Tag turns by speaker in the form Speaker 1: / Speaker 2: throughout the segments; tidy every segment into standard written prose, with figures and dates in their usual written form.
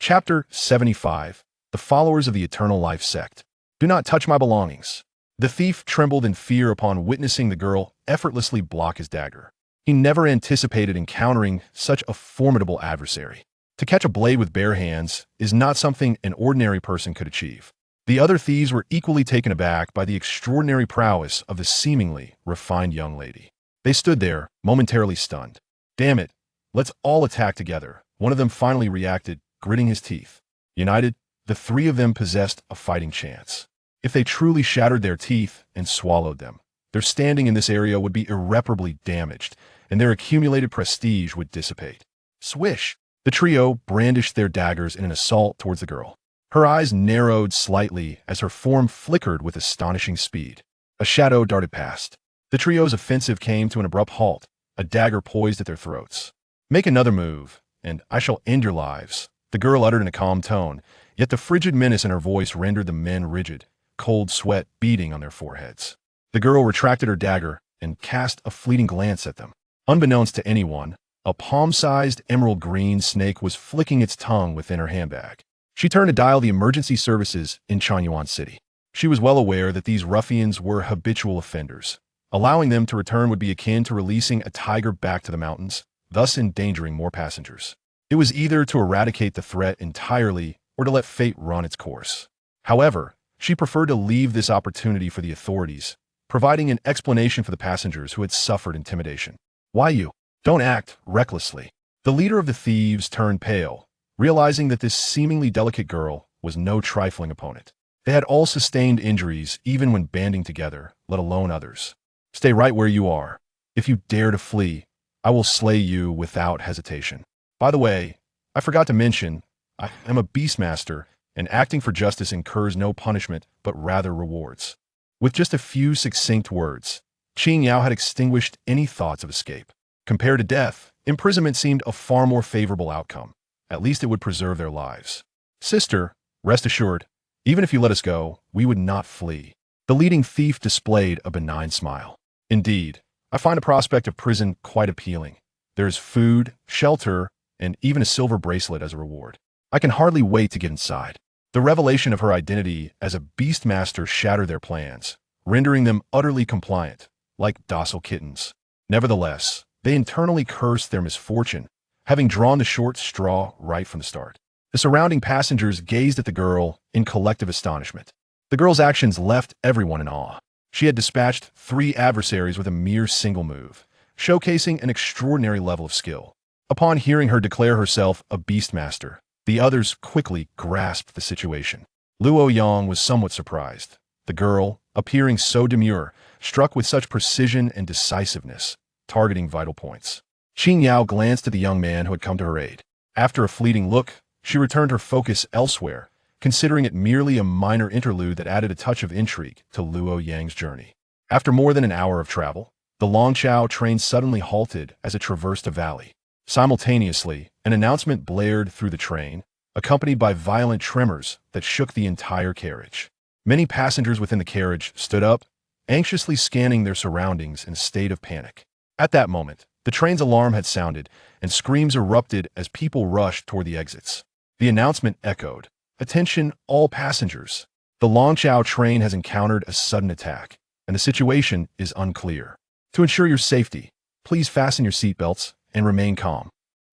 Speaker 1: Chapter 75. The Followers of the Eternal Life Sect. Do not touch my belongings. The thief trembled in fear upon witnessing the girl effortlessly block his dagger. He never anticipated encountering such a formidable adversary. To catch a blade with bare hands is not something an ordinary person could achieve. The other thieves were equally taken aback by the extraordinary prowess of the seemingly refined young lady. They stood there, momentarily stunned. Damn it, let's all attack together, one of them finally reacted, gritting his teeth. United, the three of them possessed a fighting chance. If they truly shattered their teeth and swallowed them, their standing in this area would be irreparably damaged, and their accumulated prestige would dissipate. Swish! The trio brandished their daggers in an assault towards the girl. Her eyes narrowed slightly as her form flickered with astonishing speed. A shadow darted past. The trio's offensive came to an abrupt halt, a dagger poised at their throats. Make another move, and I shall end your lives, the girl uttered in a calm tone, yet the frigid menace in her voice rendered the men rigid, cold sweat beading on their foreheads. The girl retracted her dagger and cast a fleeting glance at them. Unbeknownst to anyone, a palm-sized emerald green snake was flicking its tongue within her handbag. She turned to dial the emergency services in Qingyun City. She was well aware that these ruffians were habitual offenders. Allowing them to return would be akin to releasing a tiger back to the mountains, thus endangering more passengers. It was either to eradicate the threat entirely or to let fate run its course. However, she preferred to leave this opportunity for the authorities, providing an explanation for the passengers who had suffered intimidation. Why you? Don't act recklessly. The leader of the thieves turned pale, realizing that this seemingly delicate girl was no trifling opponent. They had all sustained injuries even when banding together, let alone others. Stay right where you are. If you dare to flee, I will slay you without hesitation. By the way, I forgot to mention, I am a Beastmaster, and acting for justice incurs no punishment, but rather rewards. With just a few succinct words, Qingyun had extinguished any thoughts of escape. Compared to death, imprisonment seemed a far more favorable outcome. At least it would preserve their lives. Sister, rest assured, even if you let us go, we would not flee. The leading thief displayed a benign smile. Indeed, I find the prospect of prison quite appealing. There is food, shelter, and even a silver bracelet as a reward. I can hardly wait to get inside. The revelation of her identity as a Beastmaster shattered their plans, rendering them utterly compliant, like docile kittens. Nevertheless, they internally cursed their misfortune, having drawn the short straw right from the start. The surrounding passengers gazed at the girl in collective astonishment. The girl's actions left everyone in awe. She had dispatched 3 adversaries with a mere single move, showcasing an extraordinary level of skill. Upon hearing her declare herself a Beastmaster, the others quickly grasped the situation. Luo Yang was somewhat surprised. The girl, appearing so demure, struck with such precision and decisiveness, targeting vital points. Qingyun glanced at the young man who had come to her aid. After a fleeting look, she returned her focus elsewhere, considering it merely a minor interlude that added a touch of intrigue to Luo Yang's journey. After more than an hour of travel, the Longqiao train suddenly halted as it traversed a valley. Simultaneously, an announcement blared through the train, accompanied by violent tremors that shook the entire carriage. Many passengers within the carriage stood up, anxiously scanning their surroundings in a state of panic. At that moment, the train's alarm had sounded, and screams erupted as people rushed toward the exits. The announcement echoed, "Attention, all passengers. The Longqiao train has encountered a sudden attack, and the situation is unclear. To ensure your safety, please fasten your seatbelts and remain calm.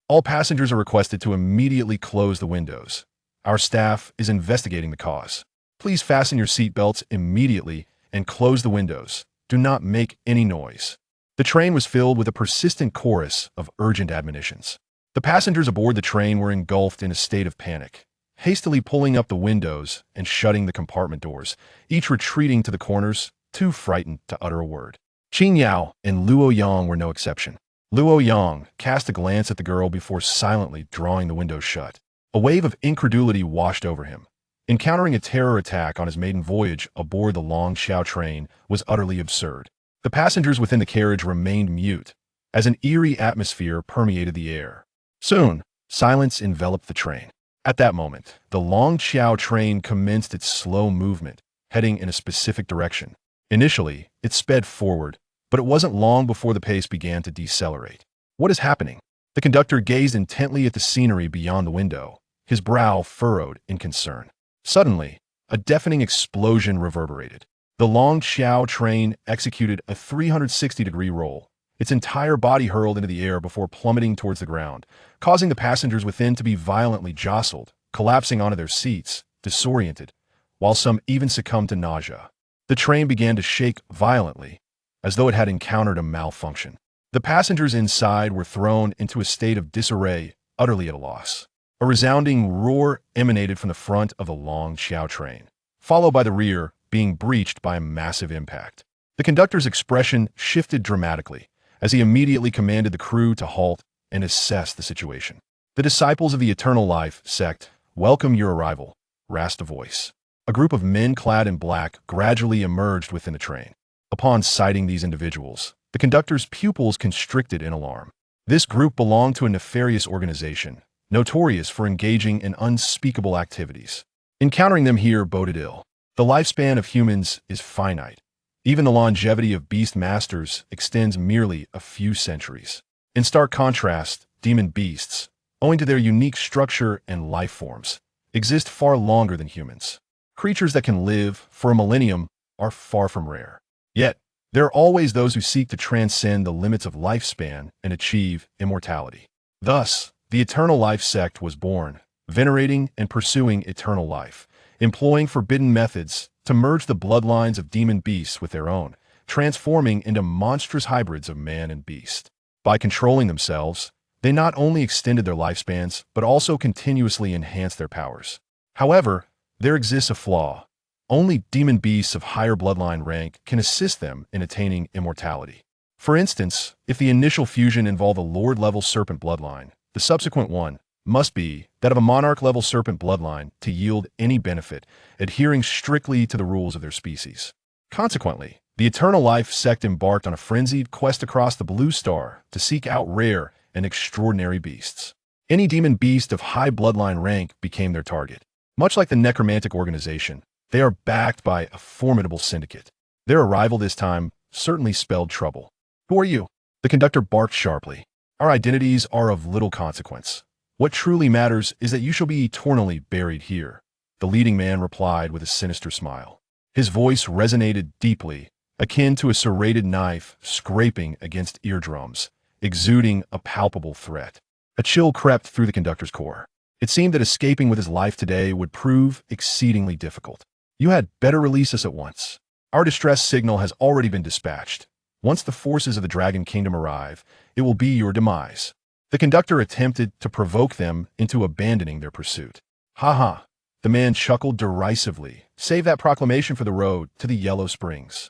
Speaker 1: All passengers are requested to immediately close the windows. Our staff is investigating the cause. Please fasten your seatbelts immediately and close the windows. Do not make any noise." The train was filled with a persistent chorus of urgent admonitions. The passengers aboard the train were engulfed in a state of panic, hastily pulling up the windows and shutting the compartment doors, each retreating to the corners, too frightened to utter a word. Qingyun and Luo Yang were no exception. Luo Yang cast a glance at the girl before silently drawing the windows shut. A wave of incredulity washed over him. Encountering a terror attack on his maiden voyage aboard the Longqiao train was utterly absurd. The passengers within the carriage remained mute, as an eerie atmosphere permeated the air. Soon, silence enveloped the train. At that moment, the Longqiao train commenced its slow movement, heading in a specific direction. Initially, it sped forward, but it wasn't long before the pace began to decelerate. What is happening? The conductor gazed intently at the scenery beyond the window, his brow furrowed in concern. Suddenly, a deafening explosion reverberated. The Long Xiao train executed a 360-degree roll, its entire body hurled into the air before plummeting towards the ground, causing the passengers within to be violently jostled, collapsing onto their seats, disoriented, while some even succumbed to nausea. The train began to shake violently, as though it had encountered a malfunction. The passengers inside were thrown into a state of disarray, utterly at a loss. A resounding roar emanated from the front of the Long Xiao train, followed by the rear being breached by a massive impact. The conductor's expression shifted dramatically as he immediately commanded the crew to halt and assess the situation. "The disciples of the Eternal Life sect welcome your arrival," rasped a voice. A group of men clad in black gradually emerged within the train. Upon sighting these individuals, the conductor's pupils constricted in alarm. This group belonged to a nefarious organization, notorious for engaging in unspeakable activities. Encountering them here boded ill. The lifespan of humans is finite. Even the longevity of Beastmasters extends merely a few centuries. In stark contrast, demon beasts, owing to their unique structure and life forms, exist far longer than humans. Creatures that can live for a millennium are far from rare. Yet, there are always those who seek to transcend the limits of lifespan and achieve immortality. Thus, the Eternal Life sect was born, venerating and pursuing eternal life, employing forbidden methods to merge the bloodlines of demon beasts with their own, transforming into monstrous hybrids of man and beast. By controlling themselves, they not only extended their lifespans, but also continuously enhanced their powers. However, there exists a flaw. Only demon beasts of higher bloodline rank can assist them in attaining immortality. For instance, if the initial fusion involved a Lord-level Serpent bloodline, the subsequent one must be that of a Monarch-level Serpent bloodline to yield any benefit, adhering strictly to the rules of their species. Consequently, the Eternal Life sect embarked on a frenzied quest across the Blue Star to seek out rare and extraordinary beasts. Any demon beast of high bloodline rank became their target. Much like the necromantic organization, they are backed by a formidable syndicate. Their arrival this time certainly spelled trouble. "Who are you?" The conductor barked sharply. "Our identities are of little consequence. What truly matters is that you shall be eternally buried here," the leading man replied with a sinister smile. His voice resonated deeply, akin to a serrated knife scraping against eardrums, exuding a palpable threat. A chill crept through the conductor's core. It seemed that escaping with his life today would prove exceedingly difficult. "You had better release us at once. Our distress signal has already been dispatched. Once the forces of the Dragon Kingdom arrive, it will be your demise." The conductor attempted to provoke them into abandoning their pursuit. "Ha ha," the man chuckled derisively. "Save that proclamation for the road to the Yellow Springs."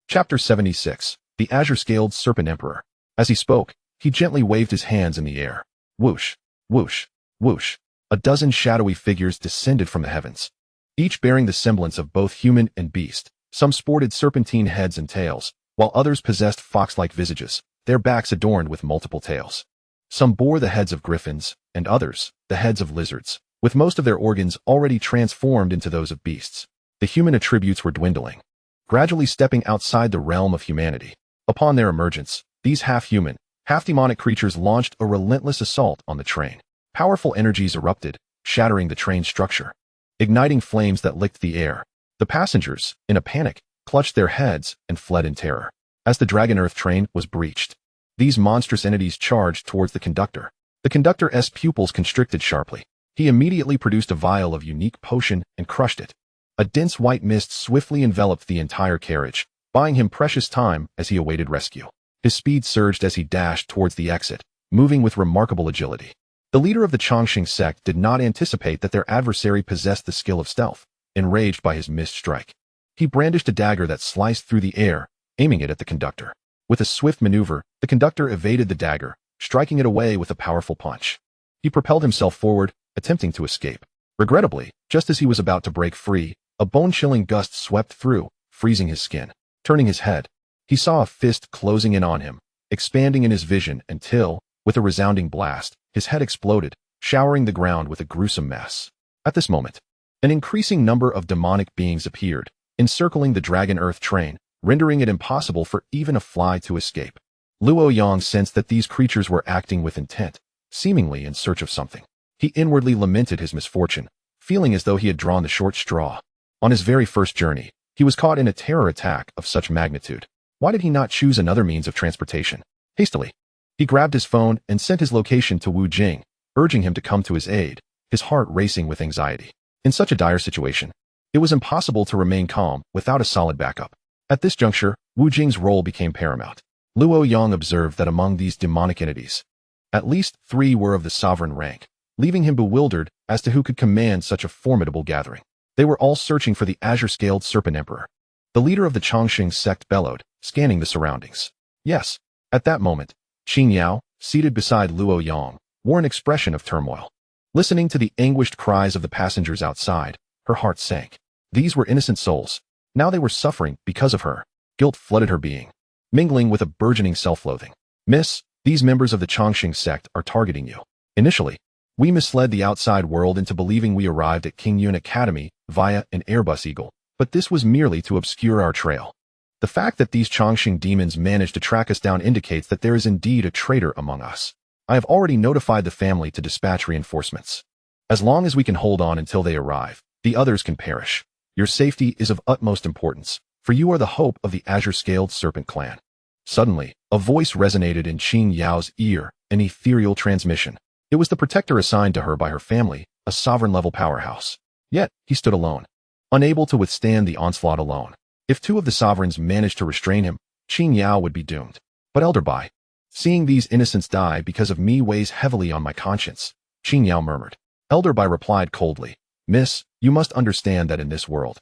Speaker 1: Chapter 76. The Azure-Scaled Serpent Emperor. As he spoke, he gently waved his hands in the air. Whoosh, whoosh, whoosh. A dozen shadowy figures descended from the heavens, each bearing the semblance of both human and beast. Some sported serpentine heads and tails, while others possessed fox-like visages, their backs adorned with multiple tails. Some bore the heads of griffins, and others, the heads of lizards, with most of their organs already transformed into those of beasts. The human attributes were dwindling, gradually stepping outside the realm of humanity. Upon their emergence, these half-human, half-demonic creatures launched a relentless assault on the train. Powerful energies erupted, shattering the train's structure, igniting flames that licked the air. The passengers, in a panic, clutched their heads and fled in terror. As the Dragon Earth train was breached, these monstrous entities charged towards the conductor. The conductor's pupils constricted sharply. He immediately produced a vial of unique potion and crushed it. A dense white mist swiftly enveloped the entire carriage, buying him precious time as he awaited rescue. His speed surged as he dashed towards the exit, moving with remarkable agility. The leader of the Chongqing sect did not anticipate that their adversary possessed the skill of stealth. Enraged by his missed strike, he brandished a dagger that sliced through the air, aiming it at the conductor. With a swift maneuver, the conductor evaded the dagger, striking it away with a powerful punch. He propelled himself forward, attempting to escape. Regrettably, just as he was about to break free, a bone-chilling gust swept through, freezing his skin. Turning his head, he saw a fist closing in on him, expanding in his vision until, with a resounding blast, his head exploded, showering the ground with a gruesome mess. At this moment, an increasing number of demonic beings appeared, encircling the Dragon Earth train, rendering it impossible for even a fly to escape. Luo Yang sensed that these creatures were acting with intent, seemingly in search of something. He inwardly lamented his misfortune, feeling as though he had drawn the short straw. On his very first journey, he was caught in a terror attack of such magnitude. Why did he not choose another means of transportation? Hastily, he grabbed his phone and sent his location to Wu Jing, urging him to come to his aid, his heart racing with anxiety. In such a dire situation, it was impossible to remain calm without a solid backup. At this juncture, Wu Jing's role became paramount. Luo Yang observed that among these demonic entities, at least 3 were of the sovereign rank, leaving him bewildered as to who could command such a formidable gathering. They were all searching for the Azure-scaled Serpent Emperor. The leader of the Chongqing sect bellowed, scanning the surroundings. Yes. At that moment, Qingyun, seated beside Luo Yang, wore an expression of turmoil. Listening to the anguished cries of the passengers outside, her heart sank. These were innocent souls. Now they were suffering because of her. Guilt flooded her being, mingling with a burgeoning self-loathing. Miss, these members of the Chongqing sect are targeting you. Initially, we misled the outside world into believing we arrived at Qingyun Academy via an Airbus Eagle, but this was merely to obscure our trail. The fact that these Chongqing demons managed to track us down indicates that there is indeed a traitor among us. I have already notified the family to dispatch reinforcements. As long as we can hold on until they arrive, the others can perish. Your safety is of utmost importance, for you are the hope of the Azure-scaled Serpent clan. Suddenly, a voice resonated in Qingyun's ear, an ethereal transmission. It was the protector assigned to her by her family, a sovereign-level powerhouse. Yet, he stood alone, unable to withstand the onslaught alone. If 2 of the sovereigns managed to restrain him, Qingyun would be doomed. But Elder Bai, seeing these innocents die because of me weighs heavily on my conscience, Qingyun murmured. Elder Bai replied coldly, Miss, you must understand that in this world,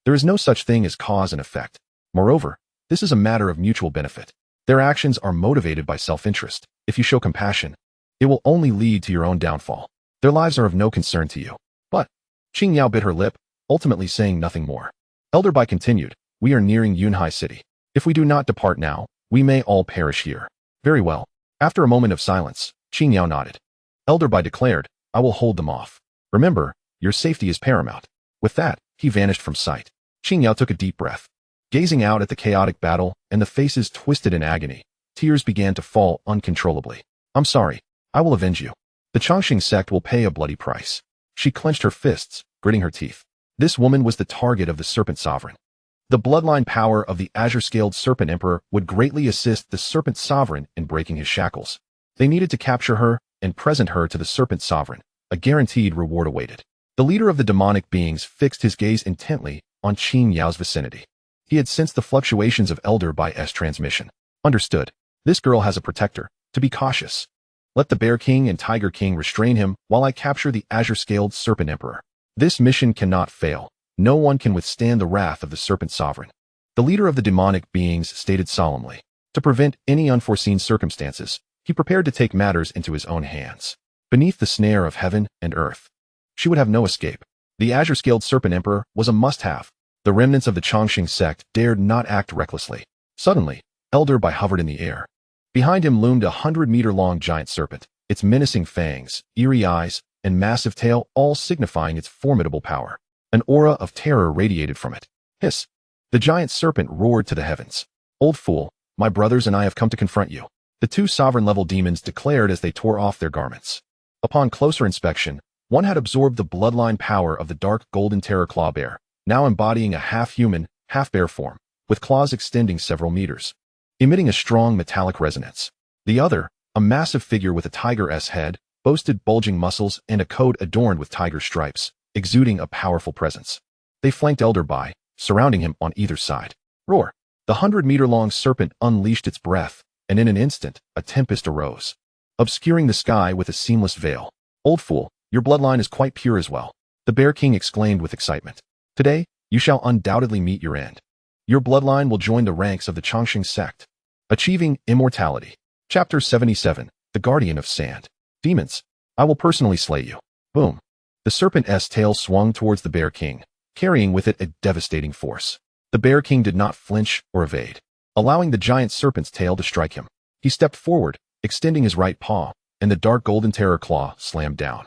Speaker 1: there is no such thing as cause and effect. Moreover, this is a matter of mutual benefit. Their actions are motivated by self-interest. If you show compassion, it will only lead to your own downfall. Their lives are of no concern to you. But, Qingyun bit her lip, ultimately saying nothing more. Elder Bai continued, we are nearing Yunhai City. If we do not depart now, we may all perish here. Very well. After a moment of silence, Qingyun nodded. Elder Bai declared, I will hold them off. Remember, your safety is paramount. With that, he vanished from sight. Qingyun took a deep breath. Gazing out at the chaotic battle and the faces twisted in agony, tears began to fall uncontrollably. I'm sorry. I will avenge you. The Chongqing sect will pay a bloody price. She clenched her fists, gritting her teeth. This woman was the target of the Serpent Sovereign. The bloodline power of the Azure-scaled Serpent Emperor would greatly assist the Serpent Sovereign in breaking his shackles. They needed to capture her and present her to the Serpent Sovereign. A guaranteed reward awaited. The leader of the demonic beings fixed his gaze intently on Qingyun's vicinity. He had sensed the fluctuations of Elder Bai's transmission. Understood. This girl has a protector. To be cautious. Let the Bear King and Tiger King restrain him while I capture the Azure-scaled Serpent Emperor. This mission cannot fail. No one can withstand the wrath of the Serpent Sovereign. The leader of the demonic beings stated solemnly. To prevent any unforeseen circumstances, he prepared to take matters into his own hands. Beneath the snare of heaven and earth, she would have no escape. The Azure-scaled Serpent Emperor was a must-have. The remnants of the Chongqing sect dared not act recklessly. Suddenly, Elder Bai hovered in the air. Behind him loomed a 100-meter-long giant serpent, its menacing fangs, eerie eyes, and massive tail all signifying its formidable power. An aura of terror radiated from it. Hiss! The giant serpent roared to the heavens. Old fool, my brothers and I have come to confront you. The 2 sovereign-level demons declared as they tore off their garments. Upon closer inspection, one had absorbed the bloodline power of the dark golden terror claw bear, now embodying a half-human, half-bear form, with claws extending several meters, emitting a strong metallic resonance. The other, a massive figure with a tiger-s head, boasted bulging muscles and a coat adorned with tiger stripes, exuding a powerful presence. They flanked Elder Bai, surrounding him on either side. Roar! The 100-meter-long serpent unleashed its breath, and in an instant, a tempest arose, obscuring the sky with a seamless veil. Old fool, your bloodline is quite pure as well. The Bear King exclaimed with excitement. Today, you shall undoubtedly meet your end. Your bloodline will join the ranks of the Chongqing sect. Achieving immortality. Chapter 77, The Guardian of Sand. Demons, I will personally slay you. Boom. The serpent's tail swung towards the Bear King, carrying with it a devastating force. The Bear King did not flinch or evade, allowing the giant serpent's tail to strike him. He stepped forward, extending his right paw, and the dark golden terror claw slammed down.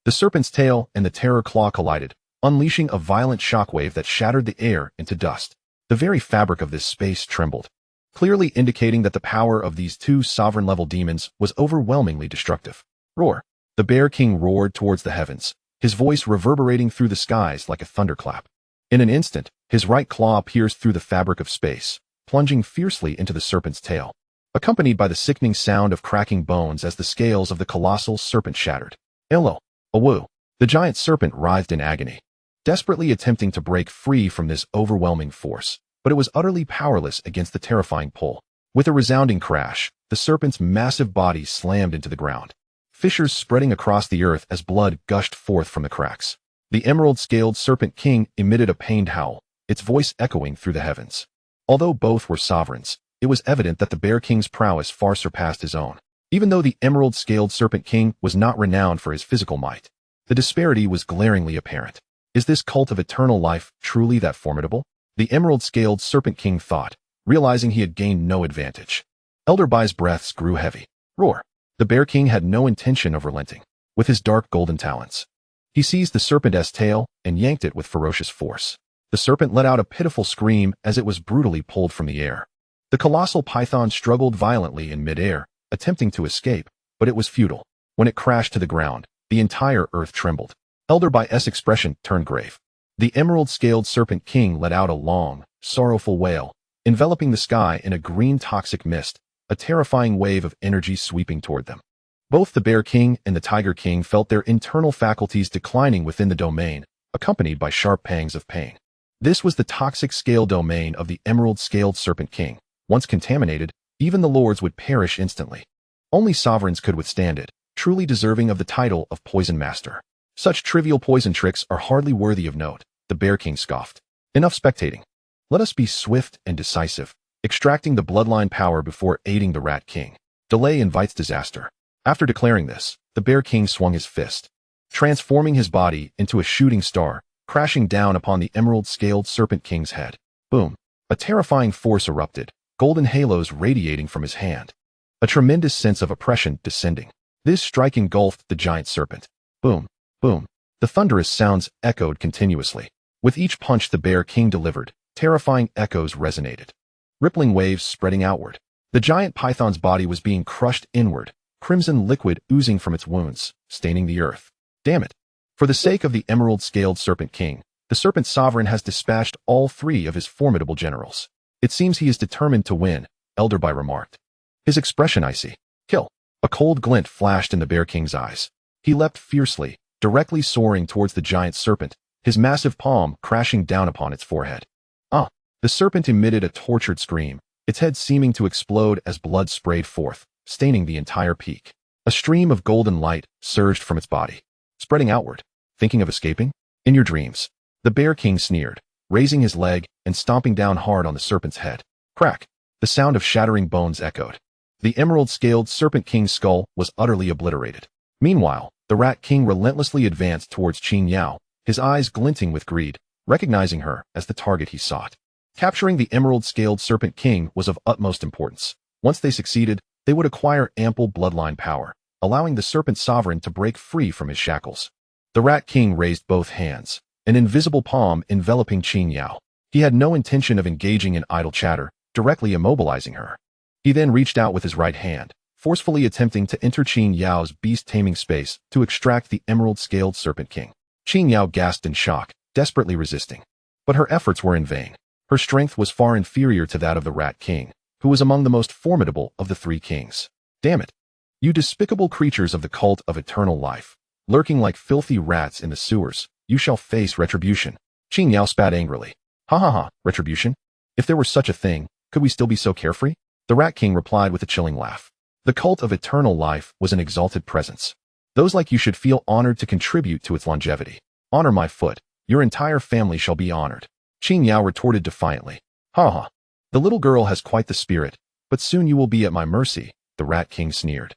Speaker 1: The serpent's tail and the terror claw collided, unleashing a violent shockwave that shattered the air into dust. The very fabric of this space trembled, clearly indicating that the power of these 2 sovereign-level demons was overwhelmingly destructive. Roar! The Bear King roared towards the heavens, his voice reverberating through the skies like a thunderclap. In an instant, his right claw pierced through the fabric of space, plunging fiercely into the serpent's tail, accompanied by the sickening sound of cracking bones as the scales of the colossal serpent shattered. Hello, awoo! The giant serpent writhed in agony, desperately attempting to break free from this overwhelming force, but it was utterly powerless against the terrifying pull. With a resounding crash, the serpent's massive body slammed into the ground, fissures spreading across the earth as blood gushed forth from the cracks. The emerald-scaled Serpent King emitted a pained howl, its voice echoing through the heavens. Although both were sovereigns, it was evident that the Bear King's prowess far surpassed his own. Even though the emerald-scaled Serpent King was not renowned for his physical might, the disparity was glaringly apparent. Is this cult of eternal life truly that formidable? The emerald-scaled Serpent King thought, realizing he had gained no advantage. Elder Bai's breaths grew heavy. Roar! The Bear King had no intention of relenting. With his dark golden talons, he seized the serpent's tail and yanked it with ferocious force. The serpent let out a pitiful scream as it was brutally pulled from the air. The colossal python struggled violently in midair, attempting to escape, but it was futile. When it crashed to the ground, the entire earth trembled. Elder Bai's expression turned grave. The emerald-scaled Serpent King let out a long, sorrowful wail, enveloping the sky in a green toxic mist, a terrifying wave of energy sweeping toward them. Both the Bear King and the Tiger King felt their internal faculties declining within the domain, accompanied by sharp pangs of pain. This was the toxic scale domain of the emerald-scaled Serpent King. Once contaminated, even the lords would perish instantly. Only sovereigns could withstand it, truly deserving of the title of Poison Master. Such trivial poison tricks are hardly worthy of note, the Bear King scoffed. Enough spectating. Let us be swift and decisive, extracting the bloodline power before aiding the Rat King. Delay invites disaster. After declaring this, the Bear King swung his fist, transforming his body into a shooting star, crashing down upon the emerald-scaled Serpent King's head. Boom! A terrifying force erupted, golden halos radiating from his hand. A tremendous sense of oppression descending. This strike engulfed the giant serpent. Boom! Boom! The thunderous sounds echoed continuously. With each punch the Bear King delivered, terrifying echoes resonated. Rippling waves spreading outward. The giant python's body was being crushed inward, crimson liquid oozing from its wounds, staining the earth. Damn it! For the sake of the emerald-scaled Serpent King, the Serpent Sovereign has dispatched all three of his formidable generals. It seems he is determined to win, Elder Bai remarked. His expression icy. Kill! A cold glint flashed in the Bear King's eyes. He leapt fiercely, directly soaring towards the giant serpent, his massive palm crashing down upon its forehead. Ah! The serpent emitted a tortured scream, its head seeming to explode as blood sprayed forth, staining the entire peak. A stream of golden light surged from its body, spreading outward. Thinking of escaping? In your dreams. The Bear King sneered, raising his leg and stomping down hard on the serpent's head. Crack! The sound of shattering bones echoed. The emerald-scaled Serpent King's skull was utterly obliterated. Meanwhile, the Rat King relentlessly advanced towards Qingyun, his eyes glinting with greed, recognizing her as the target he sought. Capturing the emerald-scaled Serpent King was of utmost importance. Once they succeeded, they would acquire ample bloodline power, allowing the Serpent Sovereign to break free from his shackles. The Rat King raised both hands, an invisible palm enveloping Qingyun. He had no intention of engaging in idle chatter, directly immobilizing her. He then reached out with his right hand, forcefully attempting to enter Qingyun's Beast Taming space to extract the emerald-scaled Serpent King. Qingyun gasped in shock, desperately resisting. But her efforts were in vain. Her strength was far inferior to that of the Rat King, who was among the most formidable of the three kings. Damn it! You despicable creatures of the cult of eternal life, lurking like filthy rats in the sewers, you shall face retribution. Qingyun spat angrily. Ha ha ha, retribution? If there were such a thing, could we still be so carefree? The Rat King replied with a chilling laugh. The cult of eternal life was an exalted presence. Those like you should feel honored to contribute to its longevity. Honor my foot, your entire family shall be honored. Qingyun retorted defiantly. Ha ha. The little girl has quite the spirit, but soon you will be at my mercy, the Rat King sneered.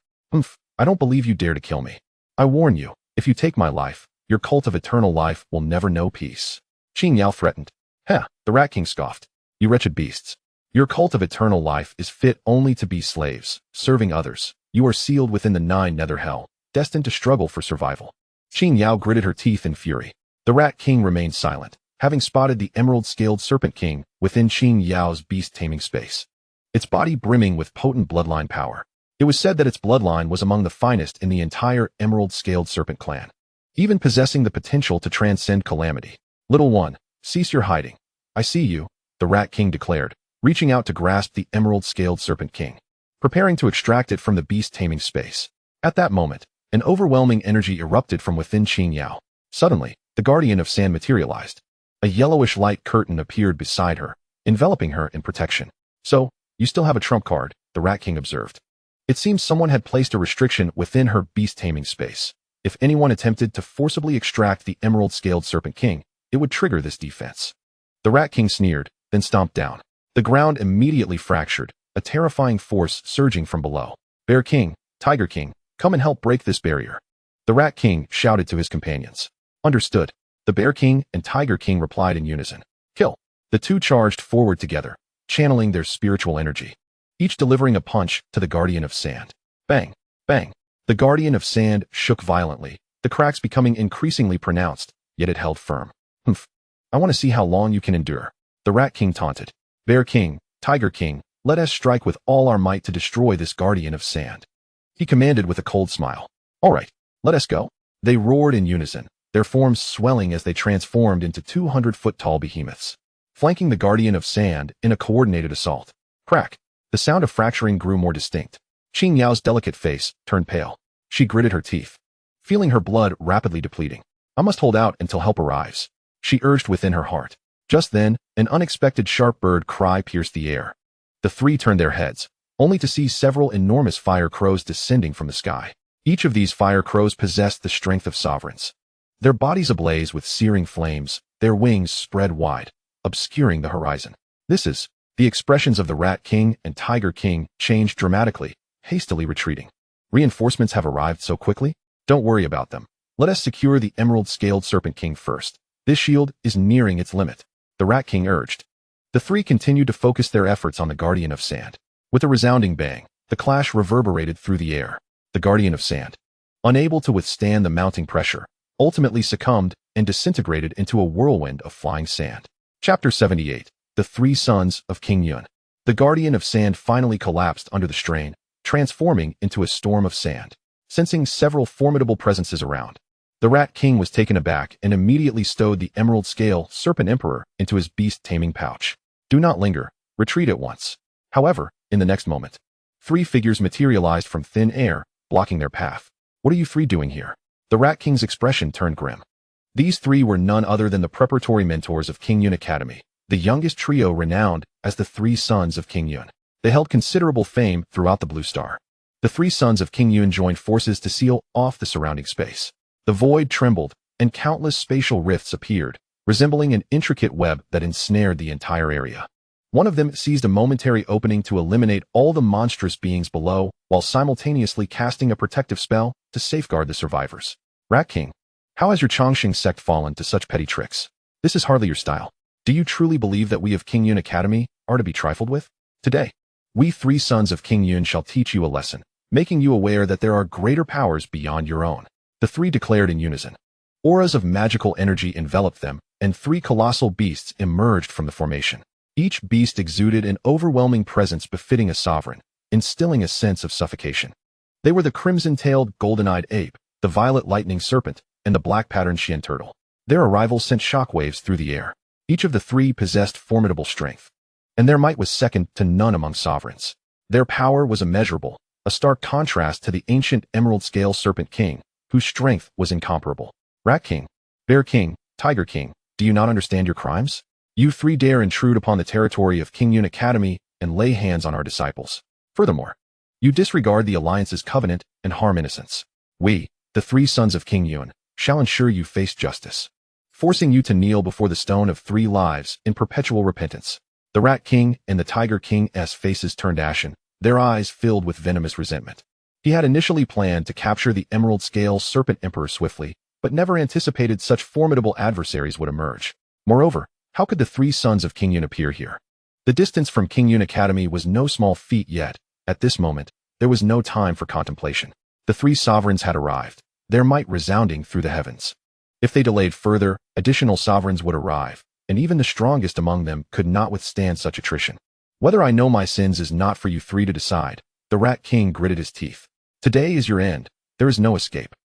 Speaker 1: I don't believe you dare to kill me. I warn you, if you take my life, your cult of eternal life will never know peace. Qingyun threatened. Heh, the Rat King scoffed. You wretched beasts. Your cult of eternal life is fit only to be slaves, serving others. You are sealed within the 9 nether hell, destined to struggle for survival. Qingyun gritted her teeth in fury. The Rat King remained silent, having spotted the emerald-scaled Serpent King within Qingyun's Beast Taming space, its body brimming with potent bloodline power. It was said that its bloodline was among the finest in the entire emerald-scaled serpent clan, even possessing the potential to transcend calamity. Little one, cease your hiding. I see you, the Rat King declared, reaching out to grasp the emerald-scaled serpent king, preparing to extract it from the beast taming space. At that moment, an overwhelming energy erupted from within Qingyun. Suddenly, the Guardian of Sand materialized. A yellowish light curtain appeared beside her, enveloping her in protection. So, you still have a trump card, the Rat King observed. It seems someone had placed a restriction within her beast taming space. If anyone attempted to forcibly extract the emerald-scaled serpent king, it would trigger this defense. The Rat King sneered, then stomped down. The ground immediately fractured, a terrifying force surging from below. Bear King, Tiger King, come and help break this barrier. The Rat King shouted to his companions. Understood. The Bear King and Tiger King replied in unison. Kill. The two charged forward together, channeling their spiritual energy, each delivering a punch to the Guardian of Sand. Bang, bang. The Guardian of Sand shook violently, the cracks becoming increasingly pronounced, yet it held firm. Humph. I want to see how long you can endure. The Rat King taunted. Bear King, Tiger King, let us strike with all our might to destroy this Guardian of Sand. He commanded with a cold smile. All right, let us go. They roared in unison, their forms swelling as they transformed into 200-foot-tall behemoths, flanking the Guardian of Sand in a coordinated assault. Crack. The sound of fracturing grew more distinct. Qingyun's delicate face turned pale. She gritted her teeth, feeling her blood rapidly depleting. I must hold out until help arrives, she urged within her heart. Just then, an unexpected sharp bird cry pierced the air. The three turned their heads, only to see several enormous fire crows descending from the sky. Each of these fire crows possessed the strength of sovereigns. Their bodies ablaze with searing flames, their wings spread wide, obscuring the horizon. The expressions of the Rat King and Tiger King changed dramatically, hastily retreating. Reinforcements have arrived so quickly? Don't worry about them. Let us secure the emerald-scaled Serpent King first. This shield is nearing its limit, the Rat King urged. The three continued to focus their efforts on the Guardian of Sand. With a resounding bang, the clash reverberated through the air. The Guardian of Sand, unable to withstand the mounting pressure, ultimately succumbed and disintegrated into a whirlwind of flying sand. Chapter 78. The Three Sons of Qingyun. The Guardian of Sand finally collapsed under the strain, transforming into a storm of sand. Sensing several formidable presences around, the Rat King was taken aback and immediately stowed the emerald-scale Serpent Emperor into his beast taming pouch. Do not linger, retreat at once. However, in the next moment, three figures materialized from thin air, blocking their path. What are you three doing here? The Rat King's expression turned grim. These three were none other than the preparatory mentors of Qingyun Academy, the youngest trio renowned as the Three Sons of Qingyun. They held considerable fame throughout the Blue Star. The Three Sons of Qingyun joined forces to seal off the surrounding space. The void trembled, and countless spatial rifts appeared, resembling an intricate web that ensnared the entire area. One of them seized a momentary opening to eliminate all the monstrous beings below, while simultaneously casting a protective spell to safeguard the survivors. Rat King, how has your Chongqing sect fallen to such petty tricks? This is hardly your style. Do you truly believe that we of Qingyun Academy are to be trifled with? Today, we Three Sons of Qingyun shall teach you a lesson, making you aware that there are greater powers beyond your own. The three declared in unison. Auras of magical energy enveloped them, and three colossal beasts emerged from the formation. Each beast exuded an overwhelming presence befitting a sovereign, instilling a sense of suffocation. They were the crimson-tailed, golden-eyed ape, the violet lightning serpent, and the black-patterned Xian turtle. Their arrival sent shockwaves through the air. Each of the three possessed formidable strength, and their might was second to none among sovereigns. Their power was immeasurable, a stark contrast to the ancient emerald-scale Serpent King, whose strength was incomparable. Rat King, Bear King, Tiger King, do you not understand your crimes? You three dare intrude upon the territory of Qingyun Academy and lay hands on our disciples. Furthermore, you disregard the Alliance's covenant and harm innocents. We, the Three Sons of Qingyun, shall ensure you face justice, forcing you to kneel before the Stone of Three Lives in perpetual repentance. The Rat King and the Tiger King's faces turned ashen, their eyes filled with venomous resentment. He had initially planned to capture the emerald-scale Serpent Emperor swiftly, but never anticipated such formidable adversaries would emerge. Moreover, how could the Three Sons of Qingyun appear here? The distance from Qingyun Academy was no small feat yet. At this moment, there was no time for contemplation. The three sovereigns had arrived, their might resounding through the heavens. If they delayed further, additional sovereigns would arrive, and even the strongest among them could not withstand such attrition. Whether I know my sins is not for you three to decide, The Rat King gritted his teeth. Today is your end. There is no escape.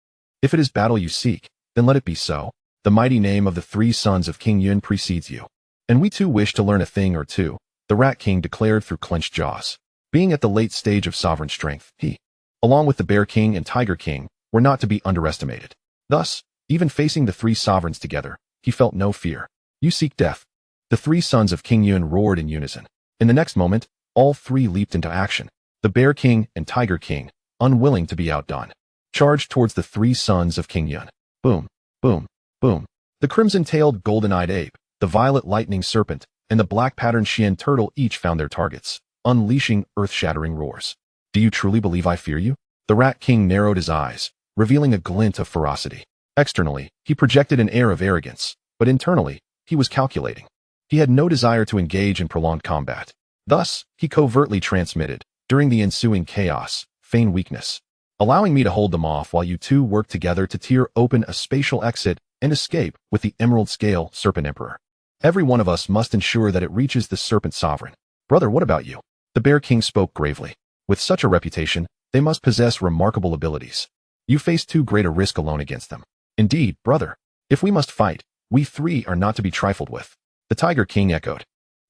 Speaker 1: If it is battle you seek, then let it be so. The mighty name of the three sons of Qingyun precedes you. And we too wish to learn a thing or two, the Rat King declared through clenched jaws. Being at the late stage of sovereign strength, he, along with the Bear King and Tiger King, were not to be underestimated. Thus, even facing the three sovereigns together, he felt no fear. You seek death. The three sons of Qingyun roared in unison. In the next moment, all three leaped into action. The Bear King and Tiger King, unwilling to be outdone, charged towards the three sons of Qingyun. Boom, boom, boom. The crimson-tailed golden-eyed ape, the violet lightning serpent, and the black-patterned Xian turtle each found their targets, unleashing earth-shattering roars. Do you truly believe I fear you? The Rat King narrowed his eyes, revealing a glint of ferocity. Externally, he projected an air of arrogance, but internally, he was calculating. He had no desire to engage in prolonged combat. Thus, he covertly transmitted, during the ensuing chaos, feign weakness, allowing me to hold them off while you two work together to tear open a spatial exit and escape with the Emerald Scale Serpent Emperor. Every one of us must ensure that it reaches the Serpent Sovereign. Brother, what about you? The Bear King spoke gravely. With such a reputation, they must possess remarkable abilities. You face too great a risk alone against them. Indeed, brother, if we must fight, we three are not to be trifled with. The Tiger King echoed.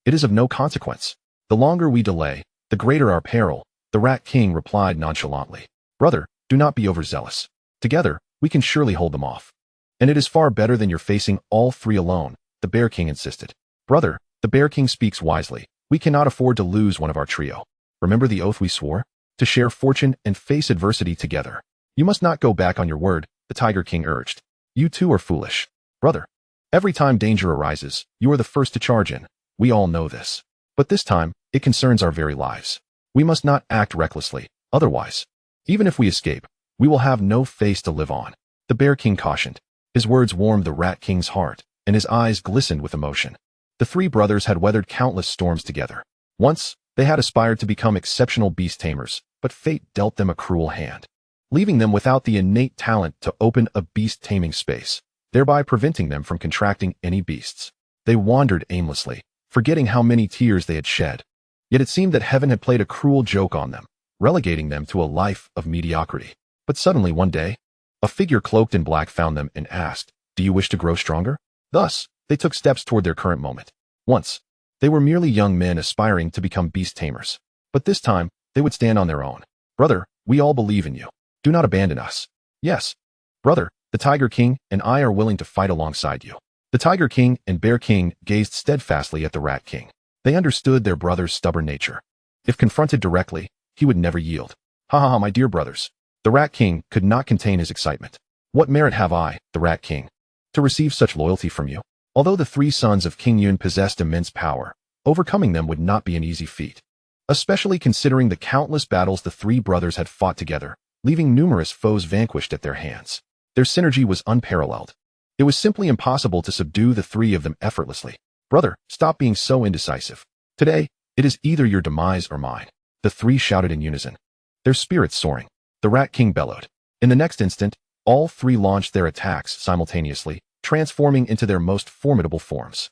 Speaker 1: It is of no consequence. The longer we delay, the greater our peril, the Rat King replied nonchalantly. Brother, do not be overzealous. Together, we can surely hold them off. And it is far better than you're facing all three alone, the Bear King insisted. Brother, the Bear King speaks wisely. We cannot afford to lose one of our trio. Remember the oath we swore? To share fortune and face adversity together. You must not go back on your word, the Tiger King urged. You too are foolish. Brother, every time danger arises, you are the first to charge in. We all know this. But this time, it concerns our very lives. We must not act recklessly, otherwise, even if we escape, we will have no face to live on. The Bear King cautioned. His words warmed the Rat King's heart, and his eyes glistened with emotion. The three brothers had weathered countless storms together. Once, they had aspired to become exceptional beast tamers, but fate dealt them a cruel hand, leaving them without the innate talent to open a beast taming space, thereby preventing them from contracting any beasts. They wandered aimlessly, forgetting how many tears they had shed. Yet it seemed that heaven had played a cruel joke on them, relegating them to a life of mediocrity. But suddenly one day, a figure cloaked in black found them and asked, "Do you wish to grow stronger?" Thus, they took steps toward their current moment. Once, they were merely young men aspiring to become beast tamers. But this time, they would stand on their own. Brother, we all believe in you. Do not abandon us. Yes, brother, the Tiger King and I are willing to fight alongside you. The Tiger King and Bear King gazed steadfastly at the Rat King. They understood their brother's stubborn nature. If confronted directly, he would never yield. Ha ha ha, my dear brothers. The Rat King could not contain his excitement. What merit have I, the Rat King, to receive such loyalty from you? Although the three sons of Qingyun possessed immense power, overcoming them would not be an easy feat, especially considering the countless battles the three brothers had fought together, leaving numerous foes vanquished at their hands. Their synergy was unparalleled. It was simply impossible to subdue the three of them effortlessly. Brother, stop being so indecisive. Today, it is either your demise or mine. The three shouted in unison, their spirits soaring. The Rat King bellowed. In the next instant, all three launched their attacks simultaneously, transforming into their most formidable forms.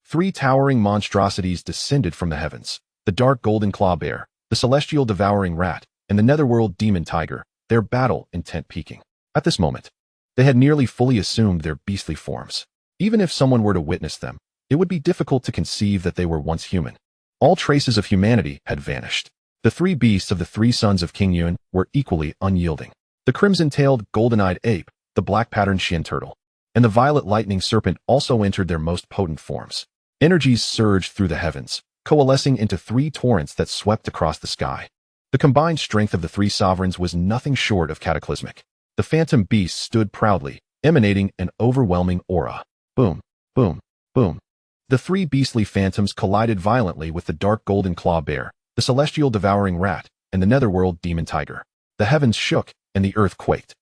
Speaker 1: Three towering monstrosities descended from the heavens, the dark golden claw bear, the celestial devouring rat, and the netherworld demon tiger, their battle intent peaking. At this moment, they had nearly fully assumed their beastly forms. Even if someone were to witness them, it would be difficult to conceive that they were once human. All traces of humanity had vanished. The three beasts of the three sons of Qingyun were equally unyielding. The crimson-tailed, golden-eyed ape, the black-patterned Xian turtle, and the violet lightning serpent also entered their most potent forms. Energies surged through the heavens, coalescing into three torrents that swept across the sky. The combined strength of the three sovereigns was nothing short of cataclysmic. The phantom beasts stood proudly, emanating an overwhelming aura. Boom, boom, boom. The three beastly phantoms collided violently with the dark golden claw bear, the celestial devouring rat, and the netherworld demon tiger. The heavens shook, and the earth quaked.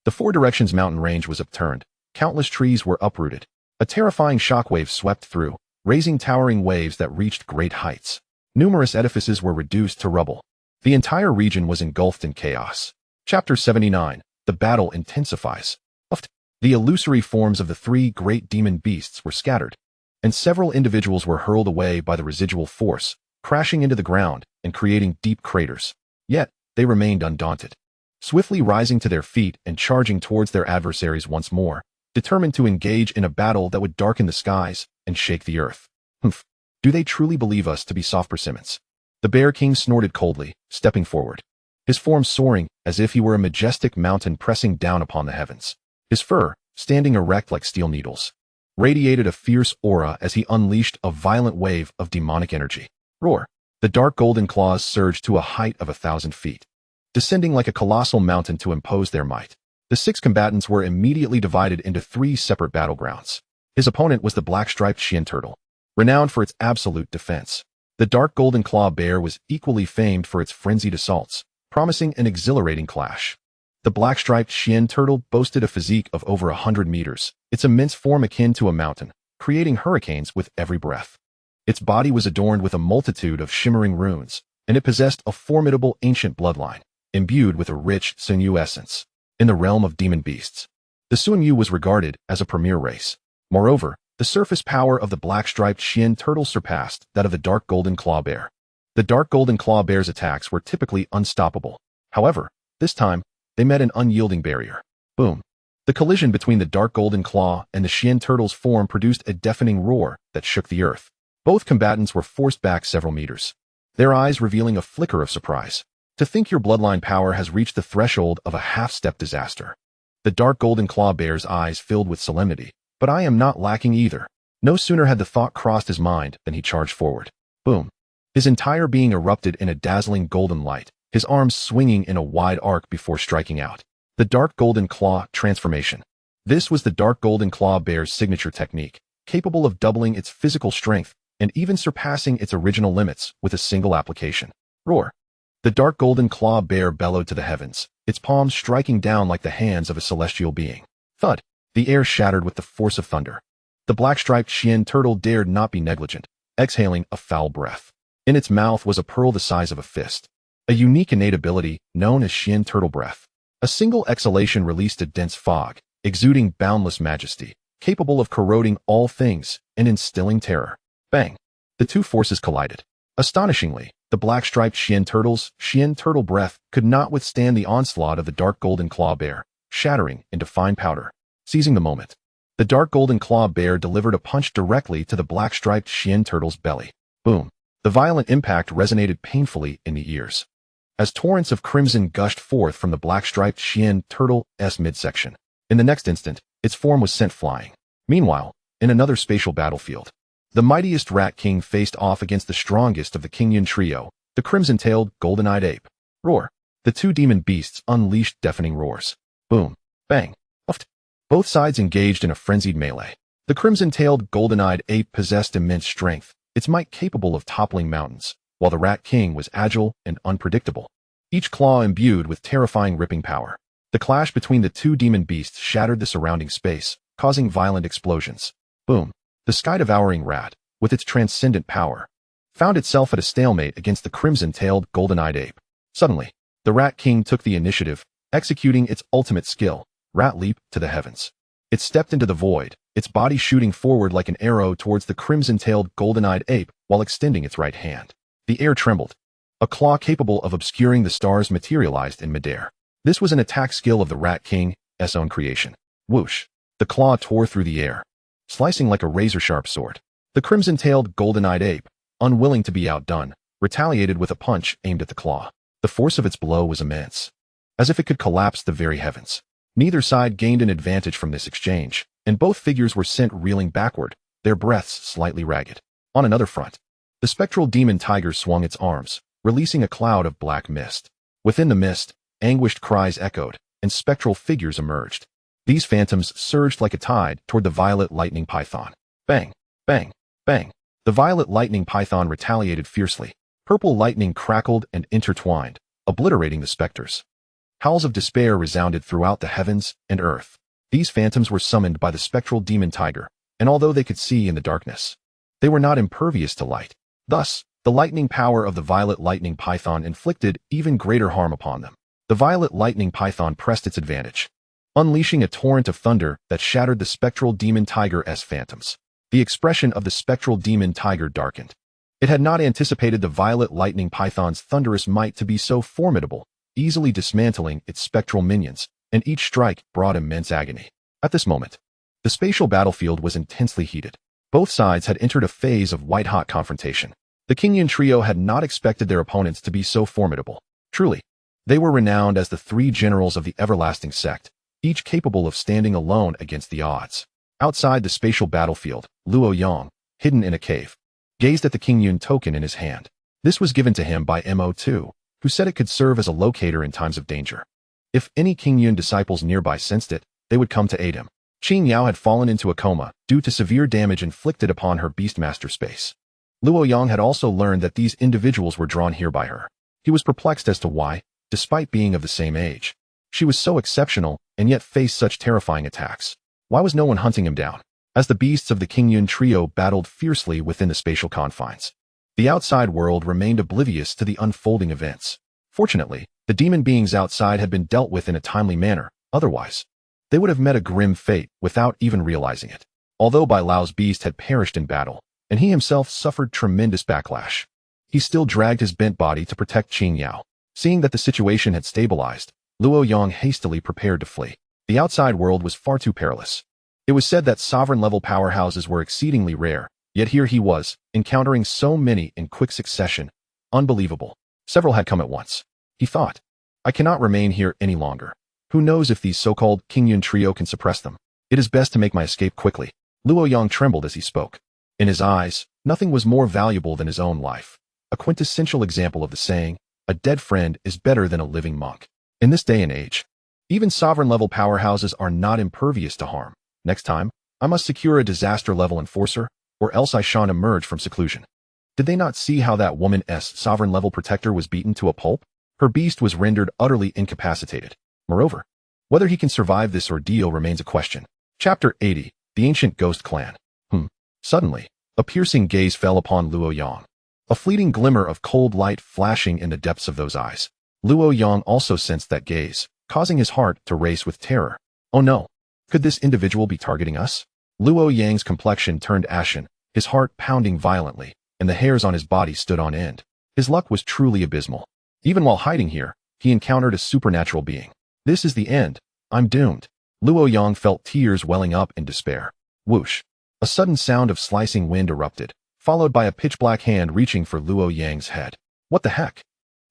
Speaker 1: The Four Directions mountain range was upturned. Countless trees were uprooted. A terrifying shockwave swept through, raising towering waves that reached great heights. Numerous edifices were reduced to rubble. The entire region was engulfed in chaos. Chapter 79. The battle intensifies. The illusory forms of the three great demon beasts were scattered, and several individuals were hurled away by the residual force, crashing into the ground and creating deep craters. Yet, they remained undaunted. Swiftly rising to their feet and charging towards their adversaries once more, determined to engage in a battle that would darken the skies and shake the earth. Humph. Do they truly believe us to be soft persimmons? The Bear King snorted coldly, stepping forward. His form soaring as if he were a majestic mountain pressing down upon the heavens. His fur, standing erect like steel needles, radiated a fierce aura as he unleashed a violent wave of demonic energy. Roar! The dark golden claws surged to a height of 1,000 feet, descending like a colossal mountain to impose their might. The 6 combatants were immediately divided into 3 separate battlegrounds. His opponent was the black-striped Qian turtle, renowned for its absolute defense. The dark golden claw bear was equally famed for its frenzied assaults, promising an exhilarating clash. The black-striped Qian turtle boasted a physique of over 100 meters, its immense form akin to a mountain, creating hurricanes with every breath. Its body was adorned with a multitude of shimmering runes, and it possessed a formidable ancient bloodline, imbued with a rich Suanyu essence. In the realm of demon beasts, the Suanyu was regarded as a premier race. Moreover, the surface power of the black-striped Qian turtle surpassed that of the dark golden claw bear. The dark golden claw bear's attacks were typically unstoppable. However, this time, they met an unyielding barrier. Boom! The collision between the dark golden claw and the Qian turtle's form produced a deafening roar that shook the earth. Both combatants were forced back several meters, their eyes revealing a flicker of surprise. To think your bloodline power has reached the threshold of a half-step disaster. The dark golden claw bear's eyes filled with solemnity, but I am not lacking either. No sooner had the thought crossed his mind than he charged forward. Boom! His entire being erupted in a dazzling golden light, his arms swinging in a wide arc before striking out. The dark golden claw transformation. This was the dark golden claw bear's signature technique, capable of doubling its physical strength and even surpassing its original limits with a single application. Roar! The dark golden claw bear bellowed to the heavens, its palms striking down like the hands of a celestial being. Thud! The air shattered with the force of thunder. The black-striped Qian turtle dared not be negligent, exhaling a foul breath. In its mouth was a pearl the size of a fist, a unique innate ability known as Qian turtle breath. A single exhalation released a dense fog, exuding boundless majesty, capable of corroding all things and instilling terror. Bang! The two forces collided. Astonishingly, the black-striped Qian turtle breath could not withstand the onslaught of the dark golden claw bear, shattering into fine powder. Seizing the moment, the dark golden claw bear delivered a punch directly to the black-striped Qian turtle's belly. Boom! The violent impact resonated painfully in the ears, as torrents of crimson gushed forth from the black-striped Qian turtle's midsection. In the next instant, its form was sent flying. Meanwhile, in another spatial battlefield, the mightiest Rat King faced off against the strongest of the Qingyun trio, the crimson-tailed, golden-eyed ape. Roar! The two demon beasts unleashed deafening roars. Boom! Bang! Uft! Both sides engaged in a frenzied melee. The crimson-tailed, golden-eyed ape possessed immense strength, its might capable of toppling mountains, while the Rat King was agile and unpredictable, each claw imbued with terrifying ripping power. The clash between the two demon beasts shattered the surrounding space, causing violent explosions. Boom! The sky-devouring rat, with its transcendent power, found itself at a stalemate against the crimson-tailed, golden-eyed ape. Suddenly, the Rat King took the initiative, executing its ultimate skill, Rat Leap, to the heavens. It stepped into the void, its body shooting forward like an arrow towards the crimson-tailed, golden-eyed ape while extending its right hand. The air trembled. A claw capable of obscuring the stars materialized in midair. This was an attack skill of the Rat King's own creation. Whoosh! The claw tore through the air, slicing like a razor-sharp sword. The crimson-tailed, golden-eyed ape, unwilling to be outdone, retaliated with a punch aimed at the claw. The force of its blow was immense, as if it could collapse the very heavens. Neither side gained an advantage from this exchange, and both figures were sent reeling backward, their breaths slightly ragged. On another front, the spectral demon tiger swung its arms, releasing a cloud of black mist. Within the mist, anguished cries echoed, and spectral figures emerged. These phantoms surged like a tide toward the violet lightning python. Bang! Bang! Bang! The violet lightning python retaliated fiercely. Purple lightning crackled and intertwined, obliterating the specters. Howls of despair resounded throughout the heavens and earth. These phantoms were summoned by the spectral demon tiger, and although they could see in the darkness, they were not impervious to light. Thus, the lightning power of the violet lightning python inflicted even greater harm upon them. The violet lightning python pressed its advantage, unleashing a torrent of thunder that shattered the spectral demon tiger's phantoms. The expression of the spectral demon tiger darkened. It had not anticipated the violet lightning python's thunderous might to be so formidable, easily dismantling its spectral minions, and each strike brought immense agony. At this moment, the spatial battlefield was intensely heated. Both sides had entered a phase of white-hot confrontation. The Qingyun trio had not expected their opponents to be so formidable. Truly, they were renowned as the three generals of the everlasting sect, each capable of standing alone against the odds. Outside the spatial battlefield, Luo Yang, hidden in a cave, gazed at the Qingyun token in his hand. This was given to him by Mo2, who said it could serve as a locator in times of danger. If any Qingyun disciples nearby sensed it, they would come to aid him. Qingyun had fallen into a coma due to severe damage inflicted upon her Beastmaster space. Luo Yang had also learned that these individuals were drawn here by her. He was perplexed as to why, despite being of the same age, she was so exceptional and yet faced such terrifying attacks. Why was no one hunting him down? As the beasts of the Qingyun trio battled fiercely within the spatial confines, the outside world remained oblivious to the unfolding events. Fortunately, the demon beings outside had been dealt with in a timely manner, otherwise, they would have met a grim fate without even realizing it. Although Bai Lao's beast had perished in battle, and he himself suffered tremendous backlash, he still dragged his bent body to protect Qingyun. Seeing that the situation had stabilized, Luo Yang hastily prepared to flee. The outside world was far too perilous. It was said that sovereign-level powerhouses were exceedingly rare, yet here he was, encountering so many in quick succession. Unbelievable. Several had come at once. He thought, I cannot remain here any longer. Who knows if these so-called Qingyun trio can suppress them? It is best to make my escape quickly. Luo Yang trembled as he spoke. In his eyes, nothing was more valuable than his own life. A quintessential example of the saying, a dead friend is better than a living monk. In this day and age, even sovereign-level powerhouses are not impervious to harm. Next time, I must secure a disaster-level enforcer, or else I shan't emerge from seclusion. Did they not see how that woman's sovereign-level protector was beaten to a pulp? Her beast was rendered utterly incapacitated. Moreover, whether he can survive this ordeal remains a question. Chapter 80, The Ancient Ghost Clan. Suddenly, a piercing gaze fell upon Luo Yang. A fleeting glimmer of cold light flashing in the depths of those eyes. Luo Yang also sensed that gaze, causing his heart to race with terror. Oh no! Could this individual be targeting us? Luo Yang's complexion turned ashen, his heart pounding violently, and the hairs on his body stood on end. His luck was truly abysmal. Even while hiding here, he encountered a supernatural being. This is the end. I'm doomed. Luo Yang felt tears welling up in despair. Whoosh! A sudden sound of slicing wind erupted, followed by a pitch-black hand reaching for Luo Yang's head. What the heck?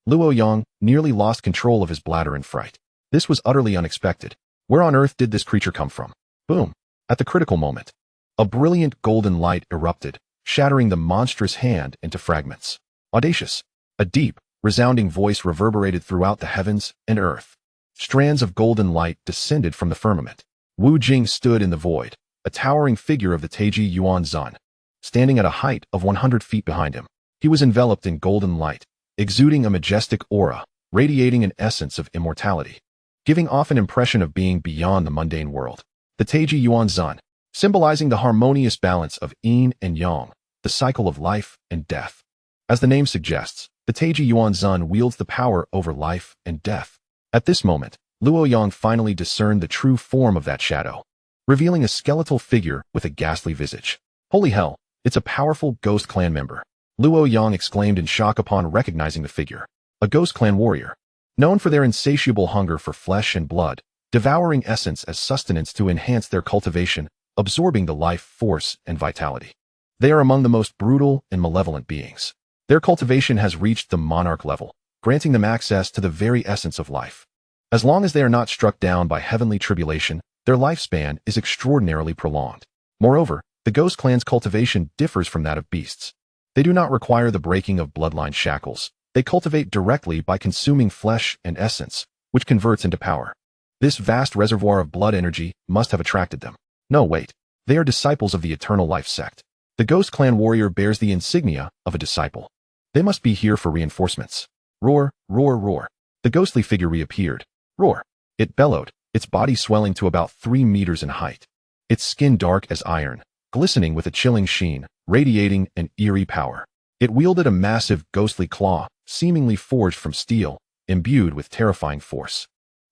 Speaker 1: Luo Yang nearly lost control of his bladder in fright. This was utterly unexpected. Where on earth did this creature come from? Boom! At the critical moment, a brilliant golden light erupted, shattering the monstrous hand into fragments. Audacious! A deep, resounding voice reverberated throughout the heavens and earth. Strands of golden light descended from the firmament. Wu Jing stood in the void, a towering figure of the Taiji Yuan Zun, standing at a height of 100 feet behind him. He was enveloped in golden light, exuding a majestic aura, radiating an essence of immortality, giving off an impression of being beyond the mundane world. The Taiji Yuan Zun, symbolizing the harmonious balance of yin and yang, the cycle of life and death. As the name suggests, the Taiji Yuan Zun wields the power over life and death. At this moment, Luo Yang finally discerned the true form of that shadow, revealing a skeletal figure with a ghastly visage. Holy hell, it's a powerful Ghost Clan member. Luo Yang exclaimed in shock upon recognizing the figure. A Ghost Clan warrior, known for their insatiable hunger for flesh and blood, devouring essence as sustenance to enhance their cultivation, absorbing the life force and vitality. They are among the most brutal and malevolent beings. Their cultivation has reached the monarch level, granting them access to the very essence of life. As long as they are not struck down by heavenly tribulation, their lifespan is extraordinarily prolonged. Moreover, the Ghost Clan's cultivation differs from that of beasts. They do not require the breaking of bloodline shackles. They cultivate directly by consuming flesh and essence, which converts into power. This vast reservoir of blood energy must have attracted them. No, wait. They are disciples of the Eternal Life sect. The Ghost Clan warrior bears the insignia of a disciple. They must be here for reinforcements. Roar, roar, roar. The ghostly figure reappeared. Roar. It bellowed, its body swelling to about 3 meters in height. Its skin dark as iron, glistening with a chilling sheen, radiating an eerie power. It wielded a massive ghostly claw, seemingly forged from steel, imbued with terrifying force.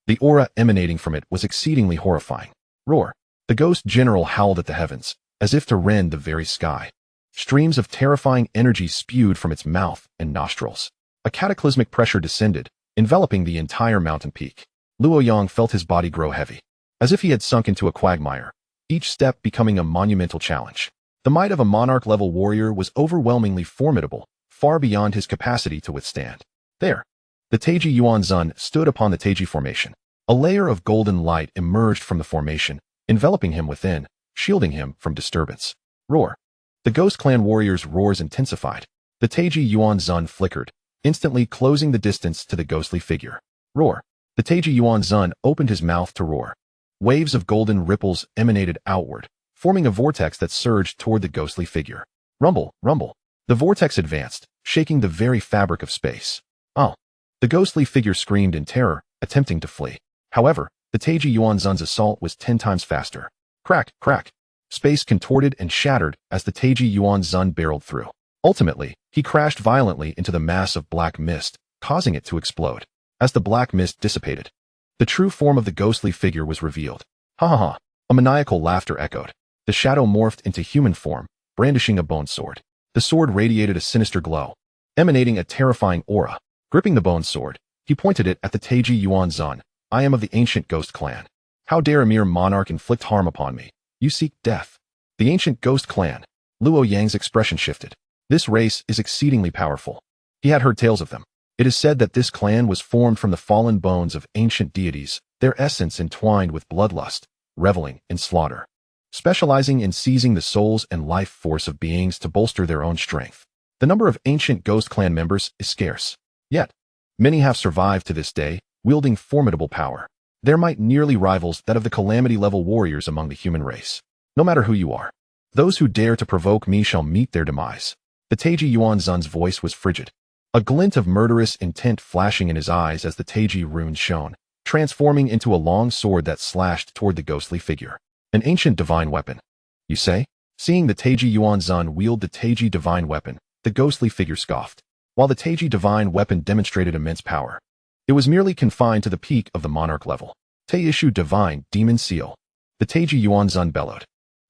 Speaker 1: The aura emanating from it was exceedingly horrifying. Roar. The ghost general howled at the heavens, as if to rend the very sky. Streams of terrifying energy spewed from its mouth and nostrils. A cataclysmic pressure descended, enveloping the entire mountain peak. Luoyang felt his body grow heavy, as if he had sunk into a quagmire, each step becoming a monumental challenge. The might of a monarch-level warrior was overwhelmingly formidable, far beyond his capacity to withstand. There, the Taiji Yuan Zun stood upon the Taiji formation. A layer of golden light emerged from the formation, enveloping him within, shielding him from disturbance. Roar. The Ghost Clan warrior's roars intensified. The Taiji Yuan Zun flickered, instantly closing the distance to the ghostly figure. Roar. The Taiji Yuan Zun opened his mouth to roar. Waves of golden ripples emanated outward, forming a vortex that surged toward the ghostly figure. Rumble, rumble. The vortex advanced, shaking the very fabric of space. Oh! The ghostly figure screamed in terror, attempting to flee. However, the Taiji Yuan Zun's assault was 10 times faster. Crack, crack. Space contorted and shattered as the Taiji Yuan Zun barreled through. Ultimately, he crashed violently into the mass of black mist, causing it to explode. As the black mist dissipated, the true form of the ghostly figure was revealed. Ha ha ha. A maniacal laughter echoed. The shadow morphed into human form, brandishing a bone sword. The sword radiated a sinister glow, emanating a terrifying aura. Gripping the bone sword, he pointed it at the Taiji Yuan Zun. I am of the ancient ghost clan. How dare a mere monarch inflict harm upon me? You seek death. The ancient ghost clan. Luoyang's expression shifted. This race is exceedingly powerful. He had heard tales of them. It is said that this clan was formed from the fallen bones of ancient deities, their essence entwined with bloodlust, reveling in slaughter, specializing in seizing the souls and life force of beings to bolster their own strength. The number of ancient ghost clan members is scarce. Yet, many have survived to this day, wielding formidable power. Their might nearly rivals that of the calamity-level warriors among the human race. No matter who you are, those who dare to provoke me shall meet their demise. The Taiji Yuan Zun's voice was frigid, a glint of murderous intent flashing in his eyes as the Taiji runes shone, transforming into a long sword that slashed toward the ghostly figure. An ancient divine weapon, you say? Seeing the Taiji Yuan Zun wield the Taiji divine weapon, the ghostly figure scoffed. While the Taiji divine weapon demonstrated immense power, it was merely confined to the peak of the monarch level. Te-issue divine demon seal. The Taiji Yuan Zun bellowed.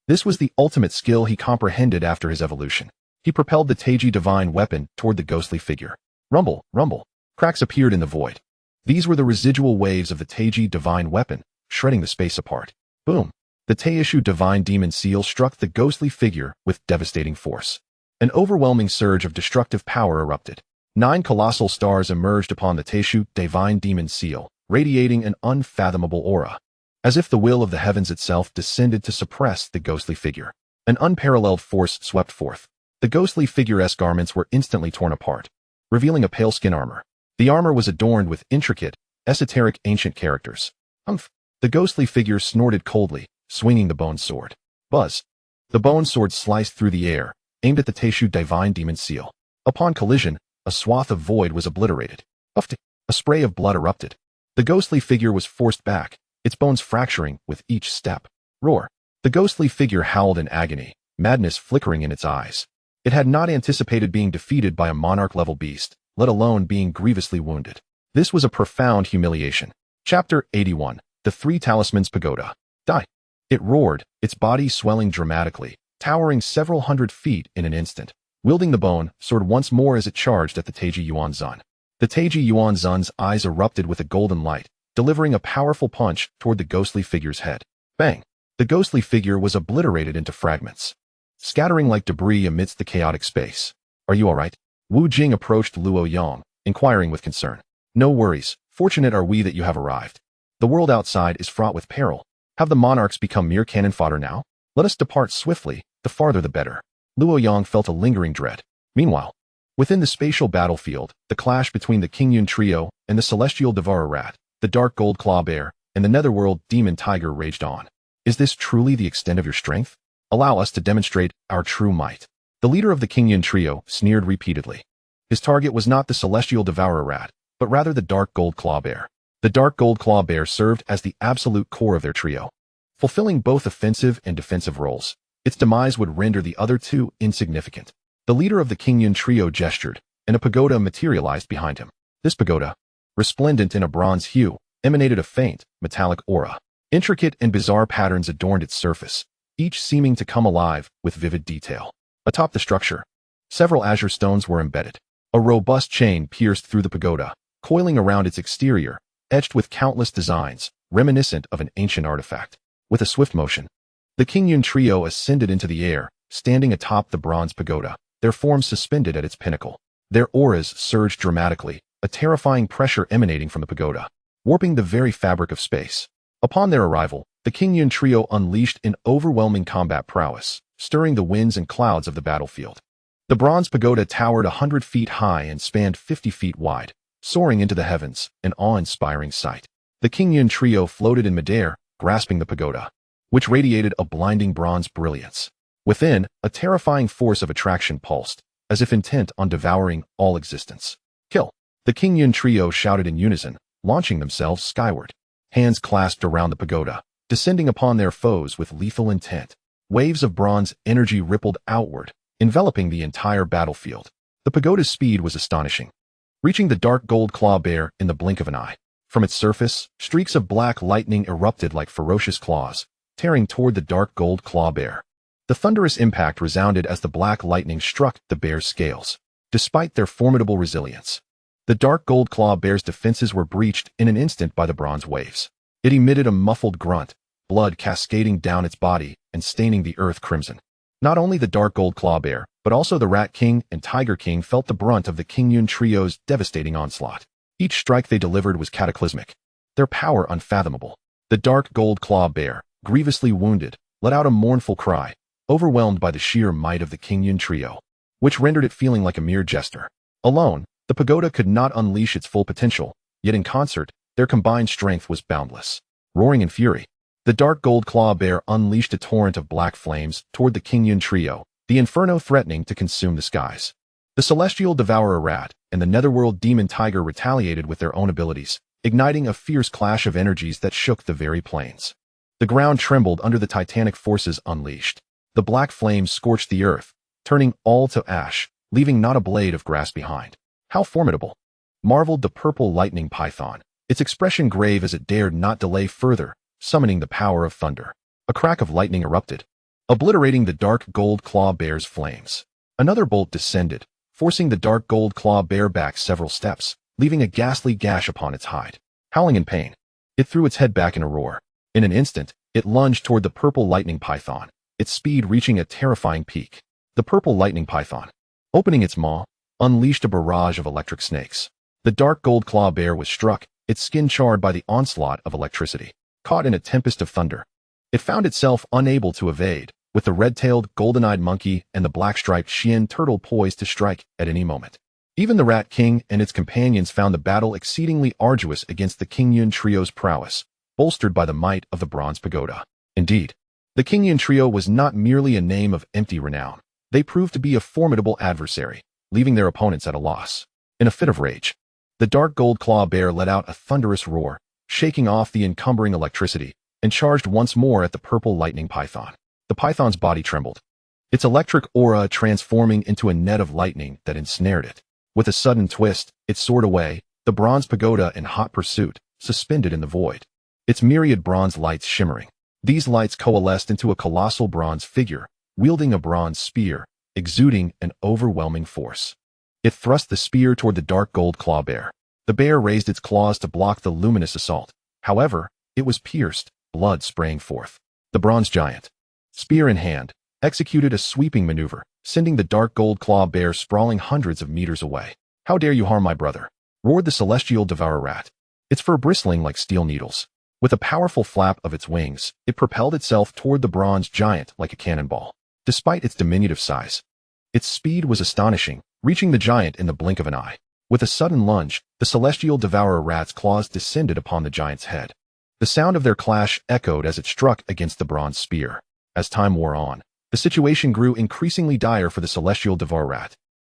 Speaker 1: This was the ultimate skill he comprehended after his evolution. He propelled the Taiji divine weapon toward the ghostly figure. Rumble, rumble. Cracks appeared in the void. These were the residual waves of the Taiji divine weapon, shredding the space apart. Boom. The Te-issue divine demon seal struck the ghostly figure with devastating force. An overwhelming surge of destructive power erupted. 9 colossal stars emerged upon the Te-issue divine demon seal, radiating an unfathomable aura, as if the will of the heavens itself descended to suppress the ghostly figure. An unparalleled force swept forth. The ghostly figure's garments were instantly torn apart, revealing a pale skin armor. The armor was adorned with intricate, esoteric ancient characters. Humph! The ghostly figure snorted coldly, swinging the bone sword. Buzz! The bone sword sliced through the air, aimed at the Te-issue divine demon seal. Upon collision, a swath of void was obliterated. Puffed! A spray of blood erupted. The ghostly figure was forced back, its bones fracturing with each step. Roar! The ghostly figure howled in agony, madness flickering in its eyes. It had not anticipated being defeated by a monarch-level beast, let alone being grievously wounded. This was a profound humiliation. Chapter 81. The Three Talismans Pagoda. Die! It roared, its body swelling dramatically, towering several hundred feet in an instant. Wielding the bone sword once more as it charged at the Taiji Yuan Zun. The Taiji Yuan Zun's eyes erupted with a golden light, delivering a powerful punch toward the ghostly figure's head. Bang! The ghostly figure was obliterated into fragments, scattering like debris amidst the chaotic space. Are you all right? Wu Jing approached Luoyang, inquiring with concern. No worries, fortunate are we that you have arrived. The world outside is fraught with peril. Have the monarchs become mere cannon fodder now? Let us depart swiftly, the farther the better. Luoyang felt a lingering dread. Meanwhile, within the spatial battlefield, the clash between the Qingyun trio and the celestial devourer rat, the dark gold claw bear, and the netherworld demon tiger raged on. Is this truly the extent of your strength? Allow us to demonstrate our true might. The leader of the Qingyun trio sneered repeatedly. His target was not the celestial devourer rat, but rather the dark gold claw bear. The dark gold claw bear served as the absolute core of their trio, fulfilling both offensive and defensive roles. Its demise would render the other two insignificant. The leader of the Qingyun trio gestured, and a pagoda materialized behind him. This pagoda, resplendent in a bronze hue, emanated a faint, metallic aura. Intricate and bizarre patterns adorned its surface, each seeming to come alive with vivid detail. Atop the structure, several azure stones were embedded. A robust chain pierced through the pagoda, coiling around its exterior, etched with countless designs, reminiscent of an ancient artifact. With a swift motion, the Qingyun trio ascended into the air, standing atop the bronze pagoda, their forms suspended at its pinnacle. Their auras surged dramatically, a terrifying pressure emanating from the pagoda, warping the very fabric of space. Upon their arrival, the Qingyun trio unleashed an overwhelming combat prowess, stirring the winds and clouds of the battlefield. The bronze pagoda towered 100 feet high and spanned 50 feet wide, soaring into the heavens, an awe-inspiring sight. The Qingyun trio floated in midair, grasping the pagoda, which radiated a blinding bronze brilliance. Within, a terrifying force of attraction pulsed, as if intent on devouring all existence. Kill! The Qingyun trio shouted in unison, launching themselves skyward. Hands clasped around the pagoda, descending upon their foes with lethal intent. Waves of bronze energy rippled outward, enveloping the entire battlefield. The pagoda's speed was astonishing, reaching the dark gold claw bear in the blink of an eye. From its surface, streaks of black lightning erupted like ferocious claws, tearing toward the dark gold claw bear. The thunderous impact resounded as the black lightning struck the bear's scales. Despite their formidable resilience, the dark gold claw bear's defenses were breached in an instant by the bronze waves. It emitted a muffled grunt, blood cascading down its body and staining the earth crimson. Not only the dark gold claw bear, but also the Rat King and Tiger King felt the brunt of the Qingyun trio's devastating onslaught. Each strike they delivered was cataclysmic, their power unfathomable. The dark gold claw bear, grievously wounded, let out a mournful cry, overwhelmed by the sheer might of the Qingyun trio, which rendered it feeling like a mere jester. Alone, the pagoda could not unleash its full potential, yet in concert, their combined strength was boundless. Roaring in fury, the dark gold claw bear unleashed a torrent of black flames toward the Qingyun trio, the inferno threatening to consume the skies. The celestial devourer rat and the netherworld demon tiger retaliated with their own abilities, igniting a fierce clash of energies that shook the very plains. The ground trembled under the titanic forces unleashed. The black flames scorched the earth, turning all to ash, leaving not a blade of grass behind. How formidable! Marveled the purple lightning python, its expression grave as it dared not delay further, summoning the power of thunder. A crack of lightning erupted, obliterating the dark gold claw bear's flames. Another bolt descended, forcing the dark gold claw bear back several steps, leaving a ghastly gash upon its hide. Howling in pain, it threw its head back in a roar. In an instant, it lunged toward the purple lightning python, its speed reaching a terrifying peak. The purple lightning python, opening its maw, unleashed a barrage of electric snakes. The dark gold claw bear was struck, its skin charred by the onslaught of electricity. Caught in a tempest of thunder, it found itself unable to evade, with the red-tailed, golden-eyed monkey and the black-striped Xian turtle poised to strike at any moment. Even the Rat King and its companions found the battle exceedingly arduous against the Qingyun trio's prowess, bolstered by the might of the bronze pagoda. Indeed, the Qingyun trio was not merely a name of empty renown. They proved to be a formidable adversary, leaving their opponents at a loss. In a fit of rage, the dark gold claw bear let out a thunderous roar, shaking off the encumbering electricity, and charged once more at the purple lightning python. The python's body trembled, its electric aura transforming into a net of lightning that ensnared it. With a sudden twist, it soared away, the bronze pagoda in hot pursuit, suspended in the void, its myriad bronze lights shimmering. These lights coalesced into a colossal bronze figure, wielding a bronze spear, exuding an overwhelming force. It thrust the spear toward the dark gold claw bear. The bear raised its claws to block the luminous assault. However, it was pierced, blood spraying forth. The bronze giant, spear in hand, executed a sweeping maneuver, sending the dark gold claw bear sprawling hundreds of meters away. "How dare you harm my brother?" roared the celestial devourer rat, its fur bristling like steel needles. With a powerful flap of its wings, it propelled itself toward the bronze giant like a cannonball. Despite its diminutive size, its speed was astonishing, reaching the giant in the blink of an eye. With a sudden lunge, the celestial devourer rat's claws descended upon the giant's head. The sound of their clash echoed as it struck against the bronze spear. As time wore on, the situation grew increasingly dire for the celestial devourer rat,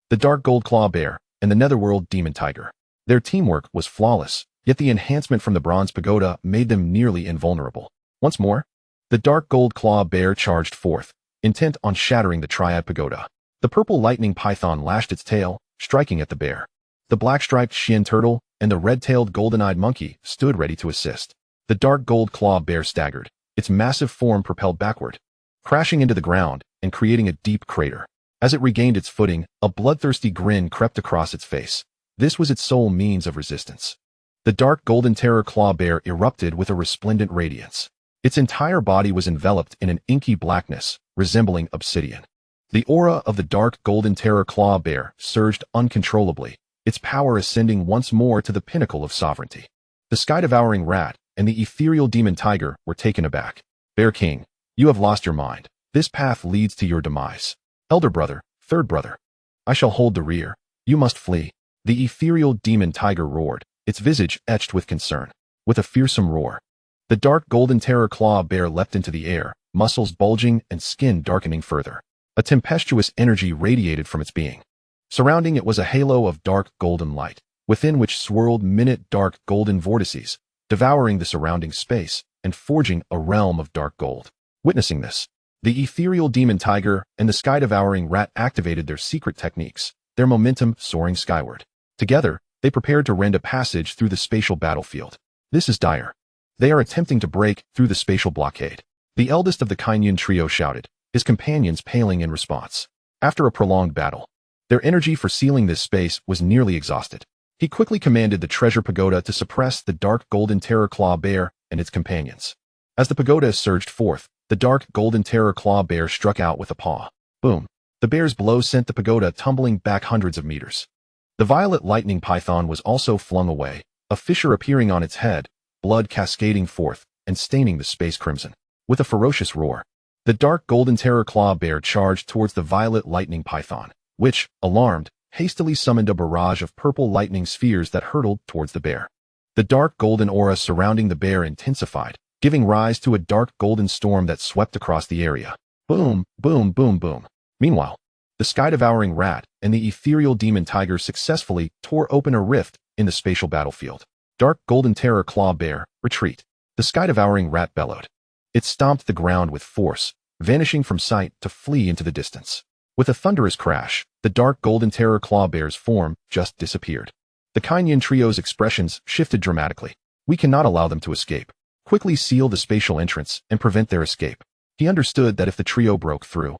Speaker 1: the dark gold claw bear, and the netherworld demon tiger. Their teamwork was flawless, yet the enhancement from the bronze pagoda made them nearly invulnerable. Once more, the dark gold claw bear charged forth, intent on shattering the triad pagoda. The purple lightning python lashed its tail, striking at the bear. The black-striped Xian turtle and the red-tailed golden-eyed monkey stood ready to assist. The dark gold claw bear staggered, its massive form propelled backward, crashing into the ground and creating a deep crater. As it regained its footing, a bloodthirsty grin crept across its face. This was its sole means of resistance. The dark golden terror claw bear erupted with a resplendent radiance. Its entire body was enveloped in an inky blackness, resembling obsidian. The aura of the dark golden terror claw bear surged uncontrollably, its power ascending once more to the pinnacle of sovereignty. The sky-devouring rat and the ethereal demon tiger were taken aback. Bear King, you have lost your mind. This path leads to your demise. Elder brother, third brother, I shall hold the rear. You must flee. The ethereal demon tiger roared, its visage etched with concern. With a fearsome roar, the dark golden terror claw bear leapt into the air, muscles bulging and skin darkening further. A tempestuous energy radiated from its being. Surrounding it was a halo of dark golden light, within which swirled minute dark golden vortices, devouring the surrounding space and forging a realm of dark gold. Witnessing this, the ethereal demon tiger and the sky-devouring rat activated their secret techniques, their momentum soaring skyward. Together, they prepared to rend a passage through the spatial battlefield. This is dire. They are attempting to break through the spatial blockade. The eldest of the Qingyun trio shouted, his companions paling in response. After a prolonged battle, their energy for sealing this space was nearly exhausted. He quickly commanded the treasure pagoda to suppress the dark golden terror claw bear and its companions. As the pagoda surged forth, the dark golden terror claw bear struck out with a paw. Boom! The bear's blow sent the pagoda tumbling back hundreds of meters. The violet lightning python was also flung away, a fissure appearing on its head, blood cascading forth and staining the space crimson. With a ferocious roar, the dark golden terror claw bear charged towards the violet lightning python, which, alarmed, hastily summoned a barrage of purple lightning spheres that hurtled towards the bear. The dark golden aura surrounding the bear intensified, giving rise to a dark golden storm that swept across the area. Boom, boom, boom, boom. Meanwhile, the sky-devouring rat and the ethereal demon tiger successfully tore open a rift in the spatial battlefield. Dark golden terror claw bear, retreat. The sky-devouring rat bellowed. It stomped the ground with force, vanishing from sight to flee into the distance. With a thunderous crash, the dark golden terror claw bear's form just disappeared. The Qingyun trio's expressions shifted dramatically. We cannot allow them to escape. Quickly seal the spatial entrance and prevent their escape. He understood that if the trio broke through,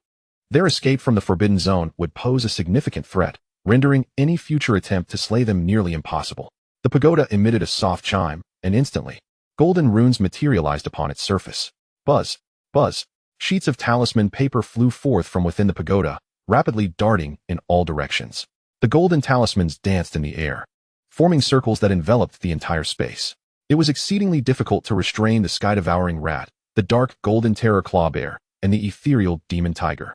Speaker 1: their escape from the Forbidden Zone would pose a significant threat, rendering any future attempt to slay them nearly impossible. The pagoda emitted a soft chime, and instantly, golden runes materialized upon its surface. Buzz, buzz. Sheets of talisman paper flew forth from within the pagoda, rapidly darting in all directions. The golden talismans danced in the air, forming circles that enveloped the entire space. It was exceedingly difficult to restrain the sky-devouring rat, the dark golden terror claw bear, and the ethereal demon tiger.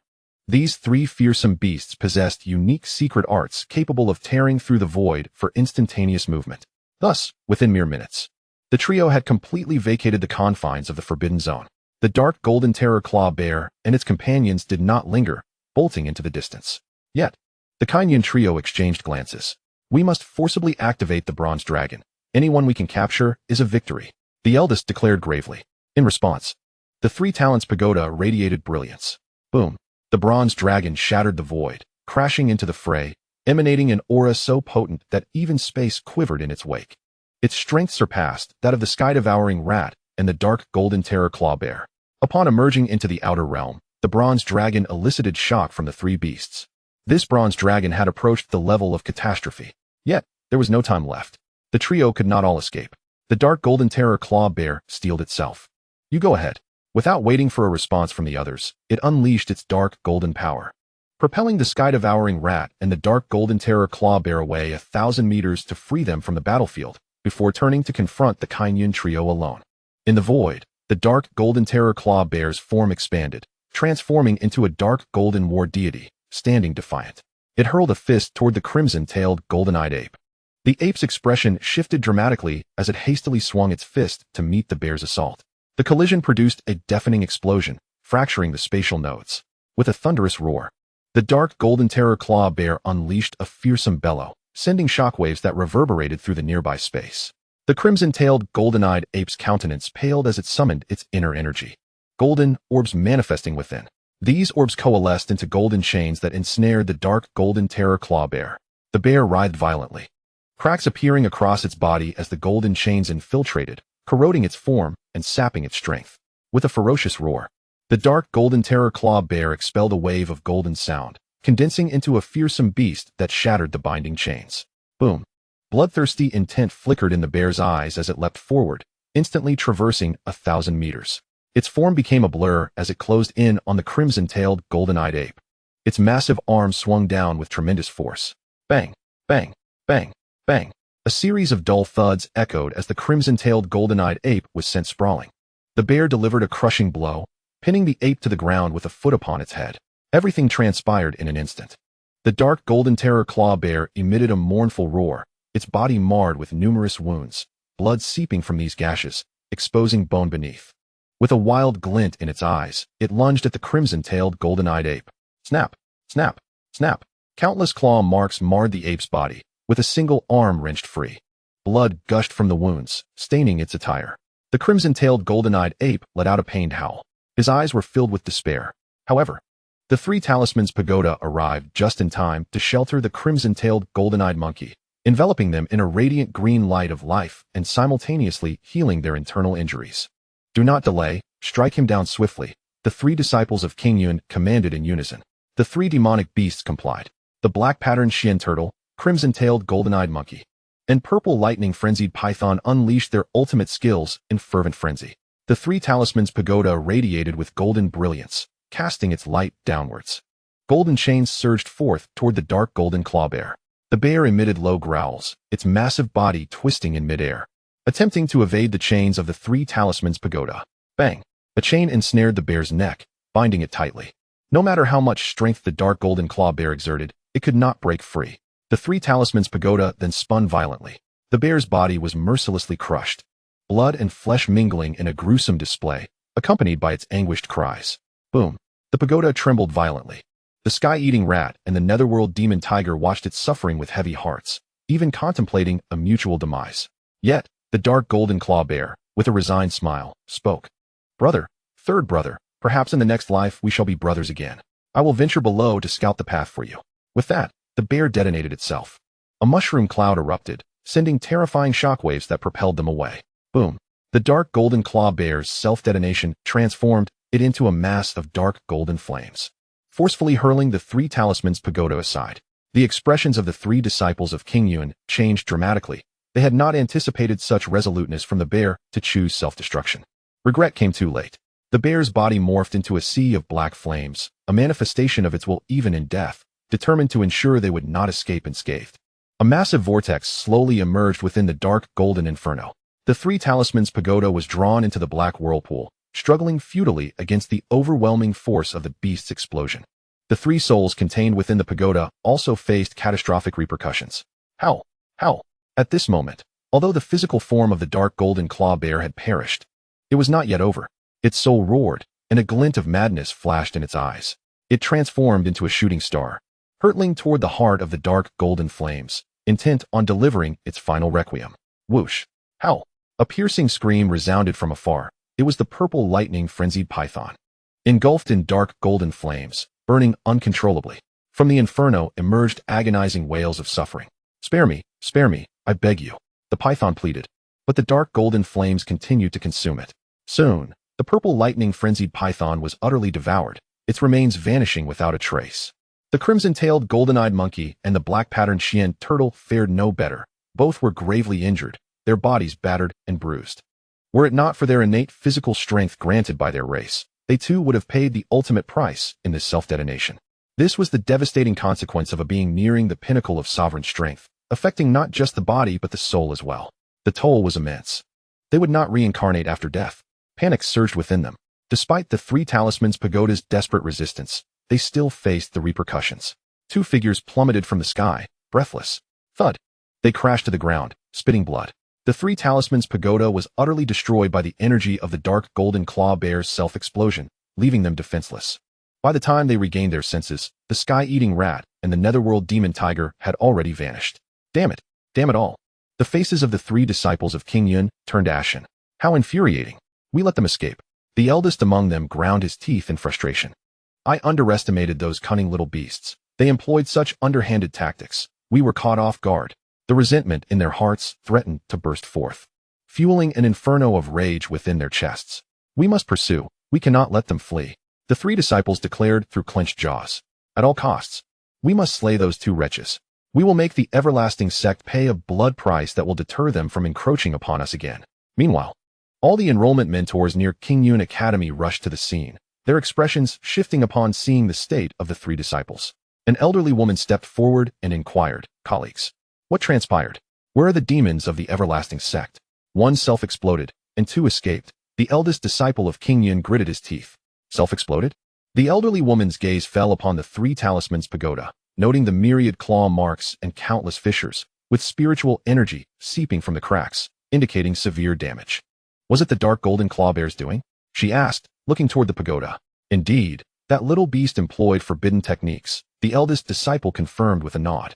Speaker 1: These three fearsome beasts possessed unique secret arts capable of tearing through the void for instantaneous movement. Thus, within mere minutes, the trio had completely vacated the confines of the Forbidden Zone. The dark golden terror claw bear and its companions did not linger, bolting into the distance. Yet, the Qingyun trio exchanged glances. We must forcibly activate the bronze dragon. Anyone we can capture is a victory, the eldest declared gravely. In response, the three talents pagoda radiated brilliance. Boom! The bronze dragon shattered the void, crashing into the fray, emanating an aura so potent that even space quivered in its wake. Its strength surpassed that of the sky-devouring rat and the dark golden terror claw bear. Upon emerging into the outer realm, the bronze dragon elicited shock from the three beasts. This bronze dragon had approached the level of catastrophe. Yet, there was no time left. The trio could not all escape. The dark golden terror claw bear steeled itself. You go ahead. Without waiting for a response from the others, it unleashed its dark golden power, propelling the sky-devouring rat and the dark golden terror claw bear away 1,000 meters to free them from the battlefield, before turning to confront the Qingyun trio alone. In the void, the dark golden terror claw bear's form expanded, transforming into a dark golden war deity, standing defiant. It hurled a fist toward the crimson-tailed golden-eyed ape. The ape's expression shifted dramatically as it hastily swung its fist to meet the bear's assault. The collision produced a deafening explosion, fracturing the spatial nodes. With a thunderous roar, the dark golden terror claw bear unleashed a fearsome bellow, sending shockwaves that reverberated through the nearby space. The crimson-tailed golden-eyed ape's countenance paled as it summoned its inner energy. Golden orbs manifesting within. These orbs coalesced into golden chains that ensnared the dark golden terror claw bear. The bear writhed violently, cracks appearing across its body as the golden chains infiltrated, corroding its form and sapping its strength. With a ferocious roar, the dark golden terror claw bear expelled a wave of golden sound, condensing into a fearsome beast that shattered the binding chains. Boom! Bloodthirsty intent flickered in the bear's eyes as it leapt forward, instantly traversing 1,000 meters. Its form became a blur as it closed in on the crimson-tailed, golden-eyed ape. Its massive arms swung down with tremendous force. Bang, bang, bang, bang. A series of dull thuds echoed as the crimson-tailed, golden-eyed ape was sent sprawling. The bear delivered a crushing blow, pinning the ape to the ground with a foot upon its head. Everything transpired in an instant. The dark golden terror claw bear emitted a mournful roar, its body marred with numerous wounds, blood seeping from these gashes, exposing bone beneath. With a wild glint in its eyes, it lunged at the crimson-tailed, golden-eyed ape. Snap, snap, snap. Countless claw marks marred the ape's body, with a single arm wrenched free. Blood gushed from the wounds, staining its attire. The crimson-tailed, golden-eyed ape let out a pained howl. His eyes were filled with despair. However, the three talismans Pagoda arrived just in time to shelter the crimson-tailed, golden-eyed monkey, enveloping them in a radiant green light of life and simultaneously healing their internal injuries. Do not delay, strike him down swiftly, the three disciples of Qingyun commanded in unison. The three demonic beasts complied. The black-patterned Xian turtle, crimson-tailed, golden-eyed monkey, and purple lightning-frenzied python unleashed their ultimate skills in fervent frenzy. The three talismans Pagoda radiated with golden brilliance, casting its light downwards. Golden chains surged forth toward the dark golden claw bear. The bear emitted low growls, its massive body twisting in midair, attempting to evade the chains of the three talismans Pagoda. Bang! A chain ensnared the bear's neck, binding it tightly. No matter how much strength the dark golden claw bear exerted, it could not break free. The three talismans Pagoda then spun violently. The bear's body was mercilessly crushed, blood and flesh mingling in a gruesome display, accompanied by its anguished cries. Boom! The Pagoda trembled violently. The sky-eating rat and the netherworld demon tiger watched it suffering with heavy hearts, even contemplating a mutual demise. Yet, the dark golden claw bear, with a resigned smile, spoke. Brother, third brother, perhaps in the next life we shall be brothers again. I will venture below to scout the path for you. With that, the bear detonated itself. A mushroom cloud erupted, sending terrifying shockwaves that propelled them away. Boom! The dark golden claw bear's self-detonation transformed it into a mass of dark golden flames, forcefully hurling the three talismans Pagoda aside. The expressions of the three disciples of Qingyun changed dramatically. They had not anticipated such resoluteness from the bear to choose self-destruction. Regret came too late. The bear's body morphed into a sea of black flames, a manifestation of its will even in death, determined to ensure they would not escape unscathed. A massive vortex slowly emerged within the dark golden inferno. The three talismans Pagoda was drawn into the black whirlpool, struggling futilely against the overwhelming force of the beast's explosion. The three souls contained within the Pagoda also faced catastrophic repercussions. How? At this moment, although the physical form of the dark golden claw bear had perished, it was not yet over. Its soul roared, and a glint of madness flashed in its eyes. It transformed into a shooting star, hurtling toward the heart of the dark golden flames, intent on delivering its final requiem. Whoosh! How? A piercing scream resounded from afar. It was the purple lightning-frenzied python, engulfed in dark golden flames, burning uncontrollably. From the inferno emerged agonizing wails of suffering. Spare me, I beg you, the python pleaded. But the dark golden flames continued to consume it. Soon, the purple lightning-frenzied python was utterly devoured, its remains vanishing without a trace. The crimson-tailed golden-eyed monkey and the black-patterned Xian turtle fared no better. Both were gravely injured, their bodies battered and bruised. Were it not for their innate physical strength granted by their race, they too would have paid the ultimate price in this self-detonation. This was the devastating consequence of a being nearing the pinnacle of sovereign strength, affecting not just the body but the soul as well. The toll was immense. They would not reincarnate after death. Panic surged within them. Despite the three talismans Pagoda's desperate resistance, they still faced the repercussions. Two figures plummeted from the sky, breathless. Thud! They crashed to the ground, spitting blood. The three talismans Pagoda was utterly destroyed by the energy of the dark golden claw bear's self-explosion, leaving them defenseless. By the time they regained their senses, the sky-eating rat and the netherworld demon tiger had already vanished. Damn it all. The faces of the three disciples of Qingyun turned ashen. How infuriating. We let them escape. The eldest among them ground his teeth in frustration. I underestimated those cunning little beasts. They employed such underhanded tactics. We were caught off guard. The resentment in their hearts threatened to burst forth, fueling an inferno of rage within their chests. We must pursue. We cannot let them flee. The three disciples declared through clenched jaws. At all costs, we must slay those two wretches. We will make the everlasting sect pay a blood price that will deter them from encroaching upon us again. Meanwhile, all the enrollment mentors near Qingyun Academy rushed to the scene, their expressions shifting upon seeing the state of the three disciples. An elderly woman stepped forward and inquired, "Colleagues, what transpired? Where are the demons of the everlasting sect?" One self-exploded, and two escaped. The eldest disciple of Qingyun gritted his teeth. Self-exploded? The elderly woman's gaze fell upon the three talismans pagoda, noting the myriad claw marks and countless fissures, with spiritual energy seeping from the cracks, indicating severe damage. Was it the dark golden claw bear's doing? She asked, looking toward the pagoda. Indeed, that little beast employed forbidden techniques, the eldest disciple confirmed with a nod.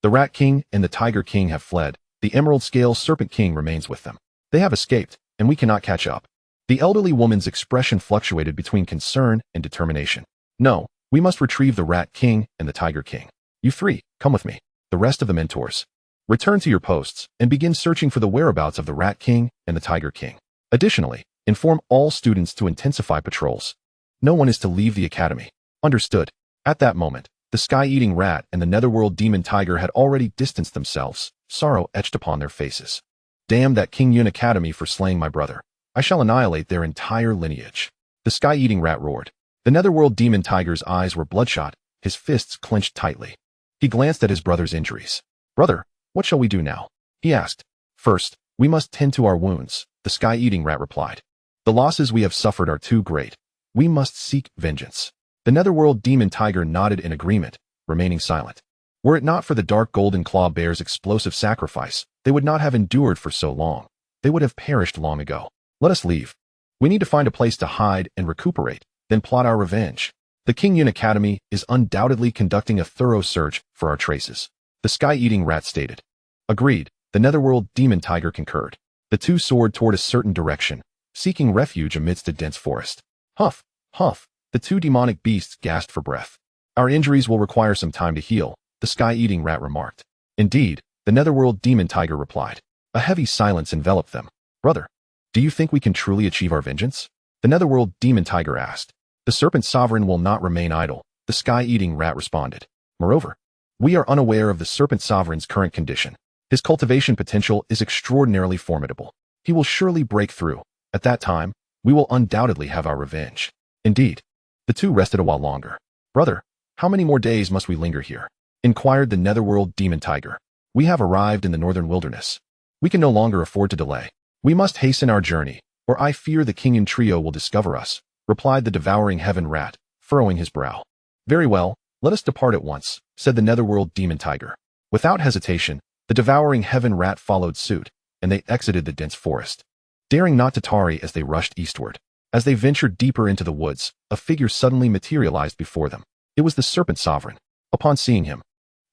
Speaker 1: The Rat King and the Tiger King have fled. The Emerald Scale Serpent King remains with them. They have escaped, and we cannot catch up. The elderly woman's expression fluctuated between concern and determination. No, we must retrieve the Rat King and the Tiger King. You three, come with me. The rest of the mentors, return to your posts and begin searching for the whereabouts of the Rat King and the Tiger King. Additionally, inform all students to intensify patrols. No one is to leave the academy. Understood. At that moment, the sky-eating rat and the netherworld demon tiger had already distanced themselves, sorrow etched upon their faces. Damn that Qingyun Academy for slaying my brother. I shall annihilate their entire lineage. The sky-eating rat roared. The netherworld demon tiger's eyes were bloodshot, his fists clenched tightly. He glanced at his brother's injuries. Brother, what shall we do now? He asked. First, we must tend to our wounds, the sky-eating rat replied. The losses we have suffered are too great. We must seek vengeance. The netherworld demon tiger nodded in agreement, remaining silent. Were it not for the dark golden claw bear's explosive sacrifice, they would not have endured for so long. They would have perished long ago. Let us leave. We need to find a place to hide and recuperate, then plot our revenge. The Qingyun Academy is undoubtedly conducting a thorough search for our traces. The sky-eating rat stated. Agreed, the netherworld demon tiger concurred. The two soared toward a certain direction, seeking refuge amidst a dense forest. Huff, huff, the two demonic beasts gasped for breath. Our injuries will require some time to heal, the sky-eating rat remarked. Indeed, the netherworld demon tiger replied. A heavy silence enveloped them. Brother, do you think we can truly achieve our vengeance? The netherworld demon tiger asked. The serpent sovereign will not remain idle, the sky-eating rat responded. Moreover, we are unaware of the serpent sovereign's current condition. His cultivation potential is extraordinarily formidable. He will surely break through. At that time, we will undoubtedly have our revenge. Indeed. The two rested a while longer. Brother, how many more days must we linger here? Inquired the netherworld demon tiger. We have arrived in the northern wilderness. We can no longer afford to delay. We must hasten our journey, or I fear the Qingyun trio will discover us, replied the devouring heaven rat, furrowing his brow. Very well, let us depart at once, said the netherworld demon tiger. Without hesitation, the devouring heaven rat followed suit, and they exited the dense forest. Daring not to tarry as they rushed eastward. As they ventured deeper into the woods, a figure suddenly materialized before them. It was the serpent sovereign. Upon seeing him,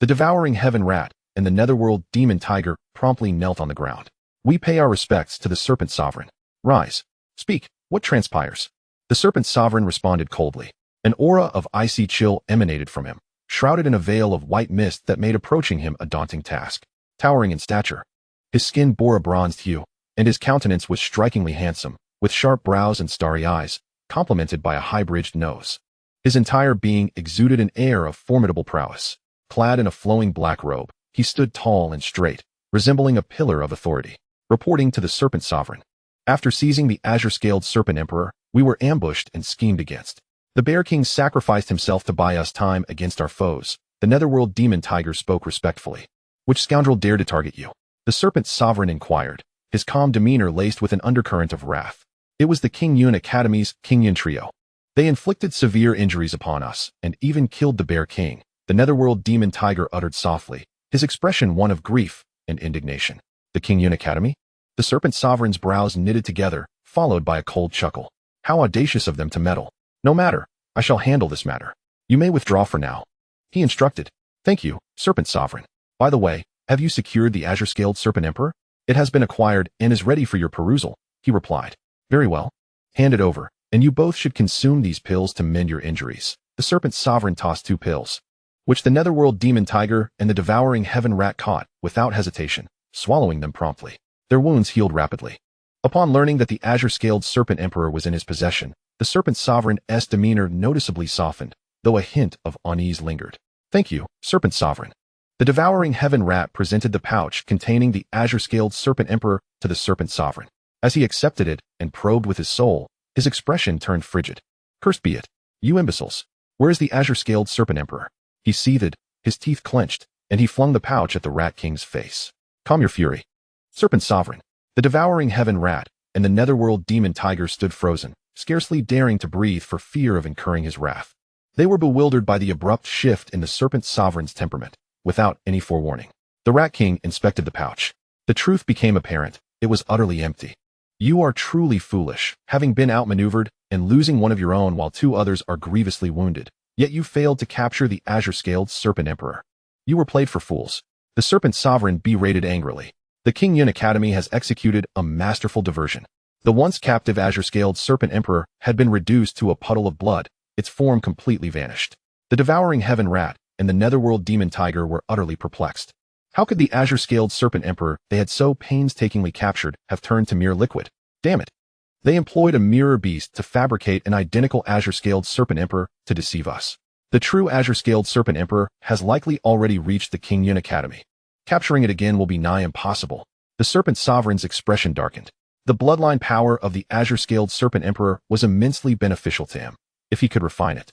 Speaker 1: the devouring heaven rat and the netherworld demon tiger promptly knelt on the ground. We pay our respects to the serpent sovereign. Rise. Speak. What transpires? The serpent sovereign responded coldly. An aura of icy chill emanated from him, shrouded in a veil of white mist that made approaching him a daunting task. Towering in stature, his skin bore a bronzed hue, and his countenance was strikingly handsome, with sharp brows and starry eyes, complemented by a high-bridged nose. His entire being exuded an air of formidable prowess. Clad in a flowing black robe, he stood tall and straight, resembling a pillar of authority. Reporting to the serpent sovereign. After seizing the azure-scaled serpent emperor, we were ambushed and schemed against. The bear king sacrificed himself to buy us time against our foes. The netherworld demon tiger spoke respectfully. Which scoundrel dared to target you? The serpent sovereign inquired, his calm demeanor laced with an undercurrent of wrath. It was the Qingyun Academy's Qingyun trio. They inflicted severe injuries upon us, and even killed the bear king. The netherworld demon tiger uttered softly, his expression one of grief and indignation. The Qingyun Academy? The serpent sovereign's brows knitted together, followed by a cold chuckle. How audacious of them to meddle. No matter, I shall handle this matter. You may withdraw for now. He instructed. Thank you, serpent sovereign. By the way, have you secured the azure-scaled serpent emperor? It has been acquired and is ready for your perusal, he replied. Very well. Hand it over, and you both should consume these pills to mend your injuries. The serpent sovereign tossed 2 pills, which the netherworld demon tiger and the devouring heaven rat caught without hesitation, swallowing them promptly. Their wounds healed rapidly. Upon learning that the azure-scaled serpent emperor was in his possession, the serpent sovereign's demeanor noticeably softened, though a hint of unease lingered. Thank you, serpent sovereign. The devouring heaven rat presented the pouch containing the azure-scaled Serpent Emperor to the Serpent Sovereign. As he accepted it and probed with his soul, his expression turned frigid. Cursed be it, you imbeciles. Where is the azure-scaled Serpent Emperor? He seethed, his teeth clenched, and he flung the pouch at the Rat King's face. Calm your fury. Serpent Sovereign. The devouring heaven rat and the netherworld demon tiger stood frozen, scarcely daring to breathe for fear of incurring his wrath. They were bewildered by the abrupt shift in the Serpent Sovereign's temperament. Without any forewarning, the Rat King inspected the pouch. The truth became apparent. It was utterly empty. You are truly foolish, having been outmaneuvered and losing one of your own while 2 others are grievously wounded. Yet you failed to capture the azure-scaled Serpent Emperor. You were played for fools. The Serpent Sovereign berated angrily. The Qingyun Academy has executed a masterful diversion. The once captive azure-scaled Serpent Emperor had been reduced to a puddle of blood, its form completely vanished. The devouring heaven rat and the netherworld demon tiger were utterly perplexed. How could the azure-scaled Serpent Emperor they had so painstakingly captured have turned to mere liquid? Damn it! They employed a mirror beast to fabricate an identical azure-scaled Serpent Emperor to deceive us. The true azure-scaled Serpent Emperor has likely already reached the Qingyun Academy. Capturing it again will be nigh impossible. The Serpent Sovereign's expression darkened. The bloodline power of the azure-scaled Serpent Emperor was immensely beneficial to him. If he could refine it,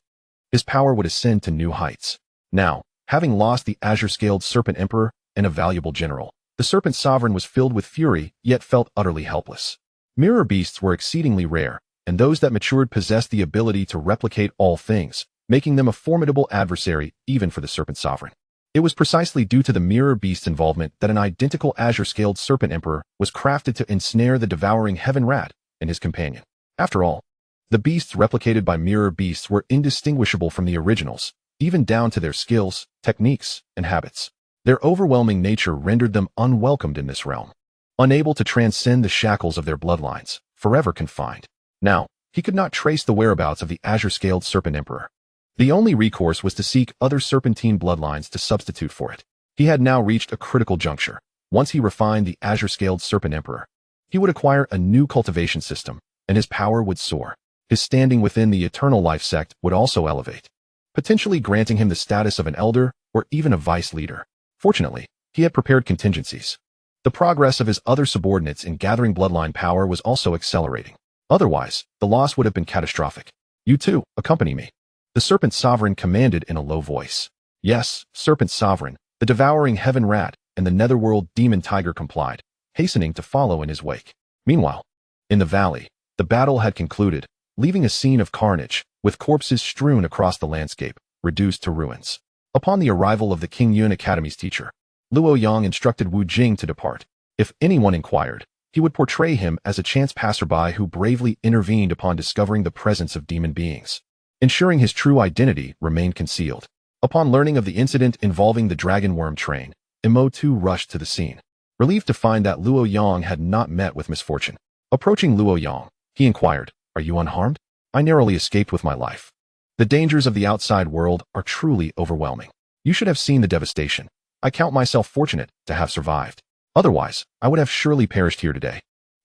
Speaker 1: his power would ascend to new heights. Now, having lost the azure-scaled Serpent Emperor and a valuable general, the Serpent Sovereign was filled with fury, yet felt utterly helpless. Mirror beasts were exceedingly rare, and those that matured possessed the ability to replicate all things, making them a formidable adversary even for the Serpent Sovereign. It was precisely due to the mirror beast's involvement that an identical azure-scaled Serpent Emperor was crafted to ensnare the devouring heaven rat and his companion. After all, the beasts replicated by mirror beasts were indistinguishable from the originals, even down to their skills, techniques, and habits. Their overwhelming nature rendered them unwelcomed in this realm, unable to transcend the shackles of their bloodlines, forever confined. Now, he could not trace the whereabouts of the azure-scaled Serpent Emperor. The only recourse was to seek other serpentine bloodlines to substitute for it. He had now reached a critical juncture. Once he refined the azure-scaled Serpent Emperor, he would acquire a new cultivation system, and his power would soar. His standing within the Eternal Life sect would also elevate, potentially granting him the status of an elder or even a vice leader. Fortunately, he had prepared contingencies. The progress of his other subordinates in gathering bloodline power was also accelerating. Otherwise, the loss would have been catastrophic. You too, accompany me. The Serpent Sovereign commanded in a low voice. Yes, Serpent Sovereign, the devouring heaven rat and the netherworld demon tiger complied, hastening to follow in his wake. Meanwhile, in the valley, the battle had concluded, leaving a scene of carnage, with corpses strewn across the landscape, reduced to ruins. Upon the arrival of the Qingyun Academy's teacher, Luo Yang instructed Wu Jing to depart. If anyone inquired, he would portray him as a chance passerby who bravely intervened upon discovering the presence of demon beings, ensuring his true identity remained concealed. Upon learning of the incident involving the dragon worm train, Imo too rushed to the scene, relieved to find that Luo Yang had not met with misfortune. Approaching Luo Yang, he inquired, "Are you unharmed? I narrowly escaped with my life. The dangers of the outside world are truly overwhelming. You should have seen the devastation. I count myself fortunate to have survived. Otherwise, I would have surely perished here today."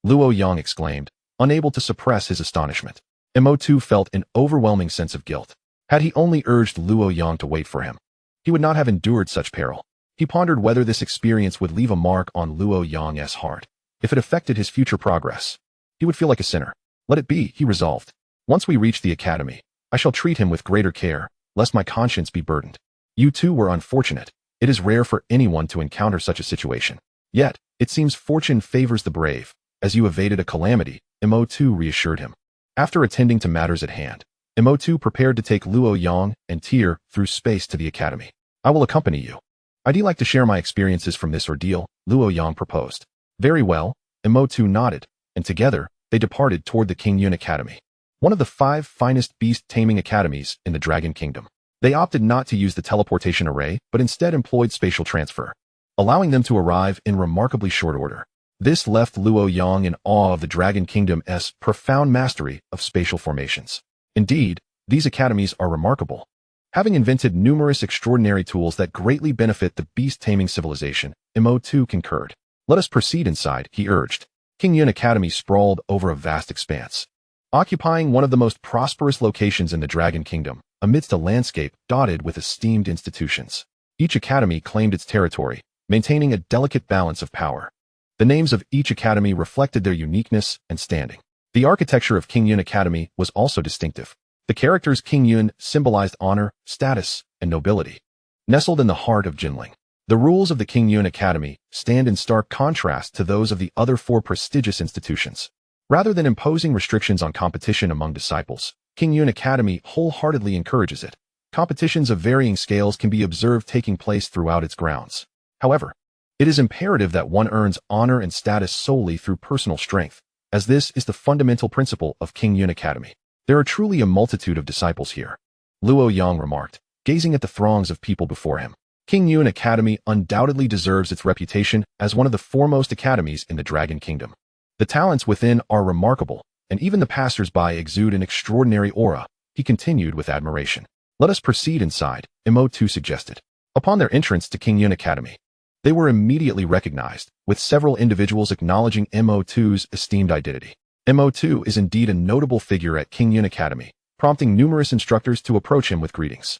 Speaker 1: Luo Yang exclaimed, unable to suppress his astonishment. Imo too felt an overwhelming sense of guilt. Had he only urged Luo Yang to wait for him, he would not have endured such peril. He pondered whether this experience would leave a mark on Luo Yang's heart. If it affected his future progress, he would feel like a sinner. Let it be, he resolved. Once we reach the academy, I shall treat him with greater care, lest my conscience be burdened. You too were unfortunate. It is rare for anyone to encounter such a situation. Yet, it seems fortune favors the brave. As you evaded a calamity, Imo too reassured him. After attending to matters at hand, Imo too prepared to take Luo Yang and Tier through space to the academy. I will accompany you. I'd like to share my experiences from this ordeal, Luo Yang proposed. Very well, Imo too nodded, and together, they departed toward the Qingyun Academy, one of the 5 finest beast taming academies in the Dragon Kingdom. They opted not to use the teleportation array, but instead employed spatial transfer, allowing them to arrive in remarkably short order. This left Luo Yang in awe of the Dragon Kingdom's profound mastery of spatial formations. Indeed, these academies are remarkable, having invented numerous extraordinary tools that greatly benefit the beast taming civilization. Imo too concurred. Let us proceed inside, he urged. Qingyun Academy sprawled over a vast expanse, occupying one of the most prosperous locations in the Dragon Kingdom, amidst a landscape dotted with esteemed institutions. Each academy claimed its territory, maintaining a delicate balance of power. The names of each academy reflected their uniqueness and standing. The architecture of Qingyun Academy was also distinctive. The characters Qingyun symbolized honor, status, and nobility. Nestled in the heart of Jinling, the rules of the Qingyun Academy stand in stark contrast to those of the other four prestigious institutions. Rather than imposing restrictions on competition among disciples, Qingyun Academy wholeheartedly encourages it. Competitions of varying scales can be observed taking place throughout its grounds. However, it is imperative that one earns honor and status solely through personal strength, as this is the fundamental principle of Qingyun Academy. There are truly a multitude of disciples here, Luo Yang remarked, gazing at the throngs of people before him. Qingyun Academy undoubtedly deserves its reputation as one of the foremost academies in the Dragon Kingdom. The talents within are remarkable, and even the passers-by exude an extraordinary aura, he continued with admiration. Let us proceed inside, Mo2 suggested. Upon their entrance to Qingyun Academy, they were immediately recognized, with several individuals acknowledging Mo2's esteemed identity. Mo2 is indeed a notable figure at Qingyun Academy, prompting numerous instructors to approach him with greetings.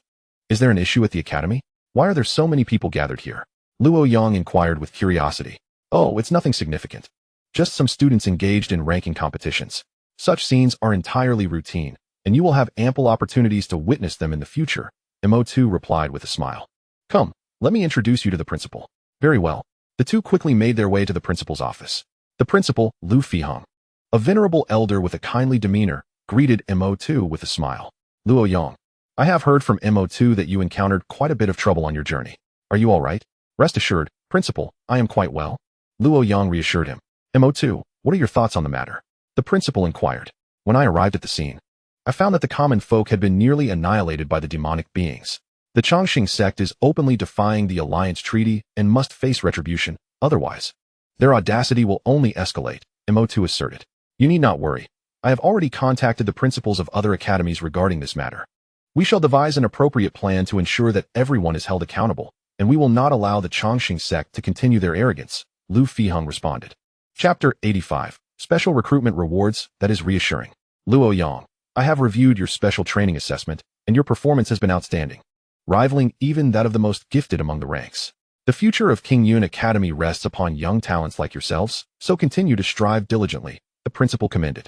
Speaker 1: Is there an issue at the academy? Why are there so many people gathered here? Luo Yang inquired with curiosity. Oh, it's nothing significant. Just some students engaged in ranking competitions. Such scenes are entirely routine, and you will have ample opportunities to witness them in the future, Mo2 replied with a smile. Come, let me introduce you to the principal. Very well. The two quickly made their way to the principal's office. The principal, Lu Fihong, a venerable elder with a kindly demeanor, greeted Mo2 with a smile. Luo Yang, I have heard from Mo2 that you encountered quite a bit of trouble on your journey. Are you all right? Rest assured, principal, I am quite well. Luo Yang reassured him. Mo2, what are your thoughts on the matter? The principal inquired. When I arrived at the scene, I found that the common folk had been nearly annihilated by the demonic beings. The Chongqing sect is openly defying the alliance treaty and must face retribution, otherwise their audacity will only escalate, Mo2 asserted. You need not worry. I have already contacted the principals of other academies regarding this matter. We shall devise an appropriate plan to ensure that everyone is held accountable, and we will not allow the Chongqing sect to continue their arrogance, Lu Fihong responded. Chapter 85. Special Recruitment Rewards, that is reassuring. Luo Yang, I have reviewed your special training assessment, and your performance has been outstanding, rivaling even that of the most gifted among the ranks. The future of Qingyun Academy rests upon young talents like yourselves, so continue to strive diligently, the principal commended.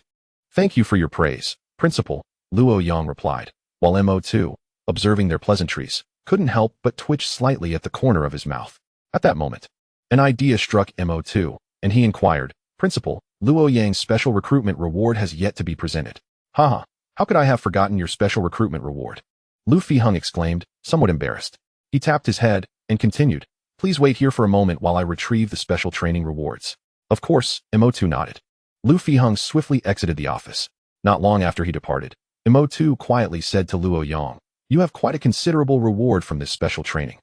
Speaker 1: Thank you for your praise, principal, Luo Yang replied, while Mo2, observing their pleasantries, couldn't help but twitch slightly at the corner of his mouth. At that moment, an idea struck Mo2, and he inquired, Principal, Luo Yang's special recruitment reward has yet to be presented. Haha, how could I have forgotten your special recruitment reward? Lu Fihong exclaimed, somewhat embarrassed. He tapped his head and continued, please wait here for a moment while I retrieve the special training rewards. Of course, Mo2 nodded. Lu Fihong swiftly exited the office. Not long after he departed, Mo2 quietly said to Luo Yang, you have quite a considerable reward from this special training.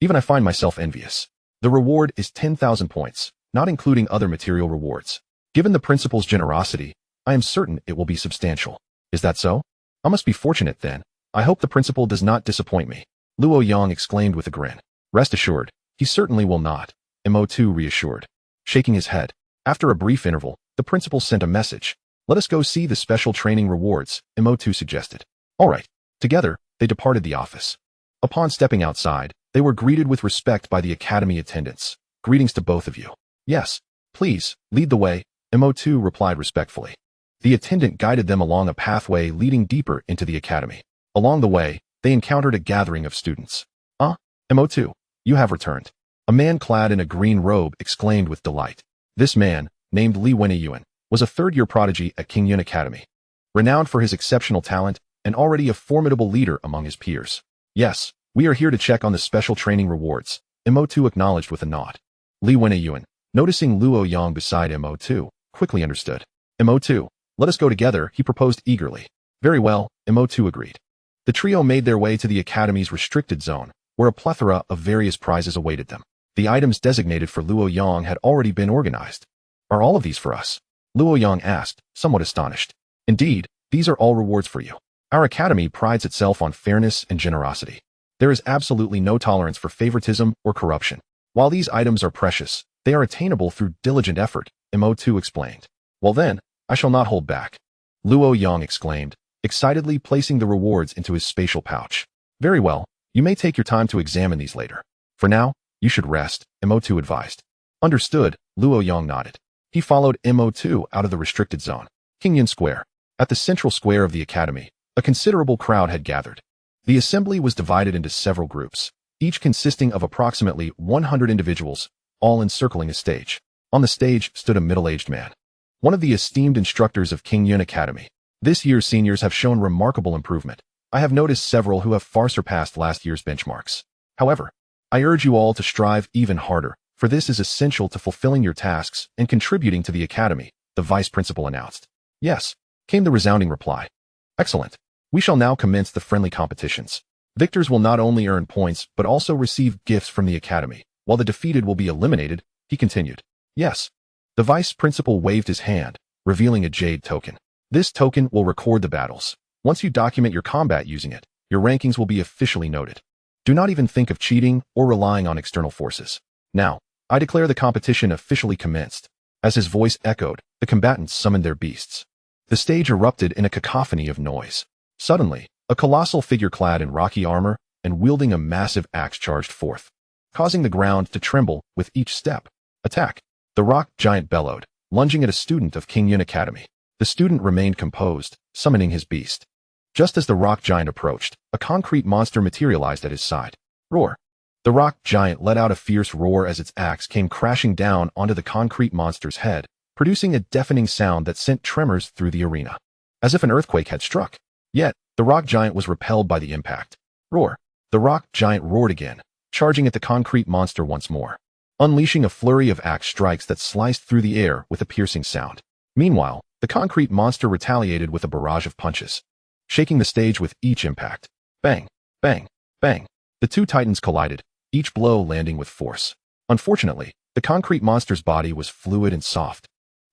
Speaker 1: Even I find myself envious. The reward is 10,000 points, not including other material rewards. Given the principal's generosity, I am certain it will be substantial. Is that so? I must be fortunate then. I hope the principal does not disappoint me. Luo Yang exclaimed with a grin. Rest assured, he certainly will not, Mo2 reassured. Shaking his head, after a brief interval, the principal sent a message. Let us go see the special training rewards, Mo2 suggested. All right. Together, they departed the office. Upon stepping outside, they were greeted with respect by the academy attendants. Greetings to both of you. Yes, please, lead the way, Mo2 replied respectfully. The attendant guided them along a pathway leading deeper into the academy. Along the way, they encountered a gathering of students. Mo2, you have returned. A man clad in a green robe exclaimed with delight. This man, named Lin E, was a third-year prodigy at Qingyun Academy, renowned for his exceptional talent and already a formidable leader among his peers. Yes, we are here to check on the special training rewards, Mo2 acknowledged with a nod. Lin E, noticing Luo Yang beside Mo2, quickly understood. Mo2, let us go together, he proposed eagerly. Very well, Mo2 agreed. The trio made their way to the academy's restricted zone, where a plethora of various prizes awaited them. The items designated for Luo Yang had already been organized. Are all of these for us? Luo Yang asked, somewhat astonished. Indeed, these are all rewards for you. Our academy prides itself on fairness and generosity. There is absolutely no tolerance for favoritism or corruption. While these items are precious, they are attainable through diligent effort, Mo2 explained. Well then, I shall not hold back. Luo Yang exclaimed, excitedly placing the rewards into his spatial pouch. Very well, you may take your time to examine these later. For now, you should rest, MO2 advised. Understood, Luo Yang nodded. He followed MO2 out of the restricted zone. Qingyun Square. At the central square of the academy, a considerable crowd had gathered. The assembly was divided into several groups, each consisting of approximately 100 individuals, all encircling a stage. On the stage stood a middle-aged man, one of the esteemed instructors of Qingyun Academy. This year's seniors have shown remarkable improvement. I have noticed several who have far surpassed last year's benchmarks. However, I urge you all to strive even harder, for this is essential to fulfilling your tasks and contributing to the academy, the vice principal announced. Yes, came the resounding reply. Excellent. We shall now commence the friendly competitions. Victors will not only earn points but also receive gifts from the academy, while the defeated will be eliminated, he continued. Yes. The vice principal waved his hand, revealing a jade token. This token will record the battles. Once you document your combat using it, your rankings will be officially noted. Do not even think of cheating or relying on external forces. Now, I declare the competition officially commenced. As his voice echoed, the combatants summoned their beasts. The stage erupted in a cacophony of noise. Suddenly, a colossal figure clad in rocky armor and wielding a massive axe charged forth, causing the ground to tremble with each step. Attack! The rock giant bellowed, lunging at a student of Qingyun Academy. The student remained composed, summoning his beast. Just as the rock giant approached, a concrete monster materialized at his side. Roar! The rock giant let out a fierce roar as its axe came crashing down onto the concrete monster's head, producing a deafening sound that sent tremors through the arena, as if an earthquake had struck. Yet, the rock giant was repelled by the impact. Roar! The rock giant roared again, charging at the concrete monster once more, unleashing a flurry of axe strikes that sliced through the air with a piercing sound. Meanwhile, the concrete monster retaliated with a barrage of punches, shaking the stage with each impact. Bang! Bang! Bang! The two titans collided, each blow landing with force. Unfortunately, the concrete monster's body was fluid and soft,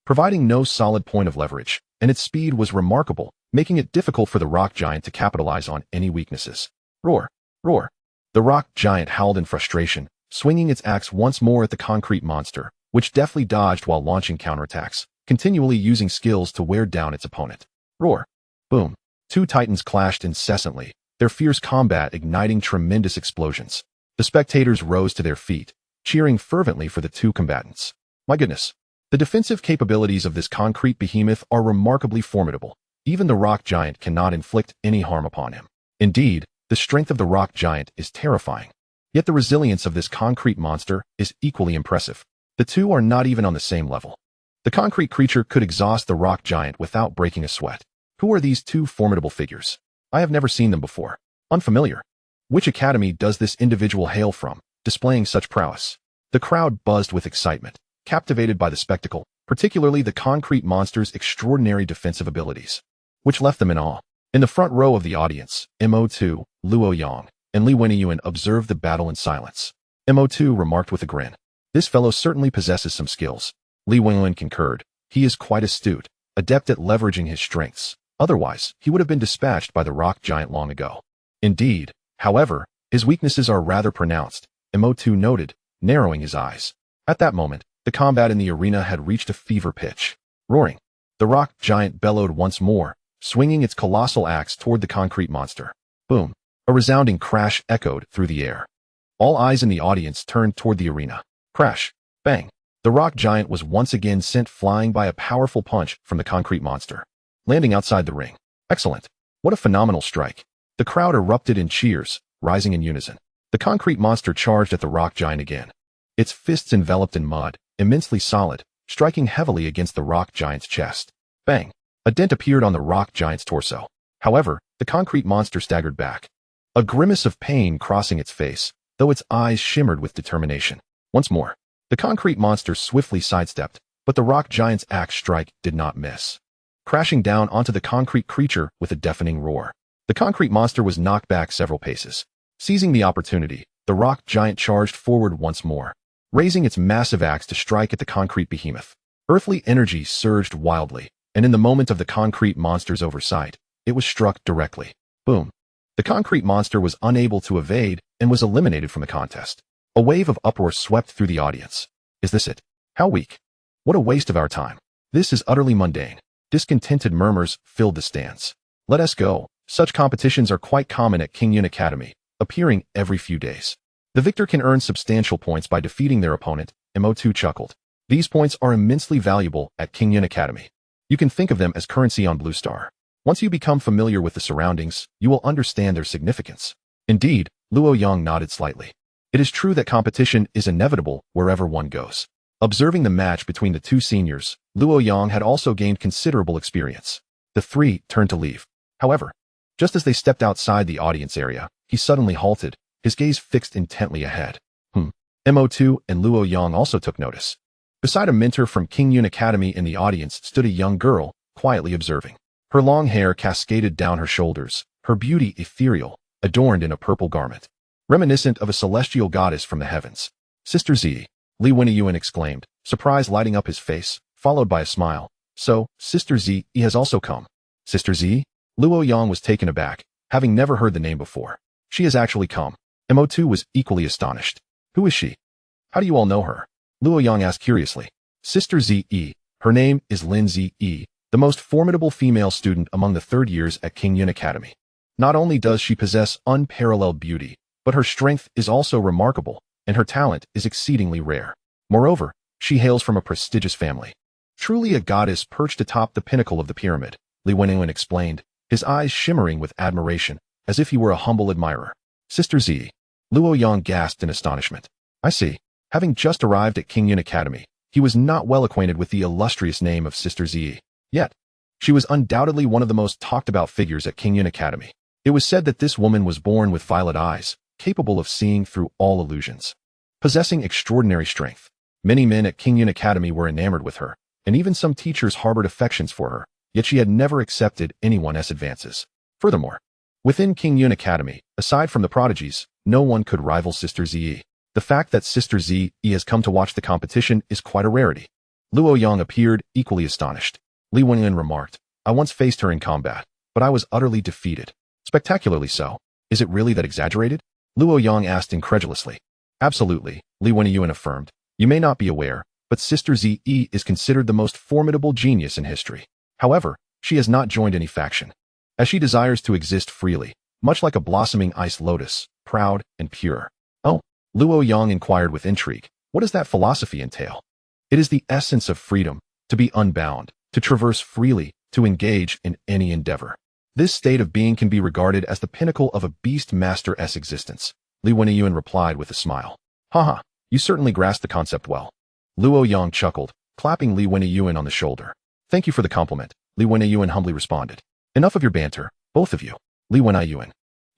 Speaker 1: providing no solid point of leverage, and its speed was remarkable, making it difficult for the rock giant to capitalize on any weaknesses. Roar! Roar! The rock giant howled in frustration, swinging its axe once more at the concrete monster, which deftly dodged while launching counterattacks, continually using skills to wear down its opponent. Roar! Boom! Two titans clashed incessantly, their fierce combat igniting tremendous explosions. The spectators rose to their feet, cheering fervently for the two combatants. My goodness! The defensive capabilities of this concrete behemoth are remarkably formidable. Even the rock giant cannot inflict any harm upon him. Indeed, the strength of the rock giant is terrifying. Yet the resilience of this concrete monster is equally impressive. The two are not even on the same level. The concrete creature could exhaust the rock giant without breaking a sweat. Who are these two formidable figures? I have never seen them before. Unfamiliar. Which academy does this individual hail from, displaying such prowess? The crowd buzzed with excitement, captivated by the spectacle, particularly the concrete monster's extraordinary defensive abilities, which left them in awe. In the front row of the audience, MO2, Luo Yang, and Li Wenyuan observed the battle in silence. MO2 remarked with a grin. This fellow certainly possesses some skills. Li Wenyuan concurred. He is quite astute, adept at leveraging his strengths. Otherwise, he would have been dispatched by the rock giant long ago. Indeed, however, his weaknesses are rather pronounced, MO2 noted, narrowing his eyes. At that moment, the combat in the arena had reached a fever pitch. Roaring, the rock giant bellowed once more, swinging its colossal axe toward the concrete monster. Boom! A resounding crash echoed through the air. All eyes in the audience turned toward the arena. Crash! Bang! The rock giant was once again sent flying by a powerful punch from the concrete monster, landing outside the ring. Excellent! What a phenomenal strike! The crowd erupted in cheers, rising in unison. The concrete monster charged at the rock giant again, its fists enveloped in mud, immensely solid, striking heavily against the rock giant's chest. Bang! A dent appeared on the rock giant's torso. However, the concrete monster staggered back, a grimace of pain crossing its face, though its eyes shimmered with determination. Once more, the concrete monster swiftly sidestepped, but the rock giant's axe strike did not miss, crashing down onto the concrete creature with a deafening roar. The concrete monster was knocked back several paces. Seizing the opportunity, the rock giant charged forward once more, raising its massive axe to strike at the concrete behemoth. Earthly energy surged wildly, and in the moment of the concrete monster's oversight, it was struck directly. Boom! The concrete monster was unable to evade and was eliminated from the contest. A wave of uproar swept through the audience. Is this it? How weak! What a waste of our time! This is utterly mundane. Discontented murmurs filled the stands. Let us go. Such competitions are quite common at Qingyun Academy, appearing every few days. The victor can earn substantial points by defeating their opponent, Mo2 chuckled. These points are immensely valuable at Qingyun Academy. You can think of them as currency on Blue Star. Once you become familiar with the surroundings, you will understand their significance. Indeed, Luo Yang nodded slightly. It is true that competition is inevitable wherever one goes. Observing the match between the two seniors, Luo Yang had also gained considerable experience. The three turned to leave. However, just as they stepped outside the audience area, he suddenly halted, his gaze fixed intently ahead. Mo2 and Luo Yang also took notice. Beside a mentor from Qingyun Academy in the audience stood a young girl, quietly observing. Her long hair cascaded down her shoulders, her beauty ethereal, adorned in a purple garment, reminiscent of a celestial goddess from the heavens. Sister Z, Li Wenyuan exclaimed, surprise lighting up his face, followed by a smile. So, Sister Z has also come. Sister Z? Luo Yang was taken aback, having never heard the name before. She has actually come. Mo2 was equally astonished. Who is she? How do you all know her? Luo Yang asked curiously. Sister Z. Her name is Lin E, the most formidable female student among the third years at Qingyun Academy. Not only does she possess unparalleled beauty, but her strength is also remarkable, and her talent is exceedingly rare. Moreover, she hails from a prestigious family. Truly a goddess perched atop the pinnacle of the pyramid, Li Wenyuan explained, his eyes shimmering with admiration, as if he were a humble admirer. Sister Z. Luo Yang gasped in astonishment. I see. Having just arrived at Qingyun Academy, he was not well acquainted with the illustrious name of Sister Z. Yet, she was undoubtedly one of the most talked-about figures at Qingyun Academy. It was said that this woman was born with violet eyes, capable of seeing through all illusions. Possessing extraordinary strength, many men at Qingyun Academy were enamored with her, and even some teachers harbored affections for her, yet she had never accepted anyone's advances. Furthermore, within Qingyun Academy, aside from the prodigies, no one could rival Sister Z. The fact that Sister Z has come to watch the competition is quite a rarity. Luo Yang appeared equally astonished. Li Wenyuan remarked, I once faced her in combat, but I was utterly defeated. Spectacularly so. Is it really that exaggerated? Luo Yang asked incredulously. Absolutely, Li Wenyuan affirmed. You may not be aware, but Sister Z is considered the most formidable genius in history. However, she has not joined any faction, as she desires to exist freely, much like a blossoming ice lotus, proud and pure. Oh, Luo Yang inquired with intrigue. What does that philosophy entail? It is the essence of freedom, to be unbound, to traverse freely, to engage in any endeavor. This state of being can be regarded as the pinnacle of a Beastmaster's existence, Li Wenyuan replied with a smile. Haha, you certainly grasp the concept well. Luo Yang chuckled, clapping Li Wenyuan on the shoulder. Thank you for the compliment, Li Wenyuan humbly responded. Enough of your banter, both of you. Li Wenyuan.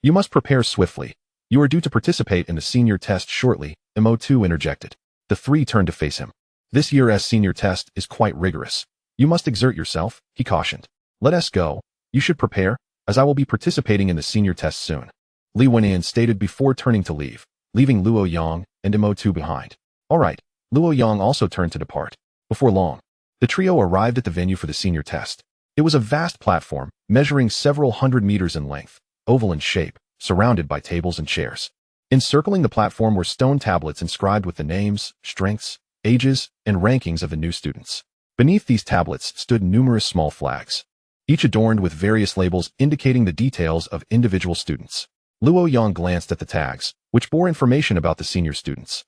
Speaker 1: You must prepare swiftly. You are due to participate in the senior test shortly, Mo2 interjected. The three turned to face him. This year's senior test is quite rigorous. You must exert yourself, he cautioned. Let us go. You should prepare, as I will be participating in the senior test soon. Li Wenyuan stated before turning to leave, leaving Luo Yang and Mo2 behind. All right, Luo Yang also turned to depart. Before long, the trio arrived at the venue for the senior test. It was a vast platform, measuring several hundred meters in length, oval in shape, surrounded by tables and chairs. Encircling the platform were stone tablets inscribed with the names, strengths, ages, and rankings of the new students. Beneath these tablets stood numerous small flags, each adorned with various labels indicating the details of individual students. Luo Yang glanced at the tags, which bore information about the senior students.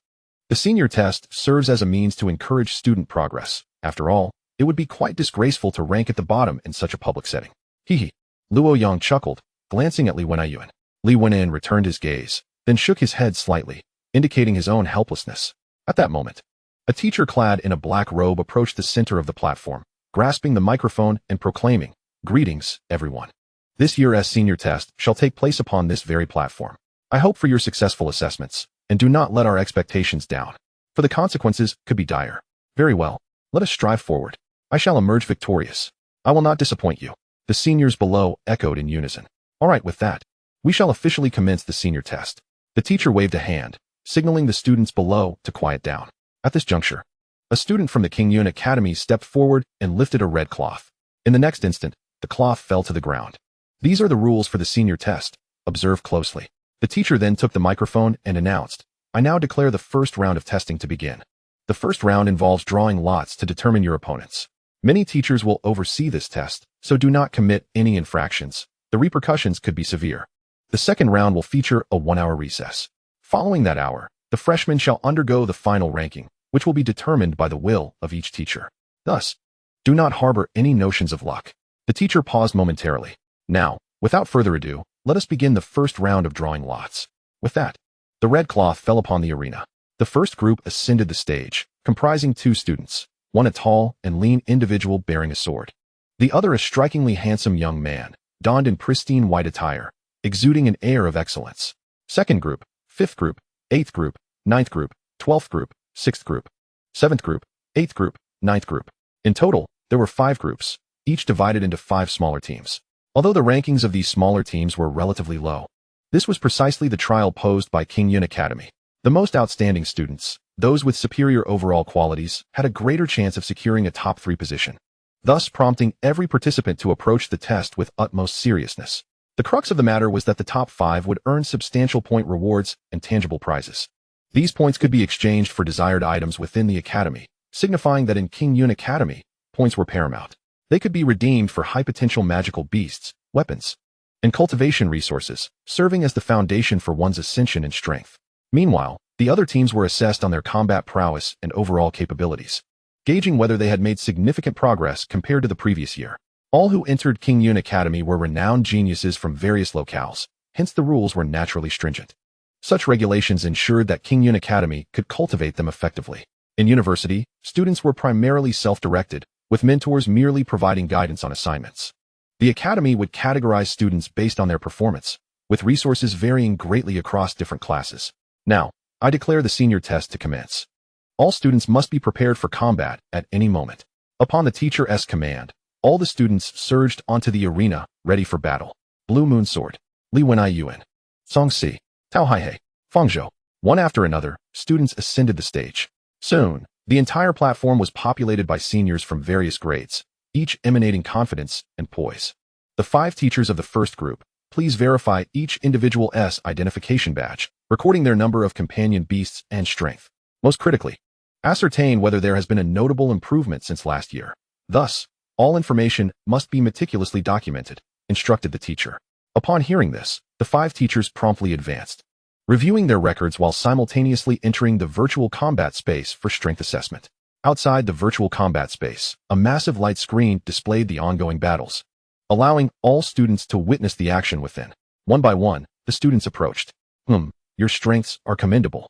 Speaker 1: The senior test serves as a means to encourage student progress. After all, it would be quite disgraceful to rank at the bottom in such a public setting. Hee. Luo Yang chuckled, glancing at Li Wenyuan. Li Wenyuan returned his gaze, then shook his head slightly, indicating his own helplessness. At that moment, a teacher clad in a black robe approached the center of the platform, grasping the microphone and proclaiming, Greetings, everyone. This year's senior test shall take place upon this very platform. I hope for your successful assessments, and do not let our expectations down, for the consequences could be dire. Very well, let us strive forward. I shall emerge victorious. I will not disappoint you. The seniors below echoed in unison. All right, with that, we shall officially commence the senior test. The teacher waved a hand, signaling the students below to quiet down. At this juncture, a student from the Qingyun Academy stepped forward and lifted a red cloth. In the next instant, the cloth fell to the ground. These are the rules for the senior test. Observe closely. The teacher then took the microphone and announced, I now declare the first round of testing to begin. The first round involves drawing lots to determine your opponents. Many teachers will oversee this test, so do not commit any infractions. The repercussions could be severe. The second round will feature a 1-hour recess, Following that hour, the freshmen shall undergo the final ranking, which will be determined by the will of each teacher. Thus, do not harbor any notions of luck. The teacher paused momentarily. Now, without further ado, let us begin the first round of drawing lots. With that, the red cloth fell upon the arena. The first group ascended the stage, comprising 2 students, one a tall and lean individual bearing a sword. The other a strikingly handsome young man, donned in pristine white attire, exuding an air of excellence. Second group, 5th group, 8th group, 9th group, 12th group, 6th group, 7th group, 8th group, 9th group. In total, there were 5 groups, each divided into 5 smaller teams. Although the rankings of these smaller teams were relatively low, this was precisely the trial posed by Qingyun Academy. The most outstanding students, those with superior overall qualities, had a greater chance of securing a top 3 position, thus prompting every participant to approach the test with utmost seriousness. The crux of the matter was that the top 5 would earn substantial point rewards and tangible prizes. These points could be exchanged for desired items within the academy, signifying that in Qingyun Academy, points were paramount. They could be redeemed for high-potential magical beasts, weapons, and cultivation resources, serving as the foundation for one's ascension in strength. Meanwhile, the other teams were assessed on their combat prowess and overall capabilities, gauging whether they had made significant progress compared to the previous year. All who entered Qingyun Academy were renowned geniuses from various locales, hence the rules were naturally stringent. Such regulations ensured that Qingyun Academy could cultivate them effectively. In university, students were primarily self-directed, with mentors merely providing guidance on assignments. The academy would categorize students based on their performance, with resources varying greatly across different classes. Now, I declare the senior test to commence. All students must be prepared for combat at any moment. Upon the teacher's command, all the students surged onto the arena, ready for battle. Blue Moon Sword, Li Wen Yuan, Song Si, Tao Haihei, Fangzhou. One after another, students ascended the stage. Soon, the entire platform was populated by seniors from various grades, each emanating confidence and poise. The 5 teachers of the first group, please verify each individual's identification badge, recording their number of companion beasts and strength. Most critically, ascertain whether there has been a notable improvement since last year. Thus, all information must be meticulously documented, instructed the teacher. Upon hearing this, the 5 teachers promptly advanced, reviewing their records while simultaneously entering the virtual combat space for strength assessment. Outside the virtual combat space, a massive light screen displayed the ongoing battles, allowing all students to witness the action within. One by one, the students approached. Your strengths are commendable.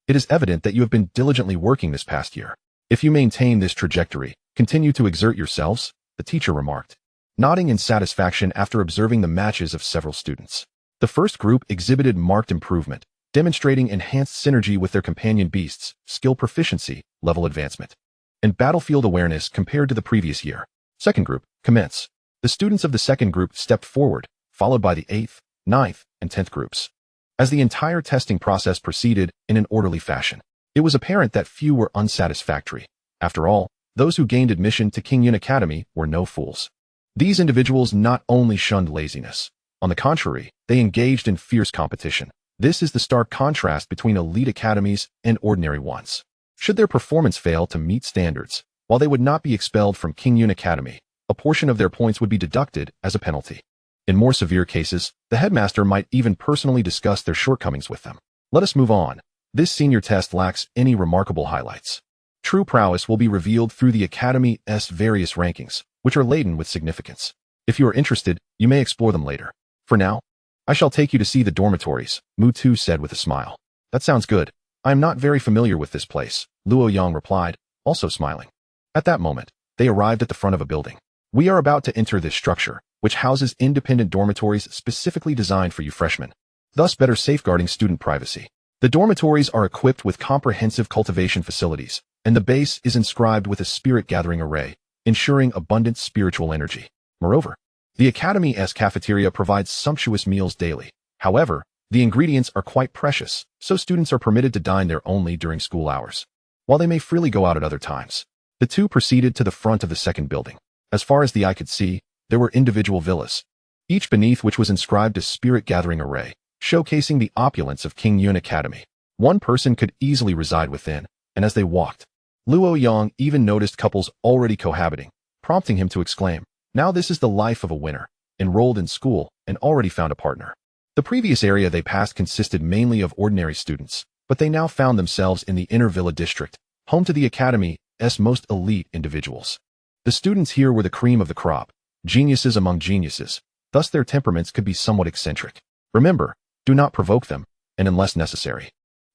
Speaker 1: It is evident that you have been diligently working this past year. If you maintain this trajectory, continue to exert yourselves, the teacher remarked, nodding in satisfaction after observing the matches of several students. The first group exhibited marked improvement, demonstrating enhanced synergy with their companion beasts, skill proficiency, level advancement, and battlefield awareness compared to the previous year. Second group, commence. The students of the second group stepped forward, followed by the 8th, 9th, and 10th groups. As the entire testing process proceeded in an orderly fashion, it was apparent that few were unsatisfactory. After all, those who gained admission to Qingyun Academy were no fools. These individuals not only shunned laziness. On the contrary, they engaged in fierce competition. This is the stark contrast between elite academies and ordinary ones. Should their performance fail to meet standards, while they would not be expelled from Qingyun Academy, a portion of their points would be deducted as a penalty. In more severe cases, the headmaster might even personally discuss their shortcomings with them. Let us move on. This senior test lacks any remarkable highlights. True prowess will be revealed through the Academy's various rankings, which are laden with significance. If you are interested, you may explore them later. For now, I shall take you to see the dormitories, Mu Tu said with a smile. That sounds good. I am not very familiar with this place, Luo Yang replied, also smiling. At that moment, they arrived at the front of a building. We are about to enter this structure, which houses independent dormitories specifically designed for you freshmen, thus better safeguarding student privacy. The dormitories are equipped with comprehensive cultivation facilities, and the base is inscribed with a spirit-gathering array, ensuring abundant spiritual energy. Moreover, the Academy's cafeteria provides sumptuous meals daily. However, the ingredients are quite precious, so students are permitted to dine there only during school hours, while they may freely go out at other times. The two proceeded to the front of the second building. As far as the eye could see, there were individual villas, each beneath which was inscribed a spirit-gathering array, showcasing the opulence of Qingyun Academy. One person could easily reside within, and as they walked, Luo Yang even noticed couples already cohabiting, prompting him to exclaim, "Now this is the life of a winner, enrolled in school and already found a partner." The previous area they passed consisted mainly of ordinary students, but they now found themselves in the inner villa district, home to the academy's most elite individuals. The students here were the cream of the crop, geniuses among geniuses, thus their temperaments could be somewhat eccentric. Remember, do not provoke them, and unless necessary,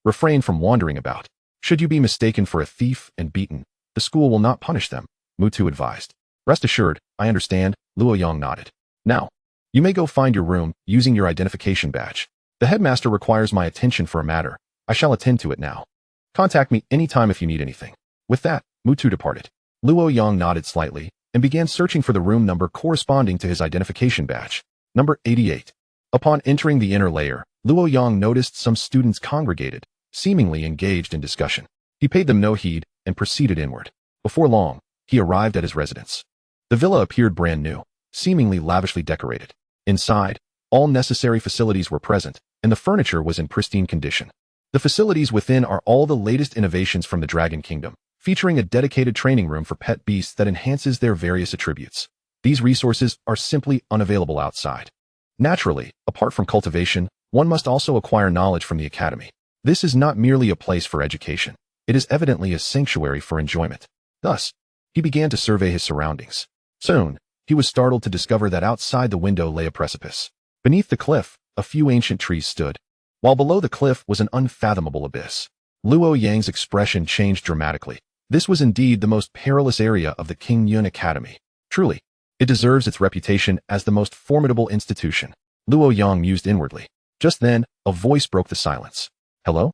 Speaker 1: refrain from wandering about. Should you be mistaken for a thief and beaten, the school will not punish them, Mutu advised. Rest assured, I understand, Luo Yang nodded. Now, you may go find your room using your identification badge. The headmaster requires my attention for a matter. I shall attend to it now. Contact me anytime if you need anything. With that, Mutu departed. Luo Yang nodded slightly and began searching for the room number corresponding to his identification badge. Number 88. Upon entering the inner layer, Luo Yang noticed some students congregated, seemingly engaged in discussion. He paid them no heed and proceeded inward. Before long, he arrived at his residence. The villa appeared brand new, seemingly lavishly decorated. Inside, all necessary facilities were present, and the furniture was in pristine condition. The facilities within are all the latest innovations from the Dragon Kingdom, featuring a dedicated training room for pet beasts that enhances their various attributes. These resources are simply unavailable outside. Naturally, apart from cultivation, one must also acquire knowledge from the academy. This is not merely a place for education. It is evidently a sanctuary for enjoyment. Thus, he began to survey his surroundings. Soon, he was startled to discover that outside the window lay a precipice. Beneath the cliff, a few ancient trees stood, while below the cliff was an unfathomable abyss. Luo Yang's expression changed dramatically. This was indeed the most perilous area of the Qingyun Academy. Truly, it deserves its reputation as the most formidable institution. Luo Yang mused inwardly. Just then, a voice broke the silence. Hello?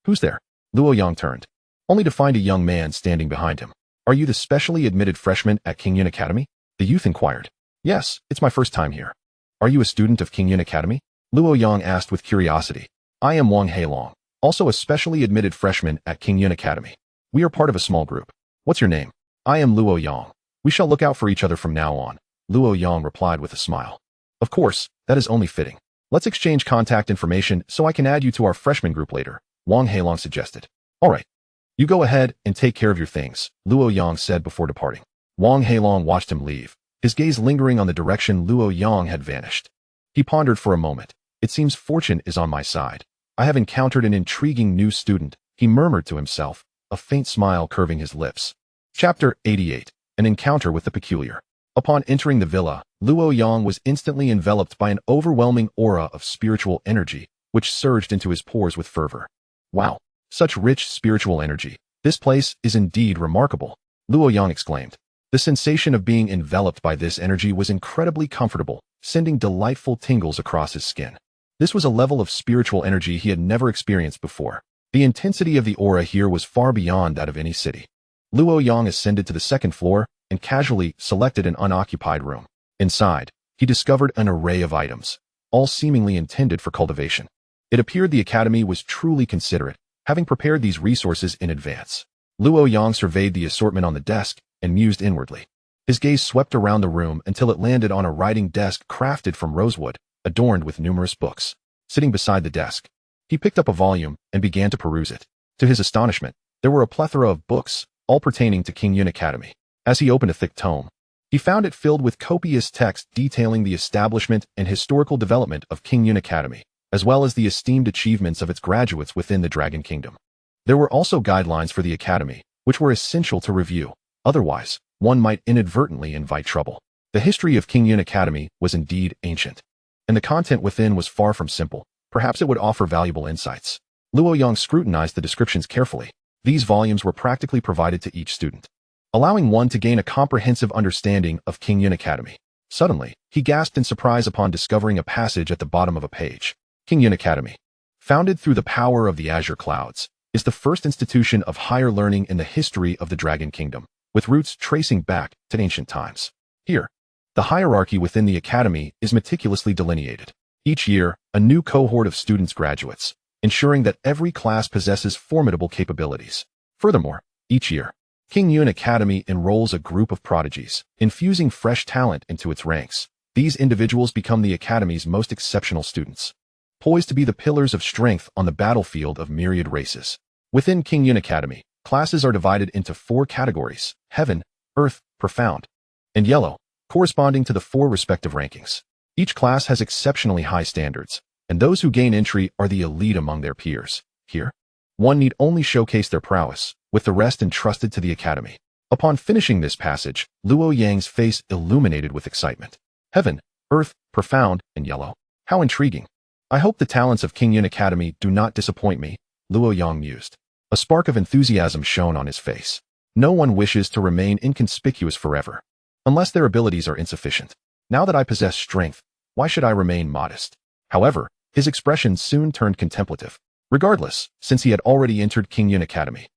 Speaker 1: Who's there? Luo Yang turned, only to find a young man standing behind him. Are you the specially admitted freshman at Qingyun Academy? The youth inquired. Yes, it's my first time here. Are you a student of Qingyun Academy? Luo Yang asked with curiosity. I am Wang Heilong, also a specially admitted freshman at Qingyun Academy. We are part of a small group. What's your name? I am Luo Yang. We shall look out for each other from now on, Luo Yang replied with a smile. Of course, that is only fitting. Let's exchange contact information so I can add you to our freshman group later, Wang Heilong suggested. All right. You go ahead and take care of your things, Luo Yang said before departing. Wang Heilong watched him leave, his gaze lingering on the direction Luo Yang had vanished. He pondered for a moment. It seems fortune is on my side. I have encountered an intriguing new student, he murmured to himself, a faint smile curving his lips. Chapter 88. An encounter with the peculiar. Upon entering the villa, Luo Yang was instantly enveloped by an overwhelming aura of spiritual energy, which surged into his pores with fervor. Wow, such rich spiritual energy. This place is indeed remarkable, Luo Yang exclaimed. The sensation of being enveloped by this energy was incredibly comfortable, sending delightful tingles across his skin. This was a level of spiritual energy he had never experienced before. The intensity of the aura here was far beyond that of any city. Luo Yang ascended to the second floor and casually selected an unoccupied room. Inside, he discovered an array of items, all seemingly intended for cultivation. It appeared the academy was truly considerate, having prepared these resources in advance. Luo Yang surveyed the assortment on the desk and mused inwardly. His gaze swept around the room until it landed on a writing desk crafted from rosewood, adorned with numerous books. Sitting beside the desk, he picked up a volume and began to peruse it. To his astonishment, there were a plethora of books, all pertaining to Qingyun Academy. As he opened a thick tome, he found it filled with copious text detailing the establishment and historical development of Qingyun Academy, as well as the esteemed achievements of its graduates within the Dragon Kingdom. There were also guidelines for the academy, which were essential to review. Otherwise, one might inadvertently invite trouble. The history of Qingyun Academy was indeed ancient, and the content within was far from simple. Perhaps it would offer valuable insights. Luo Yang scrutinized the descriptions carefully. These volumes were practically provided to each student, allowing one to gain a comprehensive understanding of Qingyun Academy. Suddenly, he gasped in surprise upon discovering a passage at the bottom of a page. Qingyun Academy, founded through the power of the Azure clouds, is the first institution of higher learning in the history of the Dragon Kingdom, with roots tracing back to ancient times. Here, the hierarchy within the academy is meticulously delineated. Each year, a new cohort of students graduates, ensuring that every class possesses formidable capabilities. Furthermore, each year, Qingyun Academy enrolls a group of prodigies, infusing fresh talent into its ranks. These individuals become the academy's most exceptional students, poised to be the pillars of strength on the battlefield of myriad races. Within Qingyun Academy, classes are divided into 4 categories: Heaven, Earth, Profound, and Yellow, corresponding to the 4 respective rankings. Each class has exceptionally high standards, and those who gain entry are the elite among their peers. Here, one need only showcase their prowess, with the rest entrusted to the academy. Upon finishing this passage, Luo Yang's face illuminated with excitement. Heaven, earth, profound, and yellow. How intriguing. I hope the talents of Qingyun Academy do not disappoint me, Luo Yang mused. A spark of enthusiasm shone on his face. No one wishes to remain inconspicuous forever, unless their abilities are insufficient. Now that I possess strength, why should I remain modest? However, his expression soon turned contemplative. Regardless, since he had already entered Qingyun Academy,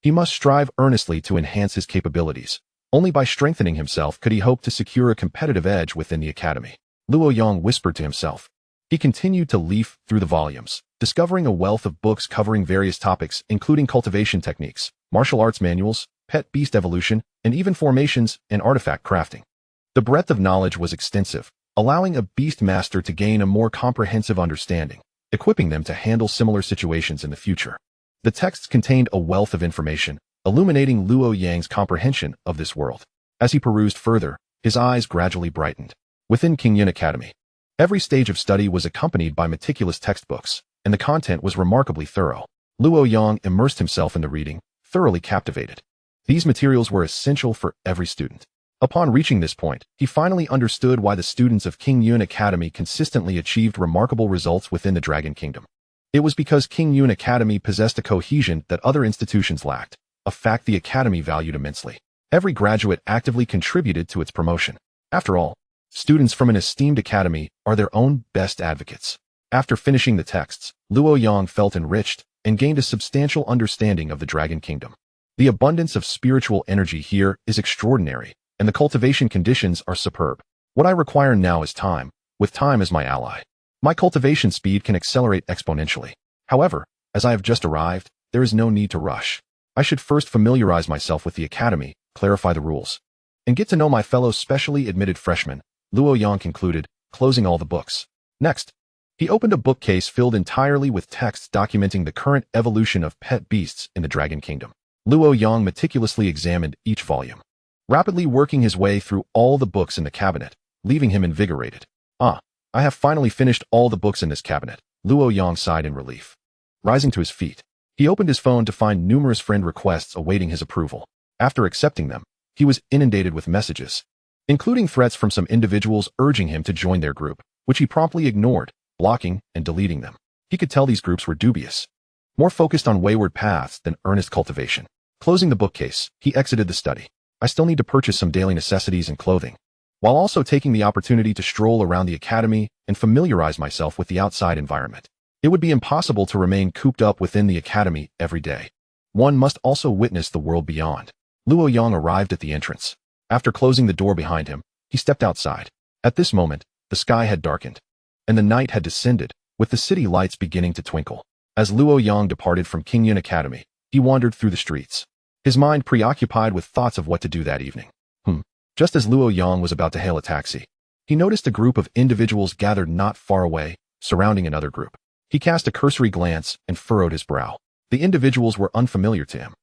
Speaker 1: he must strive earnestly to enhance his capabilities. Only by strengthening himself could he hope to secure a competitive edge within the academy. Luo Yang whispered to himself. He continued to leaf through the volumes, discovering a wealth of books covering various topics, including cultivation techniques, martial arts manuals, pet beast evolution, and even formations and artifact crafting. The breadth of knowledge was extensive, allowing a Beastmaster to gain a more comprehensive understanding, equipping them to handle similar situations in the future. The texts contained a wealth of information, illuminating Luo Yang's comprehension of this world. As he perused further, his eyes gradually brightened. Within Qingyun Academy, every stage of study was accompanied by meticulous textbooks, and the content was remarkably thorough. Luo Yang immersed himself in the reading, thoroughly captivated. These materials were essential for every student. Upon reaching this point, he finally understood why the students of Qingyun Academy consistently achieved remarkable results within the Dragon Kingdom. It was because Qingyun Academy possessed a cohesion that other institutions lacked, a fact the academy valued immensely. Every graduate actively contributed to its promotion. After all, students from an esteemed academy are their own best advocates. After finishing the texts, Luo Yang felt enriched and gained a substantial understanding of the Dragon Kingdom. The abundance of spiritual energy here is extraordinary, and the cultivation conditions are superb. What I require now is time, with time as my ally. My cultivation speed can accelerate exponentially. However, as I have just arrived, there is no need to rush. I should first familiarize myself with the academy, clarify the rules, and get to know my fellow specially admitted freshmen, Luo Yang concluded, closing all the books. Next, he opened a bookcase filled entirely with texts documenting the current evolution of pet beasts in the Dragon Kingdom. Luo Yang meticulously examined each volume, rapidly working his way through all the books in the cabinet, leaving him invigorated. I have finally finished all the books in this cabinet, Luo Yang sighed in relief. Rising to his feet, he opened his phone to find numerous friend requests awaiting his approval. After accepting them, he was inundated with messages, including threats from some individuals urging him to join their group, which he promptly ignored, blocking and deleting them. He could tell these groups were dubious, more focused on wayward paths than earnest cultivation. Closing the bookcase, he exited the study. I still need to purchase some daily necessities and clothing, while also taking the opportunity to stroll around the academy and familiarize myself with the outside environment. It would be impossible to remain cooped up within the academy every day. One must also witness the world beyond. Luo Yang arrived at the entrance. After closing the door behind him, he stepped outside. At this moment, the sky had darkened, and the night had descended, with the city lights beginning to twinkle. As Luo Yang departed from Qingyun Academy, he wandered through the streets, his mind preoccupied with thoughts of what to do that evening. Just as Luo Yang was about to hail a taxi, he noticed a group of individuals gathered not far away, surrounding another group. He cast a cursory glance and furrowed his brow. The individuals were unfamiliar to him.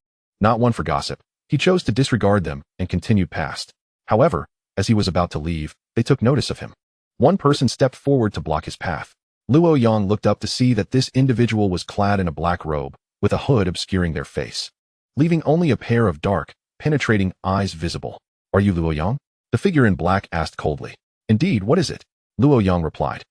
Speaker 1: Not one for gossip, he chose to disregard them and continued past. However, as he was about to leave, they took notice of him. One person stepped forward to block his path. Luo Yang looked up to see that this individual was clad in a black robe, with a hood obscuring their face, leaving only a pair of dark, penetrating eyes visible. Are you Luo Yang? The figure in black asked coldly. Indeed, what is it? Luo Yang replied.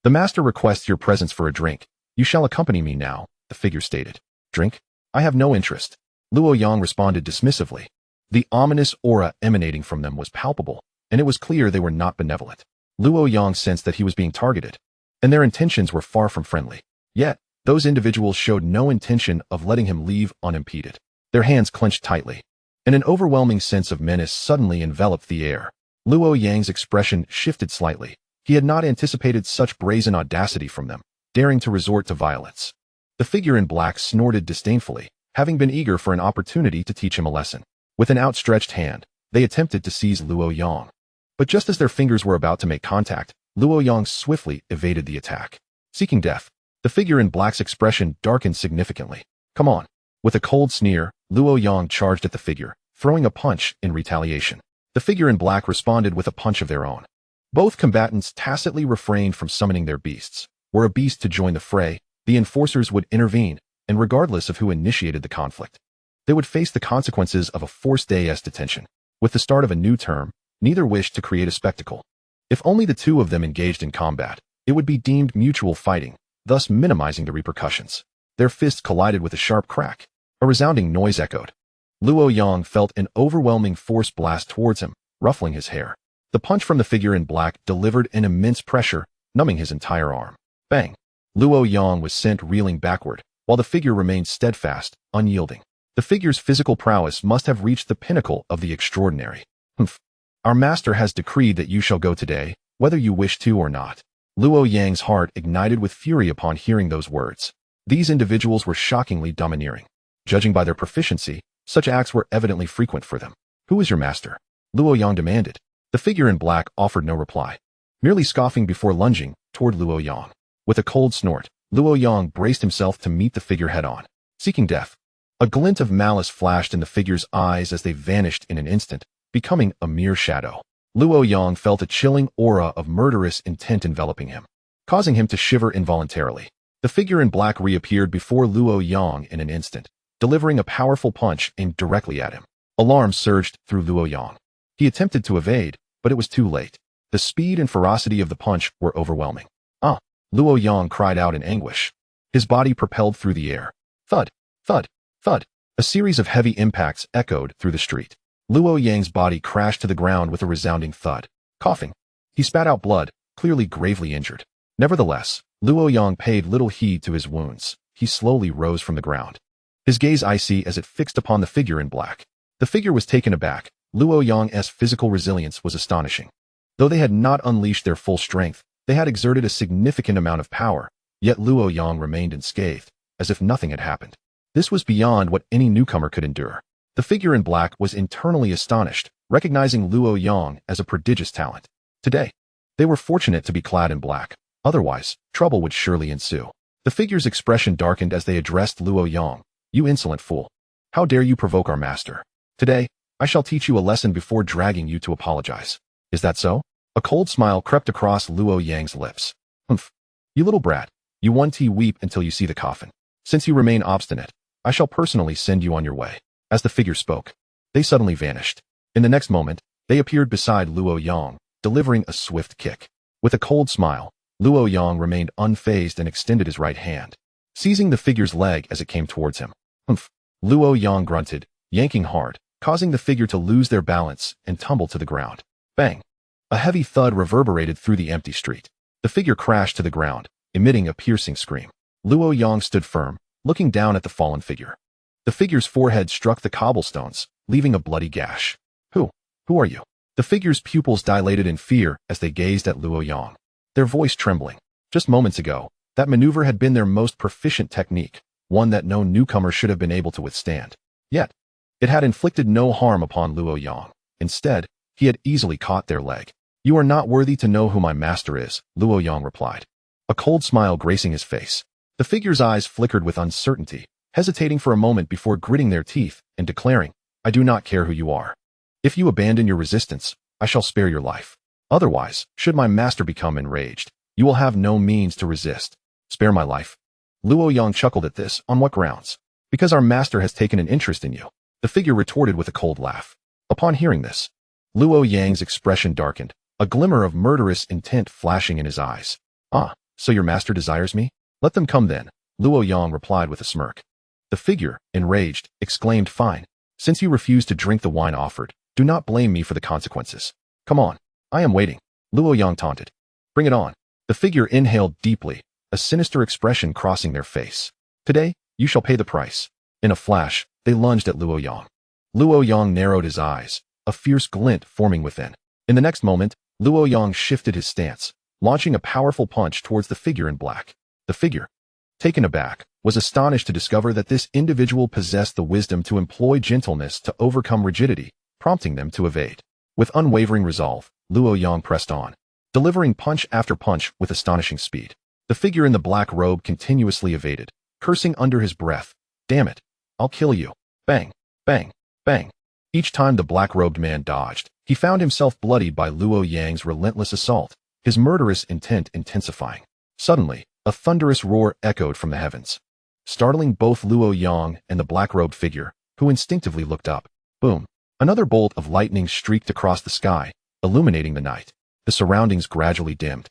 Speaker 1: The master requests your presence for a drink. You shall accompany me now, the figure stated. Drink? I have no interest. Luo Yang responded dismissively. The ominous aura emanating from them was palpable, and it was clear they were not benevolent. Luo Yang sensed that he was being targeted, and their intentions were far from friendly. Yet, those individuals showed no intention of letting him leave unimpeded. Their hands clenched tightly, and an overwhelming sense of menace suddenly enveloped the air. Luo Yang's expression shifted slightly. He had not anticipated such brazen audacity from them, daring to resort to violence. The figure in black snorted disdainfully, having been eager for an opportunity to teach him a lesson. With an outstretched hand, they attempted to seize Luo Yang. But just as their fingers were about to make contact, Luo Yang swiftly evaded the attack. Seeking death, the figure in black's expression darkened significantly. Come on. With a cold sneer, Luo Yang charged at the figure, throwing a punch in retaliation. The figure in black responded with a punch of their own. Both combatants tacitly refrained from summoning their beasts. Were a beast to join the fray, the enforcers would intervene, and regardless of who initiated the conflict, they would face the consequences of a forced AS detention. With the start of a new term, neither wished to create a spectacle. If only the two of them engaged in combat, it would be deemed mutual fighting, thus minimizing the repercussions. Their fists collided with a sharp crack. A resounding noise echoed. Luo Yang felt an overwhelming force blast towards him, ruffling his hair. The punch from the figure in black delivered an immense pressure, numbing his entire arm. Bang! Luo Yang was sent reeling backward, while the figure remained steadfast, unyielding. The figure's physical prowess must have reached the pinnacle of the extraordinary. Humph! Our master has decreed that you shall go today, whether you wish to or not. Luo Yang's heart ignited with fury upon hearing those words. These individuals were shockingly domineering. Judging by their proficiency, such acts were evidently frequent for them. Who is your master? Luo Yang demanded. The figure in black offered no reply, merely scoffing before lunging toward Luo Yang. With a cold snort, Luo Yang braced himself to meet the figure head-on, seeking death. A glint of malice flashed in the figure's eyes as they vanished in an instant, becoming a mere shadow. Luo Yang felt a chilling aura of murderous intent enveloping him, causing him to shiver involuntarily. The figure in black reappeared before Luo Yang in an instant, delivering a powerful punch aimed directly at him. Alarm surged through Luo Yang. He attempted to evade, but it was too late. The speed and ferocity of the punch were overwhelming. Ah! Luo Yang cried out in anguish. His body propelled through the air. Thud! Thud! Thud! A series of heavy impacts echoed through the street. Luo Yang's body crashed to the ground with a resounding thud. Coughing, he spat out blood, clearly gravely injured. Nevertheless, Luo Yang paid little heed to his wounds. He slowly rose from the ground, his gaze icy as it fixed upon the figure in black. The figure was taken aback. Luo Yang's physical resilience was astonishing. Though they had not unleashed their full strength, they had exerted a significant amount of power, yet Luo Yang remained unscathed, as if nothing had happened. This was beyond what any newcomer could endure. The figure in black was internally astonished, recognizing Luo Yang as a prodigious talent. Today, they were fortunate to be clad in black. Otherwise, trouble would surely ensue. The figure's expression darkened as they addressed Luo Yang. You insolent fool. How dare you provoke our master? Today, I shall teach you a lesson before dragging you to apologize. Is that so? A cold smile crept across Luo Yang's lips. Humph. You little brat. You weep until you see the coffin. Since you remain obstinate, I shall personally send you on your way. As the figure spoke, they suddenly vanished. In the next moment, they appeared beside Luo Yang, delivering a swift kick. With a cold smile, Luo Yang remained unfazed and extended his right hand, seizing the figure's leg as it came towards him. Humph! Luo Yang grunted, yanking hard, causing the figure to lose their balance and tumble to the ground. Bang! A heavy thud reverberated through the empty street. The figure crashed to the ground, emitting a piercing scream. Luo Yang stood firm, looking down at the fallen figure. The figure's forehead struck the cobblestones, leaving a bloody gash. Who are you? The figure's pupils dilated in fear as they gazed at Luo Yang, their voice trembling. Just moments ago, that maneuver had been their most proficient technique, one that no newcomer should have been able to withstand. Yet, it had inflicted no harm upon Luo Yang. Instead, he had easily caught their leg. You are not worthy to know who my master is, Luo Yang replied, a cold smile gracing his face. The figure's eyes flickered with uncertainty, hesitating for a moment before gritting their teeth and declaring, I do not care who you are. If you abandon your resistance, I shall spare your life. Otherwise, should my master become enraged, you will have no means to resist. Spare my life? Luo Yang chuckled at this. On what grounds? Because our master has taken an interest in you. The figure retorted with a cold laugh. Upon hearing this, Luo Yang's expression darkened, a glimmer of murderous intent flashing in his eyes. Ah, so your master desires me? Let them come then, Luo Yang replied with a smirk. The figure, enraged, exclaimed, fine. Since you refuse to drink the wine offered, do not blame me for the consequences. Come on, I am waiting, Luo Yang taunted. Bring it on. The figure inhaled deeply, a sinister expression crossing their face. Today, you shall pay the price. In a flash, they lunged at Luo Yang. Luo Yang narrowed his eyes, a fierce glint forming within. In the next moment, Luo Yang shifted his stance, launching a powerful punch towards the figure in black. The figure, taken aback, was astonished to discover that this individual possessed the wisdom to employ gentleness to overcome rigidity, prompting them to evade. With unwavering resolve, Luo Yang pressed on, delivering punch after punch with astonishing speed. The figure in the black robe continuously evaded, cursing under his breath. Damn it! I'll kill you. Bang! Bang! Bang! Each time the black-robed man dodged, he found himself bloodied by Luo Yang's relentless assault, his murderous intent intensifying. Suddenly, a thunderous roar echoed from the heavens, startling both Luo Yang and the black-robed figure, who instinctively looked up. Boom! Another bolt of lightning streaked across the sky, illuminating the night. The surroundings gradually dimmed.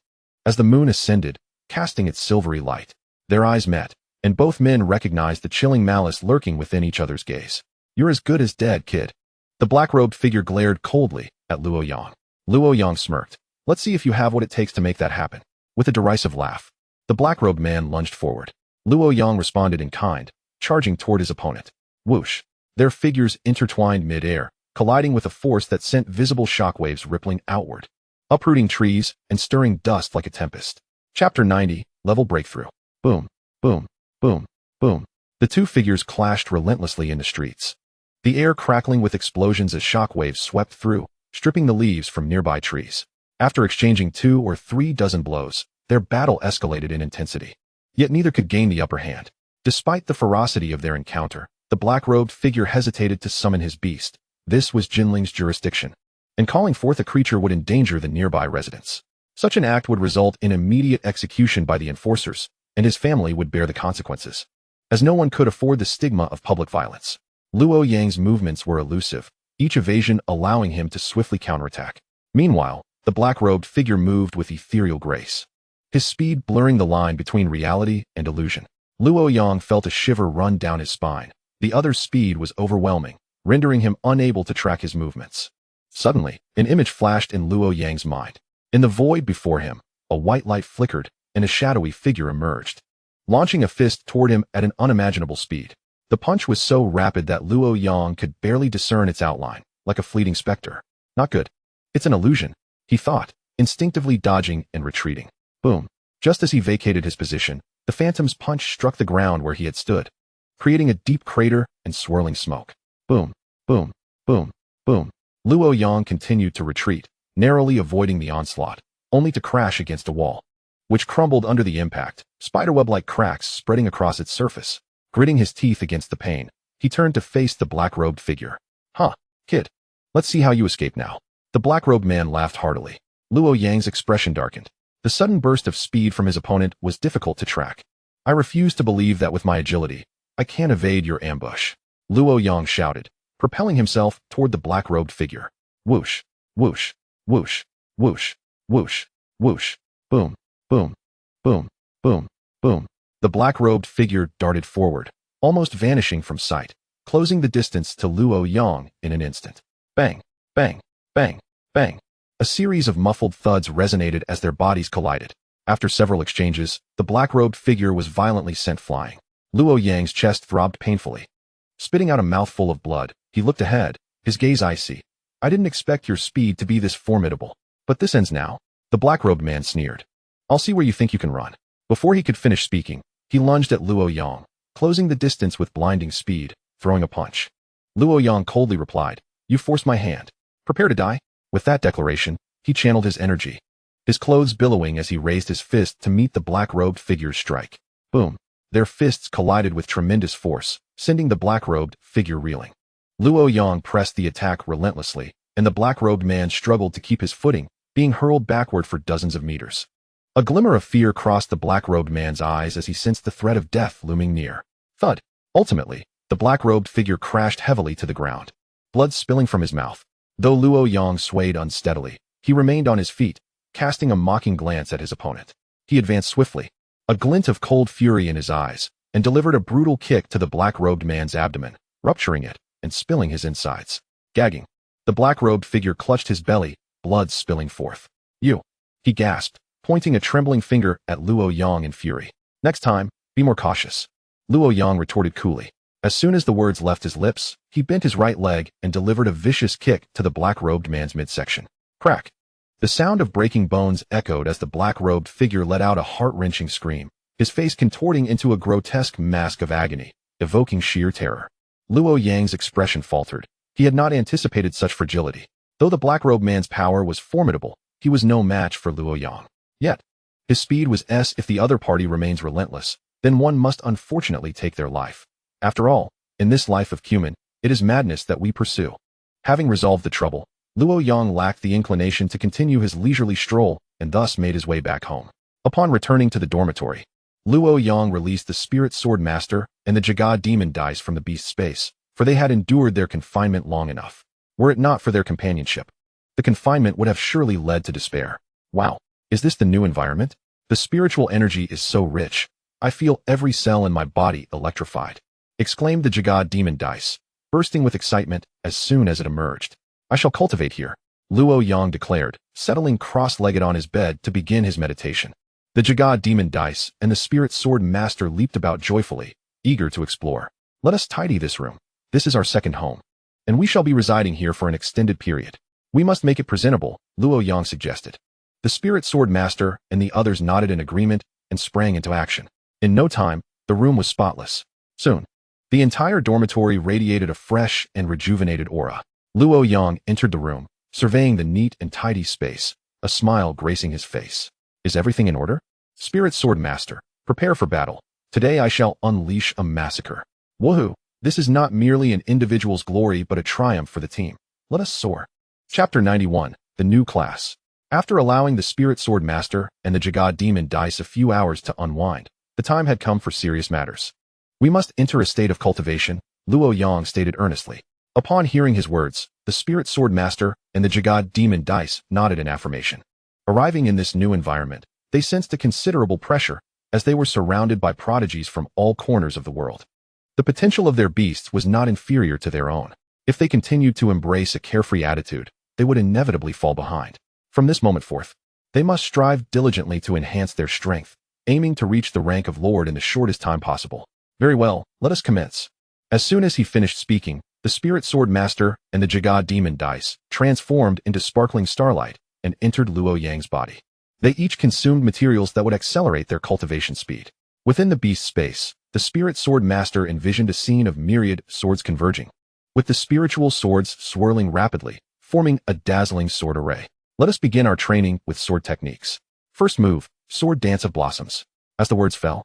Speaker 1: As the moon ascended, casting its silvery light, their eyes met, and both men recognized the chilling malice lurking within each other's gaze. "You're as good as dead, kid." The black-robed figure glared coldly at Luo Yang. Luo Yang smirked. "Let's see if you have what it takes to make that happen." With a derisive laugh, the black-robed man lunged forward. Luo Yang responded in kind, charging toward his opponent. Whoosh! Their figures intertwined mid-air, colliding with a force that sent visible shockwaves rippling outward, uprooting trees and stirring dust like a tempest. Chapter 90, Level Breakthrough. Boom, boom, boom, boom. The two figures clashed relentlessly in the streets, the air crackling with explosions as shockwaves swept through, stripping the leaves from nearby trees. After exchanging 2 or 3 dozen blows, their battle escalated in intensity. Yet neither could gain the upper hand. Despite the ferocity of their encounter, the black-robed figure hesitated to summon his beast. This was Jinling's jurisdiction, and calling forth a creature would endanger the nearby residents. Such an act would result in immediate execution by the enforcers, and his family would bear the consequences, as no one could afford the stigma of public violence. Luo Yang's movements were elusive, each evasion allowing him to swiftly counterattack. Meanwhile, the black-robed figure moved with ethereal grace, his speed blurring the line between reality and illusion. Luo Yang felt a shiver run down his spine. The other's speed was overwhelming, rendering him unable to track his movements. Suddenly, an image flashed in Luo Yang's mind. In the void before him, a white light flickered, and a shadowy figure emerged, launching a fist toward him at an unimaginable speed. The punch was so rapid that Luo Yang could barely discern its outline, like a fleeting specter. Not good. It's an illusion, he thought, instinctively dodging and retreating. Boom. Just as he vacated his position, the phantom's punch struck the ground where he had stood, creating a deep crater and swirling smoke. Boom, boom, boom, boom. Luo Yang continued to retreat, narrowly avoiding the onslaught, only to crash against a wall, which crumbled under the impact, spiderweb-like cracks spreading across its surface. Gritting his teeth against the pain, he turned to face the black-robed figure. "Huh, kid. Let's see how you escape now." The black-robed man laughed heartily. Luo Yang's expression darkened. The sudden burst of speed from his opponent was difficult to track. "I refuse to believe that with my agility, I can't evade your ambush," Luo Yang shouted, propelling himself toward the black-robed figure. Whoosh, whoosh, whoosh, whoosh, whoosh, whoosh, boom, boom, boom, boom, boom. The black-robed figure darted forward, almost vanishing from sight, closing the distance to Luo Yang in an instant. Bang, bang, bang, bang. A series of muffled thuds resonated as their bodies collided. After several exchanges, the black-robed figure was violently sent flying. Luo Yang's chest throbbed painfully. Spitting out a mouthful of blood, he looked ahead, his gaze icy. "I didn't expect your speed to be this formidable. But this ends now," the black-robed man sneered. "I'll see where you think you can run." Before he could finish speaking, he lunged at Luo Yang, closing the distance with blinding speed, throwing a punch. Luo Yang coldly replied, "You forced my hand. Prepare to die." With that declaration, he channeled his energy, his clothes billowing as he raised his fist to meet the black-robed figure's strike. Boom. Their fists collided with tremendous force, sending the black-robed figure reeling. Luo Yang pressed the attack relentlessly, and the black-robed man struggled to keep his footing, being hurled backward for dozens of meters. A glimmer of fear crossed the black-robed man's eyes as he sensed the threat of death looming near. Thud. Ultimately, the black-robed figure crashed heavily to the ground, blood spilling from his mouth. Though Luo Yang swayed unsteadily, he remained on his feet, casting a mocking glance at his opponent. He advanced swiftly, a glint of cold fury in his eyes, and delivered a brutal kick to the black-robed man's abdomen, rupturing it and spilling his insides. Gagging, the black-robed figure clutched his belly, blood spilling forth. "You," he gasped, pointing a trembling finger at Luo Yang in fury. "Next time, be more cautious," Luo Yang retorted coolly. As soon as the words left his lips, he bent his right leg and delivered a vicious kick to the black-robed man's midsection. Crack! The sound of breaking bones echoed as the black-robed figure let out a heart-wrenching scream, his face contorting into a grotesque mask of agony, evoking sheer terror. Luo Yang's expression faltered. He had not anticipated such fragility. Though the black-robed man's power was formidable, he was no match for Luo Yang. Yet, his speed was if the other party remains relentless, then one must unfortunately take their life. After all, in this life of Qingyun, it is madness that we pursue. Having resolved the trouble, Luo Yang lacked the inclination to continue his leisurely stroll and thus made his way back home. Upon returning to the dormitory, Luo Yang released the Spirit Sword Master and the Jaga Demon dice from the beast space, for they had endured their confinement long enough. Were it not for their companionship, the confinement would have surely led to despair. Wow, is this the new environment? The spiritual energy is so rich. I feel every cell in my body electrified, exclaimed the Jaga Demon dice, bursting with excitement as soon as it emerged. I shall cultivate here, Luo Yang declared, settling cross-legged on his bed to begin his meditation. The Jaga Demon dice and the Spirit Sword Master leaped about joyfully, eager to explore. Let us tidy this room. This is our second home, and we shall be residing here for an extended period. We must make it presentable, Luo Yang suggested. The Spirit Sword Master and the others nodded in agreement and sprang into action. In no time, the room was spotless. Soon, the entire dormitory radiated a fresh and rejuvenated aura. Luo Yang entered the room, surveying the neat and tidy space, a smile gracing his face. Is everything in order? Spirit Sword Master, prepare for battle. Today I shall unleash a massacre. Woohoo! This is not merely an individual's glory but a triumph for the team. Let us soar. Chapter 91, The New Class. After allowing the Spirit Sword Master and the Jaga Demon dice a few hours to unwind, the time had come for serious matters. We must enter a state of cultivation, Luo Yang stated earnestly. Upon hearing his words, the Spirit Sword Master and the Jaga Demon dice nodded in affirmation. Arriving in this new environment, they sensed a considerable pressure, as they were surrounded by prodigies from all corners of the world. The potential of their beasts was not inferior to their own. If they continued to embrace a carefree attitude, they would inevitably fall behind. From this moment forth, they must strive diligently to enhance their strength, aiming to reach the rank of Lord in the shortest time possible. Very well, let us commence. As soon as he finished speaking, the Spirit Sword Master and the Jaga Demon dice transformed into sparkling starlight and entered Luo Yang's body. They each consumed materials that would accelerate their cultivation speed. Within the beast space, the Spirit Sword Master envisioned a scene of myriad swords converging, with the spiritual swords swirling rapidly, forming a dazzling sword array. Let us begin our training with sword techniques. First move, Sword Dance of Blossoms. As the words fell,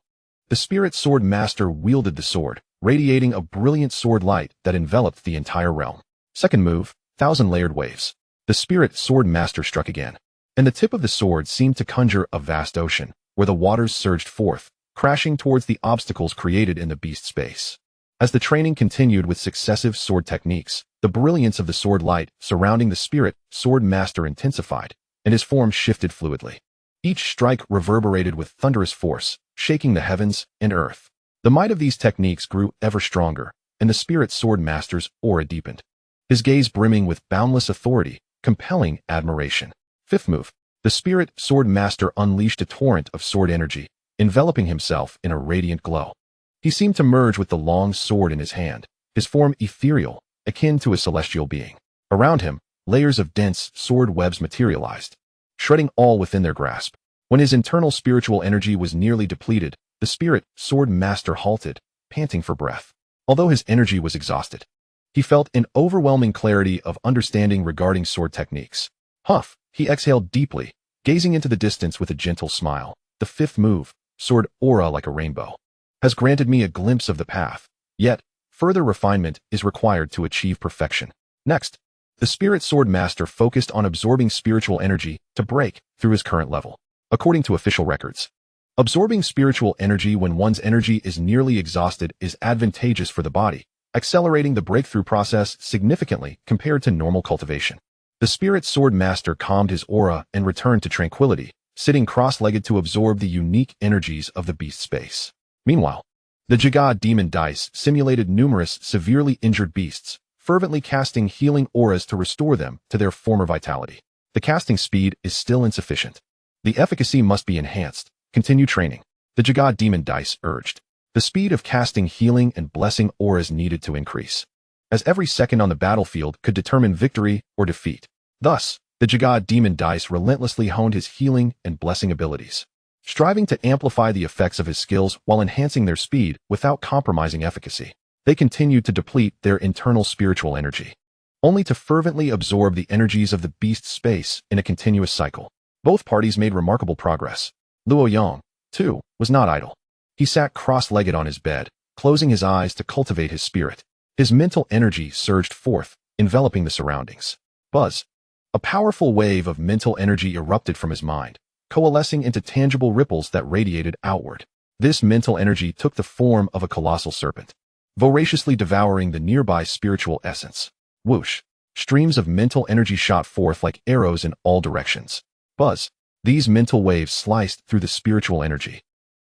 Speaker 1: the Spirit Sword Master wielded the sword, radiating a brilliant sword light that enveloped the entire realm. Second move, Thousand-Layered Waves. The Spirit Sword Master struck again, and the tip of the sword seemed to conjure a vast ocean, where the waters surged forth, crashing towards the obstacles created in the beast space. As the training continued with successive sword techniques, the brilliance of the sword light surrounding the Spirit Sword Master intensified, and his form shifted fluidly. Each strike reverberated with thunderous force, shaking the heavens and earth. The might of these techniques grew ever stronger, and the Spirit Sword Master's aura deepened, his gaze brimming with boundless authority, compelling admiration. Fifth move, the Spirit Sword Master unleashed a torrent of sword energy, enveloping himself in a radiant glow. He seemed to merge with the long sword in his hand, his form ethereal, akin to a celestial being. Around him, layers of dense sword webs materialized, shredding all within their grasp. When his internal spiritual energy was nearly depleted, the Spirit Sword Master halted, panting for breath. Although his energy was exhausted, he felt an overwhelming clarity of understanding regarding sword techniques. Huff, he exhaled deeply, gazing into the distance with a gentle smile. The fifth move, Sword Aura Like a Rainbow, has granted me a glimpse of the path, yet further refinement is required to achieve perfection. Next, the Spirit Sword Master focused on absorbing spiritual energy to break through his current level. According to official records, absorbing spiritual energy when one's energy is nearly exhausted is advantageous for the body, accelerating the breakthrough process significantly compared to normal cultivation. The Spirit Sword Master calmed his aura and returned to tranquility, sitting cross-legged to absorb the unique energies of the beast space. Meanwhile, the Jaga Demon dice simulated numerous severely injured beasts, fervently casting healing auras to restore them to their former vitality. The casting speed is still insufficient. The efficacy must be enhanced. Continue training, the Jaga Demon dice urged. The speed of casting healing and blessing auras needed to increase, as every second on the battlefield could determine victory or defeat. Thus, the Jaga Demon dice relentlessly honed his healing and blessing abilities, striving to amplify the effects of his skills while enhancing their speed without compromising efficacy. They continued to deplete their internal spiritual energy, only to fervently absorb the energies of the beast space in a continuous cycle. Both parties made remarkable progress. Luo Yang, too, was not idle. He sat cross-legged on his bed, closing his eyes to cultivate his spirit. His mental energy surged forth, enveloping the surroundings. Buzz. A powerful wave of mental energy erupted from his mind, coalescing into tangible ripples that radiated outward. This mental energy took the form of a colossal serpent, voraciously devouring the nearby spiritual essence. Whoosh! Streams of mental energy shot forth like arrows in all directions. Buzz! These mental waves sliced through the spiritual energy,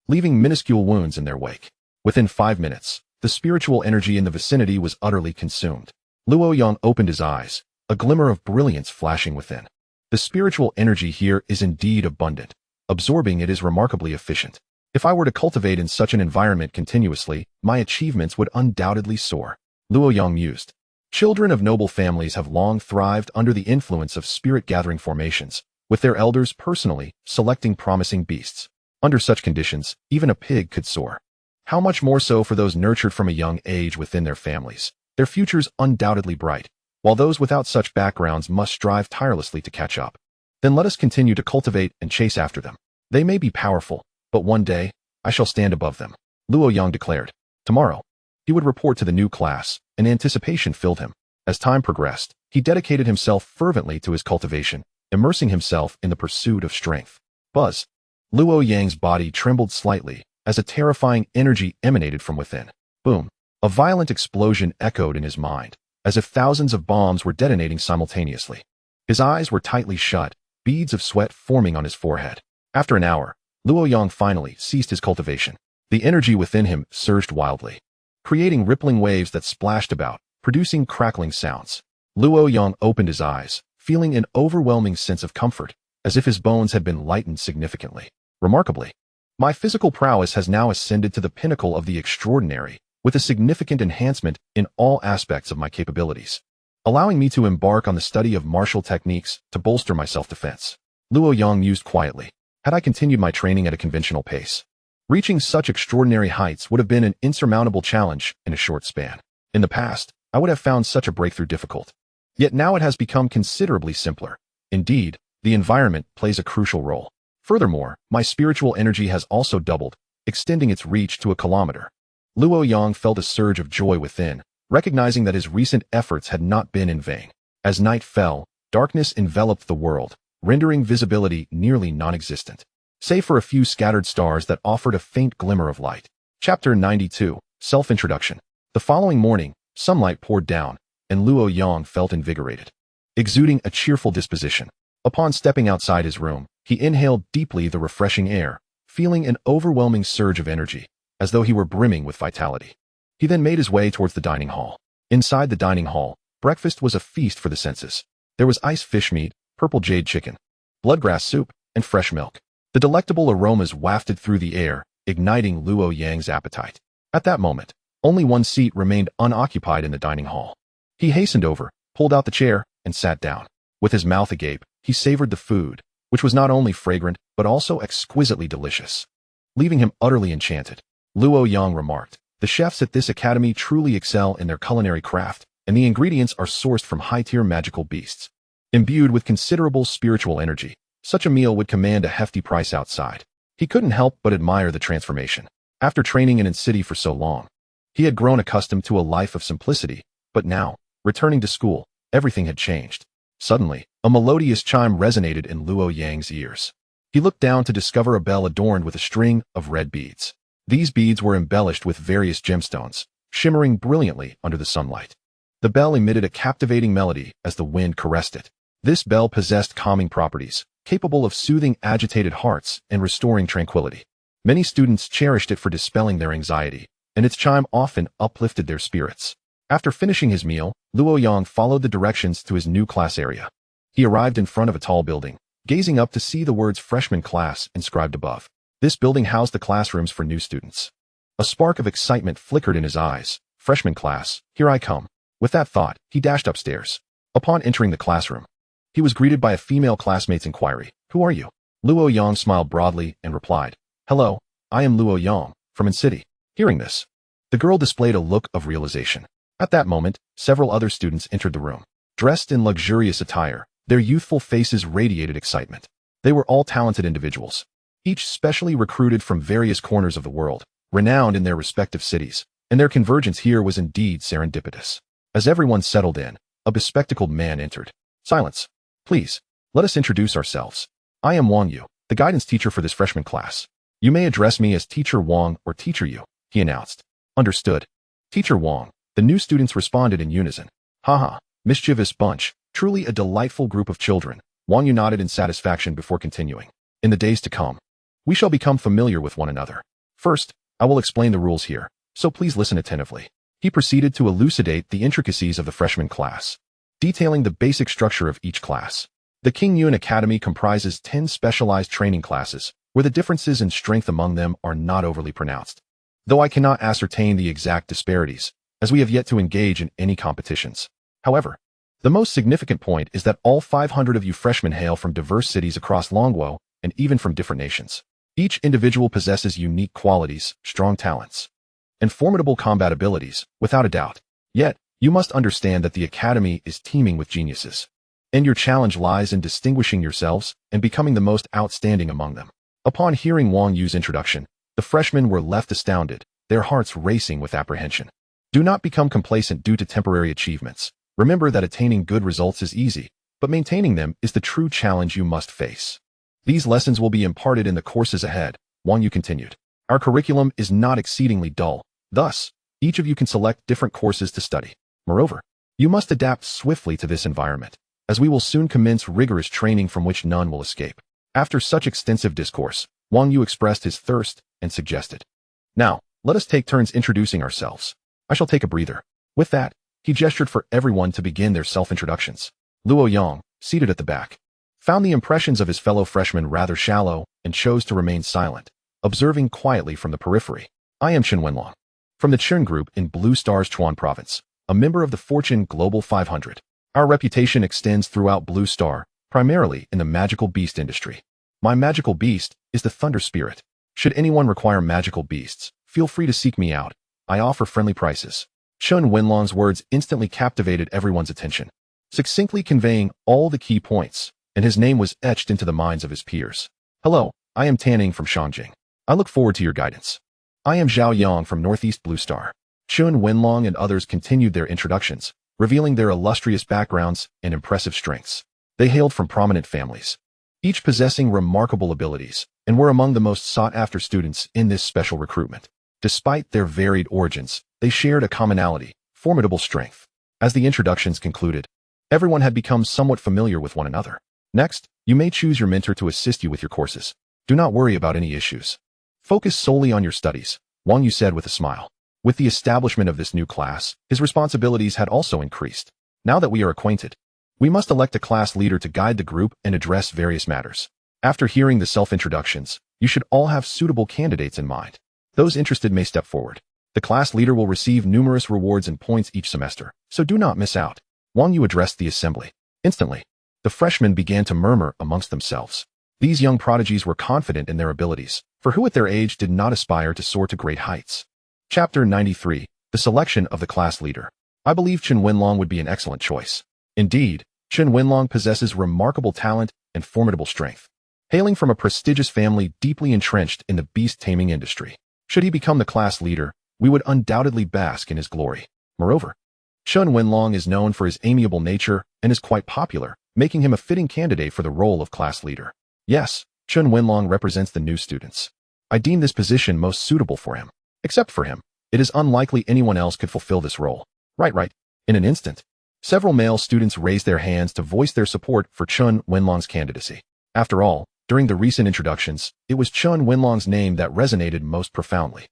Speaker 1: leaving minuscule wounds in their wake. Within 5 minutes, the spiritual energy in the vicinity was utterly consumed. Luo Yang opened his eyes, a glimmer of brilliance flashing within. The spiritual energy here is indeed abundant. Absorbing it is remarkably efficient. If I were to cultivate in such an environment continuously, my achievements would undoubtedly soar. Luo Yang mused. Children of noble families have long thrived under the influence of spirit-gathering formations, with their elders personally selecting promising beasts. Under such conditions, even a pig could soar. How much more so for those nurtured from a young age within their families? Their future's undoubtedly bright, while those without such backgrounds must strive tirelessly to catch up. Then let us continue to cultivate and chase after them. They may be powerful, but one day, I shall stand above them, Luo Yang declared. Tomorrow, he would report to the new class, and anticipation filled him. As time progressed, he dedicated himself fervently to his cultivation, immersing himself in the pursuit of strength. Buzz. Luo Yang's body trembled slightly as a terrifying energy emanated from within. Boom. A violent explosion echoed in his mind, as if thousands of bombs were detonating simultaneously. His eyes were tightly shut, beads of sweat forming on his forehead. After an hour, Luo Yang finally ceased his cultivation. The energy within him surged wildly, creating rippling waves that splashed about, producing crackling sounds. Luo Yang opened his eyes, feeling an overwhelming sense of comfort, as if his bones had been lightened significantly. Remarkably, my physical prowess has now ascended to the pinnacle of the extraordinary, with a significant enhancement in all aspects of my capabilities, allowing me to embark on the study of martial techniques to bolster my self-defense. Luo Yang mused quietly. Had I continued my training at a conventional pace, reaching such extraordinary heights would have been an insurmountable challenge in a short span. In the past, I would have found such a breakthrough difficult. Yet now it has become considerably simpler. Indeed, the environment plays a crucial role. Furthermore, my spiritual energy has also doubled, extending its reach to a kilometer. Luo Yang felt a surge of joy within, recognizing that his recent efforts had not been in vain. As night fell, darkness enveloped the world, rendering visibility nearly non-existent, save for a few scattered stars that offered a faint glimmer of light. Chapter 92, Self-Introduction. The following morning, sunlight poured down, and Luo Yang felt invigorated, exuding a cheerful disposition. Upon stepping outside his room, he inhaled deeply the refreshing air, feeling an overwhelming surge of energy, as though he were brimming with vitality. He then made his way towards the dining hall. Inside the dining hall, breakfast was a feast for the senses. There was iced fish meat, purple jade chicken, bloodgrass soup, and fresh milk. The delectable aromas wafted through the air, igniting Luo Yang's appetite. At that moment, only one seat remained unoccupied in the dining hall. He hastened over, pulled out the chair, and sat down. With his mouth agape, he savored the food, which was not only fragrant, but also exquisitely delicious. Leaving him utterly enchanted, Luo Yang remarked, "The chefs at this academy truly excel in their culinary craft, and the ingredients are sourced from high-tier magical beasts. Imbued with considerable spiritual energy, such a meal would command a hefty price outside." He couldn't help but admire the transformation. After training in a city for so long, he had grown accustomed to a life of simplicity, but now, returning to school, everything had changed. Suddenly, a melodious chime resonated in Luo Yang's ears. He looked down to discover a bell adorned with a string of red beads. These beads were embellished with various gemstones, shimmering brilliantly under the sunlight. The bell emitted a captivating melody as the wind caressed it. This bell possessed calming properties, capable of soothing agitated hearts and restoring tranquility. Many students cherished it for dispelling their anxiety, and its chime often uplifted their spirits. After finishing his meal, Luo Yang followed the directions to his new class area. He arrived in front of a tall building, gazing up to see the words freshman class inscribed above. This building housed the classrooms for new students. A spark of excitement flickered in his eyes. Freshman class, here I come. With that thought, he dashed upstairs. Upon entering the classroom, he was greeted by a female classmate's inquiry. "Who are you?" Luo Yang smiled broadly and replied, "Hello, I am Luo Yang, from N City." Hearing this, the girl displayed a look of realization. At that moment, several other students entered the room. Dressed in luxurious attire, their youthful faces radiated excitement. They were all talented individuals, each specially recruited from various corners of the world, renowned in their respective cities, and their convergence here was indeed serendipitous. As everyone settled in, a bespectacled man entered. Silence. Please. Let us introduce ourselves. I am Wang Yu, the guidance teacher for this freshman class. You may address me as Teacher Wang or Teacher Yu, he announced. Understood. Teacher Wang. The new students responded in unison. Haha, mischievous bunch, truly a delightful group of children. Wang Yu nodded in satisfaction before continuing. In the days to come, we shall become familiar with one another. First, I will explain the rules here, so please listen attentively. He proceeded to elucidate the intricacies of the freshman class, detailing the basic structure of each class. The Qingyun Academy comprises 10 specialized training classes, where the differences in strength among them are not overly pronounced. Though I cannot ascertain the exact disparities, as we have yet to engage in any competitions. However, the most significant point is that all 500 of you freshmen hail from diverse cities across Longguo, and even from different nations. Each individual possesses unique qualities, strong talents, and formidable combat abilities, without a doubt. Yet, you must understand that the Academy is teeming with geniuses. And your challenge lies in distinguishing yourselves and becoming the most outstanding among them. Upon hearing Wang Yu's introduction, the freshmen were left astounded, their hearts racing with apprehension. Do not become complacent due to temporary achievements. Remember that attaining good results is easy, but maintaining them is the true challenge you must face. These lessons will be imparted in the courses ahead, Wang Yu continued. Our curriculum is not exceedingly dull. Thus, each of you can select different courses to study. Moreover, you must adapt swiftly to this environment, as we will soon commence rigorous training from which none will escape. After such extensive discourse, Wang Yu expressed his thirst and suggested, Now, let us take turns introducing ourselves. I shall take a breather. With that, he gestured for everyone to begin their self-introductions. Luo Yang, seated at the back, found the impressions of his fellow freshmen rather shallow and chose to remain silent, observing quietly from the periphery. I am Chen Wenlong, from the Chen Group in Blue Star's Chuan Province, a member of the Fortune Global 500. Our reputation extends throughout Blue Star, primarily in the magical beast industry. My magical beast is the Thunder Spirit. Should anyone require magical beasts, feel free to seek me out. I offer friendly prices. Chen Wenlong's words instantly captivated everyone's attention, succinctly conveying all the key points, and his name was etched into the minds of his peers. Hello, I am Tanning from Shangjing. I look forward to your guidance. I am Zhao Yang from Northeast Blue Star. Chen Wenlong and others continued their introductions, revealing their illustrious backgrounds and impressive strengths. They hailed from prominent families, each possessing remarkable abilities, and were among the most sought-after students in this special recruitment. Despite their varied origins, they shared a commonality, formidable strength. As the introductions concluded, everyone had become somewhat familiar with one another. Next, you may choose your mentor to assist you with your courses. Do not worry about any issues. Focus solely on your studies, Wang Yu said with a smile. With the establishment of this new class, his responsibilities had also increased. Now that we are acquainted, we must elect a class leader to guide the group and address various matters. After hearing the self-introductions, you should all have suitable candidates in mind. Those interested may step forward. The class leader will receive numerous rewards and points each semester, so do not miss out. Wang Yu addressed the assembly. Instantly, the freshmen began to murmur amongst themselves. These young prodigies were confident in their abilities, for who at their age did not aspire to soar to great heights? Chapter 93, The Selection of the Class Leader. I believe Chen Wenlong would be an excellent choice. Indeed, Chen Wenlong possesses remarkable talent and formidable strength. Hailing from a prestigious family deeply entrenched in the beast taming industry, should he become the class leader, we would undoubtedly bask in his glory. Moreover, Chen Wenlong is known for his amiable nature and is quite popular, making him a fitting candidate for the role of class leader. Yes, Chen Wenlong represents the new students. I deem this position most suitable for him. Except for him, it is unlikely anyone else could fulfill this role. Right. In an instant, several male students raised their hands to voice their support for Chen Wenlong's candidacy. After all, during the recent introductions, it was Chen Wenlong's name that resonated most profoundly.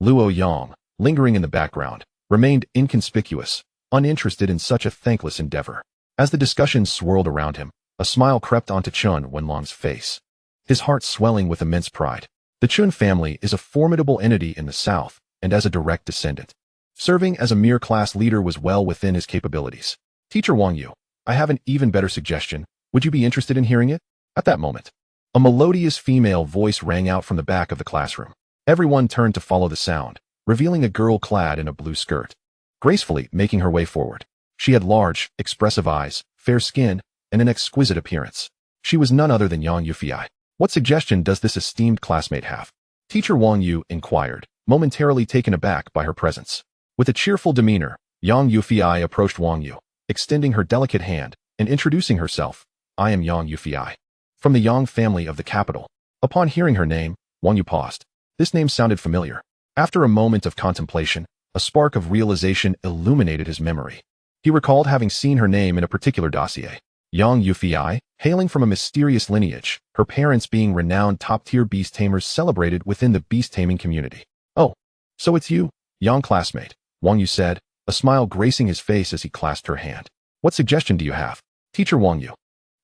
Speaker 1: Luo Yang, lingering in the background, remained inconspicuous, uninterested in such a thankless endeavor. As the discussions swirled around him, a smile crept onto Chen Wenlong's face, his heart swelling with immense pride. The Chen family is a formidable entity in the south, and as a direct descendant, serving as a mere class leader was well within his capabilities. Teacher Wang Yu, I have an even better suggestion. Would you be interested in hearing it? At that moment, a melodious female voice rang out from the back of the classroom. Everyone turned to follow the sound, revealing a girl clad in a blue skirt, gracefully making her way forward. She had large, expressive eyes, fair skin, and an exquisite appearance. She was none other than Yang Yufei. What suggestion does this esteemed classmate have? Teacher Wang Yu inquired, momentarily taken aback by her presence. With a cheerful demeanor, Yang Yufei approached Wang Yu, extending her delicate hand and introducing herself. I am Yang Yufei, from the Yang family of the capital. Upon hearing her name, Wang Yu paused. This name sounded familiar. After a moment of contemplation, a spark of realization illuminated his memory. He recalled having seen her name in a particular dossier. Yang Yufei, hailing from a mysterious lineage, her parents being renowned top-tier beast tamers celebrated within the beast taming community. Oh, so it's you, young classmate, Wang Yu said, a smile gracing his face as he clasped her hand. What suggestion do you have? Teacher Wang Yu.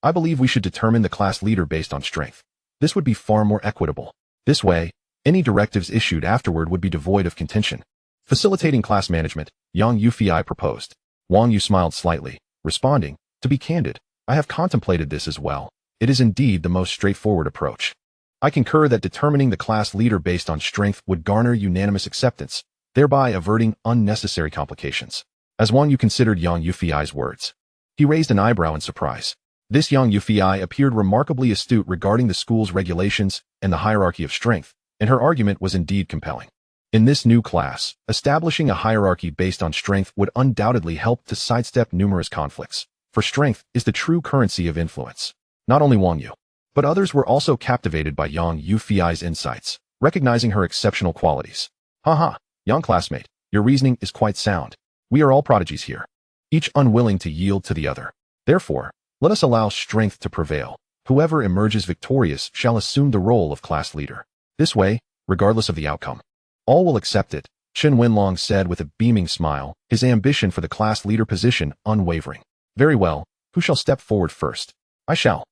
Speaker 1: I believe we should determine the class leader based on strength. This would be far more equitable. This way, any directives issued afterward would be devoid of contention. Facilitating class management, Yang Yufei proposed. Wang Yu smiled slightly, responding, to be candid, I have contemplated this as well. It is indeed the most straightforward approach. I concur that determining the class leader based on strength would garner unanimous acceptance, thereby averting unnecessary complications. As Wang Yu considered Yang Yufei's words, he raised an eyebrow in surprise. This Yang Yufei appeared remarkably astute regarding the school's regulations and the hierarchy of strength, and her argument was indeed compelling. In this new class, establishing a hierarchy based on strength would undoubtedly help to sidestep numerous conflicts, for strength is the true currency of influence. Not only Wang Yu, but others were also captivated by Yang Yufei's insights, recognizing her exceptional qualities. Haha, young classmate, your reasoning is quite sound. We are all prodigies here, each unwilling to yield to the other. Therefore, let us allow strength to prevail. Whoever emerges victorious shall assume the role of class leader. This way, regardless of the outcome, all will accept it, Chen Wenlong said with a beaming smile, his ambition for the class leader position unwavering. Very well, who shall step forward first? I shall.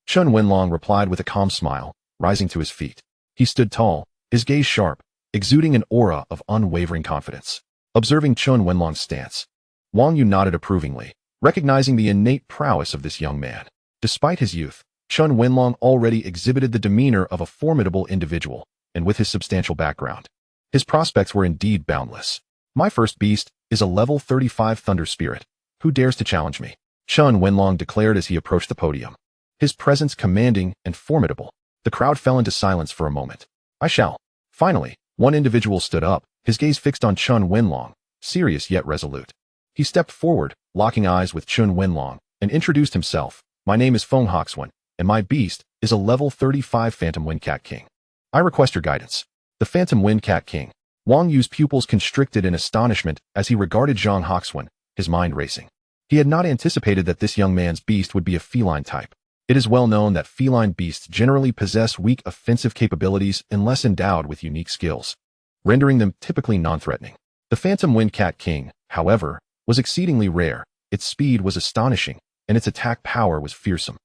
Speaker 1: Chen Wenlong replied with a calm smile, rising to his feet. He stood tall, his gaze sharp, exuding an aura of unwavering confidence. Observing Chen Wenlong's stance, Wang Yu nodded approvingly, recognizing the innate prowess of this young man. Despite his youth, Chen Wenlong already exhibited the demeanor of a formidable individual, and with his substantial background, his prospects were indeed boundless. My first beast is a level 35 Thunder Spirit. Who dares to challenge me? Chen Wenlong declared as he approached the podium. His presence commanding and formidable. The crowd fell into silence for a moment. I shall. Finally, one individual stood up, his gaze fixed on Chen Wenlong, serious yet resolute. He stepped forward, locking eyes with Chen Wenlong, and introduced himself. My name is Feng Hoxuan, and my beast is a level 35 Phantom Windcat King. I request your guidance. The Phantom Windcat King. Wang Yu's pupils constricted in astonishment as he regarded Zhang Hoxuan, his mind racing. He had not anticipated that this young man's beast would be a feline type. It is well known that feline beasts generally possess weak offensive capabilities unless endowed with unique skills, rendering them typically non-threatening. The Phantom Windcat King, however, was exceedingly rare, its speed was astonishing, and its attack power was fearsome.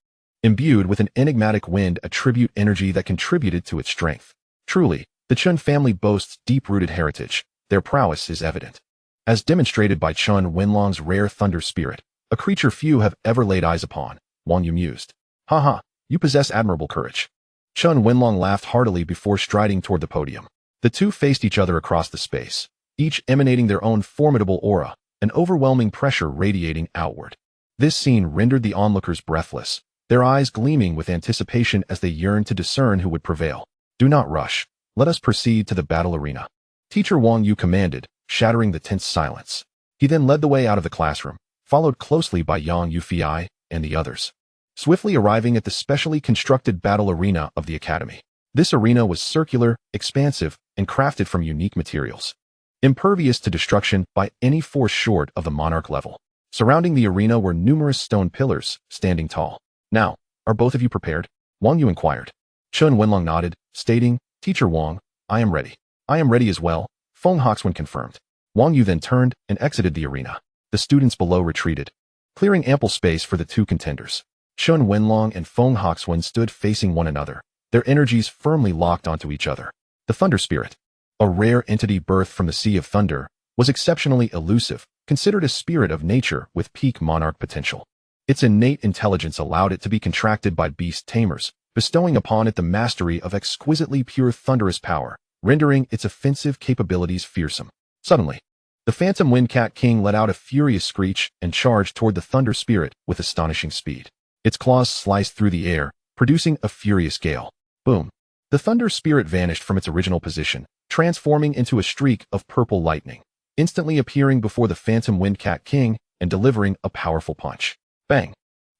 Speaker 1: Imbued with an enigmatic wind attribute energy that contributed to its strength. Truly, the Chen family boasts deep-rooted heritage. Their prowess is evident, as demonstrated by Chen Wenlong's rare Thunder Spirit, a creature few have ever laid eyes upon. Wang Yu mused. Haha, you possess admirable courage. Chen Wenlong laughed heartily before striding toward the podium. The two faced each other across the space, each emanating their own formidable aura, an overwhelming pressure radiating outward. This scene rendered the onlookers breathless, their eyes gleaming with anticipation as they yearned to discern who would prevail. Do not rush. Let us proceed to the battle arena. Teacher Wang Yu commanded, shattering the tense silence. He then led the way out of the classroom, followed closely by Yang Yufei and the others, swiftly arriving at the specially constructed battle arena of the academy. This arena was circular, expansive, and crafted from unique materials, impervious to destruction by any force short of the monarch level. Surrounding the arena were numerous stone pillars, standing tall. Now, are both of you prepared? Wang Yu inquired. Chen Wenlong nodded, stating, Teacher Wang, I am ready. I am ready as well, Feng Hoxuan confirmed. Wang Yu then turned and exited the arena. The students below retreated, clearing ample space for the two contenders. Chen Wenlong and Feng Hoxuan stood facing one another, their energies firmly locked onto each other. The Thunder Spirit, a rare entity birthed from the Sea of Thunder, was exceptionally elusive, considered a spirit of nature with peak monarch potential. Its innate intelligence allowed it to be contracted by beast tamers, bestowing upon it the mastery of exquisitely pure thunderous power, rendering its offensive capabilities fearsome. Suddenly, the Phantom Windcat King let out a furious screech and charged toward the Thunder Spirit with astonishing speed. Its claws sliced through the air, producing a furious gale. Boom! The Thunder Spirit vanished from its original position, transforming into a streak of purple lightning. Instantly appearing before the Phantom Windcat King, and delivering a powerful punch. Bang!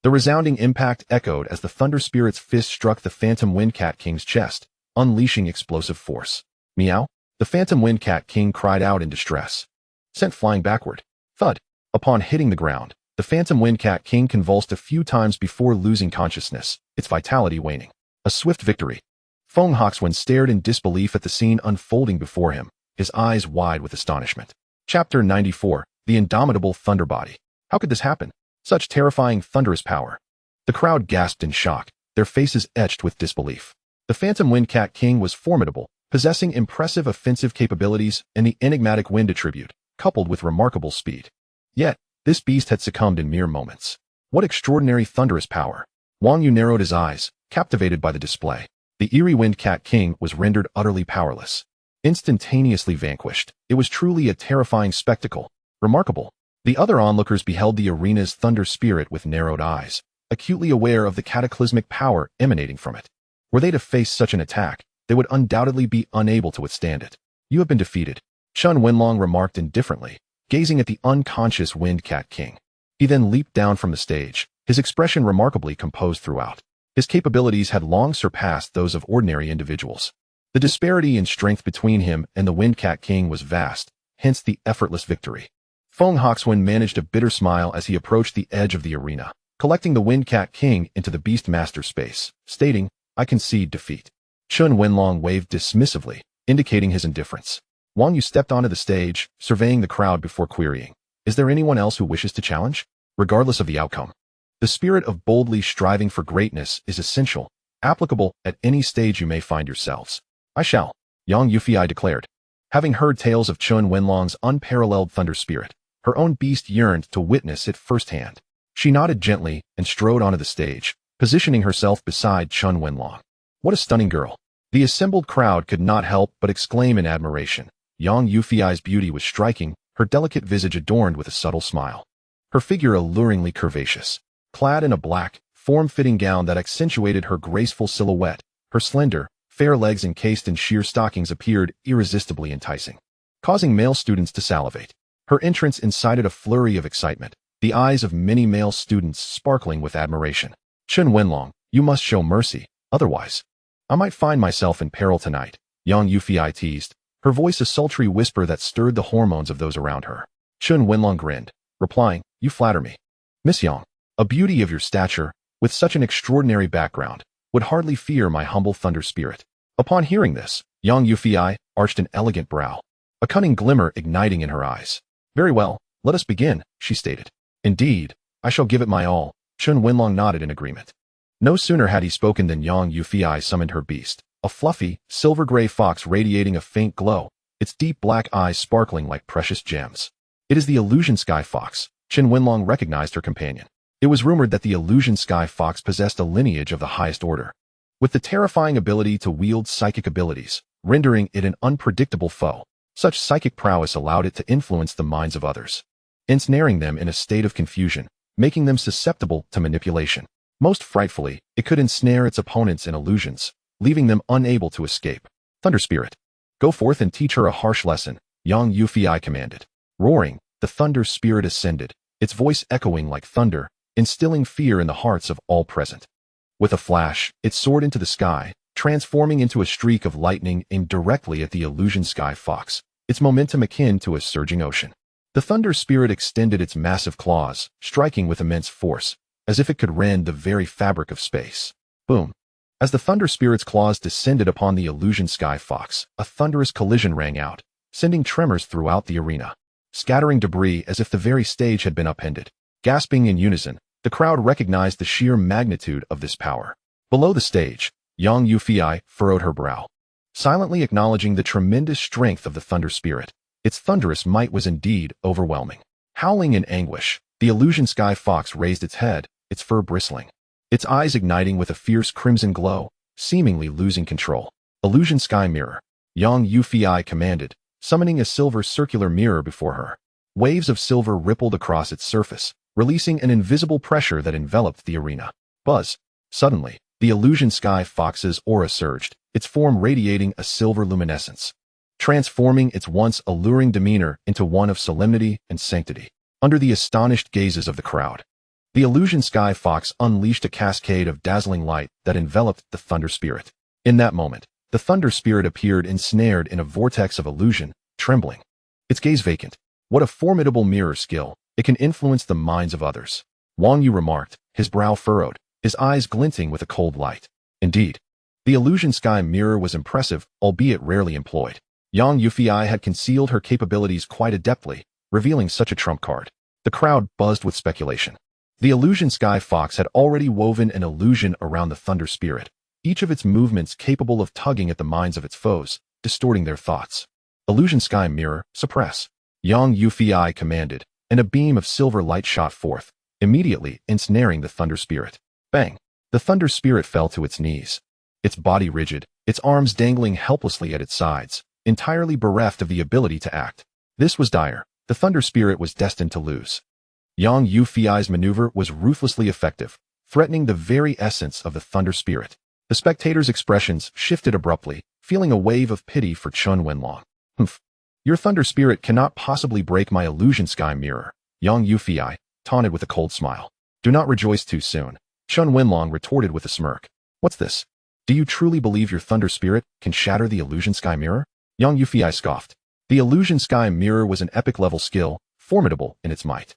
Speaker 1: The resounding impact echoed as the Thunder Spirit's fist struck the Phantom Windcat King's chest, unleashing explosive force. Meow! The Phantom Windcat King cried out in distress. Sent flying backward. Thud! Upon hitting the ground, the Phantom Windcat King convulsed a few times before losing consciousness, its vitality waning. A swift victory. Feng Haoxuan stared in disbelief at the scene unfolding before him, his eyes wide with astonishment. Chapter 94, The Indomitable Thunder Body. How could this happen? Such terrifying thunderous power. The crowd gasped in shock, their faces etched with disbelief. The Phantom Windcat King was formidable, possessing impressive offensive capabilities and the enigmatic wind attribute, coupled with remarkable speed. Yet, this beast had succumbed in mere moments. What extraordinary thunderous power! Wang Yu narrowed his eyes, captivated by the display. The eerie Windcat King was rendered utterly powerless. Instantaneously vanquished, it was truly a terrifying spectacle. Remarkable. The other onlookers beheld the arena's thunder spirit with narrowed eyes, acutely aware of the cataclysmic power emanating from it. Were they to face such an attack, they would undoubtedly be unable to withstand it. You have been defeated, Chen Wenlong remarked indifferently, gazing at the unconscious Windcat King. He then leaped down from the stage, his expression remarkably composed throughout. His capabilities had long surpassed those of ordinary individuals. The disparity in strength between him and the Windcat King was vast, hence the effortless victory. Feng Haoxuan managed a bitter smile as he approached the edge of the arena, collecting the Windcat King into the Beastmaster space, stating, I concede defeat. Chen Wenlong waved dismissively, indicating his indifference. Wang Yu stepped onto the stage, surveying the crowd before querying, is there anyone else who wishes to challenge? Regardless of the outcome. The spirit of boldly striving for greatness is essential, applicable at any stage you may find yourselves. I shall, Yang Yufei declared. Having heard tales of Chen Wenlong's unparalleled thunder spirit, her own beast yearned to witness it firsthand. She nodded gently and strode onto the stage, positioning herself beside Chen Wenlong. What a stunning girl. The assembled crowd could not help but exclaim in admiration. Yang Yufei's beauty was striking, her delicate visage adorned with a subtle smile. Her figure alluringly curvaceous. Clad in a black, form-fitting gown that accentuated her graceful silhouette, her slender, fair legs encased in sheer stockings appeared irresistibly enticing, causing male students to salivate. Her entrance incited a flurry of excitement, the eyes of many male students sparkling with admiration. Chen Wenlong, you must show mercy, otherwise I might find myself in peril tonight, Yang Yufei teased, her voice a sultry whisper that stirred the hormones of those around her. Chen Wenlong grinned, replying, you flatter me. Miss Yang, a beauty of your stature, with such an extraordinary background, would hardly fear my humble thunder spirit. Upon hearing this, Yang Yufei arched an elegant brow, a cunning glimmer igniting in her eyes. Very well, let us begin, she stated. Indeed, I shall give it my all, Chen Wenlong nodded in agreement. No sooner had he spoken than Yang Yufei summoned her beast, a fluffy, silver-gray fox radiating a faint glow, its deep black eyes sparkling like precious gems. It is the Illusion Sky Fox, Chen Wenlong recognized her companion. It was rumored that the Illusion Sky Fox possessed a lineage of the highest order, with the terrifying ability to wield psychic abilities, rendering it an unpredictable foe. Such psychic prowess allowed it to influence the minds of others, ensnaring them in a state of confusion, making them susceptible to manipulation. Most frightfully, it could ensnare its opponents in illusions, leaving them unable to escape. Thunder Spirit, go forth and teach her a harsh lesson, Yang Yufei commanded. Roaring, the Thunder Spirit ascended, its voice echoing like thunder, instilling fear in the hearts of all present. With a flash, it soared into the sky, transforming into a streak of lightning aimed directly at the Illusion Sky Fox, its momentum akin to a surging ocean. The Thunder Spirit extended its massive claws, striking with immense force, as if it could rend the very fabric of space. Boom! As the Thunder Spirit's claws descended upon the Illusion Sky Fox, a thunderous collision rang out, sending tremors throughout the arena, scattering debris as if the very stage had been upended. Gasping in unison, the crowd recognized the sheer magnitude of this power. Below the stage, Yang Yufei furrowed her brow, silently acknowledging the tremendous strength of the Thunder Spirit. Its thunderous might was indeed overwhelming. Howling in anguish, the Illusion Sky Fox raised its head, its fur bristling, its eyes igniting with a fierce crimson glow, seemingly losing control. Illusion Sky Mirror, Yang Yufei commanded, summoning a silver circular mirror before her. Waves of silver rippled across its surface, releasing an invisible pressure that enveloped the arena. Buzz! Suddenly, the Illusion Sky Fox's aura surged, its form radiating a silver luminescence, transforming its once alluring demeanor into one of solemnity and sanctity. under the astonished gazes of the crowd. The illusion Sky Fox unleashed a cascade of dazzling light that enveloped the Thunder Spirit. In that moment, the Thunder Spirit appeared ensnared in a vortex of illusion, trembling. Its gaze vacant. What a formidable mirror skill. It can influence the minds of others. Wang Yu remarked, his brow furrowed, his eyes glinting with a cold light. Indeed, the illusion sky mirror was impressive, albeit rarely employed. Yang Yufei had concealed her capabilities quite adeptly, revealing such a trump card. The crowd buzzed with speculation. The illusion Sky Fox had already woven an illusion around the Thunder Spirit, each of its movements capable of tugging at the minds of its foes, distorting their thoughts. Illusion Sky Mirror, suppress. Yang Yufei commanded, and a beam of silver light shot forth, immediately ensnaring the Thunder Spirit. Bang! The Thunder Spirit fell to its knees. Its body rigid, its arms dangling helplessly at its sides, entirely bereft of the ability to act. This was dire. The Thunder Spirit was destined to lose. Yang Yufei's maneuver was ruthlessly effective, threatening the very essence of the Thunder Spirit. The spectators' expressions shifted abruptly, feeling a wave of pity for Chen Wenlong. Humph. Your Thunder Spirit cannot possibly break my illusion sky mirror, Yang Yufei taunted with a cold smile. Do not rejoice too soon, Chen Wenlong retorted with a smirk. What's this? Do you truly believe your Thunder Spirit can shatter the illusion sky mirror? Yang Yufei scoffed. The illusion sky mirror was an epic-level skill, formidable in its might.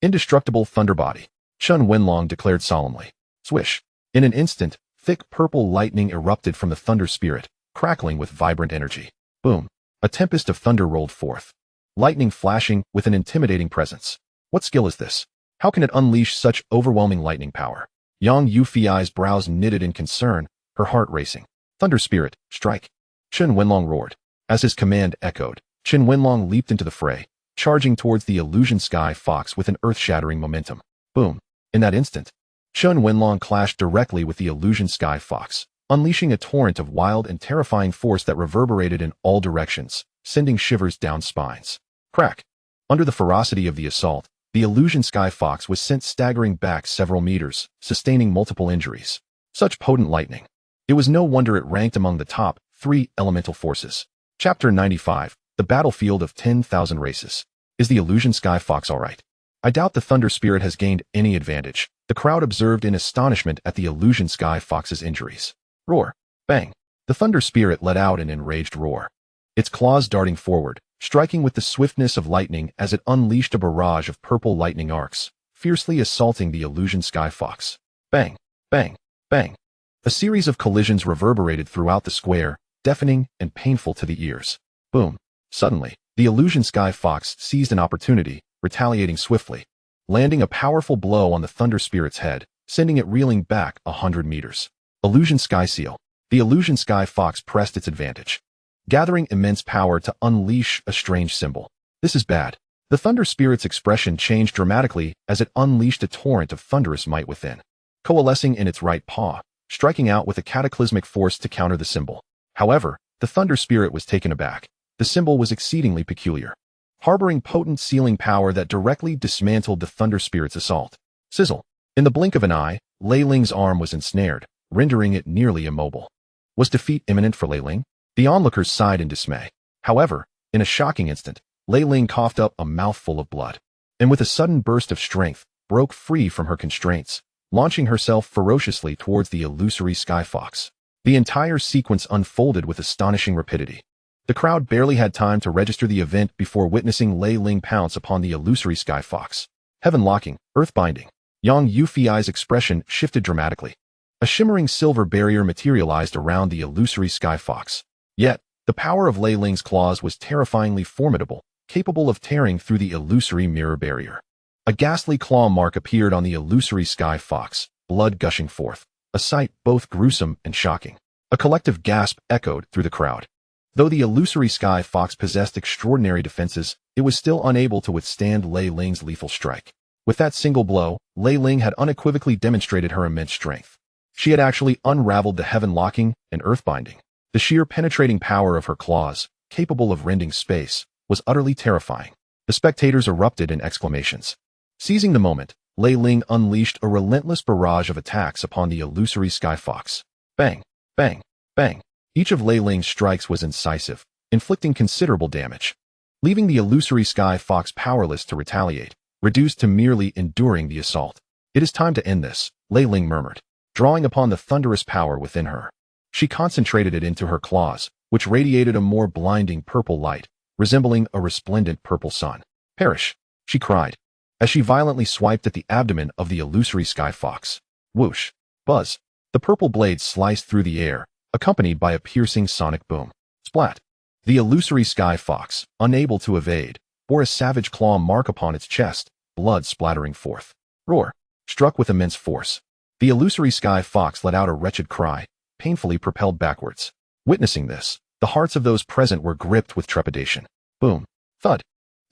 Speaker 1: Indestructible Thunder Body, Chen Wenlong declared solemnly. Swish. In an instant, thick purple lightning erupted from the Thunder Spirit, crackling with vibrant energy. Boom. A tempest of thunder rolled forth. Lightning flashing with an intimidating presence. What skill is this? How can it unleash such overwhelming lightning power? Yang Yufei's brows knitted in concern, her heart racing. Thunder Spirit, strike. Chen Wenlong roared. As his command echoed, Chen Wenlong leaped into the fray, charging towards the illusion Sky Fox with an earth-shattering momentum. Boom. In that instant, Chen Wenlong clashed directly with the illusion Sky Fox, unleashing a torrent of wild and terrifying force that reverberated in all directions, sending shivers down spines. Crack. Under the ferocity of the assault, the illusion Sky Fox was sent staggering back several meters, sustaining multiple injuries. Such potent lightning. It was no wonder it ranked among the top 3 elemental forces. Chapter 95, The Battlefield of 10,000 Races. Is the illusion Sky Fox alright? I doubt the Thunder Spirit has gained any advantage. The crowd observed in astonishment at the illusion Sky Fox's injuries. Roar. Bang. The Thunder Spirit let out an enraged roar. Its claws darting forward, striking with the swiftness of lightning as it unleashed a barrage of purple lightning arcs, fiercely assaulting the illusion Sky Fox. Bang. Bang. Bang. A series of collisions reverberated throughout the square, deafening and painful to the ears. Boom. Suddenly, the illusion Sky Fox seized an opportunity, retaliating swiftly, landing a powerful blow on the Thunder Spirit's head, sending it reeling back 100 meters. Illusion Sky Seal. The illusion Sky Fox pressed its advantage, gathering immense power to unleash a strange symbol. This is bad. The Thunder Spirit's expression changed dramatically as it unleashed a torrent of thunderous might within, coalescing in its right paw, striking out with a cataclysmic force to counter the symbol. However, the Thunder Spirit was taken aback. The symbol was exceedingly peculiar, harboring potent sealing power that directly dismantled the Thunder Spirit's assault. Sizzle. In the blink of an eye, Lei Ling's arm was ensnared, rendering it nearly immobile. Was defeat imminent for Lei Ling? The onlookers sighed in dismay. However, in a shocking instant, Lei Ling coughed up a mouthful of blood, and with a sudden burst of strength, broke free from her constraints, launching herself ferociously towards the illusory Sky Fox. The entire sequence unfolded with astonishing rapidity. The crowd barely had time to register the event before witnessing Lei Ling pounce upon the illusory Sky Fox. Heaven-locking, earth-binding. Yang Yufei's expression shifted dramatically. A shimmering silver barrier materialized around the illusory Sky Fox. Yet, the power of Lei Ling's claws was terrifyingly formidable, capable of tearing through the illusory mirror barrier. A ghastly claw mark appeared on the illusory Sky Fox, blood gushing forth, a sight both gruesome and shocking. A collective gasp echoed through the crowd. Though the illusory Sky Fox possessed extraordinary defenses, it was still unable to withstand Lei Ling's lethal strike. With that single blow, Lei Ling had unequivocally demonstrated her immense strength. She had actually unraveled the heaven-locking and earth-binding. The sheer penetrating power of her claws, capable of rending space, was utterly terrifying. The spectators erupted in exclamations. Seizing the moment, Lei Ling unleashed a relentless barrage of attacks upon the illusory Sky Fox. Bang, bang, bang. Each of Lei Ling's strikes was incisive, inflicting considerable damage, leaving the illusory Sky Fox powerless to retaliate. reduced to merely enduring the assault. It is time to end this, Lei Ling murmured, drawing upon the thunderous power within her. She concentrated it into her claws, which radiated a more blinding purple light, resembling a resplendent purple sun. Perish, she cried, as she violently swiped at the abdomen of the illusory sky fox. Whoosh, buzz. The purple blade sliced through the air, accompanied by a piercing sonic boom. Splat. The illusory sky fox, unable to evade, bore a savage claw mark upon its chest, blood splattering forth. Roar. Struck with immense force, the illusory sky fox let out a wretched cry, painfully propelled backwards. Witnessing this, the hearts of those present were gripped with trepidation. Boom. Thud.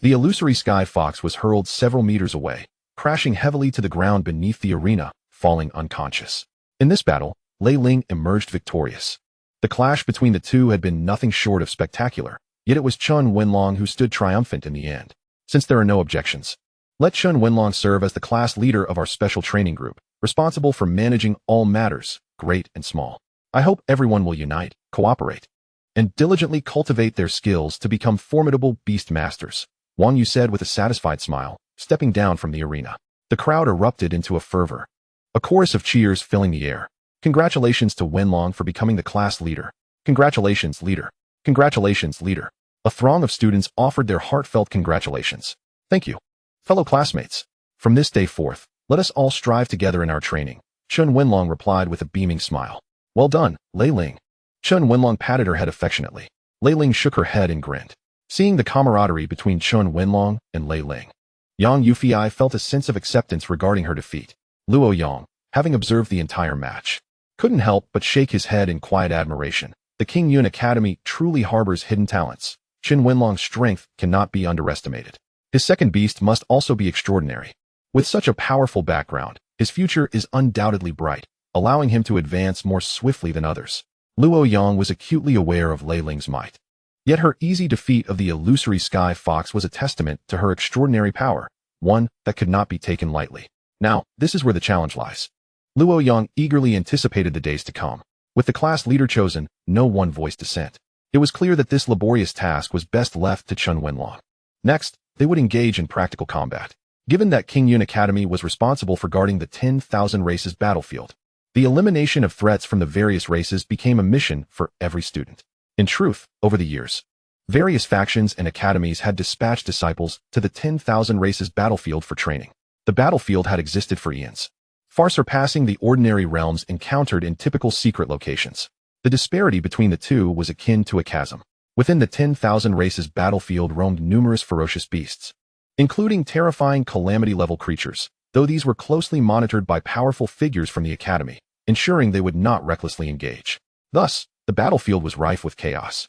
Speaker 1: The illusory sky fox was hurled several meters away, crashing heavily to the ground beneath the arena, falling unconscious. In this battle, Lei Ling emerged victorious. The clash between the two had been nothing short of spectacular, yet it was Chen Wenlong who stood triumphant in the end. Since there are no objections, let Chen Wenlong serve as the class leader of our special training group, responsible for managing all matters, great and small. I hope everyone will unite, cooperate, and diligently cultivate their skills to become formidable Beastmasters, Wang Yu said with a satisfied smile, stepping down from the arena. The crowd erupted into a fervor, a chorus of cheers filling the air. Congratulations to Wenlong for becoming the class leader. Congratulations, leader. Congratulations, leader. A throng of students offered their heartfelt congratulations. Thank you, fellow classmates. From this day forth, let us all strive together in our training, Chen Wenlong replied with a beaming smile. Well done, Lei Ling. Chen Wenlong patted her head affectionately. Lei Ling shook her head and grinned, seeing the camaraderie between Chen Wenlong and Lei Ling. Yang Yufei felt a sense of acceptance regarding her defeat. Luo Yang, having observed the entire match, couldn't help but shake his head in quiet admiration. The Qingyun Academy truly harbors hidden talents. Chen Wenlong's strength cannot be underestimated. His second beast must also be extraordinary. With such a powerful background, his future is undoubtedly bright, allowing him to advance more swiftly than others. Luo Yang was acutely aware of Lei Ling's might. Yet her easy defeat of the illusory sky fox was a testament to her extraordinary power, one that could not be taken lightly. Now, this is where the challenge lies. Luo Yang eagerly anticipated the days to come. With the class leader chosen, no one voiced dissent. It was clear that this laborious task was best left to Chen Wenlong. Next, they would engage in practical combat. Given that Qingyun Academy was responsible for guarding the 10,000 races battlefield, the elimination of threats from the various races became a mission for every student. In truth, over the years, various factions and academies had dispatched disciples to the 10,000 races battlefield for training. The battlefield had existed for eons, far surpassing the ordinary realms encountered in typical secret locations. The disparity between the two was akin to a chasm. Within the 10,000 races battlefield roamed numerous ferocious beasts, including terrifying calamity-level creatures, though these were closely monitored by powerful figures from the academy, ensuring they would not recklessly engage. Thus, the battlefield was rife with chaos,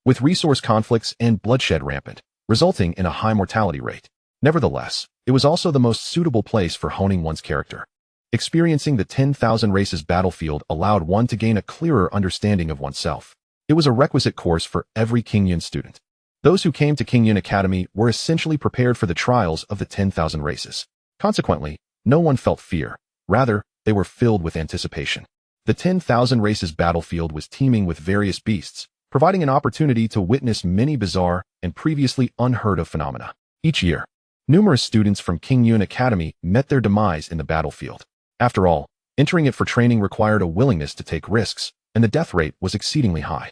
Speaker 1: with resource conflicts and bloodshed rampant, resulting in a high mortality rate. Nevertheless, it was also the most suitable place for honing one's character. Experiencing the 10,000 races battlefield allowed one to gain a clearer understanding of oneself. It was a requisite course for every Qingyun student. Those who came to Qingyun Academy were essentially prepared for the trials of the 10,000 races. Consequently, no one felt fear. Rather, they were filled with anticipation. The 10,000 races battlefield was teeming with various beasts, providing an opportunity to witness many bizarre and previously unheard of phenomena. Each year, numerous students from Qingyun Academy met their demise in the battlefield. After all, entering it for training required a willingness to take risks, and the death rate was exceedingly high.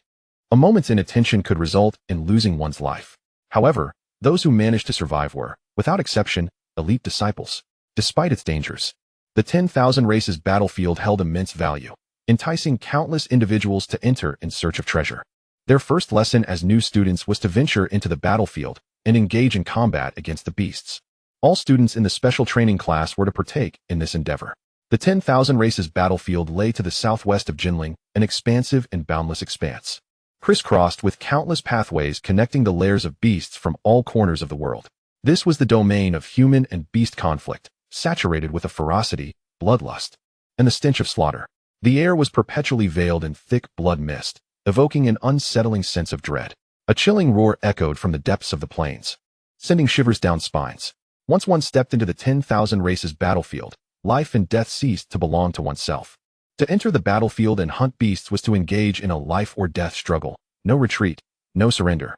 Speaker 1: A moment's inattention could result in losing one's life. However, those who managed to survive were, without exception, elite disciples. Despite its dangers, the 10,000 races battlefield held immense value, enticing countless individuals to enter in search of treasure. Their first lesson as new students was to venture into the battlefield and engage in combat against the beasts. All students in the special training class were to partake in this endeavor. The 10,000 races battlefield lay to the southwest of Jinling, an expansive and boundless expanse, crisscrossed with countless pathways connecting the lairs of beasts from all corners of the world. This was the domain of human and beast conflict, saturated with a ferocity, bloodlust, and the stench of slaughter. The air was perpetually veiled in thick blood mist, evoking an unsettling sense of dread. A chilling roar echoed from the depths of the plains, sending shivers down spines. Once one stepped into the 10,000 races battlefield, life and death ceased to belong to oneself. To enter the battlefield and hunt beasts was to engage in a life-or-death struggle. No retreat, no surrender.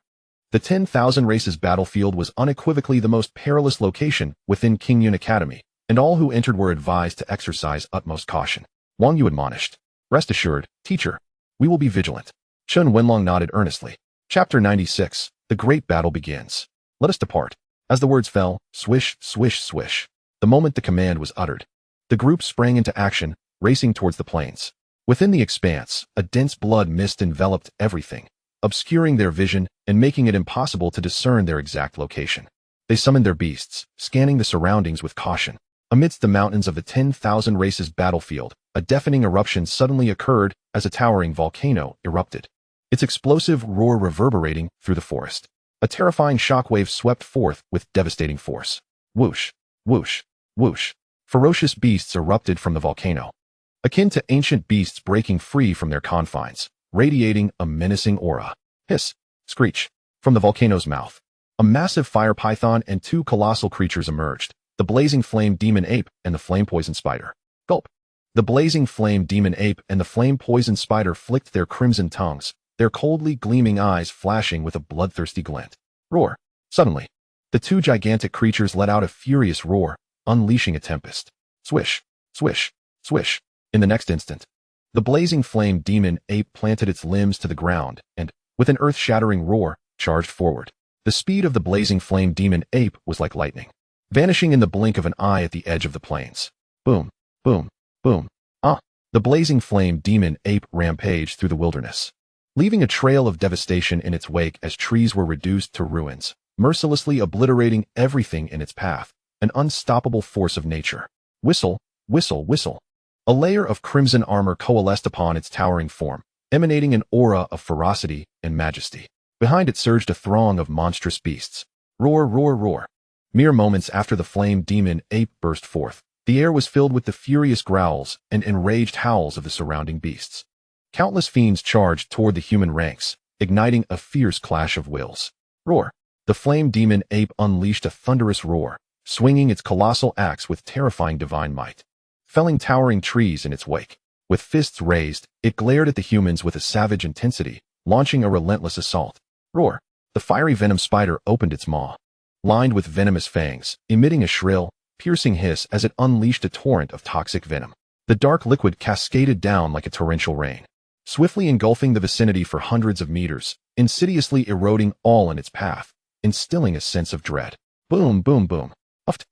Speaker 1: The 10,000 races battlefield was unequivocally the most perilous location within Qingyun Academy, and all who entered were advised to exercise utmost caution. Wang Yu admonished. Rest assured, teacher, we will be vigilant. Chen Wenlong nodded earnestly. Chapter 96. The Great Battle Begins. Let us depart. As the words fell, swish, swish, swish. The moment the command was uttered, the group sprang into action, racing towards the plains. Within the expanse, a dense blood mist enveloped everything, obscuring their vision and making it impossible to discern their exact location. They summoned their beasts, scanning the surroundings with caution. Amidst the mountains of the 10,000 races battlefield, a deafening eruption suddenly occurred as a towering volcano erupted, its explosive roar reverberating through the forest. A terrifying shockwave swept forth with devastating force. Whoosh, whoosh, whoosh. Ferocious beasts erupted from the volcano, akin to ancient beasts breaking free from their confines, radiating a menacing aura. Hiss, screech. From the volcano's mouth, a massive fire python and two colossal creatures emerged, the blazing flame demon ape and the flame poison spider. Gulp. The blazing flame demon ape and the flame poison spider flicked their crimson tongues, their coldly gleaming eyes flashing with a bloodthirsty glint. Roar. Suddenly, the two gigantic creatures let out a furious roar, unleashing a tempest. Swish, swish, swish. In the next instant, the blazing flame demon ape planted its limbs to the ground and, with an earth-shattering roar, charged forward. The speed of the blazing flame demon ape was like lightning, vanishing in the blink of an eye at the edge of the plains. Boom, boom, boom. The blazing flame demon ape rampaged through the wilderness, leaving a trail of devastation in its wake as trees were reduced to ruins, mercilessly obliterating everything in its path. An unstoppable force of nature. Whistle, whistle, whistle. A layer of crimson armor coalesced upon its towering form, emanating an aura of ferocity and majesty. Behind it surged a throng of monstrous beasts. Roar, roar, roar. Mere moments after the flame demon ape burst forth, the air was filled with the furious growls and enraged howls of the surrounding beasts. Countless fiends charged toward the human ranks, igniting a fierce clash of wills. Roar. The flame demon ape unleashed a thunderous roar, swinging its colossal axe with terrifying divine might, felling towering trees in its wake. With fists raised, it glared at the humans with a savage intensity, launching a relentless assault. Roar. The fiery venom spider opened its maw, lined with venomous fangs, emitting a shrill, piercing hiss as it unleashed a torrent of toxic venom. The dark liquid cascaded down like a torrential rain, swiftly engulfing the vicinity for hundreds of meters, insidiously eroding all in its path, instilling a sense of dread. Boom, boom, boom. Uft.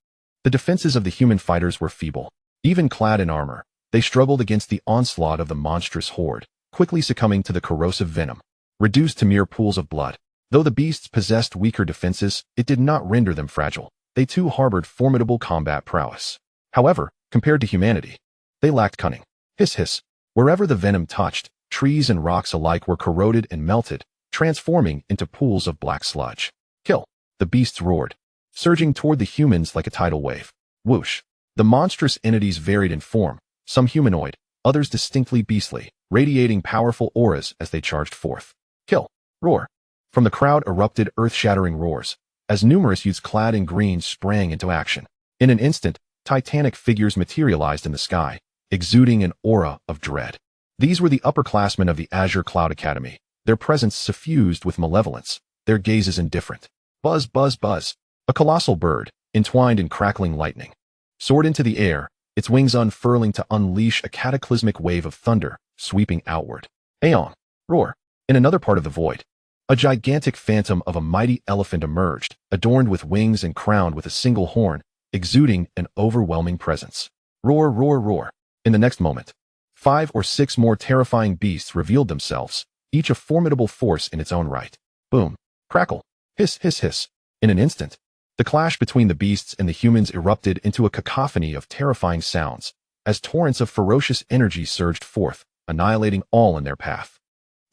Speaker 1: The defenses of the human fighters were feeble. Even clad in armor, they struggled against the onslaught of the monstrous horde, quickly succumbing to the corrosive venom, reduced to mere pools of blood. Though the beasts possessed weaker defenses, it did not render them fragile. They too harbored formidable combat prowess. However, compared to humanity, they lacked cunning. Hiss, hiss. Wherever the venom touched, trees and rocks alike were corroded and melted, transforming into pools of black sludge. Kill. The beasts roared, surging toward the humans like a tidal wave. Whoosh. The monstrous entities varied in form, some humanoid, others distinctly beastly, radiating powerful auras as they charged forth. Kill. Roar. From the crowd erupted earth-shattering roars, as numerous youths clad in green sprang into action. In an instant, titanic figures materialized in the sky, exuding an aura of dread. These were the upperclassmen of the Azure Cloud Academy, their presence suffused with malevolence, their gazes indifferent. Buzz, buzz, buzz. A colossal bird, entwined in crackling lightning, soared into the air, its wings unfurling to unleash a cataclysmic wave of thunder, sweeping outward. Aeon. Roar. In another part of the void, a gigantic phantom of a mighty elephant emerged, adorned with wings and crowned with a single horn, exuding an overwhelming presence. Roar, roar, roar. In the next moment, 5 or 6 more terrifying beasts revealed themselves, each a formidable force in its own right. Boom. Crackle. Hiss, hiss, hiss. In an instant, the clash between the beasts and the humans erupted into a cacophony of terrifying sounds, as torrents of ferocious energy surged forth, annihilating all in their path.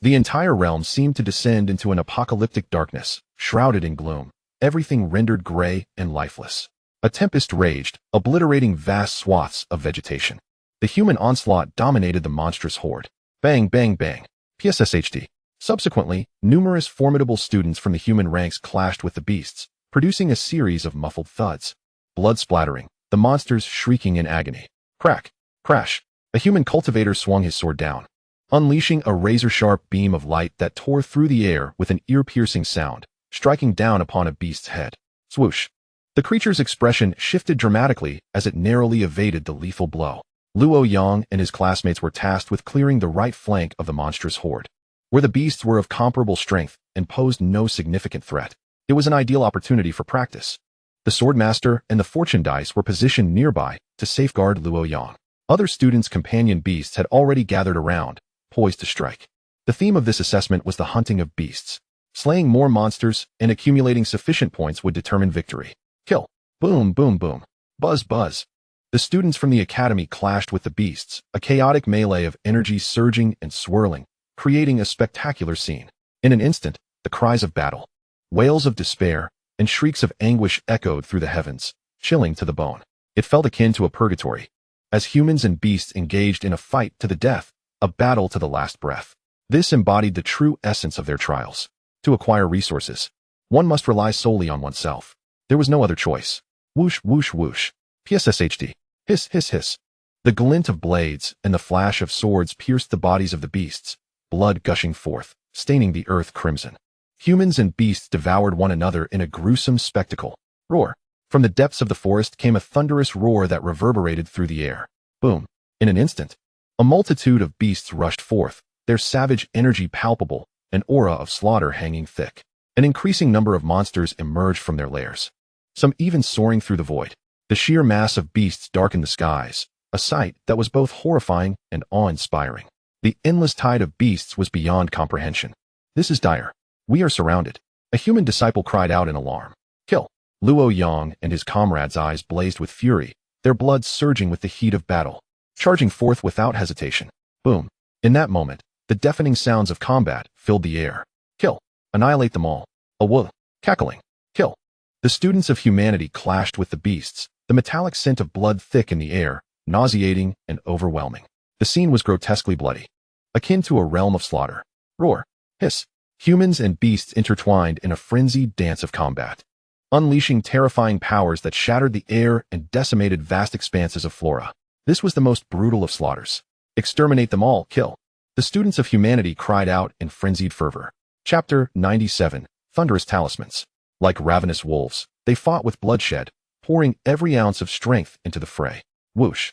Speaker 1: The entire realm seemed to descend into an apocalyptic darkness, shrouded in gloom, everything rendered gray and lifeless. A tempest raged, obliterating vast swaths of vegetation. The human onslaught dominated the monstrous horde. Bang, bang, bang. PSSHD. Subsequently, numerous formidable students from the human ranks clashed with the beasts, producing a series of muffled thuds. Blood splattering, the monsters shrieking in agony. Crack. Crash. A human cultivator swung his sword down, unleashing a razor-sharp beam of light that tore through the air with an ear-piercing sound, striking down upon a beast's head. Swoosh. The creature's expression shifted dramatically as it narrowly evaded the lethal blow. Luo Yang and his classmates were tasked with clearing the right flank of the monstrous horde, where the beasts were of comparable strength and posed no significant threat. It was an ideal opportunity for practice. The Swordmaster and the Fortune Dice were positioned nearby to safeguard Luo Yang. Other students' companion beasts had already gathered around, poised to strike. The theme of this assessment was the hunting of beasts. Slaying more monsters and accumulating sufficient points would determine victory. Kill. Boom, boom, boom. Buzz, buzz. The students from the academy clashed with the beasts, a chaotic melee of energy surging and swirling, creating a spectacular scene. In an instant, the cries of battle, wails of despair, and shrieks of anguish echoed through the heavens, chilling to the bone. It felt akin to a purgatory, as humans and beasts engaged in a fight to the death, a battle to the last breath. This embodied the true essence of their trials. To acquire resources, one must rely solely on oneself. There was no other choice. Whoosh, whoosh, whoosh. PSSHD. Hiss, hiss, hiss. The glint of blades and the flash of swords pierced the bodies of the beasts, blood gushing forth, staining the earth crimson. Humans and beasts devoured one another in a gruesome spectacle. Roar. From the depths of the forest came a thunderous roar that reverberated through the air. Boom. In an instant, a multitude of beasts rushed forth, their savage energy palpable, an aura of slaughter hanging thick. An increasing number of monsters emerged from their lairs, some even soaring through the void. The sheer mass of beasts darkened the skies, a sight that was both horrifying and awe-inspiring. The endless tide of beasts was beyond comprehension. This is dire. We are surrounded. A human disciple cried out in alarm. Kill. Luo Yang and his comrades' eyes blazed with fury, their blood surging with the heat of battle, charging forth without hesitation. Boom. In that moment, the deafening sounds of combat filled the air. Kill. Annihilate them all. Awoo. Cackling. Kill. The students of humanity clashed with the beasts, the metallic scent of blood thick in the air, nauseating and overwhelming. The scene was grotesquely bloody, akin to a realm of slaughter. Roar. Hiss. Humans and beasts intertwined in a frenzied dance of combat, unleashing terrifying powers that shattered the air and decimated vast expanses of flora. This was the most brutal of slaughters. Exterminate them all. Kill. The students of humanity cried out in frenzied fervor. Chapter 97. Thunderous Talismans. Like ravenous wolves, they fought with bloodshed, pouring every ounce of strength into the fray. Whoosh.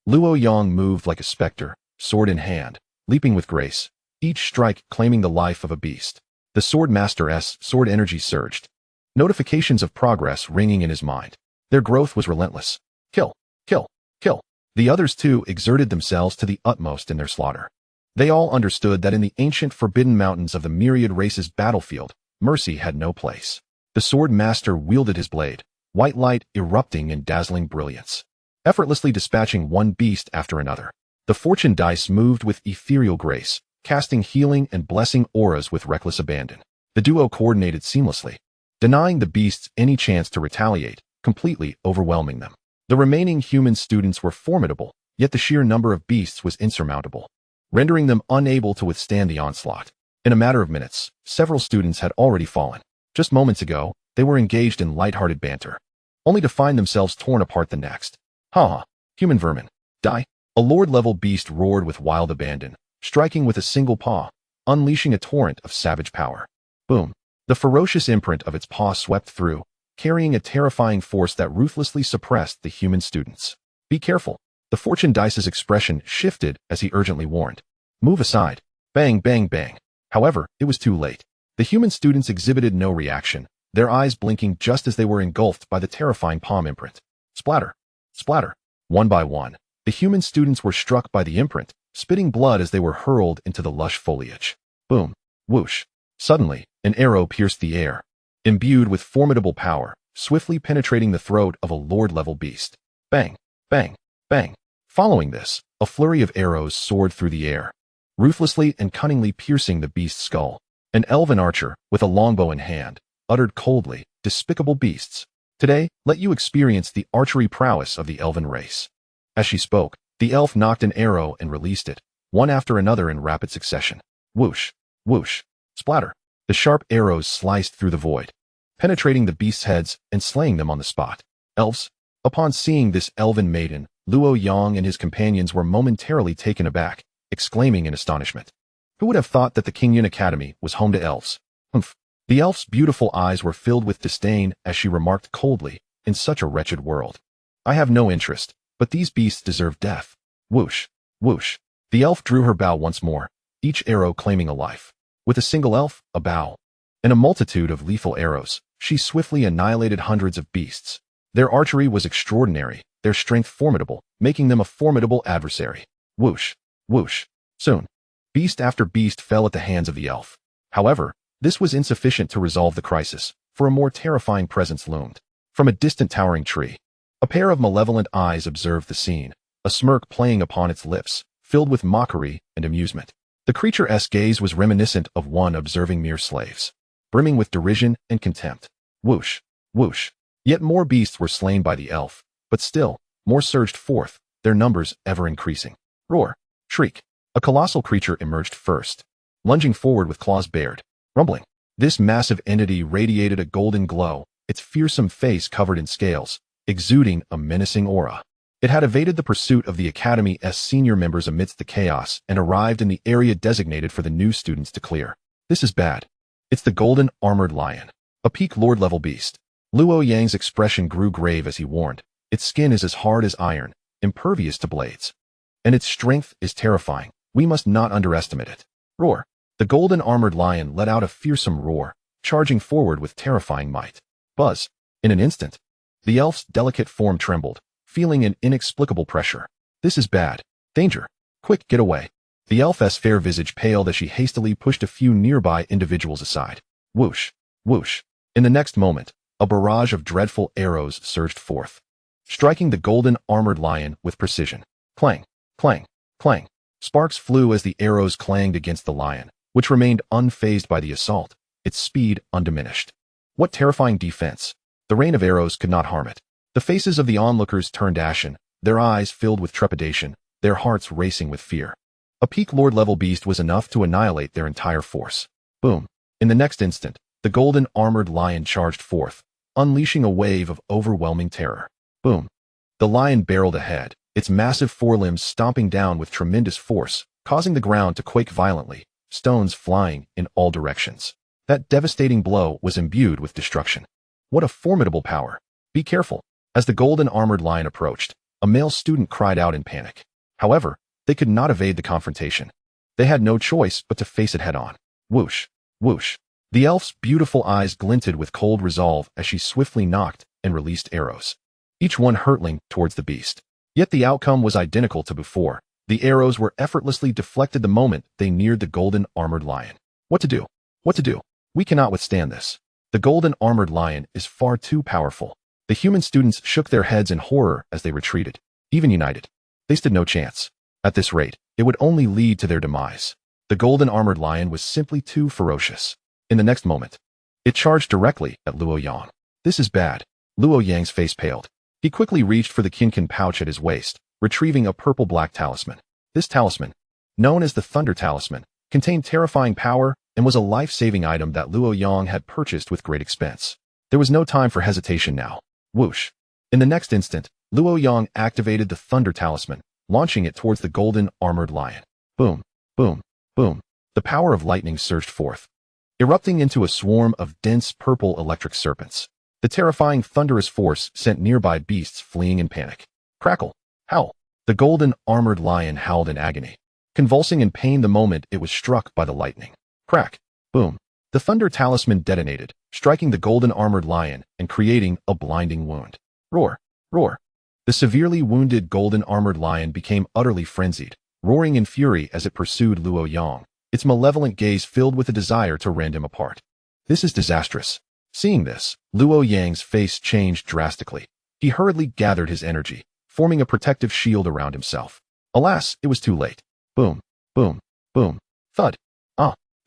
Speaker 1: Luo Yang moved like a specter, sword in hand, leaping with grace, each strike claiming the life of a beast. The Swordmaster's sword energy surged, notifications of progress ringing in his mind. Their growth was relentless. Kill, kill, kill. The others too exerted themselves to the utmost in their slaughter. They all understood that in the ancient forbidden mountains of the myriad races battlefield, mercy had no place. The Sword Master wielded his blade, white light erupting in dazzling brilliance, effortlessly dispatching one beast after another. The Fortune Dice moved with ethereal grace, casting healing and blessing auras with reckless abandon. The duo coordinated seamlessly, denying the beasts any chance to retaliate, completely overwhelming them. The remaining human students were formidable, yet the sheer number of beasts was insurmountable, rendering them unable to withstand the onslaught. In a matter of minutes, several students had already fallen. Just moments ago, they were engaged in lighthearted banter, only to find themselves torn apart the next. Ha! Human vermin. Die! A lord-level beast roared with wild abandon, striking with a single paw, unleashing a torrent of savage power. Boom. The ferocious imprint of its paw swept through, carrying a terrifying force that ruthlessly suppressed the human students. Be careful. The Fortune Dice's expression shifted as he urgently warned. Move aside. Bang, bang, bang. However, it was too late. The human students exhibited no reaction, their eyes blinking just as they were engulfed by the terrifying palm imprint. Splatter. Splatter. One by one, the human students were struck by the imprint, spitting blood as they were hurled into the lush foliage. Boom. Whoosh. Suddenly, an arrow pierced the air, imbued with formidable power, swiftly penetrating the throat of a lord-level beast. Bang. Bang. Bang. Following this, a flurry of arrows soared through the air, ruthlessly and cunningly piercing the beast's skull. An elven archer, with a longbow in hand, uttered coldly, "Despicable beasts. Today, let you experience the archery prowess of the elven race." As she spoke, the elf nocked an arrow and released it, one after another in rapid succession. Whoosh, whoosh, splatter. The sharp arrows sliced through the void, penetrating the beasts' heads and slaying them on the spot. Elves. Upon seeing this elven maiden, Luo Yang and his companions were momentarily taken aback, exclaiming in astonishment. Who would have thought that the Qingyun Academy was home to elves? Humph. The elf's beautiful eyes were filled with disdain as she remarked coldly, in such a wretched world. I have no interest, but these beasts deserve death. Whoosh, whoosh. The elf drew her bow once more, each arrow claiming a life. With a single elf, a bow, and a multitude of lethal arrows, she swiftly annihilated hundreds of beasts. Their archery was extraordinary, their strength formidable, making them a formidable adversary. Whoosh, whoosh. Soon, beast after beast fell at the hands of the elf. However, this was insufficient to resolve the crisis, for a more terrifying presence loomed. From a distant towering tree, a pair of malevolent eyes observed the scene, a smirk playing upon its lips, filled with mockery and amusement. The creature's gaze was reminiscent of one observing mere slaves, brimming with derision and contempt. Whoosh, whoosh. Yet more beasts were slain by the elf, but still, more surged forth, their numbers ever increasing. Roar, shriek. A colossal creature emerged first, lunging forward with claws bared, rumbling. This massive entity radiated a golden glow, its fearsome face covered in scales, exuding a menacing aura. It had evaded the pursuit of the Academy's senior members amidst the chaos and arrived in the area designated for the new students to clear. This is bad. It's the golden armored lion, a peak lord-level beast. Luo Yang's expression grew grave as he warned. Its skin is as hard as iron, impervious to blades. And its strength is terrifying. We must not underestimate it. Roar. The golden armored lion let out a fearsome roar, charging forward with terrifying might. Buzz. In an instant, the elf's delicate form trembled, feeling an inexplicable pressure. This is bad. Danger. Quick, get away. The elf's fair visage paled as she hastily pushed a few nearby individuals aside. Whoosh, whoosh. In the next moment, a barrage of dreadful arrows surged forth, striking the golden armored lion with precision. Clang, clang, clang. Sparks flew as the arrows clanged against the lion, which remained unfazed by the assault, its speed undiminished. What terrifying defense! The rain of arrows could not harm it. The faces of the onlookers turned ashen, their eyes filled with trepidation, their hearts racing with fear. A peak lord-level beast was enough to annihilate their entire force. Boom. In the next instant, the golden armored lion charged forth, unleashing a wave of overwhelming terror. Boom. The lion barreled ahead, its massive forelimbs stomping down with tremendous force, causing the ground to quake violently, stones flying in all directions. That devastating blow was imbued with destruction. What a formidable power! Be careful! As the golden armored lion approached, a male student cried out in panic. However, they could not evade the confrontation. They had no choice but to face it head-on. Whoosh, whoosh. The elf's beautiful eyes glinted with cold resolve as she swiftly knocked and released arrows, each one hurtling towards the beast. Yet the outcome was identical to before. The arrows were effortlessly deflected the moment they neared the golden armored lion. What to do? What to do? We cannot withstand this. The golden armored lion is far too powerful. The human students shook their heads in horror as they retreated. Even united, they stood no chance. At this rate, it would only lead to their demise. The golden armored lion was simply too ferocious. In the next moment, it charged directly at Luo Yang. This is bad. Luo Yang's face paled. He quickly reached for the Qingyun pouch at his waist, retrieving a purple-black talisman. This talisman, known as the Thunder Talisman, contained terrifying power and was a life-saving item that Luo Yang had purchased with great expense. There was no time for hesitation now. Whoosh. In the next instant, Luo Yang activated the Thunder Talisman, launching it towards the golden armored lion. Boom, boom, boom. The power of lightning surged forth, erupting into a swarm of dense purple electric serpents. The terrifying thunderous force sent nearby beasts fleeing in panic. Crackle, howl. The golden armored lion howled in agony, convulsing in pain the moment it was struck by the lightning. Crack, boom. The Thunder Talisman detonated, striking the golden armored lion and creating a blinding wound. Roar, roar. The severely wounded golden armored lion became utterly frenzied, roaring in fury as it pursued Luo Yang, its malevolent gaze filled with a desire to rend him apart. This is disastrous. Seeing this, Luo Yang's face changed drastically. He hurriedly gathered his energy, forming a protective shield around himself. Alas, it was too late. Boom, boom, boom, thud.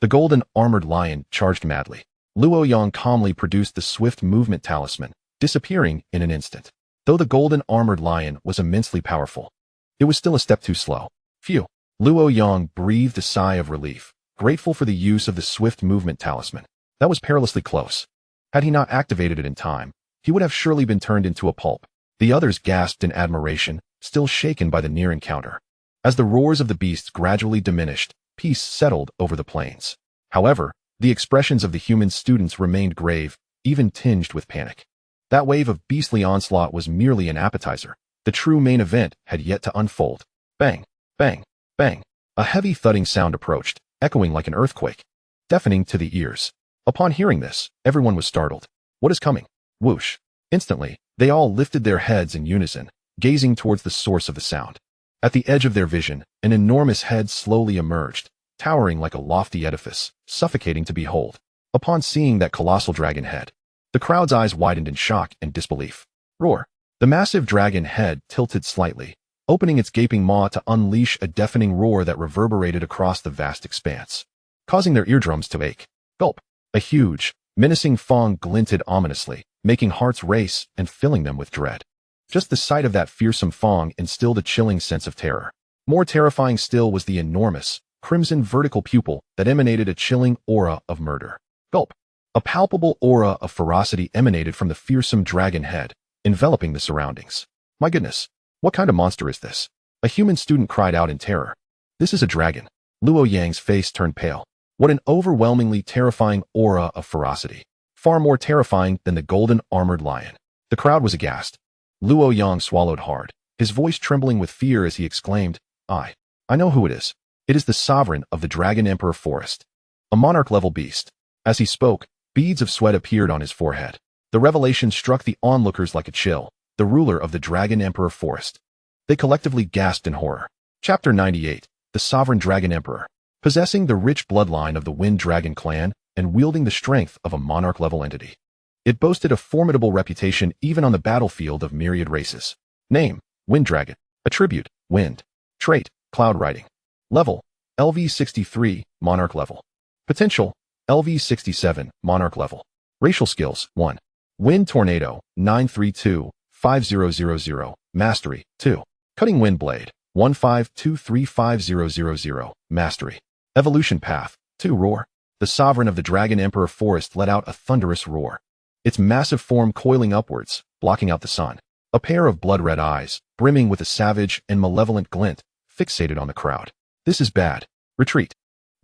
Speaker 1: The golden armored lion charged madly. Luo Yang calmly produced the swift movement talisman, disappearing in an instant. Though the golden armored lion was immensely powerful, it was still a step too slow. Phew. Luo Yang breathed a sigh of relief, grateful for the use of the swift movement talisman. That was perilously close. Had he not activated it in time, he would have surely been turned into a pulp. The others gasped in admiration, still shaken by the near encounter. As the roars of the beasts gradually diminished, peace settled over the plains. However, The expressions of the human students remained grave, even tinged with panic. That wave of beastly onslaught was merely an appetizer. The true main event had yet to unfold. Bang, bang, bang. A heavy thudding sound approached, echoing like an earthquake, deafening to the ears. Upon hearing this, everyone was startled. What is coming? Whoosh. Instantly, they all lifted their heads in unison, gazing towards the source of the sound. At the edge of their vision, an enormous head slowly emerged, towering like a lofty edifice, suffocating to behold. Upon seeing that colossal dragon head, the crowd's eyes widened in shock and disbelief. Roar. The massive dragon head tilted slightly, opening its gaping maw to unleash a deafening roar that reverberated across the vast expanse, causing their eardrums to ache. Gulp. A huge, menacing fang glinted ominously, making hearts race and filling them with dread. Just the sight of that fearsome fang instilled a chilling sense of terror. More terrifying still was the enormous, crimson vertical pupil that emanated a chilling aura of murder. Gulp. A palpable aura of ferocity emanated from the fearsome dragon head, enveloping the surroundings. My goodness, what kind of monster is this? A human student cried out in terror. This is a dragon. Luo Yang's face turned pale. What an overwhelmingly terrifying aura of ferocity. Far more terrifying than the golden armored lion. The crowd was aghast. Luo Yang swallowed hard, his voice trembling with fear as he exclaimed, I know who it is. It is the sovereign of the Dragon Emperor Forest. A monarch-level beast. As he spoke, beads of sweat appeared on his forehead. The revelation struck the onlookers like a chill. The ruler of the Dragon Emperor Forest. They collectively gasped in horror. Chapter 98. The Sovereign Dragon Emperor. Possessing the rich bloodline of the Wind Dragon clan and wielding the strength of a monarch-level entity. It boasted a formidable reputation even on the battlefield of myriad races. Name, Wind Dragon. Attribute, Wind. Trait, Cloud Riding. Level, LV63, Monarch level. Potential, LV67, Monarch level. Racial skills, 1. Wind Tornado, 932-5000, Mastery, 2. Cutting Wind Blade, 15235000, Mastery. Evolution Path, 2. Roar. The sovereign of the Dragon Emperor Forest let out a thunderous roar. Its massive form coiling upwards, blocking out the sun. A pair of blood-red eyes, brimming with a savage and malevolent glint, fixated on the crowd. This is bad. Retreat.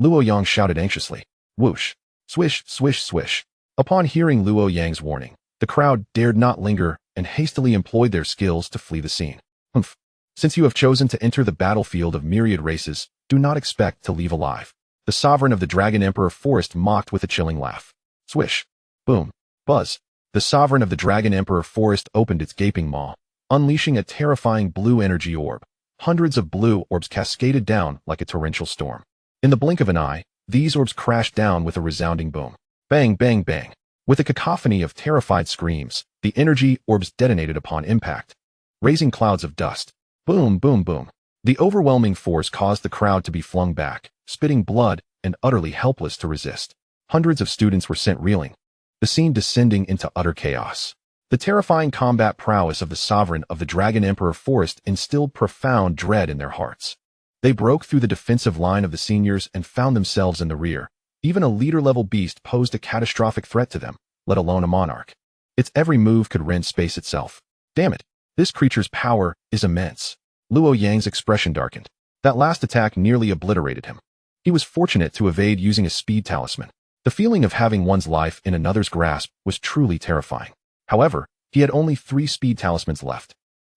Speaker 1: Luo Yang shouted anxiously. Whoosh. Swish, swish, swish. Upon hearing Luo Yang's warning, the crowd dared not linger and hastily employed their skills to flee the scene. Humph. Since you have chosen to enter the battlefield of myriad races, do not expect to leave alive. The sovereign of the Dragon Emperor Forest mocked with a chilling laugh. Swish. Boom. Buzz. The sovereign of the Dragon Emperor Forest opened its gaping maw, unleashing a terrifying blue energy orb. Hundreds of blue orbs cascaded down like a torrential storm. In the blink of an eye, these orbs crashed down with a resounding boom. Bang, bang, bang. With a cacophony of terrified screams, the energy orbs detonated upon impact, raising clouds of dust. Boom, boom, boom. The overwhelming force caused the crowd to be flung back, spitting blood and utterly helpless to resist. Hundreds of students were sent reeling, the scene descending into utter chaos. The terrifying combat prowess of the sovereign of the Dragon Emperor Forest instilled profound dread in their hearts. They broke through the defensive line of the seniors and found themselves in the rear. Even a leader-level beast posed a catastrophic threat to them, let alone a monarch. Its every move could rend space itself. Damn it, this creature's power is immense. Luo Yang's expression darkened. That last attack nearly obliterated him. He was fortunate to evade using a speed talisman. The feeling of having one's life in another's grasp was truly terrifying. However, he had only 3 speed talismans left.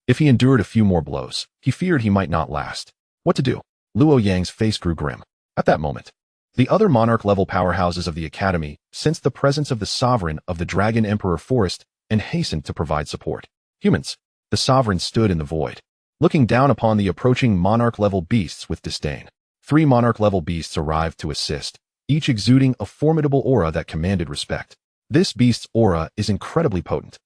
Speaker 1: If he endured a few more blows, he feared he might not last. What to do? Luo Yang's face grew grim. At that moment, the other monarch-level powerhouses of the academy sensed the presence of the sovereign of the Dragon Emperor Forest and hastened to provide support. Humans. The sovereign stood in the void, looking down upon the approaching monarch-level beasts with disdain. 3 monarch-level beasts arrived to assist, each exuding a formidable aura that commanded respect. This beast's aura is incredibly potent,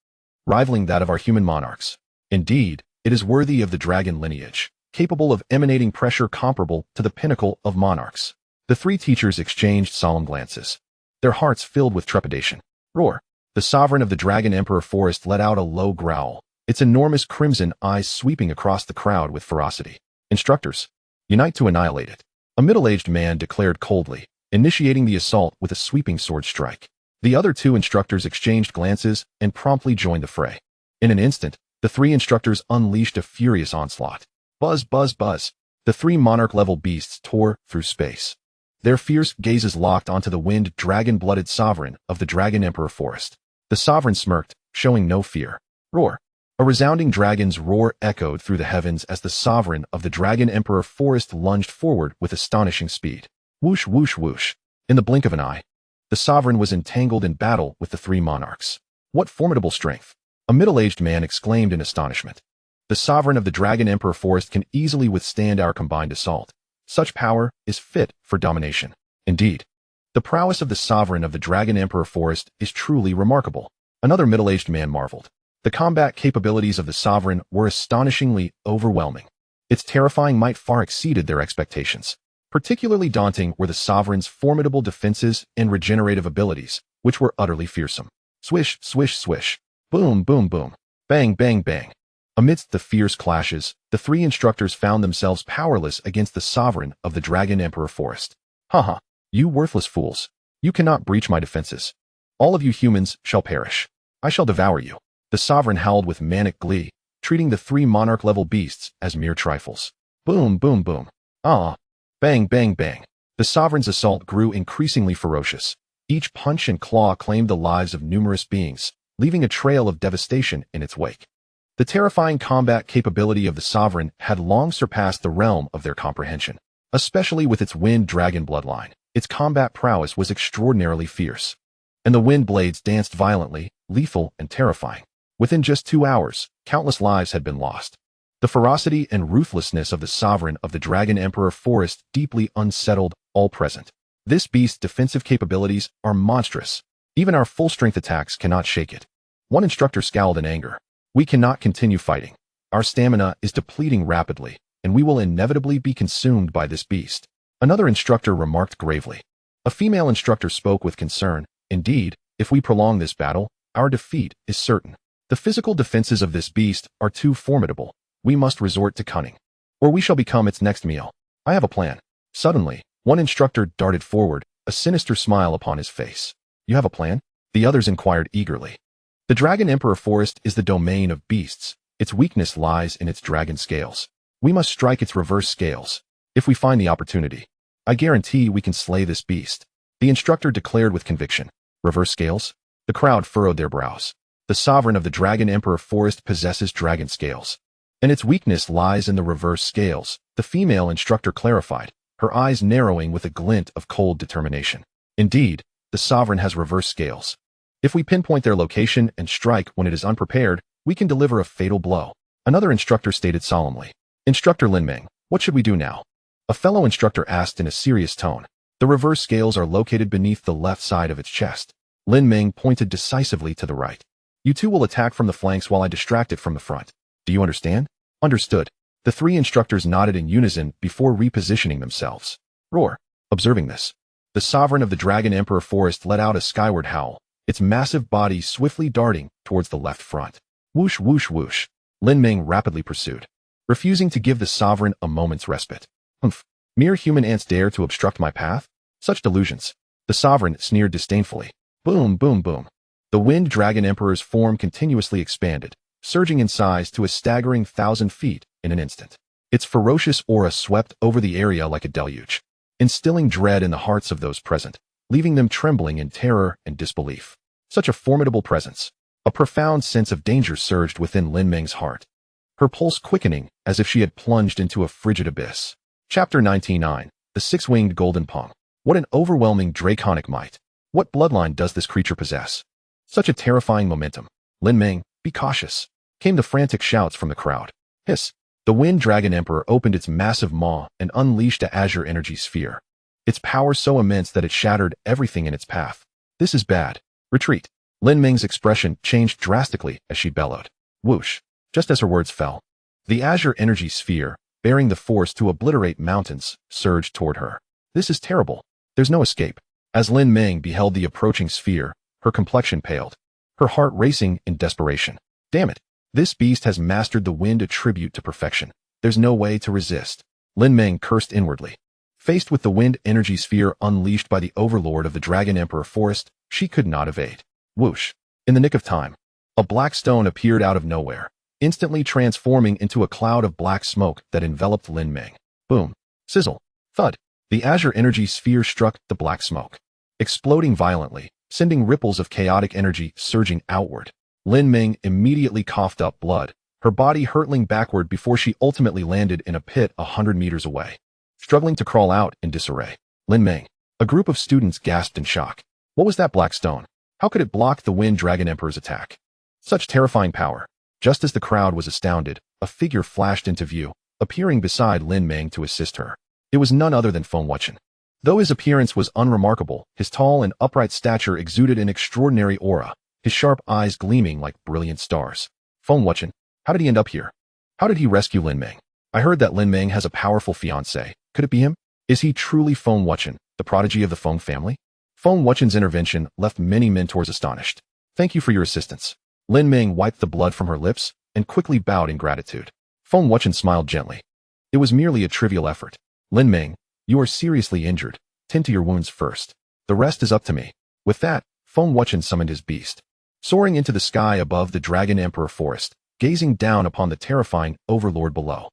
Speaker 1: rivaling that of our human monarchs. Indeed, it is worthy of the dragon lineage, capable of emanating pressure comparable to the pinnacle of monarchs. The 3 teachers exchanged solemn glances, their hearts filled with trepidation. Roar. The sovereign of the Dragon Emperor Forest let out a low growl, its enormous crimson eyes sweeping across the crowd with ferocity. Instructors, unite to annihilate it. A middle-aged man declared coldly, initiating the assault with a sweeping sword strike. The other 2 instructors exchanged glances and promptly joined the fray. In an instant, the 3 instructors unleashed a furious onslaught. Buzz, buzz, buzz. The 3 monarch-level beasts tore through space, Their fierce gazes locked onto the wind dragon-blooded sovereign of the Dragon Emperor Forest. The sovereign smirked, showing no fear. Roar. A resounding dragon's roar echoed through the heavens as the sovereign of the Dragon Emperor Forest lunged forward with astonishing speed. Whoosh, whoosh, whoosh. In the blink of an eye, the sovereign was entangled in battle with the three monarchs. What formidable strength! A middle-aged man exclaimed in astonishment. The sovereign of the Dragon Emperor Forest can easily withstand our combined assault. Such power is fit for domination. Indeed, the prowess of the sovereign of the Dragon Emperor Forest is truly remarkable. Another middle-aged man marveled. The combat capabilities of the sovereign were astonishingly overwhelming. Its terrifying might far exceeded their expectations. Particularly daunting were the sovereign's formidable defenses and regenerative abilities, which were utterly fearsome. Swish, swish, swish. Boom, boom, boom. Bang, bang, bang. Amidst the fierce clashes, the three instructors found themselves powerless against the sovereign of the Dragon Emperor Forest. Haha, you worthless fools. You cannot breach my defenses. All of you humans shall perish. I shall devour you. The sovereign howled with manic glee, treating the three monarch-level beasts as mere trifles. Boom, boom, boom. Ah. Bang, bang, bang. The sovereign's assault grew increasingly ferocious. Each punch and claw claimed the lives of numerous beings, leaving a trail of devastation in its wake. The terrifying combat capability of the sovereign had long surpassed the realm of their comprehension. Especially with its wind dragon bloodline, its combat prowess was extraordinarily fierce. And the wind blades danced violently, lethal and terrifying. Within just 2 hours, countless lives had been lost. The ferocity and ruthlessness of the sovereign of the Dragon Emperor Forest deeply unsettled all present. This beast's defensive capabilities are monstrous. Even our full-strength attacks cannot shake it. One instructor scowled in anger. We cannot continue fighting. Our stamina is depleting rapidly, and we will inevitably be consumed by this beast. Another instructor remarked gravely. A female instructor spoke with concern. Indeed, if we prolong this battle, our defeat is certain. The physical defenses of this beast are too formidable. We must resort to cunning, or we shall become its next meal. I have a plan. Suddenly, one instructor darted forward, a sinister smile upon his face. You have a plan? The others inquired eagerly. The Dragon Emperor Forest is the domain of beasts. Its weakness lies in its dragon scales. We must strike its reverse scales. If we find the opportunity, I guarantee we can slay this beast. The instructor declared with conviction. Reverse scales? The crowd furrowed their brows. The sovereign of the Dragon Emperor Forest possesses dragon scales, and its weakness lies in the reverse scales, the female instructor clarified, her eyes narrowing with a glint of cold determination. Indeed, the sovereign has reverse scales. If we pinpoint their location and strike when it is unprepared, we can deliver a fatal blow. Another instructor stated solemnly. Instructor Lin E, what should we do now? A fellow instructor asked in a serious tone. The reverse scales are located beneath the left side of its chest. Lin E pointed decisively to the right. You two will attack from the flanks while I distract it from the front. Do you understand? Understood. The three instructors nodded in unison before repositioning themselves. Roar. Observing this, the sovereign of the Dragon Emperor Forest let out a skyward howl, its massive body swiftly darting towards the left front. Whoosh, whoosh, whoosh. Lin E rapidly pursued, refusing to give the sovereign a moment's respite. Humph. Mere human ants dare to obstruct my path? Such delusions. The sovereign sneered disdainfully. Boom, boom, boom. The Wind Dragon Emperor's form continuously expanded, surging in size to a staggering 1,000 feet in an instant. Its ferocious aura swept over the area like a deluge, instilling dread in the hearts of those present, leaving them trembling in terror and disbelief. Such a formidable presence. A profound sense of danger surged within Lin E's heart, her pulse quickening as if she had plunged into a frigid abyss. Chapter 99. The Six-Winged Golden Pung. What an overwhelming draconic might. What bloodline does this creature possess? Such a terrifying momentum. Lin E, be cautious, came the frantic shouts from the crowd. Hiss. The Wind Dragon Emperor opened its massive maw and unleashed a Azure energy sphere. Its power so immense that it shattered everything in its path. This is bad. Retreat. Lin E's expression changed drastically as she bellowed. Whoosh. Just as her words fell, the Azure energy sphere, bearing the force to obliterate mountains, surged toward her. This is terrible. There's no escape. As Lin E beheld the approaching sphere, her complexion paled, her heart racing in desperation. Damn it. This beast has mastered the wind attribute to perfection. There's no way to resist. Lin E cursed inwardly. Faced with the wind energy sphere unleashed by the overlord of the Dragon Emperor Forest, she could not evade. Whoosh. In the nick of time, a black stone appeared out of nowhere, instantly transforming into a cloud of black smoke that enveloped Lin E. Boom. Sizzle. Thud. The Azure energy sphere struck the black smoke, exploding violently, sending ripples of chaotic energy surging outward. Lin E immediately coughed up blood, her body hurtling backward before she ultimately landed in a pit 100 meters away. Struggling to crawl out in disarray, Lin E, a group of students gasped in shock. What was that black stone? How could it block the Wind Dragon Emperor's attack? Such terrifying power. Just as the crowd was astounded, a figure flashed into view, appearing beside Lin E to assist her. It was none other than Feng Wuchen. Though his appearance was unremarkable, his tall and upright stature exuded an extraordinary aura, his sharp eyes gleaming like brilliant stars. Feng Wuchen, how did he end up here? How did he rescue Lin E? I heard that Lin E has a powerful fiancé. Could it be him? Is he truly Feng Wuchen, the prodigy of the Feng family? Feng Wuchen's intervention left many mentors astonished. Thank you for your assistance. Lin E wiped the blood from her lips and quickly bowed in gratitude. Feng Wuchen smiled gently. It was merely a trivial effort. Lin E, you are seriously injured. Tend to your wounds first. The rest is up to me. With that, Feng Wuchen summoned his beast. Soaring into the sky above the Dragon Emperor forest, gazing down upon the terrifying overlord below.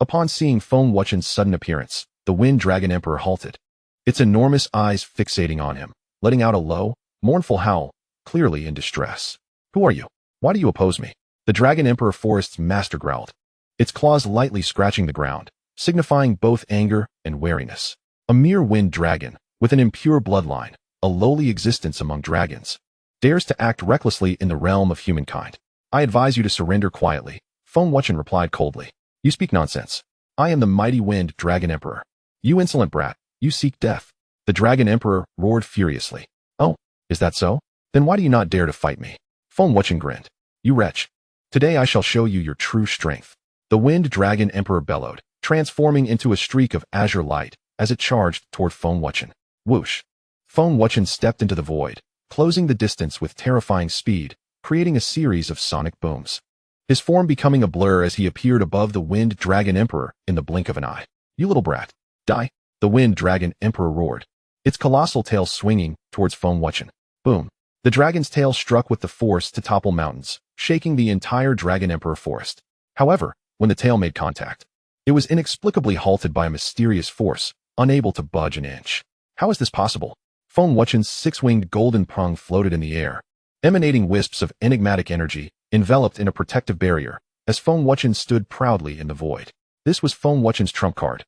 Speaker 1: Upon seeing Feng Wuchen's sudden appearance, the Wind Dragon Emperor halted, its enormous eyes fixating on him, letting out a low, mournful howl, clearly in distress. Who are you? Why do you oppose me? The Dragon Emperor Forest's master growled, its claws lightly scratching the ground, signifying both anger and wariness. A mere wind dragon, with an impure bloodline, a lowly existence among dragons, dares to act recklessly in the realm of humankind. I advise you to surrender quietly, Feng Wuchen replied coldly. You speak nonsense. I am the mighty Wind Dragon Emperor. You insolent brat, you seek death. The Dragon Emperor roared furiously. Oh, is that so? Then why do you not dare to fight me? Feng Wuchen grinned. You wretch. Today I shall show you your true strength. The Wind Dragon Emperor bellowed, transforming into a streak of azure light as it charged toward Feng Wuchen. Whoosh. Feng Wuchen stepped into the void, closing the distance with terrifying speed, creating a series of sonic booms. His form becoming a blur as he appeared above the Wind Dragon Emperor in the blink of an eye. You little brat. Die. The Wind Dragon Emperor roared, its colossal tail swinging towards Feng Wuchen. Boom. The dragon's tail struck with the force to topple mountains, shaking the entire Dragon Emperor forest. However, when the tail made contact, it was inexplicably halted by a mysterious force, unable to budge an inch. How is this possible? Feng Wuchen's six-winged golden prong floated in the air, emanating wisps of enigmatic energy, enveloped in a protective barrier, as Feng Wuchen stood proudly in the void. This was Feng Wuchen's trump card.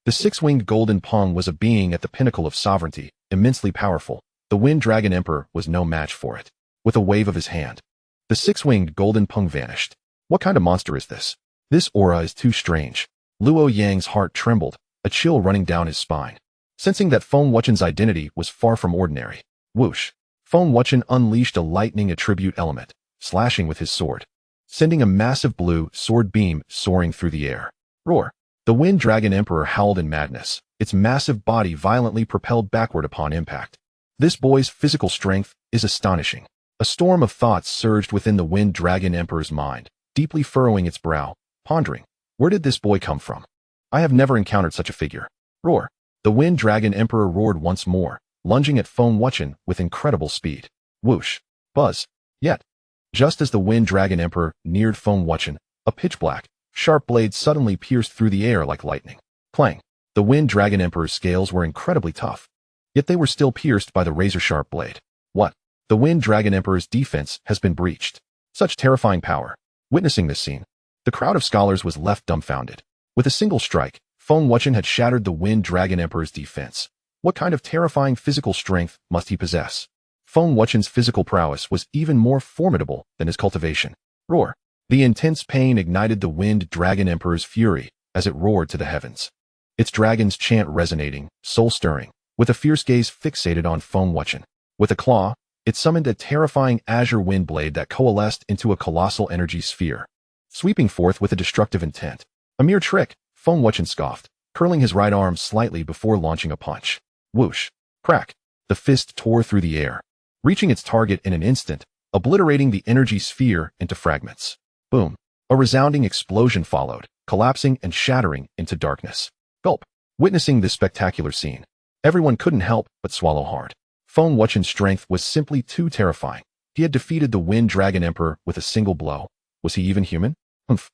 Speaker 1: The six-winged golden pong was a being at the pinnacle of sovereignty, immensely powerful. The Wind Dragon Emperor was no match for it. With a wave of his hand, the six-winged golden pong vanished. What kind of monster is this? This aura is too strange. Luo Yang's heart trembled, a chill running down his spine, sensing that Feng Wuchen's identity was far from ordinary. Whoosh. Feng Wuchen unleashed a lightning attribute element, slashing with his sword, sending a massive blue sword beam soaring through the air. Roar. The Wind Dragon Emperor howled in madness, its massive body violently propelled backward upon impact. This boy's physical strength is astonishing. A storm of thoughts surged within the Wind Dragon Emperor's mind, deeply furrowing its brow, pondering, where did this boy come from? I have never encountered such a figure. Roar. The Wind Dragon Emperor roared once more, lunging at Feng Wuchen with incredible speed. Whoosh. Buzz. Yet, just as the Wind Dragon Emperor neared Feng Wuchen, a pitch-black, sharp blade suddenly pierced through the air like lightning. Clang. The Wind Dragon Emperor's scales were incredibly tough, yet they were still pierced by the razor-sharp blade. What? The Wind Dragon Emperor's defense has been breached. Such terrifying power. Witnessing this scene, the crowd of scholars was left dumbfounded. With a single strike, Feng Wuchen had shattered the Wind Dragon Emperor's defense. What kind of terrifying physical strength must he possess? Feng Wuchen's physical prowess was even more formidable than his cultivation. Roar. The intense pain ignited the Wind Dragon Emperor's fury as it roared to the heavens, its dragon's chant resonating, soul-stirring, with a fierce gaze fixated on Feng Wuchen. With a claw, it summoned a terrifying azure wind blade that coalesced into a colossal energy sphere, sweeping forth with a destructive intent. A mere trick, Feng Wuchen scoffed, curling his right arm slightly before launching a punch. Whoosh. Crack. The fist tore through the air, reaching its target in an instant, obliterating the energy sphere into fragments. Boom. A resounding explosion followed, collapsing and shattering into darkness. Gulp. Witnessing this spectacular scene, everyone couldn't help but swallow hard. Feng Wuchen's strength was simply too terrifying. He had defeated the Wind Dragon Emperor with a single blow. Was he even human? Humph.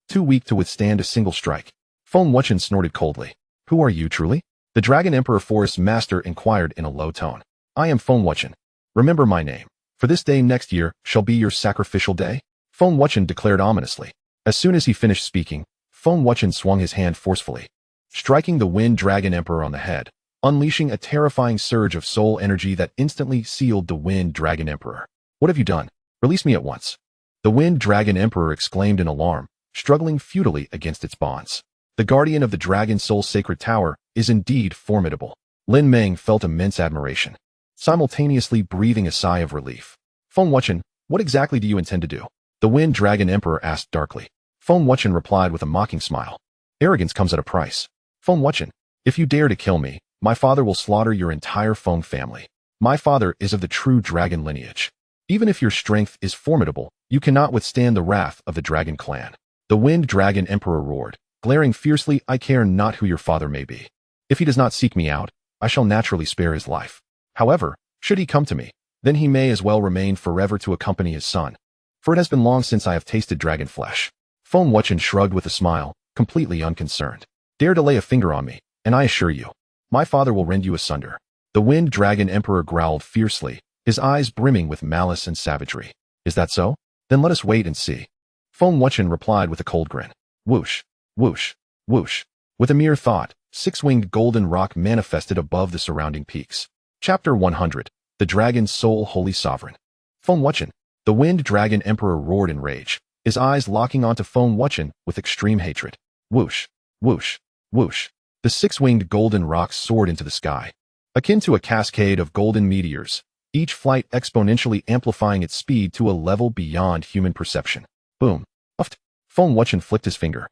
Speaker 1: Too weak to withstand a single strike. Feng Wuchen snorted coldly. Who are you truly? The Dragon Emperor Forest Master inquired in a low tone. I am Feng Wuchen. Remember my name. For this day next year shall be your sacrificial day? Feng Wuchen declared ominously. As soon as he finished speaking, Feng Wuchen swung his hand forcefully, striking the Wind Dragon Emperor on the head, unleashing a terrifying surge of soul energy that instantly sealed the Wind Dragon Emperor. What have you done? Release me at once. The Wind Dragon Emperor exclaimed in alarm, struggling futilely against its bonds. The guardian of the Dragon Soul Sacred Tower is indeed formidable. Lin Meng felt immense admiration, simultaneously breathing a sigh of relief. Feng Wuchen, what exactly do you intend to do? The Wind Dragon Emperor asked darkly. Feng Wuchen replied with a mocking smile. Arrogance comes at a price. Feng Wuchen, if you dare to kill me, my father will slaughter your entire Feng family. My father is of the true dragon lineage. Even if your strength is formidable, you cannot withstand the wrath of the Dragon Clan. The Wind Dragon Emperor roared, glaring fiercely. I care not who your father may be. If he does not seek me out, I shall naturally spare his life. However, should he come to me, then he may as well remain forever to accompany his son. For it has been long since I have tasted dragon flesh. Feng Wuchen shrugged with a smile, completely unconcerned. Dare to lay a finger on me, and I assure you, my father will rend you asunder. The Wind Dragon Emperor growled fiercely, his eyes brimming with malice and savagery. Is that so? Then let us wait and see. Feng Wuchen replied with a cold grin. Whoosh, whoosh, whoosh. With a mere thought, six-winged golden rock manifested above the surrounding peaks. Chapter 100. The Dragon Soul Holy Sovereign. Feng Wuchen. The Wind Dragon Emperor roared in rage, his eyes locking onto Feng Wuchen with extreme hatred. Whoosh, whoosh, whoosh. The six-winged golden rocks soared into the sky, akin to a cascade of golden meteors, each flight exponentially amplifying its speed to a level beyond human perception. Boom. Uft. Feng Wuchen flicked his finger,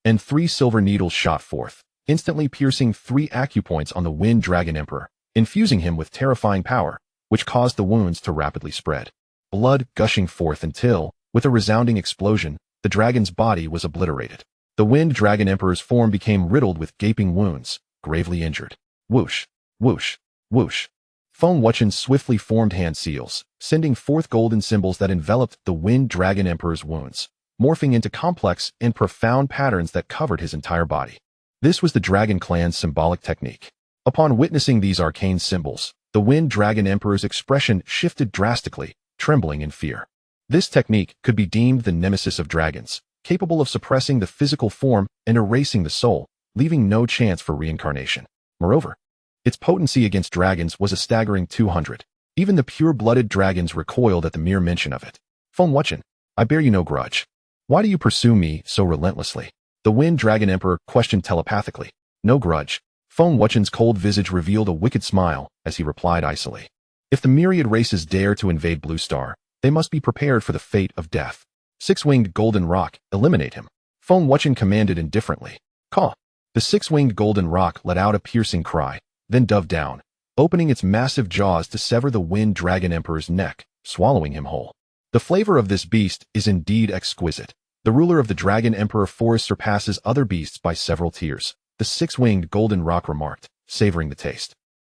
Speaker 1: and 3 silver needles shot forth, instantly piercing 3 acupoints on the Wind Dragon Emperor, infusing him with terrifying power, which caused the wounds to rapidly spread. Blood gushing forth until, with a resounding explosion, the dragon's body was obliterated. The Wind Dragon Emperor's form became riddled with gaping wounds, gravely injured. Whoosh, whoosh, whoosh. Feng Wuchen swiftly formed hand seals, sending forth golden symbols that enveloped the Wind Dragon Emperor's wounds, morphing into complex and profound patterns that covered his entire body. This was the Dragon Clan's symbolic technique. Upon witnessing these arcane symbols, the Wind Dragon Emperor's expression shifted drastically, trembling in fear. This technique could be deemed the nemesis of dragons, capable of suppressing the physical form and erasing the soul, leaving no chance for reincarnation. Moreover, its potency against dragons was a staggering 200. Even the pure-blooded dragons recoiled at the mere mention of it. Feng Wuchen, I bear you no grudge. Why do you pursue me so relentlessly? The Wind Dragon Emperor questioned telepathically. No grudge. Feng Wuchen's cold visage revealed a wicked smile as he replied icily. If the myriad races dare to invade Blue Star, they must be prepared for the fate of death. Six-winged golden rock, eliminate him. Feng Wuchen commanded indifferently. Caw. The six-winged golden rock let out a piercing cry, then dove down, opening its massive jaws to sever the Wind Dragon Emperor's neck, swallowing him whole. The flavor of this beast is indeed exquisite. The ruler of the Dragon Emperor Forest surpasses other beasts by several tiers, the six-winged golden rock remarked, savoring the taste.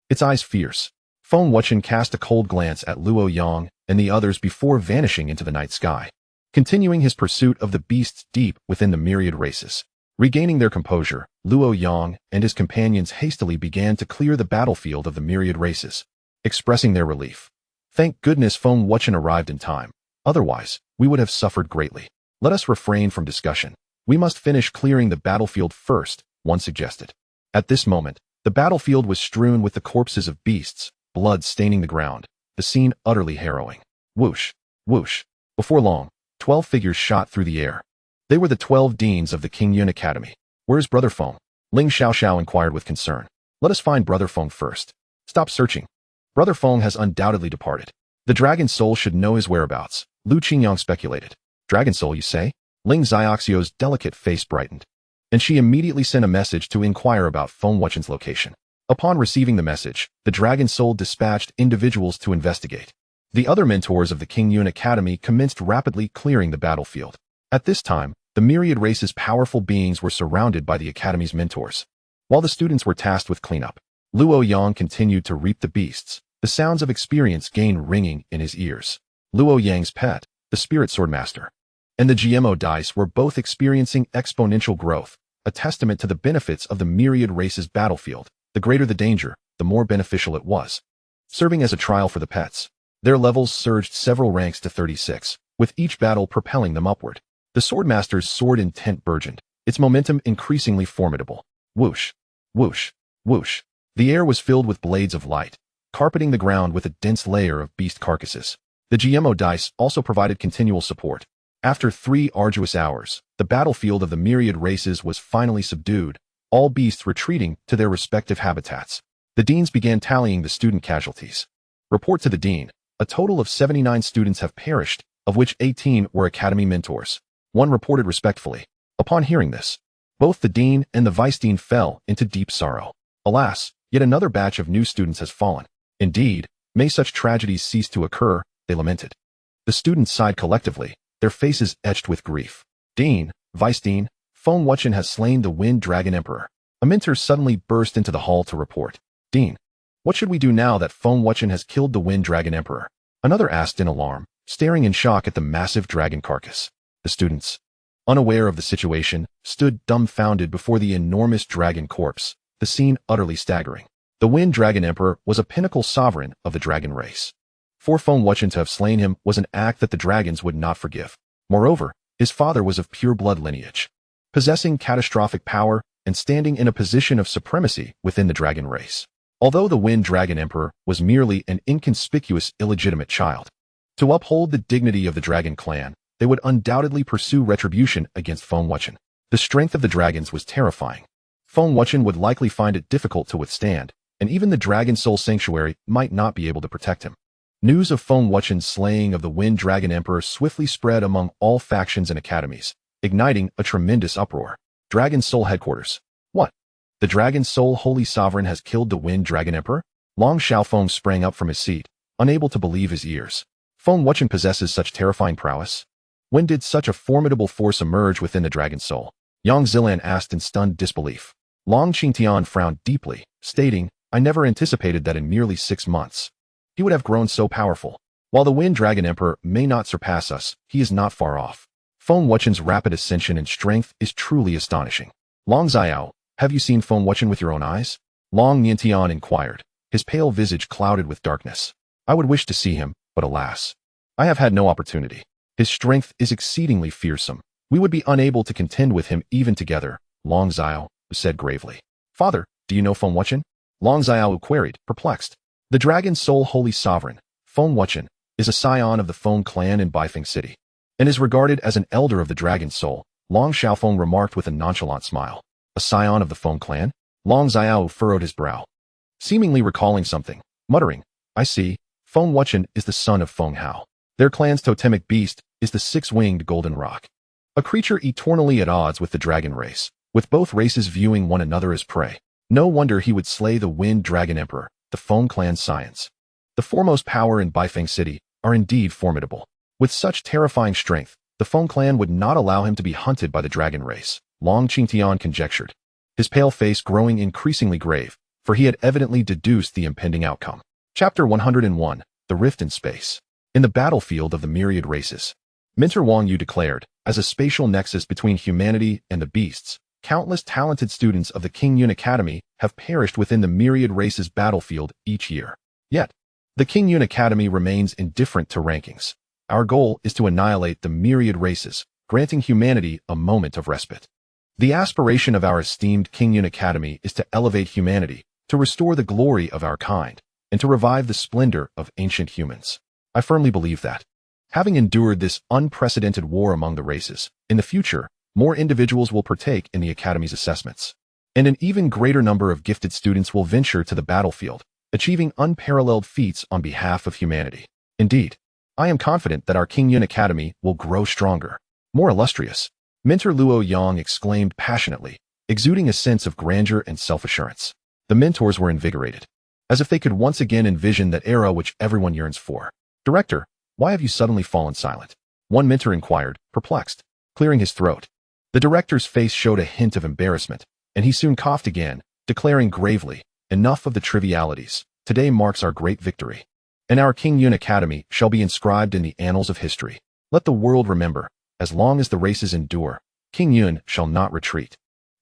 Speaker 1: Its eyes fierce. Feng Wuchen cast a cold glance at Luo Yang and the others before vanishing into the night sky, continuing his pursuit of the beasts deep within the myriad races. Regaining their composure, Luo Yang and his companions hastily began to clear the battlefield of the myriad races, expressing their relief. Thank goodness Feng Wuchen arrived in time. Otherwise, we would have suffered greatly. Let us refrain from discussion. We must finish clearing the battlefield first, one suggested. At this moment, the battlefield was strewn with the corpses of beasts, blood staining the ground, the scene utterly harrowing. Whoosh, whoosh. Before long, 12 figures shot through the air. They were the 12 deans of the Qingyun Academy. Where's Brother Feng? Ling Xiaoxiao inquired with concern. Let us find Brother Feng first. Stop searching. Brother Feng has undoubtedly departed. The Dragon Soul should know his whereabouts, Lu Qingyang speculated. Dragon Soul, you say? Ling Xiaoxiao's delicate face brightened, and she immediately sent a message to inquire about Feng Wuchen's location. Upon receiving the message, the Dragon Soul dispatched individuals to investigate. The other mentors of the Qingyun Academy commenced rapidly clearing the battlefield. At this time, the myriad race's powerful beings were surrounded by the Academy's mentors. While the students were tasked with cleanup, Luo Yang continued to reap the beasts, the sounds of experience gained ringing in his ears. Luo Yang's pet, the Spirit Sword Master, and the GMO dice were both experiencing exponential growth, a testament to the benefits of the myriad race's battlefield, The greater the danger, the more beneficial it was. Serving as a trial for the pets, their levels surged several ranks to 36, with each battle propelling them upward. The Swordmaster's sword intent burgeoned, its momentum increasingly formidable. Whoosh, whoosh, whoosh. The air was filled with blades of light, carpeting the ground with a dense layer of beast carcasses. The GMO dice also provided continual support. After 3 arduous hours, the battlefield of the myriad races was finally subdued, all beasts retreating to their respective habitats. The deans began tallying the student casualties. Report to the dean. A total of 79 students have perished, of which 18 were academy mentors. One reported respectfully. Upon hearing this, both the dean and the vice-dean fell into deep sorrow. Alas, yet another batch of new students has fallen. Indeed, may such tragedies cease to occur, they lamented. The students sighed collectively, their faces etched with grief. Dean, vice-dean, Feng Wuchen has slain the Wind Dragon Emperor. A mentor suddenly burst into the hall to report. Dean, what should we do now that Feng Wuchen has killed the Wind Dragon Emperor? Another asked in alarm, staring in shock at the massive dragon carcass. The students, unaware of the situation, stood dumbfounded before the enormous dragon corpse, the scene utterly staggering. The Wind Dragon Emperor was a pinnacle sovereign of the dragon race. For Feng Wuchen to have slain him was an act that the dragons would not forgive. Moreover, his father was of pure blood lineage, possessing catastrophic power and standing in a position of supremacy within the dragon race. Although the Wind Dragon Emperor was merely an inconspicuous illegitimate child, to uphold the dignity of the dragon clan, they would undoubtedly pursue retribution against Feng Wuchen. The strength of the dragons was terrifying. Feng Wuchen would likely find it difficult to withstand, and even the Dragon Soul Sanctuary might not be able to protect him. News of Feng Wuchen's slaying of the Wind Dragon Emperor swiftly spread among all factions and academies, igniting a tremendous uproar. Dragon Soul Headquarters. What? The Dragon Soul Holy Sovereign has killed the Wind Dragon Emperor? Long Xiaofeng sprang up from his seat, unable to believe his ears. Feng Wuchen possesses such terrifying prowess? When did such a formidable force emerge within the Dragon Soul? Yang Zilan asked in stunned disbelief. Long Qingtian frowned deeply, stating, I never anticipated that in merely 6 months he would have grown so powerful. While the Wind Dragon Emperor may not surpass us, he is not far off. Feng Wuchen's rapid ascension in strength is truly astonishing. Long Xiao, have you seen Feng Wuchen with your own eyes? Long Niantian inquired, his pale visage clouded with darkness. I would wish to see him, but alas, I have had no opportunity. His strength is exceedingly fearsome. We would be unable to contend with him even together, Long Xiao said gravely. Father, do you know Feng Wuchen? Long Xiao queried, perplexed. The Dragon Soul Holy Sovereign, Feng Wuchen, is a scion of the Feng clan in Beifeng City, and is regarded as an elder of the Dragon Soul, Long Xiaofeng remarked with a nonchalant smile. A scion of the Feng clan? Long Xiao furrowed his brow, seemingly recalling something, muttering, I see, Feng Wuchen is the son of Feng Hao. Their clan's totemic beast is the 6-winged golden roc, a creature eternally at odds with the dragon race, with both races viewing one another as prey. No wonder he would slay the Wind Dragon Emperor, the Feng clan's scions. The foremost power in Beifeng City are indeed formidable. With such terrifying strength, the Feng clan would not allow him to be hunted by the dragon race, Long Qingtian conjectured, his pale face growing increasingly grave, for he had evidently deduced the impending outcome. Chapter 101, The Rift in Space. In the battlefield of the myriad races, Mentor Wang Yu declared, as a spatial nexus between humanity and the beasts, countless talented students of the Qingyun Academy have perished within the myriad races battlefield each year. Yet, the Qingyun Academy remains indifferent to rankings. Our goal is to annihilate the myriad races, granting humanity a moment of respite. The aspiration of our esteemed Qingyun Academy is to elevate humanity, to restore the glory of our kind, and to revive the splendor of ancient humans. I firmly believe that, having endured this unprecedented war among the races, in the future, more individuals will partake in the Academy's assessments, and an even greater number of gifted students will venture to the battlefield, achieving unparalleled feats on behalf of humanity. Indeed, I am confident that our Qingyun Academy will grow stronger, more illustrious. Mentor Luo Yang exclaimed passionately, exuding a sense of grandeur and self-assurance. The mentors were invigorated, as if they could once again envision that era which everyone yearns for. Director, why have you suddenly fallen silent? One mentor inquired, perplexed, clearing his throat. The director's face showed a hint of embarrassment, and he soon coughed again, declaring gravely, enough of the trivialities. Today marks our great victory, and our Qingyun Academy shall be inscribed in the annals of history. Let the world remember, as long as the races endure, Qingyun shall not retreat.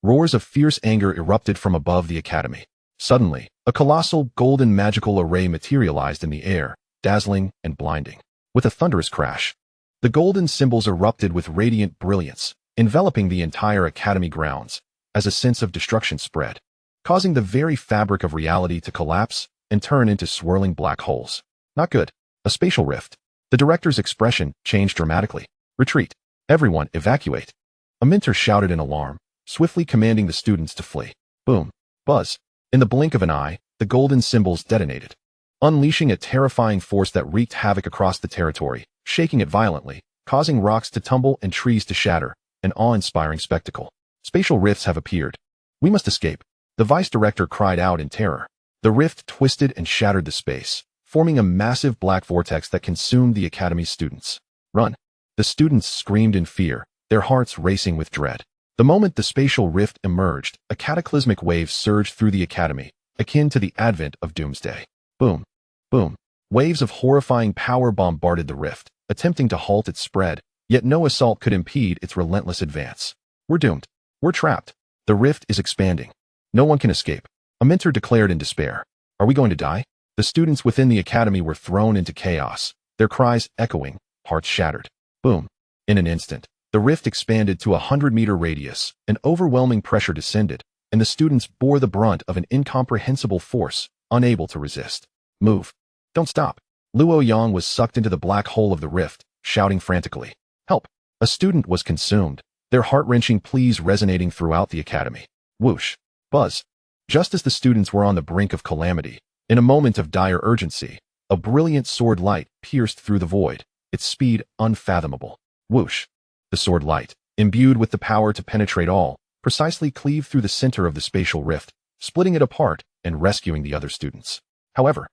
Speaker 1: Roars of fierce anger erupted from above the academy. Suddenly, a colossal golden magical array materialized in the air, dazzling and blinding. With a thunderous crash, the golden symbols erupted with radiant brilliance, enveloping the entire academy grounds, as a sense of destruction spread, causing the very fabric of reality to collapse and turn into swirling black holes. Not good. A spatial rift. The director's expression changed dramatically. Retreat. Everyone, evacuate. A mentor shouted in alarm, swiftly commanding the students to flee. Boom. Buzz. In the blink of an eye, the golden symbols detonated, unleashing a terrifying force that wreaked havoc across the territory, shaking it violently, causing rocks to tumble and trees to shatter, an awe-inspiring spectacle. Spatial rifts have appeared. We must escape. The vice director cried out in terror. The rift twisted and shattered the space, forming a massive black vortex that consumed the academy's students. Run. The students screamed in fear, their hearts racing with dread. The moment the spatial rift emerged, a cataclysmic wave surged through the academy, akin to the advent of doomsday. Boom. Boom. Waves of horrifying power bombarded the rift, attempting to halt its spread, yet no assault could impede its relentless advance. We're doomed. We're trapped. The rift is expanding. No one can escape. A mentor declared in despair. Are we going to die? The students within the academy were thrown into chaos, their cries echoing, hearts shattered. Boom. In an instant, the rift expanded to a 100-meter radius, an overwhelming pressure descended, and the students bore the brunt of an incomprehensible force, unable to resist. Move. Don't stop. Luo Yang was sucked into the black hole of the rift, shouting frantically. Help. A student was consumed, their heart-wrenching pleas resonating throughout the academy. Whoosh. Buzz. Just as the students were on the brink of calamity, in a moment of dire urgency, a brilliant sword light pierced through the void, its speed unfathomable. Whoosh. The sword light, imbued with the power to penetrate all, precisely cleaved through the center of the spatial rift, splitting it apart and rescuing the other students. However,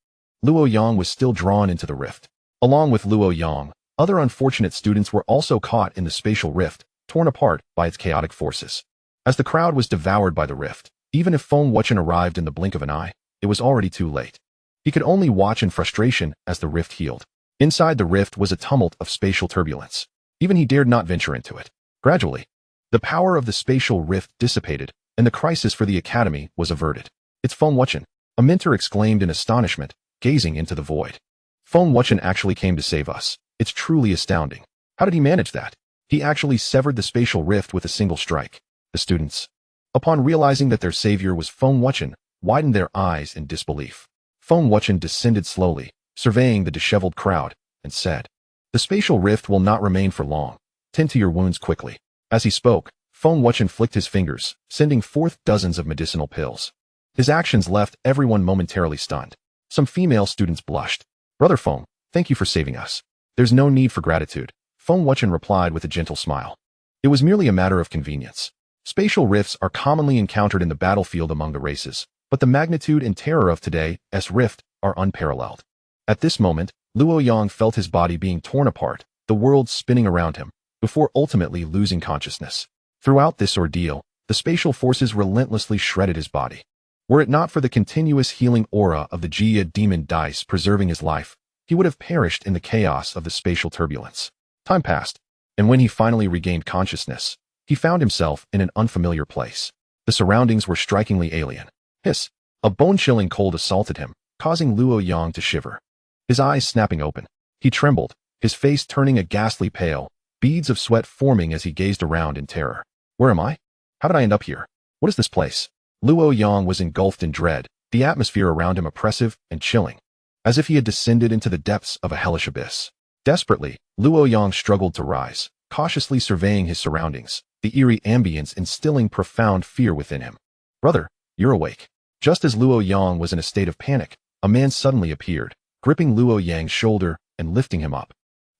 Speaker 1: Luo Yang was still drawn into the rift. Along with Luo Yang, other unfortunate students were also caught in the spatial rift, torn apart by its chaotic forces. As the crowd was devoured by the rift, even if Feng Wuchen arrived in the blink of an eye, it was already too late. He could only watch in frustration as the rift healed. Inside the rift was a tumult of spatial turbulence. Even he dared not venture into it. Gradually, the power of the spatial rift dissipated, and the crisis for the academy was averted. It's Feng Wuchen, a mentor exclaimed in astonishment, gazing into the void. Feng Wuchen actually came to save us. It's truly astounding. How did he manage that? He actually severed the spatial rift with a single strike. The students, upon realizing that their savior was Feng Wuchen, widened their eyes in disbelief. Feng Wuchen descended slowly, surveying the disheveled crowd, and said, The spatial rift will not remain for long. Tend to your wounds quickly. As he spoke, Feng Wuchen flicked his fingers, sending forth dozens of medicinal pills. His actions left everyone momentarily stunned. Some female students blushed. Brother Feng, thank you for saving us. There's no need for gratitude, Feng Wuchen replied with a gentle smile. It was merely a matter of convenience. Spatial rifts are commonly encountered in the battlefield among the races, but the magnitude and terror of today's rift are unparalleled. At this moment, Luo Yang felt his body being torn apart, the world spinning around him, before ultimately losing consciousness. Throughout this ordeal, the spatial forces relentlessly shredded his body. Were it not for the continuous healing aura of the Jia demon dice preserving his life, he would have perished in the chaos of the spatial turbulence. Time passed, and when he finally regained consciousness, he found himself in an unfamiliar place. The surroundings were strikingly alien. Hiss! A bone-chilling cold assaulted him, causing Luo Yang to shiver. His eyes snapping open, he trembled, his face turning a ghastly pale, beads of sweat forming as he gazed around in terror. Where am I? How did I end up here? What is this place? Luo Yang was engulfed in dread, the atmosphere around him oppressive and chilling, as if he had descended into the depths of a hellish abyss. Desperately, Luo Yang struggled to rise, cautiously surveying his surroundings, the eerie ambience instilling profound fear within him. Brother, you're awake. Just as Luo Yang was in a state of panic, a man suddenly appeared, gripping Luo Yang's shoulder and lifting him up.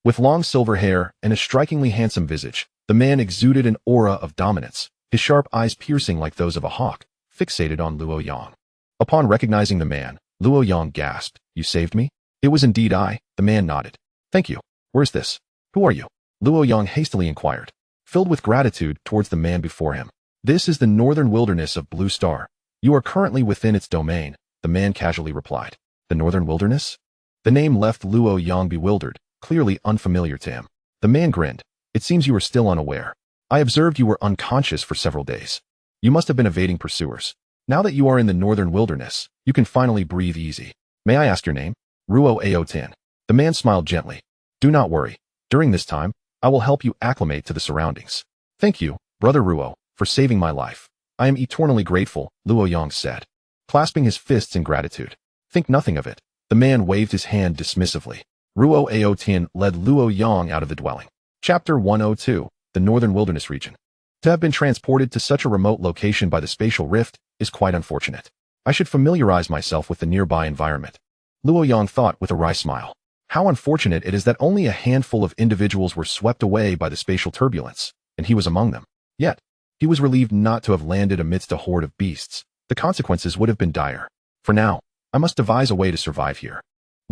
Speaker 1: With long silver hair and a strikingly handsome visage, the man exuded an aura of dominance, his sharp eyes piercing like those of a hawk, fixated on Luo Yang. Upon recognizing the man, Luo Yang gasped, You saved me? It was indeed I, the man nodded. Thank you. Where's this? Who are you? Luo Yang hastily inquired, filled with gratitude towards the man before him. This is the northern wilderness of Blue Star. You are currently within its domain, the man casually replied. The northern wilderness? The name left Luo Yang bewildered, clearly unfamiliar to him. The man grinned. It seems you are still unaware. I observed you were unconscious for several days. You must have been evading pursuers. Now that you are in the northern wilderness, you can finally breathe easy. May I ask your name? Ruo Aotin. The man smiled gently. Do not worry. During this time, I will help you acclimate to the surroundings. Thank you, Brother Ruo, for saving my life. I am eternally grateful, Luo Yang said, clasping his fists in gratitude. Think nothing of it. The man waved his hand dismissively. Ruo Aotin led Luo Yang out of the dwelling. Chapter 102, the Northern Wilderness Region. To have been transported to such a remote location by the spatial rift is quite unfortunate. I should familiarize myself with the nearby environment. Luo Yang thought with a wry smile. How unfortunate it is that only a handful of individuals were swept away by the spatial turbulence, and he was among them. Yet, he was relieved not to have landed amidst a horde of beasts. The consequences would have been dire. For now, I must devise a way to survive here.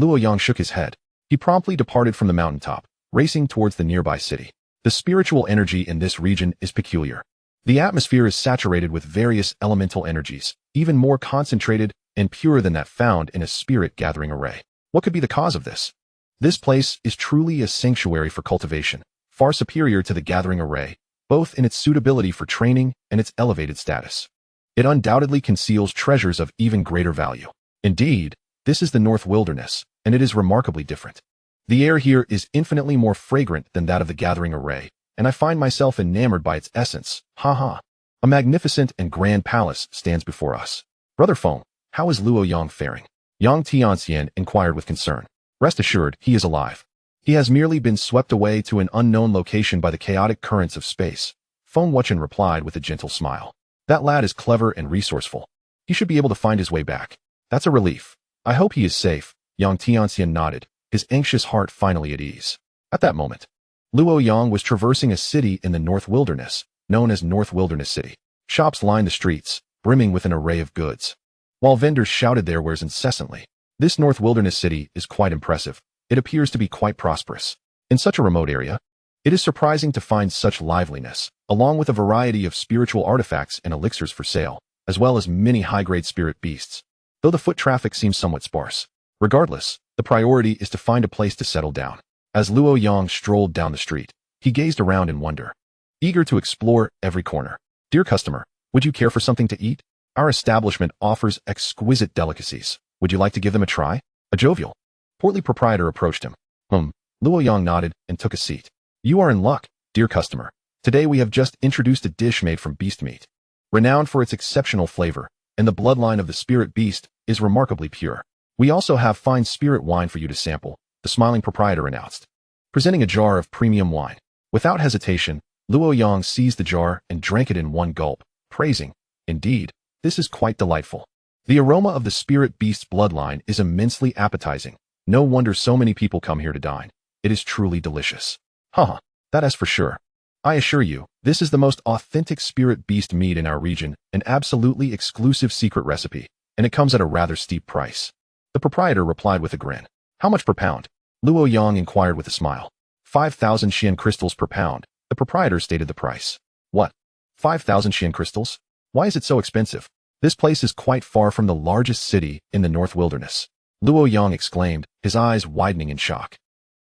Speaker 1: Luo Yang shook his head. He promptly departed from the mountaintop, racing towards the nearby city. The spiritual energy in this region is peculiar. The atmosphere is saturated with various elemental energies, even more concentrated and pure than that found in a spirit gathering array. What could be the cause of this? This place is truly a sanctuary for cultivation, far superior to the gathering array, both in its suitability for training and its elevated status. It undoubtedly conceals treasures of even greater value. Indeed, this is the North Wilderness, and it is remarkably different. The air here is infinitely more fragrant than that of the gathering array, and I find myself enamored by its essence. Ha. A magnificent and grand palace stands before us. Brother Feng, how is Luo Yang faring? Yang Tianxian inquired with concern. Rest assured, he is alive. He has merely been swept away to an unknown location by the chaotic currents of space. Feng Wuchen replied with a gentle smile. That lad is clever and resourceful. He should be able to find his way back. That's a relief. I hope he is safe. Yang Tianxian nodded, his anxious heart finally at ease. At that moment, Luo Yang was traversing a city in the North Wilderness, known as North Wilderness City. Shops lined the streets, brimming with an array of goods, while vendors shouted their wares incessantly. This North Wilderness City is quite impressive. It appears to be quite prosperous. In such a remote area, it is surprising to find such liveliness, along with a variety of spiritual artifacts and elixirs for sale, as well as many high-grade spirit beasts, though the foot traffic seems somewhat sparse. Regardless, the priority is to find a place to settle down. As Luo Yang strolled down the street, he gazed around in wonder, eager to explore every corner. Dear customer, would you care for something to eat? Our establishment offers exquisite delicacies. Would you like to give them a try? A jovial, portly proprietor approached him. Luo Yang nodded and took a seat. You are in luck, dear customer. Today we have just introduced a dish made from beast meat. Renowned for its exceptional flavor, and the bloodline of the spirit beast is remarkably pure. We also have fine spirit wine for you to sample, the smiling proprietor announced, presenting a jar of premium wine. Without hesitation, Luo Yang seized the jar and drank it in one gulp, praising, Indeed, this is quite delightful. The aroma of the spirit beast's bloodline is immensely appetizing. No wonder so many people come here to dine. It is truly delicious. That is for sure. I assure you, this is the most authentic spirit beast meat in our region, an absolutely exclusive secret recipe, and it comes at a rather steep price. The proprietor replied with a grin. How much per pound? Luo Yang inquired with a smile. 5,000 Xian crystals per pound. The proprietor stated the price. What? 5,000 Xian crystals? Why is it so expensive? This place is quite far from the largest city in the North Wilderness. Luo Yang exclaimed, his eyes widening in shock.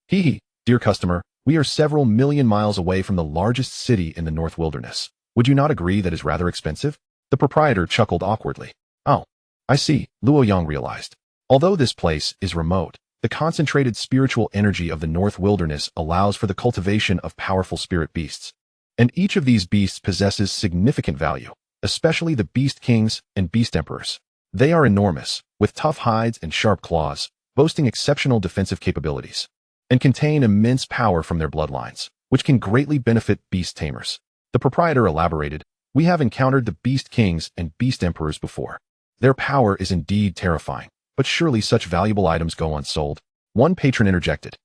Speaker 1: Dear customer, we are several million miles away from the largest city in the North Wilderness. Would you not agree that is rather expensive? The proprietor chuckled awkwardly. Oh, I see, Luo Yang realized. Although this place is remote, the concentrated spiritual energy of the North Wilderness allows for the cultivation of powerful spirit beasts. And each of these beasts possesses significant value, especially the Beast Kings and Beast Emperors. They are enormous, with tough hides and sharp claws, boasting exceptional defensive capabilities, and contain immense power from their bloodlines, which can greatly benefit beast tamers. The proprietor elaborated, we have encountered the Beast Kings and Beast Emperors before. Their power is indeed terrifying, but surely such valuable items go unsold. One patron interjected.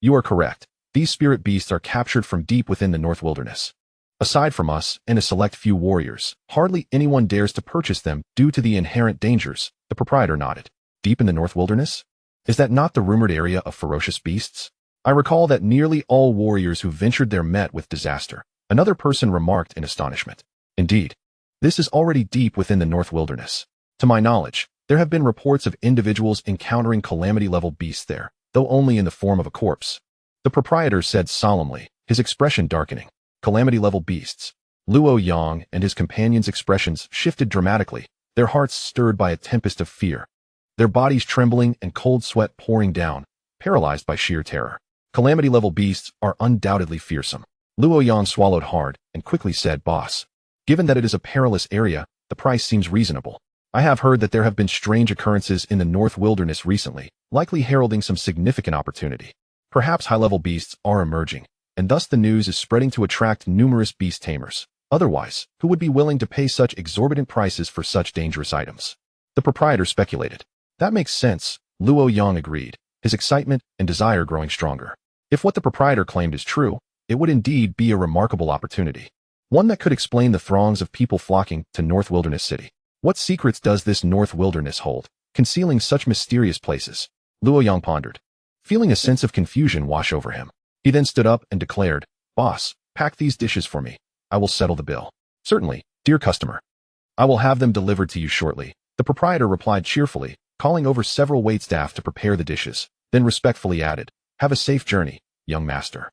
Speaker 1: You are correct. These spirit beasts are captured from deep within the North Wilderness. Aside from us and a select few warriors, hardly anyone dares to purchase them due to the inherent dangers. The proprietor nodded. Deep in the North Wilderness? Is that not the rumored area of ferocious beasts? I recall that nearly all warriors who ventured there met with disaster. Another person remarked in astonishment. Indeed, this is already deep within the North Wilderness. To my knowledge, there have been reports of individuals encountering calamity-level beasts there, though only in the form of a corpse. The proprietor said solemnly, his expression darkening. Calamity-level beasts. Luo Yang and his companions' expressions shifted dramatically, their hearts stirred by a tempest of fear, their bodies trembling and cold sweat pouring down, paralyzed by sheer terror. Calamity-level beasts are undoubtedly fearsome. Luo Yang swallowed hard and quickly said, "Boss, given that it is a perilous area, the price seems reasonable. I have heard that there have been strange occurrences in the North Wilderness recently, likely heralding some significant opportunity. Perhaps high-level beasts are emerging, and thus the news is spreading to attract numerous beast tamers. Otherwise, who would be willing to pay such exorbitant prices for such dangerous items?" The proprietor speculated. "That makes sense," Luo Yang agreed, his excitement and desire growing stronger. If what the proprietor claimed is true, it would indeed be a remarkable opportunity. One that could explain the throngs of people flocking to North Wilderness City. What secrets does this North Wilderness hold, concealing such mysterious places? Luo Yang pondered, feeling a sense of confusion wash over him. He then stood up and declared, "Boss, pack these dishes for me. I will settle the bill." "Certainly, dear customer. I will have them delivered to you shortly," the proprietor replied cheerfully, calling over several waitstaff to prepare the dishes, then respectfully added, "Have a safe journey, young master."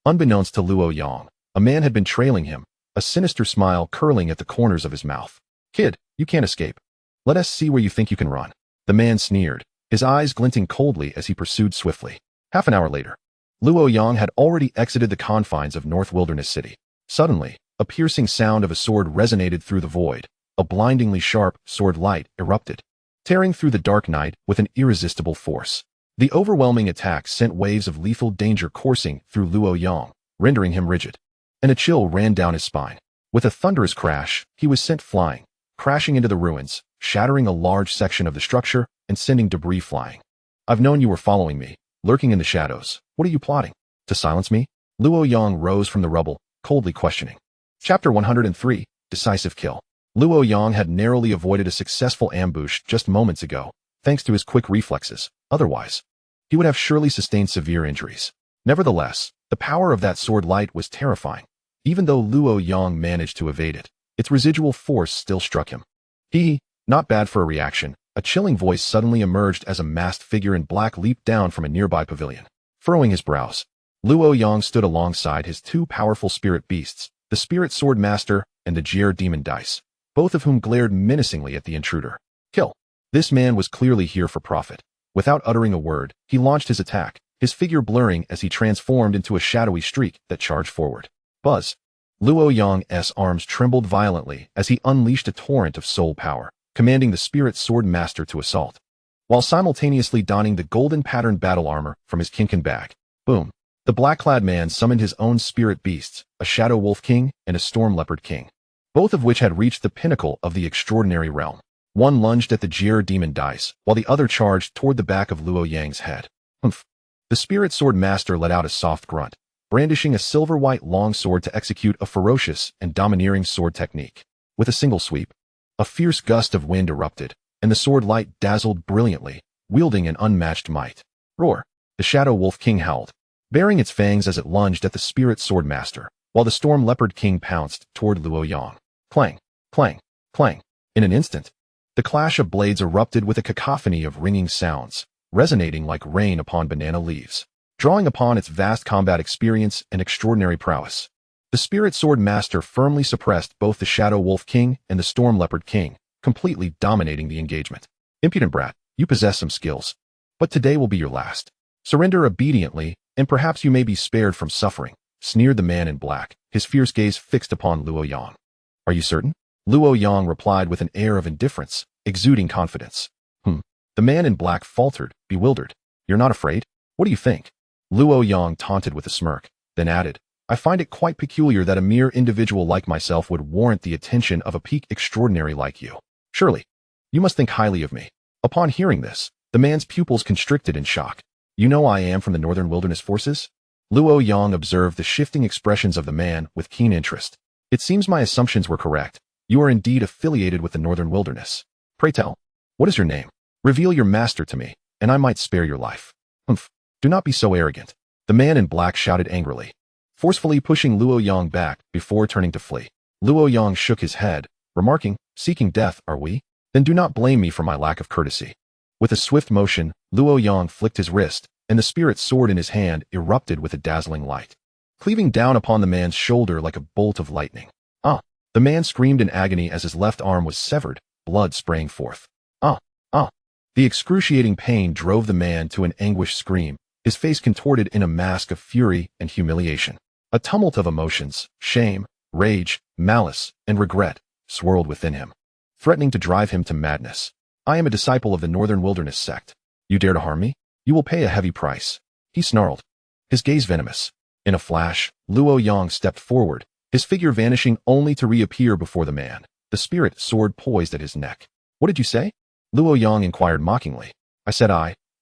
Speaker 1: Unbeknownst to Luo Yang, a man had been trailing him, a sinister smile curling at the corners of his mouth. "Kid, you can't escape. Let us see where you think you can run." The man sneered, his eyes glinting coldly as he pursued swiftly. Half an hour later, Luo Yang had already exited the confines of North Wilderness City. Suddenly, a piercing sound of a sword resonated through the void. A blindingly sharp sword light erupted, tearing through the dark night with an irresistible force. The overwhelming attack sent waves of lethal danger coursing through Luo Yang, rendering him rigid, and a chill ran down his spine. With a thunderous crash, he was sent flying, crashing into the ruins, shattering a large section of the structure and sending debris flying. "I've known you were following me, lurking in the shadows. What are you plotting? To silence me?" Luo Yang rose from the rubble, coldly questioning. Chapter 103, Decisive Kill. Luo Yang had narrowly avoided a successful ambush just moments ago, thanks to his quick reflexes. Otherwise, he would have surely sustained severe injuries. Nevertheless, the power of that sword light was terrifying. Even though Luo Yang managed to evade it, its residual force still struck him. Not bad for a reaction. A chilling voice suddenly emerged as a masked figure in black leaped down from a nearby pavilion. Furrowing his brows, Luo Yang stood alongside his two powerful spirit beasts, the Spirit Sword Master and the Azure Demon Dice, both of whom glared menacingly at the intruder. "Kill." This man was clearly here for profit. Without uttering a word, he launched his attack, his figure blurring as he transformed into a shadowy streak that charged forward. Buzz. Luo Yang's arms trembled violently as he unleashed a torrent of soul power, commanding the Spirit Sword Master to assault, while simultaneously donning the golden patterned battle armor from his Qingyun bag. Boom. The black-clad man summoned his own spirit beasts, a Shadow Wolf King and a Storm Leopard King, both of which had reached the pinnacle of the extraordinary realm. One lunged at the Azure Demon Dice, while the other charged toward the back of Luo Yang's head. Humph. The Spirit Sword Master let out a soft grunt, brandishing a silver-white longsword to execute a ferocious and domineering sword technique. With a single sweep, a fierce gust of wind erupted, and the sword light dazzled brilliantly, wielding an unmatched might. Roar! The Shadow Wolf King howled, baring its fangs as it lunged at the Spirit Sword Master, while the Storm Leopard King pounced toward Luo Yang. Clang! Clang! Clang! In an instant, the clash of blades erupted with a cacophony of ringing sounds, resonating like rain upon banana leaves. Drawing upon its vast combat experience and extraordinary prowess, the Spirit Sword Master firmly suppressed both the Shadow Wolf King and the Storm Leopard King, completely dominating the engagement. "Impudent brat, you possess some skills, but today will be your last. Surrender obediently, and perhaps you may be spared from suffering," sneered the man in black, his fierce gaze fixed upon Luo Yang. "Are you certain?" Luo Yang replied with an air of indifference, exuding confidence. The man in black faltered, bewildered. "You're not afraid? What do you think?" Luo Yang taunted with a smirk, then added, "I find it quite peculiar that a mere individual like myself would warrant the attention of a peak extraordinary like you. Surely, you must think highly of me." Upon hearing this, the man's pupils constricted in shock. "You know I am from the Northern Wilderness Forces?" Luo Yang observed the shifting expressions of the man with keen interest. "It seems my assumptions were correct. You are indeed affiliated with the Northern Wilderness. Pray tell, what is your name? Reveal your master to me, and I might spare your life." "Humph. Do not be so arrogant," the man in black shouted angrily, forcefully pushing Luo Yang back before turning to flee. Luo Yang shook his head, remarking, "Seeking death, are we? Then do not blame me for my lack of courtesy." With a swift motion, Luo Yang flicked his wrist, and the spirit sword in his hand erupted with a dazzling light, cleaving down upon the man's shoulder like a bolt of lightning. "Ah! The man screamed in agony as his left arm was severed, blood spraying forth. Ah! Ah! The excruciating pain drove the man to an anguished scream, his face contorted in a mask of fury and humiliation. A tumult of emotions, shame, rage, malice, and regret, swirled within him, threatening to drive him to madness. I am a disciple of the Northern Wilderness sect. You dare to harm me? You will pay a heavy price. He snarled, his gaze venomous. In a flash, Luo Yang stepped forward, his figure vanishing only to reappear before the man, the spirit sword poised at his neck. What did you say? Luo Yang inquired mockingly. I said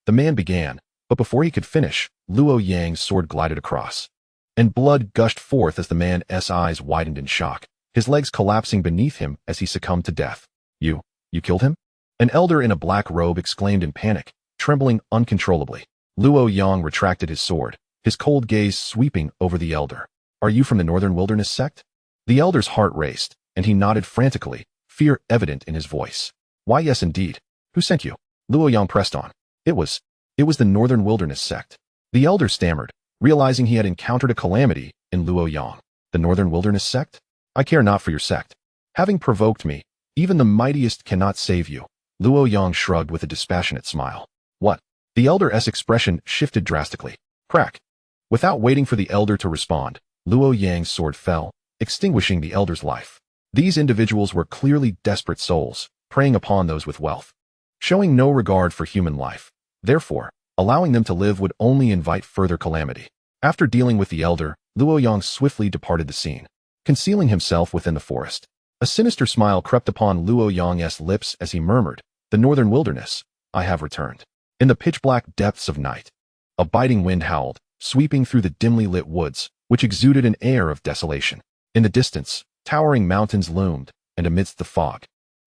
Speaker 1: the man began, but before he could finish, Luo Yang's sword glided across, and blood gushed forth as the man's eyes widened in shock, his legs collapsing beneath him as he succumbed to death. You killed him? An elder in a black robe exclaimed in panic, trembling uncontrollably. Luo Yang retracted his sword, his cold gaze sweeping over the elder. Are you from the Northern Wilderness sect? The elder's heart raced, and he nodded frantically, fear evident in his voice. Why, yes indeed. Who sent you? Luo Yang pressed on. It was the Northern Wilderness sect. The elder stammered, realizing he had encountered a calamity in Luo Yang. The Northern Wilderness sect? I care not for your sect. Having provoked me, even the mightiest cannot save you. Luo Yang shrugged with a dispassionate smile. What? The elder's expression shifted drastically. Crack. Without waiting for the elder to respond, Luo Yang's sword fell, extinguishing the elder's life. These individuals were clearly desperate souls, preying upon those with wealth, showing no regard for human life. Therefore, allowing them to live would only invite further calamity. After dealing with the elder, Luo Yang swiftly departed the scene, concealing himself within the forest. A sinister smile crept upon Luo Yang's lips as he murmured, The Northern Wilderness, I have returned. In the pitch-black depths of night, a biting wind howled, sweeping through the dimly lit woods, which exuded an air of desolation. In the distance, towering mountains loomed, and amidst the fog,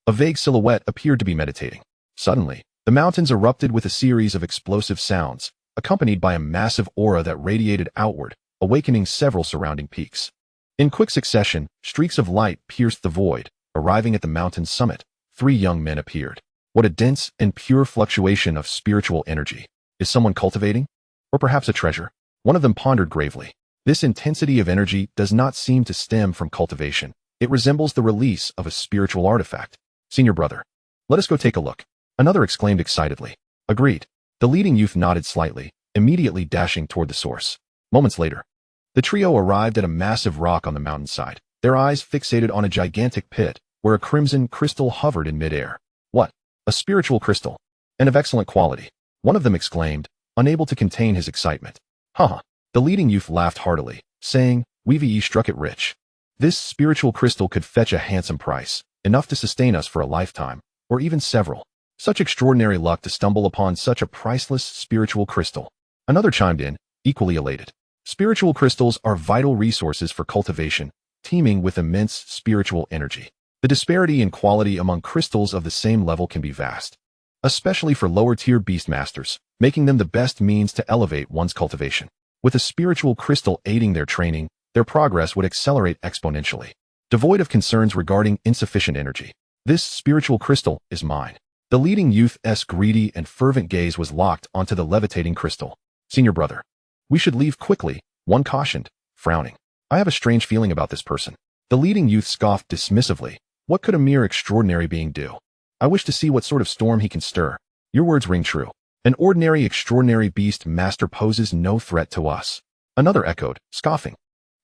Speaker 1: a vague silhouette appeared to be meditating. Suddenly, the mountains erupted with a series of explosive sounds, accompanied by a massive aura that radiated outward, awakening several surrounding peaks. In quick succession, streaks of light pierced the void. Arriving at the mountain's summit, 3 young men appeared. What a dense and pure fluctuation of spiritual energy. Is someone cultivating? Or perhaps a treasure? One of them pondered gravely. This intensity of energy does not seem to stem from cultivation. It resembles the release of a spiritual artifact. Senior brother, let us go take a look. Another exclaimed excitedly. Agreed. The leading youth nodded slightly, immediately dashing toward the source. Moments later, the trio arrived at a massive rock on the mountainside, their eyes fixated on a gigantic pit where a crimson crystal hovered in midair. What? A spiritual crystal. And of excellent quality. One of them exclaimed, unable to contain his excitement. Haha. The leading youth laughed heartily, saying, We've struck it rich. This spiritual crystal could fetch a handsome price, enough to sustain us for a lifetime, or even several. Such extraordinary luck to stumble upon such a priceless spiritual crystal. Another chimed in, equally elated. Spiritual crystals are vital resources for cultivation, teeming with immense spiritual energy. The disparity in quality among crystals of the same level can be vast, especially for lower-tier Beastmasters, making them the best means to elevate one's cultivation. With a spiritual crystal aiding their training, their progress would accelerate exponentially. Devoid of concerns regarding insufficient energy. This spiritual crystal is mine. The leading youth's greedy and fervent gaze was locked onto the levitating crystal. Senior brother, we should leave quickly, one cautioned, frowning. I have a strange feeling about this person. The leading youth scoffed dismissively. What could a mere extraordinary being do? I wish to see what sort of storm he can stir. Your words ring true. An ordinary extraordinary beast master poses no threat to us. Another echoed, scoffing.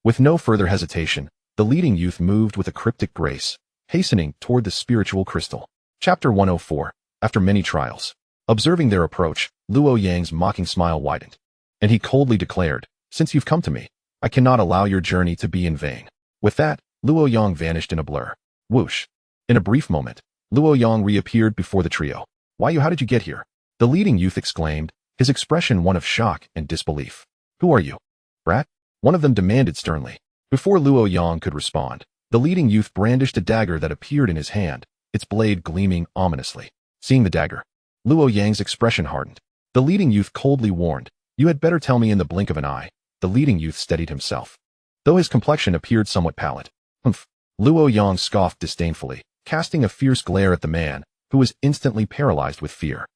Speaker 1: With no further hesitation, the leading youth moved with a cryptic grace, hastening toward the spiritual crystal. Chapter 104. After many trials. Observing their approach, Luo Yang's mocking smile widened, and he coldly declared, Since you've come to me, I cannot allow your journey to be in vain. With that, Luo Yang vanished in a blur. Whoosh. In a brief moment, Luo Yang reappeared before the trio. How did you get here? The leading youth exclaimed, his expression one of shock and disbelief. Who are you? Brat? One of them demanded sternly. Before Luo Yang could respond, the leading youth brandished a dagger that appeared in his hand, its blade gleaming ominously. Seeing the dagger, Luo Yang's expression hardened. The leading youth coldly warned, You had better tell me in the blink of an eye. The leading youth steadied himself, though his complexion appeared somewhat pallid. Humph. Luo Yang scoffed disdainfully, casting a fierce glare at the man, who was instantly paralyzed with fear.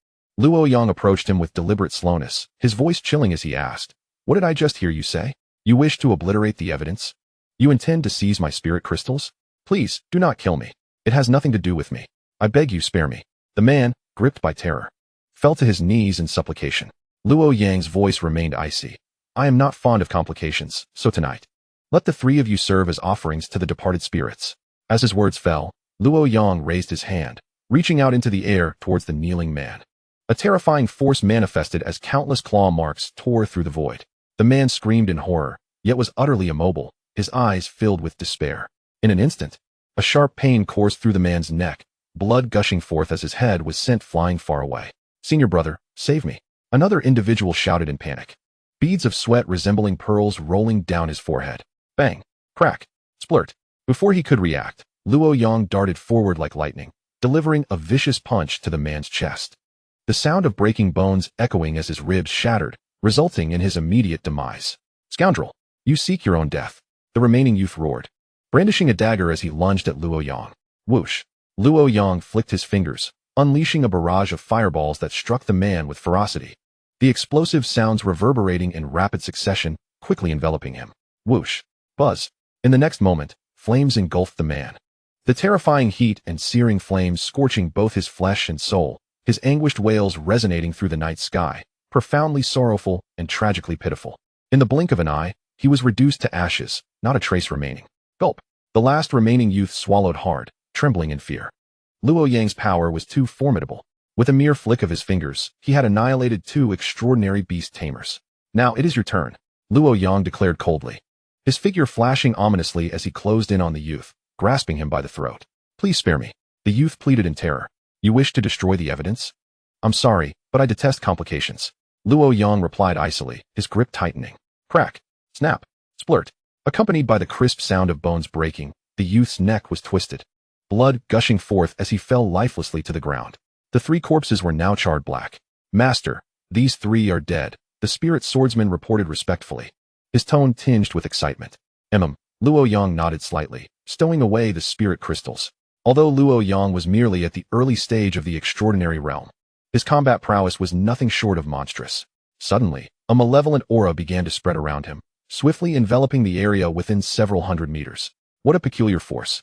Speaker 1: Luo Yang approached him with deliberate slowness, his voice chilling as he asked, What did I just hear you say? You wish to obliterate the evidence? You intend to seize my spirit crystals? Please, do not kill me. It has nothing to do with me. I beg you, spare me. The man, gripped by terror, fell to his knees in supplication. Luo Yang's voice remained icy. I am not fond of complications, so tonight, let the three of you serve as offerings to the departed spirits. As his words fell, Luo Yang raised his hand, reaching out into the air towards the kneeling man. A terrifying force manifested as countless claw marks tore through the void. The man screamed in horror, yet was utterly immobile, his eyes filled with despair. In an instant, a sharp pain coursed through the man's neck, blood gushing forth as his head was sent flying far away. Senior brother, save me. Another individual shouted in panic. Beads of sweat resembling pearls rolling down his forehead. Bang! Crack! Splurt! Before he could react, Luo Yang darted forward like lightning, delivering a vicious punch to the man's chest. The sound of breaking bones echoing as his ribs shattered, resulting in his immediate demise. Scoundrel! You seek your own death. The remaining youth roared, brandishing a dagger as he lunged at Luo Yang. Whoosh! Luo Yang flicked his fingers, unleashing a barrage of fireballs that struck the man with ferocity. The explosive sounds reverberating in rapid succession, quickly enveloping him. Whoosh! Buzz! In the next moment, flames engulfed the man. The terrifying heat and searing flames scorching both his flesh and soul, his anguished wails resonating through the night sky, profoundly sorrowful and tragically pitiful. In the blink of an eye, he was reduced to ashes, not a trace remaining. Gulp! The last remaining youth swallowed hard, trembling in fear. Luo Yang's power was too formidable. With a mere flick of his fingers, he had annihilated two extraordinary beast tamers. Now it is your turn, Luo Yang declared coldly, his figure flashing ominously as he closed in on the youth, grasping him by the throat. Please spare me. The youth pleaded in terror. You wish to destroy the evidence? I'm sorry, but I detest complications. Luo Yang replied icily, his grip tightening. Crack! Snap! Splurt! Accompanied by the crisp sound of bones breaking, the youth's neck was twisted, blood gushing forth as he fell lifelessly to the ground. The three corpses were now charred black. Master, these three are dead, the spirit swordsman reported respectfully, his tone tinged with excitement. Luo Yang nodded slightly, stowing away the spirit crystals. Although Luo Yang was merely at the early stage of the extraordinary realm, his combat prowess was nothing short of monstrous. Suddenly, a malevolent aura began to spread around him, swiftly enveloping the area within several hundred meters. What a peculiar force.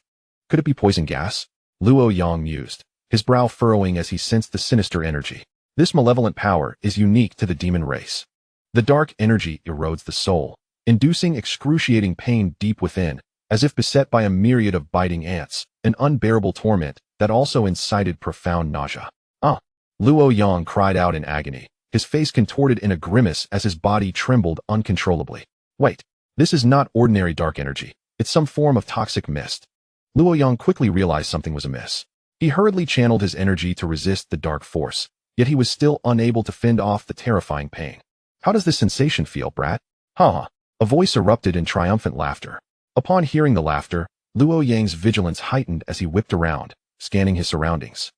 Speaker 1: Could it be poison gas? Luo Yang mused, his brow furrowing as he sensed the sinister energy. This malevolent power is unique to the demon race. The dark energy erodes the soul, inducing excruciating pain deep within, as if beset by a myriad of biting ants, an unbearable torment that also incited profound nausea. Luo Yang cried out in agony, his face contorted in a grimace as his body trembled uncontrollably. Wait, this is not ordinary dark energy. It's some form of toxic mist. Luo Yang quickly realized something was amiss. He hurriedly channeled his energy to resist the dark force, yet he was still unable to fend off the terrifying pain. How does this sensation feel, brat? Ha! A voice erupted in triumphant laughter. Upon hearing the laughter, Luo Yang's vigilance heightened as he whipped around, scanning his surroundings.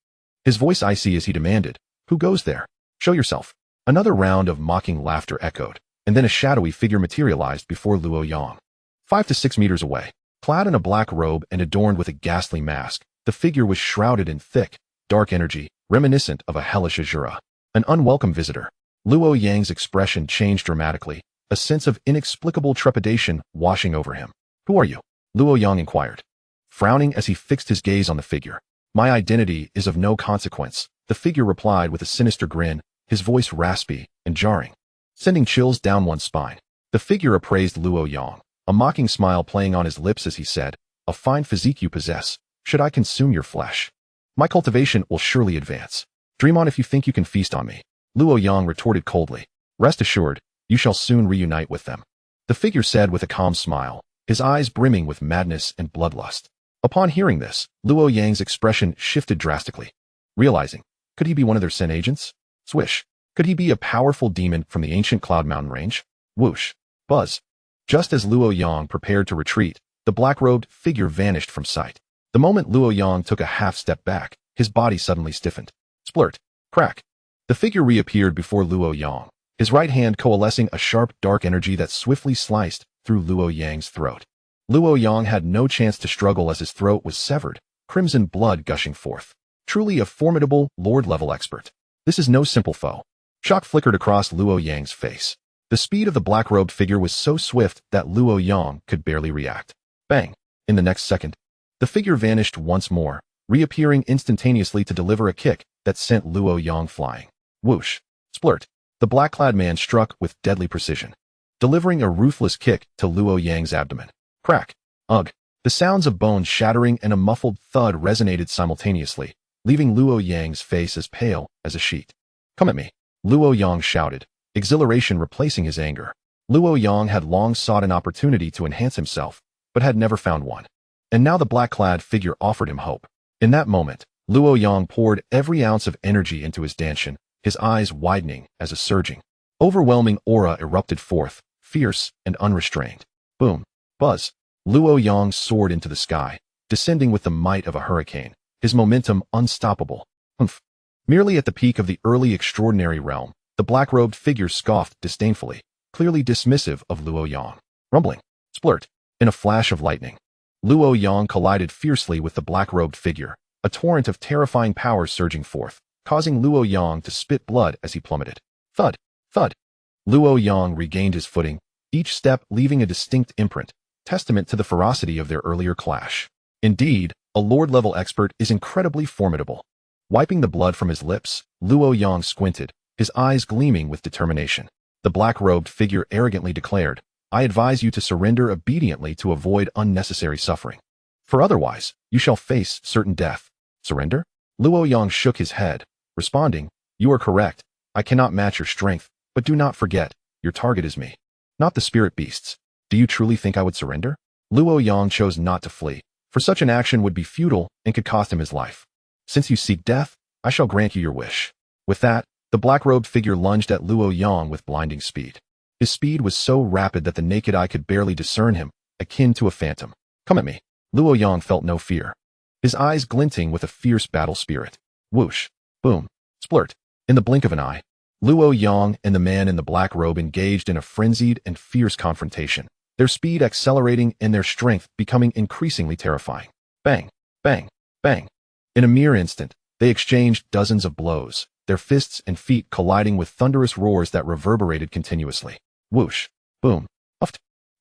Speaker 1: His voice icy as he demanded, Who goes there? Show yourself. Another round of mocking laughter echoed, and then a shadowy figure materialized before Luo Yang. 5 to 6 meters away, clad in a black robe and adorned with a ghastly mask, the figure was shrouded in thick, dark energy, reminiscent of a hellish Azure. An unwelcome visitor. Luo Yang's expression changed dramatically, a sense of inexplicable trepidation washing over him. Who are you? Luo Yang inquired, frowning as he fixed his gaze on the figure. My identity is of no consequence, the figure replied with a sinister grin, his voice raspy and jarring, sending chills down one's spine. The figure appraised Luo Yang, a mocking smile playing on his lips as he said, A fine physique you possess. Should I consume your flesh? My cultivation will surely advance. Dream on if you think you can feast on me. Luo Yang retorted coldly. Rest assured, you shall soon reunite with them. The figure said with a calm smile, his eyes brimming with madness and bloodlust. Upon hearing this, Luo Yang's expression shifted drastically. Realizing, could he be one of their Sen agents? Swish. Could he be a powerful demon from the ancient Cloud Mountain range? Whoosh. Buzz. Just as Luo Yang prepared to retreat, the black-robed figure vanished from sight. The moment Luo Yang took a half-step back, his body suddenly stiffened. Splurt. Crack. The figure reappeared before Luo Yang, his right hand coalescing a sharp dark energy that swiftly sliced through Luo Yang's throat. Luo Yang had no chance to struggle as his throat was severed, crimson blood gushing forth. Truly a formidable, lord-level expert. This is no simple foe. Shock flickered across Luo Yang's face. The speed of the black-robed figure was so swift that Luo Yang could barely react. Bang! In the next second, The figure vanished once more, reappearing instantaneously to deliver a kick that sent Luo Yang flying. Whoosh! Splurt! The black-clad man struck with deadly precision, delivering a ruthless kick to Luo Yang's abdomen. Crack! Ugh! The sounds of bones shattering and a muffled thud resonated simultaneously, leaving Luo Yang's face as pale as a sheet. Come at me! Luo Yang shouted, exhilaration replacing his anger. Luo Yang had long sought an opportunity to enhance himself, but had never found one. And now the black-clad figure offered him hope. In that moment, Luo Yang poured every ounce of energy into his danshin, his eyes widening as a surging, overwhelming aura erupted forth, fierce and unrestrained. Boom! Buzz! Luo Yang soared into the sky, descending with the might of a hurricane, his momentum unstoppable. Humph! Merely at the peak of the early extraordinary realm, the black-robed figure scoffed disdainfully, clearly dismissive of Luo Yang. Rumbling! Splurt! In a flash of lightning, Luo Yang collided fiercely with the black-robed figure, a torrent of terrifying power surging forth, causing Luo Yang to spit blood as he plummeted. Thud! Thud! Luo Yang regained his footing, each step leaving a distinct imprint, testament to the ferocity of their earlier clash. Indeed, a Lord-level expert is incredibly formidable. Wiping the blood from his lips, Luo Yang squinted, his eyes gleaming with determination. The black-robed figure arrogantly declared, I advise you to surrender obediently to avoid unnecessary suffering. For otherwise, you shall face certain death. Surrender? Luo Yang shook his head, responding, You are correct. I cannot match your strength, but do not forget, your target is me, not the spirit beasts. Do you truly think I would surrender? Luo Yang chose not to flee, for such an action would be futile and could cost him his life. Since you seek death, I shall grant you your wish. With that, the black-robed figure lunged at Luo Yang with blinding speed. His speed was so rapid that the naked eye could barely discern him, akin to a phantom. Come at me. Luo Yang felt no fear, his eyes glinting with a fierce battle spirit. Whoosh! Boom! Splurt! In the blink of an eye, Luo Yang and the man in the black robe engaged in a frenzied and fierce confrontation, their speed accelerating and their strength becoming increasingly terrifying. Bang! Bang! Bang! In a mere instant, they exchanged dozens of blows, their fists and feet colliding with thunderous roars that reverberated continuously. Whoosh! Boom! Uft!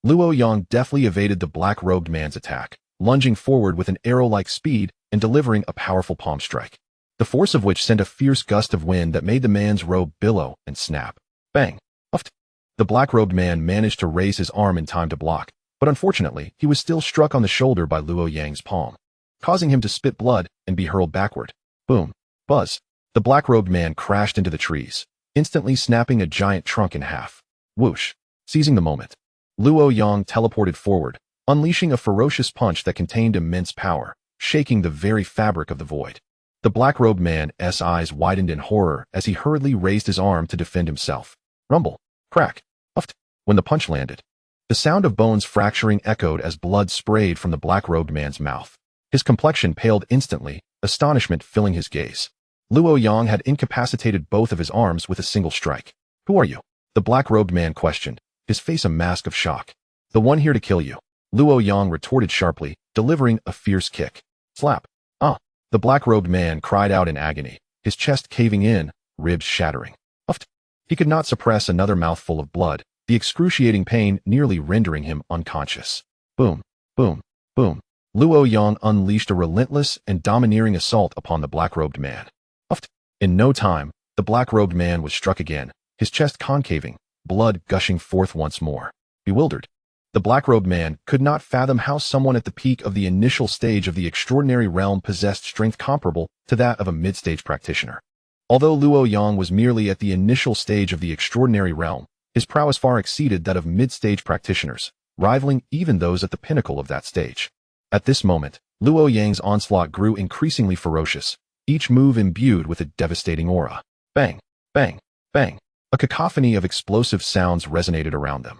Speaker 1: Luo Yang deftly evaded the black-robed man's attack, lunging forward with an arrow-like speed and delivering a powerful palm strike, the force of which sent a fierce gust of wind that made the man's robe billow and snap. Bang! Uft! The black-robed man managed to raise his arm in time to block, but unfortunately, he was still struck on the shoulder by Luo Yang's palm, causing him to spit blood and be hurled backward. Boom! Buzz! The black-robed man crashed into the trees, instantly snapping a giant trunk in half. Whoosh! Seizing the moment, Luo Yang teleported forward, unleashing a ferocious punch that contained immense power, shaking the very fabric of the void. The black-robed man's eyes widened in horror as he hurriedly raised his arm to defend himself. Rumble! Crack! Uft! When the punch landed, the sound of bones fracturing echoed as blood sprayed from the black-robed man's mouth. His complexion paled instantly, astonishment filling his gaze. Luo Yang had incapacitated both of his arms with a single strike. Who are you? The black-robed man questioned, his face a mask of shock. The one here to kill you. Luo Yang retorted sharply, delivering a fierce kick. Slap! Ah! The black-robed man cried out in agony, his chest caving in, ribs shattering. Uft! He could not suppress another mouthful of blood, the excruciating pain nearly rendering him unconscious. Boom! Boom! Boom! Luo Yang unleashed a relentless and domineering assault upon the black-robed man. Uft! In no time, the black-robed man was struck again, his chest concaving, blood gushing forth once more. Bewildered, the black-robed man could not fathom how someone at the peak of the initial stage of the extraordinary realm possessed strength comparable to that of a mid-stage practitioner. Although Luo Yang was merely at the initial stage of the extraordinary realm, his prowess far exceeded that of mid-stage practitioners, rivaling even those at the pinnacle of that stage. At this moment, Luo Yang's onslaught grew increasingly ferocious, each move imbued with a devastating aura. Bang! Bang! Bang! A cacophony of explosive sounds resonated around them.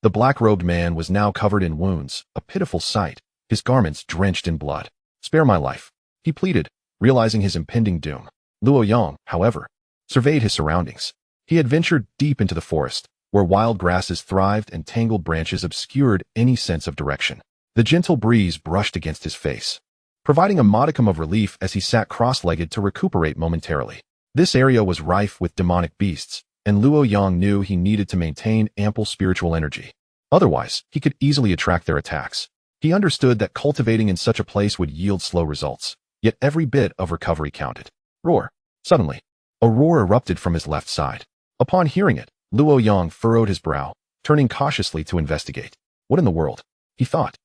Speaker 1: The black-robed man was now covered in wounds, a pitiful sight, his garments drenched in blood. Spare my life, he pleaded, realizing his impending doom. Luo Yang, however, surveyed his surroundings. He had ventured deep into the forest, where wild grasses thrived and tangled branches obscured any sense of direction. The gentle breeze brushed against his face, providing a modicum of relief as he sat cross-legged to recuperate momentarily. This area was rife with demonic beasts, and Luo Yang knew he needed to maintain ample spiritual energy. Otherwise, he could easily attract their attacks. He understood that cultivating in such a place would yield slow results, yet every bit of recovery counted. Roar! Suddenly, a roar erupted from his left side. Upon hearing it, Luo Yang furrowed his brow, turning cautiously to investigate. What in the world? He thought.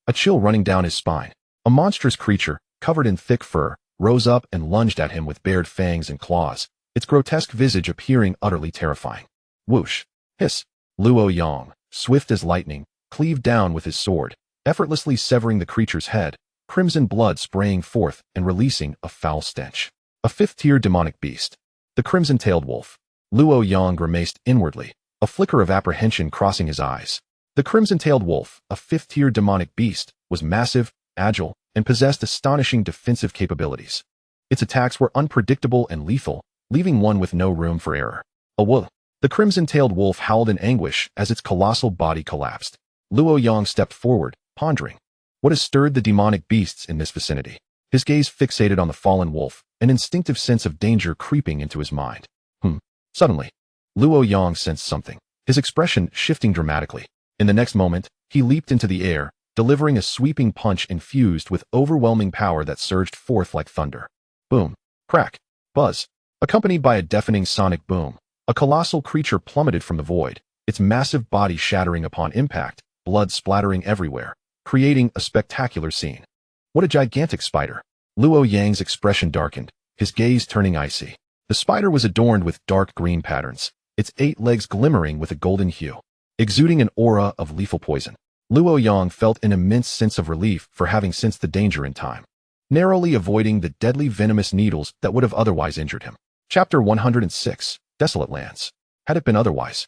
Speaker 1: A chill running down his spine. A monstrous creature, covered in thick fur, rose up and lunged at him with bared fangs and claws, its grotesque visage appearing utterly terrifying. Whoosh! Hiss! Luo Yang, swift as lightning, cleaved down with his sword, effortlessly severing the creature's head, crimson blood spraying forth and releasing a foul stench. A fifth-tier demonic beast. The crimson-tailed wolf. Luo Yang grimaced inwardly, a flicker of apprehension crossing his eyes. The crimson-tailed wolf, a fifth-tier demonic beast, was massive, agile, and possessed astonishing defensive capabilities. Its attacks were unpredictable and lethal, leaving one with no room for error. A wolf. The crimson-tailed wolf howled in anguish as its colossal body collapsed. Luo Yang stepped forward, pondering. What has stirred the demonic beasts in this vicinity? His gaze fixated on the fallen wolf, an instinctive sense of danger creeping into his mind. Suddenly, Luo Yang sensed something, his expression shifting dramatically. In the next moment, he leaped into the air, delivering a sweeping punch infused with overwhelming power that surged forth like thunder. Boom, crack, buzz. Accompanied by a deafening sonic boom, a colossal creature plummeted from the void, its massive body shattering upon impact, blood splattering everywhere, creating a spectacular scene. What a gigantic spider! Luo Yang's expression darkened, his gaze turning icy. The spider was adorned with dark green patterns, its 8 legs glimmering with a golden hue, exuding an aura of lethal poison. Luo Yang felt an immense sense of relief for having sensed the danger in time, narrowly avoiding the deadly venomous needles that would have otherwise injured him. Chapter 106, Desolate Lands. Had it been otherwise,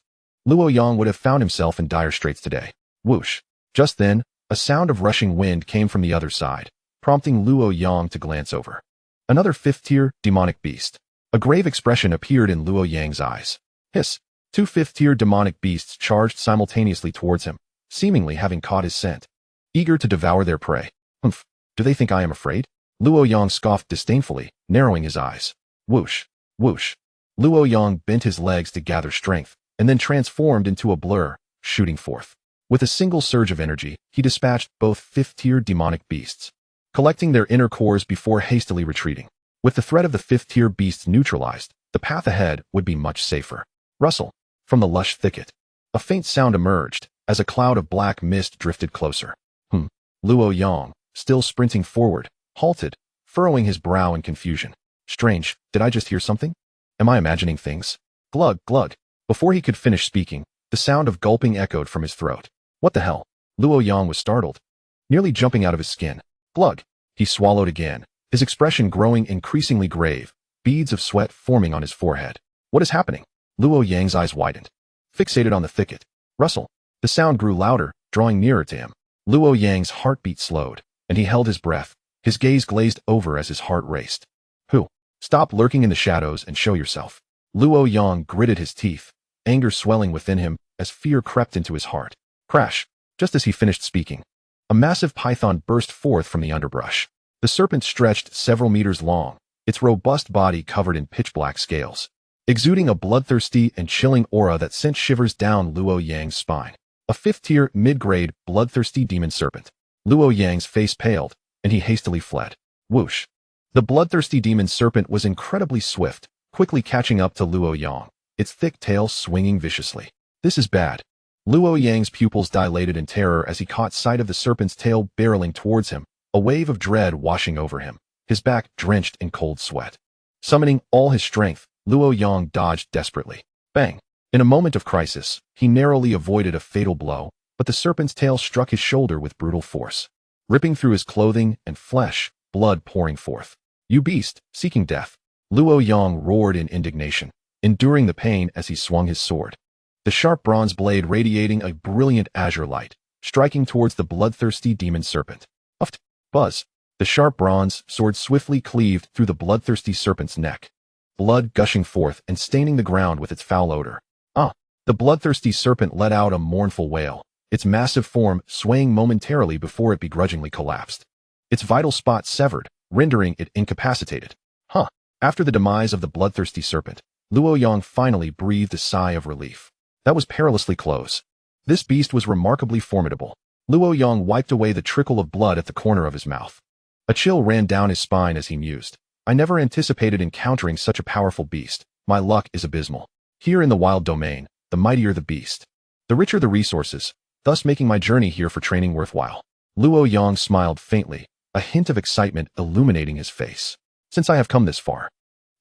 Speaker 1: Luo Yang would have found himself in dire straits today. Whoosh! Just then, a sound of rushing wind came from the other side, prompting Luo Yang to glance over. Another fifth-tier demonic beast. A grave expression appeared in Luo Yang's eyes. Hiss! 2 fifth-tier demonic beasts charged simultaneously towards him, seemingly having caught his scent, eager to devour their prey. Humph! Do they think I am afraid? Luo Yang scoffed disdainfully, narrowing his eyes. Whoosh! Whoosh! Luo Yang bent his legs to gather strength, and then transformed into a blur, shooting forth. With a single surge of energy, he dispatched both fifth-tier demonic beasts, collecting their inner cores before hastily retreating. With the threat of the fifth-tier beasts neutralized, the path ahead would be much safer. Rustle! From the lush thicket, a faint sound emerged as a cloud of black mist drifted closer. Luo Yang, still sprinting forward, halted, furrowing his brow in confusion. Strange, did I just hear something? Am I imagining things? Glug, glug. Before he could finish speaking, the sound of gulping echoed from his throat. What the hell? Luo Yang was startled, nearly jumping out of his skin. Glug! He swallowed again, his expression growing increasingly grave, beads of sweat forming on his forehead. What is happening? Luo Yang's eyes widened, fixated on the thicket. Rustle! The sound grew louder, drawing nearer to him. Luo Yang's heartbeat slowed, and he held his breath, his gaze glazed over as his heart raced. Who? Stop lurking in the shadows and show yourself. Luo Yang gritted his teeth, anger swelling within him as fear crept into his heart. Crash! Just as he finished speaking, a massive python burst forth from the underbrush. The serpent stretched several meters long, its robust body covered in pitch-black scales, exuding a bloodthirsty and chilling aura that sent shivers down Luo Yang's spine. A fifth-tier, mid-grade, bloodthirsty demon serpent. Luo Yang's face paled, and he hastily fled. Whoosh! The bloodthirsty demon serpent was incredibly swift, quickly catching up to Luo Yang, its thick tail swinging viciously. This is bad. Luo Yang's pupils dilated in terror as he caught sight of the serpent's tail barreling towards him, a wave of dread washing over him, his back drenched in cold sweat. Summoning all his strength, Luo Yang dodged desperately. Bang! In a moment of crisis, he narrowly avoided a fatal blow, but the serpent's tail struck his shoulder with brutal force, ripping through his clothing and flesh, blood pouring forth. You beast, seeking death! Luo Yang roared in indignation, enduring the pain as he swung his sword, the sharp bronze blade radiating a brilliant azure light, striking towards the bloodthirsty demon serpent. Uft! Buzz! The sharp bronze sword swiftly cleaved through the bloodthirsty serpent's neck, blood gushing forth and staining the ground with its foul odor. The bloodthirsty serpent let out a mournful wail, its massive form swaying momentarily before it begrudgingly collapsed, its vital spot severed, rendering it incapacitated. After the demise of the bloodthirsty serpent, Luo Yang finally breathed a sigh of relief. That was perilously close. This beast was remarkably formidable, Luo Yang wiped away the trickle of blood at the corner of his mouth. A chill ran down his spine as he mused. I never anticipated encountering such a powerful beast. My luck is abysmal. Here in the wild domain, the mightier the beast, the richer the resources, thus making my journey here for training worthwhile. Luo Yang smiled faintly, a hint of excitement illuminating his face. Since I have come this far,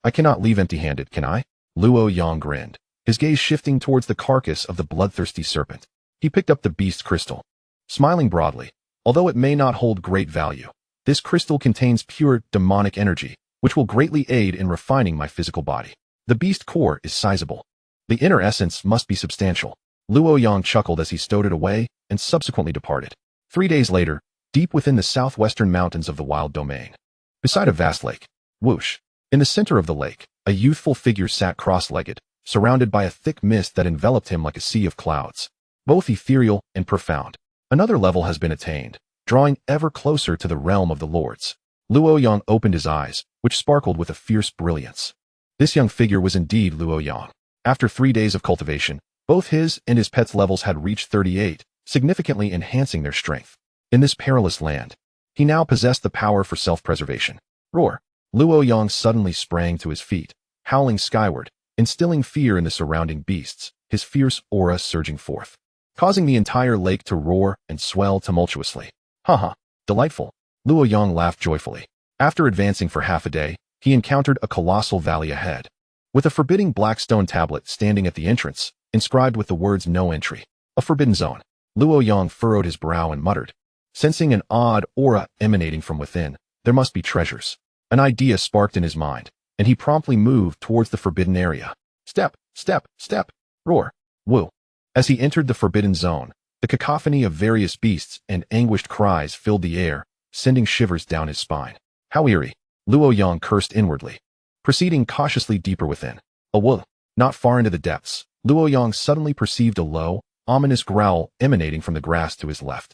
Speaker 1: I cannot leave empty-handed, can I? Luo Yang grinned, his gaze shifting towards the carcass of the bloodthirsty serpent. He picked up the beast crystal, smiling broadly. Although it may not hold great value, this crystal contains pure demonic energy, which will greatly aid in refining my physical body. The beast core is sizable. The inner essence must be substantial. Luo Yang chuckled as he stowed it away and subsequently departed. 3 days later, deep within the southwestern mountains of the wild domain, beside a vast lake, whoosh. In the center of the lake, a youthful figure sat cross-legged, surrounded by a thick mist that enveloped him like a sea of clouds, both ethereal and profound. Another level has been attained, drawing ever closer to the realm of the lords. Luo Yang opened his eyes, which sparkled with a fierce brilliance. This young figure was indeed Luo Yang. After 3 days of cultivation, both his and his pet's levels had reached 38, significantly enhancing their strength. In this perilous land, he now possessed the power for self-preservation. Roar! Luo Yang suddenly sprang to his feet, howling skyward, instilling fear in the surrounding beasts, his fierce aura surging forth, causing the entire lake to roar and swell tumultuously. Haha, delightful. Luo Yang laughed joyfully. After advancing for half a day, he encountered a colossal valley ahead, with a forbidding black stone tablet standing at the entrance, inscribed with the words "No entry." A forbidden zone. Luo Yang furrowed his brow and muttered, sensing an odd aura emanating from within. There must be treasures. An idea sparked in his mind, and he promptly moved towards the forbidden area. Step, step, step, roar, woo. As he entered the forbidden zone, the cacophony of various beasts and anguished cries filled the air, sending shivers down his spine. How eerie. Luo Yang cursed inwardly, proceeding cautiously deeper within. A woo. Not far into the depths, Luo Yang suddenly perceived a low, ominous growl emanating from the grass to his left.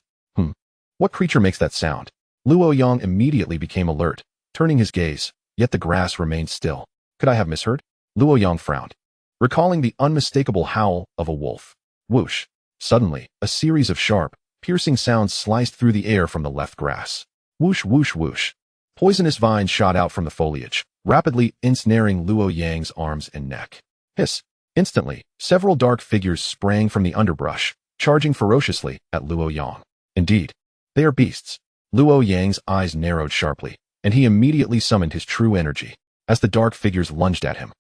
Speaker 1: What creature makes that sound? Luo Yang immediately became alert, turning his gaze, yet the grass remained still. Could I have misheard? Luo Yang frowned, recalling the unmistakable howl of a wolf. Whoosh! Suddenly, a series of sharp, piercing sounds sliced through the air from the left grass. Whoosh, whoosh, whoosh. Poisonous vines shot out from the foliage, rapidly ensnaring Luo Yang's arms and neck. Hiss! Instantly, several dark figures sprang from the underbrush, charging ferociously at Luo Yang. Indeed, they are beasts. Luo Yang's eyes narrowed sharply, and he immediately summoned his true energy. As the dark figures lunged at him,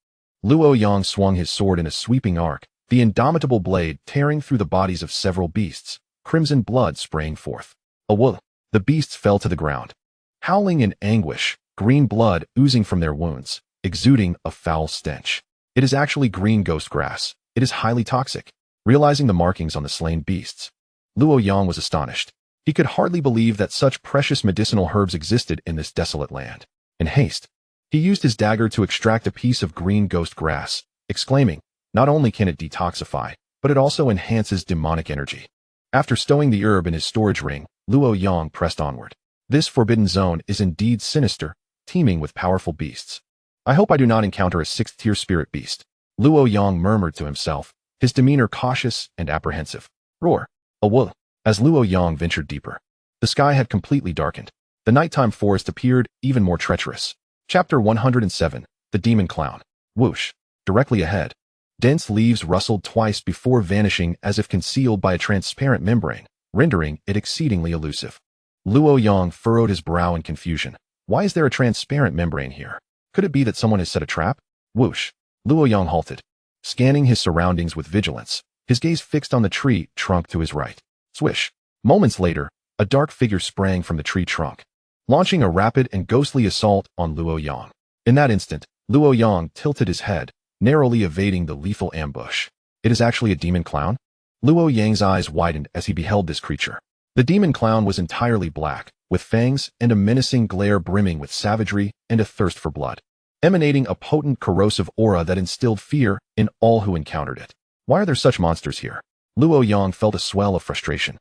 Speaker 1: Luo Yang swung his sword in a sweeping arc, the indomitable blade tearing through the bodies of several beasts, crimson blood spraying forth. A woo! The beasts fell to the ground, howling in anguish, green blood oozing from their wounds, exuding a foul stench. It is actually green ghost grass. It is highly toxic. Realizing the markings on the slain beasts, Luo Yang was astonished. He could hardly believe that such precious medicinal herbs existed in this desolate land. In haste, he used his dagger to extract a piece of green ghost grass, exclaiming, not only can it detoxify, but it also enhances demonic energy. After stowing the herb in his storage ring, Luo Yang pressed onward. This forbidden zone is indeed sinister, teeming with powerful beasts. I hope I do not encounter a 6th-tier spirit beast. Luo Yang murmured to himself, his demeanor cautious and apprehensive. Roar! A woo! As Luo Yang ventured deeper, the sky had completely darkened. The nighttime forest appeared even more treacherous. Chapter 107, The Demon Clown. Whoosh! Directly ahead, dense leaves rustled twice before vanishing as if concealed by a transparent membrane, rendering it exceedingly elusive. Luo Yang furrowed his brow in confusion. Why is there a transparent membrane here? Could it be that someone has set a trap? Whoosh! Luo Yang halted, scanning his surroundings with vigilance, his gaze fixed on the tree trunk to his right. Swish! Moments later, a dark figure sprang from the tree trunk, launching a rapid and ghostly assault on Luo Yang. In that instant, Luo Yang tilted his head, narrowly evading the lethal ambush. It is actually a demon clown? Luo Yang's eyes widened as he beheld this creature. The demon clown was entirely black, with fangs and a menacing glare brimming with savagery and a thirst for blood, emanating a potent corrosive aura that instilled fear in all who encountered it. Why are there such monsters here? Luo Yang felt a swell of frustration,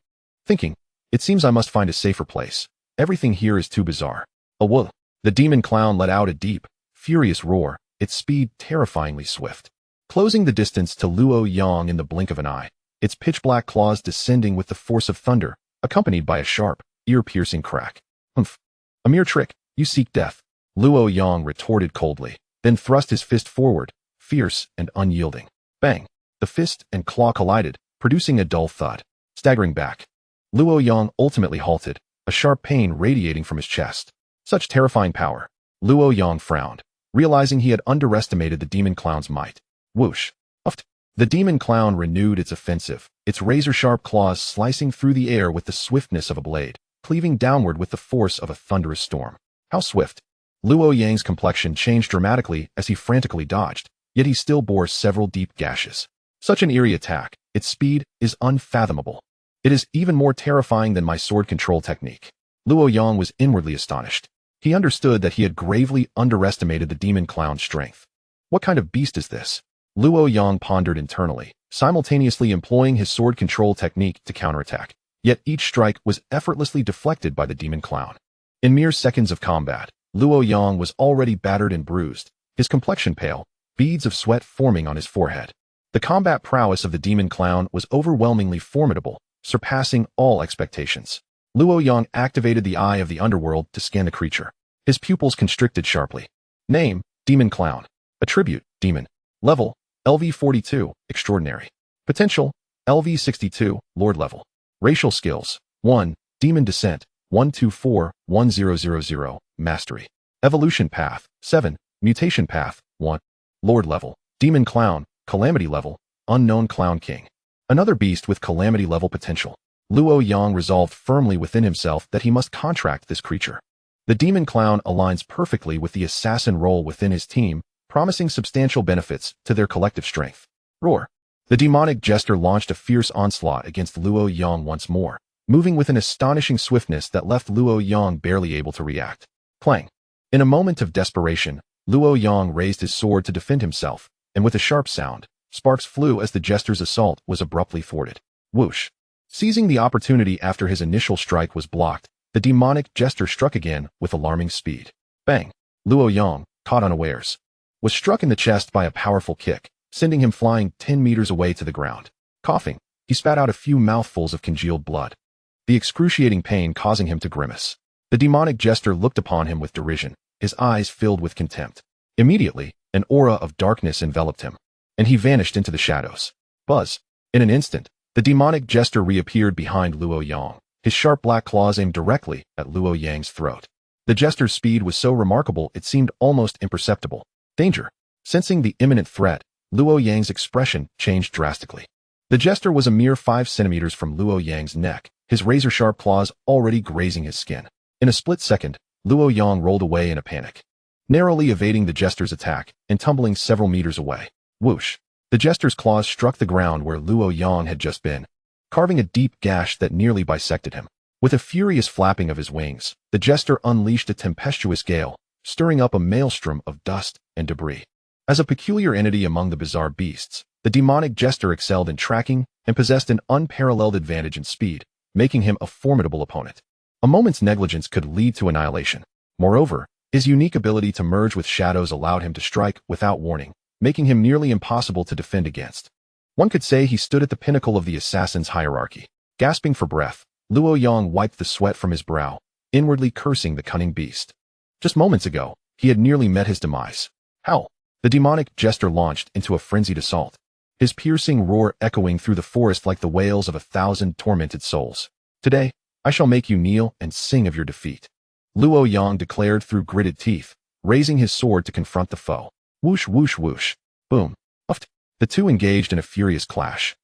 Speaker 1: thinking, it seems I must find a safer place. Everything here is too bizarre. A woo! The demon clown let out a deep, furious roar, its speed terrifyingly swift, closing the distance to Luo Yang in the blink of an eye, its pitch-black claws descending with the force of thunder, accompanied by a sharp, ear-piercing crack. Humph. A mere trick. You seek death. Luo Yang retorted coldly, then thrust his fist forward, fierce and unyielding. Bang. The fist and claw collided, producing a dull thud. Staggering back, Luo Yang ultimately halted, a sharp pain radiating from his chest. Such terrifying power. Luo Yang frowned, realizing he had underestimated the demon clown's might. Whoosh. Uft. The demon clown renewed its offensive, its razor-sharp claws slicing through the air with the swiftness of a blade, cleaving downward with the force of a thunderous storm. How swift! Luo Yang's complexion changed dramatically as he frantically dodged, yet he still bore several deep gashes. Such an eerie attack, its speed is unfathomable. It is even more terrifying than my sword control technique. Luo Yang was inwardly astonished. He understood that he had gravely underestimated the demon clown's strength. What kind of beast is this? Luo Yang pondered internally, simultaneously employing his sword control technique to counterattack. Yet each strike was effortlessly deflected by the demon clown. In mere seconds of combat, Luo Yang was already battered and bruised, his complexion pale, beads of sweat forming on his forehead. The combat prowess of the demon clown was overwhelmingly formidable, surpassing all expectations. Luo Yang activated the eye of the underworld to scan the creature. His pupils constricted sharply. Name, Demon Clown. Attribute, Demon. Level, LV42, Extraordinary. Potential, LV62, Lord Level. Racial skills, 1, Demon Descent, 124-1000, Mastery. Evolution Path, 7, Mutation Path, 1. Lord Level, Demon Clown, Calamity Level, Unknown Clown King. Another beast with Calamity Level potential. Luo Yang resolved firmly within himself that he must contract this creature. The Demon Clown aligns perfectly with the assassin role within his team, promising substantial benefits to their collective strength. Roar. The demonic jester launched a fierce onslaught against Luo Yang once more, moving with an astonishing swiftness that left Luo Yang barely able to react. Clang. In a moment of desperation, Luo Yang raised his sword to defend himself, and with a sharp sound, sparks flew as the jester's assault was abruptly thwarted. Whoosh. Seizing the opportunity after his initial strike was blocked, the demonic jester struck again with alarming speed. Bang! Luo Yang, caught unawares, was struck in the chest by a powerful kick, sending him flying 10 meters away to the ground. Coughing, he spat out a few mouthfuls of congealed blood, the excruciating pain causing him to grimace. The demonic jester looked upon him with derision, his eyes filled with contempt. Immediately, an aura of darkness enveloped him, and he vanished into the shadows. Buzz! In an instant, the demonic jester reappeared behind Luo Yang, his sharp black claws aimed directly at Luo Yang's throat. The jester's speed was so remarkable it seemed almost imperceptible. Danger! Sensing the imminent threat, Luo Yang's expression changed drastically. The jester was a mere 5 centimeters from Luo Yang's neck, his razor-sharp claws already grazing his skin. In a split second, Luo Yang rolled away in a panic, narrowly evading the jester's attack and tumbling several meters away. Whoosh! The jester's claws struck the ground where Luo Yang had just been, carving a deep gash that nearly bisected him. With a furious flapping of his wings, the jester unleashed a tempestuous gale, stirring up a maelstrom of dust and debris. As a peculiar entity among the bizarre beasts, the demonic jester excelled in tracking and possessed an unparalleled advantage in speed, making him a formidable opponent. A moment's negligence could lead to annihilation. Moreover, his unique ability to merge with shadows allowed him to strike without warning, making him nearly impossible to defend against. One could say he stood at the pinnacle of the assassin's hierarchy. Gasping for breath, Luo Yang wiped the sweat from his brow, inwardly cursing the cunning beast. Just moments ago, he had nearly met his demise. Howl! The demonic jester launched into a frenzied assault, his piercing roar echoing through the forest like the wails of 1,000 tormented souls. Today, I shall make you kneel and sing of your defeat, Luo Yang declared through gritted teeth, raising his sword to confront the foe. Whoosh whoosh whoosh. Boom. Uft. The two engaged in a furious clash,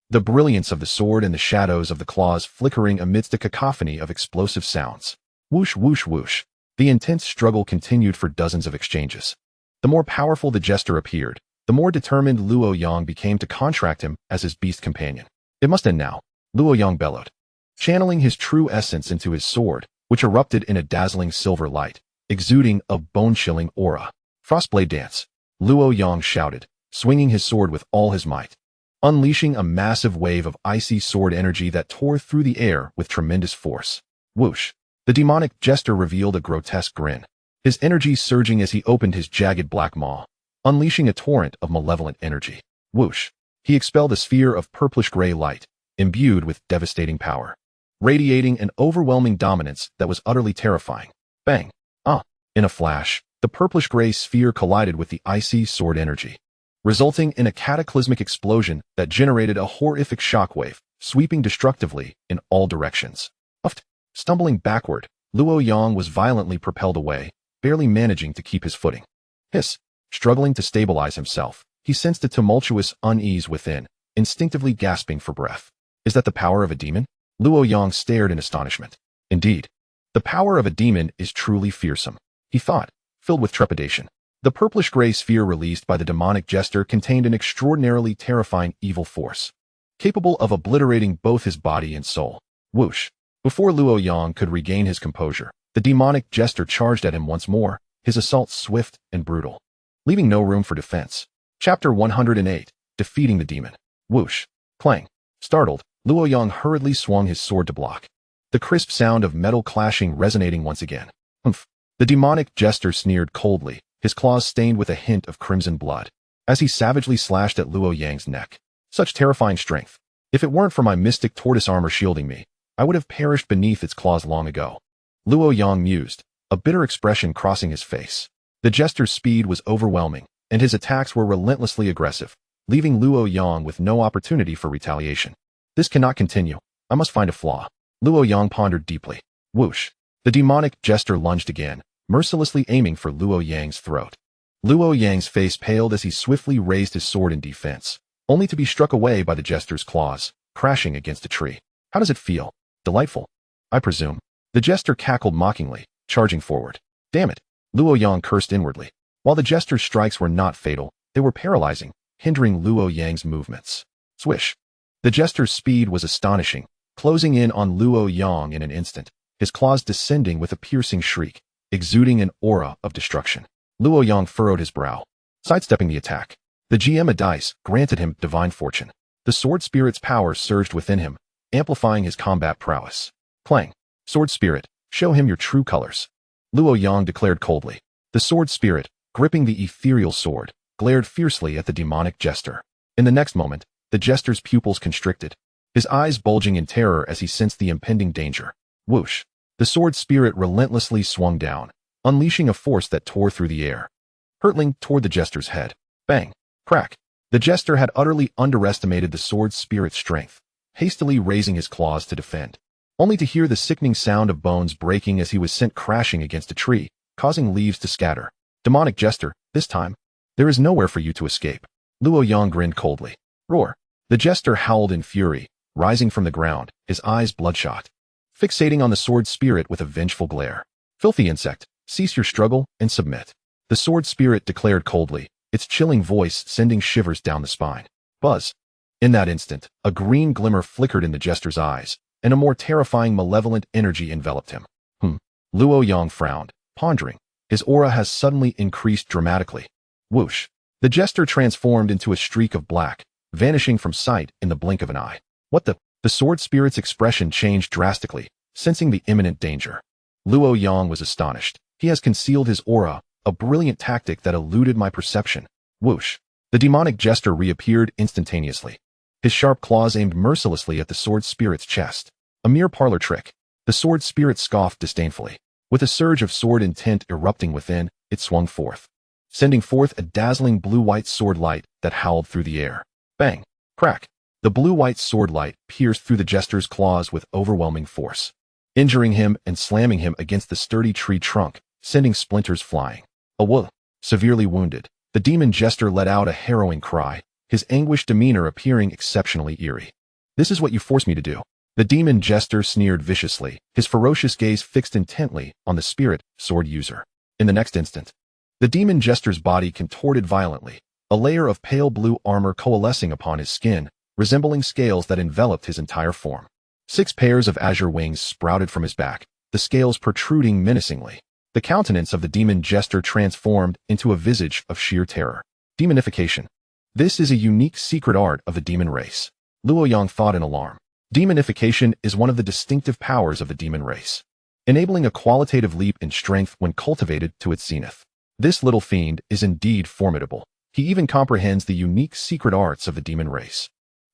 Speaker 1: the brilliance of the sword and the shadows of the claws flickering amidst a cacophony of explosive sounds. Whoosh whoosh whoosh. The intense struggle continued for dozens of exchanges. The more powerful the jester appeared, the more determined Luo Yang became to contract him as his beast companion. It must end now, Luo Yang bellowed, channeling his true essence into his sword, which erupted in a dazzling silver light, exuding a bone-chilling aura. Frostblade dance, Luo Yang shouted, swinging his sword with all his might, unleashing a massive wave of icy sword energy that tore through the air with tremendous force. Whoosh! The demonic jester revealed a grotesque grin, his energy surging as he opened his jagged black maw, unleashing a torrent of malevolent energy. Whoosh! He expelled a sphere of purplish-gray light, imbued with devastating power. radiating an overwhelming dominance that was utterly terrifying. Bang! Ah! In a flash, the purplish-gray sphere collided with the icy sword energy, resulting in a cataclysmic explosion that generated a horrific shockwave, sweeping destructively in all directions. Stumbling backward, Luo Yang was violently propelled away, barely managing to keep his footing. Hiss! Struggling to stabilize himself, he sensed a tumultuous unease within, instinctively gasping for breath. Is that the power of a demon? Luo Yang stared in astonishment. Indeed, the power of a demon is truly fearsome, he thought, filled with trepidation. The purplish-gray sphere released by the demonic jester contained an extraordinarily terrifying evil force, capable of obliterating both his body and soul. Whoosh! Before Luo Yang could regain his composure, the demonic jester charged at him once more, his assault swift and brutal, leaving no room for defense. Chapter 108, Defeating the Demon. Whoosh! Clang! Startled, Luo Yang hurriedly swung his sword to block, the crisp sound of metal clashing resonating once again. Humph! The demonic jester sneered coldly, his claws stained with a hint of crimson blood, as he savagely slashed at Luo Yang's neck. Such terrifying strength! If it weren't for my mystic tortoise armor shielding me, I would have perished beneath its claws long ago. Luo Yang mused, a bitter expression crossing his face. The jester's speed was overwhelming, and his attacks were relentlessly aggressive, leaving Luo Yang with no opportunity for retaliation. This cannot continue. I must find a flaw. Luo Yang pondered deeply. Whoosh! The demonic jester lunged again, mercilessly aiming for Luo Yang's throat. Luo Yang's face paled as he swiftly raised his sword in defense, only to be struck away by the jester's claws, crashing against a tree. How does it feel? Delightful, I presume. The jester cackled mockingly, charging forward. Damn it! Luo Yang cursed inwardly. While the jester's strikes were not fatal, they were paralyzing, hindering Luo Yang's movements. Swish! The jester's speed was astonishing, closing in on Luo Yang in an instant, his claws descending with a piercing shriek, exuding an aura of destruction. Luo Yang furrowed his brow, sidestepping the attack. The GM dice granted him divine fortune. The sword spirit's power surged within him, amplifying his combat prowess. Clang! Sword spirit, show him your true colors. Luo Yang declared coldly. The sword spirit, gripping the ethereal sword, glared fiercely at the demonic jester. In the next moment, the jester's pupils constricted, his eyes bulging in terror as he sensed the impending danger. Whoosh! The sword spirit relentlessly swung down, unleashing a force that tore through the air, hurtling toward the jester's head. Bang! Crack! The jester had utterly underestimated the sword spirit's strength, hastily raising his claws to defend, only to hear the sickening sound of bones breaking as he was sent crashing against a tree, causing leaves to scatter. Demonic jester, this time, there is nowhere for you to escape. Luo Yang grinned coldly. Roar! The jester howled in fury, rising from the ground, his eyes bloodshot, fixating on the sword spirit with a vengeful glare. Filthy insect, cease your struggle and submit. The sword spirit declared coldly, its chilling voice sending shivers down the spine. Buzz! In that instant, a green glimmer flickered in the jester's eyes, and a more terrifying malevolent energy enveloped him. Luo Yang frowned, pondering. His aura has suddenly increased dramatically. Whoosh! The jester transformed into a streak of black, vanishing from sight in the blink of an eye. What the? The sword spirit's expression changed drastically, sensing the imminent danger. Luo Yang was astonished. He has concealed his aura, a brilliant tactic that eluded my perception. Whoosh! The demonic jester reappeared instantaneously, his sharp claws aimed mercilessly at the sword spirit's chest. A mere parlor trick. The sword spirit scoffed disdainfully. With a surge of sword intent erupting within, it swung forth, sending forth a dazzling blue-white sword light that howled through the air. Bang! Crack! The blue-white sword light pierced through the jester's claws with overwhelming force, injuring him and slamming him against the sturdy tree trunk, sending splinters flying. Severely wounded, the demon jester let out a harrowing cry, his anguished demeanor appearing exceptionally eerie. This is what you forced me to do. The demon jester sneered viciously, his ferocious gaze fixed intently on the spirit sword user. In the next instant, the demon jester's body contorted violently, a layer of pale blue armor coalescing upon his skin, resembling scales that enveloped his entire form. 6 pairs of azure wings sprouted from his back, the scales protruding menacingly. The countenance of the demon jester transformed into a visage of sheer terror. Demonification. This is a unique secret art of the demon race. Luo Yang thought in alarm. Demonification is one of the distinctive powers of the demon race, enabling a qualitative leap in strength when cultivated to its zenith. This little fiend is indeed formidable. He even comprehends the unique secret arts of the demon race.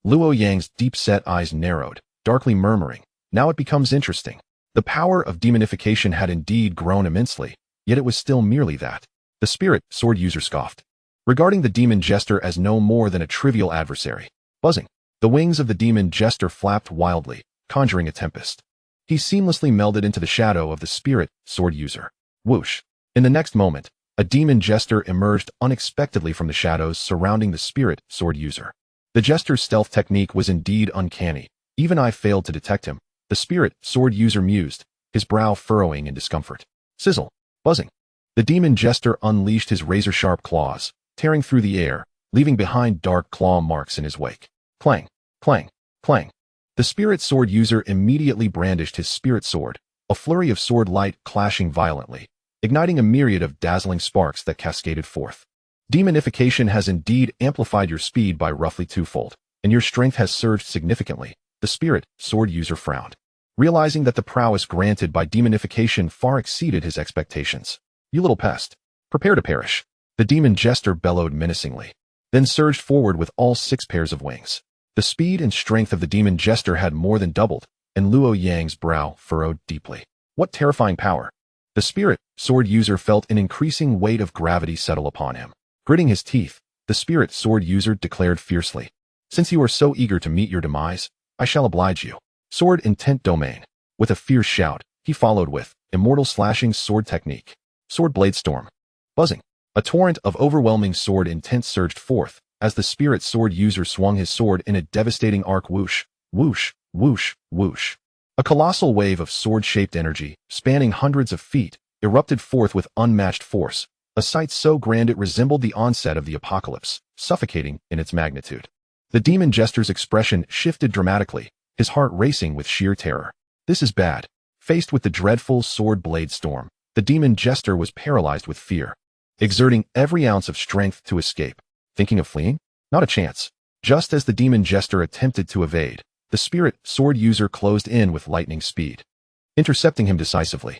Speaker 1: Luo Yang's deep-set eyes narrowed, darkly murmuring, Now it becomes interesting. The power of demonification had indeed grown immensely, yet it was still merely that. The spirit sword user scoffed, regarding the demon jester as no more than a trivial adversary. Buzzing. The wings of the demon jester flapped wildly, conjuring a tempest. He seamlessly melded into the shadow of the spirit sword user. Whoosh. In the next moment, a demon jester emerged unexpectedly from the shadows surrounding the spirit sword user. The jester's stealth technique was indeed uncanny. Even I failed to detect him. The spirit sword user mused, his brow furrowing in discomfort. Sizzle. Buzzing. The demon jester unleashed his razor-sharp claws, tearing through the air, leaving behind dark claw marks in his wake. Clang, clang, clang. The spirit sword user immediately brandished his spirit sword, a flurry of sword light clashing violently, igniting a myriad of dazzling sparks that cascaded forth. Demonification has indeed amplified your speed by roughly twofold, and your strength has surged significantly. The spirit sword user frowned, realizing that the prowess granted by demonification far exceeded his expectations. You little pest. Prepare to perish. The demon jester bellowed menacingly, then surged forward with all 6 pairs of wings. The speed and strength of the demon jester had more than doubled, and Luo Yang's brow furrowed deeply. What terrifying power! The spirit sword user felt an increasing weight of gravity settle upon him. Gritting his teeth, the spirit sword user declared fiercely, "Since you are so eager to meet your demise, I shall oblige you." Sword intent domain. With a fierce shout, he followed with immortal slashing sword technique. Sword blade storm. Buzzing. A torrent of overwhelming sword intent surged forth as the spirit sword user swung his sword in a devastating arc. Whoosh, whoosh, whoosh, whoosh. A colossal wave of sword-shaped energy, spanning hundreds of feet, erupted forth with unmatched force, a sight so grand it resembled the onset of the apocalypse, suffocating in its magnitude. The demon jester's expression shifted dramatically, his heart racing with sheer terror. This is bad. Faced with the dreadful sword blade storm, the demon jester was paralyzed with fear, exerting every ounce of strength to escape. Thinking of fleeing? Not a chance. Just as the demon jester attempted to evade, the spirit sword user closed in with lightning speed, intercepting him decisively.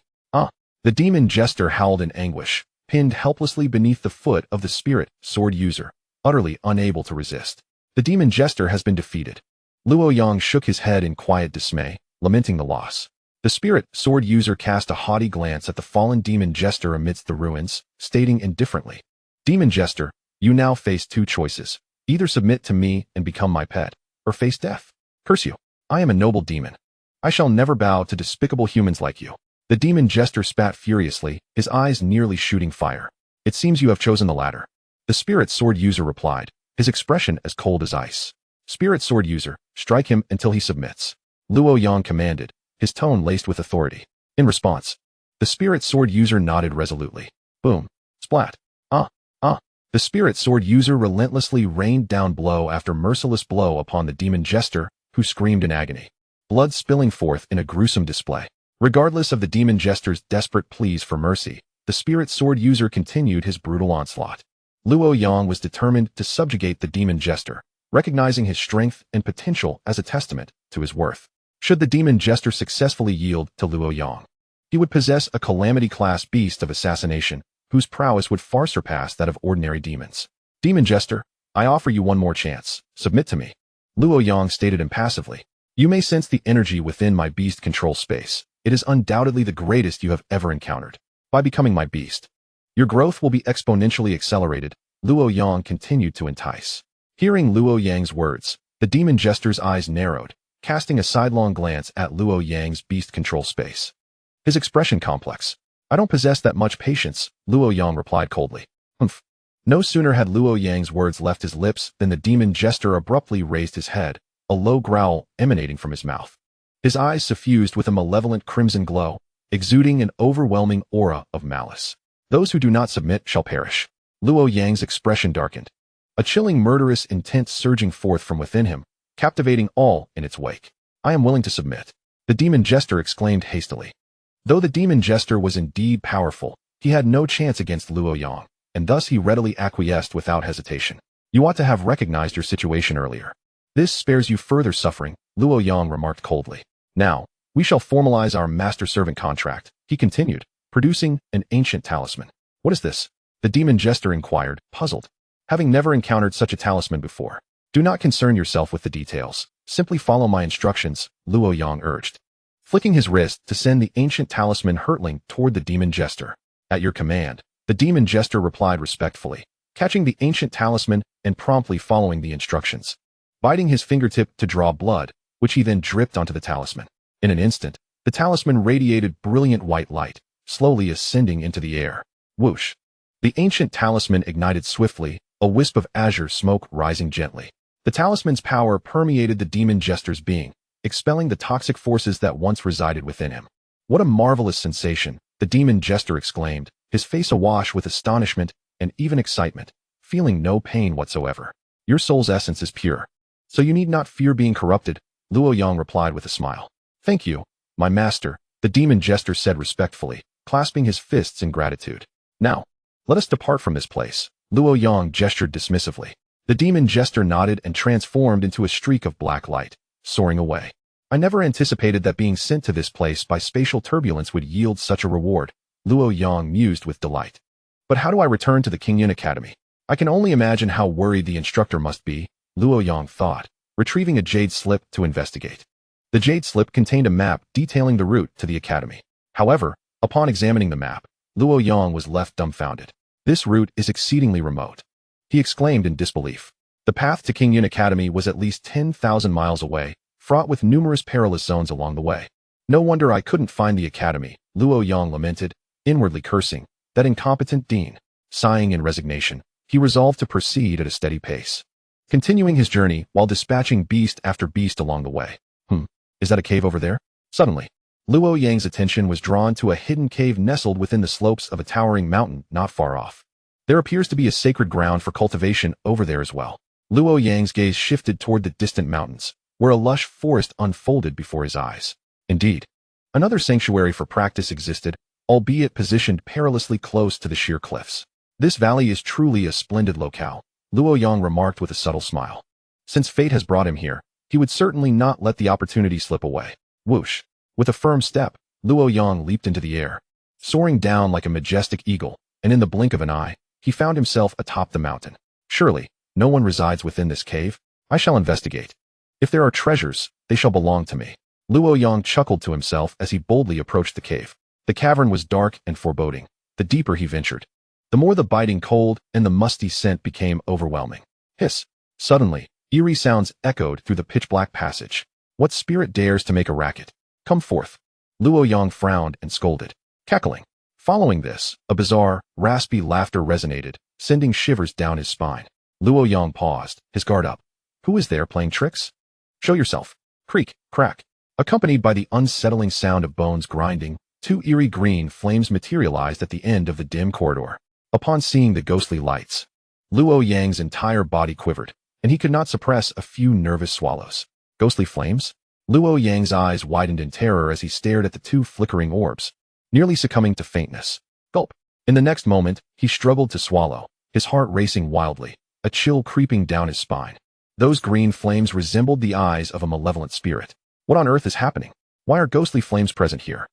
Speaker 1: The demon jester howled in anguish, pinned helplessly beneath the foot of the spirit sword user, utterly unable to resist. The demon jester has been defeated. Luo Yang shook his head in quiet dismay, lamenting the loss. The spirit sword user cast a haughty glance at the fallen demon jester amidst the ruins, stating indifferently, "Demon jester, you now face 2 choices. Either submit to me and become my pet, or face death. Curse you. I am a noble demon. I shall never bow to despicable humans like you." The demon jester spat furiously, his eyes nearly shooting fire. "It seems you have chosen the latter." The spirit sword user replied, his expression as cold as ice. "Spirit sword user, strike him until he submits." Luo Yang commanded, his tone laced with authority. In response, the spirit sword user nodded resolutely. Boom. Splat. The spirit sword user relentlessly rained down blow after merciless blow upon the demon jester, who screamed in agony, blood spilling forth in a gruesome display. Regardless of the demon jester's desperate pleas for mercy, the spirit sword user continued his brutal onslaught. Luo Yang was determined to subjugate the demon jester, recognizing his strength and potential as a testament to his worth. Should the demon jester successfully yield to Luo Yang, he would possess a calamity-class beast of assassination, whose prowess would far surpass that of ordinary demons. "Demon jester, I offer you one more chance. Submit to me." Luo Yang stated impassively. "You may sense the energy within my beast control space. It is undoubtedly the greatest you have ever encountered. By becoming my beast, your growth will be exponentially accelerated." Luo Yang continued to entice. Hearing Luo Yang's words, the demon jester's eyes narrowed, casting a sidelong glance at Luo Yang's beast control space. His expression complex. "I don't possess that much patience," Luo Yang replied coldly. "Humph." No sooner had Luo Yang's words left his lips than the demon jester abruptly raised his head, a low growl emanating from his mouth. His eyes suffused with a malevolent crimson glow, exuding an overwhelming aura of malice. "Those who do not submit shall perish." Luo Yang's expression darkened, a chilling murderous intent surging forth from within him, captivating all in its wake. "I am willing to submit," the demon jester exclaimed hastily. Though the demon jester was indeed powerful, he had no chance against Luo Yang, and thus he readily acquiesced without hesitation. "You ought to have recognized your situation earlier. This spares you further suffering," Luo Yang remarked coldly. "Now, we shall formalize our master-servant contract," he continued, producing an ancient talisman. "What is this?" the demon jester inquired, puzzled, having never encountered such a talisman before. "Do not concern yourself with the details. Simply follow my instructions," Luo Yang urged. flicking his wrist to send the ancient talisman hurtling toward the demon jester. At your command, the demon jester replied respectfully, catching the ancient talisman and promptly following the instructions, biting his fingertip to draw blood, which he then dripped onto the talisman. In an instant, the talisman radiated brilliant white light, slowly ascending into the air. Whoosh! The ancient talisman ignited swiftly, a wisp of azure smoke rising gently. The talisman's power permeated the demon jester's being, expelling the toxic forces that once resided within him. What a marvelous sensation, the demon jester exclaimed, his face awash with astonishment and even excitement, feeling no pain whatsoever. Your soul's essence is pure, so you need not fear being corrupted, Luo Yang replied with a smile. Thank you, my master, the demon jester said respectfully, clasping his fists in gratitude. Now, let us depart from this place, Luo Yang gestured dismissively. The demon jester nodded and transformed into a streak of black light, soaring away. I never anticipated that being sent to this place by spatial turbulence would yield such a reward, Luo Yang mused with delight. But how do I return to the Qingyun Academy? I can only imagine how worried the instructor must be, Luo Yang thought, retrieving a jade slip to investigate. The jade slip contained a map detailing the route to the academy. However, upon examining the map, Luo Yang was left dumbfounded. This route is exceedingly remote, he exclaimed in disbelief. The path to Qingyun Academy was at least 10,000 miles away, fraught with numerous perilous zones along the way. No wonder I couldn't find the academy, Luo Yang lamented, inwardly cursing that incompetent dean. Sighing in resignation, he resolved to proceed at a steady pace, continuing his journey while dispatching beast after beast along the way. Is that a cave over there? Suddenly, Luo Yang's attention was drawn to a hidden cave nestled within the slopes of a towering mountain not far off. There appears to be a sacred ground for cultivation over there as well. Luo Yang's gaze shifted toward the distant mountains, where a lush forest unfolded before his eyes. Indeed, another sanctuary for practice existed, albeit positioned perilously close to the sheer cliffs. This valley is truly a splendid locale, Luo Yang remarked with a subtle smile. Since fate has brought him here, he would certainly not let the opportunity slip away. Whoosh! With a firm step, Luo Yang leaped into the air, soaring down like a majestic eagle, and in the blink of an eye, he found himself atop the mountain. Surely, no one resides within this cave. I shall investigate. If there are treasures, they shall belong to me. Luo Yang chuckled to himself as he boldly approached the cave. The cavern was dark and foreboding. The deeper he ventured, the more the biting cold and the musty scent became overwhelming. Hiss! Suddenly, eerie sounds echoed through the pitch-black passage. What spirit dares to make a racket? Come forth. Luo Yang frowned and scolded, cackling. Following this, a bizarre, raspy laughter resonated, sending shivers down his spine. Luo Yang paused, his guard up. Who is there playing tricks? Show yourself. Creak, crack. Accompanied by the unsettling sound of bones grinding, two eerie green flames materialized at the end of the dim corridor. Upon seeing the ghostly lights, Luo Yang's entire body quivered, and he could not suppress a few nervous swallows. Ghostly flames? Luo Yang's eyes widened in terror as he stared at the two flickering orbs, nearly succumbing to faintness. Gulp! In the next moment, he struggled to swallow, his heart racing wildly, a chill creeping down his spine. Those green flames resembled the eyes of a malevolent spirit. What on earth is happening? Why are ghostly flames present here?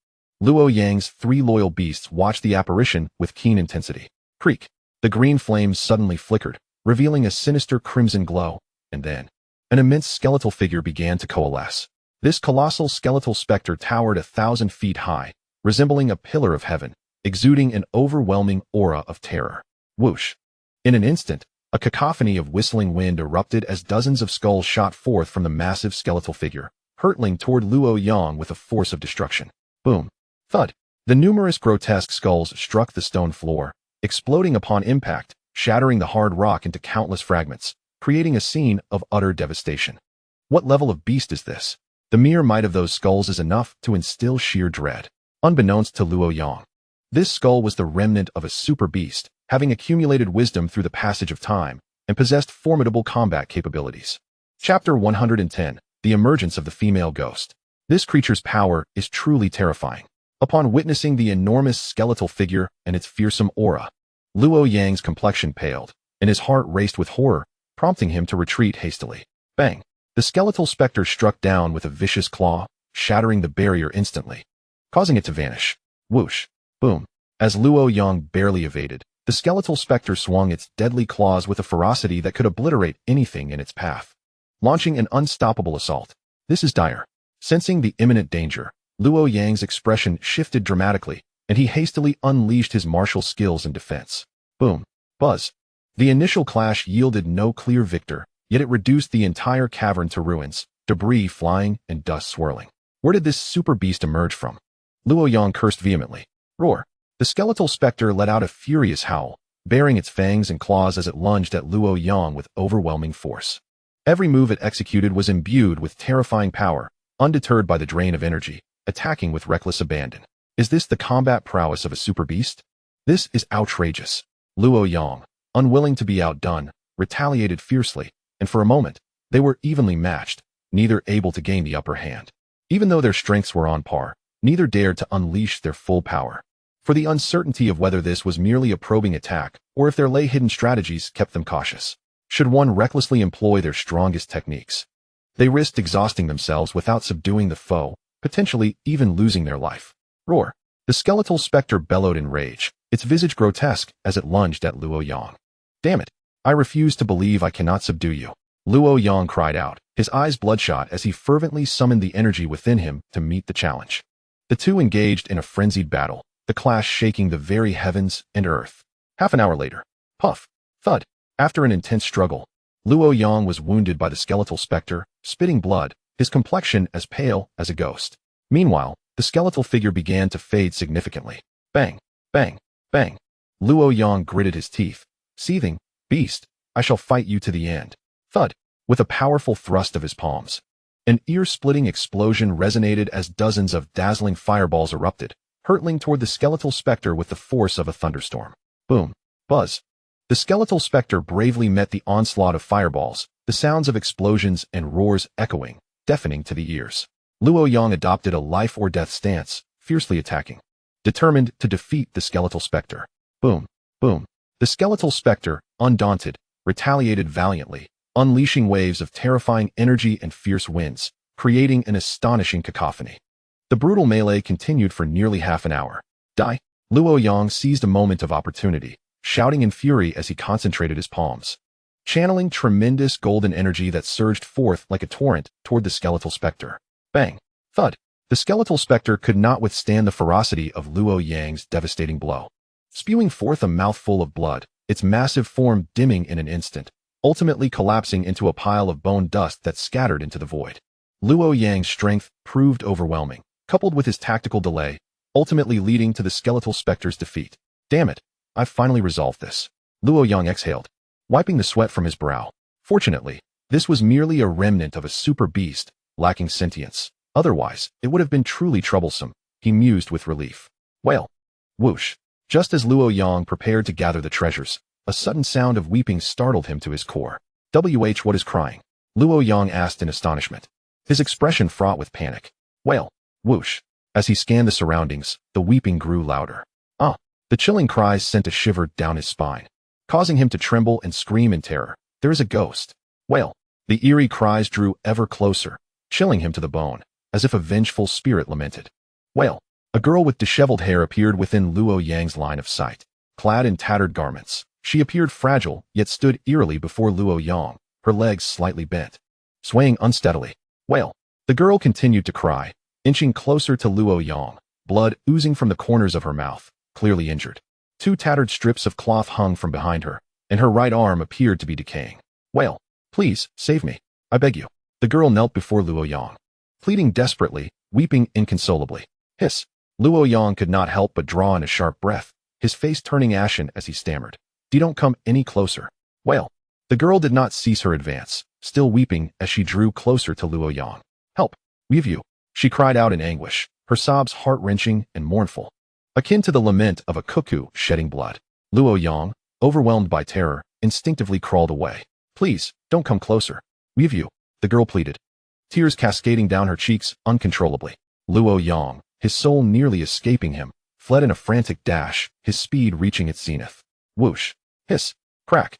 Speaker 1: Luo Yang's three loyal beasts watched the apparition with keen intensity. Creak! The green flames suddenly flickered, revealing a sinister crimson glow, and then an immense skeletal figure began to coalesce. This colossal skeletal specter towered 1,000 feet high, resembling a pillar of heaven, exuding an overwhelming aura of terror. Whoosh! In an instant, a cacophony of whistling wind erupted as dozens of skulls shot forth from the massive skeletal figure, hurtling toward Luo Yang with a force of destruction. Boom! Thud! The numerous grotesque skulls struck the stone floor, exploding upon impact, shattering the hard rock into countless fragments, creating a scene of utter devastation. What level of beast is this? The mere might of those skulls is enough to instill sheer dread. Unbeknownst to Luo Yang, this skull was the remnant of a super beast, having accumulated wisdom through the passage of time, and possessed formidable combat capabilities. Chapter 110, The Emergence of the Female Ghost. This creature's power is truly terrifying. Upon witnessing the enormous skeletal figure and its fearsome aura, Luo Yang's complexion paled, and his heart raced with horror, prompting him to retreat hastily. Bang! The skeletal specter struck down with a vicious claw, shattering the barrier instantly, causing it to vanish. Whoosh! Boom! As Luo Yang barely evaded, the skeletal specter swung its deadly claws with a ferocity that could obliterate anything in its path, launching an unstoppable assault. This is dire. Sensing the imminent danger, Luo Yang's expression shifted dramatically, and he hastily unleashed his martial skills in defense. Boom. Buzz. The initial clash yielded no clear victor, yet it reduced the entire cavern to ruins, debris flying and dust swirling. Where did this super beast emerge from? Luo Yang cursed vehemently. Roar. The skeletal specter let out a furious howl, baring its fangs and claws as it lunged at Luo Yang with overwhelming force. Every move it executed was imbued with terrifying power, undeterred by the drain of energy, attacking with reckless abandon. Is this the combat prowess of a super beast? This is outrageous. Luo Yang, unwilling to be outdone, retaliated fiercely, and for a moment, they were evenly matched, neither able to gain the upper hand. Even though their strengths were on par, neither dared to unleash their full power. For the uncertainty of whether this was merely a probing attack, or if there lay hidden strategies kept them cautious. Should one recklessly employ their strongest techniques? They risked exhausting themselves without subduing the foe, potentially even losing their life. Roar. The skeletal specter bellowed in rage, its visage grotesque as it lunged at Luo Yang. Damn it. I refuse to believe I cannot subdue you. Luo Yang cried out, his eyes bloodshot as he fervently summoned the energy within him to meet the challenge. The two engaged in a frenzied battle, the clash shaking the very heavens and earth. Half an hour later. Puff. Thud. After an intense struggle, Luo Yang was wounded by the skeletal specter, spitting blood, his complexion as pale as a ghost. Meanwhile, the skeletal figure began to fade significantly. Bang, bang, bang. Luo Yang gritted his teeth, seething, Beast, I shall fight you to the end. Thud, with a powerful thrust of his palms. An ear-splitting explosion resonated as dozens of dazzling fireballs erupted, hurtling toward the skeletal specter with the force of a thunderstorm. Boom. Buzz. The skeletal specter bravely met the onslaught of fireballs, the sounds of explosions and roars echoing, deafening to the ears. Luo Yang adopted a life-or-death stance, fiercely attacking, determined to defeat the skeletal specter. Boom. Boom. The skeletal specter, undaunted, retaliated valiantly, unleashing waves of terrifying energy and fierce winds, creating an astonishing cacophony. The brutal melee continued for nearly half an hour. Die! Luo Yang seized a moment of opportunity, shouting in fury as he concentrated his palms, channeling tremendous golden energy that surged forth like a torrent toward the skeletal specter. Bang! Thud! The skeletal specter could not withstand the ferocity of Luo Yang's devastating blow. Spewing forth a mouthful of blood, its massive form dimming in an instant, ultimately collapsing into a pile of bone dust that scattered into the void. Luo Yang's strength proved overwhelming, coupled with his tactical delay, ultimately leading to the skeletal specter's defeat. Damn it, I've finally resolved this. Luo Yang exhaled, wiping the sweat from his brow. Fortunately, this was merely a remnant of a super beast, lacking sentience. Otherwise, it would have been truly troublesome, he mused with relief. Well. Whoosh. Just as Luo Yang prepared to gather the treasures, a sudden sound of weeping startled him to his core. What is crying? Luo Yang asked in astonishment, his expression fraught with panic. Well. Whoosh. As he scanned the surroundings, the weeping grew louder. Ah! The chilling cries sent a shiver down his spine, causing him to tremble and scream in terror. There is a ghost. Well. The eerie cries drew ever closer, chilling him to the bone, as if a vengeful spirit lamented. Well. A girl with disheveled hair appeared within Luo Yang's line of sight. Clad in tattered garments, she appeared fragile, yet stood eerily before Luo Yang, her legs slightly bent, swaying unsteadily. Well. The girl continued to cry, inching closer to Luo Yang, blood oozing from the corners of her mouth, clearly injured. Two tattered strips of cloth hung from behind her, and her right arm appeared to be decaying. Well. Please, save me. I beg you. The girl knelt before Luo Yang, pleading desperately, weeping inconsolably. Hiss. Luo Yang could not help but draw in a sharp breath, his face turning ashen as he stammered. Don't come any closer. Well. The girl did not cease her advance, still weeping as she drew closer to Luo Yang. Help. Leave you. She cried out in anguish, her sobs heart-wrenching and mournful, akin to the lament of a cuckoo shedding blood. Luo Yang, overwhelmed by terror, instinctively crawled away. Please, don't come closer. Leave you. The girl pleaded, tears cascading down her cheeks uncontrollably. Luo Yang, his soul nearly escaping him, fled in a frantic dash, his speed reaching its zenith. Whoosh. Hiss. Crack.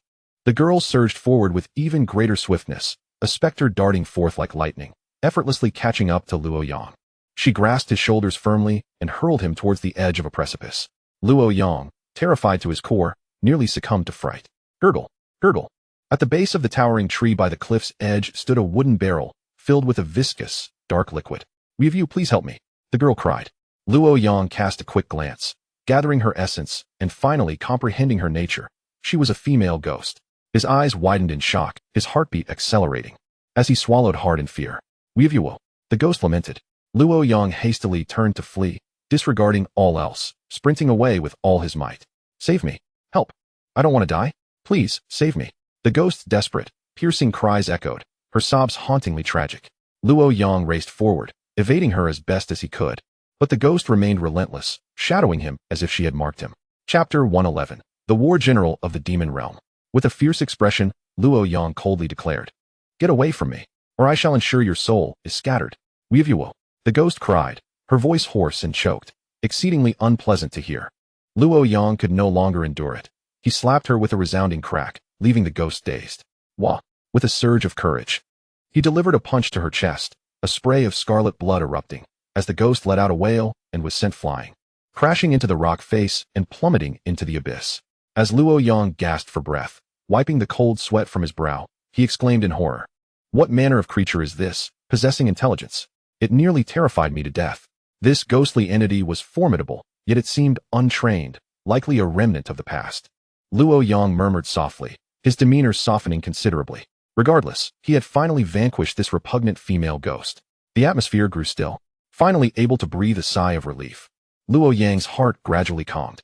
Speaker 1: The girl surged forward with even greater swiftness, a specter darting forth like lightning, effortlessly catching up to Luo Yang. She grasped his shoulders firmly and hurled him towards the edge of a precipice. Luo Yang, terrified to his core, nearly succumbed to fright. Gurgle. Gurgle. At the base of the towering tree by the cliff's edge stood a wooden barrel, filled with a viscous, dark liquid. Will you please help me? the girl cried. Luo Yang cast a quick glance, gathering her essence and finally comprehending her nature. She was a female ghost. His eyes widened in shock, his heartbeat accelerating. As he swallowed hard in fear. "Weevewell," the ghost lamented. Luo Yang hastily turned to flee, disregarding all else, sprinting away with all his might. "Save me! Help! I don't want to die! Please, save me!" The ghost's desperate, piercing cries echoed, her sobs hauntingly tragic. Luo Yang raced forward, evading her as best as he could. But the ghost remained relentless, shadowing him as if she had marked him. Chapter 111. The War General of the Demon Realm. With a fierce expression, Luo Yang coldly declared, "Get away from me, or I shall ensure your soul is scattered." "Weevewell," the ghost cried, her voice hoarse and choked, exceedingly unpleasant to hear. Luo Yang could no longer endure it. He slapped her with a resounding crack, leaving the ghost dazed. Wah! With a surge of courage, he delivered a punch to her chest, a spray of scarlet blood erupting, as the ghost let out a wail and was sent flying, crashing into the rock face and plummeting into the abyss. As Luo Yang gasped for breath, wiping the cold sweat from his brow, he exclaimed in horror, "What manner of creature is this, possessing intelligence? It nearly terrified me to death." This ghostly entity was formidable, yet it seemed untrained, likely a remnant of the past. Luo Yang murmured softly, his demeanor softening considerably. Regardless, he had finally vanquished this repugnant female ghost. The atmosphere grew still, finally able to breathe a sigh of relief. Luo Yang's heart gradually calmed.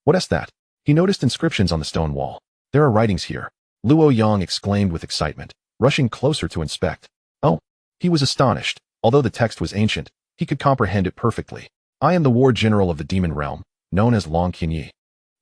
Speaker 1: What is that? He noticed inscriptions on the stone wall. "There are writings here," Luo Yang exclaimed with excitement, rushing closer to inspect. Oh, he was astonished. Although the text was ancient, he could comprehend it perfectly. "I am the War General of the Demon Realm, known as Qingyun.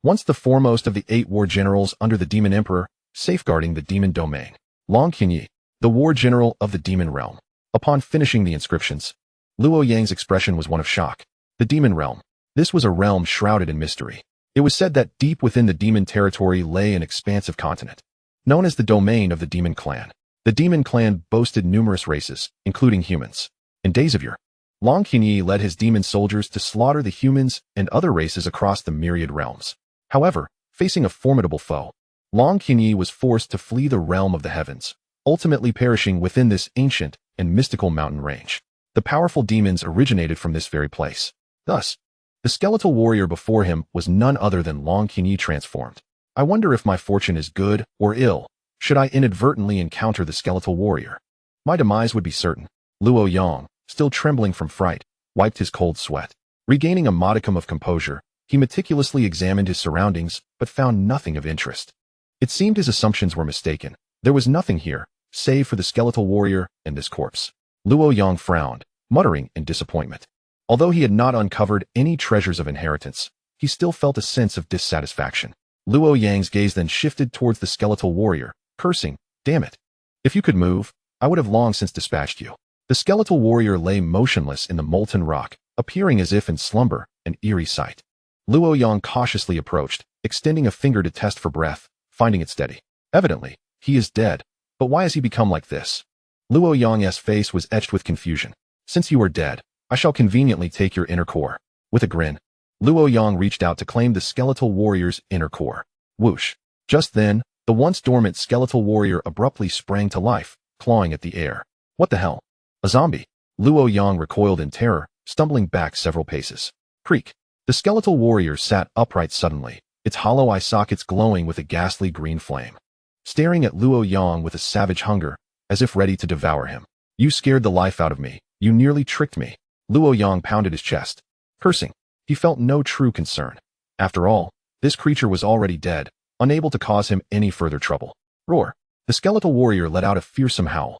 Speaker 1: Once the foremost of the 8 war generals under the Demon Emperor, safeguarding the demon domain. Qingyun, the War General of the Demon Realm." Upon finishing the inscriptions, Luo Yang's expression was one of shock. The Demon Realm. This was a realm shrouded in mystery. It was said that deep within the demon territory lay an expansive continent, known as the domain of the Demon Clan. The Demon Clan boasted numerous races, including humans. In days of yore, Qingyun led his demon soldiers to slaughter the humans and other races across the myriad realms. However, facing a formidable foe, Qingyun was forced to flee the realm of the heavens, ultimately perishing within this ancient and mystical mountain range. The powerful demons originated from this very place. Thus, the skeletal warrior before him was none other than Qingyun transformed. I wonder if my fortune is good or ill, should I inadvertently encounter the skeletal warrior. My demise would be certain. Luo Yang, still trembling from fright, wiped his cold sweat. Regaining a modicum of composure, he meticulously examined his surroundings, but found nothing of interest. It seemed his assumptions were mistaken. There was nothing here, save for the skeletal warrior and this corpse. Luo Yang frowned, muttering in disappointment. Although he had not uncovered any treasures of inheritance, he still felt a sense of dissatisfaction. Luo Yang's gaze then shifted towards the skeletal warrior, cursing, "Damn it. If you could move, I would have long since dispatched you." The skeletal warrior lay motionless in the molten rock, appearing as if in slumber, an eerie sight. Luo Yang cautiously approached, extending a finger to test for breath, finding it steady. Evidently, he is dead, but why has he become like this? Luo Yang's face was etched with confusion. "Since you are dead, I shall conveniently take your inner core." With a grin, Luo Yang reached out to claim the skeletal warrior's inner core. Whoosh! Just then, the once dormant skeletal warrior abruptly sprang to life, clawing at the air. What the hell? A zombie? Luo Yang recoiled in terror, stumbling back several paces. Creak! The skeletal warrior sat upright suddenly, its hollow eye sockets glowing with a ghastly green flame, staring at Luo Yang with a savage hunger, as if ready to devour him. "You scared the life out of me. You nearly tricked me." Luo Yang pounded his chest, cursing. He felt no true concern. After all, this creature was already dead, unable to cause him any further trouble. Roar! The skeletal warrior let out a fearsome howl,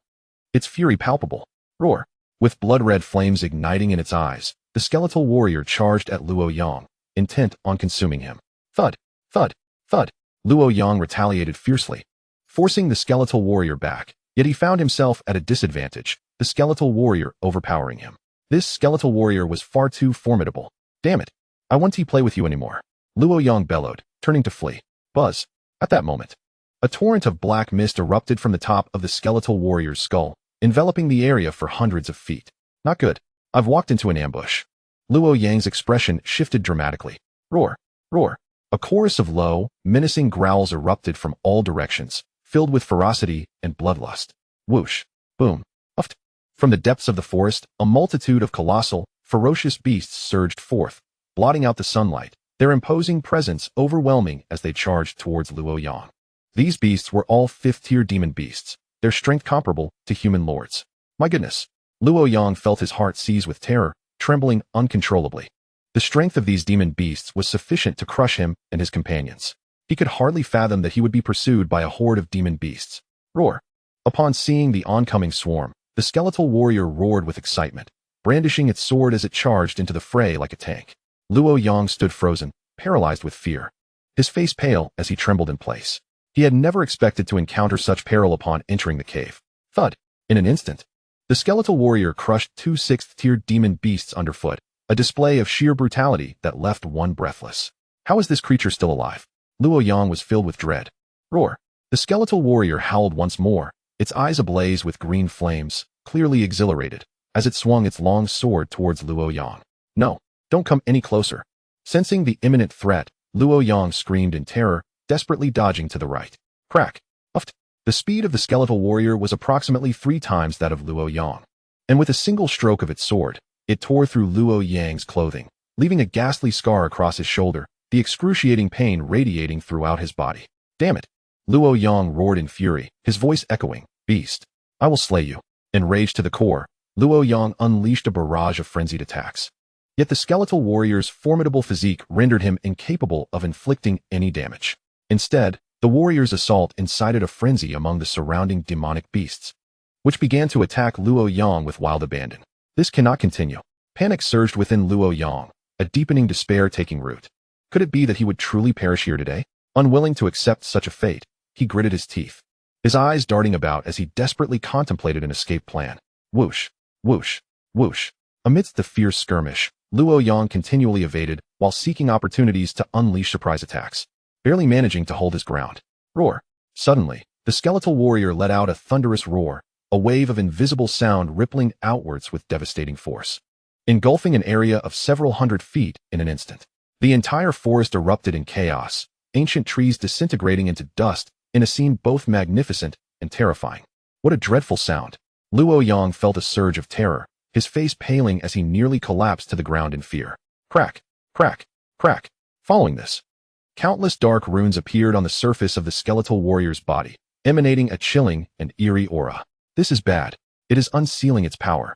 Speaker 1: its fury palpable. Roar! With blood-red flames igniting in its eyes, the skeletal warrior charged at Luo Yang, intent on consuming him. Thud! Thud! Thud! Luo Yang retaliated fiercely, forcing the skeletal warrior back, yet he found himself at a disadvantage, the skeletal warrior overpowering him. This skeletal warrior was far too formidable. "Damn it! I won't play with you anymore," Luo Yang bellowed, turning to flee. Buzz! At that moment, a torrent of black mist erupted from the top of the skeletal warrior's skull, enveloping the area for hundreds of feet. Not good. I've walked into an ambush. Luo Yang's expression shifted dramatically. Roar! Roar! A chorus of low, menacing growls erupted from all directions, filled with ferocity and bloodlust. Whoosh! Boom! Uft! From the depths of the forest, a multitude of colossal, ferocious beasts surged forth, blotting out the sunlight, their imposing presence overwhelming as they charged towards Luoyang. These beasts were all 5th-tier demon beasts, their strength comparable to human lords. My goodness! Luoyang felt his heart seize with terror, trembling uncontrollably. The strength of these demon beasts was sufficient to crush him and his companions. He could hardly fathom that he would be pursued by a horde of demon beasts. Roar! Upon seeing the oncoming swarm, the skeletal warrior roared with excitement, brandishing its sword as it charged into the fray like a tank. Luoyang stood frozen, paralyzed with fear, his face pale as he trembled in place. He had never expected to encounter such peril upon entering the cave. Thud! In an instant, the skeletal warrior crushed 2 6th-tier demon beasts underfoot, a display of sheer brutality that left one breathless. How is this creature still alive? Luoyang was filled with dread. Roar! The skeletal warrior howled once more, its eyes ablaze with green flames, clearly exhilarated, as it swung its long sword towards Luoyang. No, don't come any closer. Sensing the imminent threat, Luoyang screamed in terror, desperately dodging to the right. Crack! Uft! The speed of the skeletal warrior was approximately 3 times that of Luoyang, and with a single stroke of its sword, it tore through Luoyang's clothing, leaving a ghastly scar across his shoulder, the excruciating pain radiating throughout his body. Damn it! Luoyang roared in fury, his voice echoing, Beast! I will slay you. Enraged to the core, Luoyang unleashed a barrage of frenzied attacks. Yet the skeletal warrior's formidable physique rendered him incapable of inflicting any damage. Instead, the warrior's assault incited a frenzy among the surrounding demonic beasts, which began to attack Luoyang with wild abandon. This cannot continue. Panic surged within Luoyang, a deepening despair taking root. Could it be that he would truly perish here today? Unwilling to accept such a fate, he gritted his teeth, his eyes darting about as he desperately contemplated an escape plan. Whoosh, whoosh, whoosh. Amidst the fierce skirmish, Luoyang continually evaded while seeking opportunities to unleash surprise attacks, barely managing to hold his ground. Roar! Suddenly, the skeletal warrior let out a thunderous roar, a wave of invisible sound rippling outwards with devastating force, engulfing an area of several hundred feet in an instant. The entire forest erupted in chaos, ancient trees disintegrating into dust in a scene both magnificent and terrifying. What a dreadful sound! Luoyang felt a surge of terror, his face paling as he nearly collapsed to the ground in fear. Crack! Crack! Crack! Following this, countless dark runes appeared on the surface of the skeletal warrior's body, emanating a chilling and eerie aura. This is bad. It is unsealing its power.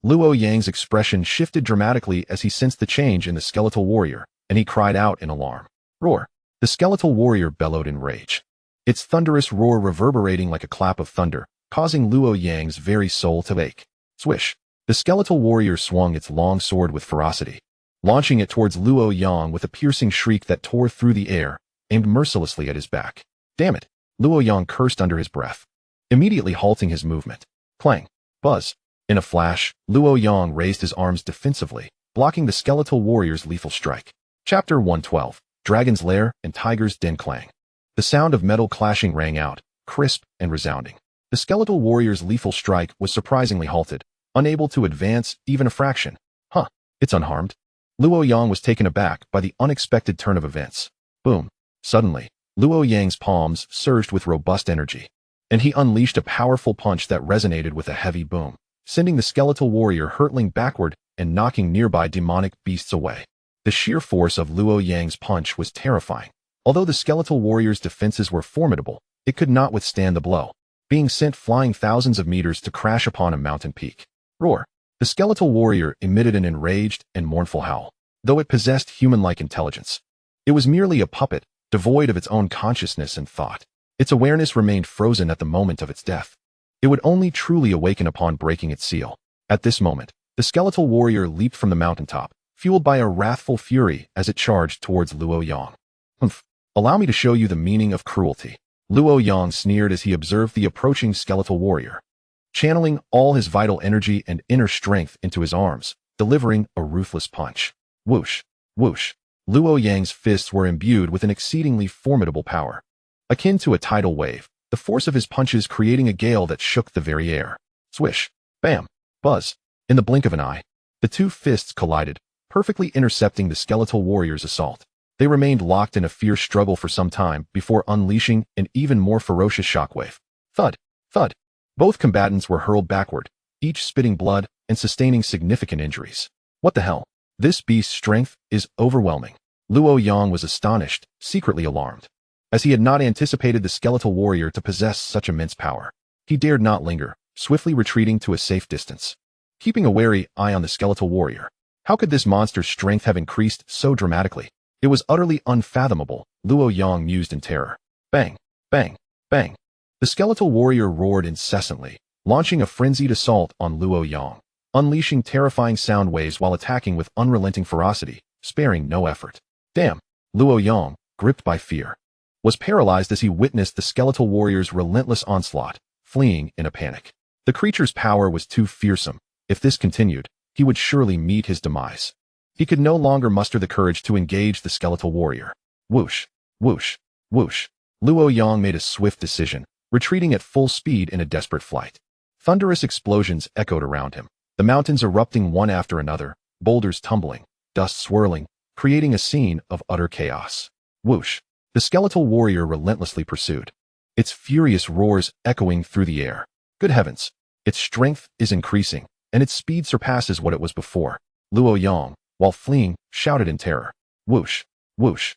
Speaker 1: Luoyang's expression shifted dramatically as he sensed the change in the skeletal warrior, and he cried out in alarm. Roar! The skeletal warrior bellowed in rage, its thunderous roar reverberating like a clap of thunder, causing Luoyang's very soul to ache. Swish! The skeletal warrior swung its long sword with ferocity, launching it towards Luoyang with a piercing shriek that tore through the air, aimed mercilessly at his back. Damn it! Luoyang cursed under his breath, immediately halting his movement. Clang! Buzz! In a flash, Luoyang raised his arms defensively, blocking the skeletal warrior's lethal strike. Chapter 112. Dragon's Lair and Tiger's Den. Clang! The sound of metal clashing rang out, crisp and resounding. The skeletal warrior's lethal strike was surprisingly halted, unable to advance even a fraction. Huh, it's unharmed. Luoyang was taken aback by the unexpected turn of events. Boom. Suddenly, Luoyang's palms surged with robust energy, and he unleashed a powerful punch that resonated with a heavy boom, sending the skeletal warrior hurtling backward and knocking nearby demonic beasts away. The sheer force of Luoyang's punch was terrifying. Although the skeletal warrior's defenses were formidable, it could not withstand the blow, being sent flying thousands of meters to crash upon a mountain peak. Roar! The skeletal warrior emitted an enraged and mournful howl, though it possessed human-like intelligence. It was merely a puppet, devoid of its own consciousness and thought. Its awareness remained frozen at the moment of its death. It would only truly awaken upon breaking its seal. At this moment, the skeletal warrior leaped from the mountaintop, fueled by a wrathful fury as it charged towards Luoyang. Humph! Allow me to show you the meaning of cruelty. Luoyang sneered as he observed the approaching skeletal warrior, channeling all his vital energy and inner strength into his arms, delivering a ruthless punch. Whoosh! Whoosh! Luoyang's fists were imbued with an exceedingly formidable power. Akin to a tidal wave, the force of his punches creating a gale that shook the very air. Swish! Bam! Buzz! In the blink of an eye, the two fists collided, perfectly intercepting the skeletal warrior's assault. They remained locked in a fierce struggle for some time before unleashing an even more ferocious shockwave. Thud! Thud! Both combatants were hurled backward, each spitting blood and sustaining significant injuries. What the hell? This beast's strength is overwhelming. Luo Yang was astonished, secretly alarmed, as he had not anticipated the skeletal warrior to possess such immense power. He dared not linger, swiftly retreating to a safe distance, keeping a wary eye on the skeletal warrior. How could this monster's strength have increased so dramatically? It was utterly unfathomable, Luo Yang mused in terror. Bang, bang, bang. The skeletal warrior roared incessantly, launching a frenzied assault on Luo Yang, unleashing terrifying sound waves while attacking with unrelenting ferocity, sparing no effort. Damn! Luo Yang, gripped by fear, was paralyzed as he witnessed the skeletal warrior's relentless onslaught, fleeing in a panic. The creature's power was too fearsome. If this continued, he would surely meet his demise. He could no longer muster the courage to engage the skeletal warrior. Whoosh, whoosh, whoosh. Luo Yang made a swift decision, retreating at full speed in a desperate flight. Thunderous explosions echoed around him, the mountains erupting one after another, boulders tumbling, dust swirling, creating a scene of utter chaos. Whoosh. The skeletal warrior relentlessly pursued, its furious roars echoing through the air. Good heavens! Its strength is increasing, and its speed surpasses what it was before. Luo Yang, while fleeing, shouted in terror. Whoosh, whoosh,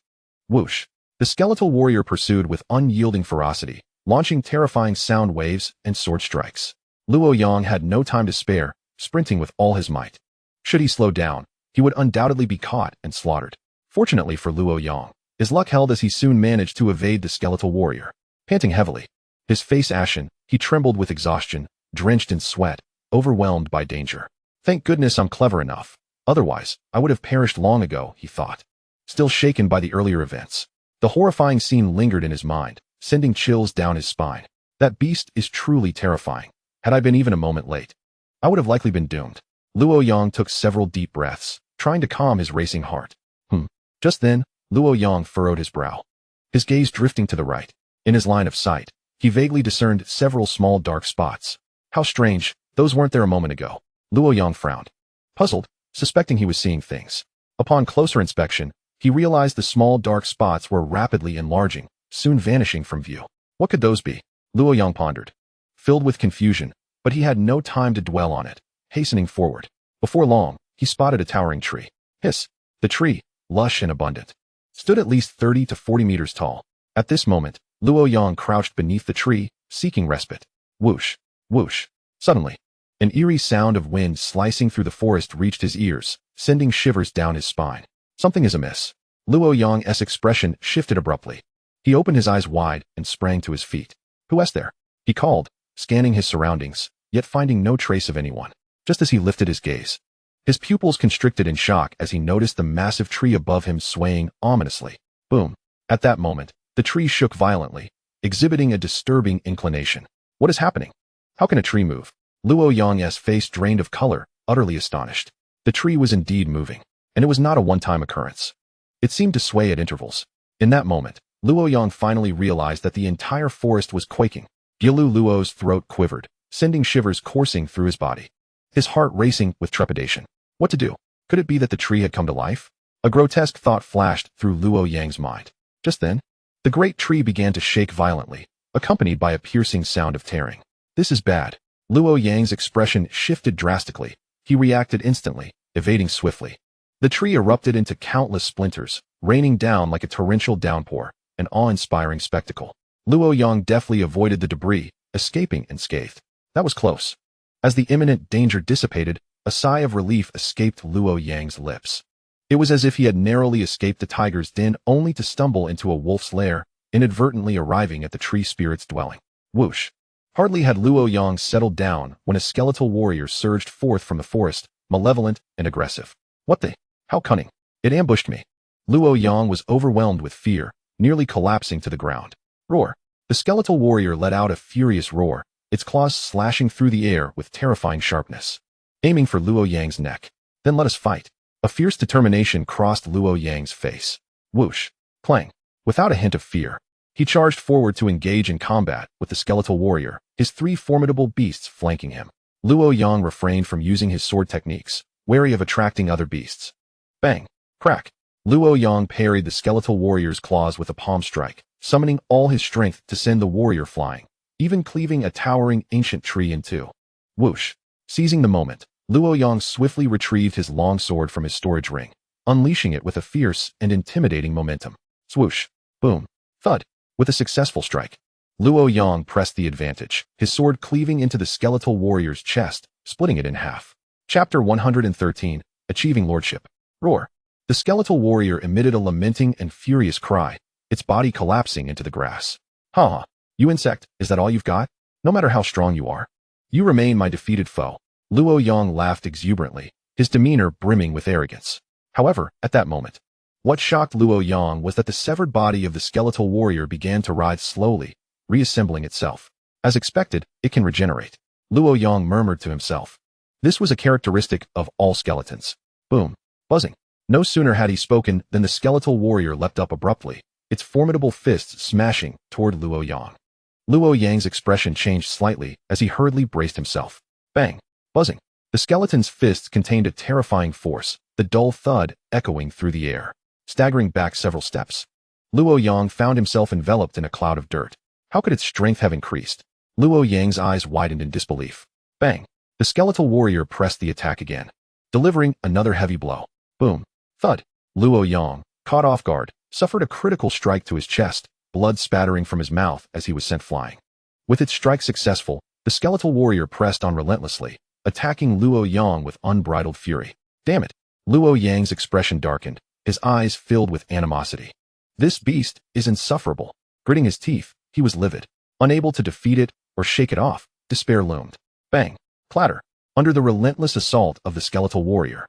Speaker 1: whoosh. The skeletal warrior pursued with unyielding ferocity, launching terrifying sound waves and sword strikes. Luo Yang had no time to spare, sprinting with all his might. Should he slow down, he would undoubtedly be caught and slaughtered. Fortunately for Luo Yang, his luck held as he soon managed to evade the skeletal warrior. Panting heavily, his face ashen, he trembled with exhaustion, drenched in sweat, overwhelmed by danger. Thank goodness I'm clever enough. Otherwise, I would have perished long ago, he thought. Still shaken by the earlier events, the horrifying scene lingered in his mind, sending chills down his spine. That beast is truly terrifying. Had I been even a moment late, I would have likely been doomed. Luo Yang took several deep breaths, trying to calm his racing heart. Just then, Luo Yang furrowed his brow, his gaze drifting to the right. In his line of sight, he vaguely discerned several small dark spots. How strange, those weren't there a moment ago. Luo Yang frowned, puzzled, suspecting he was seeing things. Upon closer inspection, he realized the small dark spots were rapidly enlarging, soon vanishing from view. What could those be? Luo Yang pondered, filled with confusion, but he had no time to dwell on it. Hastening forward, before long, he spotted a towering tree. Hiss! The tree, lush and abundant, stood at least 30 to 40 meters tall. At this moment, Luo Yang crouched beneath the tree, seeking respite. Whoosh, whoosh. Suddenly, an eerie sound of wind slicing through the forest reached his ears, sending shivers down his spine. Something is amiss. Luo Yang's expression shifted abruptly. He opened his eyes wide and sprang to his feet. Who is there? He called, scanning his surroundings, yet finding no trace of anyone. Just as he lifted his gaze, his pupils constricted in shock as he noticed the massive tree above him swaying ominously. Boom. At that moment, the tree shook violently, exhibiting a disturbing inclination. What is happening? How can a tree move? Luo Yang's face drained of color, utterly astonished. The tree was indeed moving, and it was not a one-time occurrence. It seemed to sway at intervals. In that moment, Luo Yang finally realized that the entire forest was quaking. Gilu Luo's throat quivered, sending shivers coursing through his body, his heart racing with trepidation. What to do? Could it be that the tree had come to life? A grotesque thought flashed through Luo Yang's mind. Just then, the great tree began to shake violently, accompanied by a piercing sound of tearing. This is bad. Luo Yang's expression shifted drastically. He reacted instantly, evading swiftly. The tree erupted into countless splinters, raining down like a torrential downpour, an awe-inspiring spectacle. Luo Yang deftly avoided the debris, escaping unscathed. That was close. As the imminent danger dissipated, a sigh of relief escaped Luo Yang's lips. It was as if he had narrowly escaped the tiger's den only to stumble into a wolf's lair, inadvertently arriving at the tree spirit's dwelling. Whoosh! Hardly had Luo Yang settled down when a skeletal warrior surged forth from the forest, malevolent and aggressive. What the? How cunning! It ambushed me. Luo Yang was overwhelmed with fear, nearly collapsing to the ground. Roar! The skeletal warrior let out a furious roar, its claws slashing through the air with terrifying sharpness, aiming for Luo Yang's neck. Then let us fight. A fierce determination crossed Luo Yang's face. Whoosh! Clang! Without a hint of fear, he charged forward to engage in combat with the skeletal warrior, his three formidable beasts flanking him. Luo Yang refrained from using his sword techniques, wary of attracting other beasts. Bang! Crack! Luo Yang parried the skeletal warrior's claws with a palm strike, summoning all his strength to send the warrior flying, even cleaving a towering ancient tree in two. Whoosh! Seizing the moment, Luo Yang swiftly retrieved his long sword from his storage ring, unleashing it with a fierce and intimidating momentum. Swoosh, boom, thud. With a successful strike, Luo Yang pressed the advantage, his sword cleaving into the skeletal warrior's chest, splitting it in half. Chapter 113, Achieving Lordship. Roar. The skeletal warrior emitted a lamenting and furious cry, its body collapsing into the grass. Ha! You insect, is that all you've got? No matter how strong you are, you remain my defeated foe. Luo Yang laughed exuberantly, his demeanor brimming with arrogance. However, at that moment, what shocked Luo Yang was that the severed body of the skeletal warrior began to writhe slowly, reassembling itself. As expected, it can regenerate. Luo Yang murmured to himself. This was a characteristic of all skeletons. Boom. Buzzing. No sooner had he spoken than the skeletal warrior leapt up abruptly, its formidable fists smashing toward Luo Yang. Luo Yang's expression changed slightly as he hurriedly braced himself. Bang. Buzzing. The skeleton's fists contained a terrifying force, the dull thud echoing through the air. Staggering back several steps, Luo Yang found himself enveloped in a cloud of dirt. How could its strength have increased? Luo Yang's eyes widened in disbelief. Bang. The skeletal warrior pressed the attack again, delivering another heavy blow. Boom. Thud. Luo Yang, caught off guard, suffered a critical strike to his chest, blood spattering from his mouth as he was sent flying. With its strike successful, the skeletal warrior pressed on relentlessly, attacking Luo Yang with unbridled fury. Damn it. Luo Yang's expression darkened, his eyes filled with animosity. This beast is insufferable. Gritting his teeth, he was livid. Unable to defeat it or shake it off, despair loomed. Bang. Clatter. Under the relentless assault of the skeletal warrior,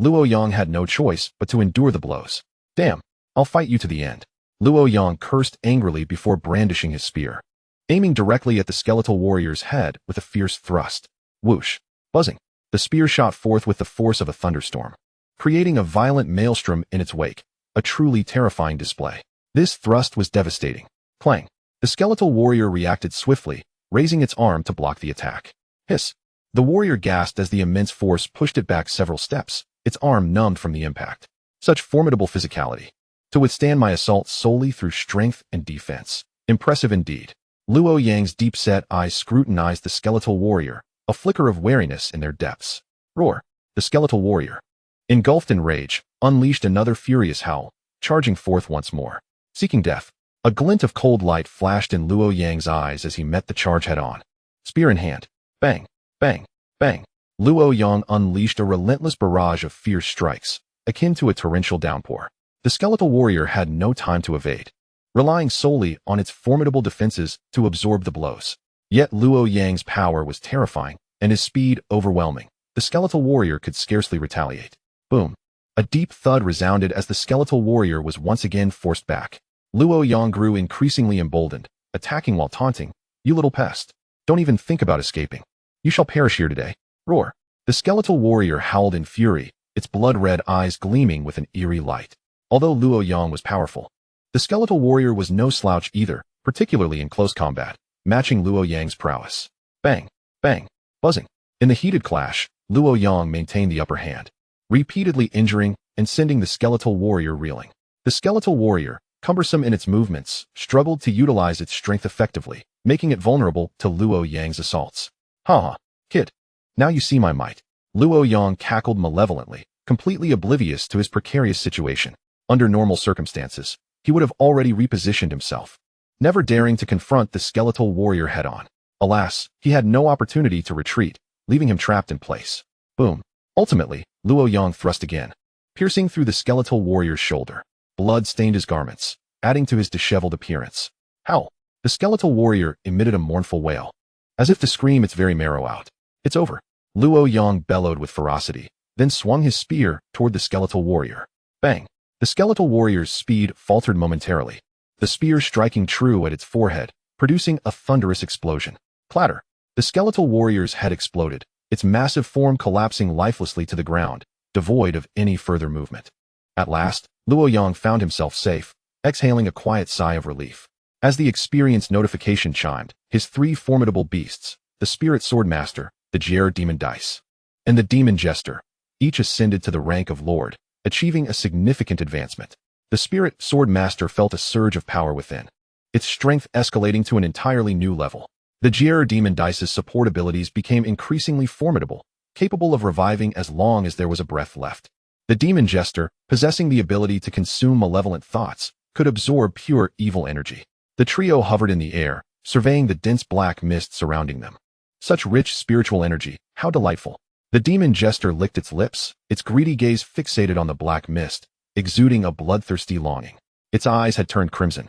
Speaker 1: Luo Yang had no choice but to endure the blows. Damn. I'll fight you to the end. Luo Yang cursed angrily before brandishing his spear, aiming directly at the skeletal warrior's head with a fierce thrust. Whoosh. Buzzing. The spear shot forth with the force of a thunderstorm, creating a violent maelstrom in its wake, a truly terrifying display. This thrust was devastating. Clang. The skeletal warrior reacted swiftly, raising its arm to block the attack. Hiss. The warrior gasped as the immense force pushed it back several steps, its arm numbed from the impact. Such formidable physicality. To withstand my assault solely through strength and defense. Impressive indeed. Luo Yang's deep-set eyes scrutinized the skeletal warrior, a flicker of wariness in their depths. Roar. The skeletal warrior, engulfed in rage, unleashed another furious howl, charging forth once more, seeking death. A glint of cold light flashed in Luo Yang's eyes as he met the charge head-on. Spear in hand. Bang. Bang. Bang. Luo Yang unleashed a relentless barrage of fierce strikes, akin to a torrential downpour. The skeletal warrior had no time to evade, relying solely on its formidable defenses to absorb the blows. Yet Luo Yang's power was terrifying, and his speed overwhelming. The skeletal warrior could scarcely retaliate. Boom. A deep thud resounded as the skeletal warrior was once again forced back. Luo Yang grew increasingly emboldened, attacking while taunting. You little pest. Don't even think about escaping. You shall perish here today. Roar. The skeletal warrior howled in fury, its blood-red eyes gleaming with an eerie light. Although Luo Yang was powerful, the skeletal warrior was no slouch either, particularly in close combat, matching Luo Yang's prowess. Bang. Bang. Buzzing. In the heated clash, Luo Yang maintained the upper hand, repeatedly injuring and sending the skeletal warrior reeling. The skeletal warrior, cumbersome in its movements, struggled to utilize its strength effectively, making it vulnerable to Luo Yang's assaults. Ha! Kid. Now you see my might. Luo Yang cackled malevolently, completely oblivious to his precarious situation. Under normal circumstances, he would have already repositioned himself, never daring to confront the skeletal warrior head-on. Alas, he had no opportunity to retreat, leaving him trapped in place. Boom. Ultimately, Luo Yang thrust again, piercing through the skeletal warrior's shoulder. Blood stained his garments, adding to his disheveled appearance. Howl. The skeletal warrior emitted a mournful wail, as if to scream its very marrow out. It's over. Luo Yang bellowed with ferocity, then swung his spear toward the skeletal warrior. Bang. The skeletal warrior's speed faltered momentarily, the spear striking true at its forehead, producing a thunderous explosion. Clatter. The skeletal warrior's head exploded, its massive form collapsing lifelessly to the ground, devoid of any further movement. At last, Luo Yang found himself safe, exhaling a quiet sigh of relief. As the experience notification chimed, his three formidable beasts, the Spirit Swordmaster, the Azure Demon Dice, and the Demon Jester, each ascended to the rank of Lord, achieving a significant advancement. The Spirit Swordmaster felt a surge of power within, its strength escalating to an entirely new level. The Azure Demon Dice's support abilities became increasingly formidable, capable of reviving as long as there was a breath left. The demon jester, possessing the ability to consume malevolent thoughts, could absorb pure evil energy. The trio hovered in the air, surveying the dense black mist surrounding them. Such rich spiritual energy, how delightful. The demon jester licked its lips, its greedy gaze fixated on the black mist, exuding a bloodthirsty longing. Its eyes had turned crimson,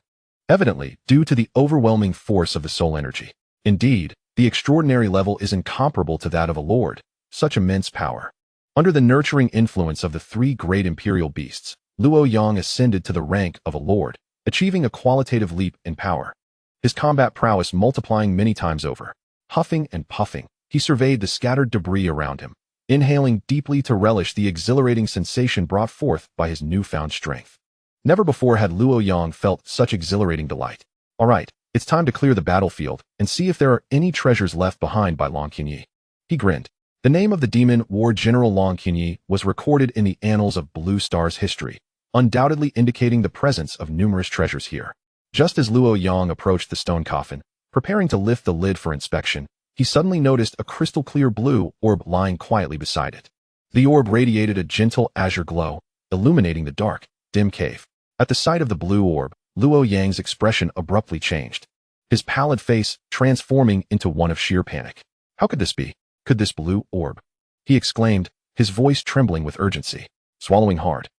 Speaker 1: evidently due to the overwhelming force of the soul energy. Indeed, the extraordinary level is incomparable to that of a lord, such immense power. Under the nurturing influence of the three great imperial beasts, Luo Yang ascended to the rank of a lord, achieving a qualitative leap in power. His combat prowess multiplying many times over. Huffing and puffing, he surveyed the scattered debris around him, inhaling deeply to relish the exhilarating sensation brought forth by his newfound strength. Never before had Luo Yang felt such exhilarating delight. All right, it's time to clear the battlefield and see if there are any treasures left behind by Long Qingyun. He grinned. The name of the demon war general Long Qingyun was recorded in the annals of Blue Star's history, undoubtedly indicating the presence of numerous treasures here. Just as Luo Yang approached the stone coffin, preparing to lift the lid for inspection, he suddenly noticed a crystal-clear blue orb lying quietly beside it. The orb radiated a gentle azure glow, illuminating the dark, dim cave. At the sight of the blue orb, Luo Yang's expression abruptly changed, his pallid face transforming into one of sheer panic. How could this be? Could this blue orb? He exclaimed, his voice trembling with urgency. Swallowing hard,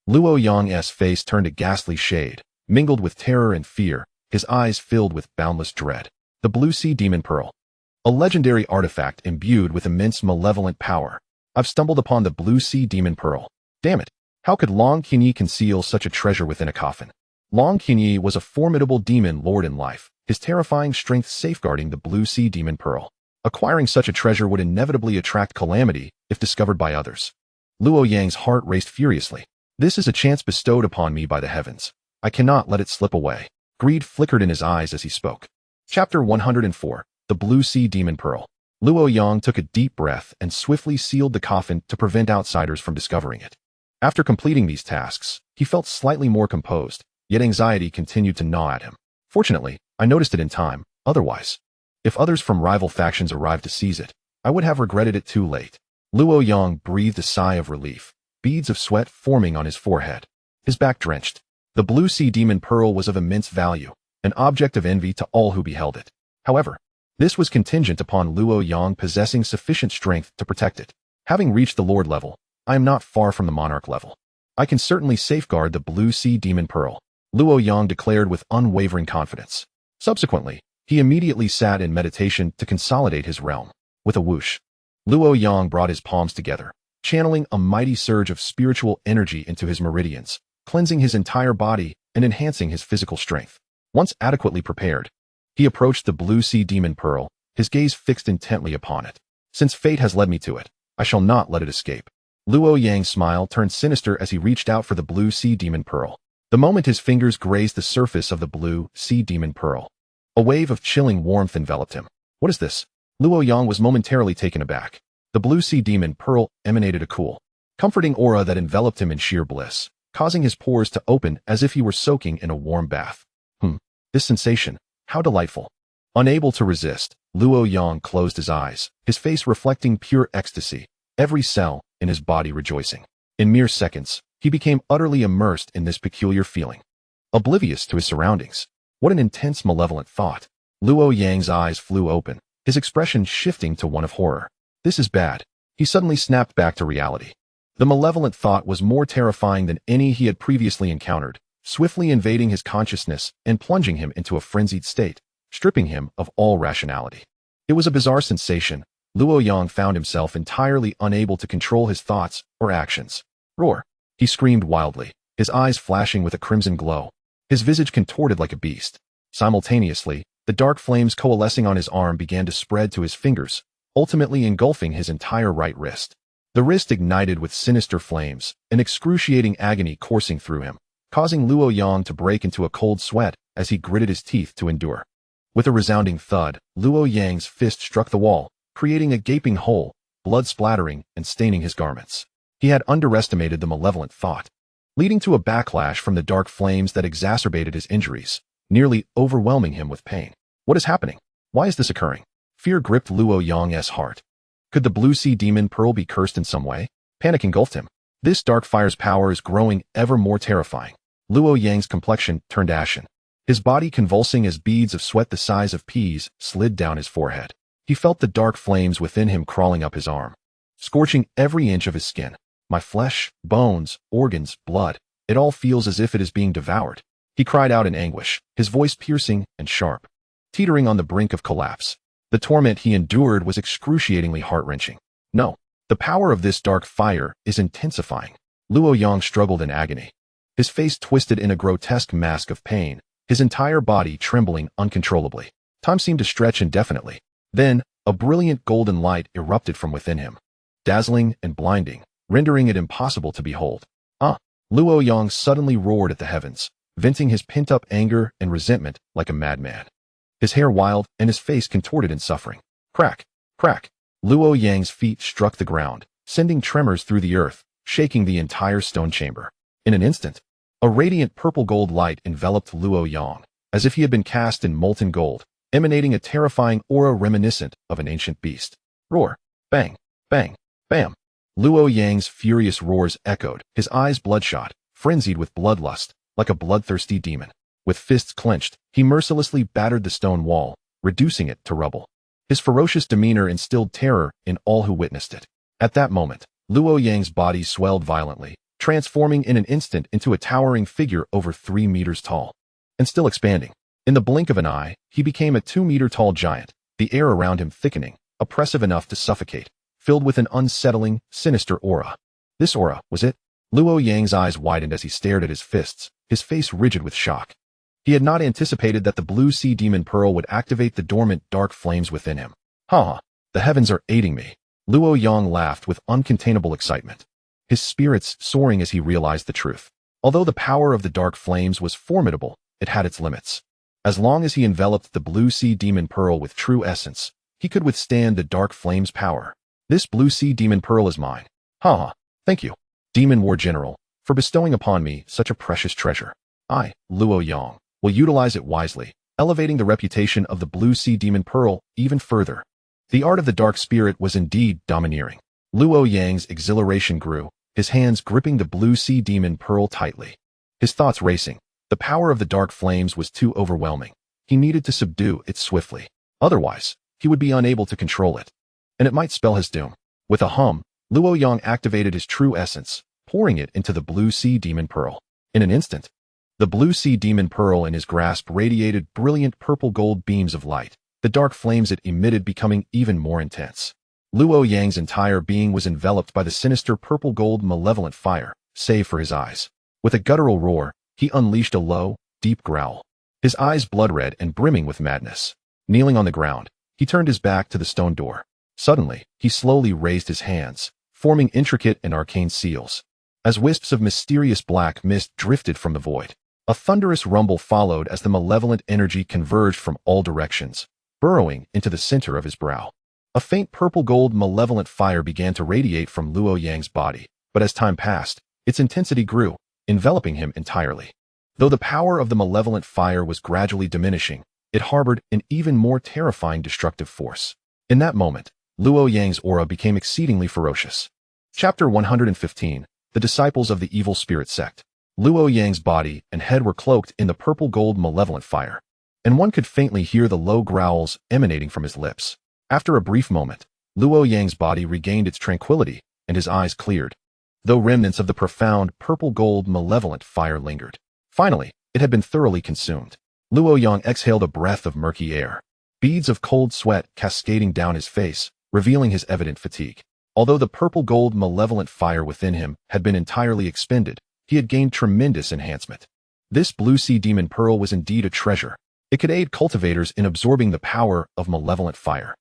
Speaker 1: Luo Yang's face turned a ghastly shade, mingled with terror and fear, his eyes filled with boundless dread. The Blue Sea Demon Pearl. A legendary artifact imbued with immense malevolent power. I've stumbled upon the Blue Sea Demon Pearl. Damn it! How could Long Qingyun conceal such a treasure within a coffin? Long Qingyun was a formidable demon lord in life, his terrifying strength safeguarding the Blue Sea Demon Pearl. Acquiring such a treasure would inevitably attract calamity if discovered by others. Luo Yang's heart raced furiously. This is a chance bestowed upon me by the heavens. I cannot let it slip away. Greed flickered in his eyes as he spoke. Chapter 104. The Blue Sea Demon Pearl. Luo Yang took a deep breath and swiftly sealed the coffin to prevent outsiders from discovering it. After completing these tasks, he felt slightly more composed, yet anxiety continued to gnaw at him. Fortunately, I noticed it in time, otherwise, if others from rival factions arrived to seize it, I would have regretted it too late. Luo Yang breathed a sigh of relief, beads of sweat forming on his forehead, his back drenched. The Blue Sea Demon Pearl was of immense value, an object of envy to all who beheld it. However, this was contingent upon Luo Yang possessing sufficient strength to protect it. Having reached the Lord level, I am not far from the Monarch level. I can certainly safeguard the Blue Sea Demon Pearl, Luo Yang declared with unwavering confidence. Subsequently, he immediately sat in meditation to consolidate his realm. With a whoosh, Luo Yang brought his palms together, channeling a mighty surge of spiritual energy into his meridians, cleansing his entire body and enhancing his physical strength. Once adequately prepared, he approached the Blue Sea Demon Pearl, his gaze fixed intently upon it. Since fate has led me to it, I shall not let it escape. Luo Yang's smile turned sinister as he reached out for the Blue Sea Demon Pearl. The moment his fingers grazed the surface of the Blue Sea Demon Pearl, a wave of chilling warmth enveloped him. What is this? Luo Yang was momentarily taken aback. The Blue Sea Demon Pearl emanated a cool, comforting aura that enveloped him in sheer bliss, causing his pores to open as if he were soaking in a warm bath. This sensation, how delightful. Unable to resist, Luo Yang closed his eyes, his face reflecting pure ecstasy, every cell in his body rejoicing. In mere seconds, he became utterly immersed in this peculiar feeling. Oblivious to his surroundings. What an intense malevolent thought. Luo Yang's eyes flew open, his expression shifting to one of horror. This is bad. He suddenly snapped back to reality. The malevolent thought was more terrifying than any he had previously encountered, swiftly invading his consciousness and plunging him into a frenzied state, stripping him of all rationality. It was a bizarre sensation. Luo Yang found himself entirely unable to control his thoughts or actions. Roar! He screamed wildly, his eyes flashing with a crimson glow, his visage contorted like a beast. Simultaneously, the dark flames coalescing on his arm began to spread to his fingers, ultimately engulfing his entire right wrist. The wrist ignited with sinister flames, an excruciating agony coursing through him, causing Luo Yang to break into a cold sweat as he gritted his teeth to endure. With a resounding thud, Luo Yang's fist struck the wall, creating a gaping hole, blood splattering and staining his garments. He had underestimated the malevolent thought, leading to a backlash from the dark flames that exacerbated his injuries, nearly overwhelming him with pain. What is happening? Why is this occurring? Fear gripped Luo Yang's heart. Could the blue sea demon pearl be cursed in some way? Panic engulfed him. This dark fire's power is growing ever more terrifying. Luo Yang's complexion turned ashen. His body convulsing as beads of sweat the size of peas slid down his forehead. He felt the dark flames within him crawling up his arm, scorching every inch of his skin. My flesh, bones, organs, blood, it all feels as if it is being devoured. He cried out in anguish, his voice piercing and sharp, teetering on the brink of collapse. The torment he endured was excruciatingly heart-wrenching. No, the power of this dark fire is intensifying. Luo Yang struggled in agony, his face twisted in a grotesque mask of pain, his entire body trembling uncontrollably. Time seemed to stretch indefinitely. Then, a brilliant golden light erupted from within him, dazzling and blinding, rendering it impossible to behold. Luo Yang suddenly roared at the heavens, venting his pent-up anger and resentment like a madman. His hair wild and his face contorted in suffering. Crack, crack. Luo Yang's feet struck the ground, sending tremors through the earth, shaking the entire stone chamber. In an instant, a radiant purple-gold light enveloped Luo Yang, as if he had been cast in molten gold, emanating a terrifying aura reminiscent of an ancient beast. Roar, bang, bang, bam. Luo Yang's furious roars echoed, his eyes bloodshot, frenzied with bloodlust, like a bloodthirsty demon. With fists clenched, he mercilessly battered the stone wall, reducing it to rubble. His ferocious demeanor instilled terror in all who witnessed it. At that moment, Luo Yang's body swelled violently, transforming in an instant into a towering figure over 3 meters tall, and still expanding. In the blink of an eye, he became a 2-meter-tall giant, the air around him thickening, oppressive enough to suffocate, filled with an unsettling, sinister aura. This aura was it? Luo Yang's eyes widened as he stared at his fists, his face rigid with shock. He had not anticipated that the blue sea demon pearl would activate the dormant dark flames within him. The heavens are aiding me. Luo Yang laughed with uncontainable excitement, his spirits soaring as he realized the truth. Although the power of the dark flames was formidable, it had its limits. As long as he enveloped the blue sea demon pearl with true essence, he could withstand the dark flame's power. This blue sea demon pearl is mine. Thank you, Demon War General, for bestowing upon me such a precious treasure. I, Luo Yang, will utilize it wisely, elevating the reputation of the blue sea demon pearl even further. The art of the dark spirit was indeed domineering. Luo Yang's exhilaration grew, his hands gripping the blue sea demon pearl tightly. His thoughts racing. The power of the dark flames was too overwhelming. He needed to subdue it swiftly. Otherwise, he would be unable to control it, and it might spell his doom. With a hum, Luo Yang activated his true essence, pouring it into the blue sea demon pearl. In an instant, the blue sea demon pearl in his grasp radiated brilliant purple-gold beams of light, the dark flames it emitted becoming even more intense. Luo Yang's entire being was enveloped by the sinister purple-gold malevolent fire, save for his eyes. With a guttural roar, he unleashed a low, deep growl, his eyes blood-red and brimming with madness. Kneeling on the ground, he turned his back to the stone door. Suddenly, he slowly raised his hands, forming intricate and arcane seals. As wisps of mysterious black mist drifted from the void, a thunderous rumble followed as the malevolent energy converged from all directions, burrowing into the center of his brow. A faint purple-gold malevolent fire began to radiate from Luo Yang's body, but as time passed, its intensity grew, enveloping him entirely. Though the power of the malevolent fire was gradually diminishing, it harbored an even more terrifying destructive force. In that moment, Luo Yang's aura became exceedingly ferocious. Chapter 115, The Disciples of the Evil Spirit Sect. Luo Yang's body and head were cloaked in the purple-gold malevolent fire, and one could faintly hear the low growls emanating from his lips. After a brief moment, Luo Yang's body regained its tranquility, and his eyes cleared, though remnants of the profound purple-gold malevolent fire lingered. Finally, it had been thoroughly consumed. Luo Yang exhaled a breath of murky air, beads of cold sweat cascading down his face, revealing his evident fatigue. Although the purple-gold malevolent fire within him had been entirely expended, he had gained tremendous enhancement. This blue sea demon pearl was indeed a treasure. It could aid cultivators in absorbing the power of malevolent fire.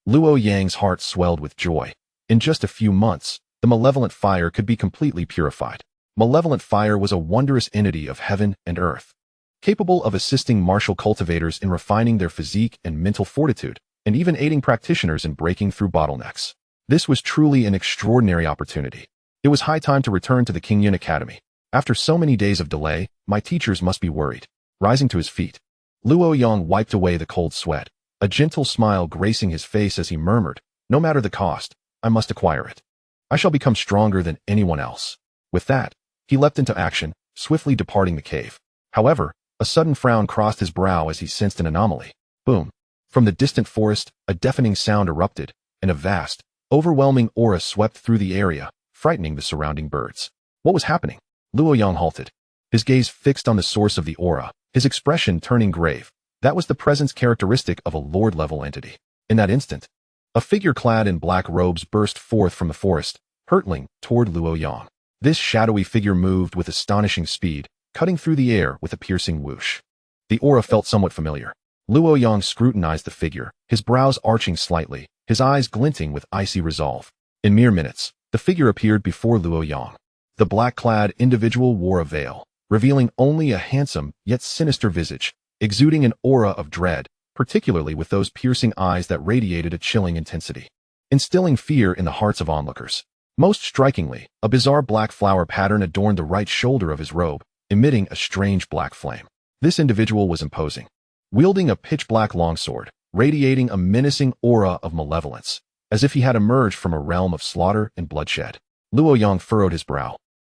Speaker 1: Luo Yang's heart swelled with joy. In just a few months, the malevolent fire could be completely purified. Malevolent fire was a wondrous entity of heaven and earth, capable of assisting martial cultivators in refining their physique and mental fortitude, and even aiding practitioners in breaking through bottlenecks. This was truly an extraordinary opportunity. It was high time to return to the Qingyun Academy. After so many days of delay, my teachers must be worried. Rising to his feet, Luo Yang wiped away the cold sweat, a gentle smile gracing his face as he murmured, "No matter the cost, I must acquire it. I shall become stronger than anyone else. With that, he leapt into action, swiftly departing the cave. However, a sudden frown crossed his brow as he sensed an anomaly. Boom! From the distant forest, a deafening sound erupted, and a vast, overwhelming aura swept through the area, frightening the surrounding birds. What was happening? Luo Yang halted, his gaze fixed on the source of the aura, his expression turning grave. That was the presence characteristic of a Lord-level entity. In that instant, a figure clad in black robes burst forth from the forest, hurtling toward Luo Yang. This shadowy figure moved with astonishing speed, cutting through the air with a piercing whoosh. The aura felt somewhat familiar. Luo Yang scrutinized the figure, his brows arching slightly, his eyes glinting with icy resolve. In mere minutes, the figure appeared before Luo Yang. The black-clad individual wore a veil, revealing only a handsome yet sinister visage, exuding an aura of dread, particularly with those piercing eyes that radiated a chilling intensity, instilling fear in the hearts of onlookers. Most strikingly, a bizarre black flower pattern adorned the right shoulder of his robe, emitting a strange black flame. This individual was imposing, wielding a pitch-black longsword, radiating a menacing aura of malevolence, as if he had emerged from a realm of slaughter and bloodshed. Luo Yang furrowed his brow,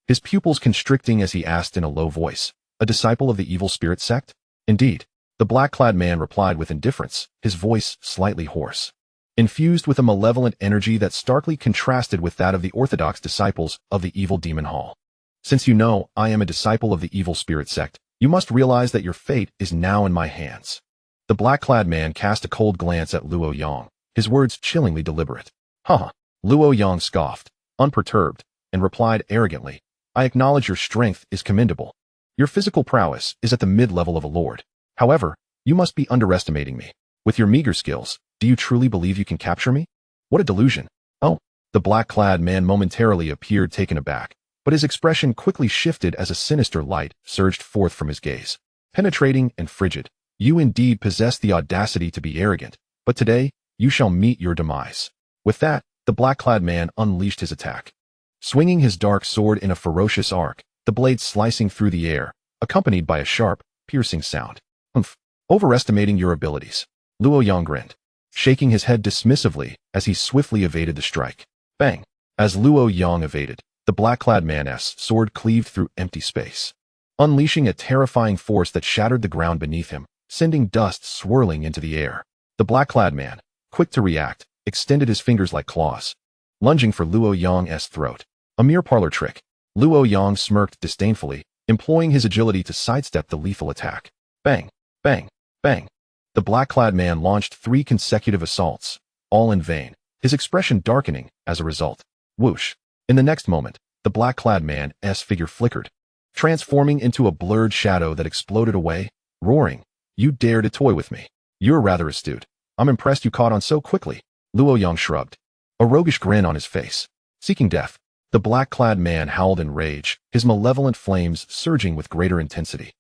Speaker 1: his pupils constricting as he asked in a low voice, "A disciple of the evil spirit sect?" "Indeed," the black-clad man replied with indifference, his voice slightly hoarse, infused with a malevolent energy that starkly contrasted with that of the orthodox disciples of the evil demon hall. "Since you know I am a disciple of the evil spirit sect, you must realize that your fate is now in my hands." The black-clad man cast a cold glance at Luo Yang, his words chillingly deliberate. "Huh." Luo Yang scoffed, unperturbed, and replied arrogantly, "I acknowledge your strength is commendable. Your physical prowess is at the mid-level of a lord. However, you must be underestimating me. With your meager skills, do you truly believe you can capture me? What a delusion." "Oh." The black-clad man momentarily appeared taken aback, but his expression quickly shifted as a sinister light surged forth from his gaze. Penetrating and frigid, "You indeed possess the audacity to be arrogant, but today, you shall meet your demise." With that, the black-clad man unleashed his attack, swinging his dark sword in a ferocious arc, the blade slicing through the air, accompanied by a sharp, piercing sound. "Humph. Overestimating your abilities." Luo Yang grinned, shaking his head dismissively as he swiftly evaded the strike. Bang! As Luo Yang evaded, the black-clad man's sword cleaved through empty space, unleashing a terrifying force that shattered the ground beneath him, sending dust swirling into the air. The black-clad man, quick to react, extended his fingers like claws, lunging for Luo Yang's throat. A mere parlor trick. Luo Yang smirked disdainfully, employing his agility to sidestep the lethal attack. Bang! Bang! Bang! The black-clad man launched 3 consecutive assaults, all in vain, his expression darkening as a result. Whoosh! In the next moment, the black-clad man's figure flickered, transforming into a blurred shadow that exploded away, roaring, "You dare to toy with me? You're rather astute. I'm impressed you caught on so quickly." Luo Yang shrugged, a roguish grin on his face. Seeking death, the black-clad man howled in rage, his malevolent flames surging with greater intensity,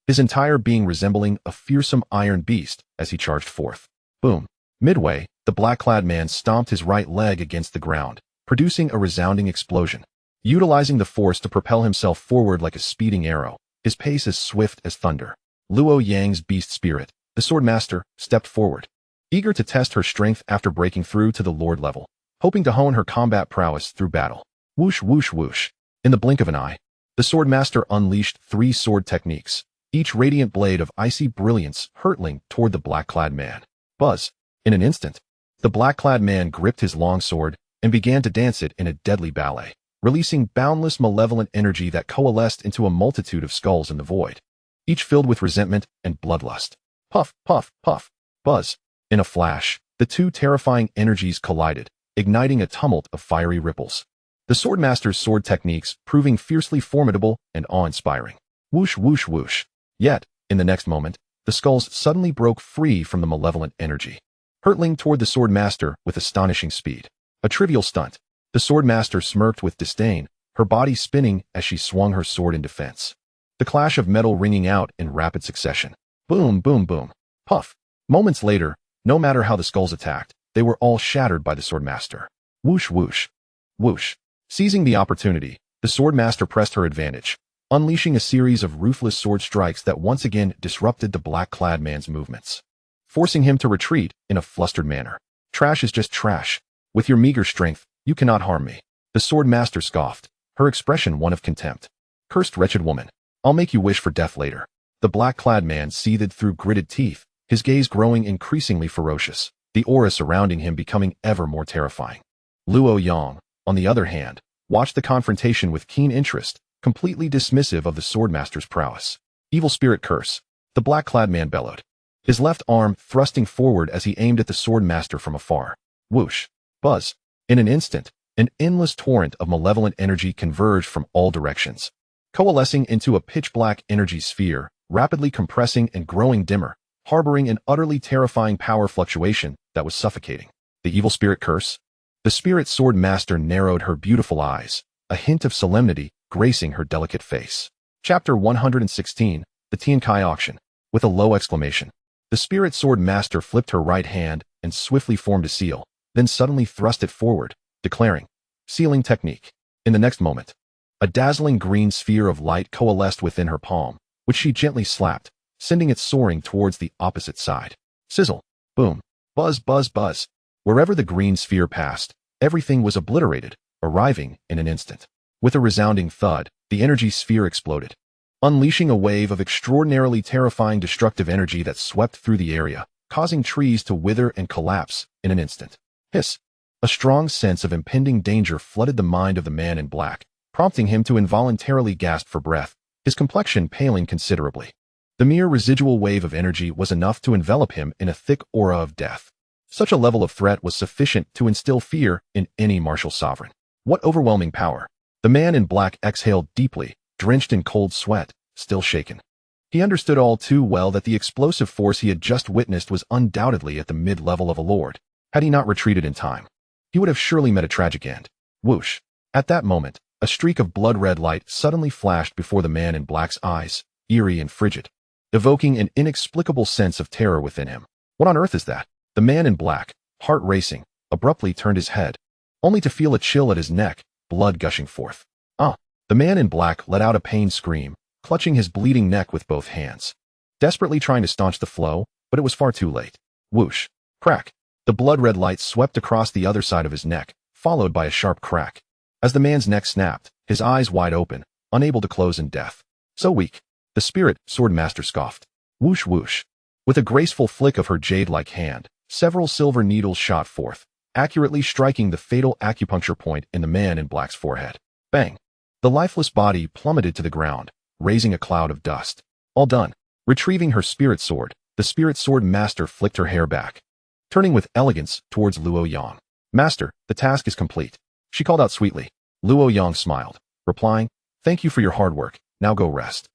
Speaker 1: his entire being resembling a fearsome iron beast as he charged forth. Boom! Midway, the black-clad man stomped his right leg against the ground, producing a resounding explosion. Utilizing the force to propel himself forward like a speeding arrow, his pace as swift as thunder, Luo Yang's beast spirit, the swordmaster, stepped forward, eager to test her strength after breaking through to the lord level, hoping to hone her combat prowess through battle. Whoosh, whoosh, whoosh. In the blink of an eye, the swordmaster unleashed 3 sword techniques, each radiant blade of icy brilliance hurtling toward the black-clad man. Buzz! In an instant, the black-clad man gripped his long sword and began to dance it in a deadly ballet, releasing boundless malevolent energy that coalesced into a multitude of skulls in the void, each filled with resentment and bloodlust. Puff, puff, puff, buzz. In a flash, the 2 terrifying energies collided, igniting a tumult of fiery ripples. The swordmaster's sword techniques proving fiercely formidable and awe-inspiring. Whoosh, whoosh, whoosh. Yet, in the next moment, the skulls suddenly broke free from the malevolent energy, hurtling toward the swordmaster with astonishing speed. A trivial stunt. The swordmaster smirked with disdain, her body spinning as she swung her sword in defense. The clash of metal ringing out in rapid succession. Boom, boom, boom. Puff. Moments later, no matter how the skulls attacked, they were all shattered by the swordmaster. Whoosh, whoosh, whoosh. Seizing the opportunity, the swordmaster pressed her advantage, unleashing a series of ruthless sword strikes that once again disrupted the black-clad man's movements, forcing him to retreat in a flustered manner. Trash is just trash. With your meager strength, You cannot harm me. The sword master scoffed, her expression one of contempt. Cursed wretched woman. I'll make you wish for death later. The black-clad man seethed through gritted teeth, his gaze growing increasingly ferocious, the aura surrounding him becoming ever more terrifying. Luo Yang, on the other hand, watched the confrontation with keen interest, completely dismissive of the swordmaster's prowess. Evil spirit curse. The black-clad man bellowed, his left arm thrusting forward as he aimed at the swordmaster from afar. Whoosh. Buzz. In an instant, an endless torrent of malevolent energy converged from all directions, coalescing into a pitch-black energy sphere, rapidly compressing and growing dimmer, harboring an utterly terrifying power fluctuation that was suffocating. The evil spirit curse? The spirit sword master narrowed her beautiful eyes, a hint of solemnity gracing her delicate face. Chapter 116, The Tien Kai Auction. With a low exclamation, the spirit sword master flipped her right hand and swiftly formed a seal, then suddenly thrust it forward, declaring, Sealing technique. In the next moment, a dazzling green sphere of light coalesced within her palm, which she gently slapped, sending it soaring towards the opposite side. Sizzle. Boom. Buzz, buzz, buzz. Wherever the green sphere passed, everything was obliterated, arriving in an instant. With a resounding thud, the energy sphere exploded, unleashing a wave of extraordinarily terrifying destructive energy that swept through the area, causing trees to wither and collapse in an instant. Hiss. A strong sense of impending danger flooded the mind of the man in black, prompting him to involuntarily gasp for breath, his complexion paling considerably. The mere residual wave of energy was enough to envelop him in a thick aura of death. Such a level of threat was sufficient to instill fear in any martial sovereign. What overwhelming power! The man in black exhaled deeply, drenched in cold sweat, still shaken. He understood all too well that the explosive force he had just witnessed was undoubtedly at the mid-level of a lord. Had he not retreated in time, he would have surely met a tragic end. Whoosh! At that moment, a streak of blood-red light suddenly flashed before the man in black's eyes, eerie and frigid, evoking an inexplicable sense of terror within him. What on earth is that? The man in black, heart racing, abruptly turned his head, only to feel a chill at his neck, blood gushing forth. Ah! The man in black let out a pained scream, clutching his bleeding neck with both hands, desperately trying to staunch the flow, but it was far too late. Whoosh! Crack! The blood-red light swept across the other side of his neck, followed by a sharp crack. As the man's neck snapped, his eyes wide open, unable to close in death. So weak. The spirit sword master scoffed. Whoosh whoosh. With a graceful flick of her jade-like hand, several silver needles shot forth, accurately striking the fatal acupuncture point in the man in black's forehead. Bang! The lifeless body plummeted to the ground, raising a cloud of dust. All done. Retrieving her spirit sword, the spirit sword master flicked her hair back, turning with elegance towards Luo Yang. Master, the task is complete. She called out sweetly. Luo Yang smiled, replying, Thank you for your hard work, now go rest.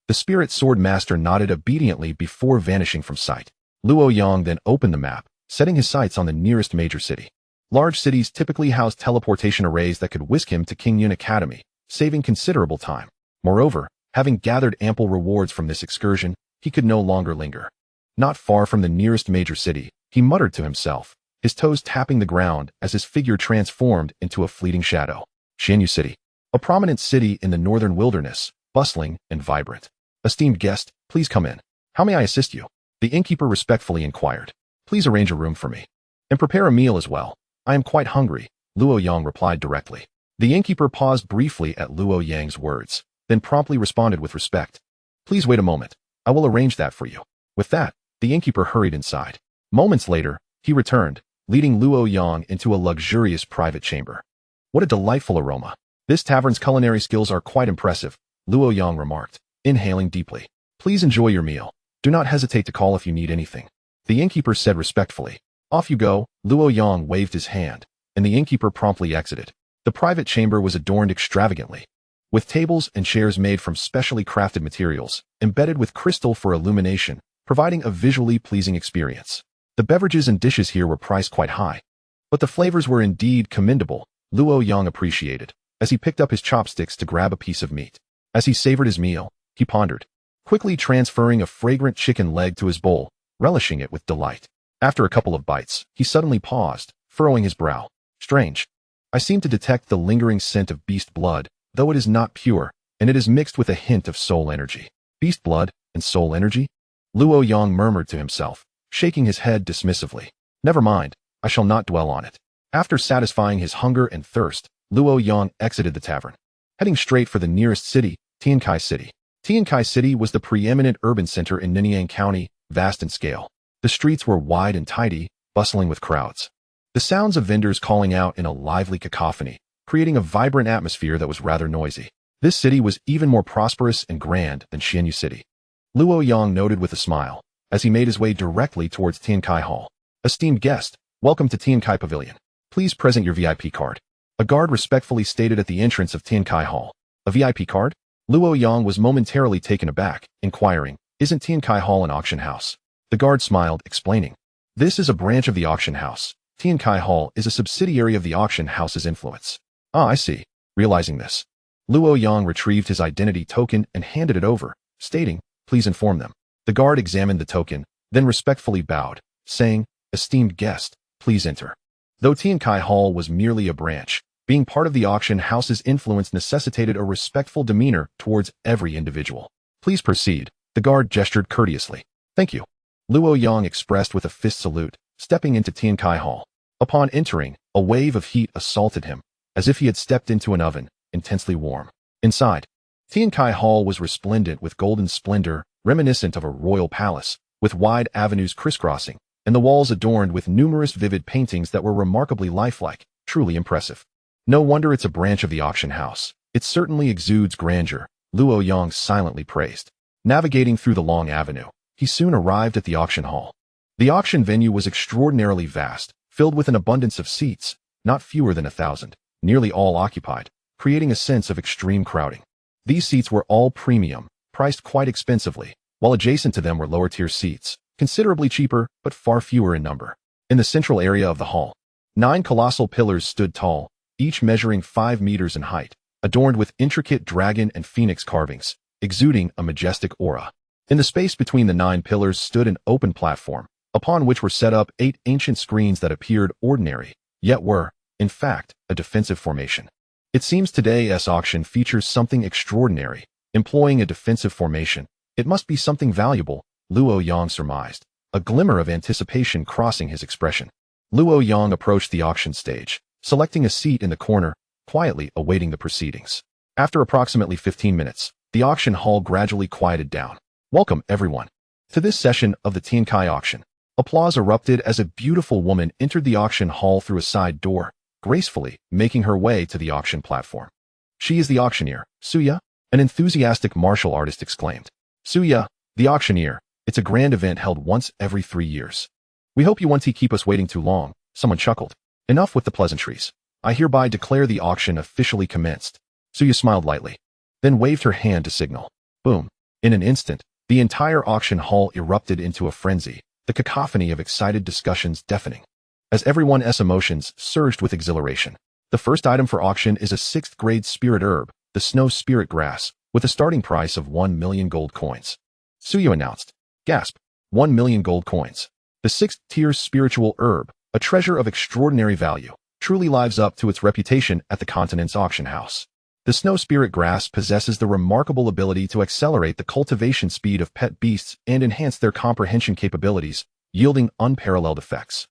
Speaker 1: The spirit sword master nodded obediently before vanishing from sight. Luo Yang then opened the map, setting his sights on the nearest major city. Large cities typically house teleportation arrays that could whisk him to Qingyun Academy, saving considerable time. Moreover, having gathered ample rewards from this excursion, he could no longer linger. Not far from the nearest major city, he muttered to himself, his toes tapping the ground as his figure transformed into a fleeting shadow. Qingyun City, a prominent city in the northern wilderness, bustling and vibrant. Esteemed guest, please come in. How may I assist you? The innkeeper respectfully inquired. Please arrange a room for me. And prepare a meal as well. I am quite hungry, Luo Yang replied directly. The innkeeper paused briefly at Luo Yang's words, then promptly responded with respect. Please wait a moment. I will arrange that for you. With that, the innkeeper hurried inside. Moments later, he returned, leading Luo Yang into a luxurious private chamber. What a delightful aroma. This tavern's culinary skills are quite impressive, Luo Yang remarked, inhaling deeply. Please enjoy your meal. Do not hesitate to call if you need anything. The innkeeper said respectfully. Off you go. Luo Yang waved his hand, and the innkeeper promptly exited. The private chamber was adorned extravagantly, with tables and chairs made from specially crafted materials, embedded with crystal for illumination, providing a visually pleasing experience. The beverages and dishes here were priced quite high, but the flavors were indeed commendable, Luo Yang appreciated, as he picked up his chopsticks to grab a piece of meat. As he savored his meal, he pondered, quickly transferring a fragrant chicken leg to his bowl, relishing it with delight. After a couple of bites, he suddenly paused, furrowing his brow. Strange. I seem to detect the lingering scent of beast blood, though it is not pure, and it is mixed with a hint of soul energy. Beast blood and soul energy? Luo Yang murmured to himself, shaking his head dismissively. Never mind, I shall not dwell on it. After satisfying his hunger and thirst, Luo Yang exited the tavern, heading straight for the nearest city, Tien Kai City. Tien Kai City was the preeminent urban center in Nanyang County, vast in scale. The streets were wide and tidy, bustling with crowds. The sounds of vendors calling out in a lively cacophony, creating a vibrant atmosphere that was rather noisy. This city was even more prosperous and grand than Qingyun City. Luo Yang noted with a smile, as he made his way directly towards Tien Kai Hall. Esteemed guest, welcome to Tien Kai Pavilion. Please present your VIP card. A guard respectfully stated at the entrance of Tien Kai Hall. A VIP card? Luo Yang was momentarily taken aback, inquiring, isn't Tien Kai Hall an auction house? The guard smiled, explaining, this is a branch of the auction house. Tien Kai Hall is a subsidiary of the auction house's influence. Ah, I see. Realizing this, Luo Yang retrieved his identity token and handed it over, stating, please inform them. The guard examined the token, then respectfully bowed, saying, esteemed guest, please enter. Though Tien Kai Hall was merely a branch, being part of the auction house's influence necessitated a respectful demeanor towards every individual. Please proceed, the guard gestured courteously. Thank you. Luo Yang expressed with a fist salute, stepping into Tien Kai Hall. Upon entering, a wave of heat assaulted him, as if he had stepped into an oven, intensely warm. Inside, Tien Kai Hall was resplendent with golden splendor, reminiscent of a royal palace, with wide avenues crisscrossing, and the walls adorned with numerous vivid paintings that were remarkably lifelike, truly impressive. No wonder it's a branch of the auction house. It certainly exudes grandeur, Luo Yang silently praised. Navigating through the long avenue, he soon arrived at the auction hall. The auction venue was extraordinarily vast, filled with an abundance of seats, not fewer than 1,000, nearly all occupied, creating a sense of extreme crowding. These seats were all premium, priced quite expensively, while adjacent to them were lower-tier seats, considerably cheaper but far fewer in number. In the central area of the hall, 9 colossal pillars stood tall, each measuring 5 meters in height, adorned with intricate dragon and phoenix carvings, exuding a majestic aura. In the space between the 9 pillars stood an open platform, upon which were set up 8 ancient screens that appeared ordinary, yet were, in fact, a defensive formation. It seems today's auction features something extraordinary, employing a defensive formation. It must be something valuable, Luo Yang surmised, a glimmer of anticipation crossing his expression. Luo Yang approached the auction stage, selecting a seat in the corner, quietly awaiting the proceedings. After approximately 15 minutes, the auction hall gradually quieted down. Welcome, everyone, to this session of the Tien Kai auction. Applause erupted as a beautiful woman entered the auction hall through a side door, gracefully making her way to the auction platform. She is the auctioneer, Suya, an enthusiastic martial artist exclaimed. Suya, the auctioneer, it's a grand event held once every 3 years. We hope you won't keep us waiting too long, someone chuckled. Enough with the pleasantries. I hereby declare the auction officially commenced. Suya smiled lightly, then waved her hand to signal. Boom. In an instant, the entire auction hall erupted into a frenzy, the cacophony of excited discussions deafening. As everyone's emotions surged with exhilaration, the first item for auction is a 6th-grade spirit herb, the snow spirit grass, with a starting price of 1 million gold coins. Suya announced. Gasp. 1 million gold coins. The 6th-tier spiritual herb, a treasure of extraordinary value, truly lives up to its reputation at the continent's auction house. The snow spirit grass possesses the remarkable ability to accelerate the cultivation speed of pet beasts and enhance their comprehension capabilities, yielding unparalleled effects.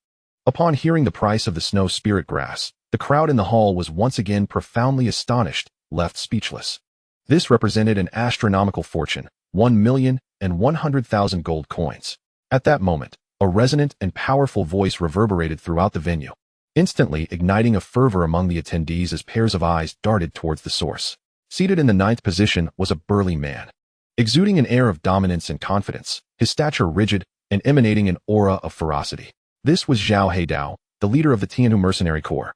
Speaker 1: Upon hearing the price of the snow spirit grass, the crowd in the hall was once again profoundly astonished, left speechless. This represented an astronomical fortune, 1,100,000 gold coins. At that moment, a resonant and powerful voice reverberated throughout the venue, instantly igniting a fervor among the attendees as pairs of eyes darted towards the source. Seated in the 9th position was a burly man, exuding an air of dominance and confidence, his stature rigid and emanating an aura of ferocity. This was Zhao Heidao, the leader of the Tianhu mercenary corps.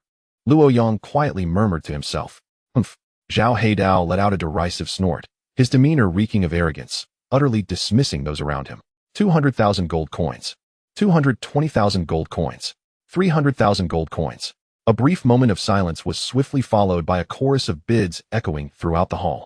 Speaker 1: Luo Yang quietly murmured to himself. Humph. Zhao Heidao let out a derisive snort, his demeanor reeking of arrogance, utterly dismissing those around him. 200,000 gold coins. 220,000 gold coins. 300,000 gold coins. A brief moment of silence was swiftly followed by a chorus of bids echoing throughout the hall.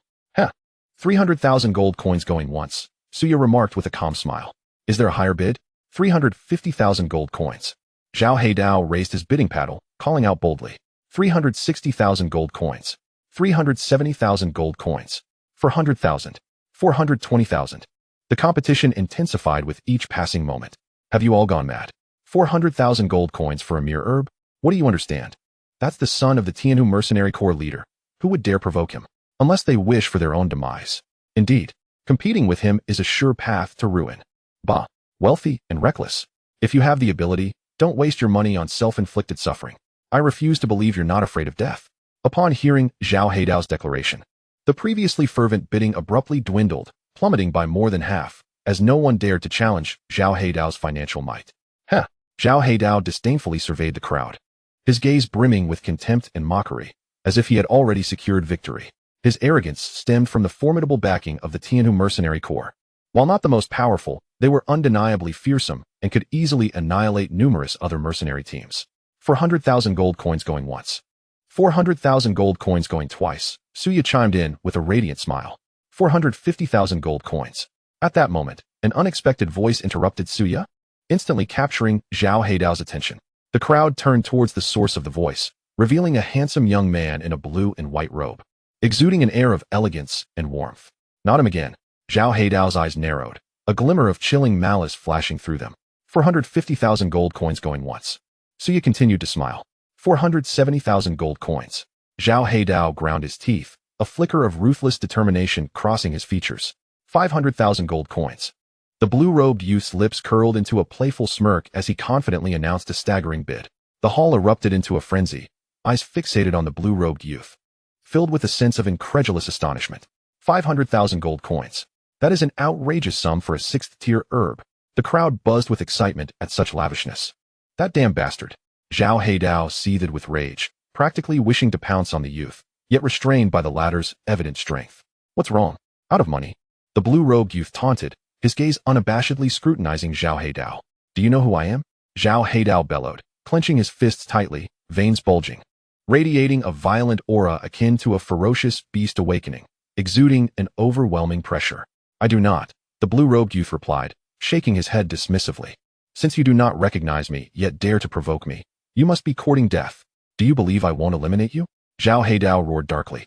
Speaker 1: 300,000 gold coins going once, Suya remarked with a calm smile. Is there a higher bid? 350,000 gold coins. Zhao Heidao raised his bidding paddle, calling out boldly. 360,000 gold coins. 370,000 gold coins. 400,000. 420,000. The competition intensified with each passing moment. Have you all gone mad? 400,000 gold coins for a mere herb? What do you understand? That's the son of the Tianhu mercenary corps leader. Who would dare provoke him? Unless they wish for their own demise. Indeed, competing with him is a sure path to ruin. Bah, wealthy and reckless. If you have the ability, don't waste your money on self-inflicted suffering. I refuse to believe you're not afraid of death. Upon hearing Zhao Heidao's declaration, the previously fervent bidding abruptly dwindled, plummeting by more than half, as no one dared to challenge Zhao Heidao's financial might. Heh! Zhao Heidao disdainfully surveyed the crowd, his gaze brimming with contempt and mockery, as if he had already secured victory. His arrogance stemmed from the formidable backing of the Tianhu mercenary corps. While not the most powerful, they were undeniably fearsome and could easily annihilate numerous other mercenary teams. 400,000 gold coins going once. 400,000 gold coins going twice. Suya chimed in with a radiant smile. 450,000 gold coins. At that moment, an unexpected voice interrupted Suya, instantly capturing Zhao Heidao's attention. The crowd turned towards the source of the voice, revealing a handsome young man in a blue and white robe, exuding an air of elegance and warmth. Not him again. Zhao Heidao's eyes narrowed, a glimmer of chilling malice flashing through them. 450,000 gold coins going once. Suya continued to smile. 470,000 gold coins. Zhao Heidao ground his teeth, a flicker of ruthless determination crossing his features. 500,000 gold coins. The blue-robed youth's lips curled into a playful smirk as he confidently announced a staggering bid. The hall erupted into a frenzy, eyes fixated on the blue-robed youth, filled with a sense of incredulous astonishment. 500,000 gold coins. That is an outrageous sum for a 6th-tier herb. The crowd buzzed with excitement at such lavishness. That damn bastard. Zhao Heidao seethed with rage, practically wishing to pounce on the youth, yet restrained by the latter's evident strength. What's wrong? Out of money? The blue-robed youth taunted, his gaze unabashedly scrutinizing Zhao Heidao. Do you know who I am? Zhao Heidao bellowed, clenching his fists tightly, veins bulging, radiating a violent aura akin to a ferocious beast awakening, exuding an overwhelming pressure. I do not, the blue-robed youth replied, shaking his head dismissively. Since you do not recognize me, yet dare to provoke me, you must be courting death. Do you believe I won't eliminate you? Zhao Heidao roared darkly.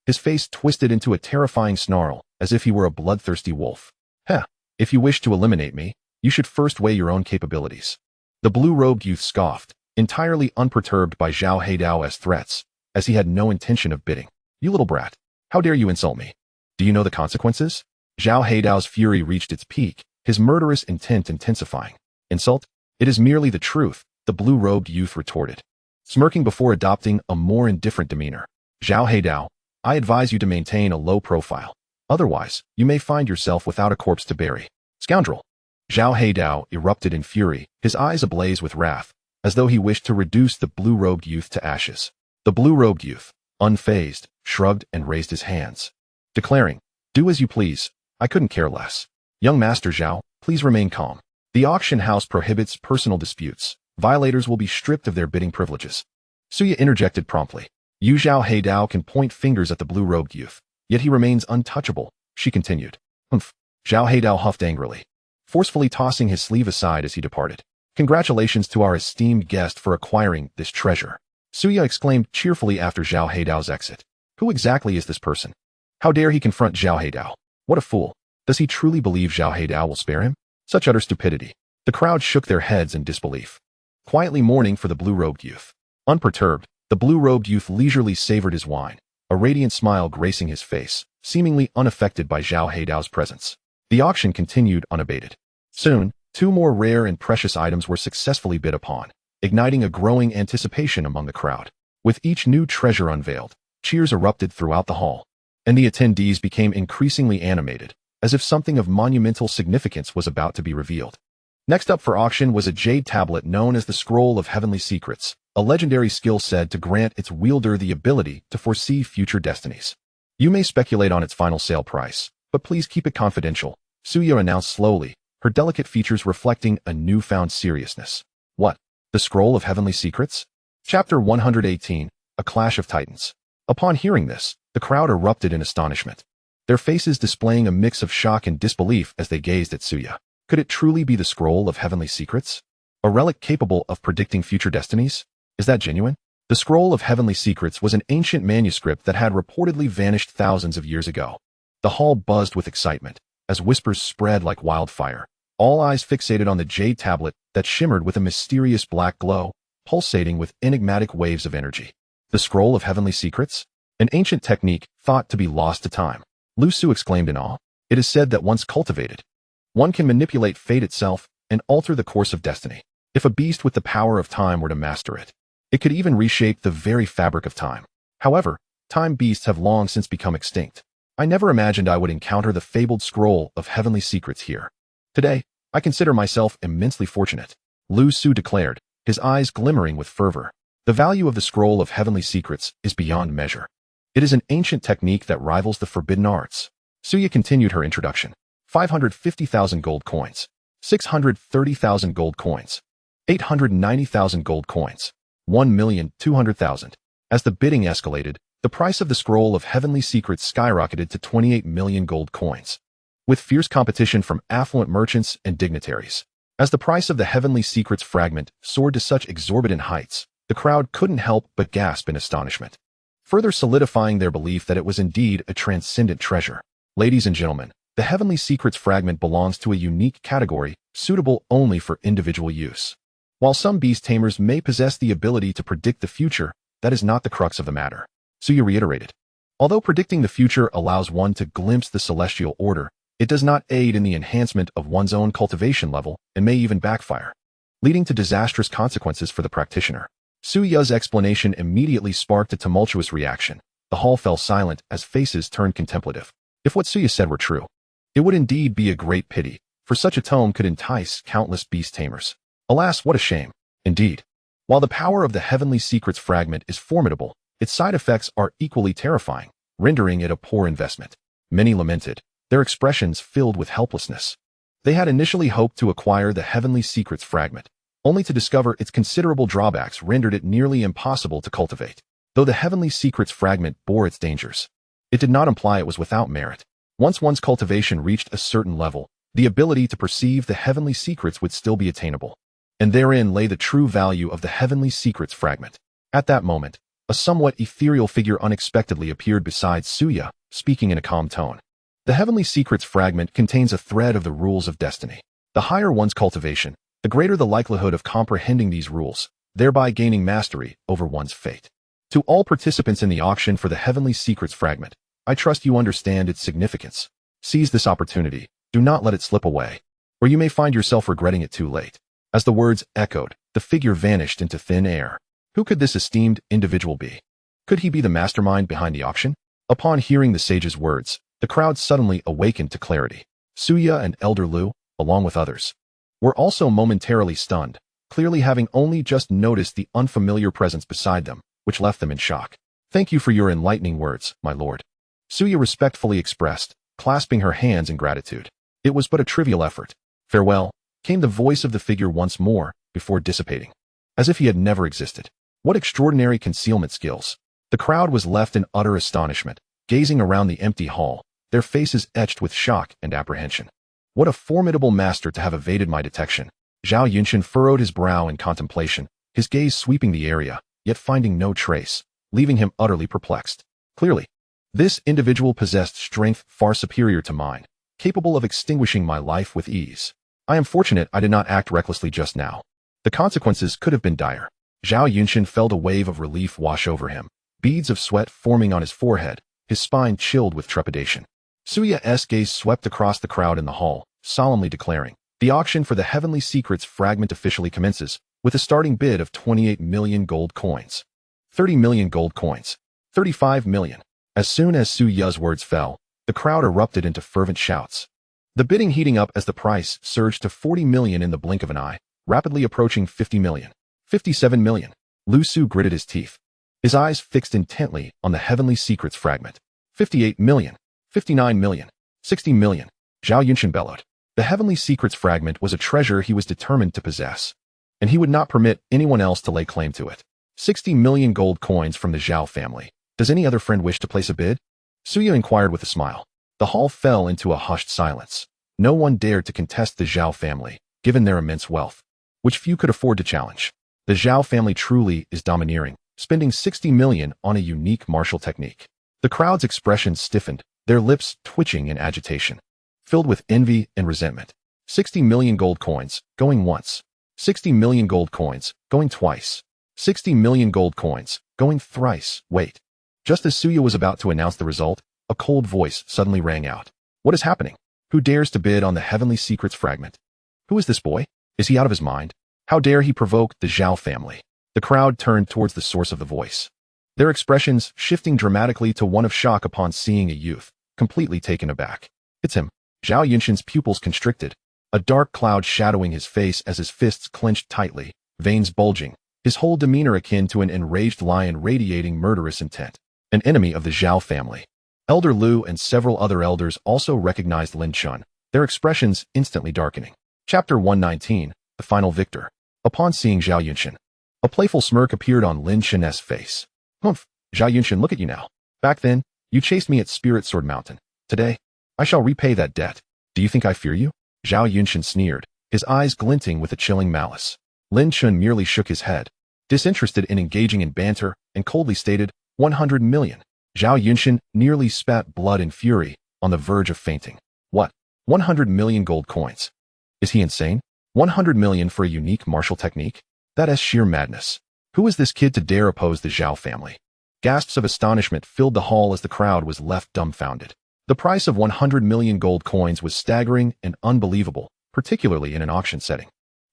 Speaker 1: His face twisted into a terrifying snarl, as if he were a bloodthirsty wolf. Heh, if you wish to eliminate me, you should first weigh your own capabilities. The blue-robed youth scoffed, entirely unperturbed by Zhao Heidao's threats, as he had no intention of bidding. You little brat, how dare you insult me? Do you know the consequences? Zhao Heidao's fury reached its peak, his murderous intent intensifying. Insult? It is merely the truth, the blue-robed youth retorted, smirking before adopting a more indifferent demeanor. Zhao Heidao, I advise you to maintain a low profile. Otherwise, you may find yourself without a corpse to bury. Scoundrel! Zhao Heidao erupted in fury, his eyes ablaze with wrath, as though he wished to reduce the blue-robed youth to ashes. The blue-robed youth, unfazed, shrugged and raised his hands, declaring, do as you please, I couldn't care less. Young Master Zhao, please remain calm. The auction house prohibits personal disputes. Violators will be stripped of their bidding privileges. Suya interjected promptly. Yu Zhao Heidao can point fingers at the blue-robed youth, yet he remains untouchable, she continued. Humph. Zhao Heidao huffed angrily, forcefully tossing his sleeve aside as he departed. Congratulations to our esteemed guest for acquiring this treasure. Suya exclaimed cheerfully after Zhao Heidao's exit. Who exactly is this person? How dare he confront Zhao Heidao? What a fool. Does he truly believe Zhao Heidao will spare him? Such utter stupidity. The crowd shook their heads in disbelief, quietly mourning for the blue-robed youth. Unperturbed, the blue-robed youth leisurely savored his wine, a radiant smile gracing his face, seemingly unaffected by Zhao Heidao's presence. The auction continued unabated. Soon, 2 more rare and precious items were successfully bid upon, igniting a growing anticipation among the crowd. With each new treasure unveiled, cheers erupted throughout the hall, and the attendees became increasingly animated, as if something of monumental significance was about to be revealed. Next up for auction was a jade tablet known as the Scroll of Heavenly Secrets, a legendary skill said to grant its wielder the ability to foresee future destinies. You may speculate on its final sale price, but please keep it confidential, Suya announced slowly, her delicate features reflecting a newfound seriousness. What? The Scroll of Heavenly Secrets? Chapter 118, A Clash of Titans. Upon hearing this, the crowd erupted in astonishment, their faces displaying a mix of shock and disbelief as they gazed at Suya. Could it truly be the Scroll of Heavenly Secrets? A relic capable of predicting future destinies? Is that genuine? The Scroll of Heavenly Secrets was an ancient manuscript that had reportedly vanished thousands of years ago. The hall buzzed with excitement, as whispers spread like wildfire, all eyes fixated on the jade tablet that shimmered with a mysterious black glow, pulsating with enigmatic waves of energy. The Scroll of Heavenly Secrets? An ancient technique thought to be lost to time. Lu Su exclaimed in awe. It is said that once cultivated, one can manipulate fate itself and alter the course of destiny. If a beast with the power of time were to master it, it could even reshape the very fabric of time. However, time beasts have long since become extinct. I never imagined I would encounter the fabled Scroll of Heavenly Secrets here. Today, I consider myself immensely fortunate, Lu Su declared, his eyes glimmering with fervor. The value of the Scroll of Heavenly Secrets is beyond measure. It is an ancient technique that rivals the forbidden arts. Suya continued her introduction. 550,000 gold coins, 630,000 gold coins, 890,000 gold coins, 1,200,000. As the bidding escalated, the price of the Scroll of Heavenly Secrets skyrocketed to 28 million gold coins, with fierce competition from affluent merchants and dignitaries. As the price of the Heavenly Secrets fragment soared to such exorbitant heights, the crowd couldn't help but gasp in astonishment, further solidifying their belief that it was indeed a transcendent treasure. Ladies and gentlemen, the Heavenly Secrets fragment belongs to a unique category, suitable only for individual use. While some beast tamers may possess the ability to predict the future, that is not the crux of the matter. Suya reiterated. Although predicting the future allows one to glimpse the celestial order, it does not aid in the enhancement of one's own cultivation level and may even backfire, leading to disastrous consequences for the practitioner. Suya's explanation immediately sparked a tumultuous reaction. The hall fell silent as faces turned contemplative. If what Suya said were true, it would indeed be a great pity, for such a tome could entice countless beast tamers. Alas, what a shame. Indeed, while the power of the Heavenly Secrets fragment is formidable, its side effects are equally terrifying, rendering it a poor investment. Many lamented, their expressions filled with helplessness. They had initially hoped to acquire the Heavenly Secrets fragment, only to discover its considerable drawbacks rendered it nearly impossible to cultivate. Though the Heavenly Secrets fragment bore its dangers, it did not imply it was without merit. Once one's cultivation reached a certain level, the ability to perceive the Heavenly Secrets would still be attainable. And therein lay the true value of the Heavenly Secrets fragment. At that moment, a somewhat ethereal figure unexpectedly appeared beside Suya, speaking in a calm tone. The Heavenly Secrets fragment contains a thread of the rules of destiny. The higher one's cultivation, the greater the likelihood of comprehending these rules, thereby gaining mastery over one's fate. To all participants in the auction for the Heavenly Secrets fragment, I trust you understand its significance. Seize this opportunity, do not let it slip away, or you may find yourself regretting it too late. As the words echoed, the figure vanished into thin air. Who could this esteemed individual be? Could he be the mastermind behind the auction? Upon hearing the sage's words, the crowd suddenly awakened to clarity. Suya and Elder Lu, along with others, were also momentarily stunned, clearly having only just noticed the unfamiliar presence beside them, which left them in shock. Thank you for your enlightening words, my lord, Suya respectfully expressed, clasping her hands in gratitude. It was but a trivial effort. Farewell, came the voice of the figure once more, before dissipating, as if he had never existed. What extraordinary concealment skills! The crowd was left in utter astonishment, gazing around the empty hall, their faces etched with shock and apprehension. What a formidable master to have evaded my detection. Zhao Yunshin furrowed his brow in contemplation, his gaze sweeping the area, yet finding no trace, leaving him utterly perplexed. Clearly, this individual possessed strength far superior to mine, capable of extinguishing my life with ease. I am fortunate I did not act recklessly just now. The consequences could have been dire. Zhao Yunshin felt a wave of relief wash over him, beads of sweat forming on his forehead, his spine chilled with trepidation. Suya's gaze swept across the crowd in the hall, solemnly declaring, the auction for the Heavenly Secrets fragment officially commences, with a starting bid of 28 million gold coins. 30 million gold coins. 35 million. As soon as Suya's words fell, the crowd erupted into fervent shouts. The bidding heating up as the price surged to 40 million in the blink of an eye, rapidly approaching 50 million. 57 million. Lu Su gritted his teeth, his eyes fixed intently on the Heavenly Secrets fragment. 58 million. 59 million. 60 million. Zhao Yunshin bellowed. The Heavenly Secrets fragment was a treasure he was determined to possess, and he would not permit anyone else to lay claim to it. 60 million gold coins from the Zhao family. Does any other friend wish to place a bid? Suya inquired with a smile. The hall fell into a hushed silence. No one dared to contest the Zhao family, given their immense wealth, which few could afford to challenge. The Zhao family truly is domineering, spending 60 million on a unique martial technique. The crowd's expressions stiffened, their lips twitching in agitation, filled with envy and resentment. 60 million gold coins, going once. 60 million gold coins, going twice. 60 million gold coins, going thrice. Wait. Just as Suya was about to announce the result, a cold voice suddenly rang out. What is happening? Who dares to bid on the Heavenly Secrets fragment? Who is this boy? Is he out of his mind? How dare he provoke the Zhao family? The crowd turned towards the source of the voice, their expressions shifting dramatically to one of shock upon seeing a youth, completely taken aback. It's him. Zhao Yunshan's pupils constricted, a dark cloud shadowing his face as his fists clenched tightly, veins bulging, his whole demeanor akin to an enraged lion radiating murderous intent. An enemy of the Zhao family. Elder Lu and several other elders also recognized Lin Chun, their expressions instantly darkening. Chapter 119, The Final Victor. Upon seeing Zhao Yunshan, a playful smirk appeared on Lin Chun's face. Humph, Zhao Yunshan, look at you now. Back then, you chased me at Spirit Sword Mountain. Today, I shall repay that debt. Do you think I fear you? Zhao Yunshan sneered, his eyes glinting with a chilling malice. Lin Chun merely shook his head, disinterested in engaging in banter, and coldly stated, 100 million. Zhao Yunshan nearly spat blood in fury, on the verge of fainting. What? 100 million gold coins. Is he insane? 100 million for a unique martial technique? That is sheer madness. Who is this kid to dare oppose the Zhao family? Gasps of astonishment filled the hall as the crowd was left dumbfounded. The price of 100 million gold coins was staggering and unbelievable, particularly in an auction setting.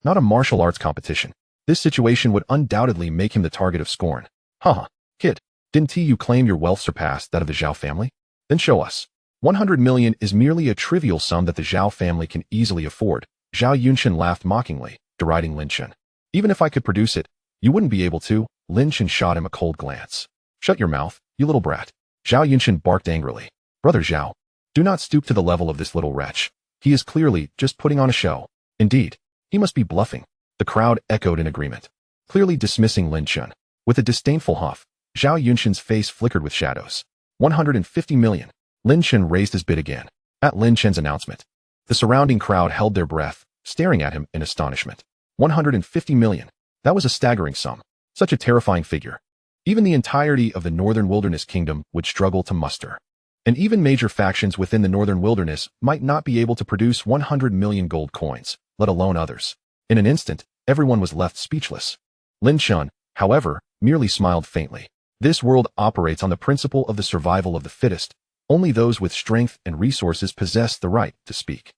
Speaker 1: Not a martial arts competition. This situation would undoubtedly make him the target of scorn. Haha, kid, didn't you claim your wealth surpassed that of the Zhao family? Then show us. 100 million is merely a trivial sum that the Zhao family can easily afford. Zhao Yunshan laughed mockingly, deriding Lin Chun. Even if I could produce it, you wouldn't be able to. Lin Chun shot him a cold glance. Shut your mouth, you little brat. Zhao Yunshan barked angrily. Brother Zhao, do not stoop to the level of this little wretch. He is clearly just putting on a show. Indeed, he must be bluffing. The crowd echoed in agreement, clearly dismissing Lin Chun. With a disdainful huff, Zhao Yunshan's face flickered with shadows. 150 million. Lin Chun raised his bid again. At Lin Chun's announcement, the surrounding crowd held their breath, staring at him in astonishment. 150 million. That was a staggering sum. Such a terrifying figure. Even the entirety of the Northern Wilderness Kingdom would struggle to muster. And even major factions within the Northern Wilderness might not be able to produce 100 million gold coins, let alone others. In an instant, everyone was left speechless. Lin Chun, however, merely smiled faintly. This world operates on the principle of the survival of the fittest. Only those with strength and resources possess the right to speak.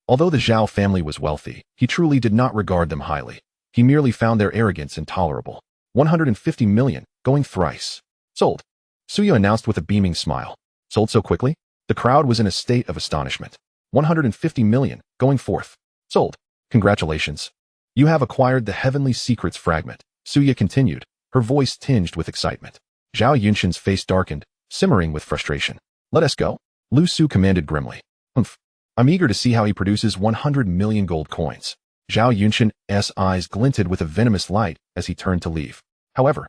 Speaker 1: Although the Zhao family was wealthy, he truly did not regard them highly. He merely found their arrogance intolerable. 150 million, going thrice. Sold. Suya announced with a beaming smile. Sold so quickly? The crowd was in a state of astonishment. 150 million, going forth. Sold. Congratulations. You have acquired the Heavenly Secrets fragment. Suya continued, her voice tinged with excitement. Zhao Yunshan's face darkened, simmering with frustration. Let us go. Lu Su commanded grimly. Humph. I'm eager to see how he produces 100 million gold coins. Zhao Yunshan's eyes glinted with a venomous light as he turned to leave. However,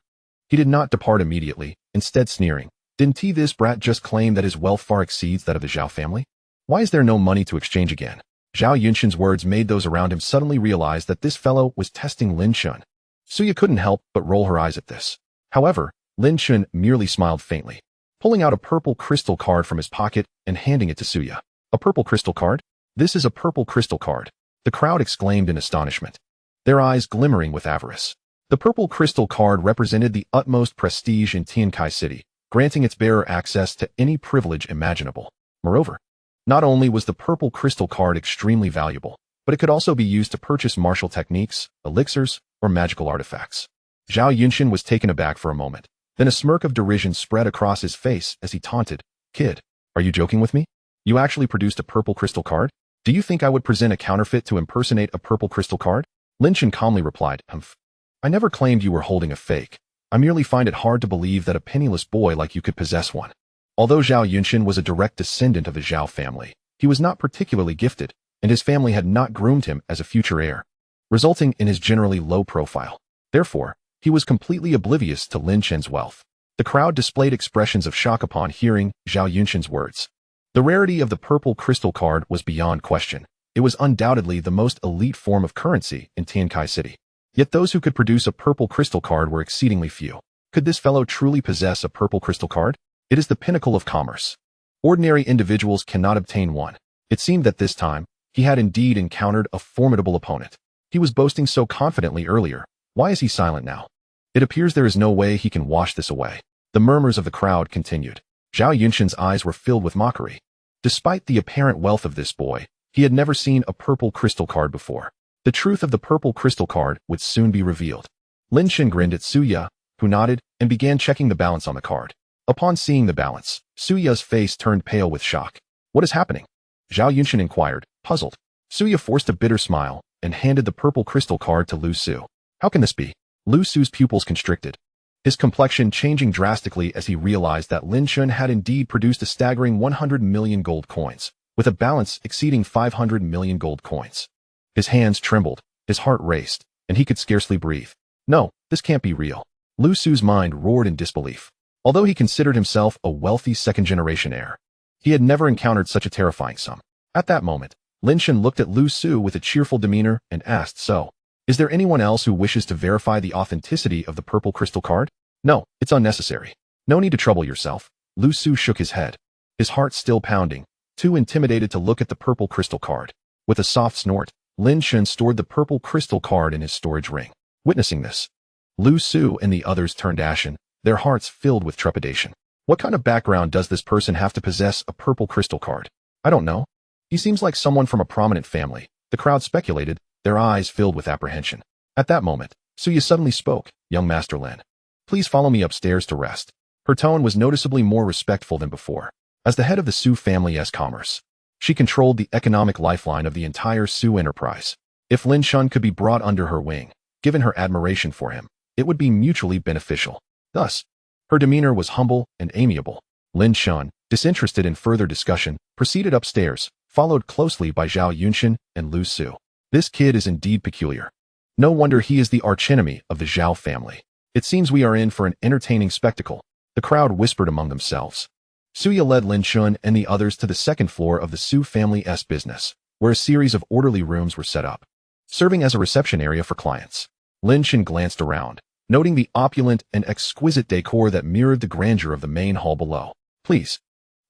Speaker 1: he did not depart immediately, instead sneering. Didn't this brat just claim that his wealth far exceeds that of the Zhao family? Why is there no money to exchange again? Zhao Yunshan's words made those around him suddenly realize that this fellow was testing Lin Chun. Suya couldn't help but roll her eyes at this. However, Lin Chun merely smiled faintly, pulling out a purple crystal card from his pocket and handing it to Suya. A purple crystal card? This is a purple crystal card. The crowd exclaimed in astonishment, their eyes glimmering with avarice. The purple crystal card represented the utmost prestige in Tien Kai City, granting its bearer access to any privilege imaginable. Moreover, not only was the purple crystal card extremely valuable, but it could also be used to purchase martial techniques, elixirs, or magical artifacts. Zhao Yunshan was taken aback for a moment. Then a smirk of derision spread across his face as he taunted, Kid, are you joking with me? You actually produced a purple crystal card? Do you think I would present a counterfeit to impersonate a purple crystal card? Lin Chun calmly replied, Humph. I never claimed you were holding a fake. I merely find it hard to believe that a penniless boy like you could possess one. Although Zhao Yunshan was a direct descendant of the Zhao family, he was not particularly gifted, and his family had not groomed him as a future heir, resulting in his generally low profile. Therefore, he was completely oblivious to Lin Chun's wealth. The crowd displayed expressions of shock upon hearing Zhao Yunshan's words. The rarity of the purple crystal card was beyond question. It was undoubtedly the most elite form of currency in Tien Kai City. Yet those who could produce a purple crystal card were exceedingly few. Could this fellow truly possess a purple crystal card? It is the pinnacle of commerce. Ordinary individuals cannot obtain one. It seemed that this time, he had indeed encountered a formidable opponent. He was boasting so confidently earlier. Why is he silent now? It appears there is no way he can wash this away. The murmurs of the crowd continued. Zhao Yunshan's eyes were filled with mockery. Despite the apparent wealth of this boy, he had never seen a purple crystal card before. The truth of the purple crystal card would soon be revealed. Lin Shen grinned at Suya, who nodded and began checking the balance on the card. Upon seeing the balance, Suya's face turned pale with shock. What is happening? Zhao Yunshan inquired, puzzled. Suya forced a bitter smile and handed the purple crystal card to Lu Su. How can this be? Lu Su's pupils constricted, his complexion changing drastically as he realized that Lin Shen had indeed produced a staggering 100 million gold coins, with a balance exceeding 500 million gold coins. His hands trembled, his heart raced, and he could scarcely breathe. No, this can't be real. Lu Su's mind roared in disbelief. Although he considered himself a wealthy second-generation heir, he had never encountered such a terrifying sum. At that moment, Lin Shen looked at Lu Su with a cheerful demeanor and asked, so, is there anyone else who wishes to verify the authenticity of the purple crystal card? No, it's unnecessary. No need to trouble yourself. Lu Su shook his head, his heart still pounding, too intimidated to look at the purple crystal card. With a soft snort, Lin Shen stored the purple crystal card in his storage ring. Witnessing this, Lu Su and the others turned ashen, their hearts filled with trepidation. What kind of background does this person have to possess a purple crystal card? I don't know. He seems like someone from a prominent family, the crowd speculated, their eyes filled with apprehension. At that moment, Suya suddenly spoke, Young Master Lin, please follow me upstairs to rest. Her tone was noticeably more respectful than before. As the head of the Su family's commerce, she controlled the economic lifeline of the entire Su enterprise. If Lin Shen could be brought under her wing, given her admiration for him, it would be mutually beneficial. Thus, her demeanor was humble and amiable. Lin Shen, disinterested in further discussion, proceeded upstairs, followed closely by Zhao Yunshan and Lu Su. This kid is indeed peculiar. No wonder he is the archenemy of the Zhao family. It seems we are in for an entertaining spectacle, the crowd whispered among themselves. Suya led Lin Shen and the others to the second floor of the Su family's business, where a series of orderly rooms were set up, serving as a reception area for clients. Lin Shen glanced around, noting the opulent and exquisite decor that mirrored the grandeur of the main hall below. Please.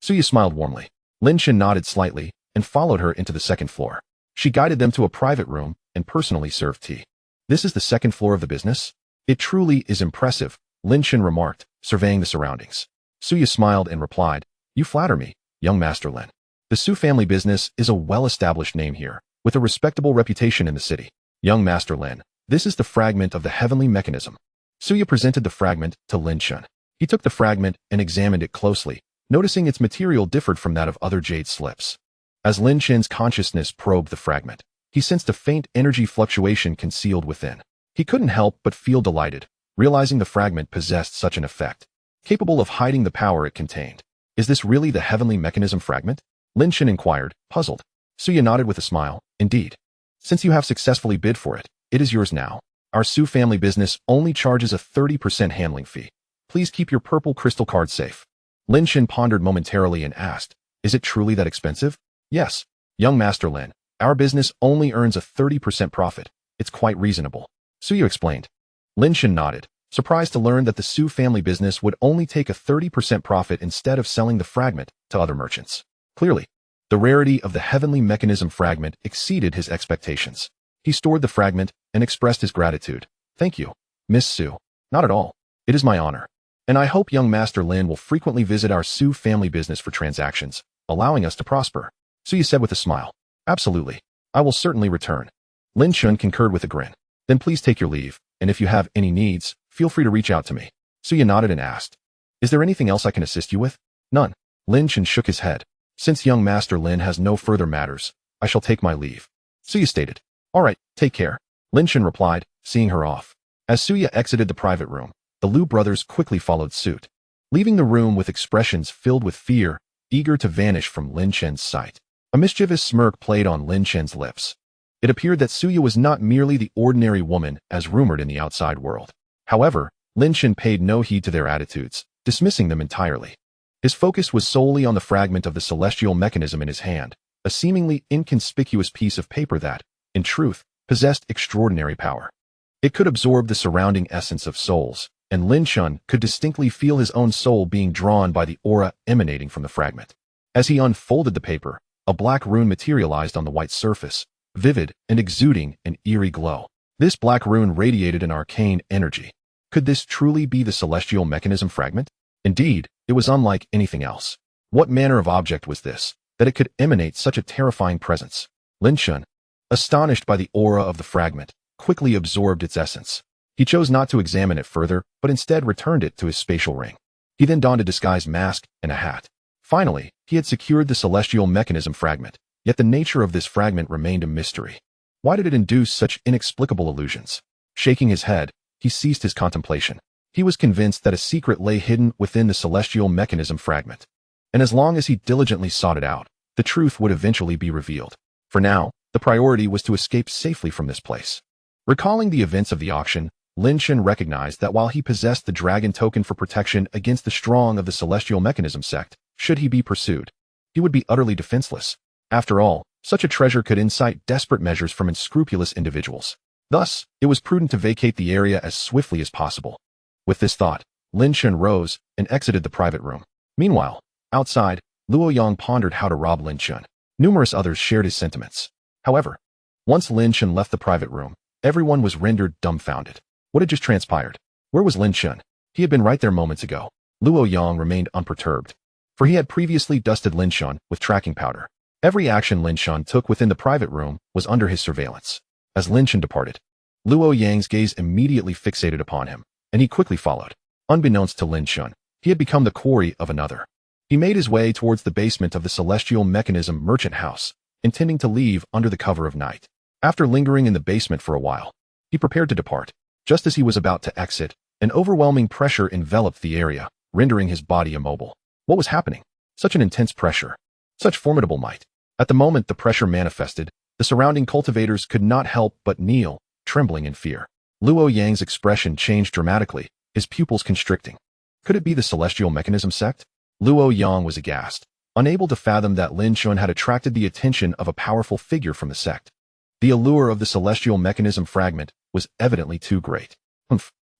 Speaker 1: Suya smiled warmly. Lin Shen nodded slightly and followed her into the second floor. She guided them to a private room and personally served tea. This is the second floor of the business? It truly is impressive, Lin Shen remarked, surveying the surroundings. Suya smiled and replied, you flatter me, Young Master Lin. The Su family business is a well-established name here, with a respectable reputation in the city. Young Master Lin, this is the fragment of the heavenly mechanism. Suya presented the fragment to Lin Shen. He took the fragment and examined it closely, noticing its material differed from that of other jade slips. As Lin Shen's consciousness probed the fragment, he sensed a faint energy fluctuation concealed within. He couldn't help but feel delighted, realizing the fragment possessed such an effect, capable of hiding the power it contained. Is this really the heavenly mechanism fragment? Lin Shen inquired, puzzled. Suya nodded with a smile. Indeed. Since you have successfully bid for it, it is yours now. Our Su family business only charges a 30% handling fee. Please keep your purple crystal card safe. Lin Shen pondered momentarily and asked, is it truly that expensive? Yes. Young Master Lin, our business only earns a 30% profit. It's quite reasonable. Suya explained. Lin Shen nodded, surprised to learn that the Su family business would only take a 30% profit instead of selling the fragment to other merchants. Clearly, the rarity of the heavenly mechanism fragment exceeded his expectations. He stored the fragment and expressed his gratitude. Thank you, Miss Su. Not at all. It is my honor. And I hope Young Master Lin will frequently visit our Su family business for transactions, allowing us to prosper. Suya said with a smile. Absolutely. I will certainly return. Lin Shen concurred with a grin. Then please take your leave, and if you have any needs, feel free to reach out to me. Suya nodded and asked, is there anything else I can assist you with? None. Lin Shen shook his head. Since Young Master Lin has no further matters, I shall take my leave. Suya stated. All right, take care. Lin Shen replied, seeing her off. As Suya exited the private room, the Liu brothers quickly followed suit, leaving the room with expressions filled with fear, eager to vanish from Lin Shen's sight. A mischievous smirk played on Lin Shen's lips. It appeared that Suya was not merely the ordinary woman as rumored in the outside world. However, Lin Shen paid no heed to their attitudes, dismissing them entirely. His focus was solely on the fragment of the celestial mechanism in his hand, a seemingly inconspicuous piece of paper that, in truth, possessed extraordinary power. It could absorb the surrounding essence of souls, and Lin Shen could distinctly feel his own soul being drawn by the aura emanating from the fragment. As he unfolded the paper, a black rune materialized on the white surface, vivid and exuding an eerie glow. This black rune radiated an arcane energy, Could this truly be the celestial mechanism fragment? Indeed, it was unlike anything else. What manner of object was this, that it could emanate such a terrifying presence? Lin E, astonished by the aura of the fragment, quickly absorbed its essence. He chose not to examine it further, but instead returned it to his spatial ring. He then donned a disguised mask and a hat. Finally, he had secured the celestial mechanism fragment, yet the nature of this fragment remained a mystery. Why did it induce such inexplicable illusions? Shaking his head, he ceased his contemplation. He was convinced that a secret lay hidden within the celestial mechanism fragment. And as long as he diligently sought it out, the truth would eventually be revealed. For now, the priority was to escape safely from this place. Recalling the events of the auction, Lin E recognized that while he possessed the dragon token for protection against the strong of the celestial mechanism sect, should he be pursued, he would be utterly defenseless. After all, such a treasure could incite desperate measures from unscrupulous individuals. Thus, it was prudent to vacate the area as swiftly as possible. With this thought, Lin E rose and exited the private room. Meanwhile, outside, Luo Yang pondered how to rob Lin E. Numerous others shared his sentiments. However, once Lin E left the private room, everyone was rendered dumbfounded. What had just transpired? Where was Lin E? He had been right there moments ago. Luo Yang remained unperturbed, for he had previously dusted Lin E with tracking powder. Every action Lin E took within the private room was under his surveillance. As Lin E departed, Luo Yang's gaze immediately fixated upon him, and he quickly followed. Unbeknownst to Lin E, he had become the quarry of another. He made his way towards the basement of the celestial mechanism merchant house, intending to leave under the cover of night. After lingering in the basement for a while, he prepared to depart. Just as he was about to exit, an overwhelming pressure enveloped the area, rendering his body immobile. What was happening? Such an intense pressure. Such formidable might. At the moment the pressure manifested, the surrounding cultivators could not help but kneel, trembling in fear. Luo Yang's expression changed dramatically, his pupils constricting. Could it be the celestial mechanism sect? Luo Yang was aghast, unable to fathom that Lin E had attracted the attention of a powerful figure from the sect. The allure of the celestial mechanism fragment was evidently too great.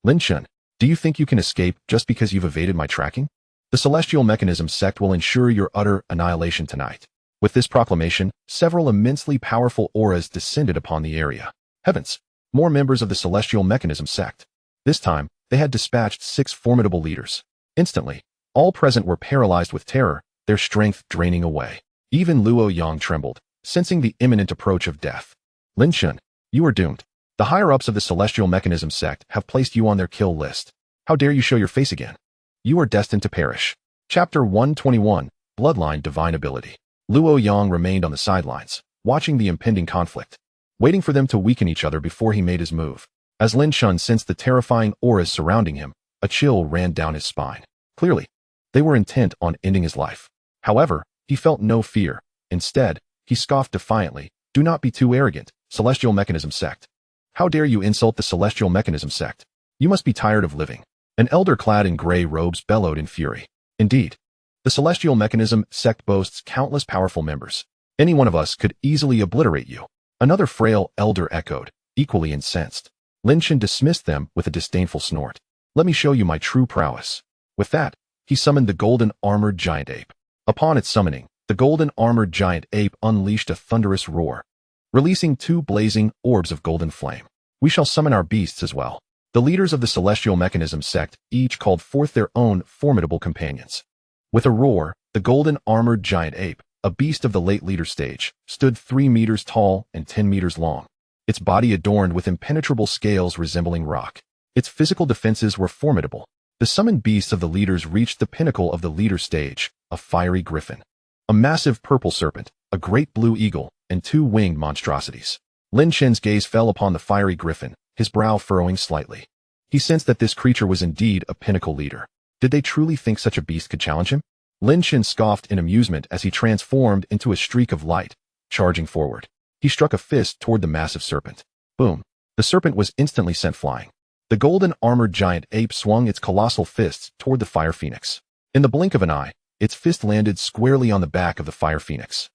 Speaker 1: Lin E, do you think you can escape just because you've evaded my tracking? The celestial mechanism sect will ensure your utter annihilation tonight. With this proclamation, several immensely powerful auras descended upon the area. Heavens! More members of the celestial mechanism sect. This time, they had dispatched 6 formidable leaders. Instantly, all present were paralyzed with terror, their strength draining away. Even Luo Yang trembled, sensing the imminent approach of death. Lin E, you are doomed. The higher-ups of the celestial mechanism sect have placed you on their kill list. How dare you show your face again? You are destined to perish. Chapter 121, Bloodline Divine Ability. Luo Yang remained on the sidelines, watching the impending conflict, waiting for them to weaken each other before he made his move. As Lin E sensed the terrifying auras surrounding him, a chill ran down his spine. Clearly, they were intent on ending his life. However, he felt no fear. Instead, he scoffed defiantly. Do not be too arrogant, celestial mechanism sect. How dare you insult the celestial mechanism sect? You must be tired of living. An elder clad in gray robes bellowed in fury. Indeed, the celestial mechanism sect boasts countless powerful members. Any one of us could easily obliterate you. Another frail elder echoed, equally incensed. Lin E dismissed them with a disdainful snort. Let me show you my true prowess. With that, he summoned the golden armored giant ape. Upon its summoning, the golden armored giant ape unleashed a thunderous roar, releasing 2 blazing orbs of golden flame. We shall summon our beasts as well. The leaders of the celestial mechanism sect each called forth their own formidable companions. With a roar, the golden armored giant ape, a beast of the late leader stage, stood 3 meters tall and 10 meters long, its body adorned with impenetrable scales resembling rock. Its physical defenses were formidable. The summoned beasts of the leaders reached the pinnacle of the leader stage, a fiery griffin, a massive purple serpent, a great blue eagle, and 2 winged monstrosities. Lin E's gaze fell upon the fiery griffin, his brow furrowing slightly. He sensed that this creature was indeed a pinnacle leader. Did they truly think such a beast could challenge him? Lin E scoffed in amusement as he transformed into a streak of light, charging forward. He struck a fist toward the massive serpent. Boom! The serpent was instantly sent flying. The golden armored giant ape swung its colossal fists toward the fire phoenix. In the blink of an eye, its fist landed squarely on the back of the fire phoenix.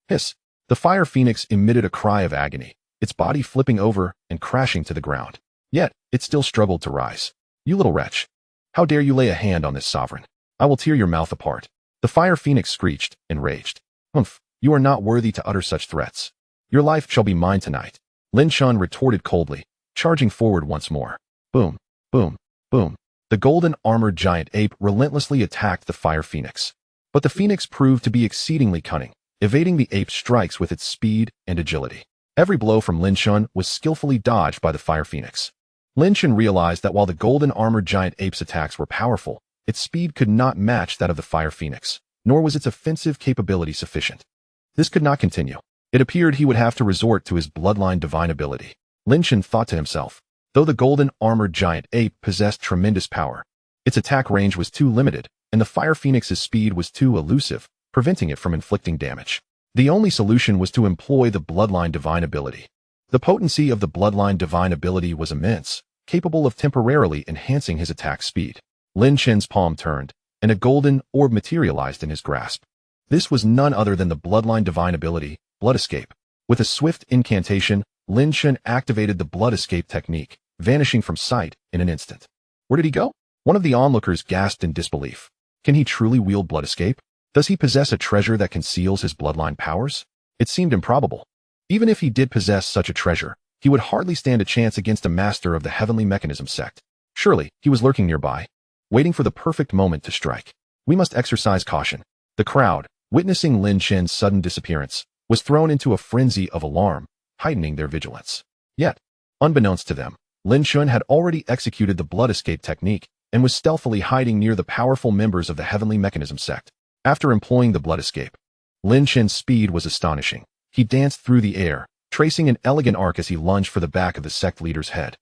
Speaker 1: Hiss! The fire phoenix emitted a cry of agony, its body flipping over and crashing to the ground. Yet, it still struggled to rise. You little wretch! How dare you lay a hand on this sovereign? I will tear your mouth apart. The fire phoenix screeched, enraged. Humph! You are not worthy to utter such threats. Your life shall be mine tonight. Lin E retorted coldly, charging forward once more. Boom! Boom! Boom. The golden armored giant ape relentlessly attacked the fire phoenix. But the phoenix proved to be exceedingly cunning, evading the ape's strikes with its speed and agility. Every blow from Lin Shun was skillfully dodged by the fire phoenix. Lin Shun realized that while the golden armored giant ape's attacks were powerful, its speed could not match that of the fire phoenix, nor was its offensive capability sufficient. This could not continue. It appeared he would have to resort to his bloodline divine ability. Lin Shun thought to himself, though the golden armored giant ape possessed tremendous power, its attack range was too limited, and the fire phoenix's speed was too elusive, preventing it from inflicting damage. The only solution was to employ the bloodline divine ability. The potency of the bloodline divine ability was immense, capable of temporarily enhancing his attack speed. Lin Shun's palm turned, and a golden orb materialized in his grasp. This was none other than the bloodline divine ability, Blood Escape. With a swift incantation, Lin Shun activated the Blood Escape technique, vanishing from sight in an instant. Where did he go? One of the onlookers gasped in disbelief. Can he truly wield Blood Escape? Does he possess a treasure that conceals his bloodline powers? It seemed improbable. Even if he did possess such a treasure, he would hardly stand a chance against a master of the Heavenly Mechanism sect. Surely, he was lurking nearby, waiting for the perfect moment to strike. We must exercise caution. The crowd, witnessing Lin Shun's sudden disappearance, was thrown into a frenzy of alarm, heightening their vigilance. Yet, unbeknownst to them, Lin Shun had already executed the Blood Escape technique and was stealthily hiding near the powerful members of the Heavenly Mechanism sect. After employing the Blood Escape, Lin Shun's speed was astonishing. He danced through the air, tracing an elegant arc as he lunged for the back of the sect leader's head.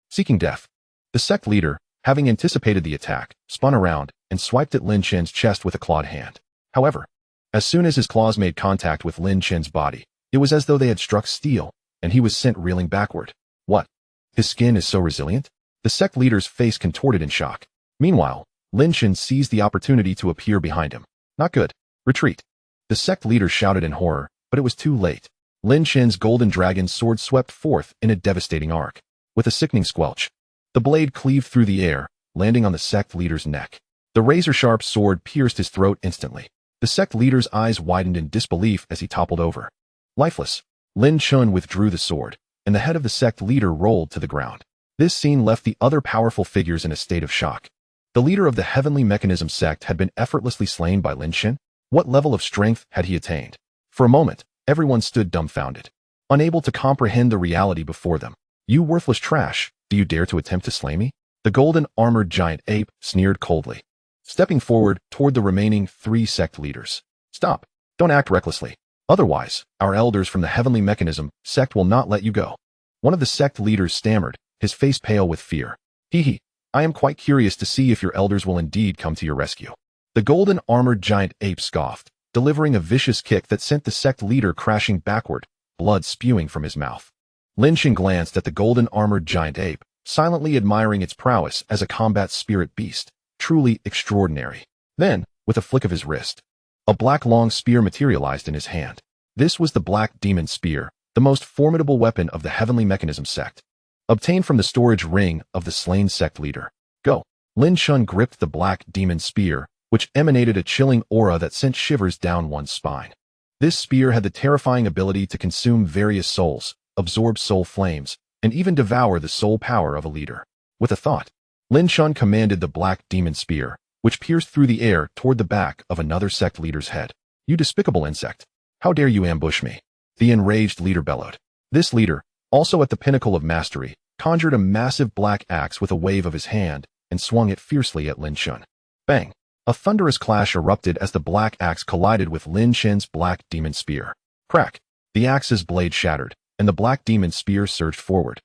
Speaker 1: Seeking death. The sect leader, having anticipated the attack, spun around and swiped at Lin Shun's chest with a clawed hand. However, as soon as his claws made contact with Lin Shun's body, it was as though they had struck steel, and he was sent reeling backward. What? His skin is so resilient? The sect leader's face contorted in shock. Meanwhile, Lin Shun seized the opportunity to appear behind him. Not good. Retreat. The sect leader shouted in horror, but it was too late. Lin Shun's golden dragon sword swept forth in a devastating arc. With a sickening squelch, the blade cleaved through the air, landing on the sect leader's neck. The razor-sharp sword pierced his throat instantly. The sect leader's eyes widened in disbelief as he toppled over. Lifeless, Lin Shun withdrew the sword, and the head of the sect leader rolled to the ground. This scene left the other powerful figures in a state of shock. The leader of the Heavenly Mechanism sect had been effortlessly slain by Lin Shun? What level of strength had he attained? For a moment, everyone stood dumbfounded, unable to comprehend the reality before them. You worthless trash, do you dare to attempt to slay me? The golden armored giant ape sneered coldly, stepping forward toward the remaining 3 sect leaders. Stop. Don't act recklessly. Otherwise, our elders from the Heavenly Mechanism sect will not let you go. One of the sect leaders stammered, his face pale with fear. Hee. I am quite curious to see if your elders will indeed come to your rescue. The golden armored giant ape scoffed, delivering a vicious kick that sent the sect leader crashing backward, blood spewing from his mouth. Lin Shun glanced at the golden armored giant ape, silently admiring its prowess as a combat spirit beast. Truly extraordinary. Then, with a flick of his wrist, a black long spear materialized in his hand. This was the Black Demon Spear, the most formidable weapon of the Heavenly Mechanism sect, obtained from the storage ring of the slain sect leader. Go. Lin Shun gripped the Black Demon Spear, which emanated a chilling aura that sent shivers down one's spine. This spear had the terrifying ability to consume various souls, absorb soul flames, and even devour the soul power of a leader. With a thought, Lin Shun commanded the Black Demon Spear, which pierced through the air toward the back of another sect leader's head. You despicable insect! How dare you ambush me? The enraged leader bellowed. This leader, also at the pinnacle of mastery, conjured a massive black axe with a wave of his hand and swung it fiercely at Lin Shun. Bang! A thunderous clash erupted as the black axe collided with Lin Shun's Black Demon Spear. Crack! The axe's blade shattered, and the Black Demon Spear surged forward,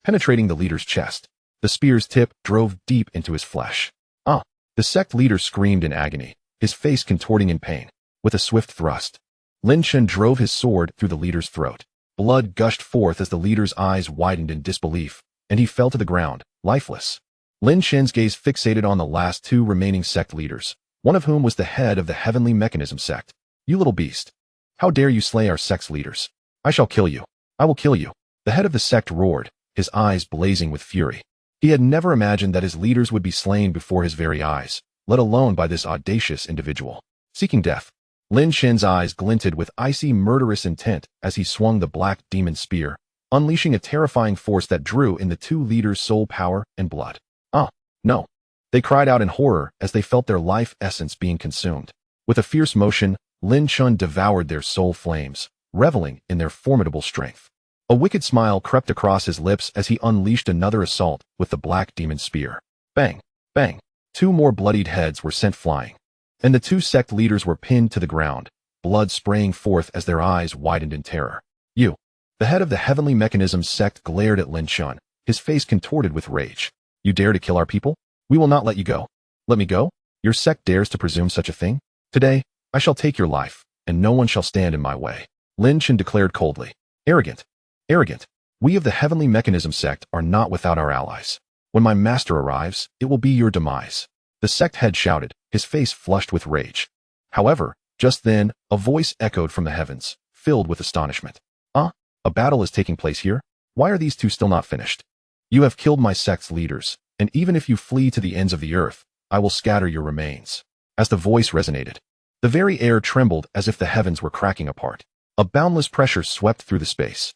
Speaker 1: penetrating the leader's chest. The spear's tip drove deep into his flesh. Ah! The sect leader screamed in agony, his face contorting in pain. With a swift thrust, Lin Shun drove his sword through the leader's throat. Blood gushed forth as the leader's eyes widened in disbelief, and he fell to the ground, lifeless. Lin Shun's gaze fixated on the last 2 remaining sect leaders, one of whom was the head of the Heavenly Mechanism sect. You little beast! How dare you slay our sect's leaders? I shall kill you. I will kill you. The head of the sect roared, his eyes blazing with fury. He had never imagined that his leaders would be slain before his very eyes, let alone by this audacious individual. Seeking death, Lin Shun's eyes glinted with icy murderous intent as he swung the Black Demon Spear, unleashing a terrifying force that drew in the 2 leaders' soul power and blood. Ah! No. They cried out in horror as they felt their life essence being consumed. With a fierce motion, Lin Chun devoured their soul flames, reveling in their formidable strength. A wicked smile crept across his lips as he unleashed another assault with the black demon spear. Bang! Bang! 2 more bloodied heads were sent flying, and the 2 sect leaders were pinned to the ground, blood spraying forth as their eyes widened in terror. You! The head of the Heavenly Mechanism sect glared at Lin Chun, his face contorted with rage. You dare to kill our people? We will not let you go. Let me go? Your sect dares to presume such a thing? Today, I shall take your life, and no one shall stand in my way. Lin Chun declared coldly. Arrogant. Arrogant. We of the Heavenly Mechanism sect are not without our allies. When my master arrives, it will be your demise. The sect head shouted, his face flushed with rage. However, just then, a voice echoed from the heavens, filled with astonishment. A battle is taking place here? Why are these 2 still not finished? You have killed my sect's leaders, and even if you flee to the ends of the earth, I will scatter your remains. As the voice resonated, the very air trembled as if the heavens were cracking apart. A boundless pressure swept through the space.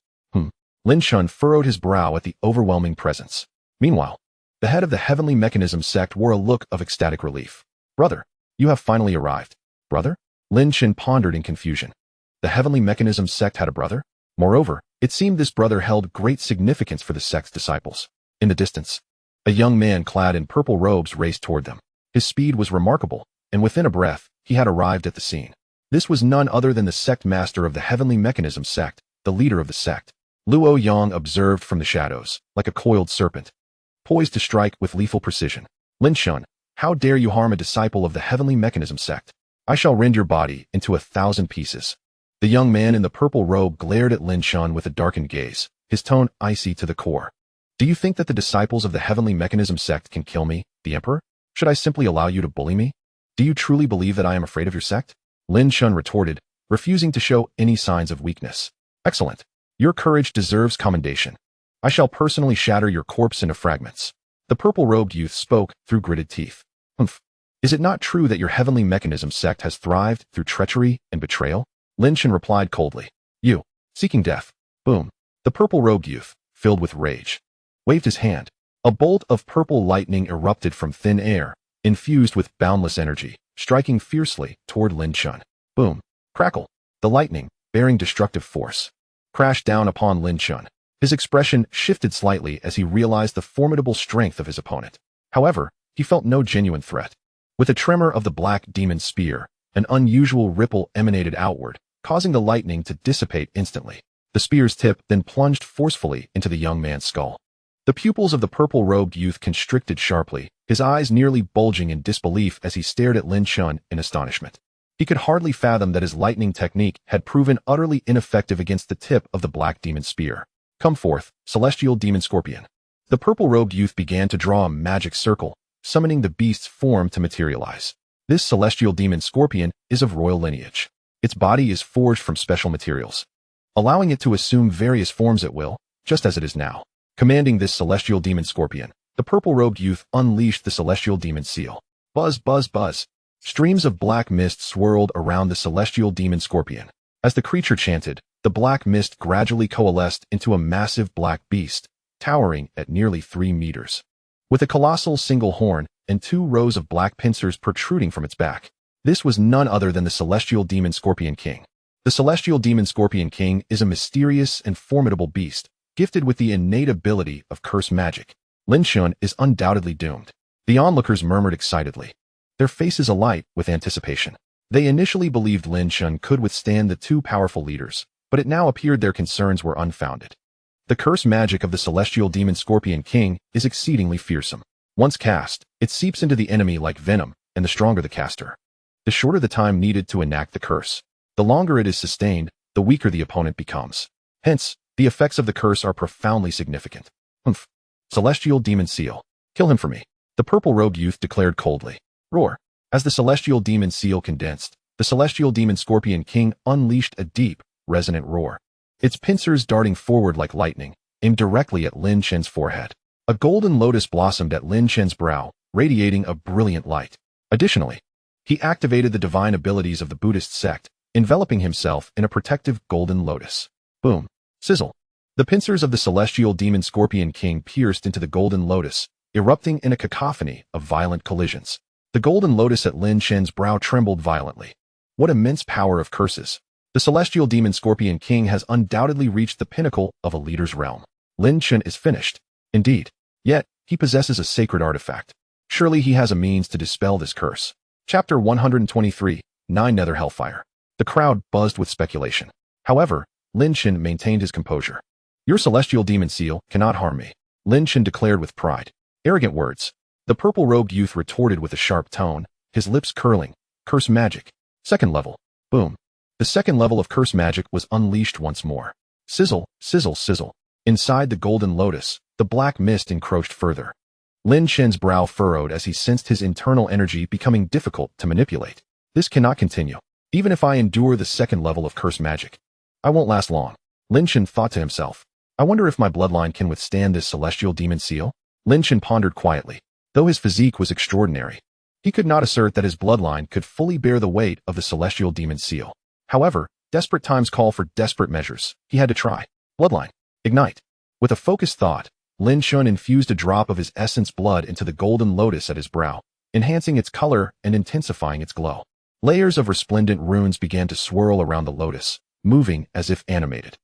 Speaker 1: Lin Chun furrowed his brow at the overwhelming presence. Meanwhile, the head of the Heavenly Mechanism sect wore a look of ecstatic relief. Brother, you have finally arrived. Brother? Lin Chun pondered in confusion. The Heavenly Mechanism sect had a brother? Moreover, it seemed this brother held great significance for the sect's disciples. In the distance, a young man clad in purple robes raced toward them. His speed was remarkable, and within a breath, he had arrived at the scene. This was none other than the sect master of the Heavenly Mechanism sect, the leader of the sect. Luo Yang observed from the shadows, like a coiled serpent, poised to strike with lethal precision. Lin Chun, how dare you harm a disciple of the Heavenly Mechanism sect? I shall rend your body into 1,000 pieces. The young man in the purple robe glared at Lin Chun with a darkened gaze, his tone icy to the core. Do you think that the disciples of the Heavenly Mechanism sect can kill me, the Emperor? Should I simply allow you to bully me? Do you truly believe that I am afraid of your sect? Lin Chun retorted, refusing to show any signs of weakness. Excellent. Your courage deserves commendation. I shall personally shatter your corpse into fragments. The purple-robed youth spoke through gritted teeth. Is it not true that your Heavenly Mechanism sect has thrived through treachery and betrayal? Lin Chun replied coldly. You, seeking death. Boom. The purple-robed youth, filled with rage, waved his hand. A bolt of purple lightning erupted from thin air, infused with boundless energy, striking fiercely toward Lin Chun. Boom. Crackle. The lightning, bearing destructive force, crashed down upon Lin Chun. His expression shifted slightly as he realized the formidable strength of his opponent. However, he felt no genuine threat. With a tremor of the black demon spear, an unusual ripple emanated outward, causing the lightning to dissipate instantly. The spear's tip then plunged forcefully into the young man's skull. The pupils of the purple-robed youth constricted sharply, his eyes nearly bulging in disbelief as he stared at Lin Chun in astonishment. He could hardly fathom that his lightning technique had proven utterly ineffective against the tip of the black demon spear. Come forth, celestial demon scorpion. The purple-robed youth began to draw a magic circle, summoning the beast's form to materialize. This celestial demon scorpion is of royal lineage. Its body is forged from special materials, allowing it to assume various forms at will, just as it is now. Commanding this celestial demon scorpion, the purple-robed youth unleashed the celestial demon seal. Buzz, buzz, buzz. Streams of black mist swirled around the celestial demon scorpion. As the creature chanted, the black mist gradually coalesced into a massive black beast, towering at nearly 3 meters. With a colossal single horn and 2 rows of black pincers protruding from its back. This was none other than the Celestial Demon Scorpion King. The Celestial Demon Scorpion King is a mysterious and formidable beast, gifted with the innate ability of curse magic. Lin Chun is undoubtedly doomed. The onlookers murmured excitedly, their faces alight with anticipation. They initially believed Lin Chun could withstand the 2 powerful leaders, but it now appeared their concerns were unfounded. The curse magic of the Celestial Demon Scorpion King is exceedingly fearsome. Once cast, it seeps into the enemy like venom, and the stronger the caster, the shorter the time needed to enact the curse. The longer it is sustained, the weaker the opponent becomes. Hence, the effects of the curse are profoundly significant. Celestial Demon Seal. Kill him for me. The purple-robed youth declared coldly. Roar. As the Celestial Demon Seal condensed, the Celestial Demon Scorpion King unleashed a deep, resonant roar. Its pincers darting forward like lightning, aimed directly at Lin Chen's forehead. A golden lotus blossomed at Lin Chen's brow, radiating a brilliant light. Additionally, he activated the divine abilities of the Buddhist sect, enveloping himself in a protective golden lotus. Boom. Sizzle. The pincers of the Celestial Demon Scorpion King pierced into the golden lotus, erupting in a cacophony of violent collisions. The golden lotus at Lin Shen's brow trembled violently. What immense power of curses! The celestial demon Scorpion King has undoubtedly reached the pinnacle of a leader's realm. Lin Shen is finished. Indeed. Yet, he possesses a sacred artifact. Surely he has a means to dispel this curse. Chapter 123, 9 Nether Hellfire. The crowd buzzed with speculation. However, Lin Shen maintained his composure. Your celestial demon seal cannot harm me, Lin Shen declared with pride. Arrogant words. The purple-robed youth retorted with a sharp tone, his lips curling. Curse magic. Second level. Boom. The second level of curse magic was unleashed once more. Sizzle, sizzle, sizzle. Inside the golden lotus, the black mist encroached further. Lin Shen's brow furrowed as he sensed his internal energy becoming difficult to manipulate. This cannot continue. Even if I endure the second level of curse magic, I won't last long. Lin Shen thought to himself. I wonder if my bloodline can withstand this celestial demon seal? Lin Shen pondered quietly. Though his physique was extraordinary, he could not assert that his bloodline could fully bear the weight of the celestial demon seal. However, desperate times call for desperate measures. He had to try. Bloodline. Ignite. With a focused thought, Lin Shen infused a drop of his essence blood into the golden lotus at his brow, enhancing its color and intensifying its glow. Layers of resplendent runes began to swirl around the lotus, moving as if animated.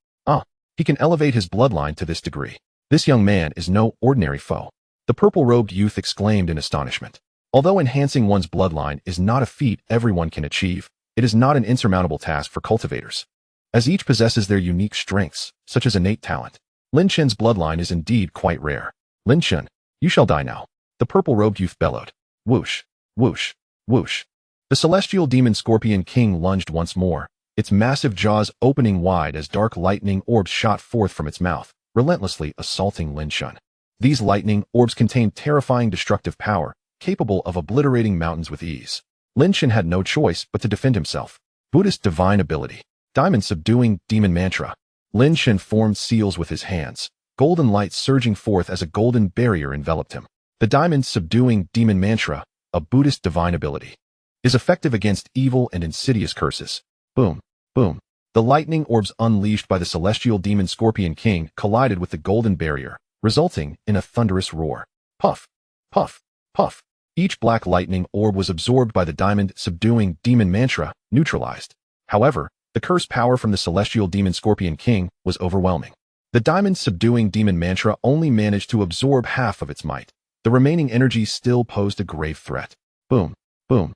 Speaker 1: He can elevate his bloodline to this degree. This young man is no ordinary foe. The purple-robed youth exclaimed in astonishment. Although enhancing one's bloodline is not a feat everyone can achieve, it is not an insurmountable task for cultivators, as each possesses their unique strengths, such as innate talent. Lin Shen's bloodline is indeed quite rare. Lin Shen, you shall die now. The purple-robed youth bellowed. Whoosh, whoosh, whoosh. The celestial demon Scorpion King lunged once more, its massive jaws opening wide as dark lightning orbs shot forth from its mouth, relentlessly assaulting Lin Shen. These lightning orbs contained terrifying destructive power, capable of obliterating mountains with ease. Lin Shen had no choice but to defend himself. Buddhist divine ability. Diamond subduing demon mantra. Lin Shen formed seals with his hands, golden light surging forth as a golden barrier enveloped him. The diamond subduing demon mantra, a Buddhist divine ability, is effective against evil and insidious curses. Boom, boom. The lightning orbs unleashed by the celestial demon Scorpion King collided with the golden barrier, resulting in a thunderous roar. Puff, puff, puff. Each black lightning orb was absorbed by the diamond subduing demon mantra, neutralized. However, the curse power from the celestial demon Scorpion King was overwhelming. The diamond subduing demon mantra only managed to absorb half of its might. The remaining energy still posed a grave threat. Boom, boom.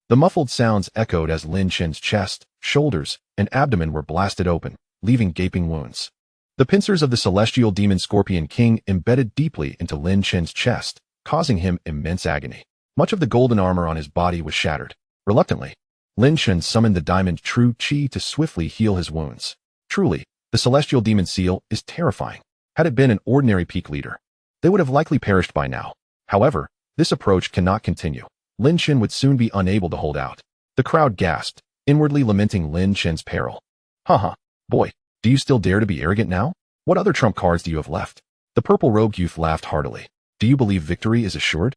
Speaker 1: The muffled sounds echoed as Lin Shen's chest, shoulders, and abdomen were blasted open, leaving gaping wounds. The pincers of the celestial demon Scorpion King embedded deeply into Lin Shen's chest, causing him immense agony. Much of the golden armor on his body was shattered. Reluctantly, Lin Shen summoned the diamond true Qi to swiftly heal his wounds. Truly, the celestial demon seal is terrifying. Had it been an ordinary peak leader, they would have likely perished by now. However, this approach cannot continue. Lin Shen would soon be unable to hold out. The crowd gasped, inwardly lamenting Lin Shen's peril. Haha, boy, do you still dare to be arrogant now? What other trump cards do you have left? The purple-robed youth laughed heartily. Do you believe victory is assured?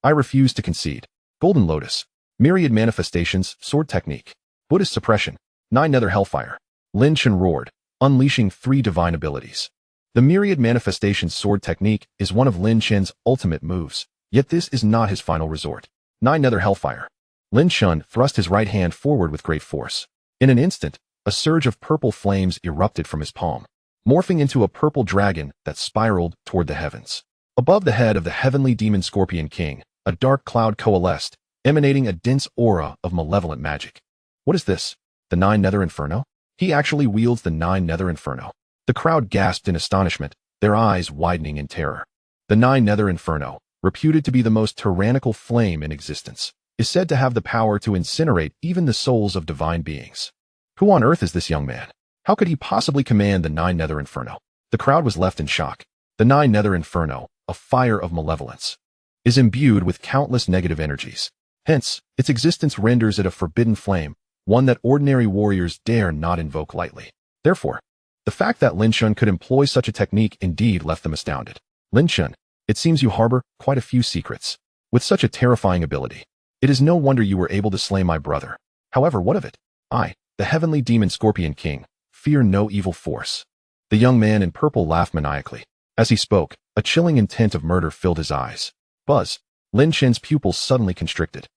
Speaker 1: I refuse to concede. Golden Lotus. Myriad Manifestations, Sword Technique. Buddhist Suppression. 9 Nether Hellfire. Lin Shen roared, unleashing 3 divine abilities. The Myriad Manifestations Sword Technique is one of Lin Shen's ultimate moves, yet this is not his final resort. 9 Nether Hellfire. Lin Shen thrust his right hand forward with great force. In an instant, a surge of purple flames erupted from his palm, morphing into a purple dragon that spiraled toward the heavens. Above the head of the heavenly demon Scorpion King, a dark cloud coalesced, emanating a dense aura of malevolent magic. What is this? The 9 Nether Inferno? He actually wields the 9 Nether Inferno. The crowd gasped in astonishment, their eyes widening in terror. The 9 Nether Inferno, reputed to be the most tyrannical flame in existence, is said to have the power to incinerate even the souls of divine beings. Who on earth is this young man? How could he possibly command the 9 Nether Inferno? The crowd was left in shock. The 9 Nether Inferno, a fire of malevolence, is imbued with countless negative energies. Hence, its existence renders it a forbidden flame, one that ordinary warriors dare not invoke lightly. Therefore, the fact that Lin Shen could employ such a technique indeed left them astounded. Lin Shen, it seems you harbor quite a few secrets. With such a terrifying ability, it is no wonder you were able to slay my brother. However, what of it? I, the heavenly demon Scorpion King, fear no evil force. The young man in purple laughed maniacally. As he spoke, a chilling intent of murder filled his eyes. Buzz. Lin Chen's pupils suddenly constricted.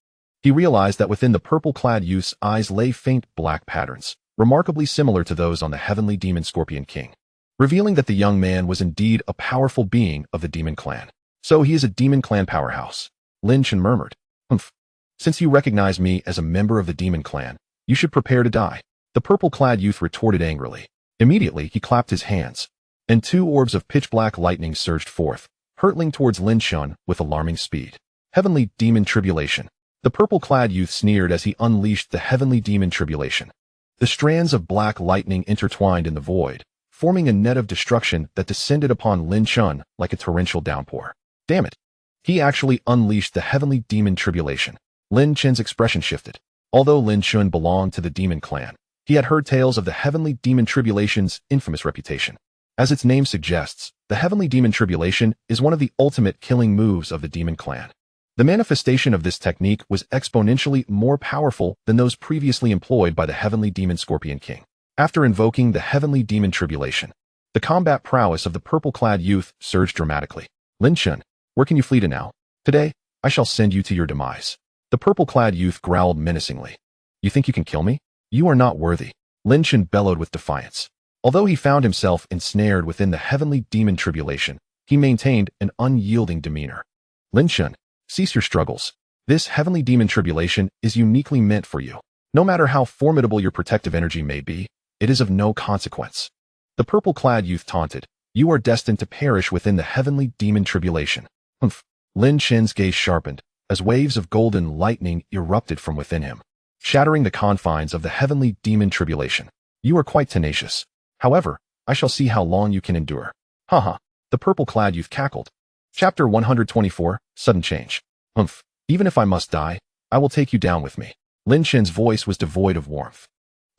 Speaker 1: He realized that within the purple-clad youth's eyes lay faint black patterns, remarkably similar to those on the heavenly demon Scorpion King, revealing that the young man was indeed a powerful being of the demon clan. So he is a demon clan powerhouse. Lin Chen murmured. Humph. Since you recognize me as a member of the demon clan, you should prepare to die. The purple-clad youth retorted angrily. Immediately, he clapped his hands, and 2 orbs of pitch-black lightning surged forth, hurtling towards Lin Chen with alarming speed. Heavenly Demon Tribulation. The purple-clad youth sneered as he unleashed the Heavenly Demon Tribulation. The strands of black lightning intertwined in the void, forming a net of destruction that descended upon Lin Chen like a torrential downpour. Damn it. He actually unleashed the Heavenly Demon Tribulation. Lin Chen's expression shifted. Although Lin Chen belonged to the demon clan, he had heard tales of the Heavenly Demon Tribulation's infamous reputation. As its name suggests, the Heavenly Demon Tribulation is one of the ultimate killing moves of the demon clan. The manifestation of this technique was exponentially more powerful than those previously employed by the Heavenly Demon Scorpion King. After invoking the Heavenly Demon Tribulation, the combat prowess of the purple-clad youth surged dramatically. Lin Chen, where can you flee to now? Today, I shall send you to your demise. The purple-clad youth growled menacingly. You think you can kill me? You are not worthy. Lin Chen bellowed with defiance. Although he found himself ensnared within the Heavenly Demon Tribulation, he maintained an unyielding demeanor. Lin Chen, cease your struggles. This Heavenly Demon Tribulation is uniquely meant for you. No matter how formidable your protective energy may be, it is of no consequence. The purple-clad youth taunted. You are destined to perish within the Heavenly Demon Tribulation. Humph. Lin Chen's gaze sharpened, as waves of golden lightning erupted from within him, shattering the confines of the Heavenly Demon Tribulation. You are quite tenacious. However, I shall see how long you can endure. Haha. The purple-clad youth cackled. Chapter 124, Sudden Change. Humph. Even if I must die, I will take you down with me. Lin Chen's voice was devoid of warmth.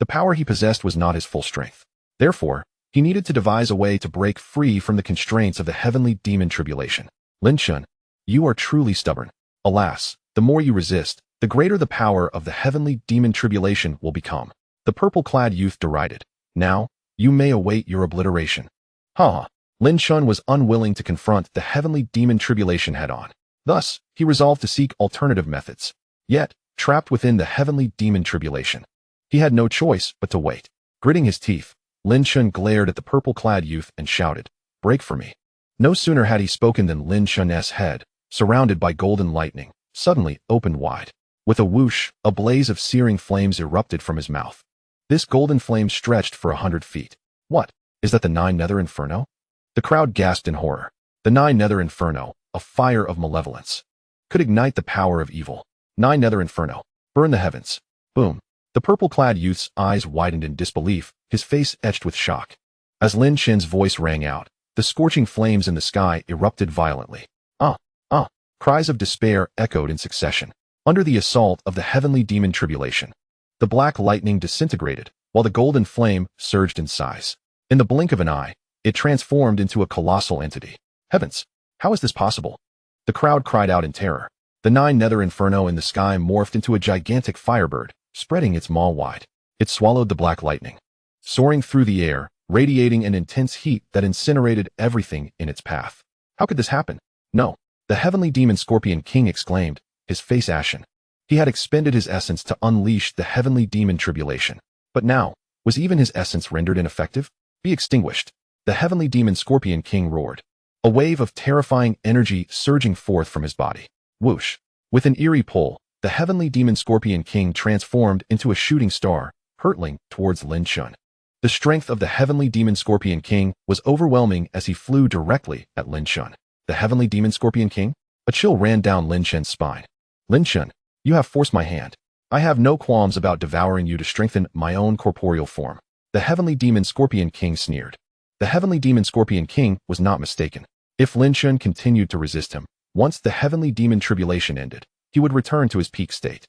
Speaker 1: The power he possessed was not his full strength. Therefore, he needed to devise a way to break free from the constraints of the Heavenly Demon Tribulation. Lin Chen, you are truly stubborn. Alas, the more you resist, the greater the power of the Heavenly Demon Tribulation will become. The purple-clad youth derided. Now, you may await your obliteration. Ha! Lin Chen was unwilling to confront the Heavenly Demon Tribulation head-on. Thus, he resolved to seek alternative methods. Yet, trapped within the Heavenly Demon Tribulation, he had no choice but to wait. Gritting his teeth, Lin Chen glared at the purple-clad youth and shouted, "Break for me." No sooner had he spoken than Lin Chen's head, surrounded by golden lightning, suddenly opened wide. With a whoosh, a blaze of searing flames erupted from his mouth. This golden flame stretched for 100 feet. What? Is that the Nine Nether Inferno? The crowd gasped in horror. The Nine Nether Inferno, a fire of malevolence, could ignite the power of evil. Nine Nether Inferno. Burn the heavens. Boom. The purple-clad youth's eyes widened in disbelief, his face etched with shock. As Lin Chen's voice rang out, the scorching flames in the sky erupted violently. Cries of despair echoed in succession. Under the assault of the Heavenly Demon Tribulation, the black lightning disintegrated, while the golden flame surged in size. In the blink of an eye, it transformed into a colossal entity. Heavens! How is this possible? The crowd cried out in terror. The Nine Nether Inferno in the sky morphed into a gigantic firebird, spreading its maw wide. It swallowed the black lightning, soaring through the air, radiating an intense heat that incinerated everything in its path. How could this happen? No. The Heavenly Demon Scorpion King exclaimed, his face ashen. He had expended his essence to unleash the Heavenly Demon Tribulation. But now, was even his essence rendered ineffective? Be extinguished. The Heavenly Demon Scorpion King roared, a wave of terrifying energy surging forth from his body. Whoosh. With an eerie pull, the Heavenly Demon Scorpion King transformed into a shooting star, hurtling towards Lin Chen. The strength of the Heavenly Demon Scorpion King was overwhelming as he flew directly at Lin Chen. The Heavenly Demon Scorpion King? A chill ran down Lin Chen's spine. Lin Chen, you have forced my hand. I have no qualms about devouring you to strengthen my own corporeal form. The Heavenly Demon Scorpion King sneered. The Heavenly Demon Scorpion King was not mistaken. If Lin Chen continued to resist him, once the Heavenly Demon Tribulation ended, he would return to his peak state.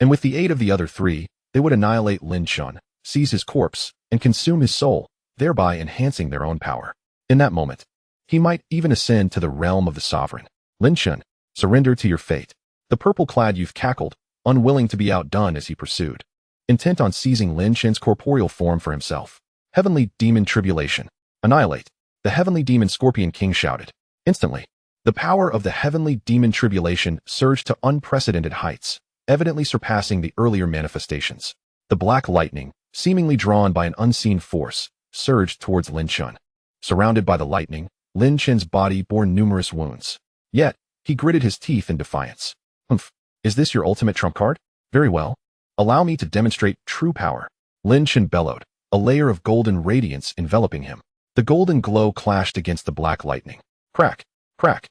Speaker 1: And with the aid of the other three, they would annihilate Lin Chen, seize his corpse, and consume his soul, thereby enhancing their own power. In that moment, he might even ascend to the realm of the sovereign. Lin Chen, surrender to your fate. The purple-clad youth cackled, unwilling to be outdone as he pursued, intent on seizing Lin Chen's corporeal form for himself. Heavenly Demon Tribulation. Annihilate. The Heavenly Demon Scorpion King shouted. Instantly, the The power of the heavenly demon tribulation surged to unprecedented heights, evidently surpassing the earlier manifestations. The black lightning, seemingly drawn by an unseen force, surged towards Lin Chun. Surrounded by the lightning, Lin Chun's body bore numerous wounds. Yet, he gritted his teeth in defiance. Humph, is this your ultimate trump card? Very well. Allow me to demonstrate true power. Lin Chun bellowed, a layer of golden radiance enveloping him. The golden glow clashed against the black lightning. Crack, crack.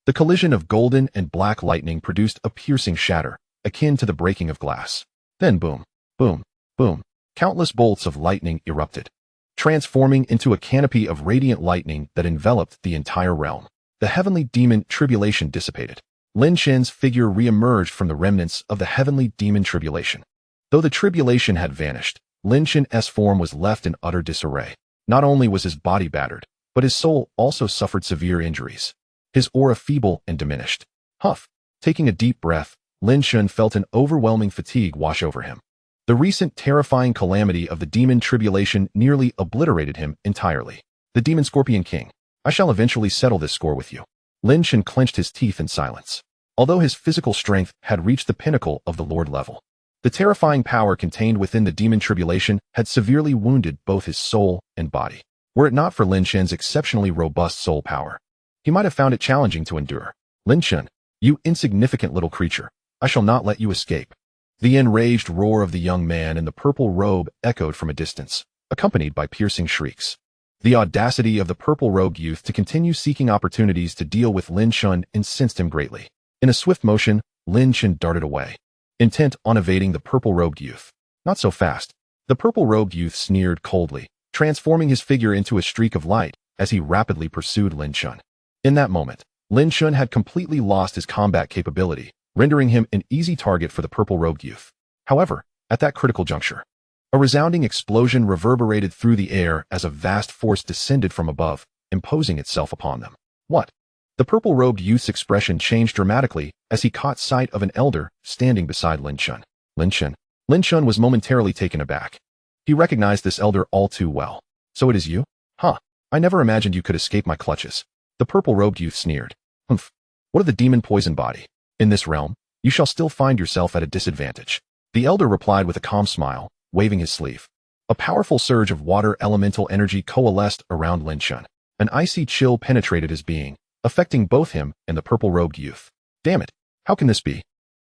Speaker 1: The collision of golden and black lightning produced a piercing shatter, akin to the breaking of glass. Then boom, boom, boom. Countless bolts of lightning erupted, transforming into a canopy of radiant lightning that enveloped the entire realm. The heavenly demon tribulation dissipated. Lin Chun's figure re-emerged from the remnants of the heavenly demon tribulation. Though the tribulation had vanished, Lin Chun's form was left in utter disarray. Not only was his body battered, but his soul also suffered severe injuries. His aura feeble and diminished. Huff. Taking a deep breath, Lin Chun felt an overwhelming fatigue wash over him. The recent terrifying calamity of the demon tribulation nearly obliterated him entirely. The Demon Scorpion King. I shall eventually settle this score with you. Lin Chun clenched his teeth in silence. Although his physical strength had reached the pinnacle of the Lord level, the terrifying power contained within the demon tribulation had severely wounded both his soul and body. Were it not for Lin Chun's exceptionally robust soul power, he might have found it challenging to endure. Lin Chun, you insignificant little creature, I shall not let you escape. The enraged roar of the young man in the purple robe echoed from a distance, accompanied by piercing shrieks. The audacity of the purple-robed youth to continue seeking opportunities to deal with Lin Chun incensed him greatly. In a swift motion, Lin Chun darted away, intent on evading the purple-robed youth. Not so fast. The purple-robed youth sneered coldly, transforming his figure into a streak of light as he rapidly pursued Lin Chun. In that moment, Lin Chun had completely lost his combat capability, rendering him an easy target for the purple-robed youth. However, at that critical juncture, a resounding explosion reverberated through the air as a vast force descended from above, imposing itself upon them. What? The purple-robed youth's expression changed dramatically as he caught sight of an elder standing beside Lin Chun. Lin Chun. Lin Chun was momentarily taken aback. He recognized this elder all too well. So it is you? Huh. I never imagined you could escape my clutches. The purple-robed youth sneered. Humph. What of the demon poison body? In this realm, you shall still find yourself at a disadvantage. The elder replied with a calm smile, waving his sleeve. A powerful surge of water elemental energy coalesced around Lin Chun. An icy chill penetrated his being, affecting both him and the purple-robed youth. Damn it, how can this be?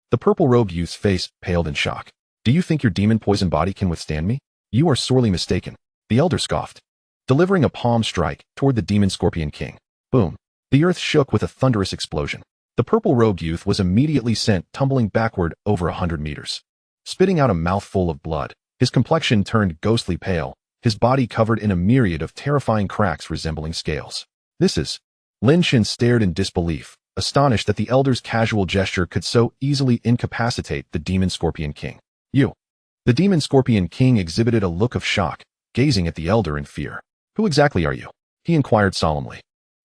Speaker 1: The purple-robed youth's face paled in shock. Do you think your demon poison body can withstand me? You are sorely mistaken. The elder scoffed, delivering a palm strike toward the demon scorpion king. Boom. The earth shook with a thunderous explosion. The purple-robed youth was immediately sent tumbling backward over 100 meters. Spitting out a mouthful of blood, his complexion turned ghostly pale, his body covered in a myriad of terrifying cracks resembling scales. This is... Lin Chun stared in disbelief, astonished that the elder's casual gesture could so easily incapacitate the demon scorpion king. You. The demon scorpion king exhibited a look of shock, gazing at the elder in fear. Who exactly are you? He inquired solemnly.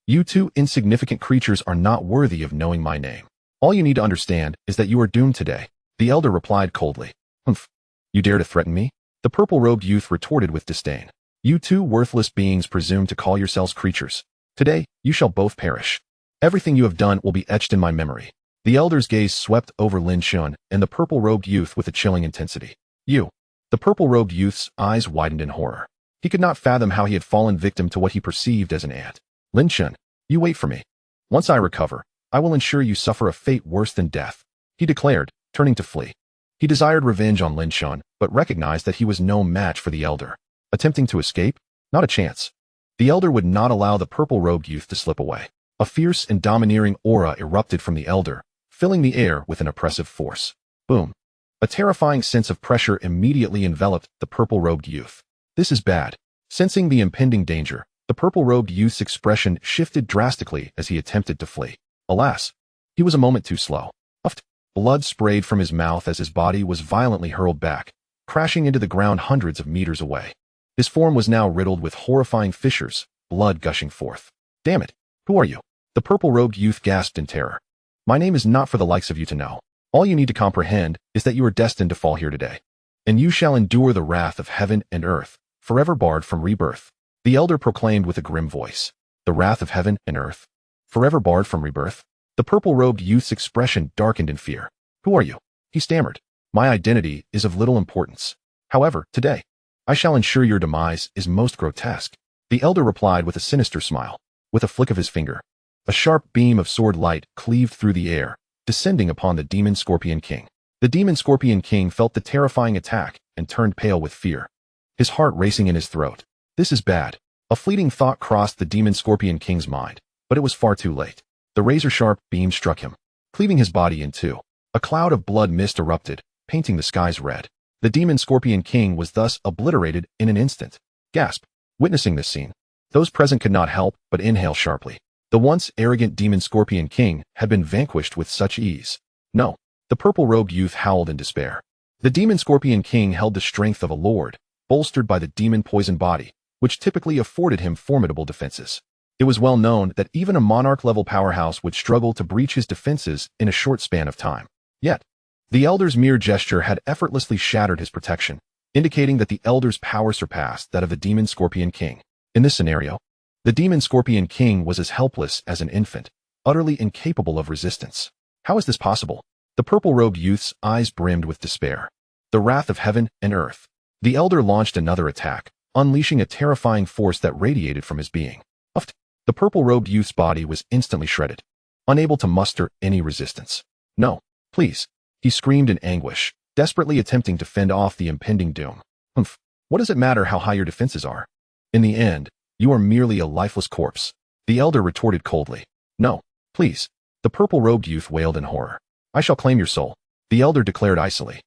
Speaker 1: You two insignificant creatures are not worthy of knowing my name. All you need to understand is that you are doomed today. The elder replied coldly. Humph. You dare to threaten me? The purple-robed youth retorted with disdain. You two worthless beings presume to call yourselves creatures. Today, you shall both perish. Everything you have done will be etched in my memory. The elder's gaze swept over Lin Chun and the purple-robed youth with a chilling intensity. You. The purple-robed youth's eyes widened in horror. He could not fathom how he had fallen victim to what he perceived as an ant. Lin Chun, you wait for me. Once I recover, I will ensure you suffer a fate worse than death, he declared, turning to flee. He desired revenge on Lin Chun, but recognized that he was no match for the elder. Attempting to escape? Not a chance. The elder would not allow the purple-robed youth to slip away. A fierce and domineering aura erupted from the elder, filling the air with an oppressive force. Boom. A terrifying sense of pressure immediately enveloped the purple-robed youth. This is bad. Sensing the impending danger, the purple-robed youth's expression shifted drastically as he attempted to flee. Alas, he was a moment too slow. Puffed. Blood sprayed from his mouth as his body was violently hurled back, crashing into the ground hundreds of meters away. His form was now riddled with horrifying fissures, blood gushing forth. Damn it, who are you? The purple-robed youth gasped in terror. My name is not for the likes of you to know. All you need to comprehend is that you are destined to fall here today. And you shall endure the wrath of heaven and earth, forever barred from rebirth. The elder proclaimed with a grim voice. The wrath of heaven and earth. Forever barred from rebirth? The purple-robed youth's expression darkened in fear. Who are you? He stammered. My identity is of little importance. However, today, I shall ensure your demise is most grotesque. The elder replied with a sinister smile. With a flick of his finger, a sharp beam of sword light cleaved through the air, descending upon the Demon Scorpion King. The Demon Scorpion King felt the terrifying attack and turned pale with fear, his heart racing in his throat. This is bad. A fleeting thought crossed the Demon Scorpion King's mind, but it was far too late. The razor-sharp beam struck him, cleaving his body in two. A cloud of blood mist erupted, painting the skies red. The Demon Scorpion King was thus obliterated in an instant. Gasp. Witnessing this scene, those present could not help but inhale sharply. The once arrogant Demon Scorpion King had been vanquished with such ease. No. The purple-robed youth howled in despair. The Demon Scorpion King held the strength of a lord, bolstered by the demon poison body, which typically afforded him formidable defenses. It was well known that even a monarch-level powerhouse would struggle to breach his defenses in a short span of time. Yet, the elder's mere gesture had effortlessly shattered his protection, indicating that the elder's power surpassed that of the Demon Scorpion King. In this scenario, the Demon Scorpion King was as helpless as an infant, utterly incapable of resistance. How is this possible? The purple-robed youth's eyes brimmed with despair. The wrath of heaven and earth. The elder launched another attack, unleashing a terrifying force that radiated from his being. Uffed. The purple-robed youth's body was instantly shredded, unable to muster any resistance. No, please, he screamed in anguish, desperately attempting to fend off the impending doom. Humph, what does it matter how high your defenses are? In the end, you are merely a lifeless corpse. The elder retorted coldly. No, please. The purple-robed youth wailed in horror. I shall claim your soul, the elder declared icily.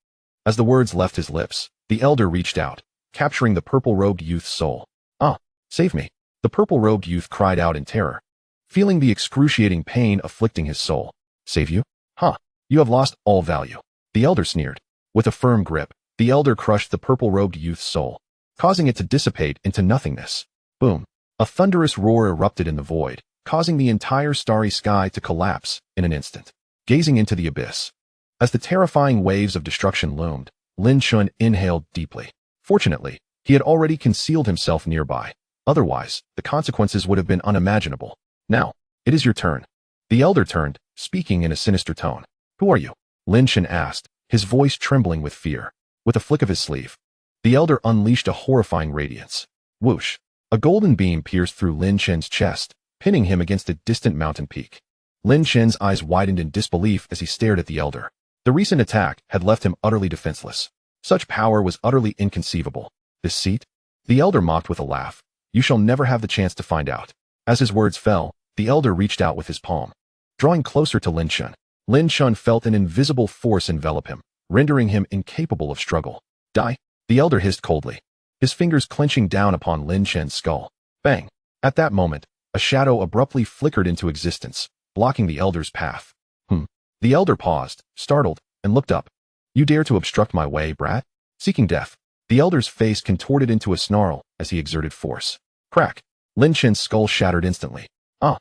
Speaker 1: As the words left his lips, the elder reached out, capturing the purple-robed youth's soul. Ah, save me. The purple-robed youth cried out in terror, feeling the excruciating pain afflicting his soul. Save you? Huh, you have lost all value. The elder sneered. With a firm grip, the elder crushed the purple-robed youth's soul, causing it to dissipate into nothingness. Boom. A thunderous roar erupted in the void, causing the entire starry sky to collapse in an instant. Gazing into the abyss, as the terrifying waves of destruction loomed, Lin E inhaled deeply. Fortunately, he had already concealed himself nearby. Otherwise, the consequences would have been unimaginable. Now, it is your turn. The elder turned, speaking in a sinister tone. Who are you? Lin E asked, his voice trembling with fear. With a flick of his sleeve, the elder unleashed a horrifying radiance. Whoosh! A golden beam pierced through Lin E's chest, pinning him against a distant mountain peak. Lin E's eyes widened in disbelief as he stared at the elder. The recent attack had left him utterly defenseless. Such power was utterly inconceivable. This seat? The elder mocked with a laugh. You shall never have the chance to find out. As his words fell, the elder reached out with his palm, drawing closer to Lin E. Lin E felt an invisible force envelop him, rendering him incapable of struggle. Die! The elder hissed coldly, his fingers clenching down upon Lin E's skull. Bang! At that moment, a shadow abruptly flickered into existence, blocking the elder's path. The elder paused, startled, and looked up. You dare to obstruct my way, brat? Seeking death. The elder's face contorted into a snarl as he exerted force. Crack! Lin E's skull shattered instantly. Ah!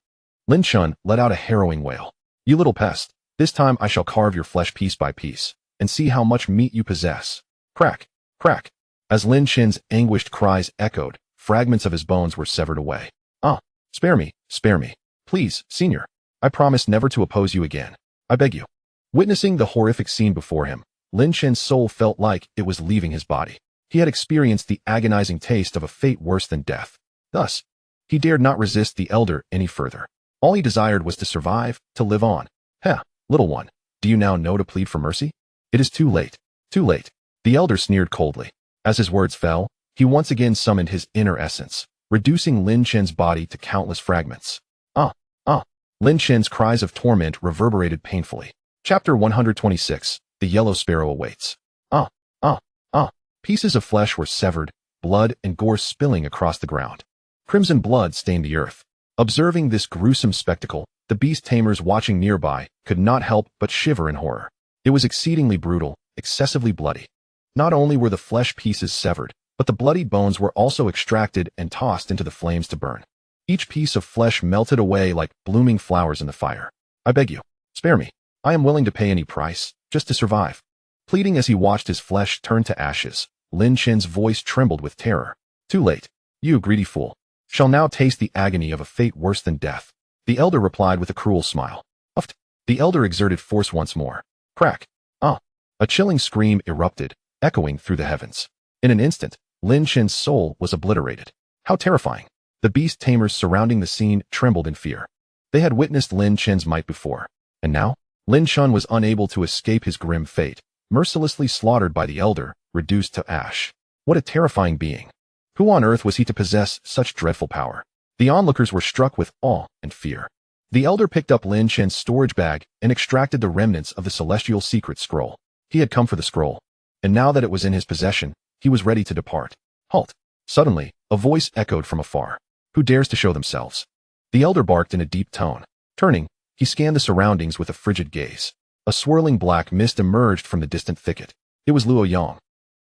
Speaker 1: Lin E let out a harrowing wail. You little pest, this time I shall carve your flesh piece by piece, and see how much meat you possess. Crack! Crack! As Lin E's anguished cries echoed, fragments of his bones were severed away. Ah! Spare me, spare me. Please, senior. I promise never to oppose you again. I beg you. Witnessing the horrific scene before him, Lin E's soul felt like it was leaving his body. He had experienced the agonizing taste of a fate worse than death. Thus, he dared not resist the elder any further. All he desired was to survive, to live on. Heh, little one, do you now know to plead for mercy? It is too late. Too late. The elder sneered coldly. As his words fell, he once again summoned his inner essence, reducing Lin E's body to countless fragments. Ah! Ah! Lin E's cries of torment reverberated painfully. Chapter 126, The Yellow Sparrow Awaits. Ah! Ah! Ah! Pieces of flesh were severed, blood and gore spilling across the ground. Crimson blood stained the earth. Observing this gruesome spectacle, the beast tamers watching nearby could not help but shiver in horror. It was exceedingly brutal, excessively bloody. Not only were the flesh pieces severed, but the bloody bones were also extracted and tossed into the flames to burn. Each piece of flesh melted away like blooming flowers in the fire. I beg you, spare me. I am willing to pay any price, just to survive. Pleading as he watched his flesh turn to ashes, Lin E's voice trembled with terror. Too late. You greedy fool shall now taste the agony of a fate worse than death. The elder replied with a cruel smile. Uft. The elder exerted force once more. Crack. Ah. A chilling scream erupted, echoing through the heavens. In an instant, Lin Chen's soul was obliterated. How terrifying. The beast tamers surrounding the scene trembled in fear. They had witnessed Lin Chen's might before, and now, Lin Chen was unable to escape his grim fate, mercilessly slaughtered by the elder, reduced to ash. What a terrifying being. Who on earth was he to possess such dreadful power? The onlookers were struck with awe and fear. The elder picked up Lin Chen's storage bag and extracted the remnants of the celestial secret scroll. He had come for the scroll, and now that it was in his possession, he was ready to depart. Halt. Suddenly, a voice echoed from afar. Who dares to show themselves? The elder barked in a deep tone. Turning, he scanned the surroundings with a frigid gaze. A swirling black mist emerged from the distant thicket. It was Luo Yang,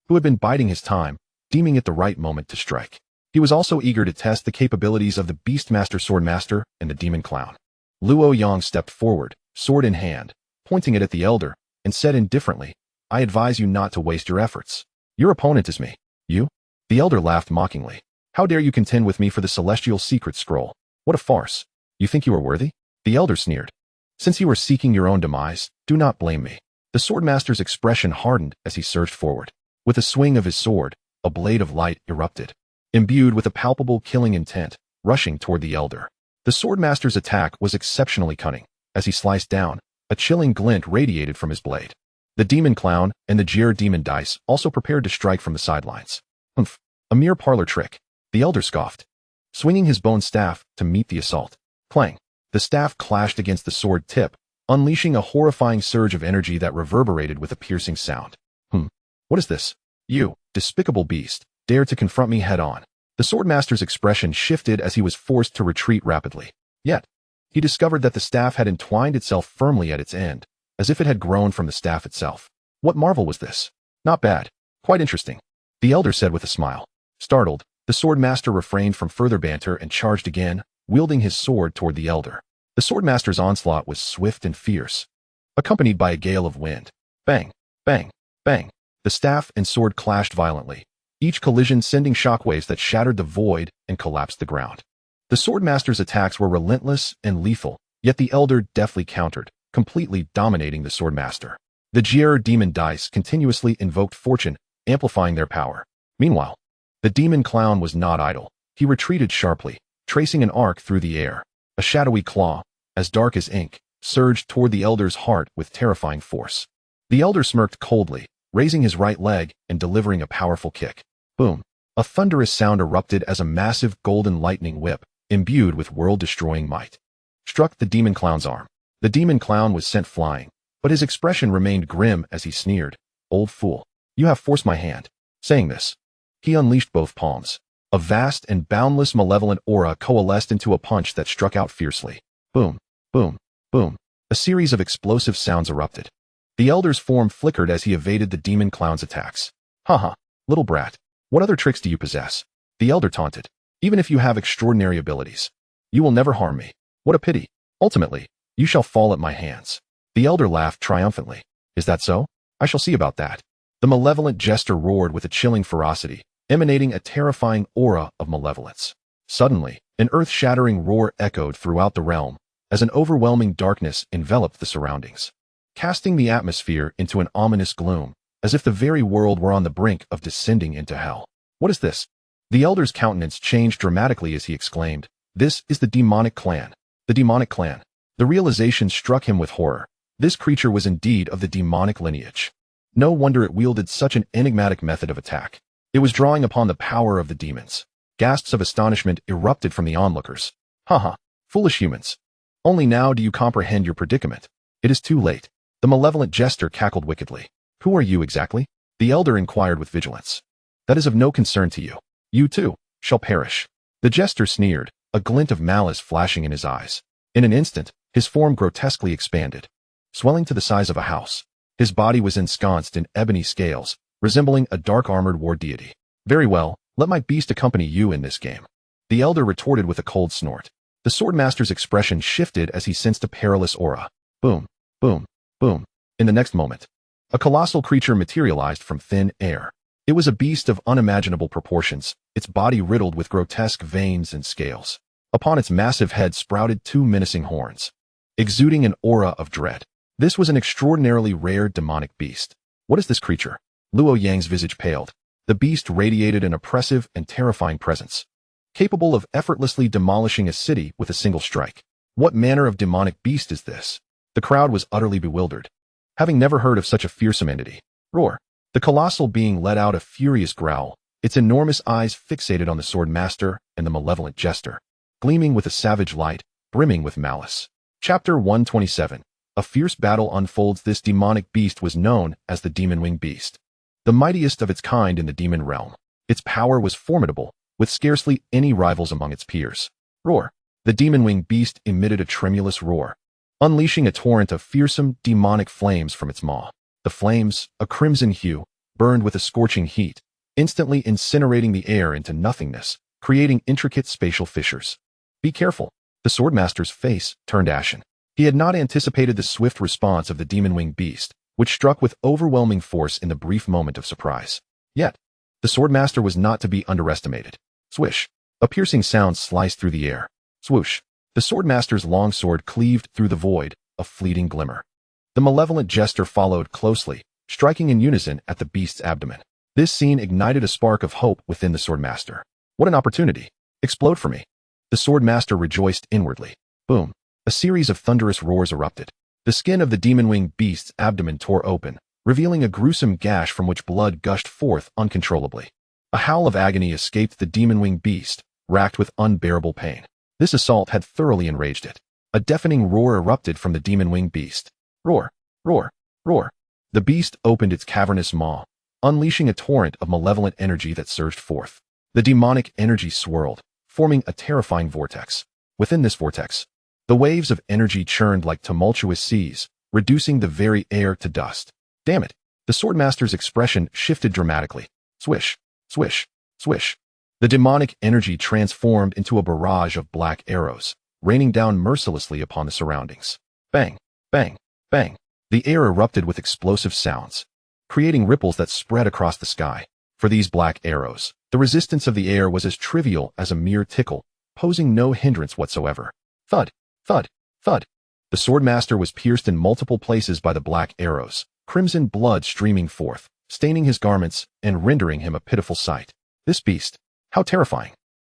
Speaker 1: who had been biding his time, deeming it the right moment to strike. He was also eager to test the capabilities of the Beastmaster Swordmaster and the Demon Clown. Luo Yang stepped forward, sword in hand, pointing it at the elder, and said indifferently, I advise you not to waste your efforts. Your opponent is me. You? The elder laughed mockingly. How dare you contend with me for the celestial secret scroll? What a farce. You think you are worthy? The elder sneered. Since you are seeking your own demise, do not blame me. The swordmaster's expression hardened as he surged forward. With a swing of his sword, a blade of light erupted, imbued with a palpable killing intent, rushing toward the elder. The swordmaster's attack was exceptionally cunning. As he sliced down, a chilling glint radiated from his blade. The demon clown and the Jir demon dice also prepared to strike from the sidelines. Humph, a mere parlor trick. The elder scoffed, swinging his bone staff to meet the assault. Clang. The staff clashed against the sword tip, unleashing a horrifying surge of energy that reverberated with a piercing sound. What is this? You, despicable beast, dare to confront me head-on. The swordmaster's expression shifted as he was forced to retreat rapidly. Yet, he discovered that the staff had entwined itself firmly at its end, as if it had grown from the staff itself. What marvel was this? Not bad. Quite interesting. The elder said with a smile. Startled, the swordmaster refrained from further banter and charged again, wielding his sword toward the elder. The swordmaster's onslaught was swift and fierce, accompanied by a gale of wind. Bang, bang, bang. The staff and sword clashed violently, each collision sending shockwaves that shattered the void and collapsed the ground. The swordmaster's attacks were relentless and lethal, yet the elder deftly countered, completely dominating the swordmaster. The Jir demon dice continuously invoked fortune, amplifying their power. Meanwhile, the demon clown was not idle. He retreated sharply, tracing an arc through the air. A shadowy claw, as dark as ink, surged toward the elder's heart with terrifying force. The elder smirked coldly, raising his right leg and delivering a powerful kick. Boom. A thunderous sound erupted as a massive golden lightning whip, imbued with world-destroying might, struck the demon clown's arm. The demon clown was sent flying, but his expression remained grim as he sneered. Old fool, you have forced my hand. Saying this, he unleashed both palms. A vast and boundless malevolent aura coalesced into a punch that struck out fiercely. Boom, boom, boom. A series of explosive sounds erupted. The elder's form flickered as he evaded the demon clown's attacks. Haha, little brat. What other tricks do you possess? The elder taunted. Even if you have extraordinary abilities, you will never harm me. What a pity. Ultimately, you shall fall at my hands. The elder laughed triumphantly. Is that so? I shall see about that. The malevolent jester roared with a chilling ferocity, emanating a terrifying aura of malevolence. Suddenly, an earth-shattering roar echoed throughout the realm, as an overwhelming darkness enveloped the surroundings, casting the atmosphere into an ominous gloom, as if the very world were on the brink of descending into hell. What is this? The elder's countenance changed dramatically as he exclaimed, This is the demonic clan. The demonic clan. The realization struck him with horror. This creature was indeed of the demonic lineage. No wonder it wielded such an enigmatic method of attack. It was drawing upon the power of the demons. Gasps of astonishment erupted from the onlookers. Haha, foolish humans. Only now do you comprehend your predicament. It is too late. The malevolent jester cackled wickedly. Who are you exactly? The elder inquired with vigilance. That is of no concern to you. You too shall perish. The jester sneered, a glint of malice flashing in his eyes. In an instant, his form grotesquely expanded, swelling to the size of a house. His body was ensconced in ebony scales, resembling a dark-armored war deity. Very well, let my beast accompany you in this game. The elder retorted with a cold snort. The swordmaster's expression shifted as he sensed a perilous aura. Boom, boom, boom. In the next moment, a colossal creature materialized from thin air. It was a beast of unimaginable proportions, its body riddled with grotesque veins and scales. Upon its massive head sprouted two menacing horns, exuding an aura of dread. This was an extraordinarily rare demonic beast. What is this creature? Luo Yang's visage paled. The beast radiated an oppressive and terrifying presence, capable of effortlessly demolishing a city with a single strike. What manner of demonic beast is this? The crowd was utterly bewildered, having never heard of such a fearsome entity. Roar! The colossal being let out a furious growl, its enormous eyes fixated on the sword master and the malevolent jester, gleaming with a savage light, brimming with malice. Chapter 127. A fierce battle unfolds. This demonic beast was known as the Demon Wing Beast, the mightiest of its kind in the demon realm. Its power was formidable, with scarcely any rivals among its peers. Roar! The Demon Wing Beast emitted a tremulous roar, unleashing a torrent of fearsome, demonic flames from its maw. The flames, a crimson hue, burned with a scorching heat, instantly incinerating the air into nothingness, creating intricate spatial fissures. Be careful! The swordmaster's face turned ashen. He had not anticipated the swift response of the Demon Wing Beast, which struck with overwhelming force in the brief moment of surprise. Yet, the swordmaster was not to be underestimated. Swish! A piercing sound sliced through the air. Swoosh! The swordmaster's long sword cleaved through the void, a fleeting glimmer. The malevolent jester followed closely, striking in unison at the beast's abdomen. This scene ignited a spark of hope within the swordmaster. What an opportunity! Explode for me! The swordmaster rejoiced inwardly. Boom! A series of thunderous roars erupted. The skin of the Demon Wing Beast's abdomen tore open, revealing a gruesome gash from which blood gushed forth uncontrollably. A howl of agony escaped the Demon Wing Beast, racked with unbearable pain. This assault had thoroughly enraged it. A deafening roar erupted from the Demon Wing Beast. Roar! Roar! Roar! The beast opened its cavernous maw, unleashing a torrent of malevolent energy that surged forth. The demonic energy swirled, forming a terrifying vortex. Within this vortex, the waves of energy churned like tumultuous seas, reducing the very air to dust. Damn it! The swordmaster's expression shifted dramatically. Swish! Swish! Swish! The demonic energy transformed into a barrage of black arrows, raining down mercilessly upon the surroundings. Bang! Bang! Bang! The air erupted with explosive sounds, creating ripples that spread across the sky. For these black arrows, the resistance of the air was as trivial as a mere tickle, posing no hindrance whatsoever. Thud! Thud! Thud! The swordmaster was pierced in multiple places by the black arrows, crimson blood streaming forth, staining his garments and rendering him a pitiful sight. This beast! How terrifying!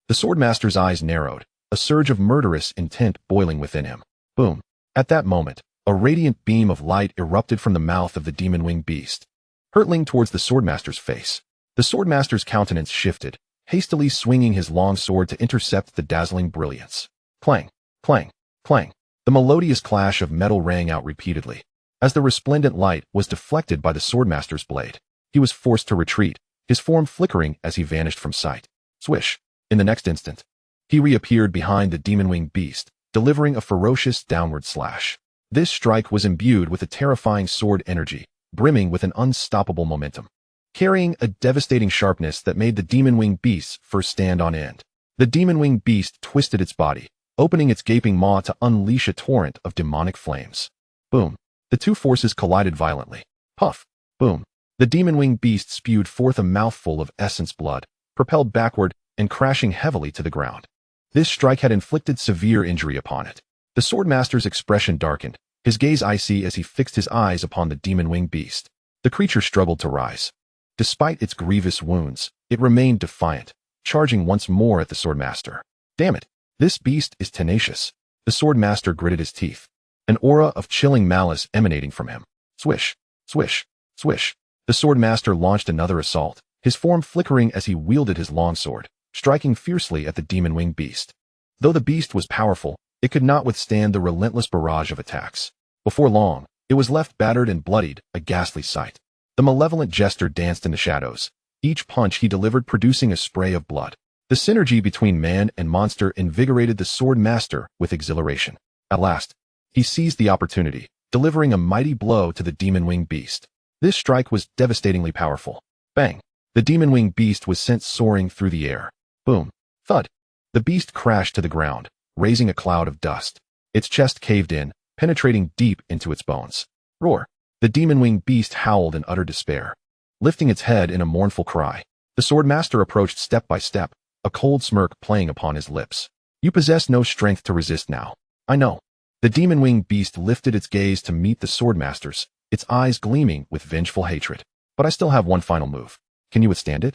Speaker 1: The swordmaster's eyes narrowed, a surge of murderous intent boiling within him. Boom! At that moment, a radiant beam of light erupted from the mouth of the Demon Wing Beast, hurtling towards the swordmaster's face. The swordmaster's countenance shifted, hastily swinging his long sword to intercept the dazzling brilliance. Clang! Clang! Clang! The melodious clash of metal rang out repeatedly, as the resplendent light was deflected by the swordmaster's blade. He was forced to retreat, his form flickering as he vanished from sight. Swish! In the next instant, he reappeared behind the Demon Wing Beast, delivering a ferocious downward slash. This strike was imbued with a terrifying sword energy, brimming with an unstoppable momentum, carrying a devastating sharpness that made the Demon Wing Beast's fur stand on end. The Demon Wing Beast twisted its body, opening its gaping maw to unleash a torrent of demonic flames. Boom! The two forces collided violently. Puff! Boom! The Demon Wing Beast spewed forth a mouthful of essence blood, propelled backward and crashing heavily to the ground. This strike had inflicted severe injury upon it. The swordmaster's expression darkened, his gaze icy as he fixed his eyes upon the Demon Wing Beast. The creature struggled to rise. Despite its grievous wounds, it remained defiant, charging once more at the swordmaster. Damn it! This beast is tenacious. The swordmaster gritted his teeth, an aura of chilling malice emanating from him. Swish! Swish! Swish! The swordmaster launched another assault, his form flickering as he wielded his longsword, striking fiercely at the Demon Wing Beast. Though the beast was powerful, it could not withstand the relentless barrage of attacks. Before long, it was left battered and bloodied, a ghastly sight. The malevolent jester danced in the shadows, each punch he delivered producing a spray of blood. The synergy between man and monster invigorated the sword master with exhilaration. At last, he seized the opportunity, delivering a mighty blow to the Demon Wing Beast. This strike was devastatingly powerful. Bang! The Demon Wing Beast was sent soaring through the air. Boom! Thud! The beast crashed to the ground, raising a cloud of dust. Its chest caved in, penetrating deep into its bones. Roar! The Demon Wing Beast howled in utter despair, lifting its head in a mournful cry. The swordmaster approached step by step, a cold smirk playing upon his lips. You possess no strength to resist now. I know. The demon-winged beast lifted its gaze to meet the swordmaster's, its eyes gleaming with vengeful hatred. But I still have one final move. Can you withstand it?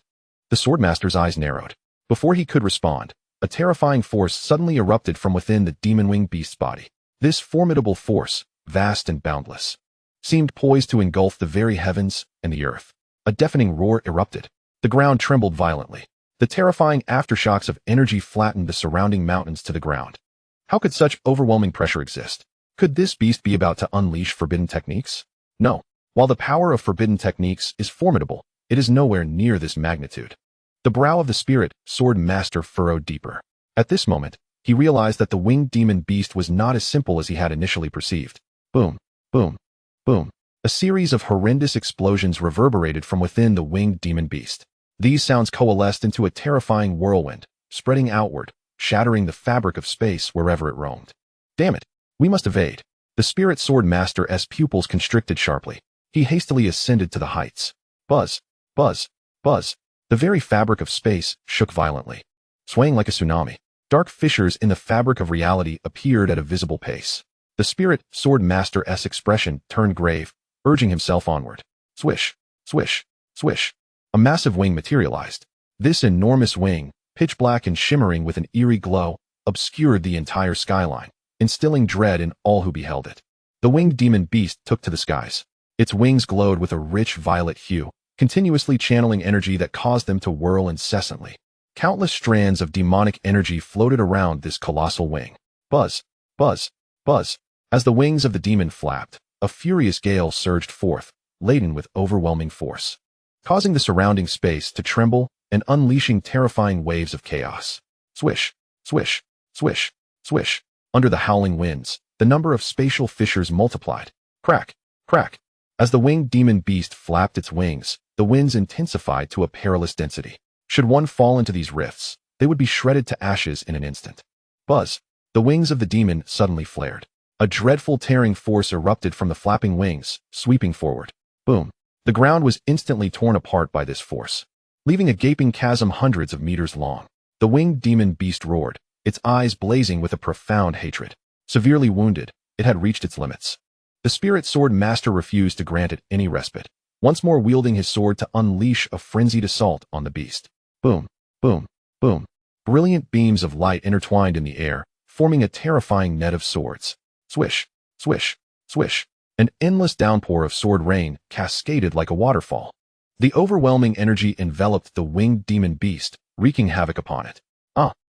Speaker 1: The swordmaster's eyes narrowed. Before he could respond, a terrifying force suddenly erupted from within the demon-winged beast's body. This formidable force, vast and boundless, seemed poised to engulf the very heavens and the earth. A deafening roar erupted. The ground trembled violently. The terrifying aftershocks of energy flattened the surrounding mountains to the ground. How could such overwhelming pressure exist? Could this beast be about to unleash forbidden techniques? No. While the power of forbidden techniques is formidable, it is nowhere near this magnitude. The brow of the spirit sword master furrowed deeper. At this moment, he realized that the winged demon beast was not as simple as he had initially perceived. Boom, boom, boom. A series of horrendous explosions reverberated from within the winged demon beast. These sounds coalesced into a terrifying whirlwind, spreading outward, shattering the fabric of space wherever it roamed. Damn it, we must evade. The spirit sword master's pupils constricted sharply. He hastily ascended to the heights. Buzz, buzz, buzz. The very fabric of space shook violently. Swaying like a tsunami, dark fissures in the fabric of reality appeared at a visible pace. The spirit sword master's expression turned grave, urging himself onward. Swish, swish, swish. A massive wing materialized. This enormous wing, pitch black and shimmering with an eerie glow, obscured the entire skyline, instilling dread in all who beheld it. The winged demon beast took to the skies. Its wings glowed with a rich violet hue, continuously channeling energy that caused them to whirl incessantly. Countless strands of demonic energy floated around this colossal wing. Buzz, buzz, buzz. As the wings of the demon flapped, a furious gale surged forth, laden with overwhelming force, causing the surrounding space to tremble and unleashing terrifying waves of chaos. Swish, swish, swish, swish. Under the howling winds, the number of spatial fissures multiplied. Crack, crack. As the winged demon beast flapped its wings, the winds intensified to a perilous density. Should one fall into these rifts, they would be shredded to ashes in an instant. Buzz. The wings of the demon suddenly flared. A dreadful tearing force erupted from the flapping wings, sweeping forward. Boom. The ground was instantly torn apart by this force, leaving a gaping chasm hundreds of meters long. The winged demon beast roared, its eyes blazing with a profound hatred. Severely wounded, it had reached its limits. The spirit sword master refused to grant it any respite, once more wielding his sword to unleash a frenzied assault on the beast. Boom, boom, boom. Brilliant beams of light intertwined in the air, forming a terrifying net of swords. Swish, swish, swish. An endless downpour of sword rain cascaded like a waterfall. The overwhelming energy enveloped the winged demon beast, wreaking havoc upon it.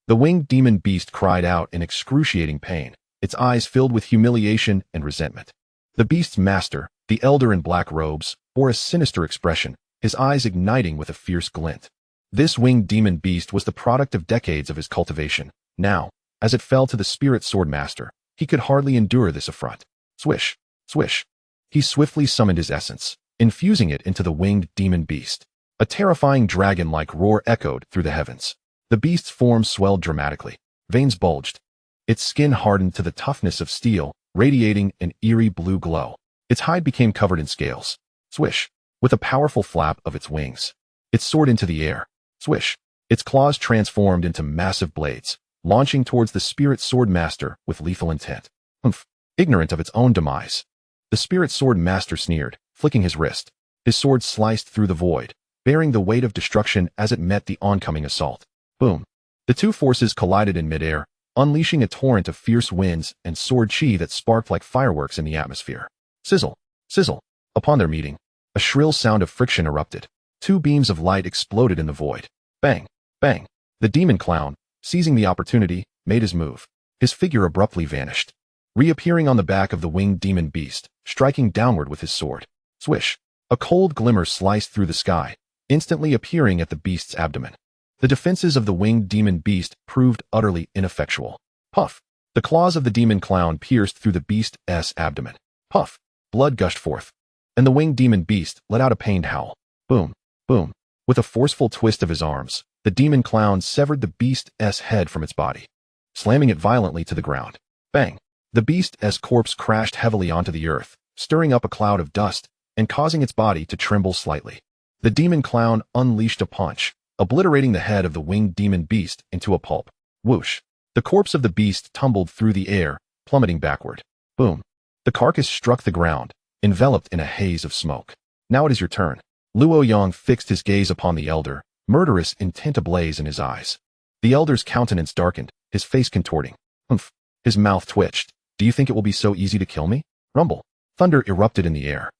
Speaker 1: The winged demon beast cried out in excruciating pain, its eyes filled with humiliation and resentment. The beast's master, the elder in black robes, bore a sinister expression, his eyes igniting with a fierce glint. This winged demon beast was the product of decades of his cultivation. Now, as it fell to the spirit sword master, he could hardly endure this affront. Swish, swish. He swiftly summoned his essence, infusing it into the winged demon beast. A terrifying dragon-like roar echoed through the heavens. The beast's form swelled dramatically. Veins bulged. Its skin hardened to the toughness of steel, radiating an eerie blue glow. Its hide became covered in scales. Swish. With a powerful flap of its wings, it soared into the air. Swish. Its claws transformed into massive blades, launching towards the spirit sword master with lethal intent. Humph. Ignorant of its own demise, the spirit sword master sneered, flicking his wrist. His sword sliced through the void, bearing the weight of destruction as it met the oncoming assault. Boom. The two forces collided in midair, unleashing a torrent of fierce winds and sword chi that sparked like fireworks in the atmosphere. Sizzle, sizzle. Upon their meeting, a shrill sound of friction erupted. Two beams of light exploded in the void. Bang, bang. The demon clown, seizing the opportunity, made his move. His figure abruptly vanished, reappearing on the back of the winged demon beast, striking downward with his sword. Swish. A cold glimmer sliced through the sky, instantly appearing at the beast's abdomen. The defenses of the winged demon beast proved utterly ineffectual. Puff. The claws of the demon clown pierced through the beast's abdomen. Puff. Blood gushed forth, and the winged demon beast let out a pained howl. Boom, boom. With a forceful twist of his arms, the demon clown severed the beast's head from its body, slamming it violently to the ground. Bang. The beast's corpse crashed heavily onto the earth, stirring up a cloud of dust and causing its body to tremble slightly. The demon clown unleashed a punch, obliterating the head of the winged demon beast into a pulp. Whoosh. The corpse of the beast tumbled through the air, plummeting backward. Boom. The carcass struck the ground, enveloped in a haze of smoke. Now it is your turn. Luo Yang fixed his gaze upon the elder, murderous intent ablaze in his eyes. The elder's countenance darkened, his face contorting. Humph. His mouth twitched. Do you think it will be so easy to kill me? Rumble. Thunder erupted in the air.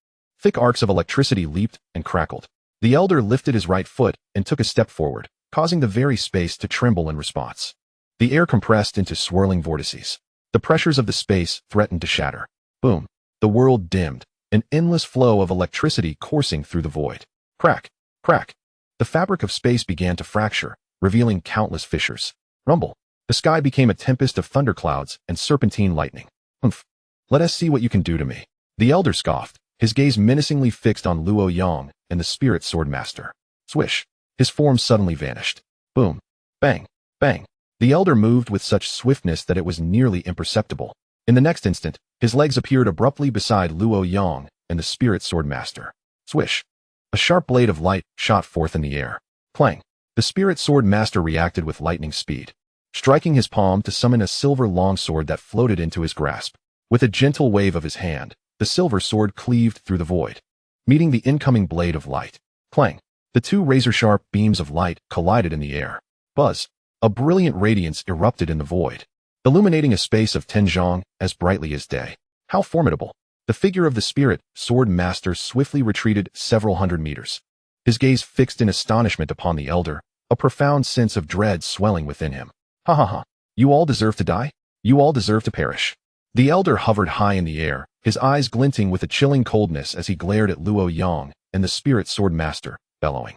Speaker 1: Thick arcs of electricity leaped and crackled. The elder lifted his right foot and took a step forward, causing the very space to tremble in response. The air compressed into swirling vortices. The pressures of the space threatened to shatter. Boom. The world dimmed, an endless flow of electricity coursing through the void. Crack. Crack. The fabric of space began to fracture, revealing countless fissures. Rumble. The sky became a tempest of thunderclouds and serpentine lightning. Humph. Let us see what you can do to me. The elder scoffed, his gaze menacingly fixed on Luo Yang and the spirit sword master. Swish. His form suddenly vanished. Boom. Bang. Bang. The elder moved with such swiftness that it was nearly imperceptible. In the next instant, his legs appeared abruptly beside Luo Yang and the spirit sword master. Swish. A sharp blade of light shot forth in the air. Clang. The spirit sword master reacted with lightning speed, striking his palm to summon a silver longsword that floated into his grasp. With a gentle wave of his hand, the silver sword cleaved through the void, meeting the incoming blade of light. Clang. The two razor-sharp beams of light collided in the air. Buzz. A brilliant radiance erupted in the void, illuminating a space of 10 zhang as brightly as day. How formidable! The figure of the spirit sword master swiftly retreated several hundred meters, his gaze fixed in astonishment upon the elder, a profound sense of dread swelling within him. Ha ha ha! You all deserve to die? You all deserve to perish. The elder hovered high in the air, his eyes glinting with a chilling coldness as he glared at Luo Yang and the spirit sword master, bellowing.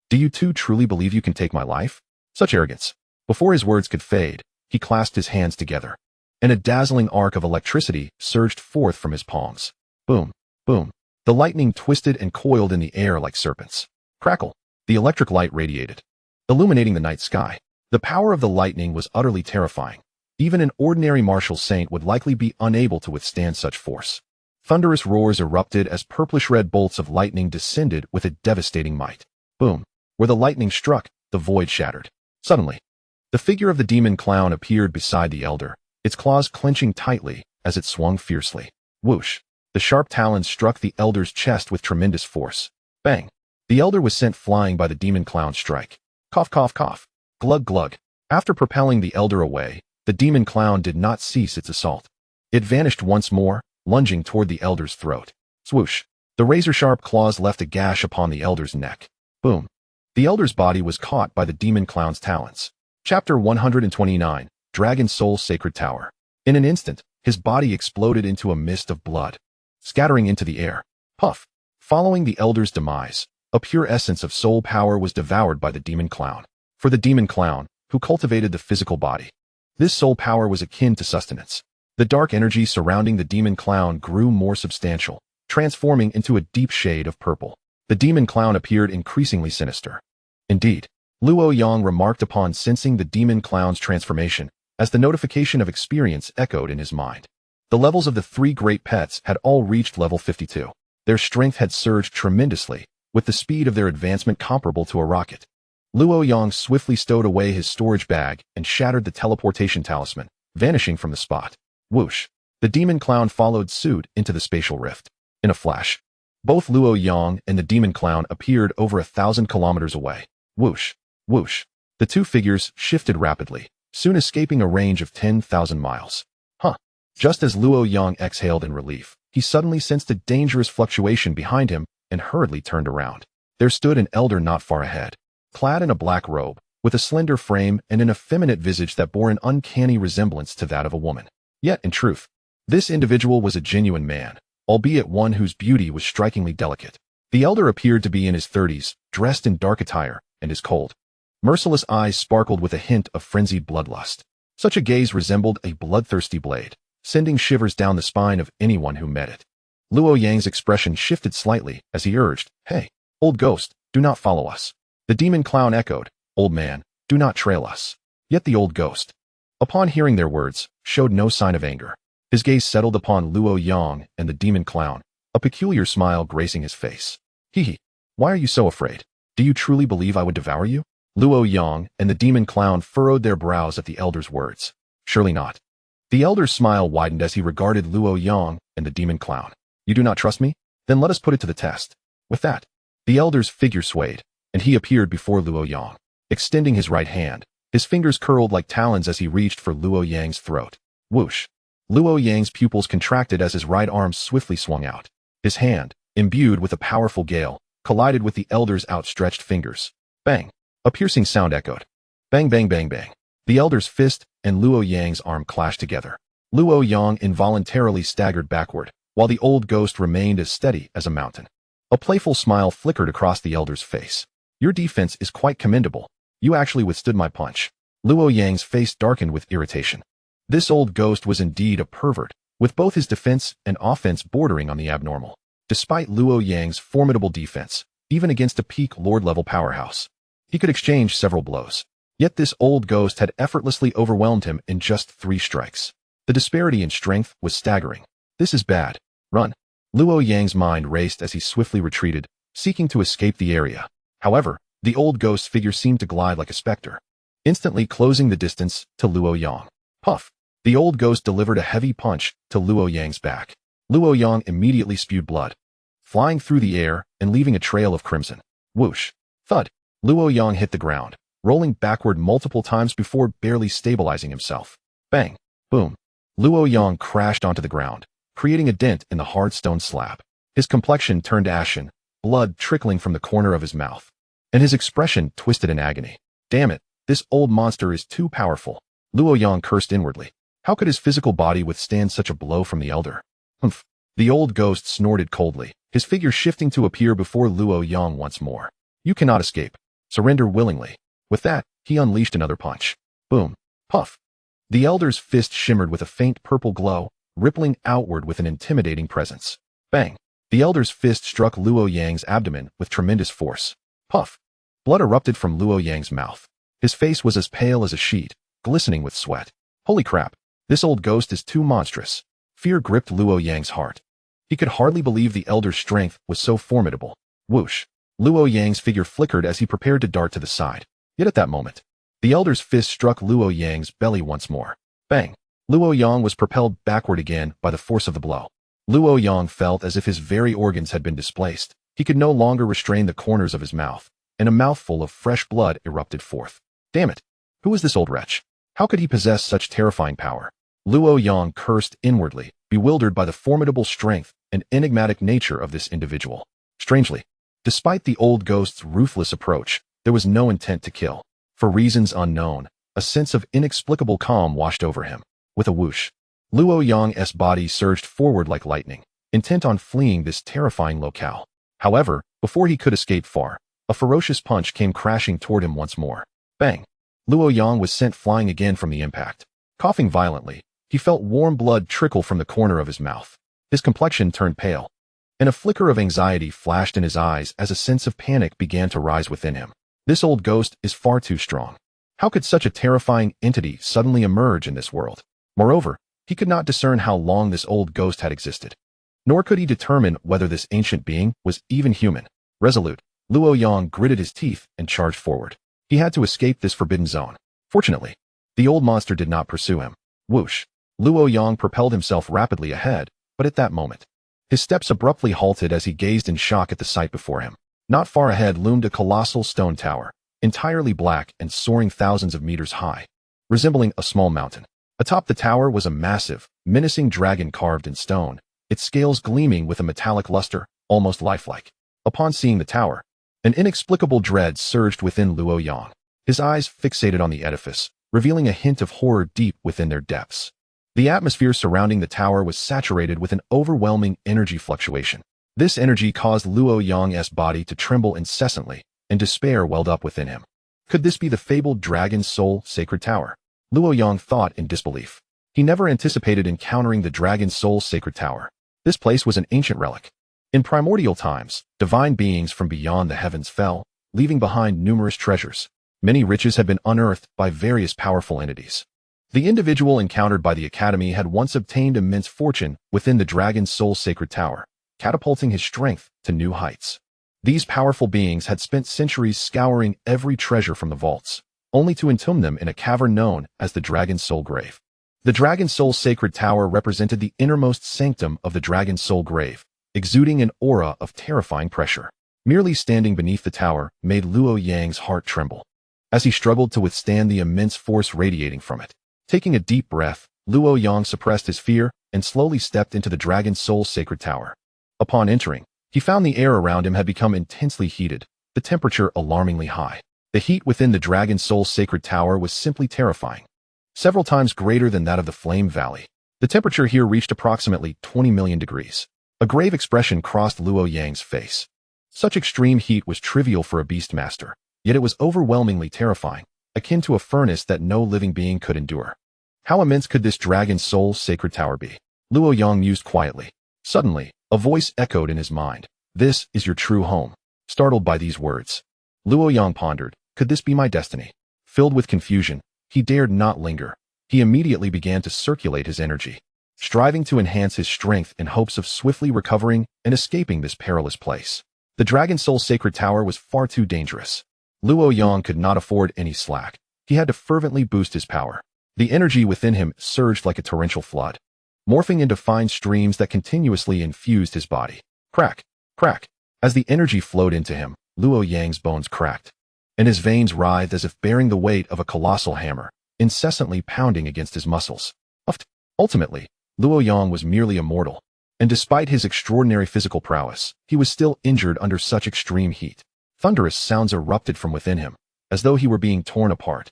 Speaker 1: Do you two truly believe you can take my life? Such arrogance! Before his words could fade, he clasped his hands together, and a dazzling arc of electricity surged forth from his palms. Boom, boom. The lightning twisted and coiled in the air like serpents. Crackle. The electric light radiated, illuminating the night sky. The power of the lightning was utterly terrifying. Even an ordinary martial saint would likely be unable to withstand such force. Thunderous roars erupted as purplish-red bolts of lightning descended with a devastating might. Boom. Where the lightning struck, the void shattered. Suddenly, the figure of the demon clown appeared beside the elder, its claws clenching tightly as it swung fiercely. Whoosh. The sharp talons struck the elder's chest with tremendous force. Bang. The elder was sent flying by the demon clown's strike. Cough, cough, cough. Glug, glug. After propelling the elder away, the demon clown did not cease its assault. It vanished once more, lunging toward the elder's throat. Swoosh. The razor-sharp claws left a gash upon the elder's neck. Boom. The elder's body was caught by the demon clown's talons. Chapter 129, Dragon Soul Sacred Tower. In an instant, his body exploded into a mist of blood, scattering into the air. Puff. Following the elder's demise, a pure essence of soul power was devoured by the demon clown. For the demon clown, who cultivated the physical body, this soul power was akin to sustenance. The dark energy surrounding the demon clown grew more substantial, transforming into a deep shade of purple. The demon clown appeared increasingly sinister. Indeed, Luo Yang remarked upon sensing the demon clown's transformation, as the notification of experience echoed in his mind. The levels of the three great pets had all reached level 52. Their strength had surged tremendously, with the speed of their advancement comparable to a rocket. Luo Yang swiftly stowed away his storage bag and shattered the teleportation talisman, vanishing from the spot. Whoosh. The demon clown followed suit into the spatial rift. In a flash, both Luo Yang and the demon clown appeared over 1,000 kilometers away. Whoosh. Whoosh. The two figures shifted rapidly, soon escaping a range of 10,000 miles. Just as Luo Yang exhaled in relief, he suddenly sensed a dangerous fluctuation behind him and hurriedly turned around. There stood an elder not far ahead, clad in a black robe, with a slender frame and an effeminate visage that bore an uncanny resemblance to that of a woman. Yet, in truth, this individual was a genuine man, albeit one whose beauty was strikingly delicate. The elder appeared to be in his 30s, dressed in dark attire, and his cold, merciless eyes sparkled with a hint of frenzied bloodlust. Such a gaze resembled a bloodthirsty blade, sending shivers down the spine of anyone who met it. Luo Yang's expression shifted slightly as he urged, "Hey, old ghost, do not follow us." The demon clown echoed, "Old man, do not trail us." Yet the old ghost, upon hearing their words, showed no sign of anger. His gaze settled upon Luo Yang and the demon clown, a peculiar smile gracing his face. "Hee. Why are you so afraid? Do you truly believe I would devour you?" Luo Yang and the demon clown furrowed their brows at the elder's words. Surely not. The elder's smile widened as he regarded Luo Yang and the demon clown. You do not trust me? Then let us put it to the test. With that, the elder's figure swayed, and he appeared before Luo Yang, extending his right hand. His fingers curled like talons as he reached for Luo Yang's throat. Whoosh! Luo Yang's pupils contracted as his right arm swiftly swung out. His hand, imbued with a powerful gale, collided with the elder's outstretched fingers. Bang! A piercing sound echoed. Bang bang bang bang. The elder's fist and Luo Yang's arm clashed together. Luo Yang involuntarily staggered backward, while the old ghost remained as steady as a mountain. A playful smile flickered across the elder's face. Your defense is quite commendable. You actually withstood my punch. Luo Yang's face darkened with irritation. This old ghost was indeed a pervert, with both his defense and offense bordering on the abnormal. Despite Luo Yang's formidable defense, even against a peak Lord-level powerhouse, he could exchange several blows. Yet this old ghost had effortlessly overwhelmed him in just 3 strikes. The disparity in strength was staggering. This is bad. Run. Luo Yang's mind raced as he swiftly retreated, seeking to escape the area. However, the old ghost's figure seemed to glide like a specter, instantly closing the distance to Luo Yang. Puff! The old ghost delivered a heavy punch to Luo Yang's back. Luo Yang immediately spewed blood, flying through the air and leaving a trail of crimson. Whoosh! Thud! Luo Yang hit the ground, rolling backward multiple times before barely stabilizing himself. Bang! Boom! Luo Yang crashed onto the ground, creating a dent in the hard stone slab. His complexion turned ashen, blood trickling from the corner of his mouth, and his expression twisted in agony. Damn it, this old monster is too powerful. Luo Yang cursed inwardly. How could his physical body withstand such a blow from the elder? Humph! The old ghost snorted coldly, his figure shifting to appear before Luo Yang once more. You cannot escape. Surrender willingly. With that, he unleashed another punch. Boom! Puff! The elder's fist shimmered with a faint purple glow, rippling outward with an intimidating presence. Bang! The elder's fist struck Luo Yang's abdomen with tremendous force. Puff! Blood erupted from Luo Yang's mouth. His face was as pale as a sheet, glistening with sweat. Holy crap! This old ghost is too monstrous. Fear gripped Luo Yang's heart. He could hardly believe the elder's strength was so formidable. Whoosh! Luo Yang's figure flickered as he prepared to dart to the side. Yet at that moment, the elder's fist struck Luo Yang's belly once more. Bang! Luo Yang was propelled backward again by the force of the blow. Luo Yang felt as if his very organs had been displaced. He could no longer restrain the corners of his mouth, and a mouthful of fresh blood erupted forth. Damn it! Who is this old wretch? How could he possess such terrifying power? Luo Yang cursed inwardly, bewildered by the formidable strength and enigmatic nature of this individual. Strangely, despite the old ghost's ruthless approach, there was no intent to kill. For reasons unknown, a sense of inexplicable calm washed over him. With a whoosh, Luo Yang's body surged forward like lightning, intent on fleeing this terrifying locale. However, before he could escape far, a ferocious punch came crashing toward him once more. Bang! Luo Yang was sent flying again from the impact. Coughing violently, he felt warm blood trickle from the corner of his mouth. His complexion turned pale, and a flicker of anxiety flashed in his eyes as a sense of panic began to rise within him. This old ghost is far too strong. How could such a terrifying entity suddenly emerge in this world? Moreover, he could not discern how long this old ghost had existed, nor could he determine whether this ancient being was even human. Resolute, Luo Yang gritted his teeth and charged forward. He had to escape this forbidden zone. Fortunately, the old monster did not pursue him. Whoosh! Luo Yang propelled himself rapidly ahead, but at that moment, his steps abruptly halted as he gazed in shock at the sight before him. Not far ahead loomed a colossal stone tower, entirely black and soaring thousands of meters high, resembling a small mountain. Atop the tower was a massive, menacing dragon carved in stone, its scales gleaming with a metallic luster, almost lifelike. Upon seeing the tower, an inexplicable dread surged within Luo Yang. His eyes fixated on the edifice, revealing a hint of horror deep within their depths. The atmosphere surrounding the tower was saturated with an overwhelming energy fluctuation. This energy caused Luo Yang's body to tremble incessantly, and despair welled up within him. Could this be the fabled Dragon Soul Sacred Tower? Luo Yang thought in disbelief. He never anticipated encountering the Dragon Soul Sacred Tower. This place was an ancient relic. In primordial times, divine beings from beyond the heavens fell, leaving behind numerous treasures. Many riches had been unearthed by various powerful entities. The individual encountered by the Academy had once obtained immense fortune within the Dragon Soul Sacred Tower, catapulting his strength to new heights. These powerful beings had spent centuries scouring every treasure from the vaults, only to entomb them in a cavern known as the Dragon Soul Grave. The Dragon Soul Sacred Tower represented the innermost sanctum of the Dragon Soul Grave, exuding an aura of terrifying pressure. Merely standing beneath the tower made Luo Yang's heart tremble, as he struggled to withstand the immense force radiating from it. Taking a deep breath, Luo Yang suppressed his fear and slowly stepped into the Dragon Soul Sacred Tower. Upon entering, he found the air around him had become intensely heated, the temperature alarmingly high. The heat within the Dragon Soul Sacred Tower was simply terrifying, several times greater than that of the Flame Valley. The temperature here reached approximately 20 million degrees. A grave expression crossed Luo Yang's face. Such extreme heat was trivial for a Beastmaster, yet it was overwhelmingly terrifying, akin to a furnace that no living being could endure. How immense could this Dragon Soul Sacred Tower be? Luo Yang mused quietly. Suddenly, a voice echoed in his mind. This is your true home. Startled by these words, Luo Yang pondered, could this be my destiny? Filled with confusion, he dared not linger. He immediately began to circulate his energy, striving to enhance his strength in hopes of swiftly recovering and escaping this perilous place. The Dragon Soul Sacred Tower was far too dangerous. Luo Yang could not afford any slack. He had to fervently boost his power. The energy within him surged like a torrential flood, morphing into fine streams that continuously infused his body. Crack, crack. As the energy flowed into him, Luo Yang's bones cracked, and his veins writhed as if bearing the weight of a colossal hammer, incessantly pounding against his muscles. Ultimately, Luo Yang was merely a mortal, and despite his extraordinary physical prowess, he was still injured under such extreme heat. Thunderous sounds erupted from within him, as though he were being torn apart,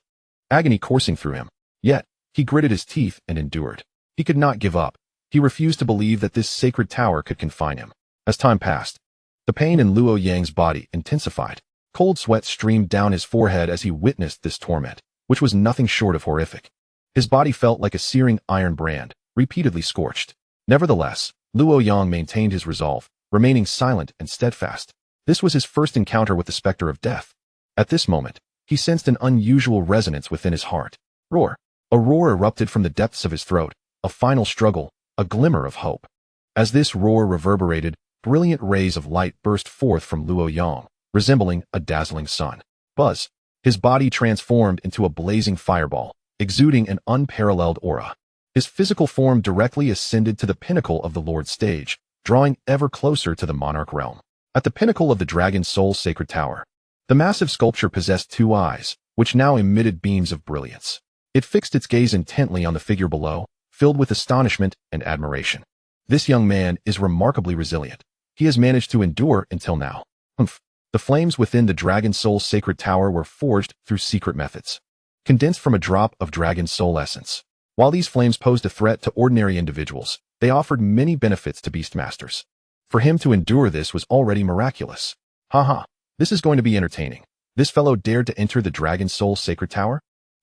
Speaker 1: agony coursing through him. Yet, he gritted his teeth and endured. He could not give up. He refused to believe that this sacred tower could confine him. As time passed, the pain in Luo Yang's body intensified. Cold sweat streamed down his forehead as he witnessed this torment, which was nothing short of horrific. His body felt like a searing iron brand, repeatedly scorched. Nevertheless, Luo Yang maintained his resolve, remaining silent and steadfast. This was his first encounter with the specter of death. At this moment, he sensed an unusual resonance within his heart. Roar! A roar erupted from the depths of his throat, a final struggle, a glimmer of hope. As this roar reverberated, brilliant rays of light burst forth from Luo Yang, resembling a dazzling sun. Buzz! His body transformed into a blazing fireball, exuding an unparalleled aura. His physical form directly ascended to the pinnacle of the Lord stage, drawing ever closer to the monarch realm. At the pinnacle of the Dragon Soul Sacred Tower, the massive sculpture possessed two eyes, which now emitted beams of brilliance. It fixed its gaze intently on the figure below, filled with astonishment and admiration. This young man is remarkably resilient. He has managed to endure until now. The flames within the Dragon Soul Sacred Tower were forged through secret methods, condensed from a drop of Dragon Soul essence. While these flames posed a threat to ordinary individuals, they offered many benefits to Beastmasters. For him to endure this was already miraculous. Haha, this is going to be entertaining. This fellow dared to enter the Dragon Soul Sacred Tower?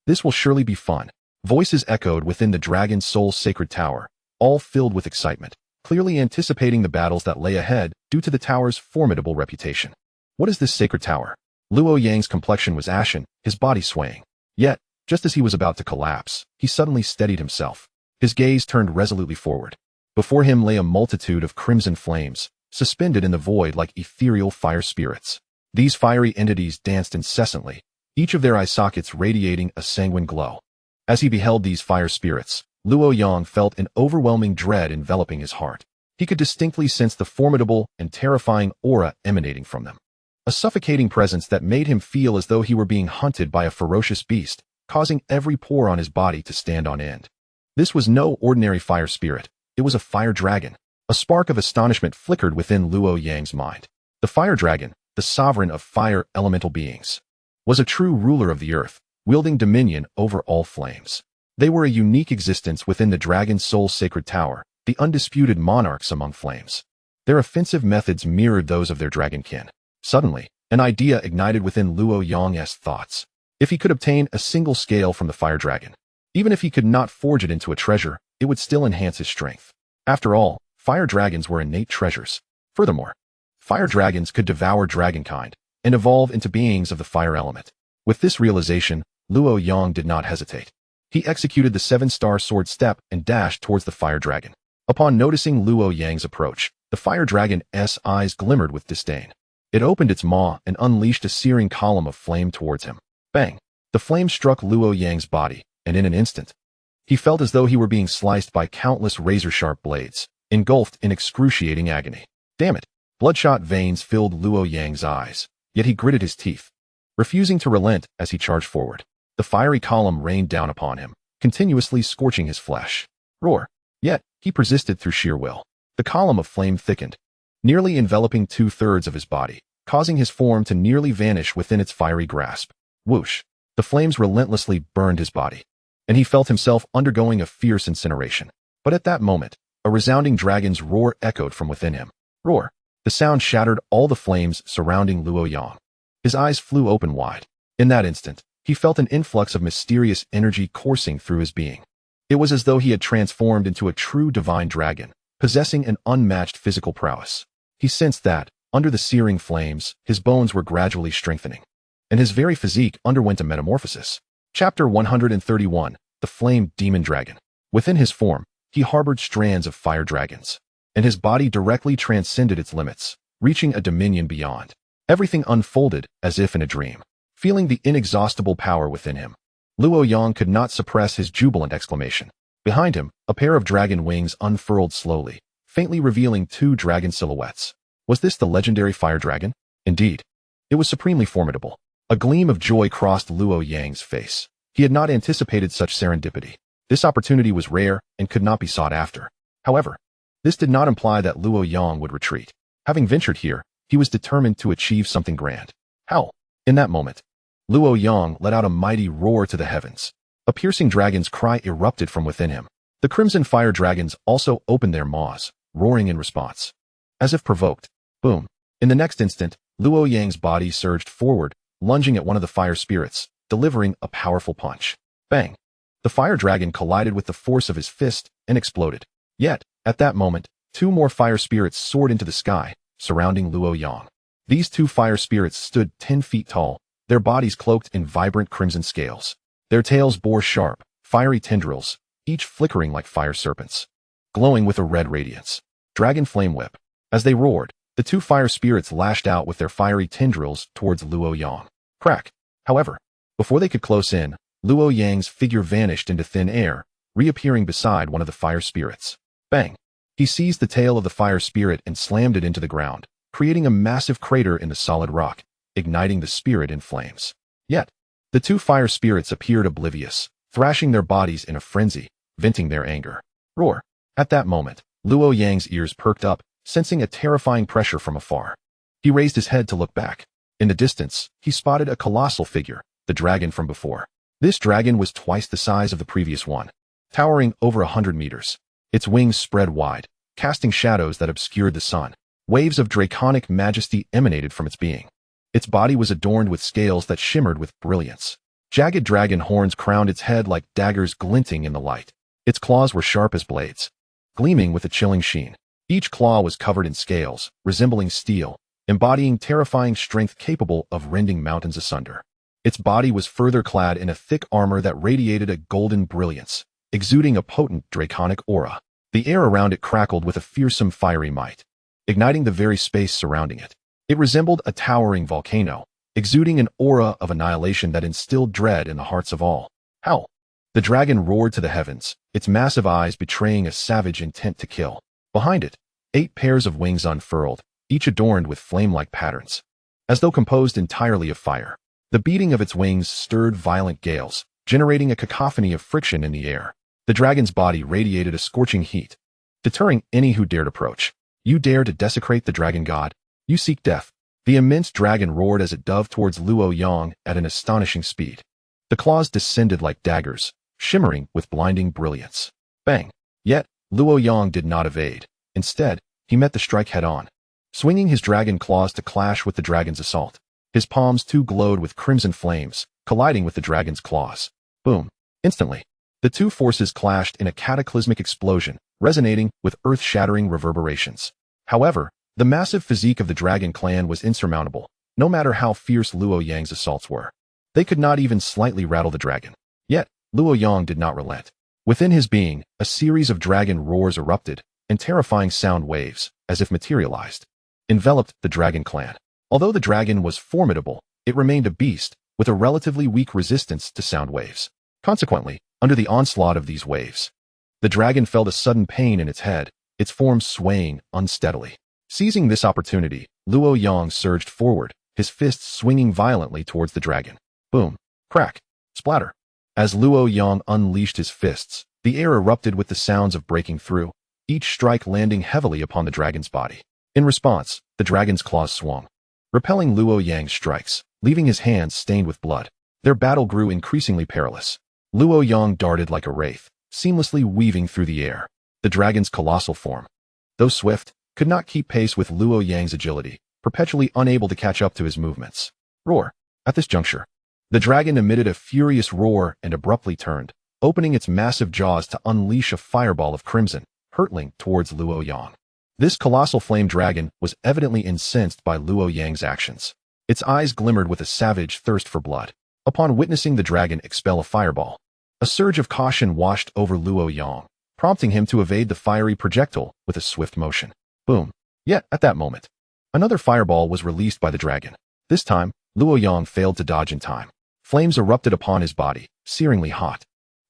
Speaker 1: This will surely be fun. Voices echoed within the Dragon Soul Sacred Tower, all filled with excitement, clearly anticipating the battles that lay ahead due to the tower's formidable reputation. What is this sacred tower? Luo Yang's complexion was ashen, his body swaying. Yet, just as he was about to collapse, he suddenly steadied himself. His gaze turned resolutely forward. Before him lay a multitude of crimson flames, suspended in the void like ethereal fire spirits. These fiery entities danced incessantly, each of their eye sockets radiating a sanguine glow. As he beheld these fire spirits, Luo Yang felt an overwhelming dread enveloping his heart. He could distinctly sense the formidable and terrifying aura emanating from them. A suffocating presence that made him feel as though he were being hunted by a ferocious beast, causing every pore on his body to stand on end. This was no ordinary fire spirit. It was a fire dragon. A spark of astonishment flickered within Luo Yang's mind. The fire dragon, the sovereign of fire elemental beings, was a true ruler of the earth, wielding dominion over all flames. They were a unique existence within the Dragon Soul Sacred Tower, the undisputed monarchs among flames. Their offensive methods mirrored those of their dragonkin. Suddenly, an idea ignited within Luo Yang's thoughts. If he could obtain a single scale from the fire dragon, even if he could not forge it into a treasure, it would still enhance his strength. After all, fire dragons were innate treasures. Furthermore, fire dragons could devour dragonkind and evolve into beings of the fire element. With this realization, Luo Yang did not hesitate. He executed the 7-star sword step and dashed towards the fire dragon. Upon noticing Luo Yang's approach, the fire dragon's eyes glimmered with disdain. It opened its maw and unleashed a searing column of flame towards him. Bang! The flame struck Luo Yang's body, and in an instant, He felt as though he were being sliced by countless razor-sharp blades, engulfed in excruciating agony. Damn it! Bloodshot veins filled Luo Yang's eyes, yet he gritted his teeth, refusing to relent as he charged forward. The fiery column rained down upon him, continuously scorching his flesh. Roar! Yet, he persisted through sheer will. The column of flame thickened, nearly enveloping 2/3 of his body, causing his form to nearly vanish within its fiery grasp. Whoosh! The flames relentlessly burned his body, and he felt himself undergoing a fierce incineration. But at that moment, a resounding dragon's roar echoed from within him. Roar! The sound shattered all the flames surrounding Luo Yang. His eyes flew open wide. In that instant, he felt an influx of mysterious energy coursing through his being. It was as though he had transformed into a true divine dragon, possessing an unmatched physical prowess. He sensed that, under the searing flames, his bones were gradually strengthening, and his very physique underwent a metamorphosis. Chapter 131, The Flame Demon Dragon. Within his form, he harbored strands of fire dragons, and his body directly transcended its limits, reaching a dominion beyond. Everything unfolded as if in a dream. Feeling the inexhaustible power within him, Luo Yang could not suppress his jubilant exclamation. Behind him, a pair of dragon wings unfurled slowly, faintly revealing 2 dragon silhouettes. Was this the legendary fire dragon? Indeed. It was supremely formidable. A gleam of joy crossed Luo Yang's face. He had not anticipated such serendipity. This opportunity was rare and could not be sought after. However, this did not imply that Luo Yang would retreat. Having ventured here, he was determined to achieve something grand. Howl! In that moment, Luo Yang let out a mighty roar to the heavens. A piercing dragon's cry erupted from within him. The crimson fire dragons also opened their maws, roaring in response. As if provoked, boom! In the next instant, Luo Yang's body surged forward, lunging at one of the fire spirits, delivering a powerful punch. Bang! The fire dragon collided with the force of his fist and exploded. Yet, at that moment, 2 more fire spirits soared into the sky, surrounding Luo Yang. These 2 fire spirits stood 10 feet tall, their bodies cloaked in vibrant crimson scales. Their tails bore sharp, fiery tendrils, each flickering like fire serpents, glowing with a red radiance. Dragon Flame Whip. As they roared, the 2 fire spirits lashed out with their fiery tendrils towards Luo Yang. Crack! However, before they could close in, Luo Yang's figure vanished into thin air, reappearing beside one of the fire spirits. Bang! He seized the tail of the fire spirit and slammed it into the ground, creating a massive crater in the solid rock, igniting the spirit in flames. Yet, the 2 fire spirits appeared oblivious, thrashing their bodies in a frenzy, venting their anger. Roar! At that moment, Luo Yang's ears perked up, sensing a terrifying pressure from afar. He raised his head to look back. In the distance, he spotted a colossal figure, the dragon from before. This dragon was twice the size of the previous one, towering over 100 meters. Its wings spread wide, casting shadows that obscured the sun. Waves of draconic majesty emanated from its being. Its body was adorned with scales that shimmered with brilliance. Jagged dragon horns crowned its head like daggers glinting in the light. Its claws were sharp as blades, gleaming with a chilling sheen. Each claw was covered in scales, resembling steel, embodying terrifying strength capable of rending mountains asunder. Its body was further clad in a thick armor that radiated a golden brilliance, exuding a potent draconic aura. The air around it crackled with a fearsome fiery might, igniting the very space surrounding it. It resembled a towering volcano, exuding an aura of annihilation that instilled dread in the hearts of all. Howl! The dragon roared to the heavens, its massive eyes betraying a savage intent to kill. Behind it, 8 pairs of wings unfurled, each adorned with flame-like patterns, as though composed entirely of fire. The beating of its wings stirred violent gales, generating a cacophony of friction in the air. The dragon's body radiated a scorching heat, deterring any who dared approach. You dare to desecrate the dragon god? You seek death. The immense dragon roared as it dove towards Luo Yang at an astonishing speed. The claws descended like daggers, shimmering with blinding brilliance. Bang! Yet, Luo Yang did not evade. Instead, he met the strike head-on, swinging his dragon claws to clash with the dragon's assault. His palms too glowed with crimson flames, colliding with the dragon's claws. Boom! Instantly, the 2 forces clashed in a cataclysmic explosion, resonating with earth-shattering reverberations. However, the massive physique of the dragon clan was insurmountable, no matter how fierce Luo Yang's assaults were. They could not even slightly rattle the dragon. Yet, Luo Yang did not relent. Within his being, a series of dragon roars erupted, and terrifying sound waves, as if materialized, enveloped the dragon clan. Although the dragon was formidable, it remained a beast, with a relatively weak resistance to sound waves. Consequently, Under the onslaught of these waves, the dragon felt a sudden pain in its head, its form swaying unsteadily. Seizing this opportunity, Luo Yang surged forward, his fists swinging violently towards the dragon. Boom, crack, splatter. As Luo Yang unleashed his fists, the air erupted with the sounds of breaking through, each strike landing heavily upon the dragon's body. In response, the dragon's claws swung, repelling Luo Yang's strikes, leaving his hands stained with blood. Their battle grew increasingly perilous. Luo Yang darted like a wraith, seamlessly weaving through the air. The dragon's colossal form, though swift, could not keep pace with Luo Yang's agility, perpetually unable to catch up to his movements. Roar! At this juncture, the dragon emitted a furious roar and abruptly turned, opening its massive jaws to unleash a fireball of crimson, hurtling towards Luo Yang. This colossal flame dragon was evidently incensed by Luo Yang's actions. Its eyes glimmered with a savage thirst for blood. Upon witnessing the dragon expel a fireball, a surge of caution washed over Luo Yang, prompting him to evade the fiery projectile with a swift motion. Boom. Yet, at that moment, another fireball was released by the dragon. This time, Luo Yang failed to dodge in time. Flames erupted upon his body, searingly hot,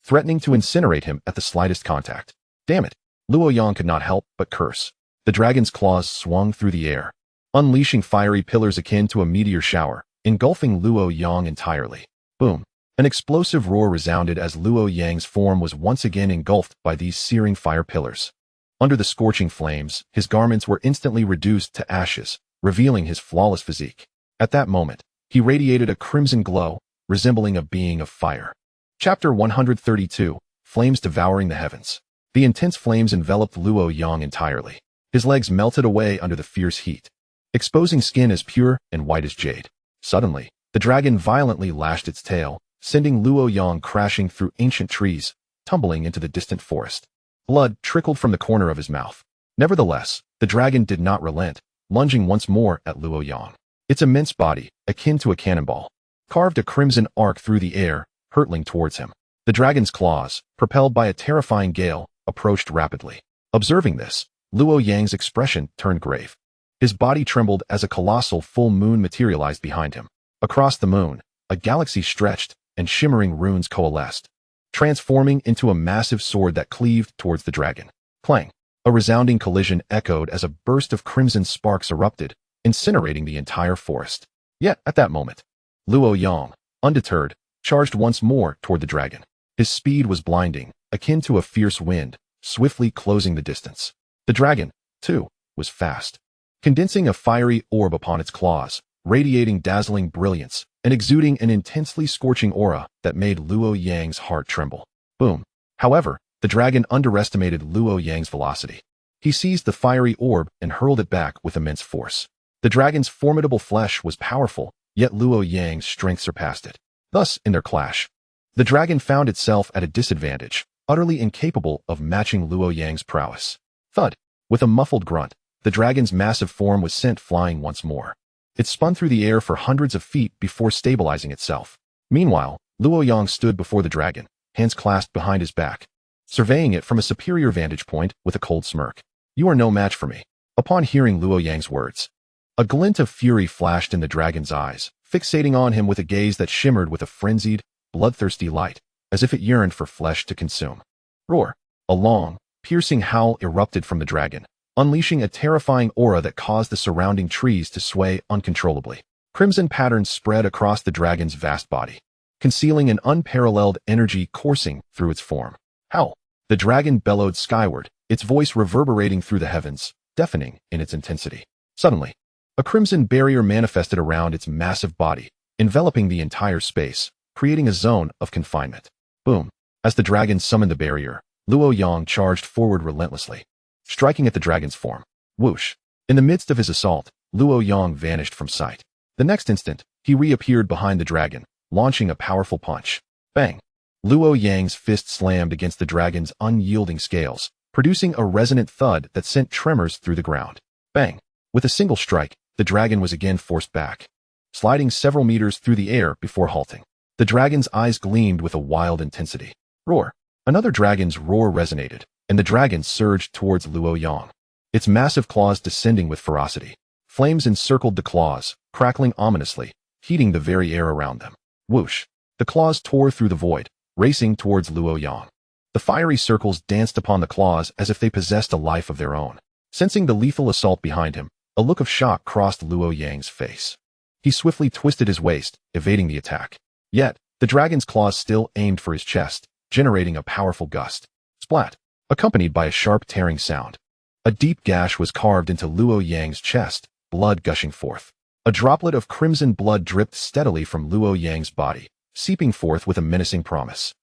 Speaker 1: threatening to incinerate him at the slightest contact. Damn it! Luo Yang could not help but curse. The dragon's claws swung through the air, unleashing fiery pillars akin to a meteor shower, engulfing Luo Yang entirely. Boom! An explosive roar resounded as Luo Yang's form was once again engulfed by these searing fire pillars. Under the scorching flames, his garments were instantly reduced to ashes, revealing his flawless physique. At that moment, he radiated a crimson glow, resembling a being of fire. Chapter 132, Flames Devouring the Heavens. The intense flames enveloped Luo Yang entirely. His legs melted away under the fierce heat, exposing skin as pure and white as jade. Suddenly, the dragon violently lashed its tail, sending Luo Yang crashing through ancient trees, tumbling into the distant forest. Blood trickled from the corner of his mouth. Nevertheless, the dragon did not relent, lunging once more at Luo Yang. Its immense body, akin to a cannonball, carved a crimson arc through the air, hurtling towards him. The dragon's claws, propelled by a terrifying gale, approached rapidly. Observing this, Luo Yang's expression turned grave. His body trembled as a colossal full moon materialized behind him. Across the moon, a galaxy stretched, and shimmering runes coalesced, transforming into a massive sword that cleaved towards the dragon. Clang! A resounding collision echoed as a burst of crimson sparks erupted, incinerating the entire forest. Yet, at that moment, Luo Yang, undeterred, charged once more toward the dragon. His speed was blinding, akin to a fierce wind, swiftly closing the distance. The dragon, too, was fast, condensing a fiery orb upon its claws, radiating dazzling brilliance, and exuding an intensely scorching aura that made Luo Yang's heart tremble. Boom! However, the dragon underestimated Luo Yang's velocity. He seized the fiery orb and hurled it back with immense force. The dragon's formidable flesh was powerful, yet Luo Yang's strength surpassed it. Thus, in their clash, the dragon found itself at a disadvantage, utterly incapable of matching Luo Yang's prowess. Thud! With a muffled grunt, the dragon's massive form was sent flying once more. It spun through the air for hundreds of feet before stabilizing itself. Meanwhile, Luo Yang stood before the dragon, hands clasped behind his back, surveying it from a superior vantage point with a cold smirk. You are no match for me. Upon hearing Luo Yang's words, a glint of fury flashed in the dragon's eyes, fixating on him with a gaze that shimmered with a frenzied, bloodthirsty light, as if it yearned for flesh to consume. Roar! A long, piercing howl erupted from the dragon, unleashing a terrifying aura that caused the surrounding trees to sway uncontrollably. Crimson patterns spread across the dragon's vast body, concealing an unparalleled energy coursing through its form. Howl! The dragon bellowed skyward, its voice reverberating through the heavens, deafening in its intensity. Suddenly, a crimson barrier manifested around its massive body, enveloping the entire space, creating a zone of confinement. Boom! As the dragon summoned the barrier, Luo Yang charged forward relentlessly, striking at the dragon's form. Whoosh! In the midst of his assault, Luo Yang vanished from sight. The next instant, he reappeared behind the dragon, launching a powerful punch. Bang! Luo Yang's fist slammed against the dragon's unyielding scales, producing a resonant thud that sent tremors through the ground. Bang! With a single strike, the dragon was again forced back, sliding several meters through the air before halting. The dragon's eyes gleamed with a wild intensity. Roar! Another dragon's roar resonated, and the dragon surged towards Luo Yang, its massive claws descending with ferocity. Flames encircled the claws, crackling ominously, heating the very air around them. Whoosh! The claws tore through the void, racing towards Luo Yang. The fiery circles danced upon the claws as if they possessed a life of their own. Sensing the lethal assault behind him, a look of shock crossed Luo Yang's face. He swiftly twisted his waist, evading the attack. Yet, the dragon's claws still aimed for his chest, generating a powerful gust. Splat! Accompanied by a sharp tearing sound. A deep gash was carved into Luo Yang's chest, blood gushing forth. A droplet of crimson blood dripped steadily from Luo Yang's body, seeping forth with a menacing promise.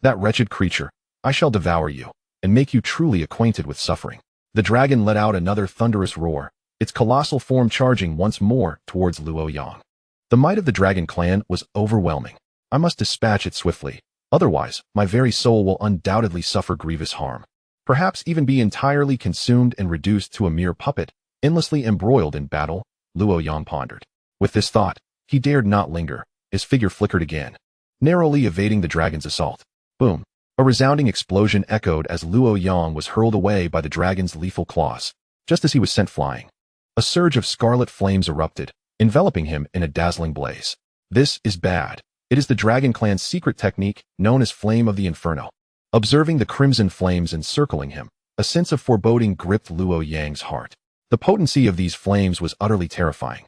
Speaker 1: That wretched creature, I shall devour you, and make you truly acquainted with suffering. The dragon let out another thunderous roar, its colossal form charging once more towards Luo Yang. The might of the dragon clan was overwhelming. I must dispatch it swiftly, otherwise my very soul will undoubtedly suffer grievous harm. Perhaps even be entirely consumed and reduced to a mere puppet, endlessly embroiled in battle, Luo Yang pondered. With this thought, he dared not linger. His figure flickered again, narrowly evading the dragon's assault. Boom! A resounding explosion echoed as Luo Yang was hurled away by the dragon's lethal claws, just as he was sent flying. A surge of scarlet flames erupted, enveloping him in a dazzling blaze. This is bad. It is the Dragon Clan's secret technique, known as Flame of the Inferno. Observing the crimson flames encircling him, a sense of foreboding gripped Luo Yang's heart. The potency of these flames was utterly terrifying.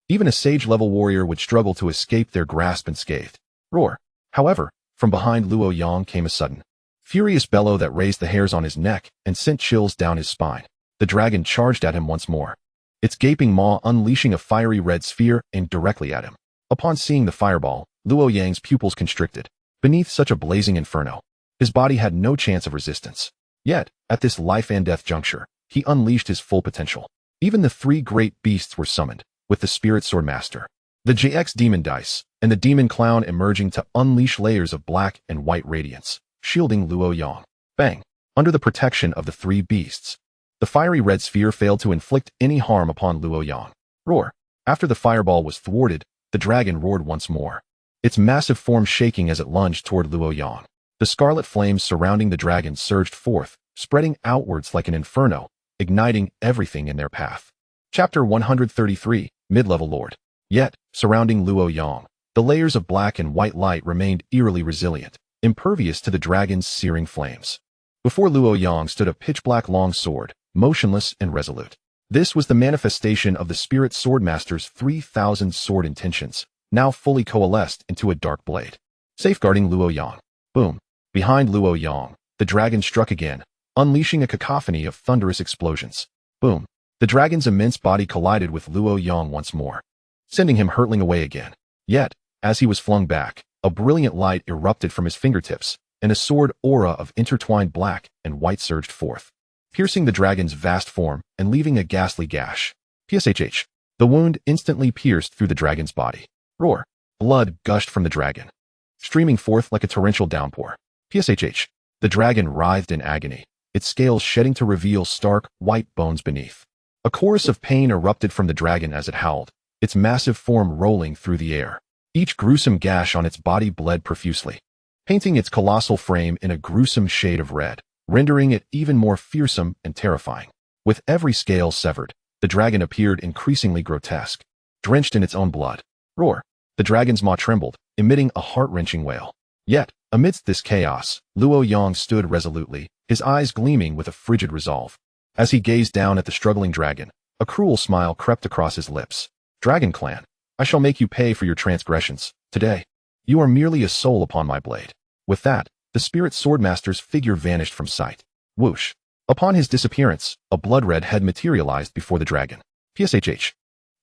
Speaker 1: Even a sage-level warrior would struggle to escape their grasp unscathed. Roar! However, from behind Luo Yang came a sudden, furious bellow that raised the hairs on his neck and sent chills down his spine. The dragon charged at him once more, its gaping maw unleashing a fiery red sphere aimed directly at him. Upon seeing the fireball, Luo Yang's pupils constricted. Beneath such a blazing inferno, his body had no chance of resistance. Yet, at this life-and-death juncture, he unleashed his full potential. Even the three great beasts were summoned, with the Spirit Swordmaster, the JX Demon Dice, and the Demon Clown emerging to unleash layers of black and white radiance, shielding Luo Yang. Bang! Under the protection of the three beasts, the fiery red sphere failed to inflict any harm upon Luo Yang. Roar! After the fireball was thwarted, the dragon roared once more, its massive form shaking as it lunged toward Luo Yang. The scarlet flames surrounding the dragon surged forth, spreading outwards like an inferno, igniting everything in their path. Chapter 133, Mid-Level Lord. Yet, surrounding Luo Yang, the layers of black and white light remained eerily resilient, impervious to the dragon's searing flames. Before Luo Yang stood a pitch-black long sword, motionless and resolute. This was the manifestation of the Spirit Swordmaster's 3,000 sword intentions, now fully coalesced into a dark blade, safeguarding Luo Yang. Boom! Behind Luo Yang, the dragon struck again, unleashing a cacophony of thunderous explosions. Boom! The dragon's immense body collided with Luo Yang once more, sending him hurtling away again. Yet, as he was flung back, a brilliant light erupted from his fingertips, and a sword aura of intertwined black and white surged forth, piercing the dragon's vast form and leaving a ghastly gash. PSHH. The wound instantly pierced through the dragon's body. Roar! Blood gushed from the dragon, streaming forth like a torrential downpour. PSHH. The dragon writhed in agony, its scales shedding to reveal stark, white bones beneath. A chorus of pain erupted from the dragon as it howled, its massive form rolling through the air. Each gruesome gash on its body bled profusely, painting its colossal frame in a gruesome shade of red, rendering it even more fearsome and terrifying. With every scale severed, the dragon appeared increasingly grotesque, drenched in its own blood. Roar! The dragon's maw trembled, emitting a heart-wrenching wail. Yet, amidst this chaos, Luo Yang stood resolutely, his eyes gleaming with a frigid resolve. As he gazed down at the struggling dragon, a cruel smile crept across his lips. Dragon Clan, I shall make you pay for your transgressions. Today, you are merely a soul upon my blade. With that, the Spirit Swordmaster's figure vanished from sight. Whoosh! Upon his disappearance, a blood-red head materialized before the dragon. PSHH.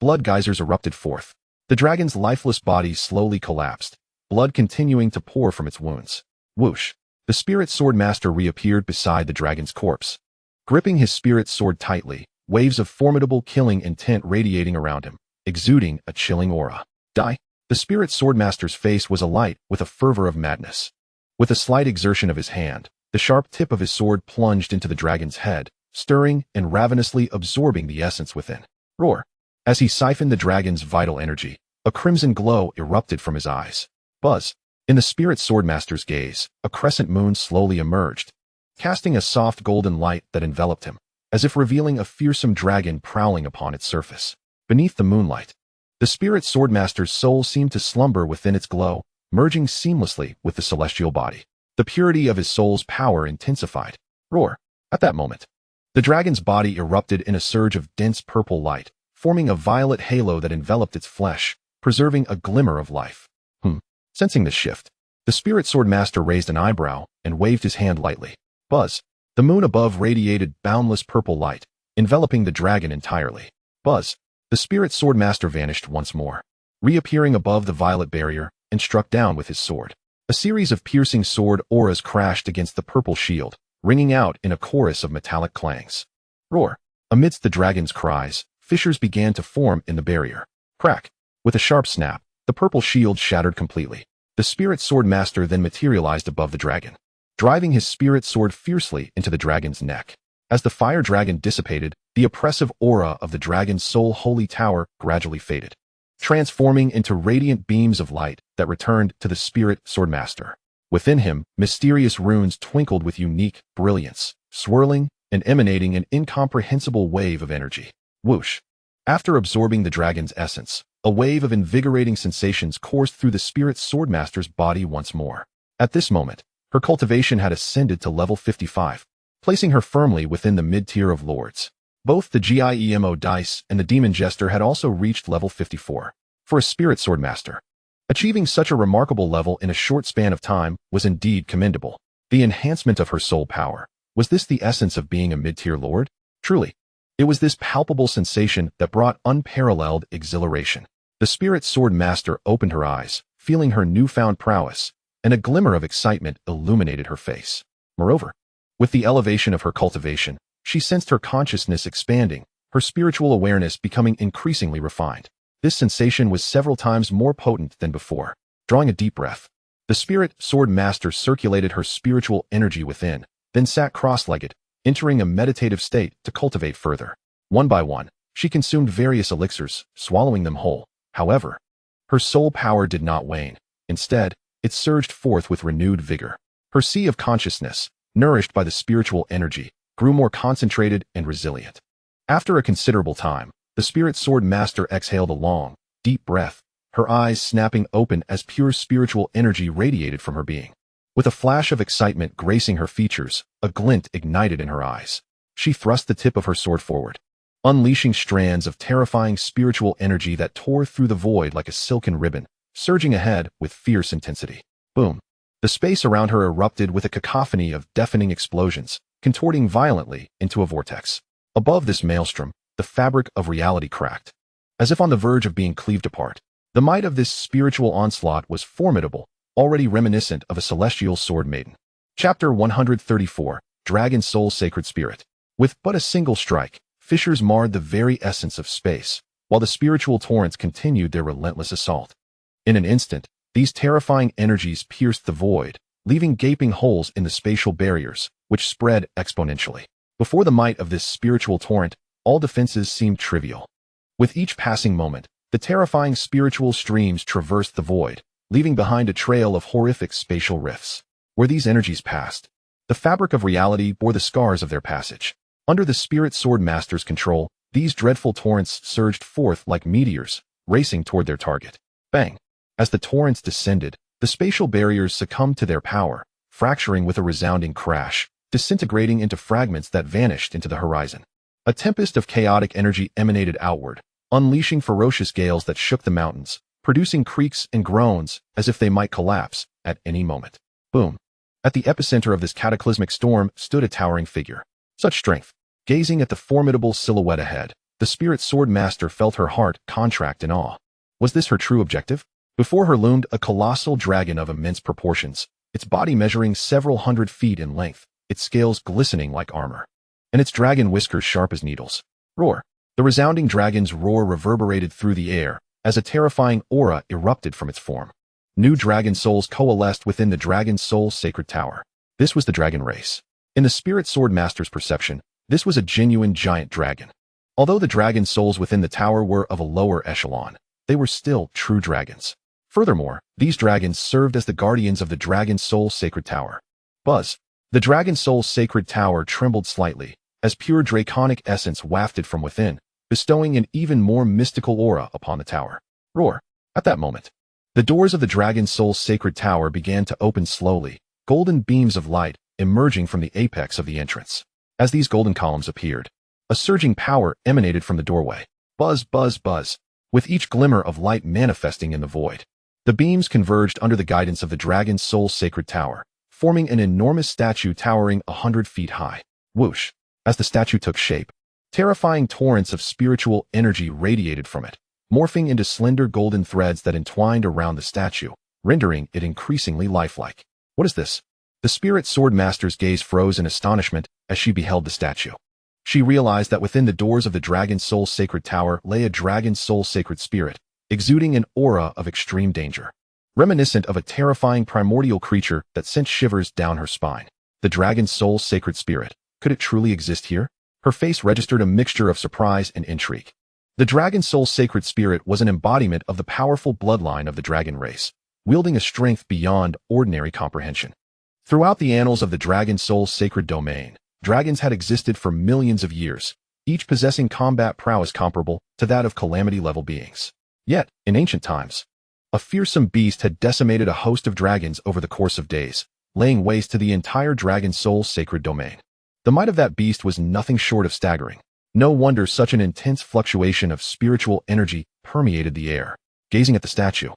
Speaker 1: Blood geysers erupted forth. The dragon's lifeless body slowly collapsed, blood continuing to pour from its wounds. Whoosh! The Spirit Swordmaster reappeared beside the dragon's corpse, gripping his spirit sword tightly, waves of formidable killing intent radiating around him, exuding a chilling aura. Die! The Spirit Swordmaster's face was alight with a fervor of madness. With a slight exertion of his hand, the sharp tip of his sword plunged into the dragon's head, stirring and ravenously absorbing the essence within. Roar! As he siphoned the dragon's vital energy, a crimson glow erupted from his eyes. Buzz! In the Spirit Swordmaster's gaze, a crescent moon slowly emerged, casting a soft golden light that enveloped him, as if revealing a fearsome dragon prowling upon its surface. Beneath the moonlight, the Spirit Swordmaster's soul seemed to slumber within its glow, merging seamlessly with the celestial body. The purity of his soul's power intensified. Roar! At that moment, the dragon's body erupted in a surge of dense purple light, forming a violet halo that enveloped its flesh, preserving a glimmer of life. Sensing this shift, the Spirit Sword Master raised an eyebrow and waved his hand lightly. Buzz! The moon above radiated boundless purple light, enveloping the dragon entirely. Buzz! The Spirit Sword Master vanished once more, reappearing above the violet barrier, and struck down with his sword. A series of piercing sword auras crashed against the purple shield, ringing out in a chorus of metallic clangs. Roar! Amidst the dragon's cries, fissures began to form in the barrier. Crack! With a sharp snap, the purple shield shattered completely. The Spirit Sword Master then materialized above the dragon, driving his spirit sword fiercely into the dragon's neck. As the fire dragon dissipated, the oppressive aura of the dragon's soul holy tower gradually faded, transforming into radiant beams of light that returned to the Spirit Sword Master. Within him, mysterious runes twinkled with unique brilliance, swirling and emanating an incomprehensible wave of energy. Whoosh! After absorbing the dragon's essence, a wave of invigorating sensations coursed through the Spirit Sword Master's body once more. At this moment, her cultivation had ascended to level 55, placing her firmly within the mid-tier of lords. Both the GIEMO dice and the Demon Jester had also reached level 54. For a Spirit Sword Master, achieving such a remarkable level in a short span of time was indeed commendable. The enhancement of her soul power. Was this the essence of being a mid-tier lord? Truly, it was this palpable sensation that brought unparalleled exhilaration. The Spirit Sword Master opened her eyes, feeling her newfound prowess, and a glimmer of excitement illuminated her face. Moreover, with the elevation of her cultivation, she sensed her consciousness expanding, her spiritual awareness becoming increasingly refined. This sensation was several times more potent than before. Drawing a deep breath, the Spirit Sword Master circulated her spiritual energy within, then sat cross-legged, entering a meditative state to cultivate further. One by one, she consumed various elixirs, swallowing them whole. However, her soul power did not wane. Instead, it surged forth with renewed vigor. Her sea of consciousness, nourished by the spiritual energy, grew more concentrated and resilient. After a considerable time, the Spirit Sword Master exhaled a long, deep breath, her eyes snapping open as pure spiritual energy radiated from her being. With a flash of excitement gracing her features, a glint ignited in her eyes. She thrust the tip of her sword forward, unleashing strands of terrifying spiritual energy that tore through the void like a silken ribbon, surging ahead with fierce intensity. Boom! The space around her erupted with a cacophony of deafening explosions, contorting violently into a vortex. Above this maelstrom, the fabric of reality cracked, as if on the verge of being cleaved apart. The might of this spiritual onslaught was formidable, already reminiscent of a celestial sword maiden. Chapter 134, Dragon Soul Sacred Spirit. With but a single strike, fissures marred the very essence of space, while the spiritual torrents continued their relentless assault. In an instant, these terrifying energies pierced the void, leaving gaping holes in the spatial barriers, which spread exponentially. Before the might of this spiritual torrent, all defenses seemed trivial. With each passing moment, the terrifying spiritual streams traversed the void, leaving behind a trail of horrific spatial rifts. Where these energies passed, the fabric of reality bore the scars of their passage. Under the Spirit Sword Master's control, these dreadful torrents surged forth like meteors, racing toward their target. Bang! As the torrents descended, the spatial barriers succumbed to their power, fracturing with a resounding crash, disintegrating into fragments that vanished into the horizon. A tempest of chaotic energy emanated outward, unleashing ferocious gales that shook the mountains, producing creaks and groans as if they might collapse at any moment. Boom! At the epicenter of this cataclysmic storm stood a towering figure. Such strength! Gazing at the formidable silhouette ahead, the Spirit Sword Master felt her heart contract in awe. Was this her true objective? Before her loomed a colossal dragon of immense proportions, its body measuring several hundred feet in length, its scales glistening like armor, and its dragon whiskers sharp as needles. Roar! The resounding dragon's roar reverberated through the air as a terrifying aura erupted from its form. New dragon souls coalesced within the Dragon Soul Sacred Tower. This was the dragon race. In the Spirit Sword Master's perception, this was a genuine giant dragon. Although the dragon souls within the tower were of a lower echelon, they were still true dragons. Furthermore, these dragons served as the guardians of the Dragon Soul Sacred Tower. Buzz! The Dragon Soul Sacred Tower trembled slightly, as pure draconic essence wafted from within, bestowing an even more mystical aura upon the tower. Roar! At that moment, The doors of the Dragon Soul's sacred tower began to open slowly, golden beams of light emerging from the apex of the entrance. As these golden columns appeared, a surging power emanated from the doorway. Buzz, buzz, buzz, with each glimmer of light manifesting in the void. The beams converged under the guidance of the Dragon Soul's sacred tower, forming an enormous statue towering 100 feet high. Whoosh! As the statue took shape, terrifying torrents of spiritual energy radiated from it, morphing into slender golden threads that entwined around the statue, rendering it increasingly lifelike. What is this? The Spirit Sword Master's gaze froze in astonishment as she beheld the statue. She realized that within the doors of the Dragon Soul Sacred Tower lay a Dragon Soul Sacred Spirit, exuding an aura of extreme danger, reminiscent of a terrifying primordial creature that sent shivers down her spine. The Dragon Soul Sacred Spirit, could it truly exist here? Her face registered a mixture of surprise and intrigue. The Dragon Soul Sacred Spirit was an embodiment of the powerful bloodline of the dragon race, wielding a strength beyond ordinary comprehension. Throughout the annals of the Dragon Soul Sacred Domain, dragons had existed for millions of years, each possessing combat prowess comparable to that of calamity-level beings. Yet, in ancient times, a fearsome beast had decimated a host of dragons over the course of days, laying waste to the entire Dragon Soul Sacred Domain. The might of that beast was nothing short of staggering. No wonder such an intense fluctuation of spiritual energy permeated the air. Gazing at the statue,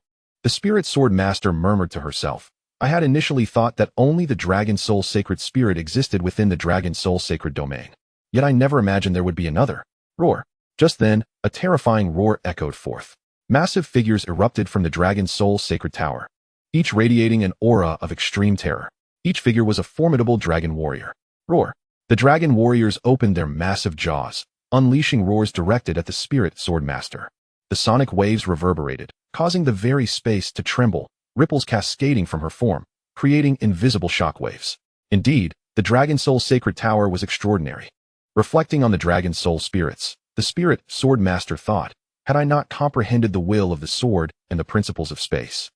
Speaker 1: the Spirit Sword Master murmured to herself, I had initially thought that only the Dragon Soul Sacred Spirit existed within the Dragon Soul Sacred Domain. Yet I never imagined there would be another. Roar. Just then, a terrifying roar echoed forth. Massive figures erupted from the Dragon Soul Sacred Tower, each radiating an aura of extreme terror. Each figure was a formidable dragon warrior. Roar. The dragon warriors opened their massive jaws, unleashing roars directed at the Spirit Sword Master. The sonic waves reverberated, causing the very space to tremble, ripples cascading from her form, creating invisible shockwaves. Indeed, the Dragon Soul Sacred Tower was extraordinary. Reflecting on the Dragon Soul spirits, the Spirit Sword Master thought, had I not comprehended the will of the sword and the principles of space,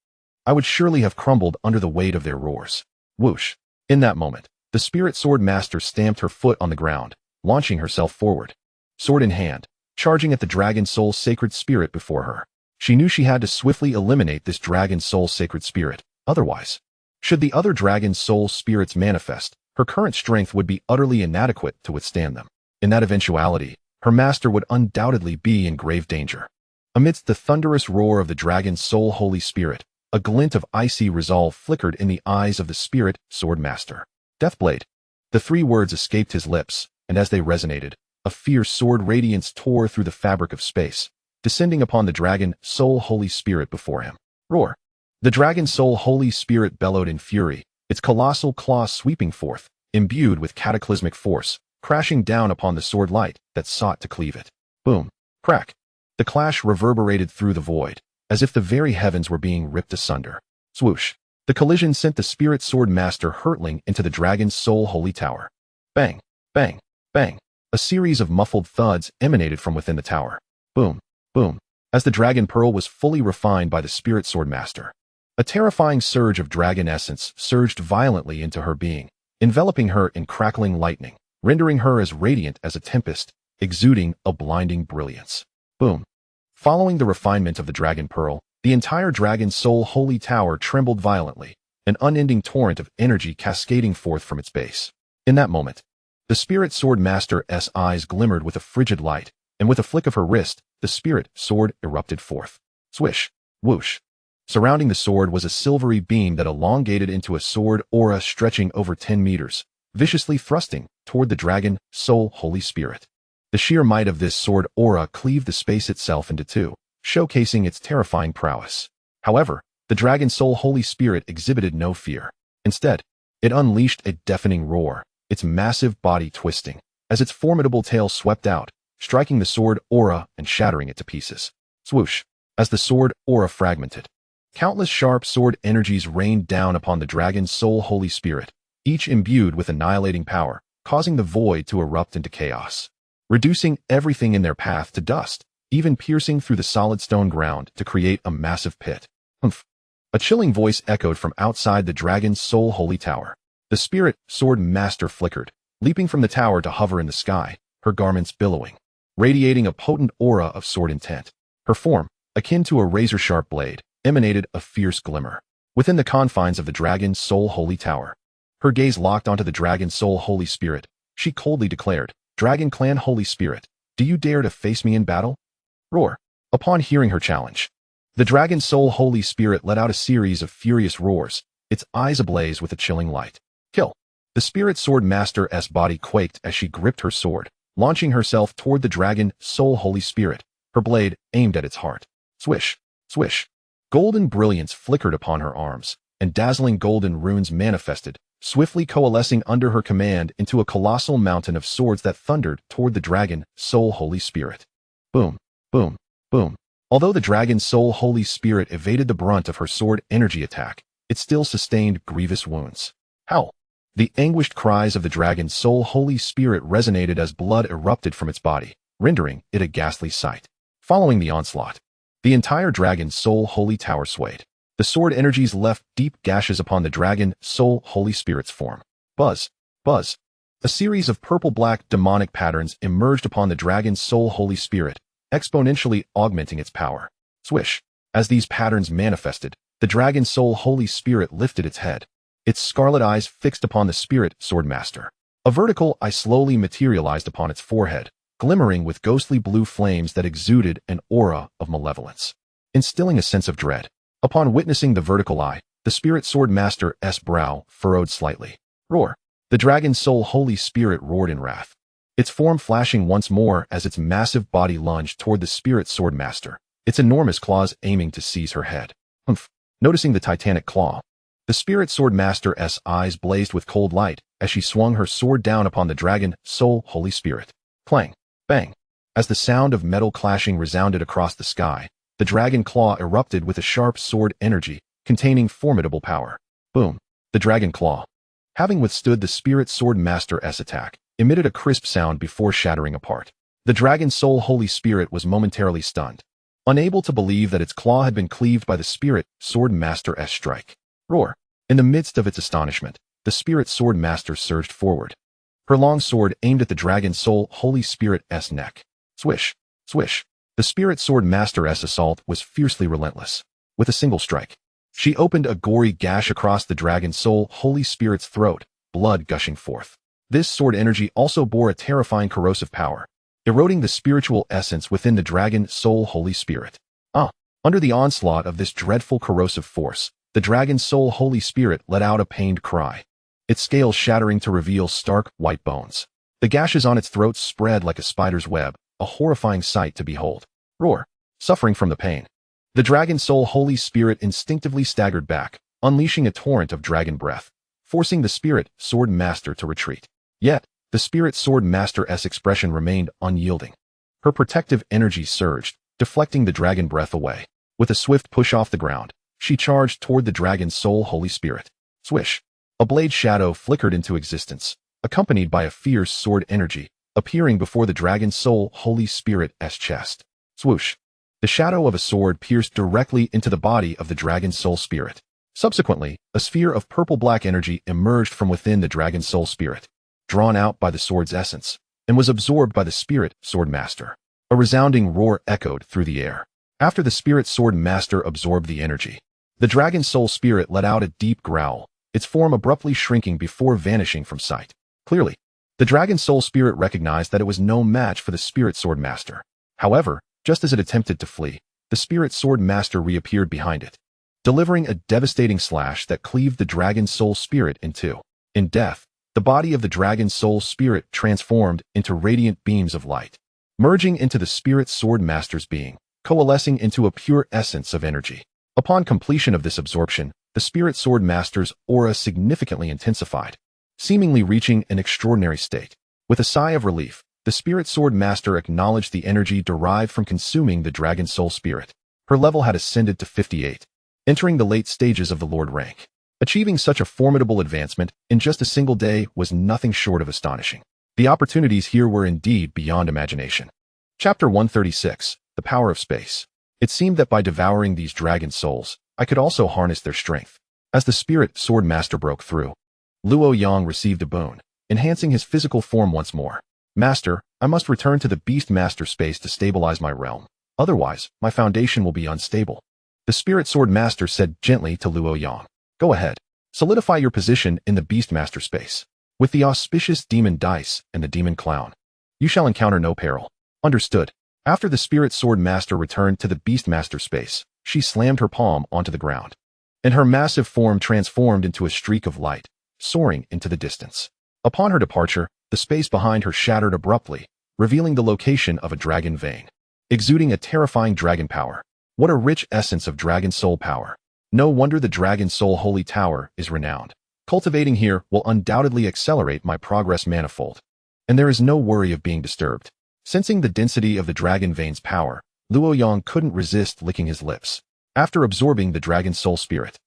Speaker 1: I would surely have crumbled under the weight of their roars. Whoosh! In that moment, the Spirit Sword Master stamped her foot on the ground, launching herself forward. Sword in hand, charging at the Dragon Soul Sacred Spirit before her. She knew she had to swiftly eliminate this Dragon Soul Sacred Spirit. Otherwise, should the other Dragon Soul Spirits manifest, her current strength would be utterly inadequate to withstand them. In that eventuality, her master would undoubtedly be in grave danger. Amidst the thunderous roar of the Dragon Soul Holy Spirit, a glint of icy resolve flickered in the eyes of the Spirit Sword Master. Deathblade. The three words escaped his lips, and as they resonated, a fierce sword radiance tore through the fabric of space, descending upon the Dragon Soul Holy Spirit before him. Roar. The Dragon Soul Holy Spirit bellowed in fury, its colossal claws sweeping forth, imbued with cataclysmic force, crashing down upon the sword light that sought to cleave it. Boom. Crack. The clash reverberated through the void, as if the very heavens were being ripped asunder. Swoosh. The collision sent the Spirit Sword Master hurtling into the Dragon's Soul Holy Tower. Bang, bang, bang. A series of muffled thuds emanated from within the tower. Boom, boom. As the Dragon Pearl was fully refined by the Spirit Sword Master, a terrifying surge of dragon essence surged violently into her being, enveloping her in crackling lightning, rendering her as radiant as a tempest, exuding a blinding brilliance. Boom. Following the refinement of the Dragon Pearl, the entire Dragon Soul Holy Tower trembled violently, an unending torrent of energy cascading forth from its base. In that moment, the Spirit Sword Master's eyes glimmered with a frigid light, and with a flick of her wrist, the Spirit Sword erupted forth. Swish, whoosh. Surrounding the sword was a silvery beam that elongated into a sword aura stretching over 10 meters, viciously thrusting toward the Dragon Soul Holy Spirit. The sheer might of this sword aura cleaved the space itself into two, showcasing its terrifying prowess. However, the Dragon Soul Holy Spirit exhibited no fear. Instead, it unleashed a deafening roar, its massive body twisting, as its formidable tail swept out, striking the sword aura and shattering it to pieces. Swoosh! As the sword aura fragmented, countless sharp sword energies rained down upon the Dragon Soul Holy Spirit, each imbued with annihilating power, causing the void to erupt into chaos, reducing everything in their path to dust, even piercing through the solid stone ground to create a massive pit. Humph! A chilling voice echoed from outside the Dragon's Soul Holy Tower. The Spirit Sword Master flickered, leaping from the tower to hover in the sky, her garments billowing, radiating a potent aura of sword intent. Her form, akin to a razor-sharp blade, emanated a fierce glimmer. Within the confines of the Dragon Soul Holy Tower, her gaze locked onto the Dragon Soul Holy Spirit. She coldly declared, "Dragon Clan Holy Spirit, do you dare to face me in battle?" Roar. Upon hearing her challenge, the Dragon Soul Holy Spirit let out a series of furious roars, its eyes ablaze with a chilling light. Kill. The Spirit Sword Master's body quaked as she gripped her sword, launching herself toward the Dragon Soul Holy Spirit, her blade aimed at its heart. Swish. Swish. Golden brilliance flickered upon her arms, and dazzling golden runes manifested, swiftly coalescing under her command into a colossal mountain of swords that thundered toward the Dragon Soul Holy Spirit. Boom. Boom. Boom. Although the Dragon Soul Holy Spirit evaded the brunt of her sword energy attack, it still sustained grievous wounds. Howl. The anguished cries of the Dragon Soul Holy Spirit resonated as blood erupted from its body, rendering it a ghastly sight. Following the onslaught, the entire Dragon Soul Holy Tower swayed. The sword energies left deep gashes upon the Dragon Soul Holy Spirit's form. Buzz. Buzz. A series of purple-black demonic patterns emerged upon the Dragon Soul Holy Spirit, exponentially augmenting its power. Swish. As these patterns manifested, the Dragon Soul Holy Spirit lifted its head, its scarlet eyes fixed upon the Spirit Sword Master. A vertical eye slowly materialized upon its forehead, glimmering with ghostly blue flames that exuded an aura of malevolence, instilling a sense of dread. Upon witnessing the vertical eye, the Spirit Sword Master's brow furrowed slightly. Roar. The Dragon Soul Holy Spirit roared in wrath, its form flashing once more as its massive body lunged toward the Spirit Sword Master, its enormous claws aiming to seize her head. Humph. Noticing the titanic claw, the Spirit Sword Master's eyes blazed with cold light as she swung her sword down upon the Dragon Soul Holy Spirit. Clang. Bang. As the sound of metal clashing resounded across the sky, the dragon claw erupted with a sharp sword energy containing formidable power. Boom. The dragon claw, having withstood the Spirit Sword Master's attack, emitted a crisp sound before shattering apart. The Dragon Soul Holy Spirit was momentarily stunned, unable to believe that its claw had been cleaved by the Spirit Sword Master's strike. Roar. In the midst of its astonishment, the Spirit Sword Master surged forward, her long sword aimed at the Dragon Soul Holy Spirit's neck. Swish. Swish. The Spirit Sword Master's assault was fiercely relentless. With a single strike, she opened a gory gash across the Dragon Soul Holy Spirit's throat, blood gushing forth. This sword energy also bore a terrifying corrosive power, eroding the spiritual essence within the Dragon Soul Holy Spirit. Under the onslaught of this dreadful corrosive force, the Dragon Soul Holy Spirit let out a pained cry, its scales shattering to reveal stark, white bones. The gashes on its throat spread like a spider's web, a horrifying sight to behold. Roar. Suffering from the pain, the Dragon Soul Holy Spirit instinctively staggered back, unleashing a torrent of dragon breath, forcing the Spirit Sword Master to retreat. Yet, the Spirit Sword Master's expression remained unyielding. Her protective energy surged, deflecting the dragon breath away. With a swift push off the ground, she charged toward the Dragon Soul Holy Spirit. Swish. A blade shadow flickered into existence, accompanied by a fierce sword energy, appearing before the Dragon Soul Holy Spirit's chest. Swoosh. The shadow of a sword pierced directly into the body of the Dragon Soul Spirit. Subsequently, a sphere of purple-black energy emerged from within the Dragon Soul Spirit, drawn out by the sword's essence, and was absorbed by the Spirit Sword Master. A resounding roar echoed through the air. After the Spirit Sword Master absorbed the energy, the Dragon Soul Spirit let out a deep growl, its form abruptly shrinking before vanishing from sight. Clearly, the Dragon Soul Spirit recognized that it was no match for the Spirit Sword Master. However, just as it attempted to flee, the Spirit Sword Master reappeared behind it, delivering a devastating slash that cleaved the Dragon Soul Spirit in two. In death, the body of the Dragon Soul Spirit transformed into radiant beams of light, merging into the Spirit Sword Master's being, coalescing into a pure essence of energy. Upon completion of this absorption, the Spirit Sword Master's aura significantly intensified, seemingly reaching an extraordinary state. With a sigh of relief, the Spirit Sword Master acknowledged the energy derived from consuming the Dragon Soul Spirit. Her level had ascended to 58, entering the late stages of the Lord rank. Achieving such a formidable advancement in just a single day was nothing short of astonishing. The opportunities here were indeed beyond imagination. Chapter 136. The Power of Space. It seemed that by devouring these dragon souls, I could also harness their strength. As the Spirit Sword Master broke through, Luo Yang received a boon, enhancing his physical form once more. Master, I must return to the Beastmaster space to stabilize my realm. Otherwise, my foundation will be unstable. The Spirit Sword Master said gently to Luo Yang. Go ahead. Solidify your position in the Beastmaster space. With the auspicious demon dice and the demon clown, you shall encounter no peril. Understood. After the Spirit Sword Master returned to the Beastmaster space, she slammed her palm onto the ground, and her massive form transformed into a streak of light, soaring into the distance. Upon her departure, the space behind her shattered abruptly, revealing the location of a dragon vein, exuding a terrifying dragon power. What a rich essence of dragon soul power. No wonder the Dragon Soul Holy Tower is renowned. Cultivating here will undoubtedly accelerate my progress manifold, and there is no worry of being disturbed. Sensing the density of the dragon vein's power, Luo Yang couldn't resist licking his lips. After absorbing the dragon soul spirit,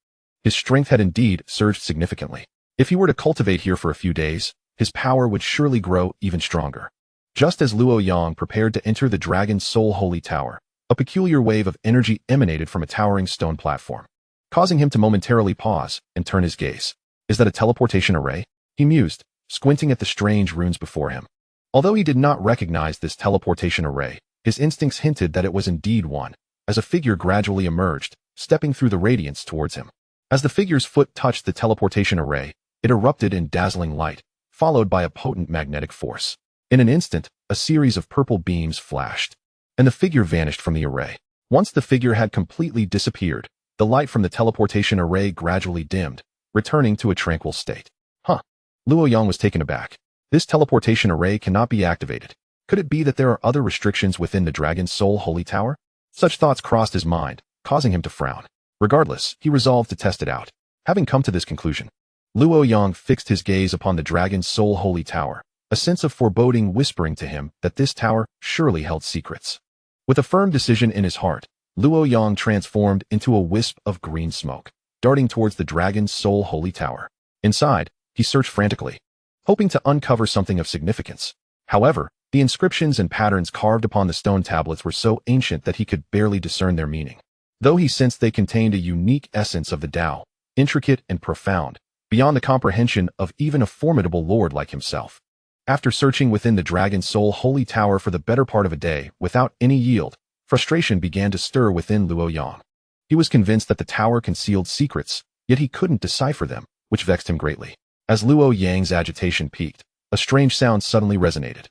Speaker 1: his strength had indeed surged significantly. If he were to cultivate here for a few days, his power would surely grow even stronger. Just as Luo Yang prepared to enter the Dragon Soul Holy Tower, a peculiar wave of energy emanated from a towering stone platform, causing him to momentarily pause and turn his gaze. Is that a teleportation array? He mused, squinting at the strange runes before him. Although he did not recognize this teleportation array, his instincts hinted that it was indeed one, as a figure gradually emerged, stepping through the radiance towards him. As the figure's foot touched the teleportation array, it erupted in dazzling light, followed by a potent magnetic force. In an instant, a series of purple beams flashed, and the figure vanished from the array. Once the figure had completely disappeared, the light from the teleportation array gradually dimmed, returning to a tranquil state. Huh. Luo Yang was taken aback. This teleportation array cannot be activated. Could it be that there are other restrictions within the Dragon Soul Holy Tower? Such thoughts crossed his mind, causing him to frown. Regardless, he resolved to test it out. Having come to this conclusion, Luo Yang fixed his gaze upon the Dragon Soul Holy Tower, a sense of foreboding whispering to him that this tower surely held secrets. With a firm decision in his heart, Luo Yang transformed into a wisp of green smoke, darting towards the Dragon Soul Holy Tower. Inside, he searched frantically, hoping to uncover something of significance. However, the inscriptions and patterns carved upon the stone tablets were so ancient that he could barely discern their meaning. Though he sensed they contained a unique essence of the Tao, intricate and profound, beyond the comprehension of even a formidable lord like himself. After searching within the Dragon Soul Holy Tower for the better part of a day without any yield, frustration began to stir within Luo Yang. He was convinced that the tower concealed secrets, yet he couldn't decipher them, which vexed him greatly. As Luo Yang's agitation peaked, a strange sound suddenly resonated.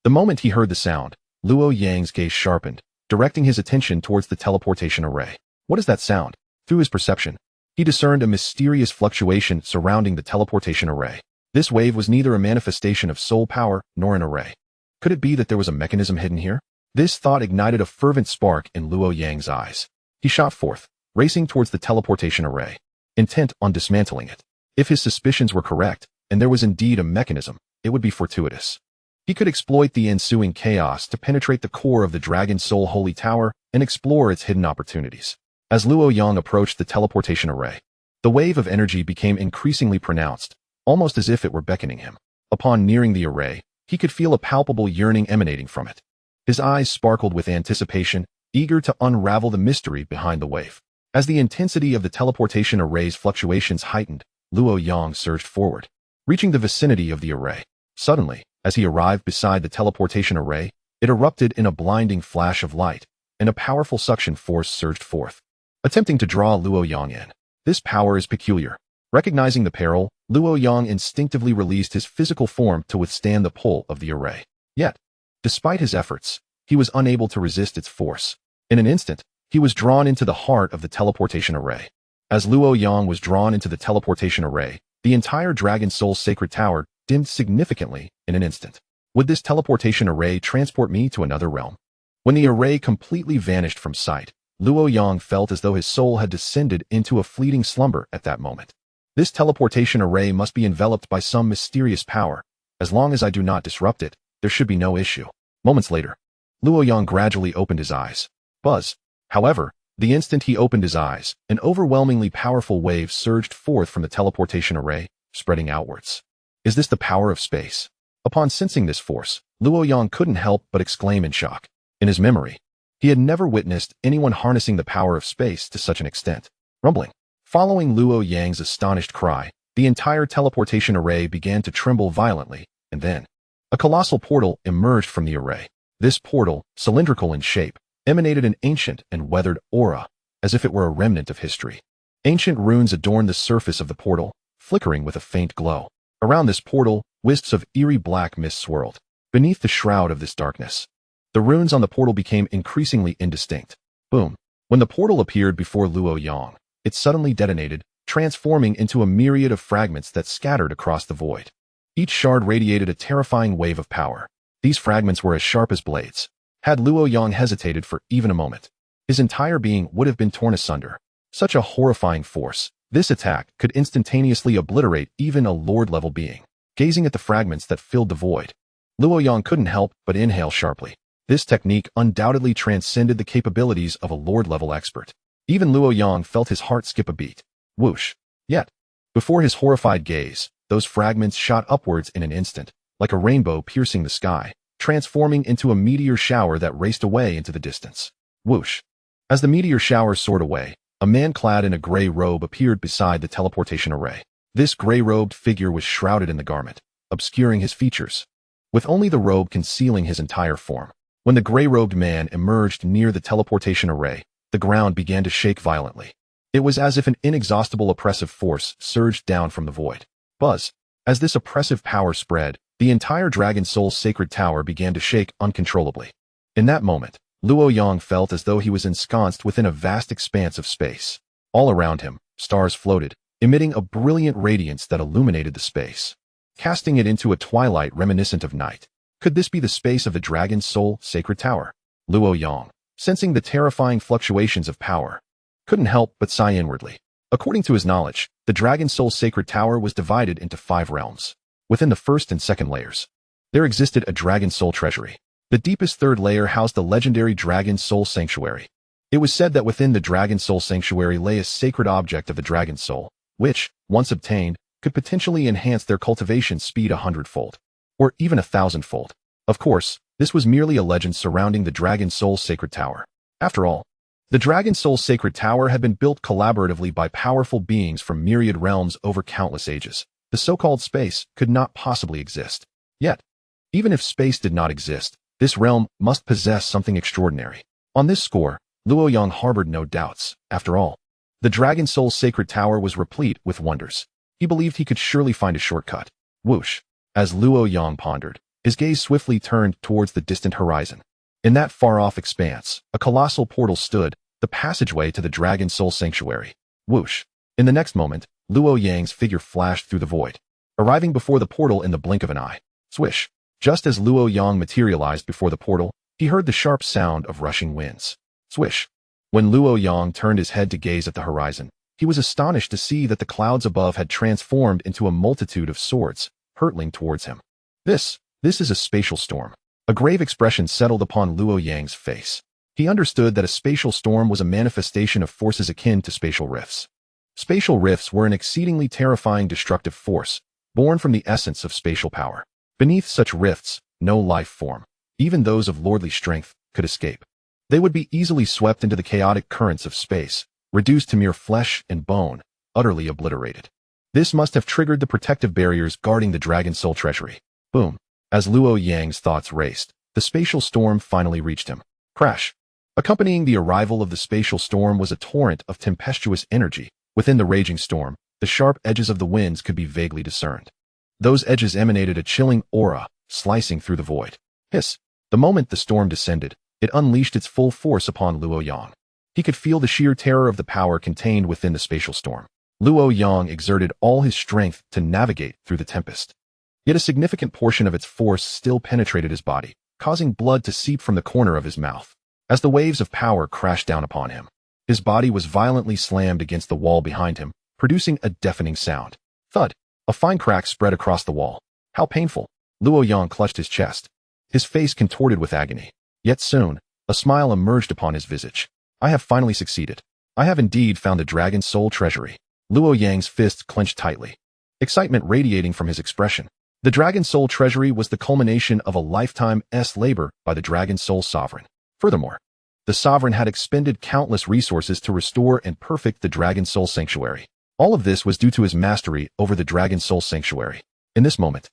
Speaker 1: The moment he heard the sound, Luo Yang's gaze sharpened, directing his attention towards the teleportation array. What is that sound? Through his perception, he discerned a mysterious fluctuation surrounding the teleportation array. This wave was neither a manifestation of soul power nor an array. Could it be that there was a mechanism hidden here? This thought ignited a fervent spark in Luo Yang's eyes. He shot forth, racing towards the teleportation array, intent on dismantling it. If his suspicions were correct, and there was indeed a mechanism, it would be fortuitous. He could exploit the ensuing chaos to penetrate the core of the Dragon Soul Holy Tower and explore its hidden opportunities. As Luo Yang approached the teleportation array, the wave of energy became increasingly pronounced, almost as if it were beckoning him. Upon nearing the array, he could feel a palpable yearning emanating from it. His eyes sparkled with anticipation, eager to unravel the mystery behind the wave. As the intensity of the teleportation array's fluctuations heightened, Luo Yang surged forward, reaching the vicinity of the array. Suddenly, as he arrived beside the teleportation array, it erupted in a blinding flash of light, and a powerful suction force surged forth, attempting to draw Luo Yang in. This power is peculiar. Recognizing the peril, Luo Yang instinctively released his physical form to withstand the pull of the array. Yet, despite his efforts, he was unable to resist its force. In an instant, he was drawn into the heart of the teleportation array. As Luo Yang was drawn into the teleportation array, the entire Dragon Soul Sacred Tower dimmed significantly in an instant. Would this teleportation array transport me to another realm? When the array completely vanished from sight, Luo Yang felt as though his soul had descended into a fleeting slumber at that moment. This teleportation array must be enveloped by some mysterious power. As long as I do not disrupt it, there should be no issue. Moments later, Luo Yang gradually opened his eyes. Buzz. However, the instant he opened his eyes, an overwhelmingly powerful wave surged forth from the teleportation array, spreading outwards. Is this the power of space? Upon sensing this force, Luo Yang couldn't help but exclaim in shock. In his memory, he had never witnessed anyone harnessing the power of space to such an extent. Rumbling. Following Luo Yang's astonished cry, the entire teleportation array began to tremble violently, and then a colossal portal emerged from the array. This portal, cylindrical in shape, emanated an ancient and weathered aura, as if it were a remnant of history. Ancient runes adorned the surface of the portal, flickering with a faint glow. Around this portal, wisps of eerie black mist swirled. Beneath the shroud of this darkness, the runes on the portal became increasingly indistinct. Boom. When the portal appeared before Luo Yang, it suddenly detonated, transforming into a myriad of fragments that scattered across the void. Each shard radiated a terrifying wave of power. These fragments were as sharp as blades. Had Luo Yang hesitated for even a moment, his entire being would have been torn asunder. Such a horrifying force. This attack could instantaneously obliterate even a Lord-level being. Gazing at the fragments that filled the void, Luo Yang couldn't help but inhale sharply. This technique undoubtedly transcended the capabilities of a Lord-level expert. Even Luo Yang felt his heart skip a beat. Whoosh. Yet, before his horrified gaze, those fragments shot upwards in an instant, like a rainbow piercing the sky, transforming into a meteor shower that raced away into the distance. Whoosh. As the meteor shower soared away, a man clad in a gray robe appeared beside the teleportation array. This gray-robed figure was shrouded in the garment, obscuring his features, with only the robe concealing his entire form. When the gray-robed man emerged near the teleportation array, the ground began to shake violently. It was as if an inexhaustible oppressive force surged down from the void. Buzz. As this oppressive power spread, the entire Dragon Soul Sacred Tower began to shake uncontrollably. In that moment, Luo Yang felt as though he was ensconced within a vast expanse of space. All around him, stars floated, emitting a brilliant radiance that illuminated the space, casting it into a twilight reminiscent of night. Could this be the space of the Dragon Soul Sacred Tower? Luo Yang, sensing the terrifying fluctuations of power, couldn't help but sigh inwardly. According to his knowledge, the Dragon Soul Sacred Tower was divided into 5 realms. Within the first and second layers, there existed a Dragon Soul Treasury. The deepest third layer housed the legendary Dragon Soul Sanctuary. It was said that within the Dragon Soul Sanctuary lay a sacred object of the Dragon Soul, which, once obtained, could potentially enhance their cultivation speed 100-fold, or even 1,000-fold. Of course, this was merely a legend surrounding the Dragon Soul Sacred Tower. After all, the Dragon Soul Sacred Tower had been built collaboratively by powerful beings from myriad realms over countless ages. The so-called space could not possibly exist. Yet, even if space did not exist, this realm must possess something extraordinary. On this score, Luo Yang harbored no doubts. After all, the Dragon Soul Sacred Tower was replete with wonders. He believed he could surely find a shortcut. Whoosh. As Luo Yang pondered, his gaze swiftly turned towards the distant horizon. In that far-off expanse, a colossal portal stood, the passageway to the Dragon Soul Sanctuary. Whoosh. In the next moment, Luo Yang's figure flashed through the void, arriving before the portal in the blink of an eye. Swish. Just as Luo Yang materialized before the portal, he heard the sharp sound of rushing winds. Swish. When Luo Yang turned his head to gaze at the horizon, he was astonished to see that the clouds above had transformed into a multitude of swords, hurtling towards him. This is a spatial storm. A grave expression settled upon Luo Yang's face. He understood that a spatial storm was a manifestation of forces akin to spatial rifts. Spatial rifts were an exceedingly terrifying destructive force, born from the essence of spatial power. Beneath such rifts, no life form, even those of lordly strength, could escape. They would be easily swept into the chaotic currents of space, reduced to mere flesh and bone, utterly obliterated. This must have triggered the protective barriers guarding the Dragon Soul Treasury. Boom. As Luo Yang's thoughts raced, the spatial storm finally reached him. Crash. Accompanying the arrival of the spatial storm was a torrent of tempestuous energy. Within the raging storm, the sharp edges of the winds could be vaguely discerned. Those edges emanated a chilling aura, slicing through the void. Hiss. The moment the storm descended, it unleashed its full force upon Luo Yang. He could feel the sheer terror of the power contained within the spatial storm. Luo Yang exerted all his strength to navigate through the tempest. Yet a significant portion of its force still penetrated his body, causing blood to seep from the corner of his mouth. As the waves of power crashed down upon him, his body was violently slammed against the wall behind him, producing a deafening sound. Thud. A fine crack spread across the wall. How painful. Luo Yang clutched his chest, his face contorted with agony. Yet soon, a smile emerged upon his visage. I have finally succeeded. I have indeed found the Dragon Soul Treasury. Luo Yang's fists clenched tightly, excitement radiating from his expression. The Dragon Soul Treasury was the culmination of a lifetime's labor by the Dragon Soul Sovereign. Furthermore, the Sovereign had expended countless resources to restore and perfect the Dragon Soul Sanctuary. All of this was due to his mastery over the Dragon Soul Sanctuary. In this moment,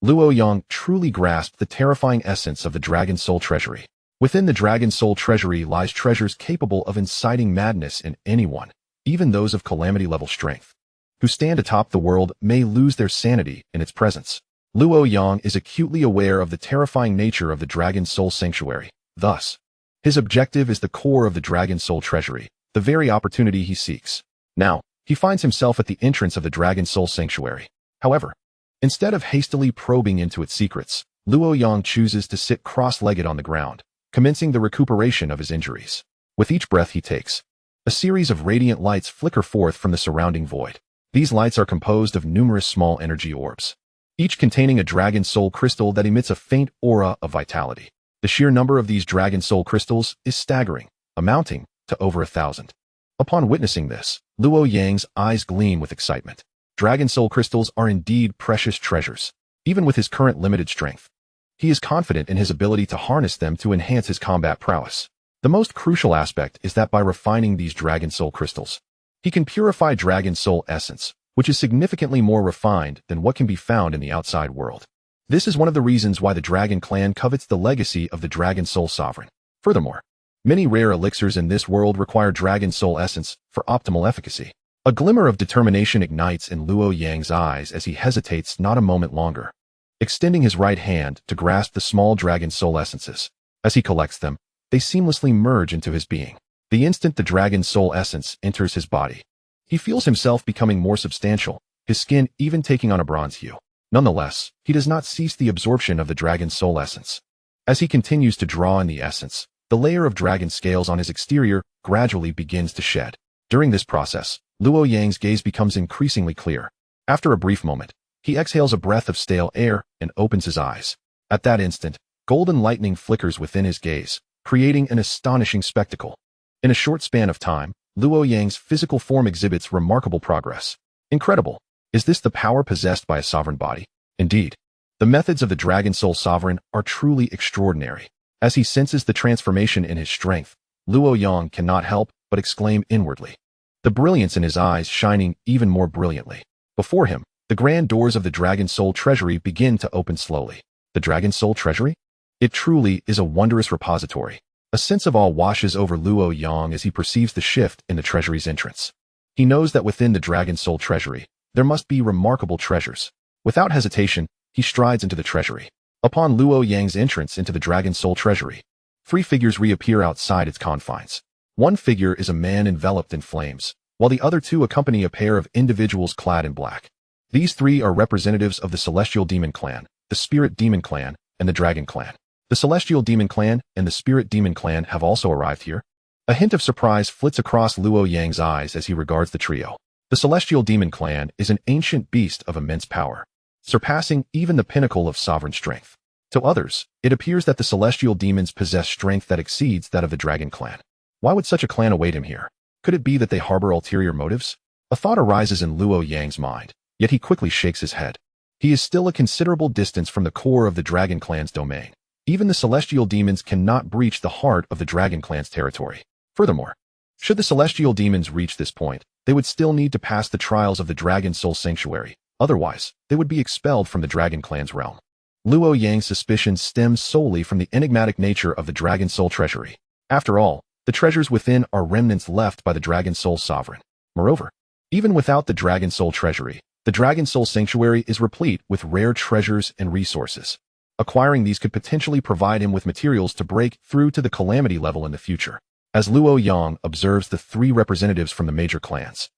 Speaker 1: Luo Yang truly grasped the terrifying essence of the Dragon Soul Treasury. Within the Dragon Soul Treasury lies treasures capable of inciting madness in anyone, even those of calamity-level strength, who stand atop the world may lose their sanity in its presence. Luo Yang is acutely aware of the terrifying nature of the Dragon Soul Sanctuary. Thus, his objective is the core of the Dragon Soul Treasury, the very opportunity he seeks. Now, he finds himself at the entrance of the Dragon Soul Sanctuary. However, instead of hastily probing into its secrets, Luo Yang chooses to sit cross-legged on the ground, commencing the recuperation of his injuries. With each breath he takes, a series of radiant lights flicker forth from the surrounding void. These lights are composed of numerous small energy orbs, each containing a Dragon Soul crystal that emits a faint aura of vitality. The sheer number of these Dragon Soul crystals is staggering, amounting to over 1,000. Upon witnessing this, Luo Yang's eyes gleam with excitement. Dragon Soul crystals are indeed precious treasures. Even with his current limited strength, he is confident in his ability to harness them to enhance his combat prowess. The most crucial aspect is that by refining these Dragon Soul crystals, he can purify Dragon Soul essence, which is significantly more refined than what can be found in the outside world. This is one of the reasons why the Dragon Clan covets the legacy of the Dragon Soul Sovereign. Furthermore, many rare elixirs in this world require Dragon Soul essence for optimal efficacy. A glimmer of determination ignites in Luo Yang's eyes as he hesitates not a moment longer, extending his right hand to grasp the small Dragon Soul essences. As he collects them, they seamlessly merge into his being. The instant the Dragon Soul essence enters his body, he feels himself becoming more substantial, his skin even taking on a bronze hue. Nonetheless, he does not cease the absorption of the Dragon Soul essence. As he continues to draw in the essence, the layer of dragon scales on his exterior gradually begins to shed. During this process, Luo Yang's gaze becomes increasingly clear. After a brief moment, he exhales a breath of stale air and opens his eyes. At that instant, golden lightning flickers within his gaze, creating an astonishing spectacle. In a short span of time, Luo Yang's physical form exhibits remarkable progress. Incredible! Is this the power possessed by a sovereign body? Indeed, the methods of the Dragon Soul Sovereign are truly extraordinary. As he senses the transformation in his strength, Luo Yang cannot help but exclaim inwardly, the brilliance in his eyes shining even more brilliantly. Before him, the grand doors of the Dragon Soul Treasury begin to open slowly. The Dragon Soul Treasury? It truly is a wondrous repository. A sense of awe washes over Luo Yang as he perceives the shift in the treasury's entrance. He knows that within the Dragon Soul Treasury, there must be remarkable treasures. Without hesitation, he strides into the treasury. Upon Luo Yang's entrance into the Dragon Soul Treasury, 3 figures reappear outside its confines. One figure is a man enveloped in flames, while the other 2 accompany a pair of individuals clad in black. These 3 are representatives of the Celestial Demon Clan, the Spirit Demon Clan, and the Dragon Clan. The Celestial Demon Clan and the Spirit Demon Clan have also arrived here. A hint of surprise flits across Luo Yang's eyes as he regards the trio. The Celestial Demon Clan is an ancient beast of immense power, surpassing even the pinnacle of sovereign strength. To others, it appears that the Celestial Demons possess strength that exceeds that of the Dragon Clan. Why would such a clan await him here? Could it be that they harbor ulterior motives? A thought arises in Luo Yang's mind, yet he quickly shakes his head. He is still a considerable distance from the core of the Dragon Clan's domain. Even the Celestial Demons cannot breach the heart of the Dragon Clan's territory. Furthermore, should the Celestial Demons reach this point, they would still need to pass the trials of the Dragon Soul Sanctuary. Otherwise, they would be expelled from the Dragon Clan's realm. Luo Yang's suspicion stems solely from the enigmatic nature of the Dragon Soul Treasury. After all, the treasures within are remnants left by the Dragon Soul Sovereign. Moreover, even without the Dragon Soul Treasury, the Dragon Soul Sanctuary is replete with rare treasures and resources. Acquiring these could potentially provide him with materials to break through to the calamity level in the future. As Luo Yang observes the 3 representatives from the major clans,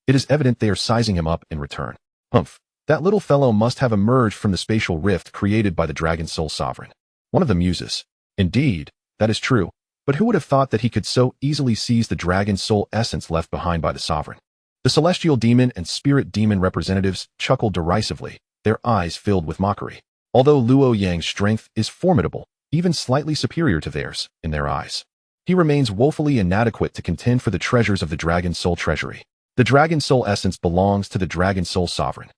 Speaker 1: it is evident they are sizing him up in return. Humph, that little fellow must have emerged from the spatial rift created by the Dragon Soul Sovereign. One of them muses. Indeed, that is true, but who would have thought that he could so easily seize the Dragon Soul essence left behind by the Sovereign? The Celestial Demon and Spirit Demon representatives chuckle derisively, their eyes filled with mockery. Although Luo Yang's strength is formidable, even slightly superior to theirs, in their eyes, he remains woefully inadequate to contend for the treasures of the Dragon Soul Treasury. The Dragon Soul essence belongs to the Dragon Soul Sovereign.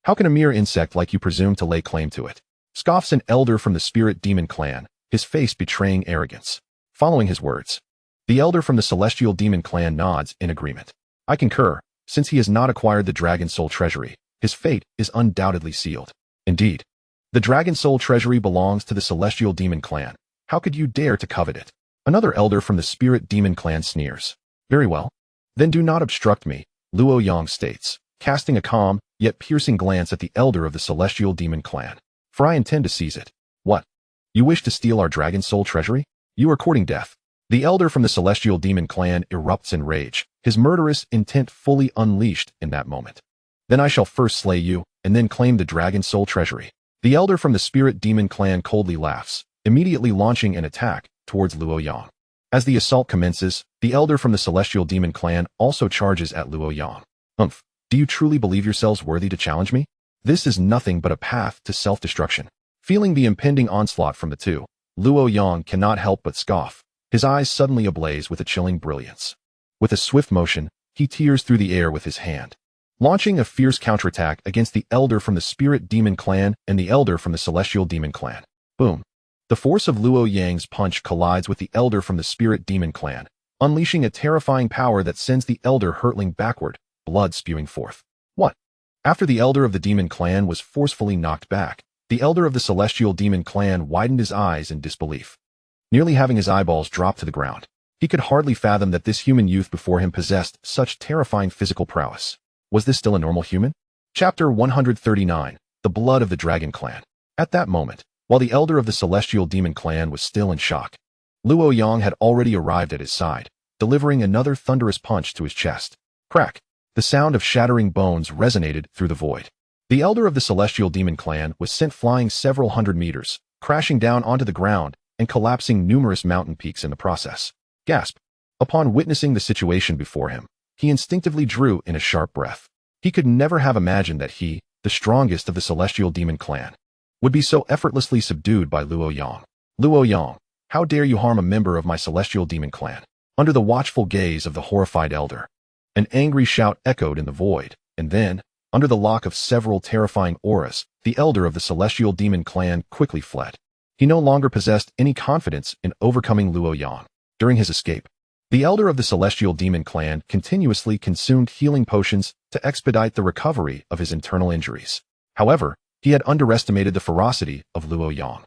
Speaker 1: How can a mere insect like you presume to lay claim to it? Scoffs an elder from the Spirit Demon Clan, his face betraying arrogance. Following his words, the elder from the Celestial Demon Clan nods in agreement. I concur, since he has not acquired the Dragon Soul Treasury, his fate is undoubtedly sealed. Indeed, the Dragon Soul Treasury belongs to the Celestial Demon Clan, How could you dare to covet it? Another elder from the Spirit Demon clan sneers. Very well. Then do not obstruct me, Luo Yang states, casting a calm, yet piercing glance at the elder of the Celestial Demon clan. For I intend to seize it. What? You wish to steal our dragon soul treasury? You are courting death. The elder from the Celestial Demon clan erupts in rage, his murderous intent fully unleashed in that moment. Then I shall first slay you, and then claim the dragon soul treasury. The elder from the Spirit Demon clan coldly laughs, immediately launching an attack towards Luo Yang. As the assault commences, the elder from the Celestial Demon clan also charges at Luo Yang. Humph, do you truly believe yourselves worthy to challenge me? This is nothing but a path to self-destruction. Feeling the impending onslaught from the two, Luo Yang cannot help but scoff, his eyes suddenly ablaze with a chilling brilliance. With a swift motion, he tears through the air with his hand, launching a fierce counterattack against the elder from the Spirit Demon clan and the elder from the Celestial Demon clan. Boom. The force of Luo Yang's punch collides with the elder from the Spirit Demon clan, unleashing a terrifying power that sends the elder hurtling backward, blood spewing forth. What? After the elder of the Demon clan was forcefully knocked back, the elder of the Celestial Demon clan widened his eyes in disbelief, nearly having his eyeballs drop to the ground. He could hardly fathom that this human youth before him possessed such terrifying physical prowess. Was this still a normal human? Chapter 139, The Blood of the Dragon Clan. At that moment, while the elder of the Celestial Demon clan was still in shock, Luo Yang had already arrived at his side, delivering another thunderous punch to his chest. Crack! The sound of shattering bones resonated through the void. The elder of the Celestial Demon clan was sent flying several hundred meters, crashing down onto the ground and collapsing numerous mountain peaks in the process. Gasp! Upon witnessing the situation before him, he instinctively drew in a sharp breath. He could never have imagined that he, the strongest of the Celestial Demon clan, would be so effortlessly subdued by Luo Yang. Luo Yang, how dare you harm a member of my Celestial Demon clan? Under the watchful gaze of the horrified elder, an angry shout echoed in the void, and then, under the lock of several terrifying auras, the elder of the Celestial Demon clan quickly fled. He no longer possessed any confidence in overcoming Luo Yang. During his escape, the elder of the Celestial Demon clan continuously consumed healing potions to expedite the recovery of his internal injuries. However, he had underestimated the ferocity of Luo Yang.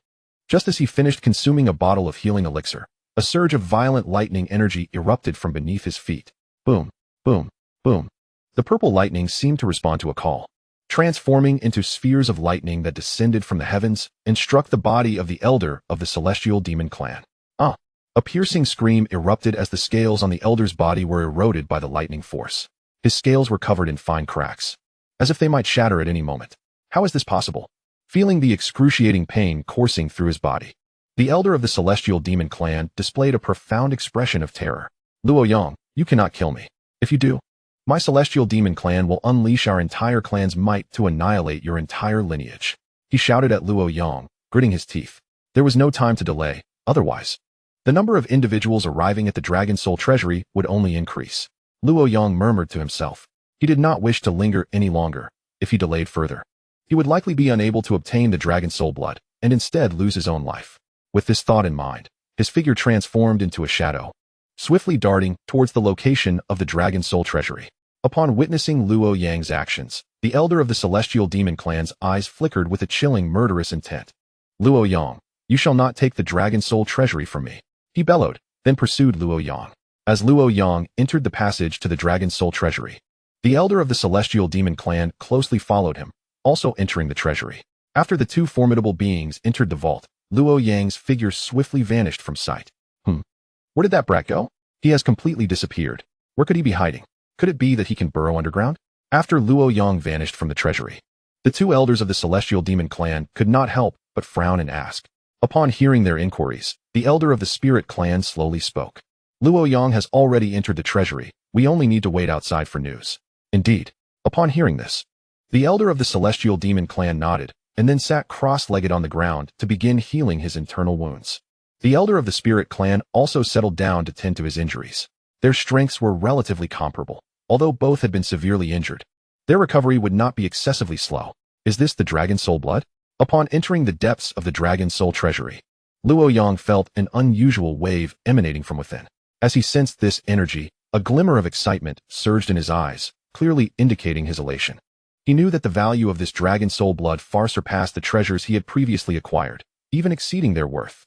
Speaker 1: Just as he finished consuming a bottle of healing elixir, a surge of violent lightning energy erupted from beneath his feet. Boom, boom, boom. The purple lightning seemed to respond to a call, transforming into spheres of lightning that descended from the heavens and struck the body of the elder of the Celestial Demon clan. Ah! A piercing scream erupted as the scales on the elder's body were eroded by the lightning force. His scales were covered in fine cracks, as if they might shatter at any moment. How is this possible? Feeling the excruciating pain coursing through his body, the elder of the Celestial Demon clan displayed a profound expression of terror. Luo Yang, you cannot kill me. If you do, my Celestial Demon clan will unleash our entire clan's might to annihilate your entire lineage. He shouted at Luo Yang, gritting his teeth. There was no time to delay, otherwise the number of individuals arriving at the Dragon Soul Treasury would only increase. Luo Yang murmured to himself. He did not wish to linger any longer. If he delayed further, he would likely be unable to obtain the Dragon Soul blood, and instead lose his own life. With this thought in mind, his figure transformed into a shadow, swiftly darting towards the location of the Dragon Soul Treasury. Upon witnessing Luo Yang's actions, the elder of the Celestial Demon clan's eyes flickered with a chilling murderous intent. Luo Yang, you shall not take the Dragon Soul Treasury from me, he bellowed, then pursued Luo Yang. As Luo Yang entered the passage to the Dragon Soul Treasury, the elder of the Celestial Demon clan closely followed him, also entering the treasury. After the two formidable beings entered the vault, Luo Yang's figure swiftly vanished from sight. Where did that brat go? He has completely disappeared. Where could he be hiding? Could it be that he can burrow underground? After Luo Yang vanished from the treasury, the two elders of the Celestial Demon clan could not help but frown and ask. Upon hearing their inquiries, the elder of the Spirit clan slowly spoke. Luo Yang has already entered the treasury. We only need to wait outside for news. Indeed. Upon hearing this, the elder of the Celestial Demon clan nodded, and then sat cross-legged on the ground to begin healing his internal wounds. The elder of the Spirit clan also settled down to tend to his injuries. Their strengths were relatively comparable, although both had been severely injured. Their recovery would not be excessively slow. Is this the Dragon Soul blood? Upon entering the depths of the Dragon Soul Treasury, Luo Yang felt an unusual wave emanating from within. As he sensed this energy, a glimmer of excitement surged in his eyes, clearly indicating his elation. He knew that the value of this Dragon Soul blood far surpassed the treasures he had previously acquired, even exceeding their worth.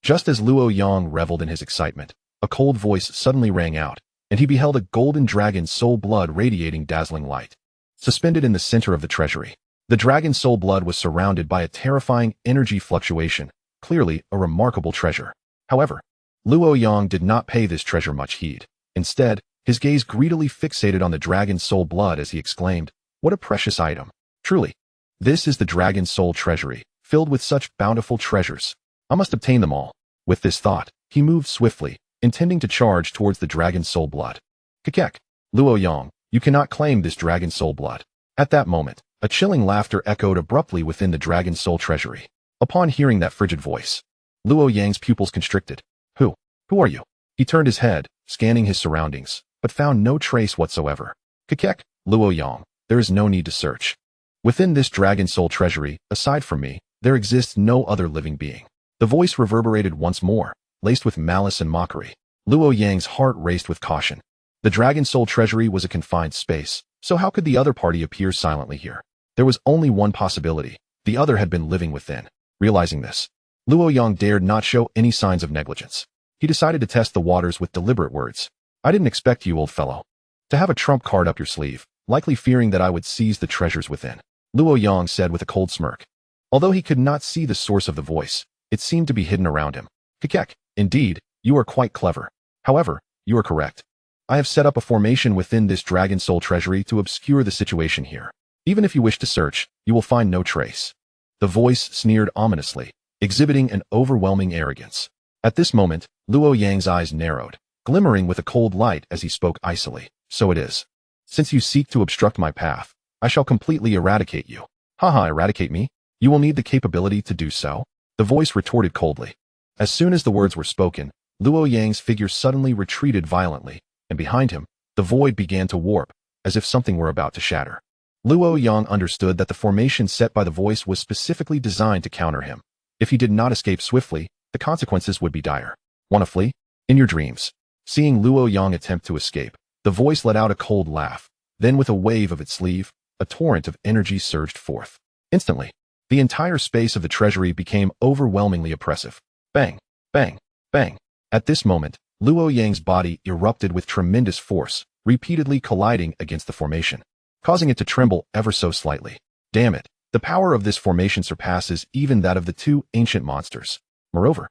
Speaker 1: Just as Luo Yang reveled in his excitement, a cold voice suddenly rang out, and he beheld a golden dragon's soul blood radiating dazzling light. Suspended in the center of the treasury, the dragon's soul blood was surrounded by a terrifying energy fluctuation, clearly a remarkable treasure. However, Luo Yang did not pay this treasure much heed. Instead, his gaze greedily fixated on the dragon's soul blood as he exclaimed, "What a precious item! Truly, this is the dragon's soul treasury, filled with such bountiful treasures. I must obtain them all." With this thought, he moved swiftly, intending to charge towards the dragon's soul blood. "Kekek, Luo Yang, you cannot claim this dragon's soul blood." At that moment, a chilling laughter echoed abruptly within the dragon's soul treasury. Upon hearing that frigid voice, Luo Yang's pupils constricted. Who are you?" He turned his head, scanning his surroundings, but found no trace whatsoever. "Kekek, Luo Yang, there is no need to search. Within this dragon soul treasury, aside from me, there exists no other living being." The voice reverberated once more, laced with malice and mockery. Luo Yang's heart raced with caution. The dragon soul treasury was a confined space, so how could the other party appear silently here? There was only one possibility: the other had been living within. Realizing this, Luo Yang dared not show any signs of negligence. He decided to test the waters with deliberate words. "I didn't expect you, old fellow, to have a trump card up your sleeve, likely fearing that I would seize the treasures within," Luo Yang said with a cold smirk. Although he could not see the source of the voice, it seemed to be hidden around him. "Kekek, indeed, you are quite clever. However, you are correct. I have set up a formation within this dragon soul treasury to obscure the situation here. Even if you wish to search, you will find no trace." The voice sneered ominously, exhibiting an overwhelming arrogance. At this moment, Luo Yang's eyes narrowed, glimmering with a cold light as he spoke icily. "So it is. Since you seek to obstruct my path, I shall completely eradicate you." "Haha, eradicate me? You will need the capability to do so," the voice retorted coldly. As soon as the words were spoken, Luo Yang's figure suddenly retreated violently, and behind him, the void began to warp, as if something were about to shatter. Luo Yang understood that the formation set by the voice was specifically designed to counter him. If he did not escape swiftly, the consequences would be dire. "Want to flee? In your dreams." Seeing Luo Yang attempt to escape, the voice let out a cold laugh. Then with a wave of its sleeve, a torrent of energy surged forth. Instantly, the entire space of the treasury became overwhelmingly oppressive. Bang, bang, bang. At this moment, Luo Yang's body erupted with tremendous force, repeatedly colliding against the formation, causing it to tremble ever so slightly. Damn it, the power of this formation surpasses even that of the two ancient monsters. Moreover,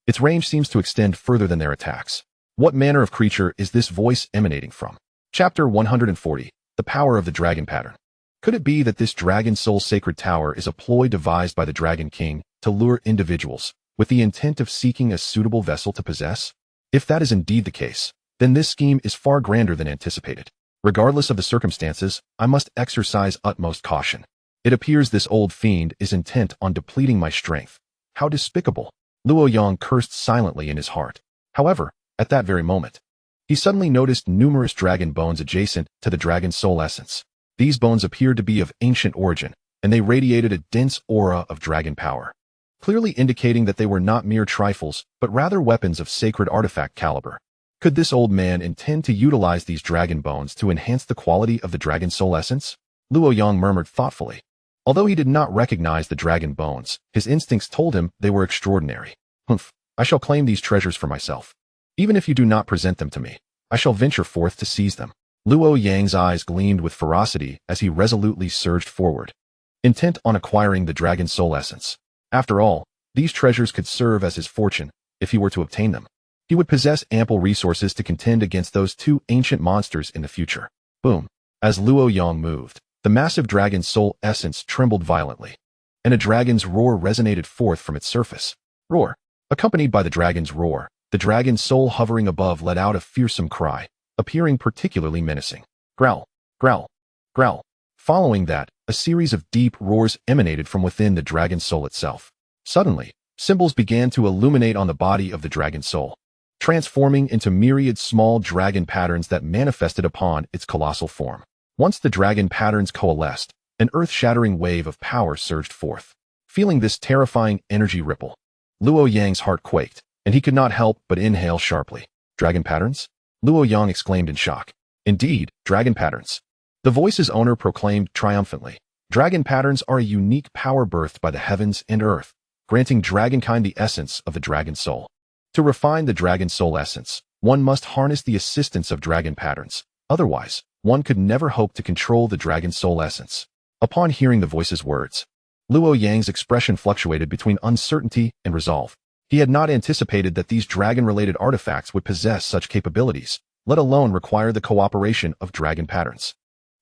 Speaker 1: its range seems to extend further than their attacks. What manner of creature is this voice emanating from? Chapter 140, The Power of the Dragon Pattern. Could it be that this Dragon Soul Sacred Tower is a ploy devised by the Dragon King to lure individuals, with the intent of seeking a suitable vessel to possess? If that is indeed the case, then this scheme is far grander than anticipated. Regardless of the circumstances, I must exercise utmost caution. It appears this old fiend is intent on depleting my strength. How despicable! Luo Yang cursed silently in his heart. However, at that very moment, he suddenly noticed numerous dragon bones adjacent to the dragon soul essence. These bones appeared to be of ancient origin, and they radiated a dense aura of dragon power, clearly indicating that they were not mere trifles, but rather weapons of sacred artifact caliber. Could this old man intend to utilize these dragon bones to enhance the quality of the dragon soul essence? Luo Yang murmured thoughtfully. Although he did not recognize the dragon bones, his instincts told him they were extraordinary. "Humph, I shall claim these treasures for myself. Even if you do not present them to me, I shall venture forth to seize them." Luo Yang's eyes gleamed with ferocity as he resolutely surged forward, intent on acquiring the dragon soul essence. After all, these treasures could serve as his fortune if he were to obtain them. He would possess ample resources to contend against those two ancient monsters in the future. Boom. As Luo Yang moved, the massive dragon soul essence trembled violently, and a dragon's roar resonated forth from its surface. Roar. Accompanied by the dragon's roar, the dragon's soul hovering above let out a fearsome cry, appearing particularly menacing. Growl, growl, growl. Following that, a series of deep roars emanated from within the dragon soul itself. Suddenly, symbols began to illuminate on the body of the dragon soul, transforming into myriad small dragon patterns that manifested upon its colossal form. Once the dragon patterns coalesced, an earth-shattering wave of power surged forth. Feeling this terrifying energy ripple, Luo Yang's heart quaked, and he could not help but inhale sharply. "Dragon patterns?" Luo Yang exclaimed in shock. "Indeed, dragon patterns." The voice's owner proclaimed triumphantly. "Dragon patterns are a unique power birthed by the heavens and earth. granting dragonkind the essence of the dragon soul. To refine the dragon soul essence, one must harness the assistance of dragon patterns. Otherwise, one could never hope to control the dragon soul essence. Upon hearing the voice's words, Luo Yang's expression fluctuated between uncertainty and resolve. He had not anticipated that these dragon-related artifacts would possess such capabilities, let alone require the cooperation of dragon patterns.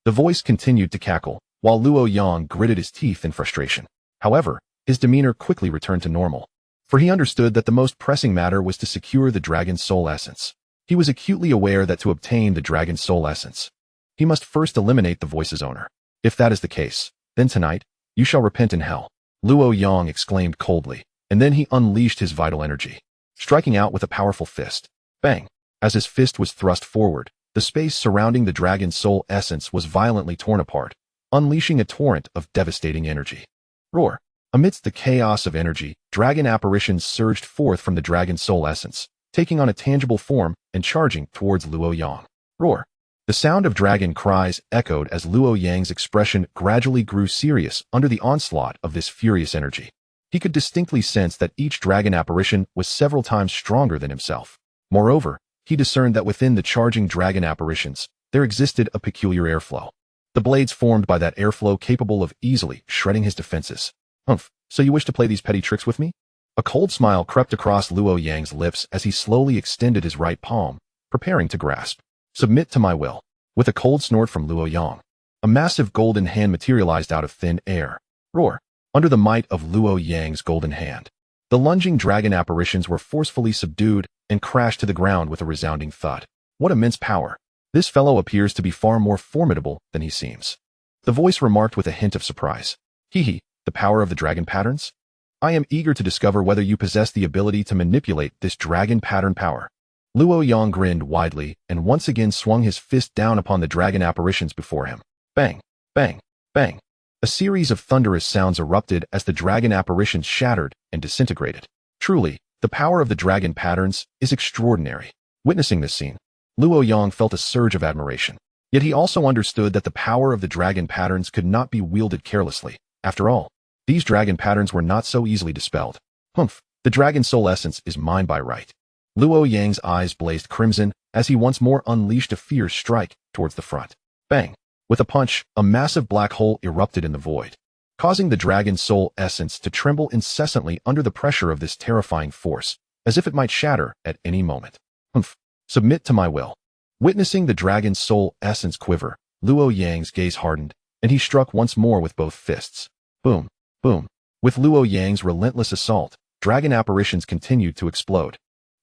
Speaker 1: The voice continued to cackle, while Luo Yang gritted his teeth in frustration. However, his demeanor quickly returned to normal, for he understood that the most pressing matter was to secure the dragon soul essence. He was acutely aware that to obtain the dragon soul essence, he must first eliminate the voice's owner. If that is the case, then tonight, you shall repent in hell, Luo Yang exclaimed coldly, and then he unleashed his vital energy, striking out with a powerful fist. Bang! As his fist was thrust forward, the space surrounding the dragon soul essence was violently torn apart, unleashing a torrent of devastating energy. Roar! Amidst the chaos of energy, dragon apparitions surged forth from the dragon soul essence, taking on a tangible form and charging towards Luo Yang. Roar! The sound of dragon cries echoed as Luo Yang's expression gradually grew serious under the onslaught of this furious energy. He could distinctly sense that each dragon apparition was several times stronger than himself. Moreover, he discerned that within the charging dragon apparitions, there existed a peculiar airflow. The blades formed by that airflow capable of easily shredding his defenses. Humph, so you wish to play these petty tricks with me? A cold smile crept across Luo Yang's lips as he slowly extended his right palm, preparing to grasp. Submit to my will. With a cold snort from Luo Yang, a massive golden hand materialized out of thin air. Roar! Under the might of Luo Yang's golden hand, the lunging dragon apparitions were forcefully subdued and crashed to the ground with a resounding thud. What immense power! This fellow appears to be far more formidable than he seems. The voice remarked with a hint of surprise. Hee, the power of the dragon patterns? I am eager to discover whether you possess the ability to manipulate this dragon pattern power. Luo Yang grinned widely and once again swung his fist down upon the dragon apparitions before him. Bang! Bang! Bang! A series of thunderous sounds erupted as the dragon apparitions shattered and disintegrated. Truly, the power of the dragon patterns is extraordinary. Witnessing this scene, Luo Yang felt a surge of admiration. Yet he also understood that the power of the dragon patterns could not be wielded carelessly. After all, these dragon patterns were not so easily dispelled. Humph, the dragon soul essence is mine by right. Luo Yang's eyes blazed crimson as he once more unleashed a fierce strike towards the front. Bang! With a punch, a massive black hole erupted in the void, causing the dragon soul essence to tremble incessantly under the pressure of this terrifying force, as if it might shatter at any moment. Humph! Submit to my will. Witnessing the dragon soul essence quiver, Luo Yang's gaze hardened, and he struck once more with both fists. Boom! Boom! With Luo Yang's relentless assault, dragon apparitions continued to explode.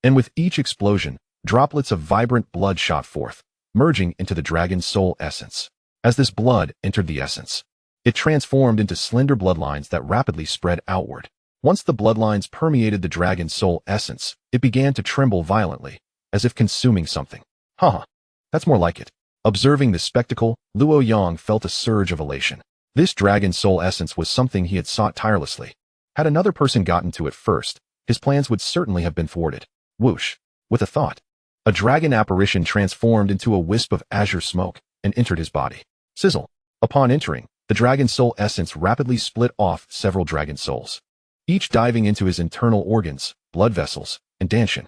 Speaker 1: And with each explosion, droplets of vibrant blood shot forth, merging into the dragon soul essence. As this blood entered the essence, it transformed into slender bloodlines that rapidly spread outward. Once the bloodlines permeated the dragon soul essence, it began to tremble violently, as if consuming something. Haha, that's more like it. Observing this spectacle, Luo Yang felt a surge of elation. This dragon soul essence was something he had sought tirelessly. Had another person gotten to it first, his plans would certainly have been thwarted. Whoosh! With a thought, a dragon apparition transformed into a wisp of azure smoke and entered his body. Sizzle! Upon entering, the dragon soul essence rapidly split off several dragon souls, each diving into his internal organs, blood vessels, and danshin.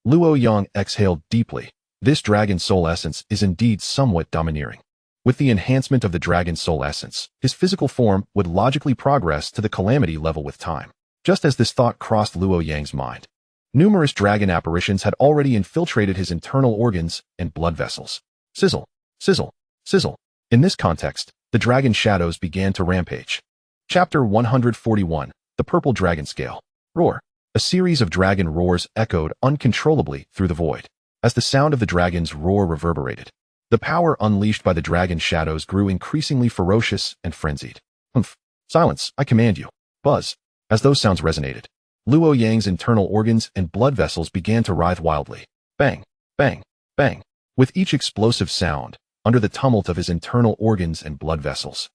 Speaker 1: Luo Yang exhaled deeply. This dragon soul essence is indeed somewhat domineering. With the enhancement of the dragon soul essence, his physical form would logically progress to the calamity level with time. Just as this thought crossed Luo Yang's mind, numerous dragon apparitions had already infiltrated his internal organs and blood vessels. Sizzle! Sizzle! Sizzle! In this context, the dragon shadows began to rampage. Chapter 141, The Purple Dragon Scale. Roar! A series of dragon roars echoed uncontrollably through the void. As the sound of the dragon's roar reverberated, the power unleashed by the dragon shadows grew increasingly ferocious and frenzied. Humph! Silence, I command you. Buzz! As those sounds resonated, Luo Yang's internal organs and blood vessels began to writhe wildly. Bang! Bang! Bang! With each explosive sound, under the tumult of his internal organs and blood vessels,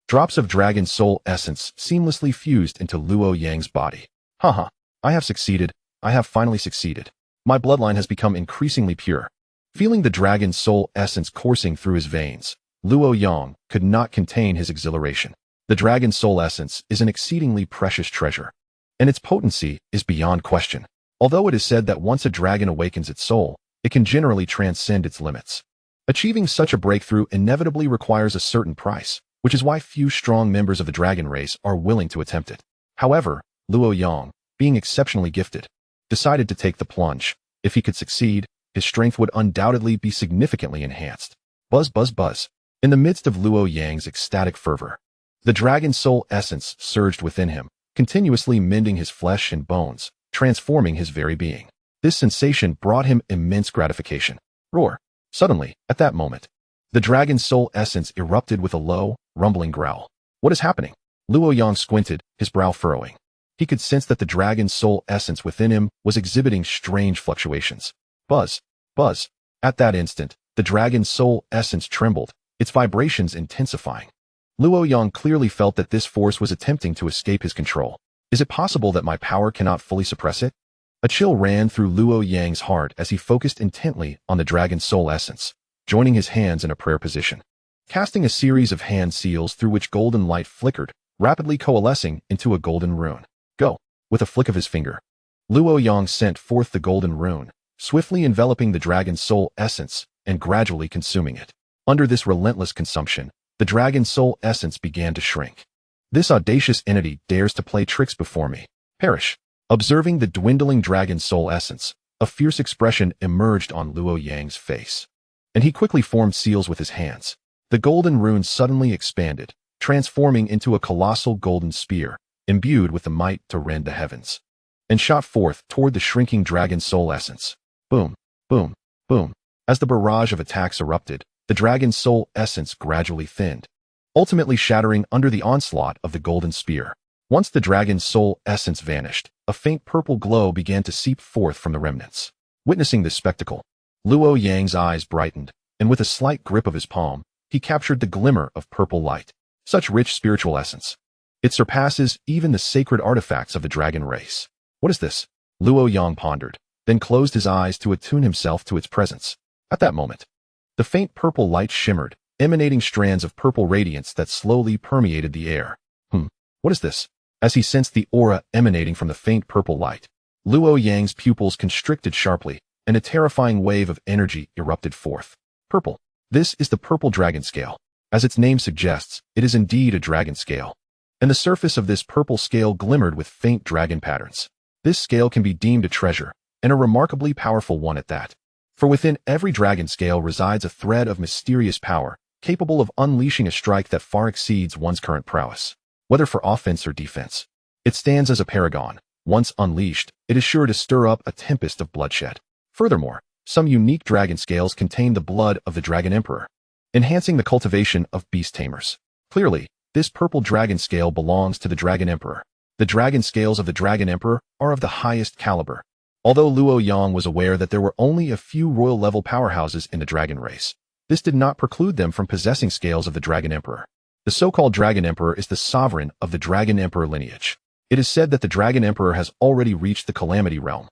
Speaker 1: drops of dragon soul essence seamlessly fused into Luo Yang's body. Haha! I have succeeded. I have finally succeeded. My bloodline has become increasingly pure. Feeling the dragon soul essence coursing through his veins, Luo Yang could not contain his exhilaration. The dragon soul essence is an exceedingly precious treasure, and its potency is beyond question. Although it is said that once a dragon awakens its soul, it can generally transcend its limits. Achieving such a breakthrough inevitably requires a certain price, which is why few strong members of the dragon race are willing to attempt it. However, Luo Yang, being exceptionally gifted, decided to take the plunge. If he could succeed, his strength would undoubtedly be significantly enhanced. Buzz, buzz, buzz. In the midst of Luo Yang's ecstatic fervor, the dragon soul essence surged within him, continuously mending his flesh and bones, transforming his very being. This sensation brought him immense gratification. Roar! Suddenly, at that moment, the dragon soul essence erupted with a low, rumbling growl. What is happening? Luo Yang squinted, his brow furrowing. He could sense that the dragon soul essence within him was exhibiting strange fluctuations. Buzz! Buzz! At that instant, the dragon soul essence trembled, its vibrations intensifying. Luo Yang clearly felt that this force was attempting to escape his control. Is it possible that my power cannot fully suppress it? A chill ran through Luo Yang's heart as he focused intently on the dragon soul essence, joining his hands in a prayer position. Casting a series of hand seals through which golden light flickered, rapidly coalescing into a golden rune. Go! With a flick of his finger, Luo Yang sent forth the golden rune, swiftly enveloping the dragon soul essence and gradually consuming it. Under this relentless consumption, the dragon soul essence began to shrink. This audacious entity dares to play tricks before me. Perish! Observing the dwindling dragon soul essence, a fierce expression emerged on Luo Yang's face, and he quickly formed seals with his hands. The golden rune suddenly expanded, transforming into a colossal golden spear, imbued with the might to rend the heavens, and shot forth toward the shrinking dragon soul essence. Boom, boom, boom. As the barrage of attacks erupted, the dragon soul essence gradually thinned, ultimately shattering under the onslaught of the golden spear. Once the dragon soul essence vanished, a faint purple glow began to seep forth from the remnants. Witnessing this spectacle, Luo Yang's eyes brightened, and with a slight grip of his palm, he captured the glimmer of purple light. Such rich spiritual essence. It surpasses even the sacred artifacts of the dragon race. What is this? Luo Yang pondered, then closed his eyes to attune himself to its presence. At that moment, the faint purple light shimmered, emanating strands of purple radiance that slowly permeated the air. What is this? As he sensed the aura emanating from the faint purple light, Luo Yang's pupils constricted sharply, and a terrifying wave of energy erupted forth. Purple. This is the purple dragon scale. As its name suggests, it is indeed a dragon scale, and the surface of this purple scale glimmered with faint dragon patterns. This scale can be deemed a treasure, and a remarkably powerful one at that. For within every dragon scale resides a thread of mysterious power, capable of unleashing a strike that far exceeds one's current prowess. Whether for offense or defense, it stands as a paragon. Once unleashed, it is sure to stir up a tempest of bloodshed. Furthermore, some unique dragon scales contain the blood of the Dragon Emperor, enhancing the cultivation of beast tamers. Clearly, this purple dragon scale belongs to the Dragon Emperor. The dragon scales of the Dragon Emperor are of the highest caliber. Although Luo Yang was aware that there were only a few royal-level powerhouses in the dragon race, this did not preclude them from possessing scales of the Dragon Emperor. The so-called Dragon Emperor is the sovereign of the Dragon Emperor lineage. It is said that the Dragon Emperor has already reached the Calamity Realm,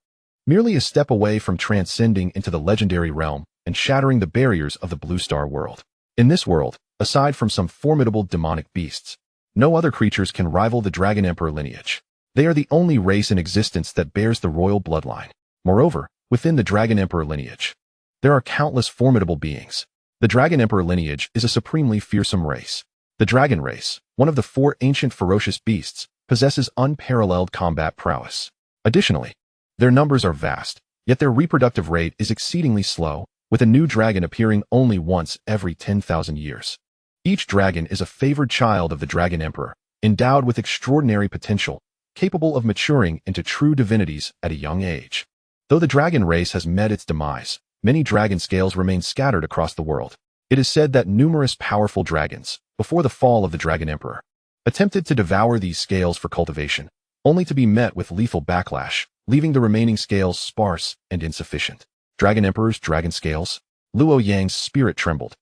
Speaker 1: merely a step away from transcending into the Legendary Realm and shattering the barriers of the Blue Star world. In this world, aside from some formidable demonic beasts, no other creatures can rival the Dragon Emperor lineage. They are the only race in existence that bears the royal bloodline. Moreover, within the Dragon Emperor lineage, there are countless formidable beings. The Dragon Emperor lineage is a supremely fearsome race. The dragon race, one of the 4 ancient ferocious beasts, possesses unparalleled combat prowess. Additionally, their numbers are vast, yet their reproductive rate is exceedingly slow, with a new dragon appearing only once every 10,000 years. Each dragon is a favored child of the Dragon Emperor, endowed with extraordinary potential, capable of maturing into true divinities at a young age. Though the dragon race has met its demise, many dragon scales remain scattered across the world. It is said that numerous powerful dragons, before the fall of the Dragon Emperor, attempted to devour these scales for cultivation, only to be met with lethal backlash, leaving the remaining scales sparse and insufficient. Dragon Emperor's dragon scales. Luo Yang's spirit trembled.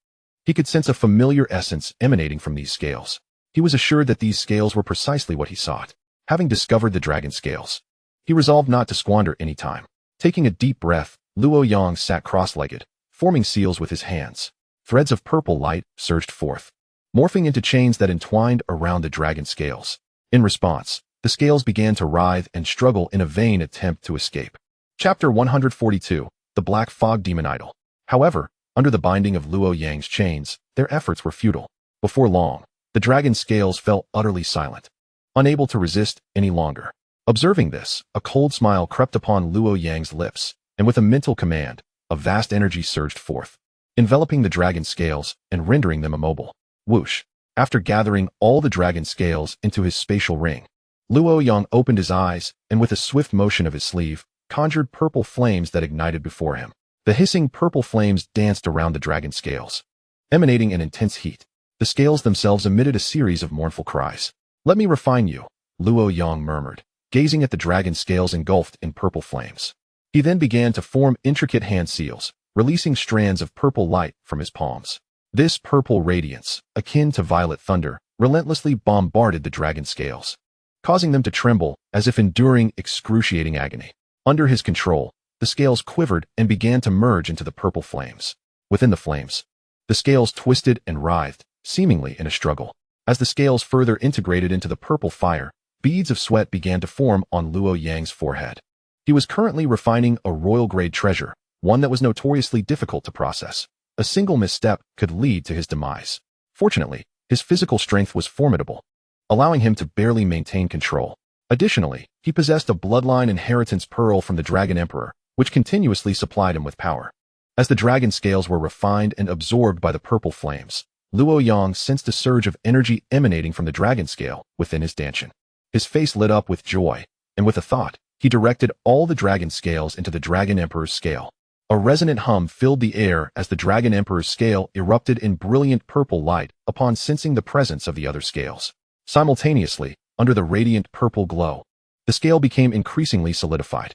Speaker 1: He could sense a familiar essence emanating from these scales. He was assured that these scales were precisely what he sought. Having discovered the dragon scales, he resolved not to squander any time. Taking a deep breath, Luo Yang sat cross-legged, forming seals with his hands. Threads of purple light surged forth, morphing into chains that entwined around the dragon scales. In response, The scales began to writhe and struggle in a vain attempt to escape. Chapter 142, The Black Fog Demon Idol. However, under the binding of Luo Yang's chains, their efforts were futile. Before long, the dragon scales fell utterly silent, unable to resist any longer. Observing this, a cold smile crept upon Luo Yang's lips, and with a mental command, a vast energy surged forth, enveloping the dragon scales and rendering them immobile. Whoosh! After gathering all the dragon scales into his spatial ring, Luo Yang opened his eyes and with a swift motion of his sleeve, conjured purple flames that ignited before him. The hissing purple flames danced around the dragon scales, emanating an intense heat. The scales themselves emitted a series of mournful cries. "Let me refine you," Luo Yang murmured, gazing at the dragon scales engulfed in purple flames. He then began to form intricate hand seals, releasing strands of purple light from his palms. This purple radiance, akin to violet thunder, relentlessly bombarded the dragon scales, causing them to tremble as if enduring excruciating agony. Under his control, the scales quivered and began to merge into the purple flames. Within the flames, the scales twisted and writhed, seemingly in a struggle. As the scales further integrated into the purple fire, beads of sweat began to form on Luo Yang's forehead. He was currently refining a royal-grade treasure, one that was notoriously difficult to process. A single misstep could lead to his demise. Fortunately, his physical strength was formidable, allowing him to barely maintain control. Additionally, he possessed a bloodline inheritance pearl from the Dragon Emperor, which continuously supplied him with power. As the dragon scales were refined and absorbed by the purple flames, Luo Yang sensed a surge of energy emanating from the dragon scale within his dantian. His face lit up with joy, and with a thought, he directed all the dragon scales into the Dragon Emperor's scale. A resonant hum filled the air as the Dragon Emperor's scale erupted in brilliant purple light upon sensing the presence of the other scales. Simultaneously, under the radiant purple glow, the scale became increasingly solidified.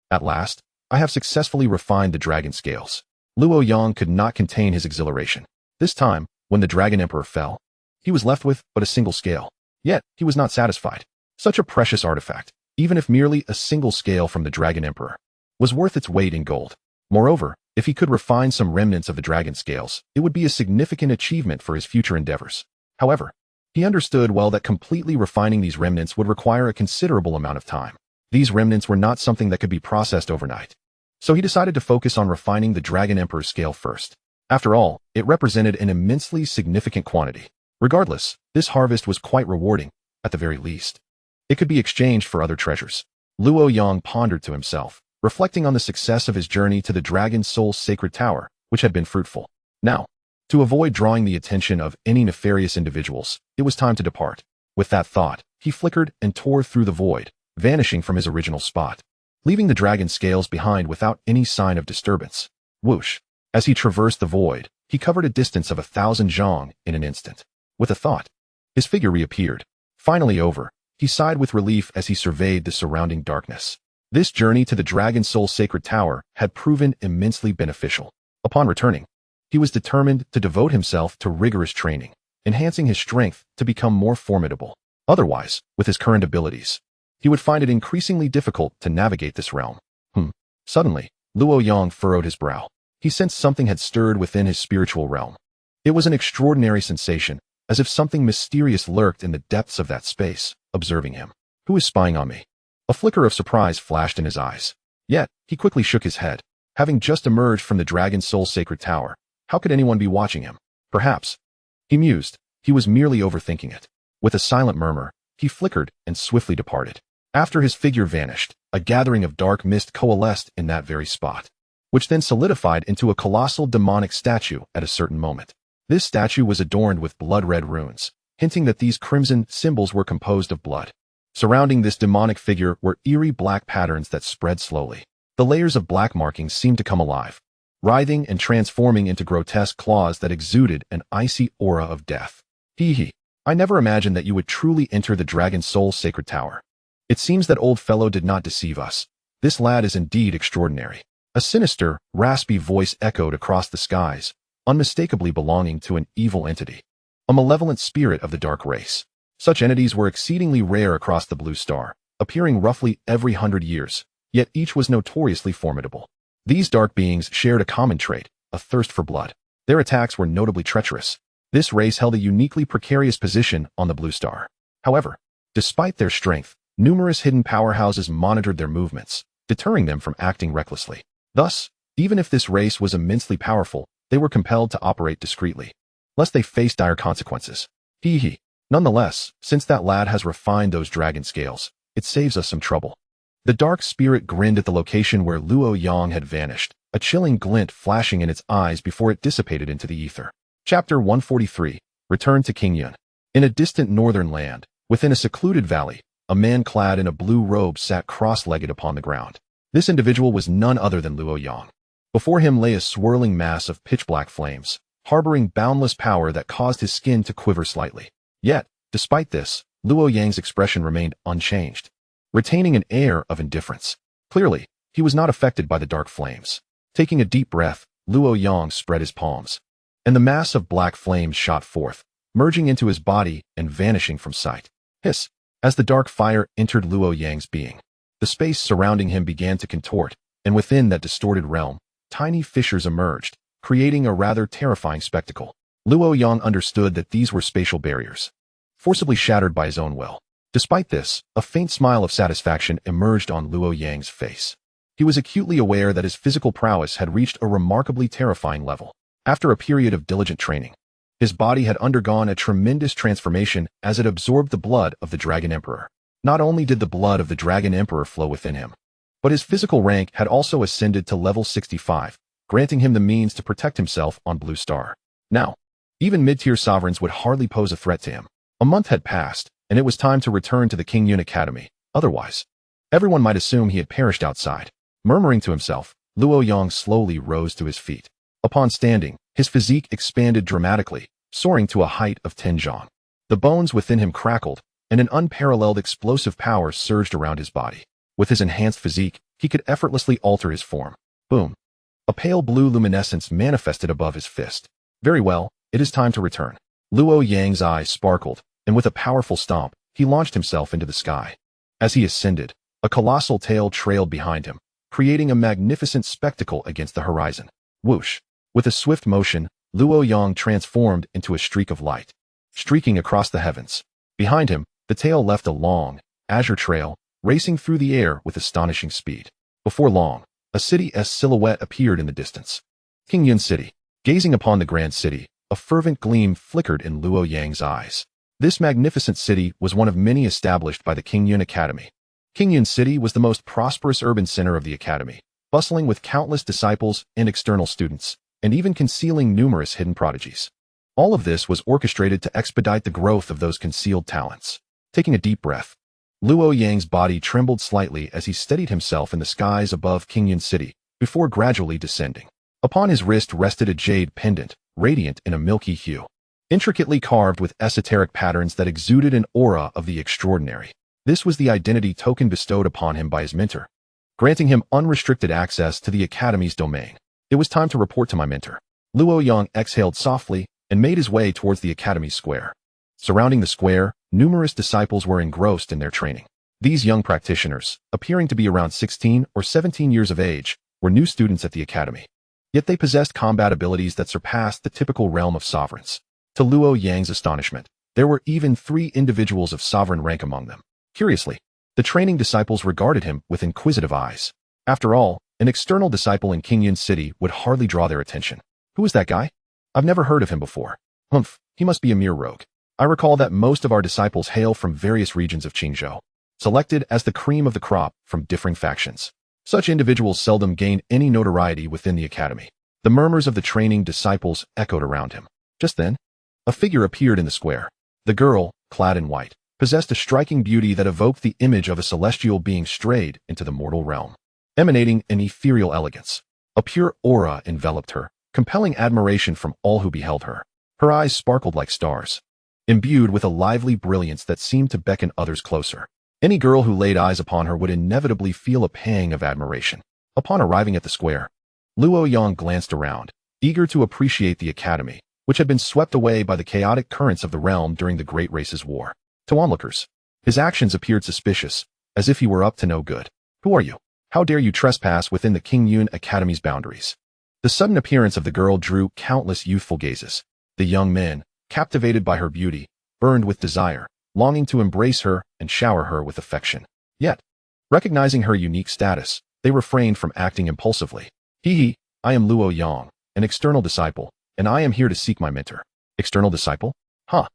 Speaker 1: At last, I have successfully refined the dragon scales. Luo Yang could not contain his exhilaration. This time, when the Dragon Emperor fell, he was left with but a single scale. Yet, he was not satisfied. Such a precious artifact, even if merely a single scale from the Dragon Emperor, was worth its weight in gold. Moreover, if he could refine some remnants of the dragon scales, it would be a significant achievement for his future endeavors. However, he understood well that completely refining these remnants would require a considerable amount of time. These remnants were not something that could be processed overnight. So he decided to focus on refining the Dragon Emperor's scale first. After all, it represented an immensely significant quantity. Regardless, this harvest was quite rewarding, at the very least. It could be exchanged for other treasures. Luo Yang pondered to himself, reflecting on the success of his journey to the Dragon Soul's sacred tower, which had been fruitful. Now, to avoid drawing the attention of any nefarious individuals, it was time to depart. With that thought, he flickered and tore through the void, vanishing from his original spot, leaving the dragon scales behind without any sign of disturbance. Whoosh! As he traversed the void, he covered a distance of 1,000 zhang in an instant. With a thought, his figure reappeared. Finally over, he sighed with relief as he surveyed the surrounding darkness. This journey to the Dragon Soul Sacred Tower had proven immensely beneficial. Upon returning, he was determined to devote himself to rigorous training, enhancing his strength to become more formidable. Otherwise, with his current abilities, he would find it increasingly difficult to navigate this realm. Suddenly, Luo Yang furrowed his brow. He sensed something had stirred within his spiritual realm. It was an extraordinary sensation, as if something mysterious lurked in the depths of that space, observing him. Who is spying on me? A flicker of surprise flashed in his eyes. Yet, he quickly shook his head. Having just emerged from the Dragon Soul Sacred Tower, how could anyone be watching him? Perhaps, he mused, he was merely overthinking it. With a silent murmur, he flickered and swiftly departed. After his figure vanished, a gathering of dark mist coalesced in that very spot, which then solidified into a colossal demonic statue at a certain moment. This statue was adorned with blood-red runes, hinting that these crimson symbols were composed of blood. Surrounding this demonic figure were eerie black patterns that spread slowly. The layers of black markings seemed to come alive, writhing and transforming into grotesque claws that exuded an icy aura of death. I never imagined that you would truly enter the Dragon Soul Sacred Tower. It seems that old fellow did not deceive us. This lad is indeed extraordinary. A sinister, raspy voice echoed across the skies, unmistakably belonging to an evil entity, a malevolent spirit of the dark race. Such entities were exceedingly rare across the Blue Star, appearing roughly every 100 years, yet each was notoriously formidable. These dark beings shared a common trait, a thirst for blood. Their attacks were notably treacherous. This race held a uniquely precarious position on the Blue Star. However, Despite their strength, numerous hidden powerhouses monitored their movements, deterring them from acting recklessly. Thus, even if this race was immensely powerful, they were compelled to operate discreetly, lest they face dire consequences. Hee hee. Nonetheless, since that lad has refined those dragon scales, it saves us some trouble. The dark spirit grinned at the location where Luo Yang had vanished, a chilling glint flashing in its eyes before it dissipated into the ether. Chapter 143. Return to Qingyun. In a distant northern land, within a secluded valley, a man clad in a blue robe sat cross-legged upon the ground. This individual was none other than Luo Yang. Before him lay a swirling mass of pitch-black flames, harboring boundless power that caused his skin to quiver slightly. Yet, despite this, Luo Yang's expression remained unchanged, retaining an air of indifference. Clearly, he was not affected by the dark flames. Taking a deep breath, Luo Yang spread his palms, and the mass of black flames shot forth, merging into his body and vanishing from sight. Hiss! As the dark fire entered Luo Yang's being, the space surrounding him began to contort, and within that distorted realm, tiny fissures emerged, creating a rather terrifying spectacle. Luo Yang understood that these were spatial barriers, forcibly shattered by his own will. Despite this, a faint smile of satisfaction emerged on Luo Yang's face. He was acutely aware that his physical prowess had reached a remarkably terrifying level. After a period of diligent training, his body had undergone a tremendous transformation as it absorbed the blood of the Dragon Emperor. Not only did the blood of the Dragon Emperor flow within him, but his physical rank had also ascended to level 65, granting him the means to protect himself on Blue Star. Now, even mid-tier sovereigns would hardly pose a threat to him. A month had passed, and it was time to return to the Qingyun Academy. Otherwise, everyone might assume he had perished outside. Murmuring to himself, Luo Yang slowly rose to his feet. Upon standing, his physique expanded dramatically, soaring to a height of 10 zhang. The bones within him crackled, and an unparalleled explosive power surged around his body. With his enhanced physique, he could effortlessly alter his form. Boom! A pale blue luminescence manifested above his fist. Very well, it is time to return. Luo Yang's eyes sparkled, and with a powerful stomp, he launched himself into the sky. As he ascended, a colossal tail trailed behind him, creating a magnificent spectacle against the horizon. Whoosh! With a swift motion, Luo Yang transformed into a streak of light, streaking across the heavens. Behind him, the tail left a long, azure trail, racing through the air with astonishing speed. Before long, a city's silhouette appeared in the distance. Qingyun City. Gazing upon the grand city, a fervent gleam flickered in Luo Yang's eyes. This magnificent city was one of many established by the Qingyun Academy. Qingyun City was the most prosperous urban center of the academy, bustling with countless disciples and external students, and even concealing numerous hidden prodigies. All of this was orchestrated to expedite the growth of those concealed talents. Taking a deep breath, Luo Yang's body trembled slightly as he steadied himself in the skies above Qingyun City, before gradually descending. Upon his wrist rested a jade pendant, radiant in a milky hue, intricately carved with esoteric patterns that exuded an aura of the extraordinary. This was the identity token bestowed upon him by his mentor, granting him unrestricted access to the academy's domain. It was time to report to my mentor. Luo Yang exhaled softly and made his way towards the academy square. Surrounding the square, numerous disciples were engrossed in their training. These young practitioners, appearing to be around 16 or 17 years of age, were new students at the academy. Yet they possessed combat abilities that surpassed the typical realm of sovereigns. To Luo Yang's astonishment, there were even 3 individuals of sovereign rank among them. Curiously, the training disciples regarded him with inquisitive eyes. After all, an external disciple in Qingyun City would hardly draw their attention. Who is that guy? I've never heard of him before. Humph, he must be a mere rogue. I recall that most of our disciples hail from various regions of Qingzhou, selected as the cream of the crop from differing factions. Such individuals seldom gain any notoriety within the academy. The murmurs of the training disciples echoed around him. Just then, a figure appeared in the square. The girl, clad in white, possessed a striking beauty that evoked the image of a celestial being strayed into the mortal realm. Emanating an ethereal elegance, a pure aura enveloped her, compelling admiration from all who beheld her. Her eyes sparkled like stars, imbued with a lively brilliance that seemed to beckon others closer. Any girl who laid eyes upon her would inevitably feel a pang of admiration. Upon arriving at the square, Luo Yang glanced around, eager to appreciate the academy, which had been swept away by the chaotic currents of the realm during the Great Races War. To onlookers, his actions appeared suspicious, as if he were up to no good. Who are you? How dare you trespass within the Qingyun Academy's boundaries? The sudden appearance of the girl drew countless youthful gazes. The young men, captivated by her beauty, burned with desire, longing to embrace her and shower her with affection. Yet, recognizing her unique status, they refrained from acting impulsively. Hee, I am Luo Yang, an external disciple, and I am here to seek my mentor. External disciple? Huh.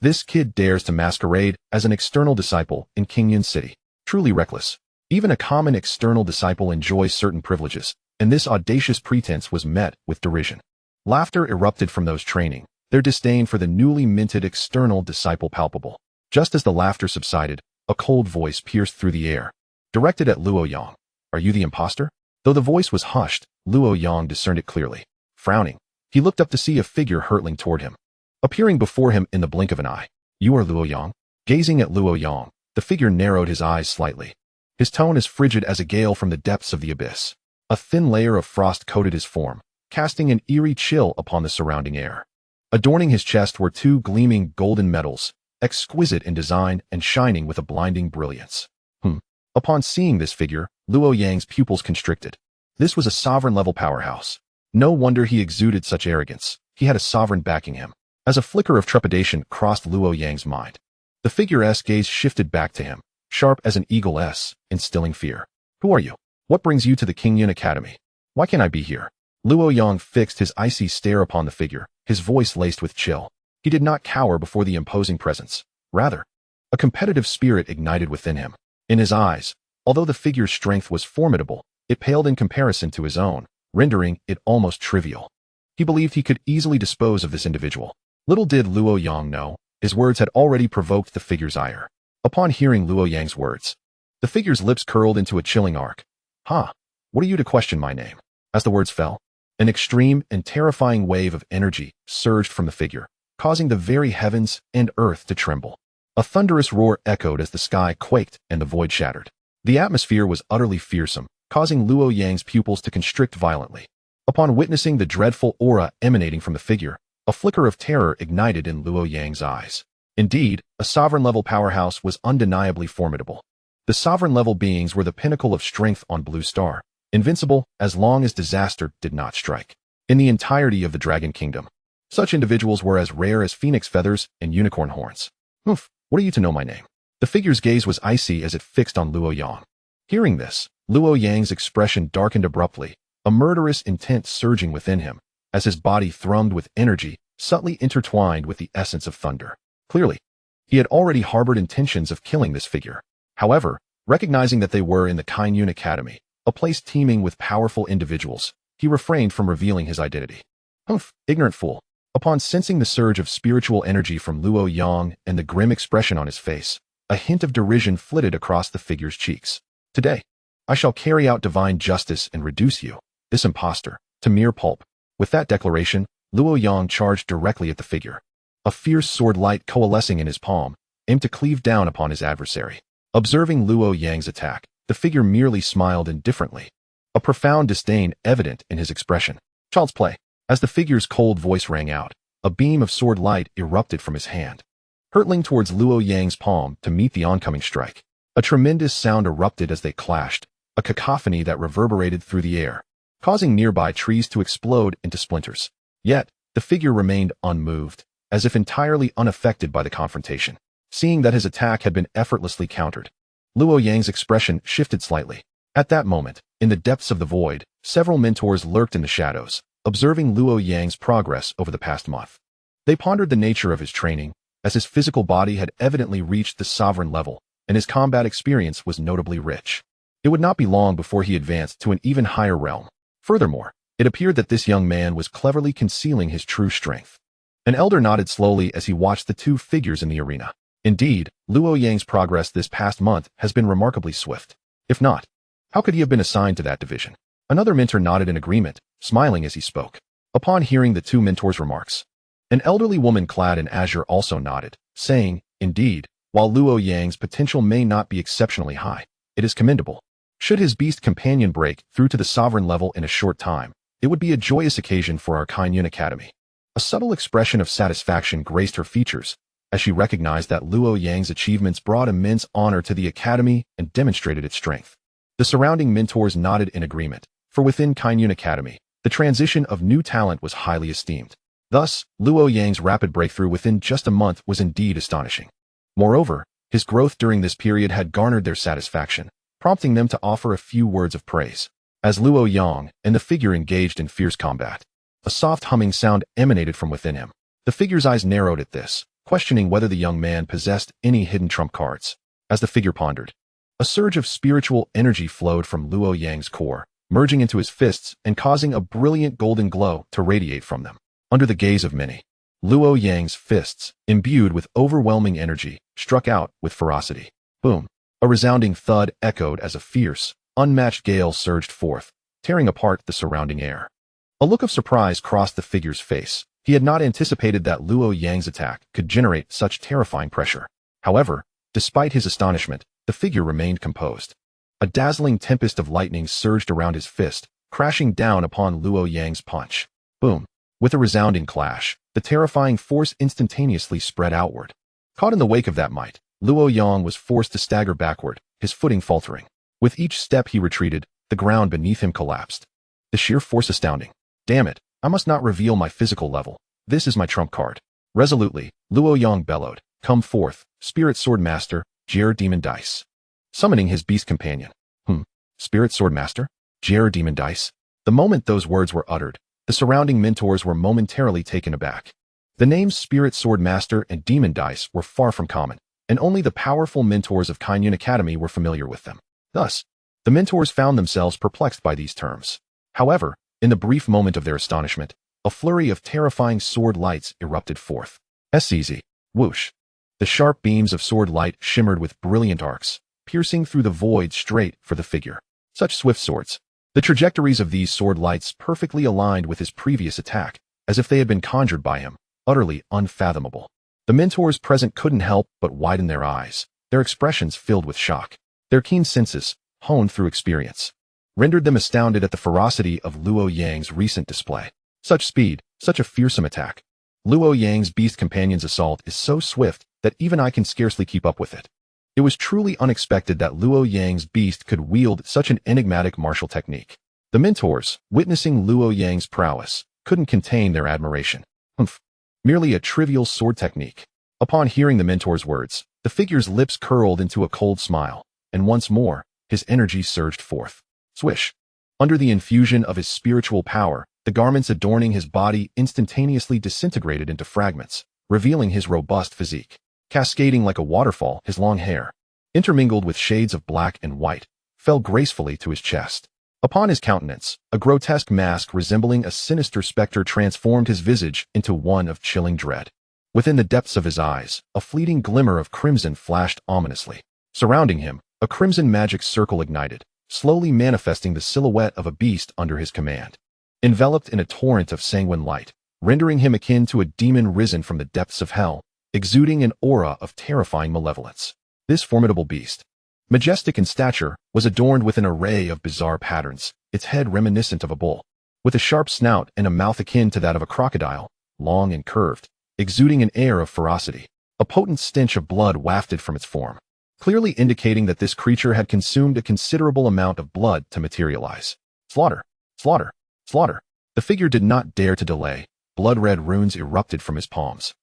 Speaker 1: This kid dares to masquerade as an external disciple in Qingyun City. Truly reckless. Even a common external disciple enjoys certain privileges, and this audacious pretense was met with derision. Laughter erupted from those training, their disdain for the newly minted external disciple palpable. Just as the laughter subsided, a cold voice pierced through the air, directed at Luo Yang. Are you the imposter? Though the voice was hushed, Luo Yang discerned it clearly. Frowning, he looked up to see a figure hurtling toward him, appearing before him in the blink of an eye. You are Luo Yang? Gazing at Luo Yang, the figure narrowed his eyes slightly. His tone as frigid as a gale from the depths of the abyss. A thin layer of frost coated his form, casting an eerie chill upon the surrounding air. Adorning his chest were two gleaming golden medals, exquisite in design and shining with a blinding brilliance. Upon seeing this figure, Luo Yang's pupils constricted. This was a sovereign-level powerhouse. No wonder he exuded such arrogance. He had a sovereign backing him. As a flicker of trepidation crossed Luo Yang's mind, the figure's gaze shifted back to him, sharp as an eagle's, instilling fear. Who are you? What brings you to the Qingyun Academy? Why can't I be here? Luo Yang fixed his icy stare upon the figure, his voice laced with chill. He did not cower before the imposing presence. Rather, a competitive spirit ignited within him. In his eyes, although the figure's strength was formidable, it paled in comparison to his own, rendering it almost trivial. He believed he could easily dispose of this individual. Little did Luo Yang know, his words had already provoked the figure's ire. Upon hearing Luo Yang's words, the figure's lips curled into a chilling arc. What are you to question my name? As the words fell, an extreme and terrifying wave of energy surged from the figure, causing the very heavens and earth to tremble. A thunderous roar echoed as the sky quaked and the void shattered. The atmosphere was utterly fearsome, causing Luo Yang's pupils to constrict violently. Upon witnessing the dreadful aura emanating from the figure, a flicker of terror ignited in Luo Yang's eyes. Indeed, a sovereign-level powerhouse was undeniably formidable. The sovereign-level beings were the pinnacle of strength on Blue Star, invincible as long as disaster did not strike. In the entirety of the Dragon Kingdom, such individuals were as rare as phoenix feathers and unicorn horns. What are you to know my name? The figure's gaze was icy as it fixed on Luo Yang. Hearing this, Luo Yang's expression darkened abruptly, a murderous intent surging within him, as his body thrummed with energy subtly intertwined with the essence of thunder. Clearly, he had already harbored intentions of killing this figure. However, recognizing that they were in the Qingyun Academy, a place teeming with powerful individuals, he refrained from revealing his identity. Ignorant fool. Upon sensing the surge of spiritual energy from Luo Yang and the grim expression on his face, a hint of derision flitted across the figure's cheeks. Today, I shall carry out divine justice and reduce you, this impostor, to mere pulp. With that declaration, Luo Yang charged directly at the figure. A fierce sword light coalescing in his palm, aimed to cleave down upon his adversary. Observing Luo Yang's attack, the figure merely smiled indifferently, a profound disdain evident in his expression. Child's play. As the figure's cold voice rang out, a beam of sword light erupted from his hand, hurtling towards Luo Yang's palm to meet the oncoming strike. A tremendous sound erupted as they clashed, a cacophony that reverberated through the air, causing nearby trees to explode into splinters. Yet, the figure remained unmoved, as if entirely unaffected by the confrontation. Seeing that his attack had been effortlessly countered, Luo Yang's expression shifted slightly. At that moment, in the depths of the void, several mentors lurked in the shadows, observing Luo Yang's progress over the past month. They pondered the nature of his training, as his physical body had evidently reached the sovereign level, and his combat experience was notably rich. It would not be long before he advanced to an even higher realm. Furthermore, it appeared that this young man was cleverly concealing his true strength. An elder nodded slowly as he watched the two figures in the arena. Indeed, Luo Yang's progress this past month has been remarkably swift. If not, how could he have been assigned to that division? Another mentor nodded in agreement, smiling as he spoke. Upon hearing the two mentors' remarks, an elderly woman clad in azure also nodded, saying, Indeed, while Luo Yang's potential may not be exceptionally high, it is commendable. Should his beast companion break through to the sovereign level in a short time, it would be a joyous occasion for our Qingyun Academy. A subtle expression of satisfaction graced her features, as she recognized that Luo Yang's achievements brought immense honor to the Academy and demonstrated its strength. The surrounding mentors nodded in agreement, for within Qingyun Academy, the transition of new talent was highly esteemed. Thus, Luo Yang's rapid breakthrough within just a month was indeed astonishing. Moreover, His growth during this period had garnered their satisfaction, prompting them to offer a few words of praise. As Luo Yang and the figure engaged in fierce combat, a soft humming sound emanated from within him. The figure's eyes narrowed at this, questioning whether the young man possessed any hidden trump cards. As the figure pondered, a surge of spiritual energy flowed from Luo Yang's core, merging into his fists and causing a brilliant golden glow to radiate from them. Under the gaze of many, Luo Yang's fists, imbued with overwhelming energy, struck out with ferocity. Boom! A resounding thud echoed as a fierce, unmatched gale surged forth, tearing apart the surrounding air. A look of surprise crossed the figure's face. He had not anticipated that Luo Yang's attack could generate such terrifying pressure. However, despite his astonishment, the figure remained composed. A dazzling tempest of lightning surged around his fist, crashing down upon Luo Yang's punch. Boom! With a resounding clash, the terrifying force instantaneously spread outward. Caught in the wake of that might, Luo Yang was forced to stagger backward, his footing faltering. With each step he retreated, the ground beneath him collapsed. The sheer force astounding. Damn it, I must not reveal my physical level. This is my trump card. Resolutely, Luo Yang bellowed, "Come forth, Spirit Sword Master, Jare Demon Dice." Summoning his beast companion. Spirit Sword Master? Jare Demon Dice? The moment those words were uttered, the surrounding mentors were momentarily taken aback. The names Spirit Sword Master and Demon Dice were far from common, and only the powerful mentors of Qingyun Academy were familiar with them. Thus, the mentors found themselves perplexed by these terms. However, in the brief moment of their astonishment, a flurry of terrifying sword lights erupted forth. SEZ. Whoosh. The sharp beams of sword light shimmered with brilliant arcs, piercing through the void straight for the figure. Such swift swords. The trajectories of these sword lights perfectly aligned with his previous attack, as if they had been conjured by him, utterly unfathomable. The mentors present couldn't help but widen their eyes, their expressions filled with shock. Their keen senses, honed through experience, rendered them astounded at the ferocity of Luo Yang's recent display. Such speed, such a fearsome attack. Luo Yang's beast companion's assault is so swift that even I can scarcely keep up with it. It was truly unexpected that Luo Yang's beast could wield such an enigmatic martial technique. The mentors, witnessing Luo Yang's prowess, couldn't contain their admiration. Merely a trivial sword technique. Upon hearing the mentor's words, the figure's lips curled into a cold smile, and once more, his energy surged forth. Swish. Under the infusion of his spiritual power, the garments adorning his body instantaneously disintegrated into fragments, revealing his robust physique. Cascading like a waterfall, his long hair, intermingled with shades of black and white, fell gracefully to his chest. Upon his countenance, a grotesque mask resembling a sinister specter transformed his visage into one of chilling dread. Within the depths of his eyes, a fleeting glimmer of crimson flashed ominously. Surrounding him, a crimson magic circle ignited, slowly manifesting the silhouette of a beast under his command. Enveloped in a torrent of sanguine light, rendering him akin to a demon risen from the depths of hell, exuding an aura of terrifying malevolence. This formidable beast, majestic in stature, was adorned with an array of bizarre patterns, its head reminiscent of a bull, with a sharp snout and a mouth akin to that of a crocodile, long and curved, exuding an air of ferocity. A potent stench of blood wafted from its form, clearly indicating that this creature had consumed a considerable amount of blood to materialize. Slaughter! Slaughter! Slaughter! The figure did not dare to delay. Blood-red runes erupted from his palms,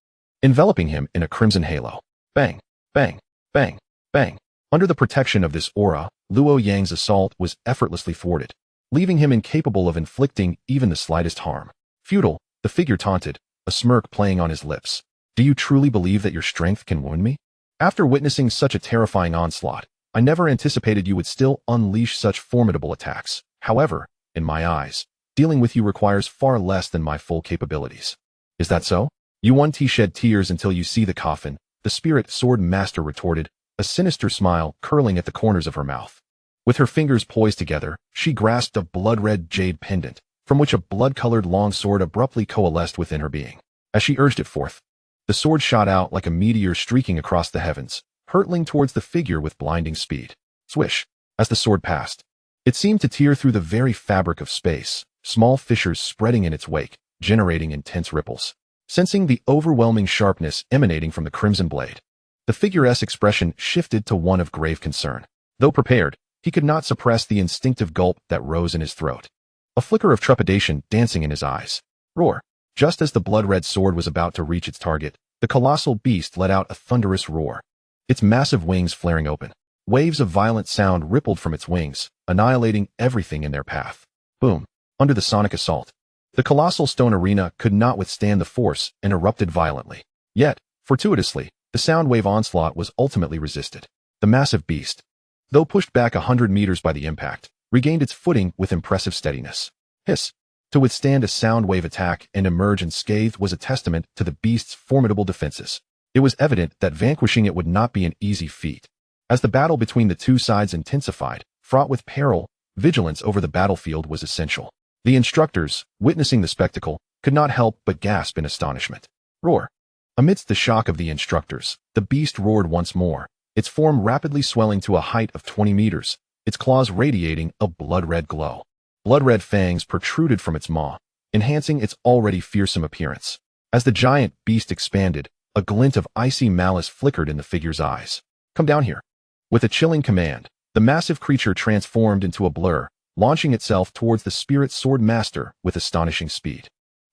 Speaker 1: enveloping him in a crimson halo. Bang! Bang! Bang! Bang! Under the protection of this aura, Luo Yang's assault was effortlessly thwarted, leaving him incapable of inflicting even the slightest harm. Futile, the figure taunted, a smirk playing on his lips. Do you truly believe that your strength can wound me? After witnessing such a terrifying onslaught, I never anticipated you would still unleash such formidable attacks. However, in my eyes, dealing with you requires far less than my full capabilities. Is that so? You won't shed tears until you see the coffin, the Spirit Sword Master retorted, a sinister smile curling at the corners of her mouth. With her fingers poised together, she grasped a blood-red jade pendant, from which a blood-colored long sword abruptly coalesced within her being. As she urged it forth, the sword shot out like a meteor streaking across the heavens, hurtling towards the figure with blinding speed. Swish! As the sword passed, it seemed to tear through the very fabric of space, small fissures spreading in its wake, generating intense ripples. Sensing the overwhelming sharpness emanating from the crimson blade, the figure's expression shifted to one of grave concern. Though prepared, he could not suppress the instinctive gulp that rose in his throat. A flicker of trepidation dancing in his eyes. Roar! Just as the blood-red sword was about to reach its target, the colossal beast let out a thunderous roar. its massive wings flaring open. Waves of violent sound rippled from its wings, annihilating everything in their path. Boom. Under the sonic assault, the colossal stone arena could not withstand the force and erupted violently. Yet, fortuitously, the sound wave onslaught was ultimately resisted. The massive beast, though pushed back 100 meters by the impact, regained its footing with impressive steadiness. Hiss. To withstand a sound wave attack and emerge unscathed was a testament to the beast's formidable defenses. It was evident that vanquishing it would not be an easy feat. As the battle between the two sides intensified, fraught with peril, vigilance over the battlefield was essential. The instructors, witnessing the spectacle, could not help but gasp in astonishment. Roar. Amidst the shock of the instructors, the beast roared once more, its form rapidly swelling to a height of 20 meters, its claws radiating a blood-red glow. Blood-red fangs protruded from its maw, enhancing its already fearsome appearance. As the giant beast expanded, a glint of icy malice flickered in the figure's eyes. Come down here. With a chilling command, the massive creature transformed into a blur, launching itself towards the spirit sword master with astonishing speed.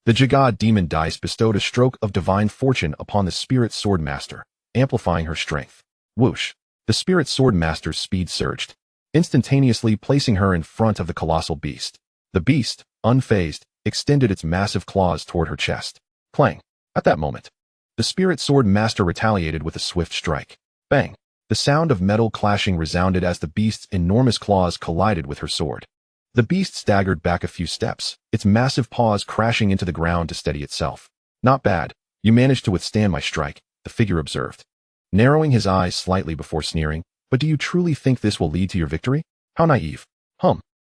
Speaker 1: The Jaga demon dice bestowed a stroke of divine fortune upon the spirit sword master, amplifying her strength. Whoosh! The spirit sword master's speed surged, instantaneously placing her in front of the colossal beast. The beast, unfazed, extended its massive claws toward her chest. Clang! At that moment, the spirit sword master retaliated with a swift strike. Bang! The sound of metal clashing resounded as the beast's enormous claws collided with her sword. The beast staggered back a few steps, its massive paws crashing into the ground to steady itself. Not bad. You managed to withstand my strike, the figure observed, narrowing his eyes slightly before sneering. But do you truly think this will lead to your victory? How naive.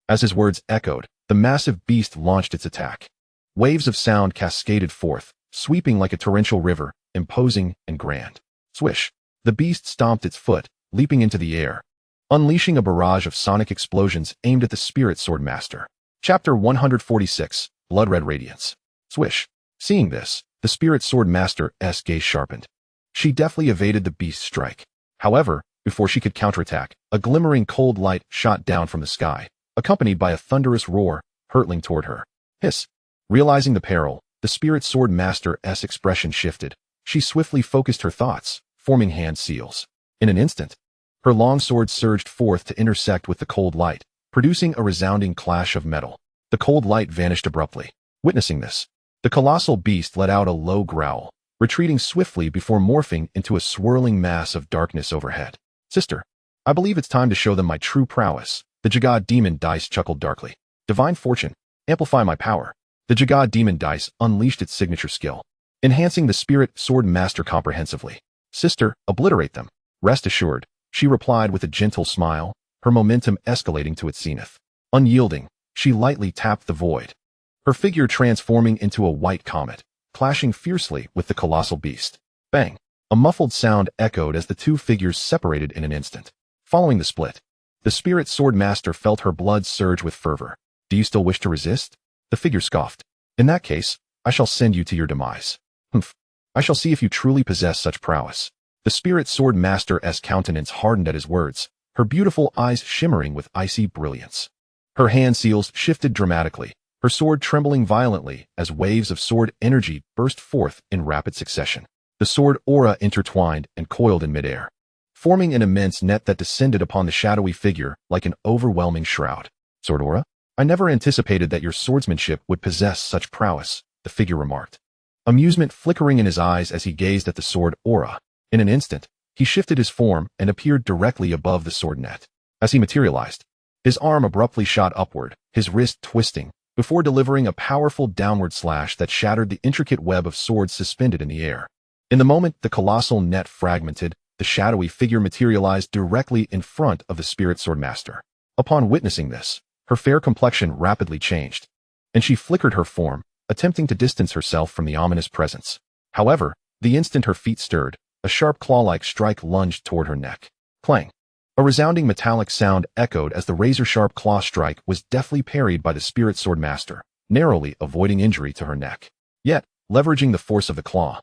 Speaker 1: As his words echoed, the massive beast launched its attack. Waves of sound cascaded forth, sweeping like a torrential river, imposing and grand. Swish. The beast stomped its foot, leaping into the air, unleashing a barrage of sonic explosions aimed at the spirit sword master. Chapter 146, Blood-Red Radiance. Swish. Seeing this, the spirit sword master's gaze sharpened. She deftly evaded the beast's strike. However, before she could counterattack, a glimmering cold light shot down from the sky, accompanied by a thunderous roar, hurtling toward her. Hiss. Realizing the peril, the spirit sword master's expression shifted. She swiftly focused her thoughts, forming hand seals. In an instant, her long sword surged forth to intersect with the cold light, producing a resounding clash of metal. The cold light vanished abruptly. Witnessing this, the colossal beast let out a low growl, retreating swiftly before morphing into a swirling mass of darkness overhead. Sister, I believe it's time to show them my true prowess. The Jaga demon dice chuckled darkly. Divine fortune. Amplify my power. The Jaga demon dice unleashed its signature skill, enhancing the spirit sword master comprehensively. Sister, obliterate them. Rest assured, she replied with a gentle smile, her momentum escalating to its zenith. Unyielding, she lightly tapped the void, her figure transforming into a white comet, clashing fiercely with the colossal beast. Bang! A muffled sound echoed as the two figures separated in an instant. Following the split, the spirit sword master felt her blood surge with fervor. Do you still wish to resist? The figure scoffed. In that case, I shall send you to your demise. Humph. I shall see if you truly possess such prowess. The spirit sword master's countenance hardened at his words, her beautiful eyes shimmering with icy brilliance. Her hand seals shifted dramatically, her sword trembling violently as waves of sword energy burst forth in rapid succession. The sword aura intertwined and coiled in midair, forming an immense net that descended upon the shadowy figure like an overwhelming shroud. Sword aura? I never anticipated that your swordsmanship would possess such prowess, the figure remarked, amusement flickering in his eyes as he gazed at the sword aura. In an instant, he shifted his form and appeared directly above the sword net. As he materialized, his arm abruptly shot upward, his wrist twisting, before delivering a powerful downward slash that shattered the intricate web of swords suspended in the air. In the moment the colossal net fragmented, the shadowy figure materialized directly in front of the spirit sword master. Upon witnessing this, her fair complexion rapidly changed, and she flickered her form, attempting to distance herself from the ominous presence. However, the instant her feet stirred, a sharp claw-like strike lunged toward her neck. Clang! A resounding metallic sound echoed as the razor-sharp claw strike was deftly parried by the spirit sword master, narrowly avoiding injury to her neck. Yet, leveraging the force of the claw,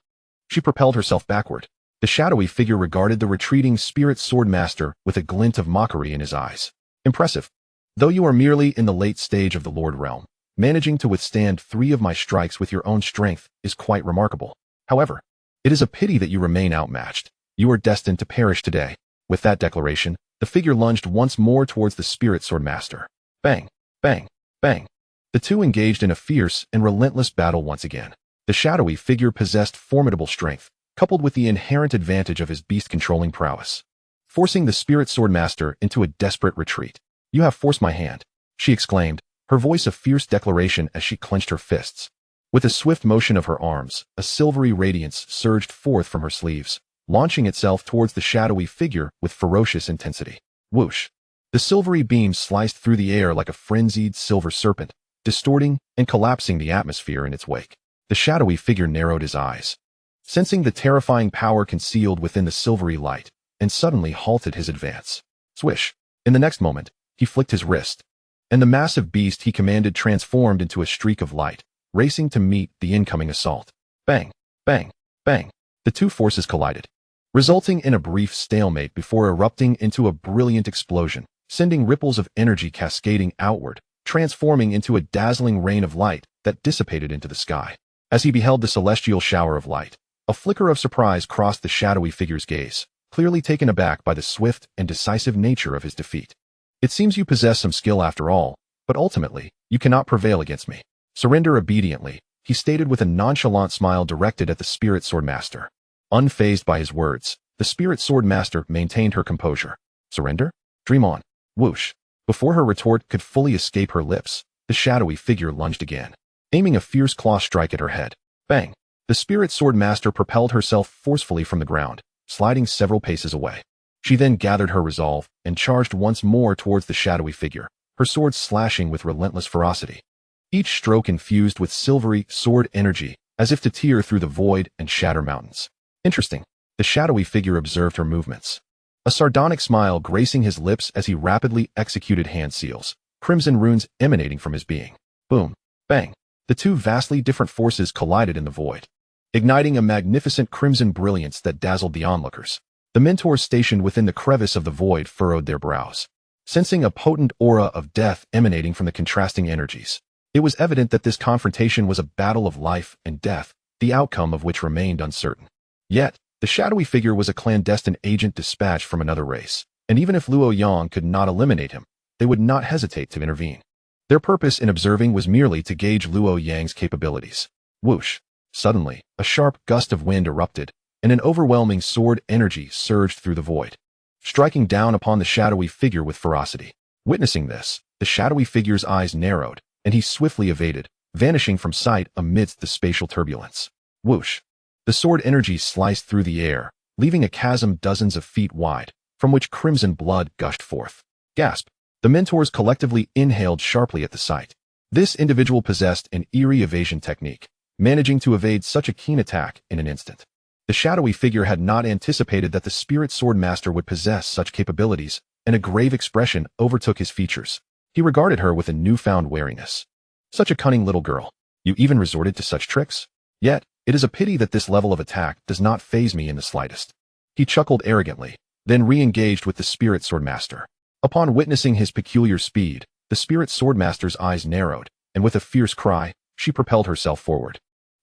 Speaker 1: she propelled herself backward. The shadowy figure regarded the retreating spirit sword master with a glint of mockery in his eyes. Impressive. Though you are merely in the late stage of the Lord Realm, managing to withstand 3 of my strikes with your own strength is quite remarkable. However, it is a pity that you remain outmatched. You are destined to perish today. With that declaration, the figure lunged once more towards the spirit sword master. Bang, bang, bang. The two engaged in a fierce and relentless battle once again. The shadowy figure possessed formidable strength, coupled with the inherent advantage of his beast-controlling prowess, forcing the spirit sword master into a desperate retreat. You have forced my hand, she exclaimed, her voice a fierce declaration as she clenched her fists. With a swift motion of her arms, a silvery radiance surged forth from her sleeves, launching itself towards the shadowy figure with ferocious intensity. Whoosh! The silvery beam sliced through the air like a frenzied silver serpent, distorting and collapsing the atmosphere in its wake. The shadowy figure narrowed his eyes, sensing the terrifying power concealed within the silvery light, and suddenly halted his advance. Swish! In the next moment, he flicked his wrist, and the massive beast he commanded transformed into a streak of light, racing to meet the incoming assault. Bang! Bang! Bang! The two forces collided, resulting in a brief stalemate before erupting into a brilliant explosion, sending ripples of energy cascading outward, transforming into a dazzling rain of light that dissipated into the sky. As he beheld the celestial shower of light, a flicker of surprise crossed the shadowy figure's gaze, clearly taken aback by the swift and decisive nature of his defeat. It seems you possess some skill after all, but ultimately, you cannot prevail against me. Surrender obediently, he stated with a nonchalant smile directed at the spirit sword master. Unfazed by his words, the spirit sword master maintained her composure. Surrender? Dream on. Whoosh! Before her retort could fully escape her lips, the shadowy figure lunged again, aiming a fierce claw strike at her head. Bang! The spirit sword master propelled herself forcefully from the ground, sliding several paces away. She then gathered her resolve and charged once more towards the shadowy figure, her sword slashing with relentless ferocity. Each stroke infused with silvery sword energy, as if to tear through the void and shatter mountains. Interesting. The shadowy figure observed her movements, a sardonic smile gracing his lips as he rapidly executed hand seals, crimson runes emanating from his being. Boom. Bang. The two vastly different forces collided in the void, igniting a magnificent crimson brilliance that dazzled the onlookers. The mentors stationed within the crevice of the void furrowed their brows, sensing a potent aura of death emanating from the contrasting energies. It was evident that this confrontation was a battle of life and death, the outcome of which remained uncertain. Yet, the shadowy figure was a clandestine agent dispatched from another race, and even if Luo Yang could not eliminate him, they would not hesitate to intervene. Their purpose in observing was merely to gauge Luo Yang's capabilities. Whoosh! Suddenly, a sharp gust of wind erupted, and an overwhelming sword energy surged through the void, striking down upon the shadowy figure with ferocity. Witnessing this, the shadowy figure's eyes narrowed, and he swiftly evaded, vanishing from sight amidst the spatial turbulence. Whoosh! The sword energy sliced through the air, leaving a chasm dozens of feet wide, from which crimson blood gushed forth. Gasp! The mentors collectively inhaled sharply at the sight. This individual possessed an eerie evasion technique, managing to evade such a keen attack in an instant. The shadowy figure had not anticipated that the spirit sword master would possess such capabilities, and a grave expression overtook his features. He regarded her with a newfound wariness. Such a cunning little girl. You even resorted to such tricks? Yet, it is a pity that this level of attack does not faze me in the slightest. He chuckled arrogantly, then re-engaged with the spirit sword master. Upon witnessing his peculiar speed, the spirit sword master's eyes narrowed, and with a fierce cry, she propelled herself forward,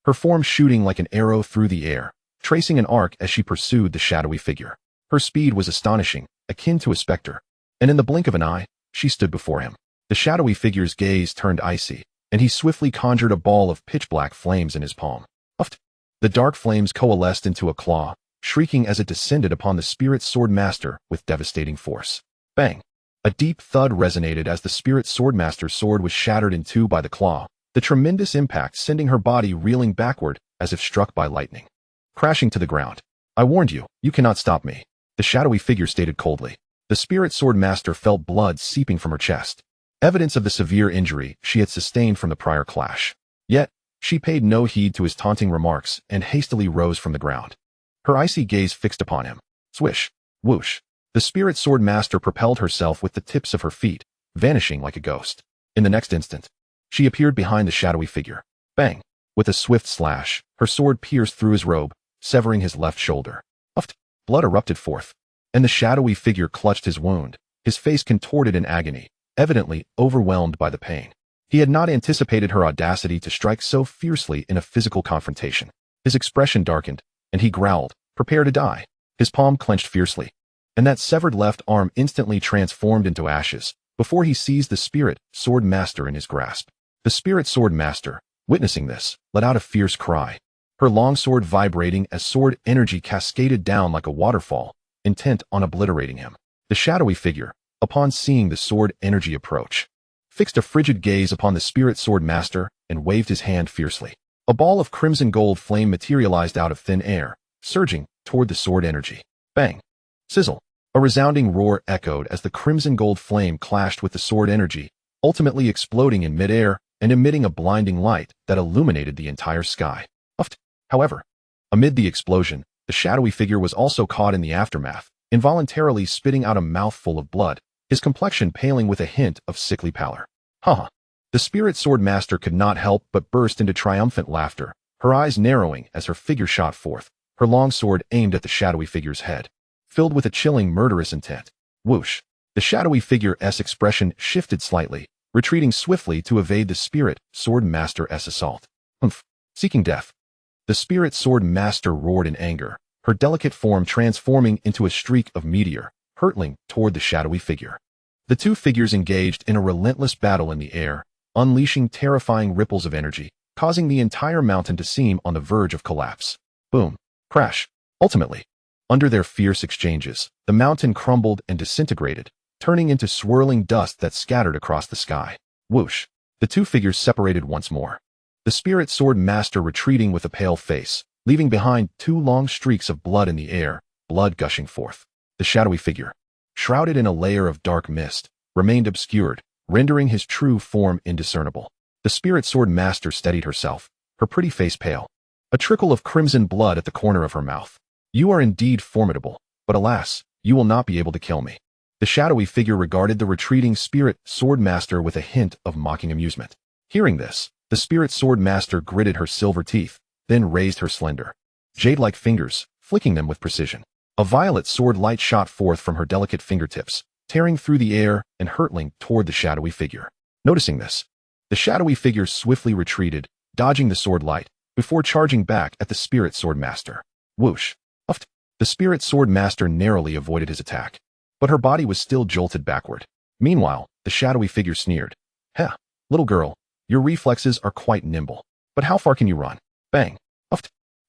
Speaker 1: her form shooting like an arrow through the air, tracing an arc as she pursued the shadowy figure. Her speed was astonishing, akin to a specter, and in the blink of an eye, she stood before him. The shadowy figure's gaze turned icy, and he swiftly conjured a ball of pitch-black flames in his palm. Uft! The dark flames coalesced into a claw, shrieking as it descended upon the spirit sword master with devastating force. Bang! A deep thud resonated as the spirit sword master's sword was shattered in two by the claw, the tremendous impact sending her body reeling backward as if struck by lightning, crashing to the ground. I warned you, you cannot stop me, the shadowy figure stated coldly. The spirit sword master felt blood seeping from her chest, evidence of the severe injury she had sustained from the prior clash. Yet, she paid no heed to his taunting remarks and hastily rose from the ground, her icy gaze fixed upon him. Swish! Whoosh! The spirit sword master propelled herself with the tips of her feet, vanishing like a ghost. In the next instant, she appeared behind the shadowy figure. Bang! With a swift slash, her sword pierced through his robe, severing his left shoulder. Uft! Blood erupted forth, and the shadowy figure clutched his wound, his face contorted in agony, evidently overwhelmed by the pain. He had not anticipated her audacity to strike so fiercely in a physical confrontation. His expression darkened, and he growled, "Prepare to die." His palm clenched fiercely, and that severed left arm instantly transformed into ashes before he seized the Spirit Sword Master in his grasp. The Spirit Sword Master, witnessing this, let out a fierce cry, her longsword vibrating as sword energy cascaded down like a waterfall, intent on obliterating him. The shadowy figure, upon seeing the sword energy approach, fixed a frigid gaze upon the Spirit Sword Master and waved his hand fiercely. A ball of crimson gold flame materialized out of thin air, surging toward the sword energy. Bang! Sizzle! A resounding roar echoed as the crimson gold flame clashed with the sword energy, ultimately exploding in midair and emitting a blinding light that illuminated the entire sky. However, amid the explosion, the shadowy figure was also caught in the aftermath, involuntarily spitting out a mouthful of blood, his complexion paling with a hint of sickly pallor. Haha! The Spirit Sword Master could not help but burst into triumphant laughter, her eyes narrowing as her figure shot forth, her long sword aimed at the shadowy figure's head, filled with a chilling murderous intent. Whoosh! The shadowy figure's expression shifted slightly, retreating swiftly to evade the Spirit Sword Master's assault. Seeking death. The Spirit Sword Master roared in anger, her delicate form transforming into a streak of meteor, hurtling toward the shadowy figure. The two figures engaged in a relentless battle in the air, unleashing terrifying ripples of energy, causing the entire mountain to seem on the verge of collapse. Boom. Crash. Ultimately, under their fierce exchanges, the mountain crumbled and disintegrated, turning into swirling dust that scattered across the sky. Whoosh! The two figures separated once more. The Spirit Sword Master retreating with a pale face, leaving behind two long streaks of blood in the air, blood gushing forth. The shadowy figure, shrouded in a layer of dark mist, remained obscured, rendering his true form indiscernible. The Spirit Sword Master steadied herself, her pretty face pale, a trickle of crimson blood at the corner of her mouth. You are indeed formidable, but alas, you will not be able to kill me. The shadowy figure regarded the retreating Spirit Sword Master with a hint of mocking amusement. Hearing this, the Spirit Sword Master gritted her silver teeth, then raised her slender, jade-like fingers, flicking them with precision. A violet sword light shot forth from her delicate fingertips, tearing through the air and hurtling toward the shadowy figure. Noticing this, the shadowy figure swiftly retreated, dodging the sword light, before charging back at the Spirit Sword Master. Whoosh! The Spirit Sword Master narrowly avoided his attack, but her body was still jolted backward. Meanwhile, the shadowy figure sneered. Heh, little girl, your reflexes are quite nimble, but how far can you run? Bang!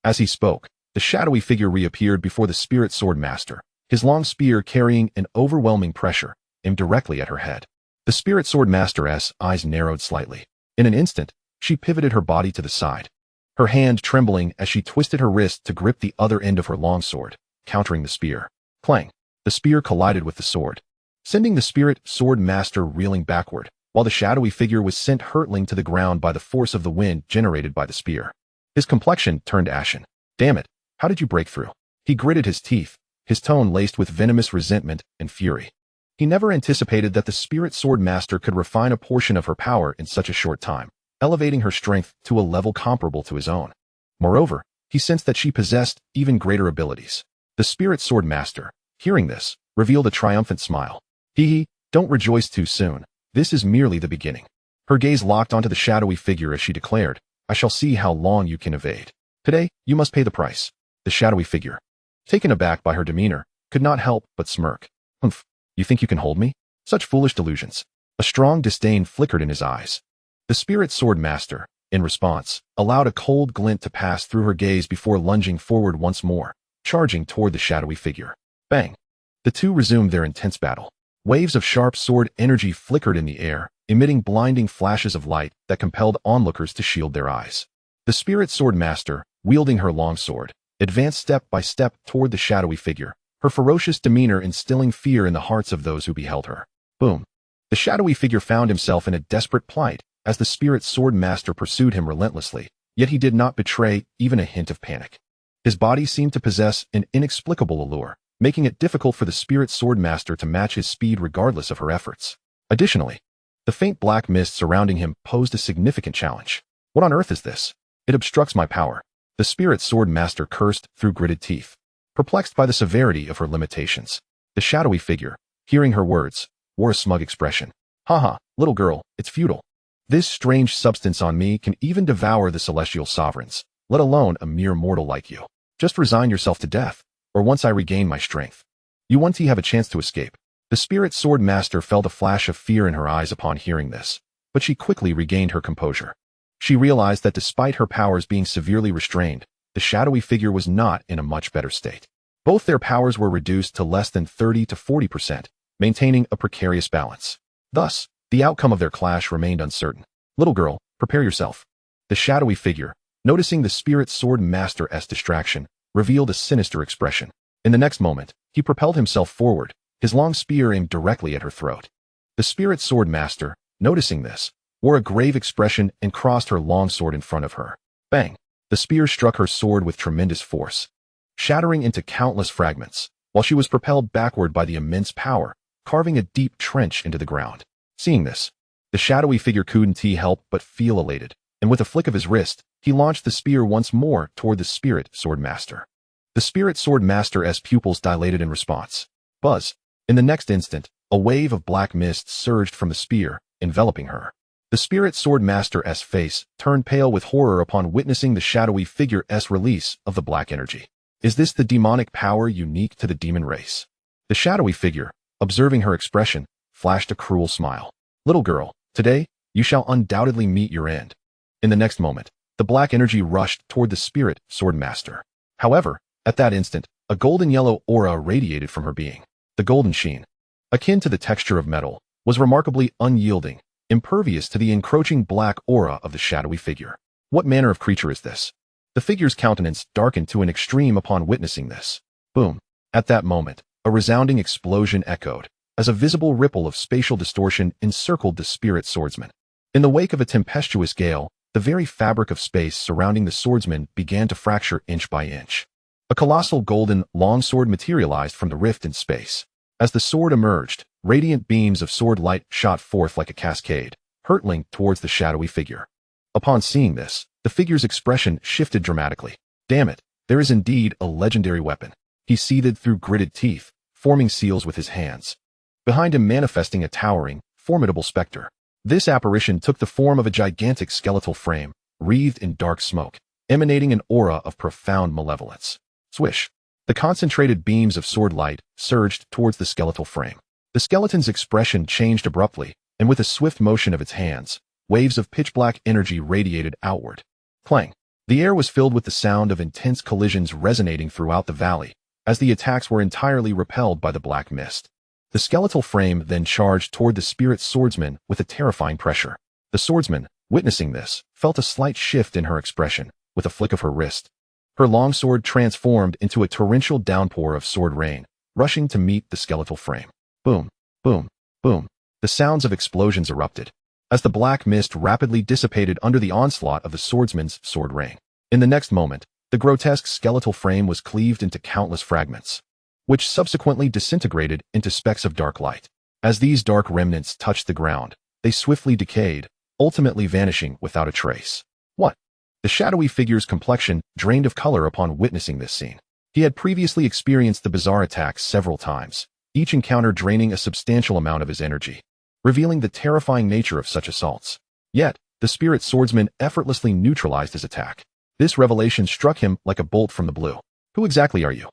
Speaker 1: As he spoke, the shadowy figure reappeared before the Spirit Sword Master, his long spear carrying an overwhelming pressure, aimed directly at her head. The Spirit Sword Master's eyes narrowed slightly. In an instant, she pivoted her body to the side, her hand trembling as she twisted her wrist to grip the other end of her longsword, countering the spear. Clang! The spear collided with the sword, sending the Spirit Sword Master reeling backward, while the shadowy figure was sent hurtling to the ground by the force of the wind generated by the spear. His complexion turned ashen. Damn it, how did you break through? He gritted his teeth, his tone laced with venomous resentment and fury. He never anticipated that the Spirit Sword Master could refine a portion of her power in such a short time, elevating her strength to a level comparable to his own. Moreover, he sensed that she possessed even greater abilities. The Spirit Sword Master, hearing this, revealed a triumphant smile. Hee, don't rejoice too soon. This is merely the beginning. Her gaze locked onto the shadowy figure as she declared, I shall see how long you can evade. Today, you must pay the price. The shadowy figure, taken aback by her demeanor, could not help but smirk. Humph, you think you can hold me? Such foolish delusions. A strong disdain flickered in his eyes. The Spirit Sword Master, in response, allowed a cold glint to pass through her gaze before lunging forward once more, charging toward the shadowy figure. Bang! The two resumed their intense battle. Waves of sharp sword energy flickered in the air, emitting blinding flashes of light that compelled onlookers to shield their eyes. The Spirit Sword Master, wielding her longsword, advanced step by step toward the shadowy figure, her ferocious demeanor instilling fear in the hearts of those who beheld her. Boom! The shadowy figure found himself in a desperate plight as the Spirit Sword Master pursued him relentlessly, yet he did not betray even a hint of panic. His body seemed to possess an inexplicable allure, making it difficult for the Spirit Sword Master to match his speed regardless of her efforts. Additionally, the faint black mist surrounding him posed a significant challenge. What on earth is this? It obstructs my power. The Spirit Sword Master cursed through gritted teeth, perplexed by the severity of her limitations. The shadowy figure, hearing her words, wore a smug expression. Haha, little girl, it's futile. This strange substance on me can even devour the celestial sovereigns, let alone a mere mortal like you. Just resign yourself to death. or once I regain my strength. You won't have a chance to escape. The spirit sword master felt a flash of fear in her eyes upon hearing this, but she quickly regained her composure. She realized that despite her powers being severely restrained, the shadowy figure was not in a much better state. Both their powers were reduced to less than 30 to 40%, maintaining a precarious balance. Thus, the outcome of their clash remained uncertain. Little girl, prepare yourself. The shadowy figure, noticing the spirit sword master's distraction, revealed a sinister expression. In the next moment, he propelled himself forward, his long spear aimed directly at her throat. The spirit sword master, noticing this, wore a grave expression and crossed her long sword in front of her. Bang! The spear struck her sword with tremendous force, shattering into countless fragments, while she was propelled backward by the immense power, carving a deep trench into the ground. Seeing this, the shadowy figure couldn't help but feel elated, and with a flick of his wrist, he launched the spear once more toward the spirit sword master. The spirit sword master's pupils dilated in response. Buzz! In the next instant, a wave of black mist surged from the spear, enveloping her. The spirit sword master's face turned pale with horror upon witnessing the shadowy figure's release of the black energy. Is this the demonic power unique to the demon race? The shadowy figure, observing her expression, flashed a cruel smile. Little girl, today, you shall undoubtedly meet your end. In the next moment, the black energy rushed toward the spirit sword master. However, at that instant, a golden-yellow aura radiated from her being. The golden sheen, akin to the texture of metal, was remarkably unyielding, impervious to the encroaching black aura of the shadowy figure. What manner of creature is this? The figure's countenance darkened to an extreme upon witnessing this. Boom! At that moment, a resounding explosion echoed, as a visible ripple of spatial distortion encircled the spirit swordsman. In the wake of a tempestuous gale, the very fabric of space surrounding the swordsman began to fracture inch by inch. A colossal golden longsword materialized from the rift in space. As the sword emerged, radiant beams of sword light shot forth like a cascade, hurtling towards the shadowy figure. Upon seeing this, the figure's expression shifted dramatically. Damn it, there is indeed a legendary weapon. He seethed through gritted teeth, forming seals with his hands. Behind him manifesting a towering, formidable specter. This apparition took the form of a gigantic skeletal frame, wreathed in dark smoke, emanating an aura of profound malevolence. Swish! The concentrated beams of sword light surged towards the skeletal frame. The skeleton's expression changed abruptly, and with a swift motion of its hands, waves of pitch-black energy radiated outward. Clang! The air was filled with the sound of intense collisions resonating throughout the valley, as the attacks were entirely repelled by the black mist. The skeletal frame then charged toward the spirit swordsman with a terrifying pressure. The swordsman, witnessing this, felt a slight shift in her expression, with a flick of her wrist. Her longsword transformed into a torrential downpour of sword rain, rushing to meet the skeletal frame. Boom, boom, boom. The sounds of explosions erupted, as the black mist rapidly dissipated under the onslaught of the swordsman's sword rain. In the next moment, the grotesque skeletal frame was cleaved into countless fragments, which subsequently disintegrated into specks of dark light. As these dark remnants touched the ground, they swiftly decayed, ultimately vanishing without a trace. What? The shadowy figure's complexion drained of color upon witnessing this scene. He had previously experienced the bizarre attacks several times, each encounter draining a substantial amount of his energy, revealing the terrifying nature of such assaults. Yet, the spirit swordsman effortlessly neutralized his attack. This revelation struck him like a bolt from the blue. Who exactly are you?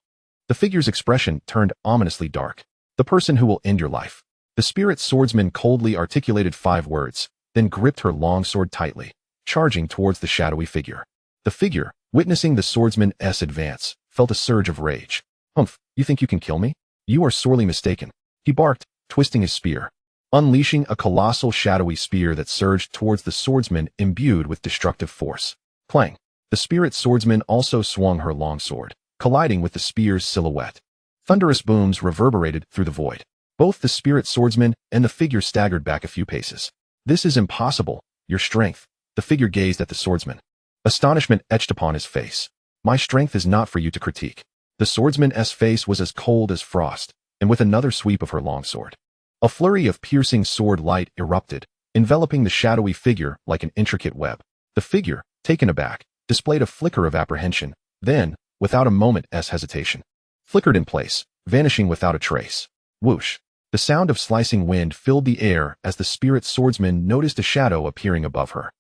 Speaker 1: The figure's expression turned ominously dark. The person who will end your life. The spirit swordsman coldly articulated 5 words, then gripped her long sword tightly, charging towards the shadowy figure. The figure, witnessing the swordsman's advance, felt a surge of rage. Humph, you think you can kill me? You are sorely mistaken. He barked, twisting his spear, unleashing a colossal shadowy spear that surged towards the swordsman imbued with destructive force. Clang! The spirit swordsman also swung her longsword, colliding with the spear's silhouette. Thunderous booms reverberated through the void. Both the spirit swordsman and the figure staggered back a few paces. This is impossible, your strength. The figure gazed at the swordsman. Astonishment etched upon his face. My strength is not for you to critique. The swordsman's face was as cold as frost, and with another sweep of her longsword, a flurry of piercing sword light erupted, enveloping the shadowy figure like an intricate web. The figure, taken aback, displayed a flicker of apprehension, then, without a moment's hesitation, flickered in place, vanishing without a trace. Whoosh! The sound of slicing wind filled the air as the spirit swordsman noticed a shadow appearing above her.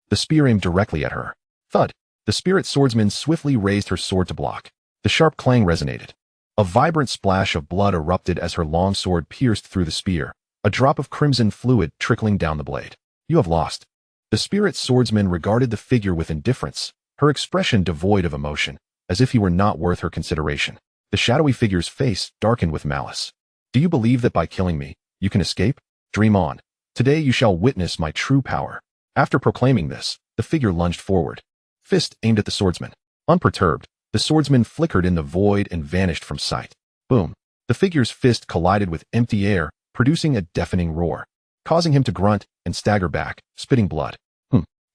Speaker 1: The spear aimed directly at her. Thud! The spirit swordsman swiftly raised her sword to block. The sharp clang resonated, A vibrant splash of blood erupted as her long sword pierced through the spear, a drop of crimson fluid trickling down the blade. You have lost. The spirit swordsman regarded the figure with indifference, her expression devoid of emotion, as if he were not worth her consideration. The shadowy figure's face darkened with malice. Do you believe that by killing me, you can escape? Dream on. Today you shall witness my true power. After proclaiming this, the figure lunged forward. Fist aimed at the swordsman. Unperturbed, the swordsman flickered in the void and vanished from sight. Boom. The figure's fist collided with empty air, producing a deafening roar, causing him to grunt and stagger back, spitting blood.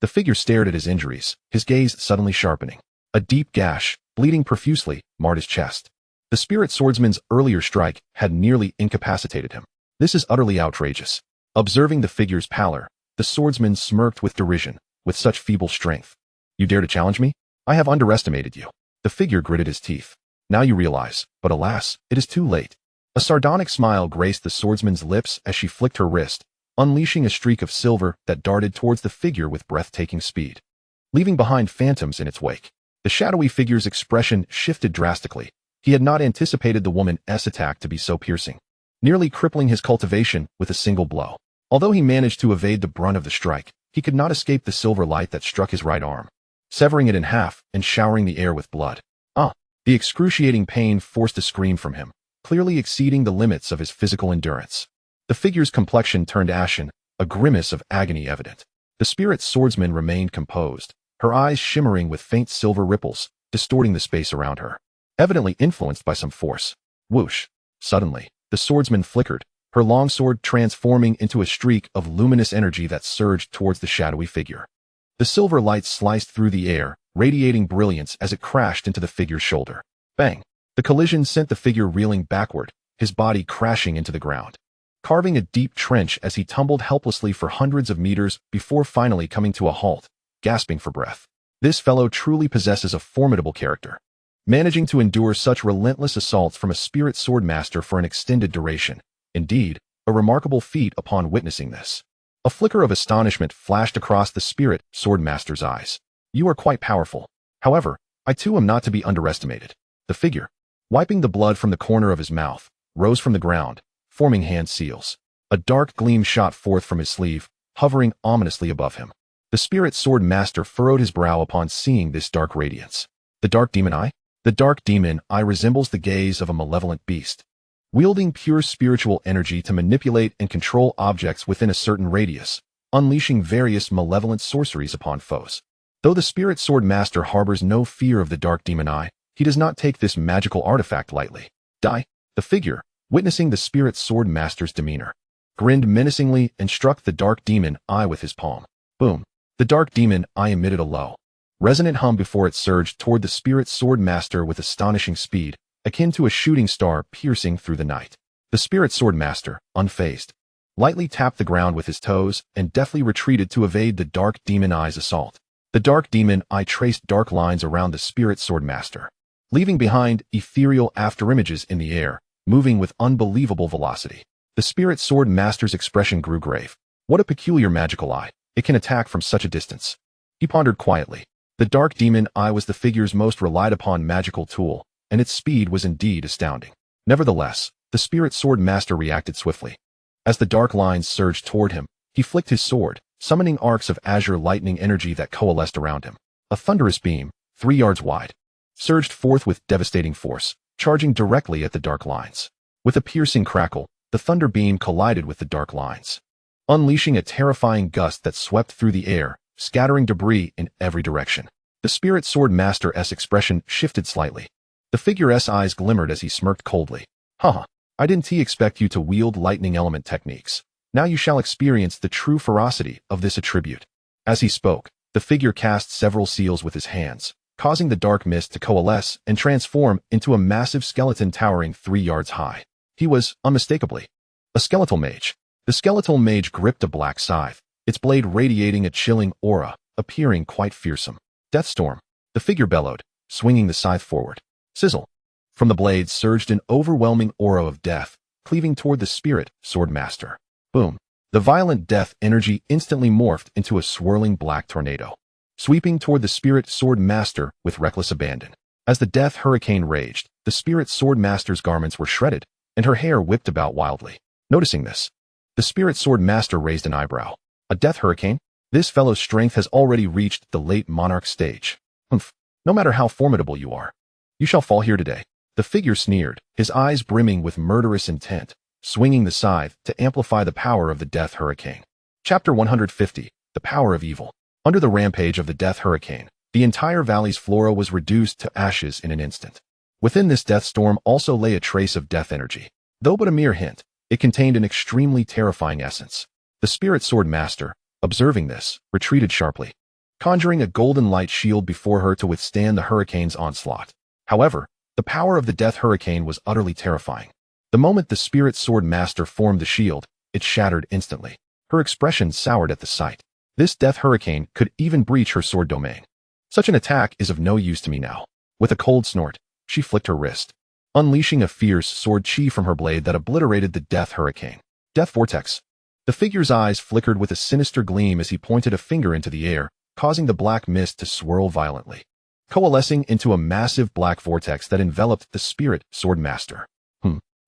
Speaker 1: The figure stared at his injuries, his gaze suddenly sharpening. A deep gash, bleeding profusely, marred his chest. The spirit swordsman's earlier strike had nearly incapacitated him. This is utterly outrageous. Observing the figure's pallor, the swordsman smirked with derision. With such feeble strength, you dare to challenge me? I have underestimated you. The figure gritted his teeth. Now you realize, but alas, it is too late. A sardonic smile graced the swordsman's lips as she flicked her wrist, unleashing a streak of silver that darted towards the figure with breathtaking speed, leaving behind phantoms in its wake. The shadowy figure's expression shifted drastically. He had not anticipated the woman's attack to be so piercing, nearly crippling his cultivation with a single blow. Although he managed to evade the brunt of the strike, he could not escape the silver light that struck his right arm, severing it in half and showering the air with blood. The excruciating pain forced a scream from him, clearly exceeding the limits of his physical endurance. The figure's complexion turned ashen, a grimace of agony evident. The spirit swordsman remained composed, her eyes shimmering with faint silver ripples, distorting the space around her, evidently influenced by some force. Whoosh! Suddenly, the swordsman flickered, her longsword transforming into a streak of luminous energy that surged towards the shadowy figure. The silver light sliced through the air, radiating brilliance as it crashed into the figure's shoulder. Bang! The collision sent the figure reeling backward, his body crashing into the ground, carving a deep trench as he tumbled helplessly for hundreds of meters before finally coming to a halt, gasping for breath. This fellow truly possesses a formidable character, managing to endure such relentless assaults from a spirit swordmaster for an extended duration. Indeed, a remarkable feat upon witnessing this. A flicker of astonishment flashed across the spirit swordmaster's eyes. You are quite powerful. However, I too am not to be underestimated. The figure, wiping the blood from the corner of his mouth, rose from the ground, forming hand seals. A dark gleam shot forth from his sleeve, hovering ominously above him. The spirit sword master furrowed his brow upon seeing this dark radiance. The dark demon eye? The dark demon eye resembles the gaze of a malevolent beast, wielding pure spiritual energy to manipulate and control objects within a certain radius, unleashing various malevolent sorceries upon foes. Though the spirit sword master harbors no fear of the dark demon eye, he does not take this magical artifact lightly. Die! The figure, witnessing the spirit sword master's demeanor, grinned menacingly and struck the dark demon eye with his palm. Boom! The dark demon eye emitted a low, resonant hum before it surged toward the spirit sword master with astonishing speed, akin to a shooting star piercing through the night. The spirit sword master, unfazed, lightly tapped the ground with his toes and deftly retreated to evade the dark demon eye's assault. The dark demon eye traced dark lines around the spirit sword master, leaving behind ethereal afterimages in the air, moving with unbelievable velocity. The spirit sword master's expression grew grave. What a peculiar magical eye. It can attack from such a distance. He pondered quietly. The dark demon eye was the figure's most relied upon magical tool, and its speed was indeed astounding. Nevertheless, the spirit sword master reacted swiftly. As the dark lines surged toward him, he flicked his sword, summoning arcs of azure lightning energy that coalesced around him. A thunderous beam, 3 yards wide, surged forth with devastating force, charging directly at the dark lines. With a piercing crackle, the thunder beam collided with the dark lines, unleashing a terrifying gust that swept through the air, scattering debris in every direction. The spirit sword master's expression shifted slightly. The figure's eyes glimmered as he smirked coldly. Haha, I didn't expect you to wield lightning element techniques. Now you shall experience the true ferocity of this attribute. As he spoke, the figure cast several seals with his hands, causing the dark mist to coalesce and transform into a massive skeleton towering 3 yards high. He was, unmistakably, a skeletal mage. The skeletal mage gripped a black scythe, its blade radiating a chilling aura, appearing quite fearsome. Deathstorm. The figure bellowed, swinging the scythe forward. Sizzle. From the blade surged an overwhelming aura of death, cleaving toward the spirit sword master. Boom. The violent death energy instantly morphed into a swirling black tornado, sweeping toward the spirit sword master with reckless abandon. As the death hurricane raged, the spirit sword master's garments were shredded, and her hair whipped about wildly. Noticing this, the spirit sword master raised an eyebrow. A death hurricane? This fellow's strength has already reached the late monarch stage. Humph. No matter how formidable you are, you shall fall here today. The figure sneered, his eyes brimming with murderous intent, swinging the scythe to amplify the power of the death hurricane. Chapter 150, The Power of Evil. Under the rampage of the death hurricane, the entire valley's flora was reduced to ashes in an instant. Within this death storm also lay a trace of death energy. Though but a mere hint, it contained an extremely terrifying essence. The spirit sword master, observing this, retreated sharply, conjuring a golden light shield before her to withstand the hurricane's onslaught. However, the power of the death hurricane was utterly terrifying. The moment the spirit sword master formed the shield, it shattered instantly. Her expression soured at the sight. This death hurricane could even breach her sword domain. Such an attack is of no use to me now. With a cold snort, she flicked her wrist, unleashing a fierce sword chi from her blade that obliterated the death hurricane. Death vortex. The figure's eyes flickered with a sinister gleam as he pointed a finger into the air, causing the black mist to swirl violently, coalescing into a massive black vortex that enveloped the spirit sword master.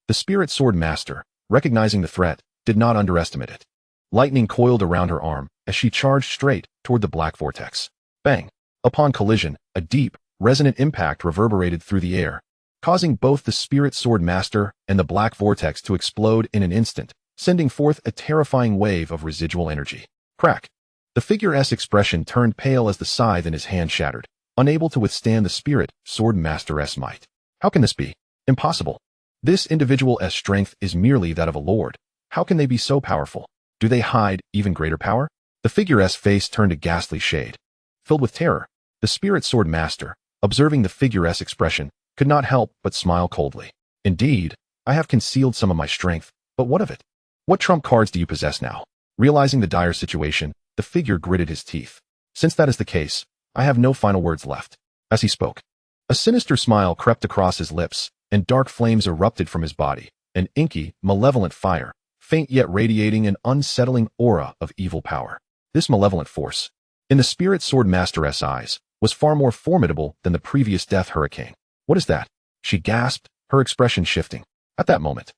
Speaker 1: The spirit sword master, recognizing the threat, did not underestimate it. Lightning coiled around her arm as she charged straight toward the black vortex. Bang! Upon collision, a deep, resonant impact reverberated through the air, causing both the spirit sword master and the black vortex to explode in an instant, sending forth a terrifying wave of residual energy. Crack! The figure's expression turned pale as the scythe in his hand shattered, unable to withstand the spirit sword master's might. How can this be? Impossible. This individual's strength is merely that of a lord. How can they be so powerful? Do they hide even greater power? The figure's face turned a ghastly shade. Filled with terror, the spirit sword master, observing the figure's expression, could not help but smile coldly. Indeed, I have concealed some of my strength, but what of it? What trump cards do you possess now? Realizing the dire situation, the figure gritted his teeth. Since that is the case, I have no final words left. As he spoke, a sinister smile crept across his lips, and dark flames erupted from his body, an inky, malevolent fire, faint yet radiating an unsettling aura of evil power. This malevolent force, in the spirit sword master's eyes, was far more formidable than the previous death hurricane. What is that? She gasped, her expression shifting. At that moment,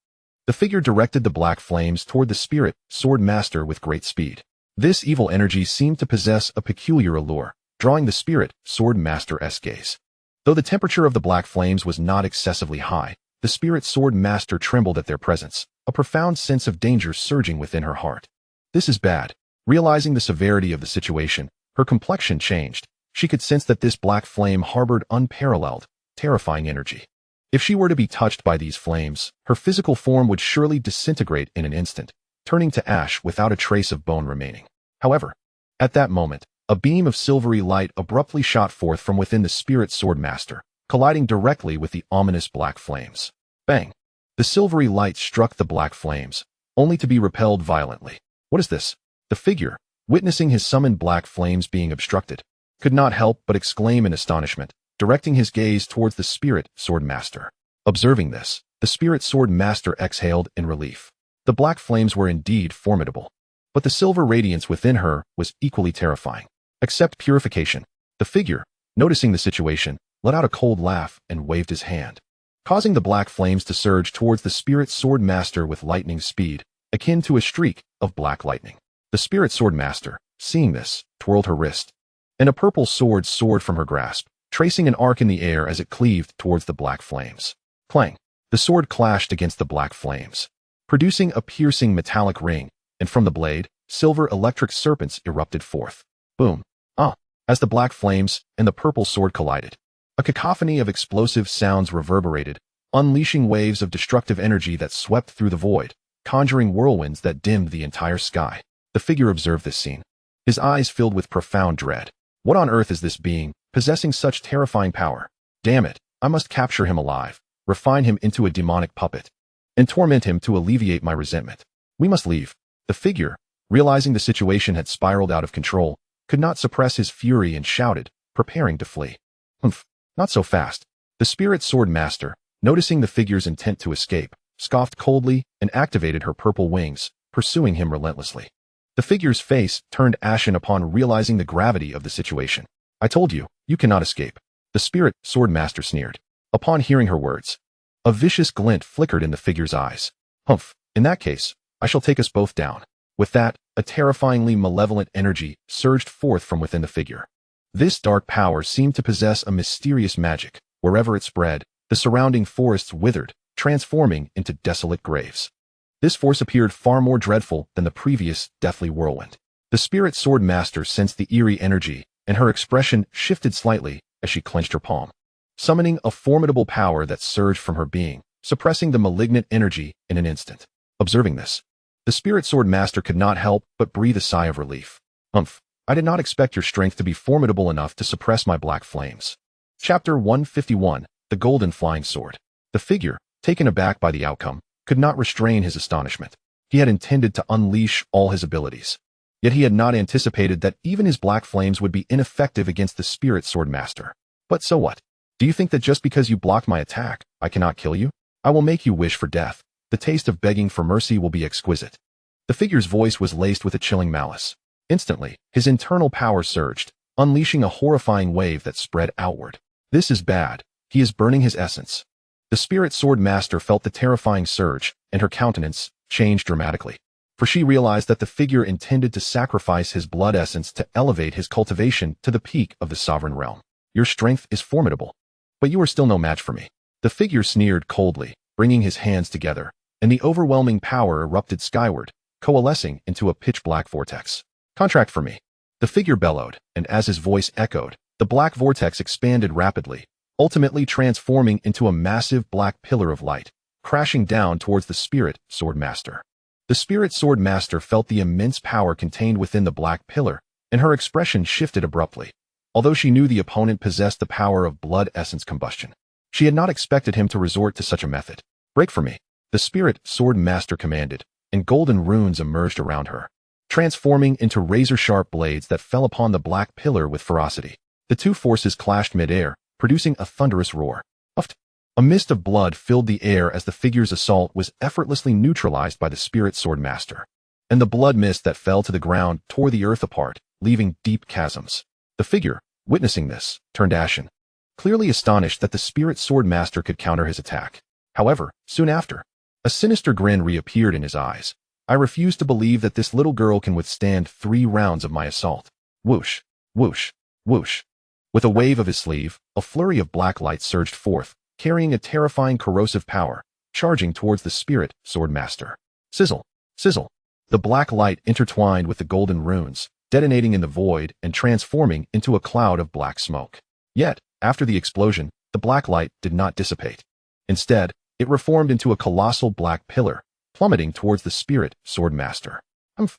Speaker 1: the figure directed the black flames toward the spirit sword master with great speed. This evil energy seemed to possess a peculiar allure, drawing the spirit sword master's gaze. Though the temperature of the black flames was not excessively high, the spirit sword master trembled at their presence, a profound sense of danger surging within her heart. This is bad. Realizing the severity of the situation, her complexion changed. She could sense that this black flame harbored unparalleled, terrifying energy. If she were to be touched by these flames, her physical form would surely disintegrate in an instant, turning to ash without a trace of bone remaining. However, at that moment, a beam of silvery light abruptly shot forth from within the spirit sword master, colliding directly with the ominous black flames. Bang! The silvery light struck the black flames, only to be repelled violently. What is this? The figure, witnessing his summoned black flames being obstructed, could not help but exclaim in astonishment, directing his gaze towards the spirit sword master. Observing this, the spirit sword master exhaled in relief. The black flames were indeed formidable, but the silver radiance within her was equally terrifying. Accept purification. The figure, noticing the situation, let out a cold laugh and waved his hand, causing the black flames to surge towards the spirit sword master with lightning speed, akin to a streak of black lightning. The spirit sword master, seeing this, twirled her wrist, and a purple sword soared from her grasp, tracing an arc in the air as it cleaved towards the black flames. Clang! The sword clashed against the black flames, producing a piercing metallic ring, and from the blade, silver electric serpents erupted forth. Boom! As the black flames and the purple sword collided, a cacophony of explosive sounds reverberated, unleashing waves of destructive energy that swept through the void, conjuring whirlwinds that dimmed the entire sky. The figure observed this scene, his eyes filled with profound dread. What on earth is this being, possessing such terrifying power? Damn it, I must capture him alive, refine him into a demonic puppet, and torment him to alleviate my resentment. We must leave. The figure, realizing the situation had spiraled out of control, could not suppress his fury and shouted, preparing to flee. Humph, not so fast. The spirit sword master, noticing the figure's intent to escape, scoffed coldly and activated her purple wings, pursuing him relentlessly. The figure's face turned ashen upon realizing the gravity of the situation. I told you, you cannot escape. The The spirit sword master sneered. Upon hearing her words, a vicious glint flickered in the figure's eyes. Humph, in that case, I shall take us both down. With that, a terrifyingly malevolent energy surged forth from within the figure. This dark power seemed to possess a mysterious magic. Wherever it spread, the surrounding forests withered, transforming into desolate graves. This force appeared far more dreadful than the previous deathly whirlwind. The spirit sword master sensed the eerie energy, and her expression shifted slightly as she clenched her palm, summoning a formidable power that surged from her being, suppressing the malignant energy in an instant. Observing this, the spirit sword master could not help but breathe a sigh of relief. Humph, I did not expect your strength to be formidable enough to suppress my black flames. Chapter 151, The Golden Flying Sword. The figure, taken aback by the outcome, could not restrain his astonishment. He had intended to unleash all his abilities. Yet he had not anticipated that even his black flames would be ineffective against the spirit sword master. But so what? Do you think that just because you blocked my attack, I cannot kill you? I will make you wish for death. The taste of begging for mercy will be exquisite. The figure's voice was laced with a chilling malice. Instantly, his internal power surged, unleashing a horrifying wave that spread outward. This is bad. He is burning his essence. The spirit sword master felt the terrifying surge, and her countenance changed dramatically. For she realized that the figure intended to sacrifice his blood essence to elevate his cultivation to the peak of the sovereign realm. Your strength is formidable, but you are still no match for me. The figure sneered coldly, bringing his hands together, and the overwhelming power erupted skyward, coalescing into a pitch-black vortex. Contract for me. The figure bellowed, and as his voice echoed, the black vortex expanded rapidly, ultimately transforming into a massive black pillar of light, crashing down towards the spirit sword master. The spirit sword master felt the immense power contained within the black pillar, and her expression shifted abruptly. Although she knew the opponent possessed the power of blood essence combustion, she had not expected him to resort to such a method. Break for me. The spirit sword master commanded, and golden runes emerged around her, transforming into razor-sharp blades that fell upon the black pillar with ferocity. The two forces clashed mid-air, producing a thunderous roar. A mist of blood filled the air as the figure's assault was effortlessly neutralized by the spirit sword master, and the blood mist that fell to the ground tore the earth apart, leaving deep chasms. The figure, witnessing this, turned ashen, clearly astonished that the spirit sword master could counter his attack. However, soon after, a sinister grin reappeared in his eyes. I refuse to believe that this little girl can withstand 3 rounds of my assault. Whoosh, whoosh, whoosh. With a wave of his sleeve, a flurry of black light surged forth, carrying a terrifying corrosive power, charging towards the spirit sword master. Sizzle, sizzle. The black light intertwined with the golden runes, detonating in the void and transforming into a cloud of black smoke. Yet, after the explosion, the black light did not dissipate. Instead, it reformed into a colossal black pillar, plummeting towards the spirit sword master.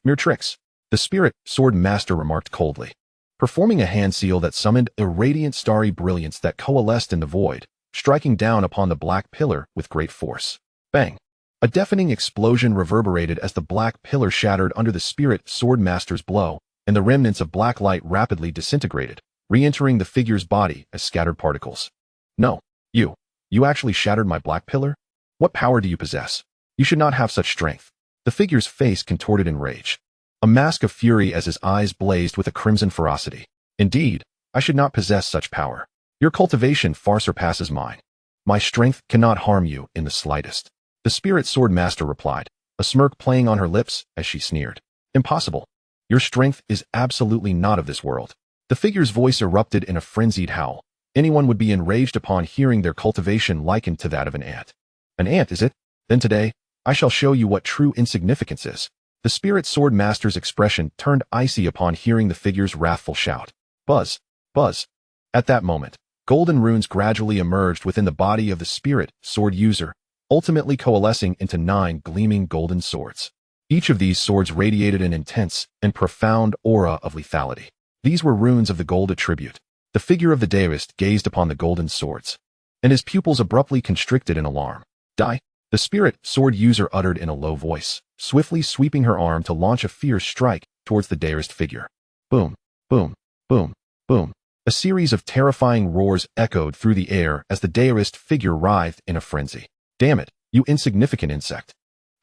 Speaker 1: Mere tricks. The spirit sword master remarked coldly, performing a hand seal that summoned a radiant starry brilliance that coalesced in the void, striking down upon the black pillar with great force. Bang! A deafening explosion reverberated as the black pillar shattered under the spirit sword master's blow, and the remnants of black light rapidly disintegrated, re-entering the figure's body as scattered particles. No, you actually shattered my black pillar? What power do you possess? You should not have such strength. The figure's face contorted in rage, a mask of fury as his eyes blazed with a crimson ferocity. Indeed, I should not possess such power. Your cultivation far surpasses mine. My strength cannot harm you in the slightest. The spirit sword master replied, a smirk playing on her lips as she sneered. Impossible. Your strength is absolutely not of this world. The figure's voice erupted in a frenzied howl. Anyone would be enraged upon hearing their cultivation likened to that of an ant. An ant, is it? Then today, I shall show you what true insignificance is. The spirit sword master's expression turned icy upon hearing the figure's wrathful shout. Buzz, buzz. At that moment, golden runes gradually emerged within the body of the spirit sword user, ultimately coalescing into 9 gleaming golden swords. Each of these swords radiated an intense and profound aura of lethality. These were runes of the gold attribute. The figure of the deist gazed upon the golden swords, and his pupils abruptly constricted in alarm. Die! The spirit sword user uttered in a low voice, swiftly sweeping her arm to launch a fierce strike towards the deist figure. Boom, boom, boom, boom. A series of terrifying roars echoed through the air as the deist figure writhed in a frenzy. Damn it, you insignificant insect.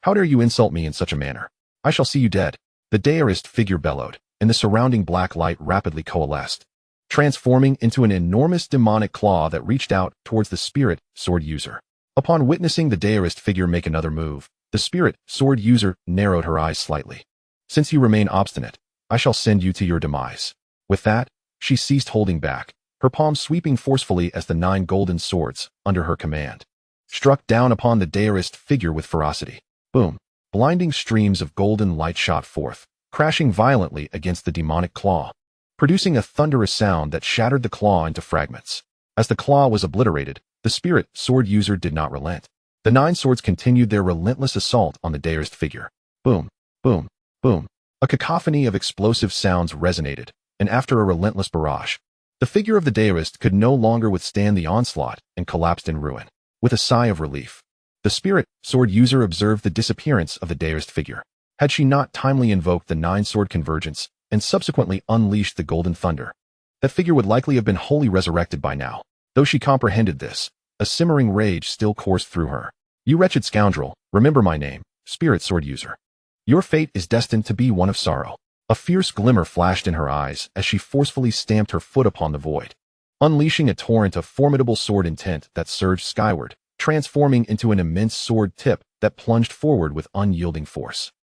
Speaker 1: How dare you insult me in such a manner? I shall see you dead. The deist figure bellowed, and the surrounding black light rapidly coalesced, transforming into an enormous demonic claw that reached out towards the spirit sword user. Upon witnessing the deist figure make another move, the spirit sword user narrowed her eyes slightly. Since you remain obstinate, I shall send you to your demise. With that, she ceased holding back, her palms sweeping forcefully as the 9 golden swords, under her command, struck down upon the deist figure with ferocity. Boom! Blinding streams of golden light shot forth, crashing violently against the demonic claw, producing a thunderous sound that shattered the claw into fragments. As the claw was obliterated, the spirit sword user did not relent. The 9 swords continued their relentless assault on the deist figure. Boom! Boom! Boom! A cacophony of explosive sounds resonated, and after a relentless barrage, the figure of the deist could no longer withstand the onslaught and collapsed in ruin. With a sigh of relief, the spirit sword user observed the disappearance of the deist figure. Had she not timely invoked the 9-sword convergence and subsequently unleashed the golden thunder, that figure would likely have been wholly resurrected by now. Though she comprehended this, a simmering rage still coursed through her. You wretched scoundrel, remember my name, spirit sword user. Your fate is destined to be one of sorrow. A fierce glimmer flashed in her eyes as she forcefully stamped her foot upon the void, unleashing a torrent of formidable sword intent that surged skyward, transforming into an immense sword tip that plunged forward with unyielding force.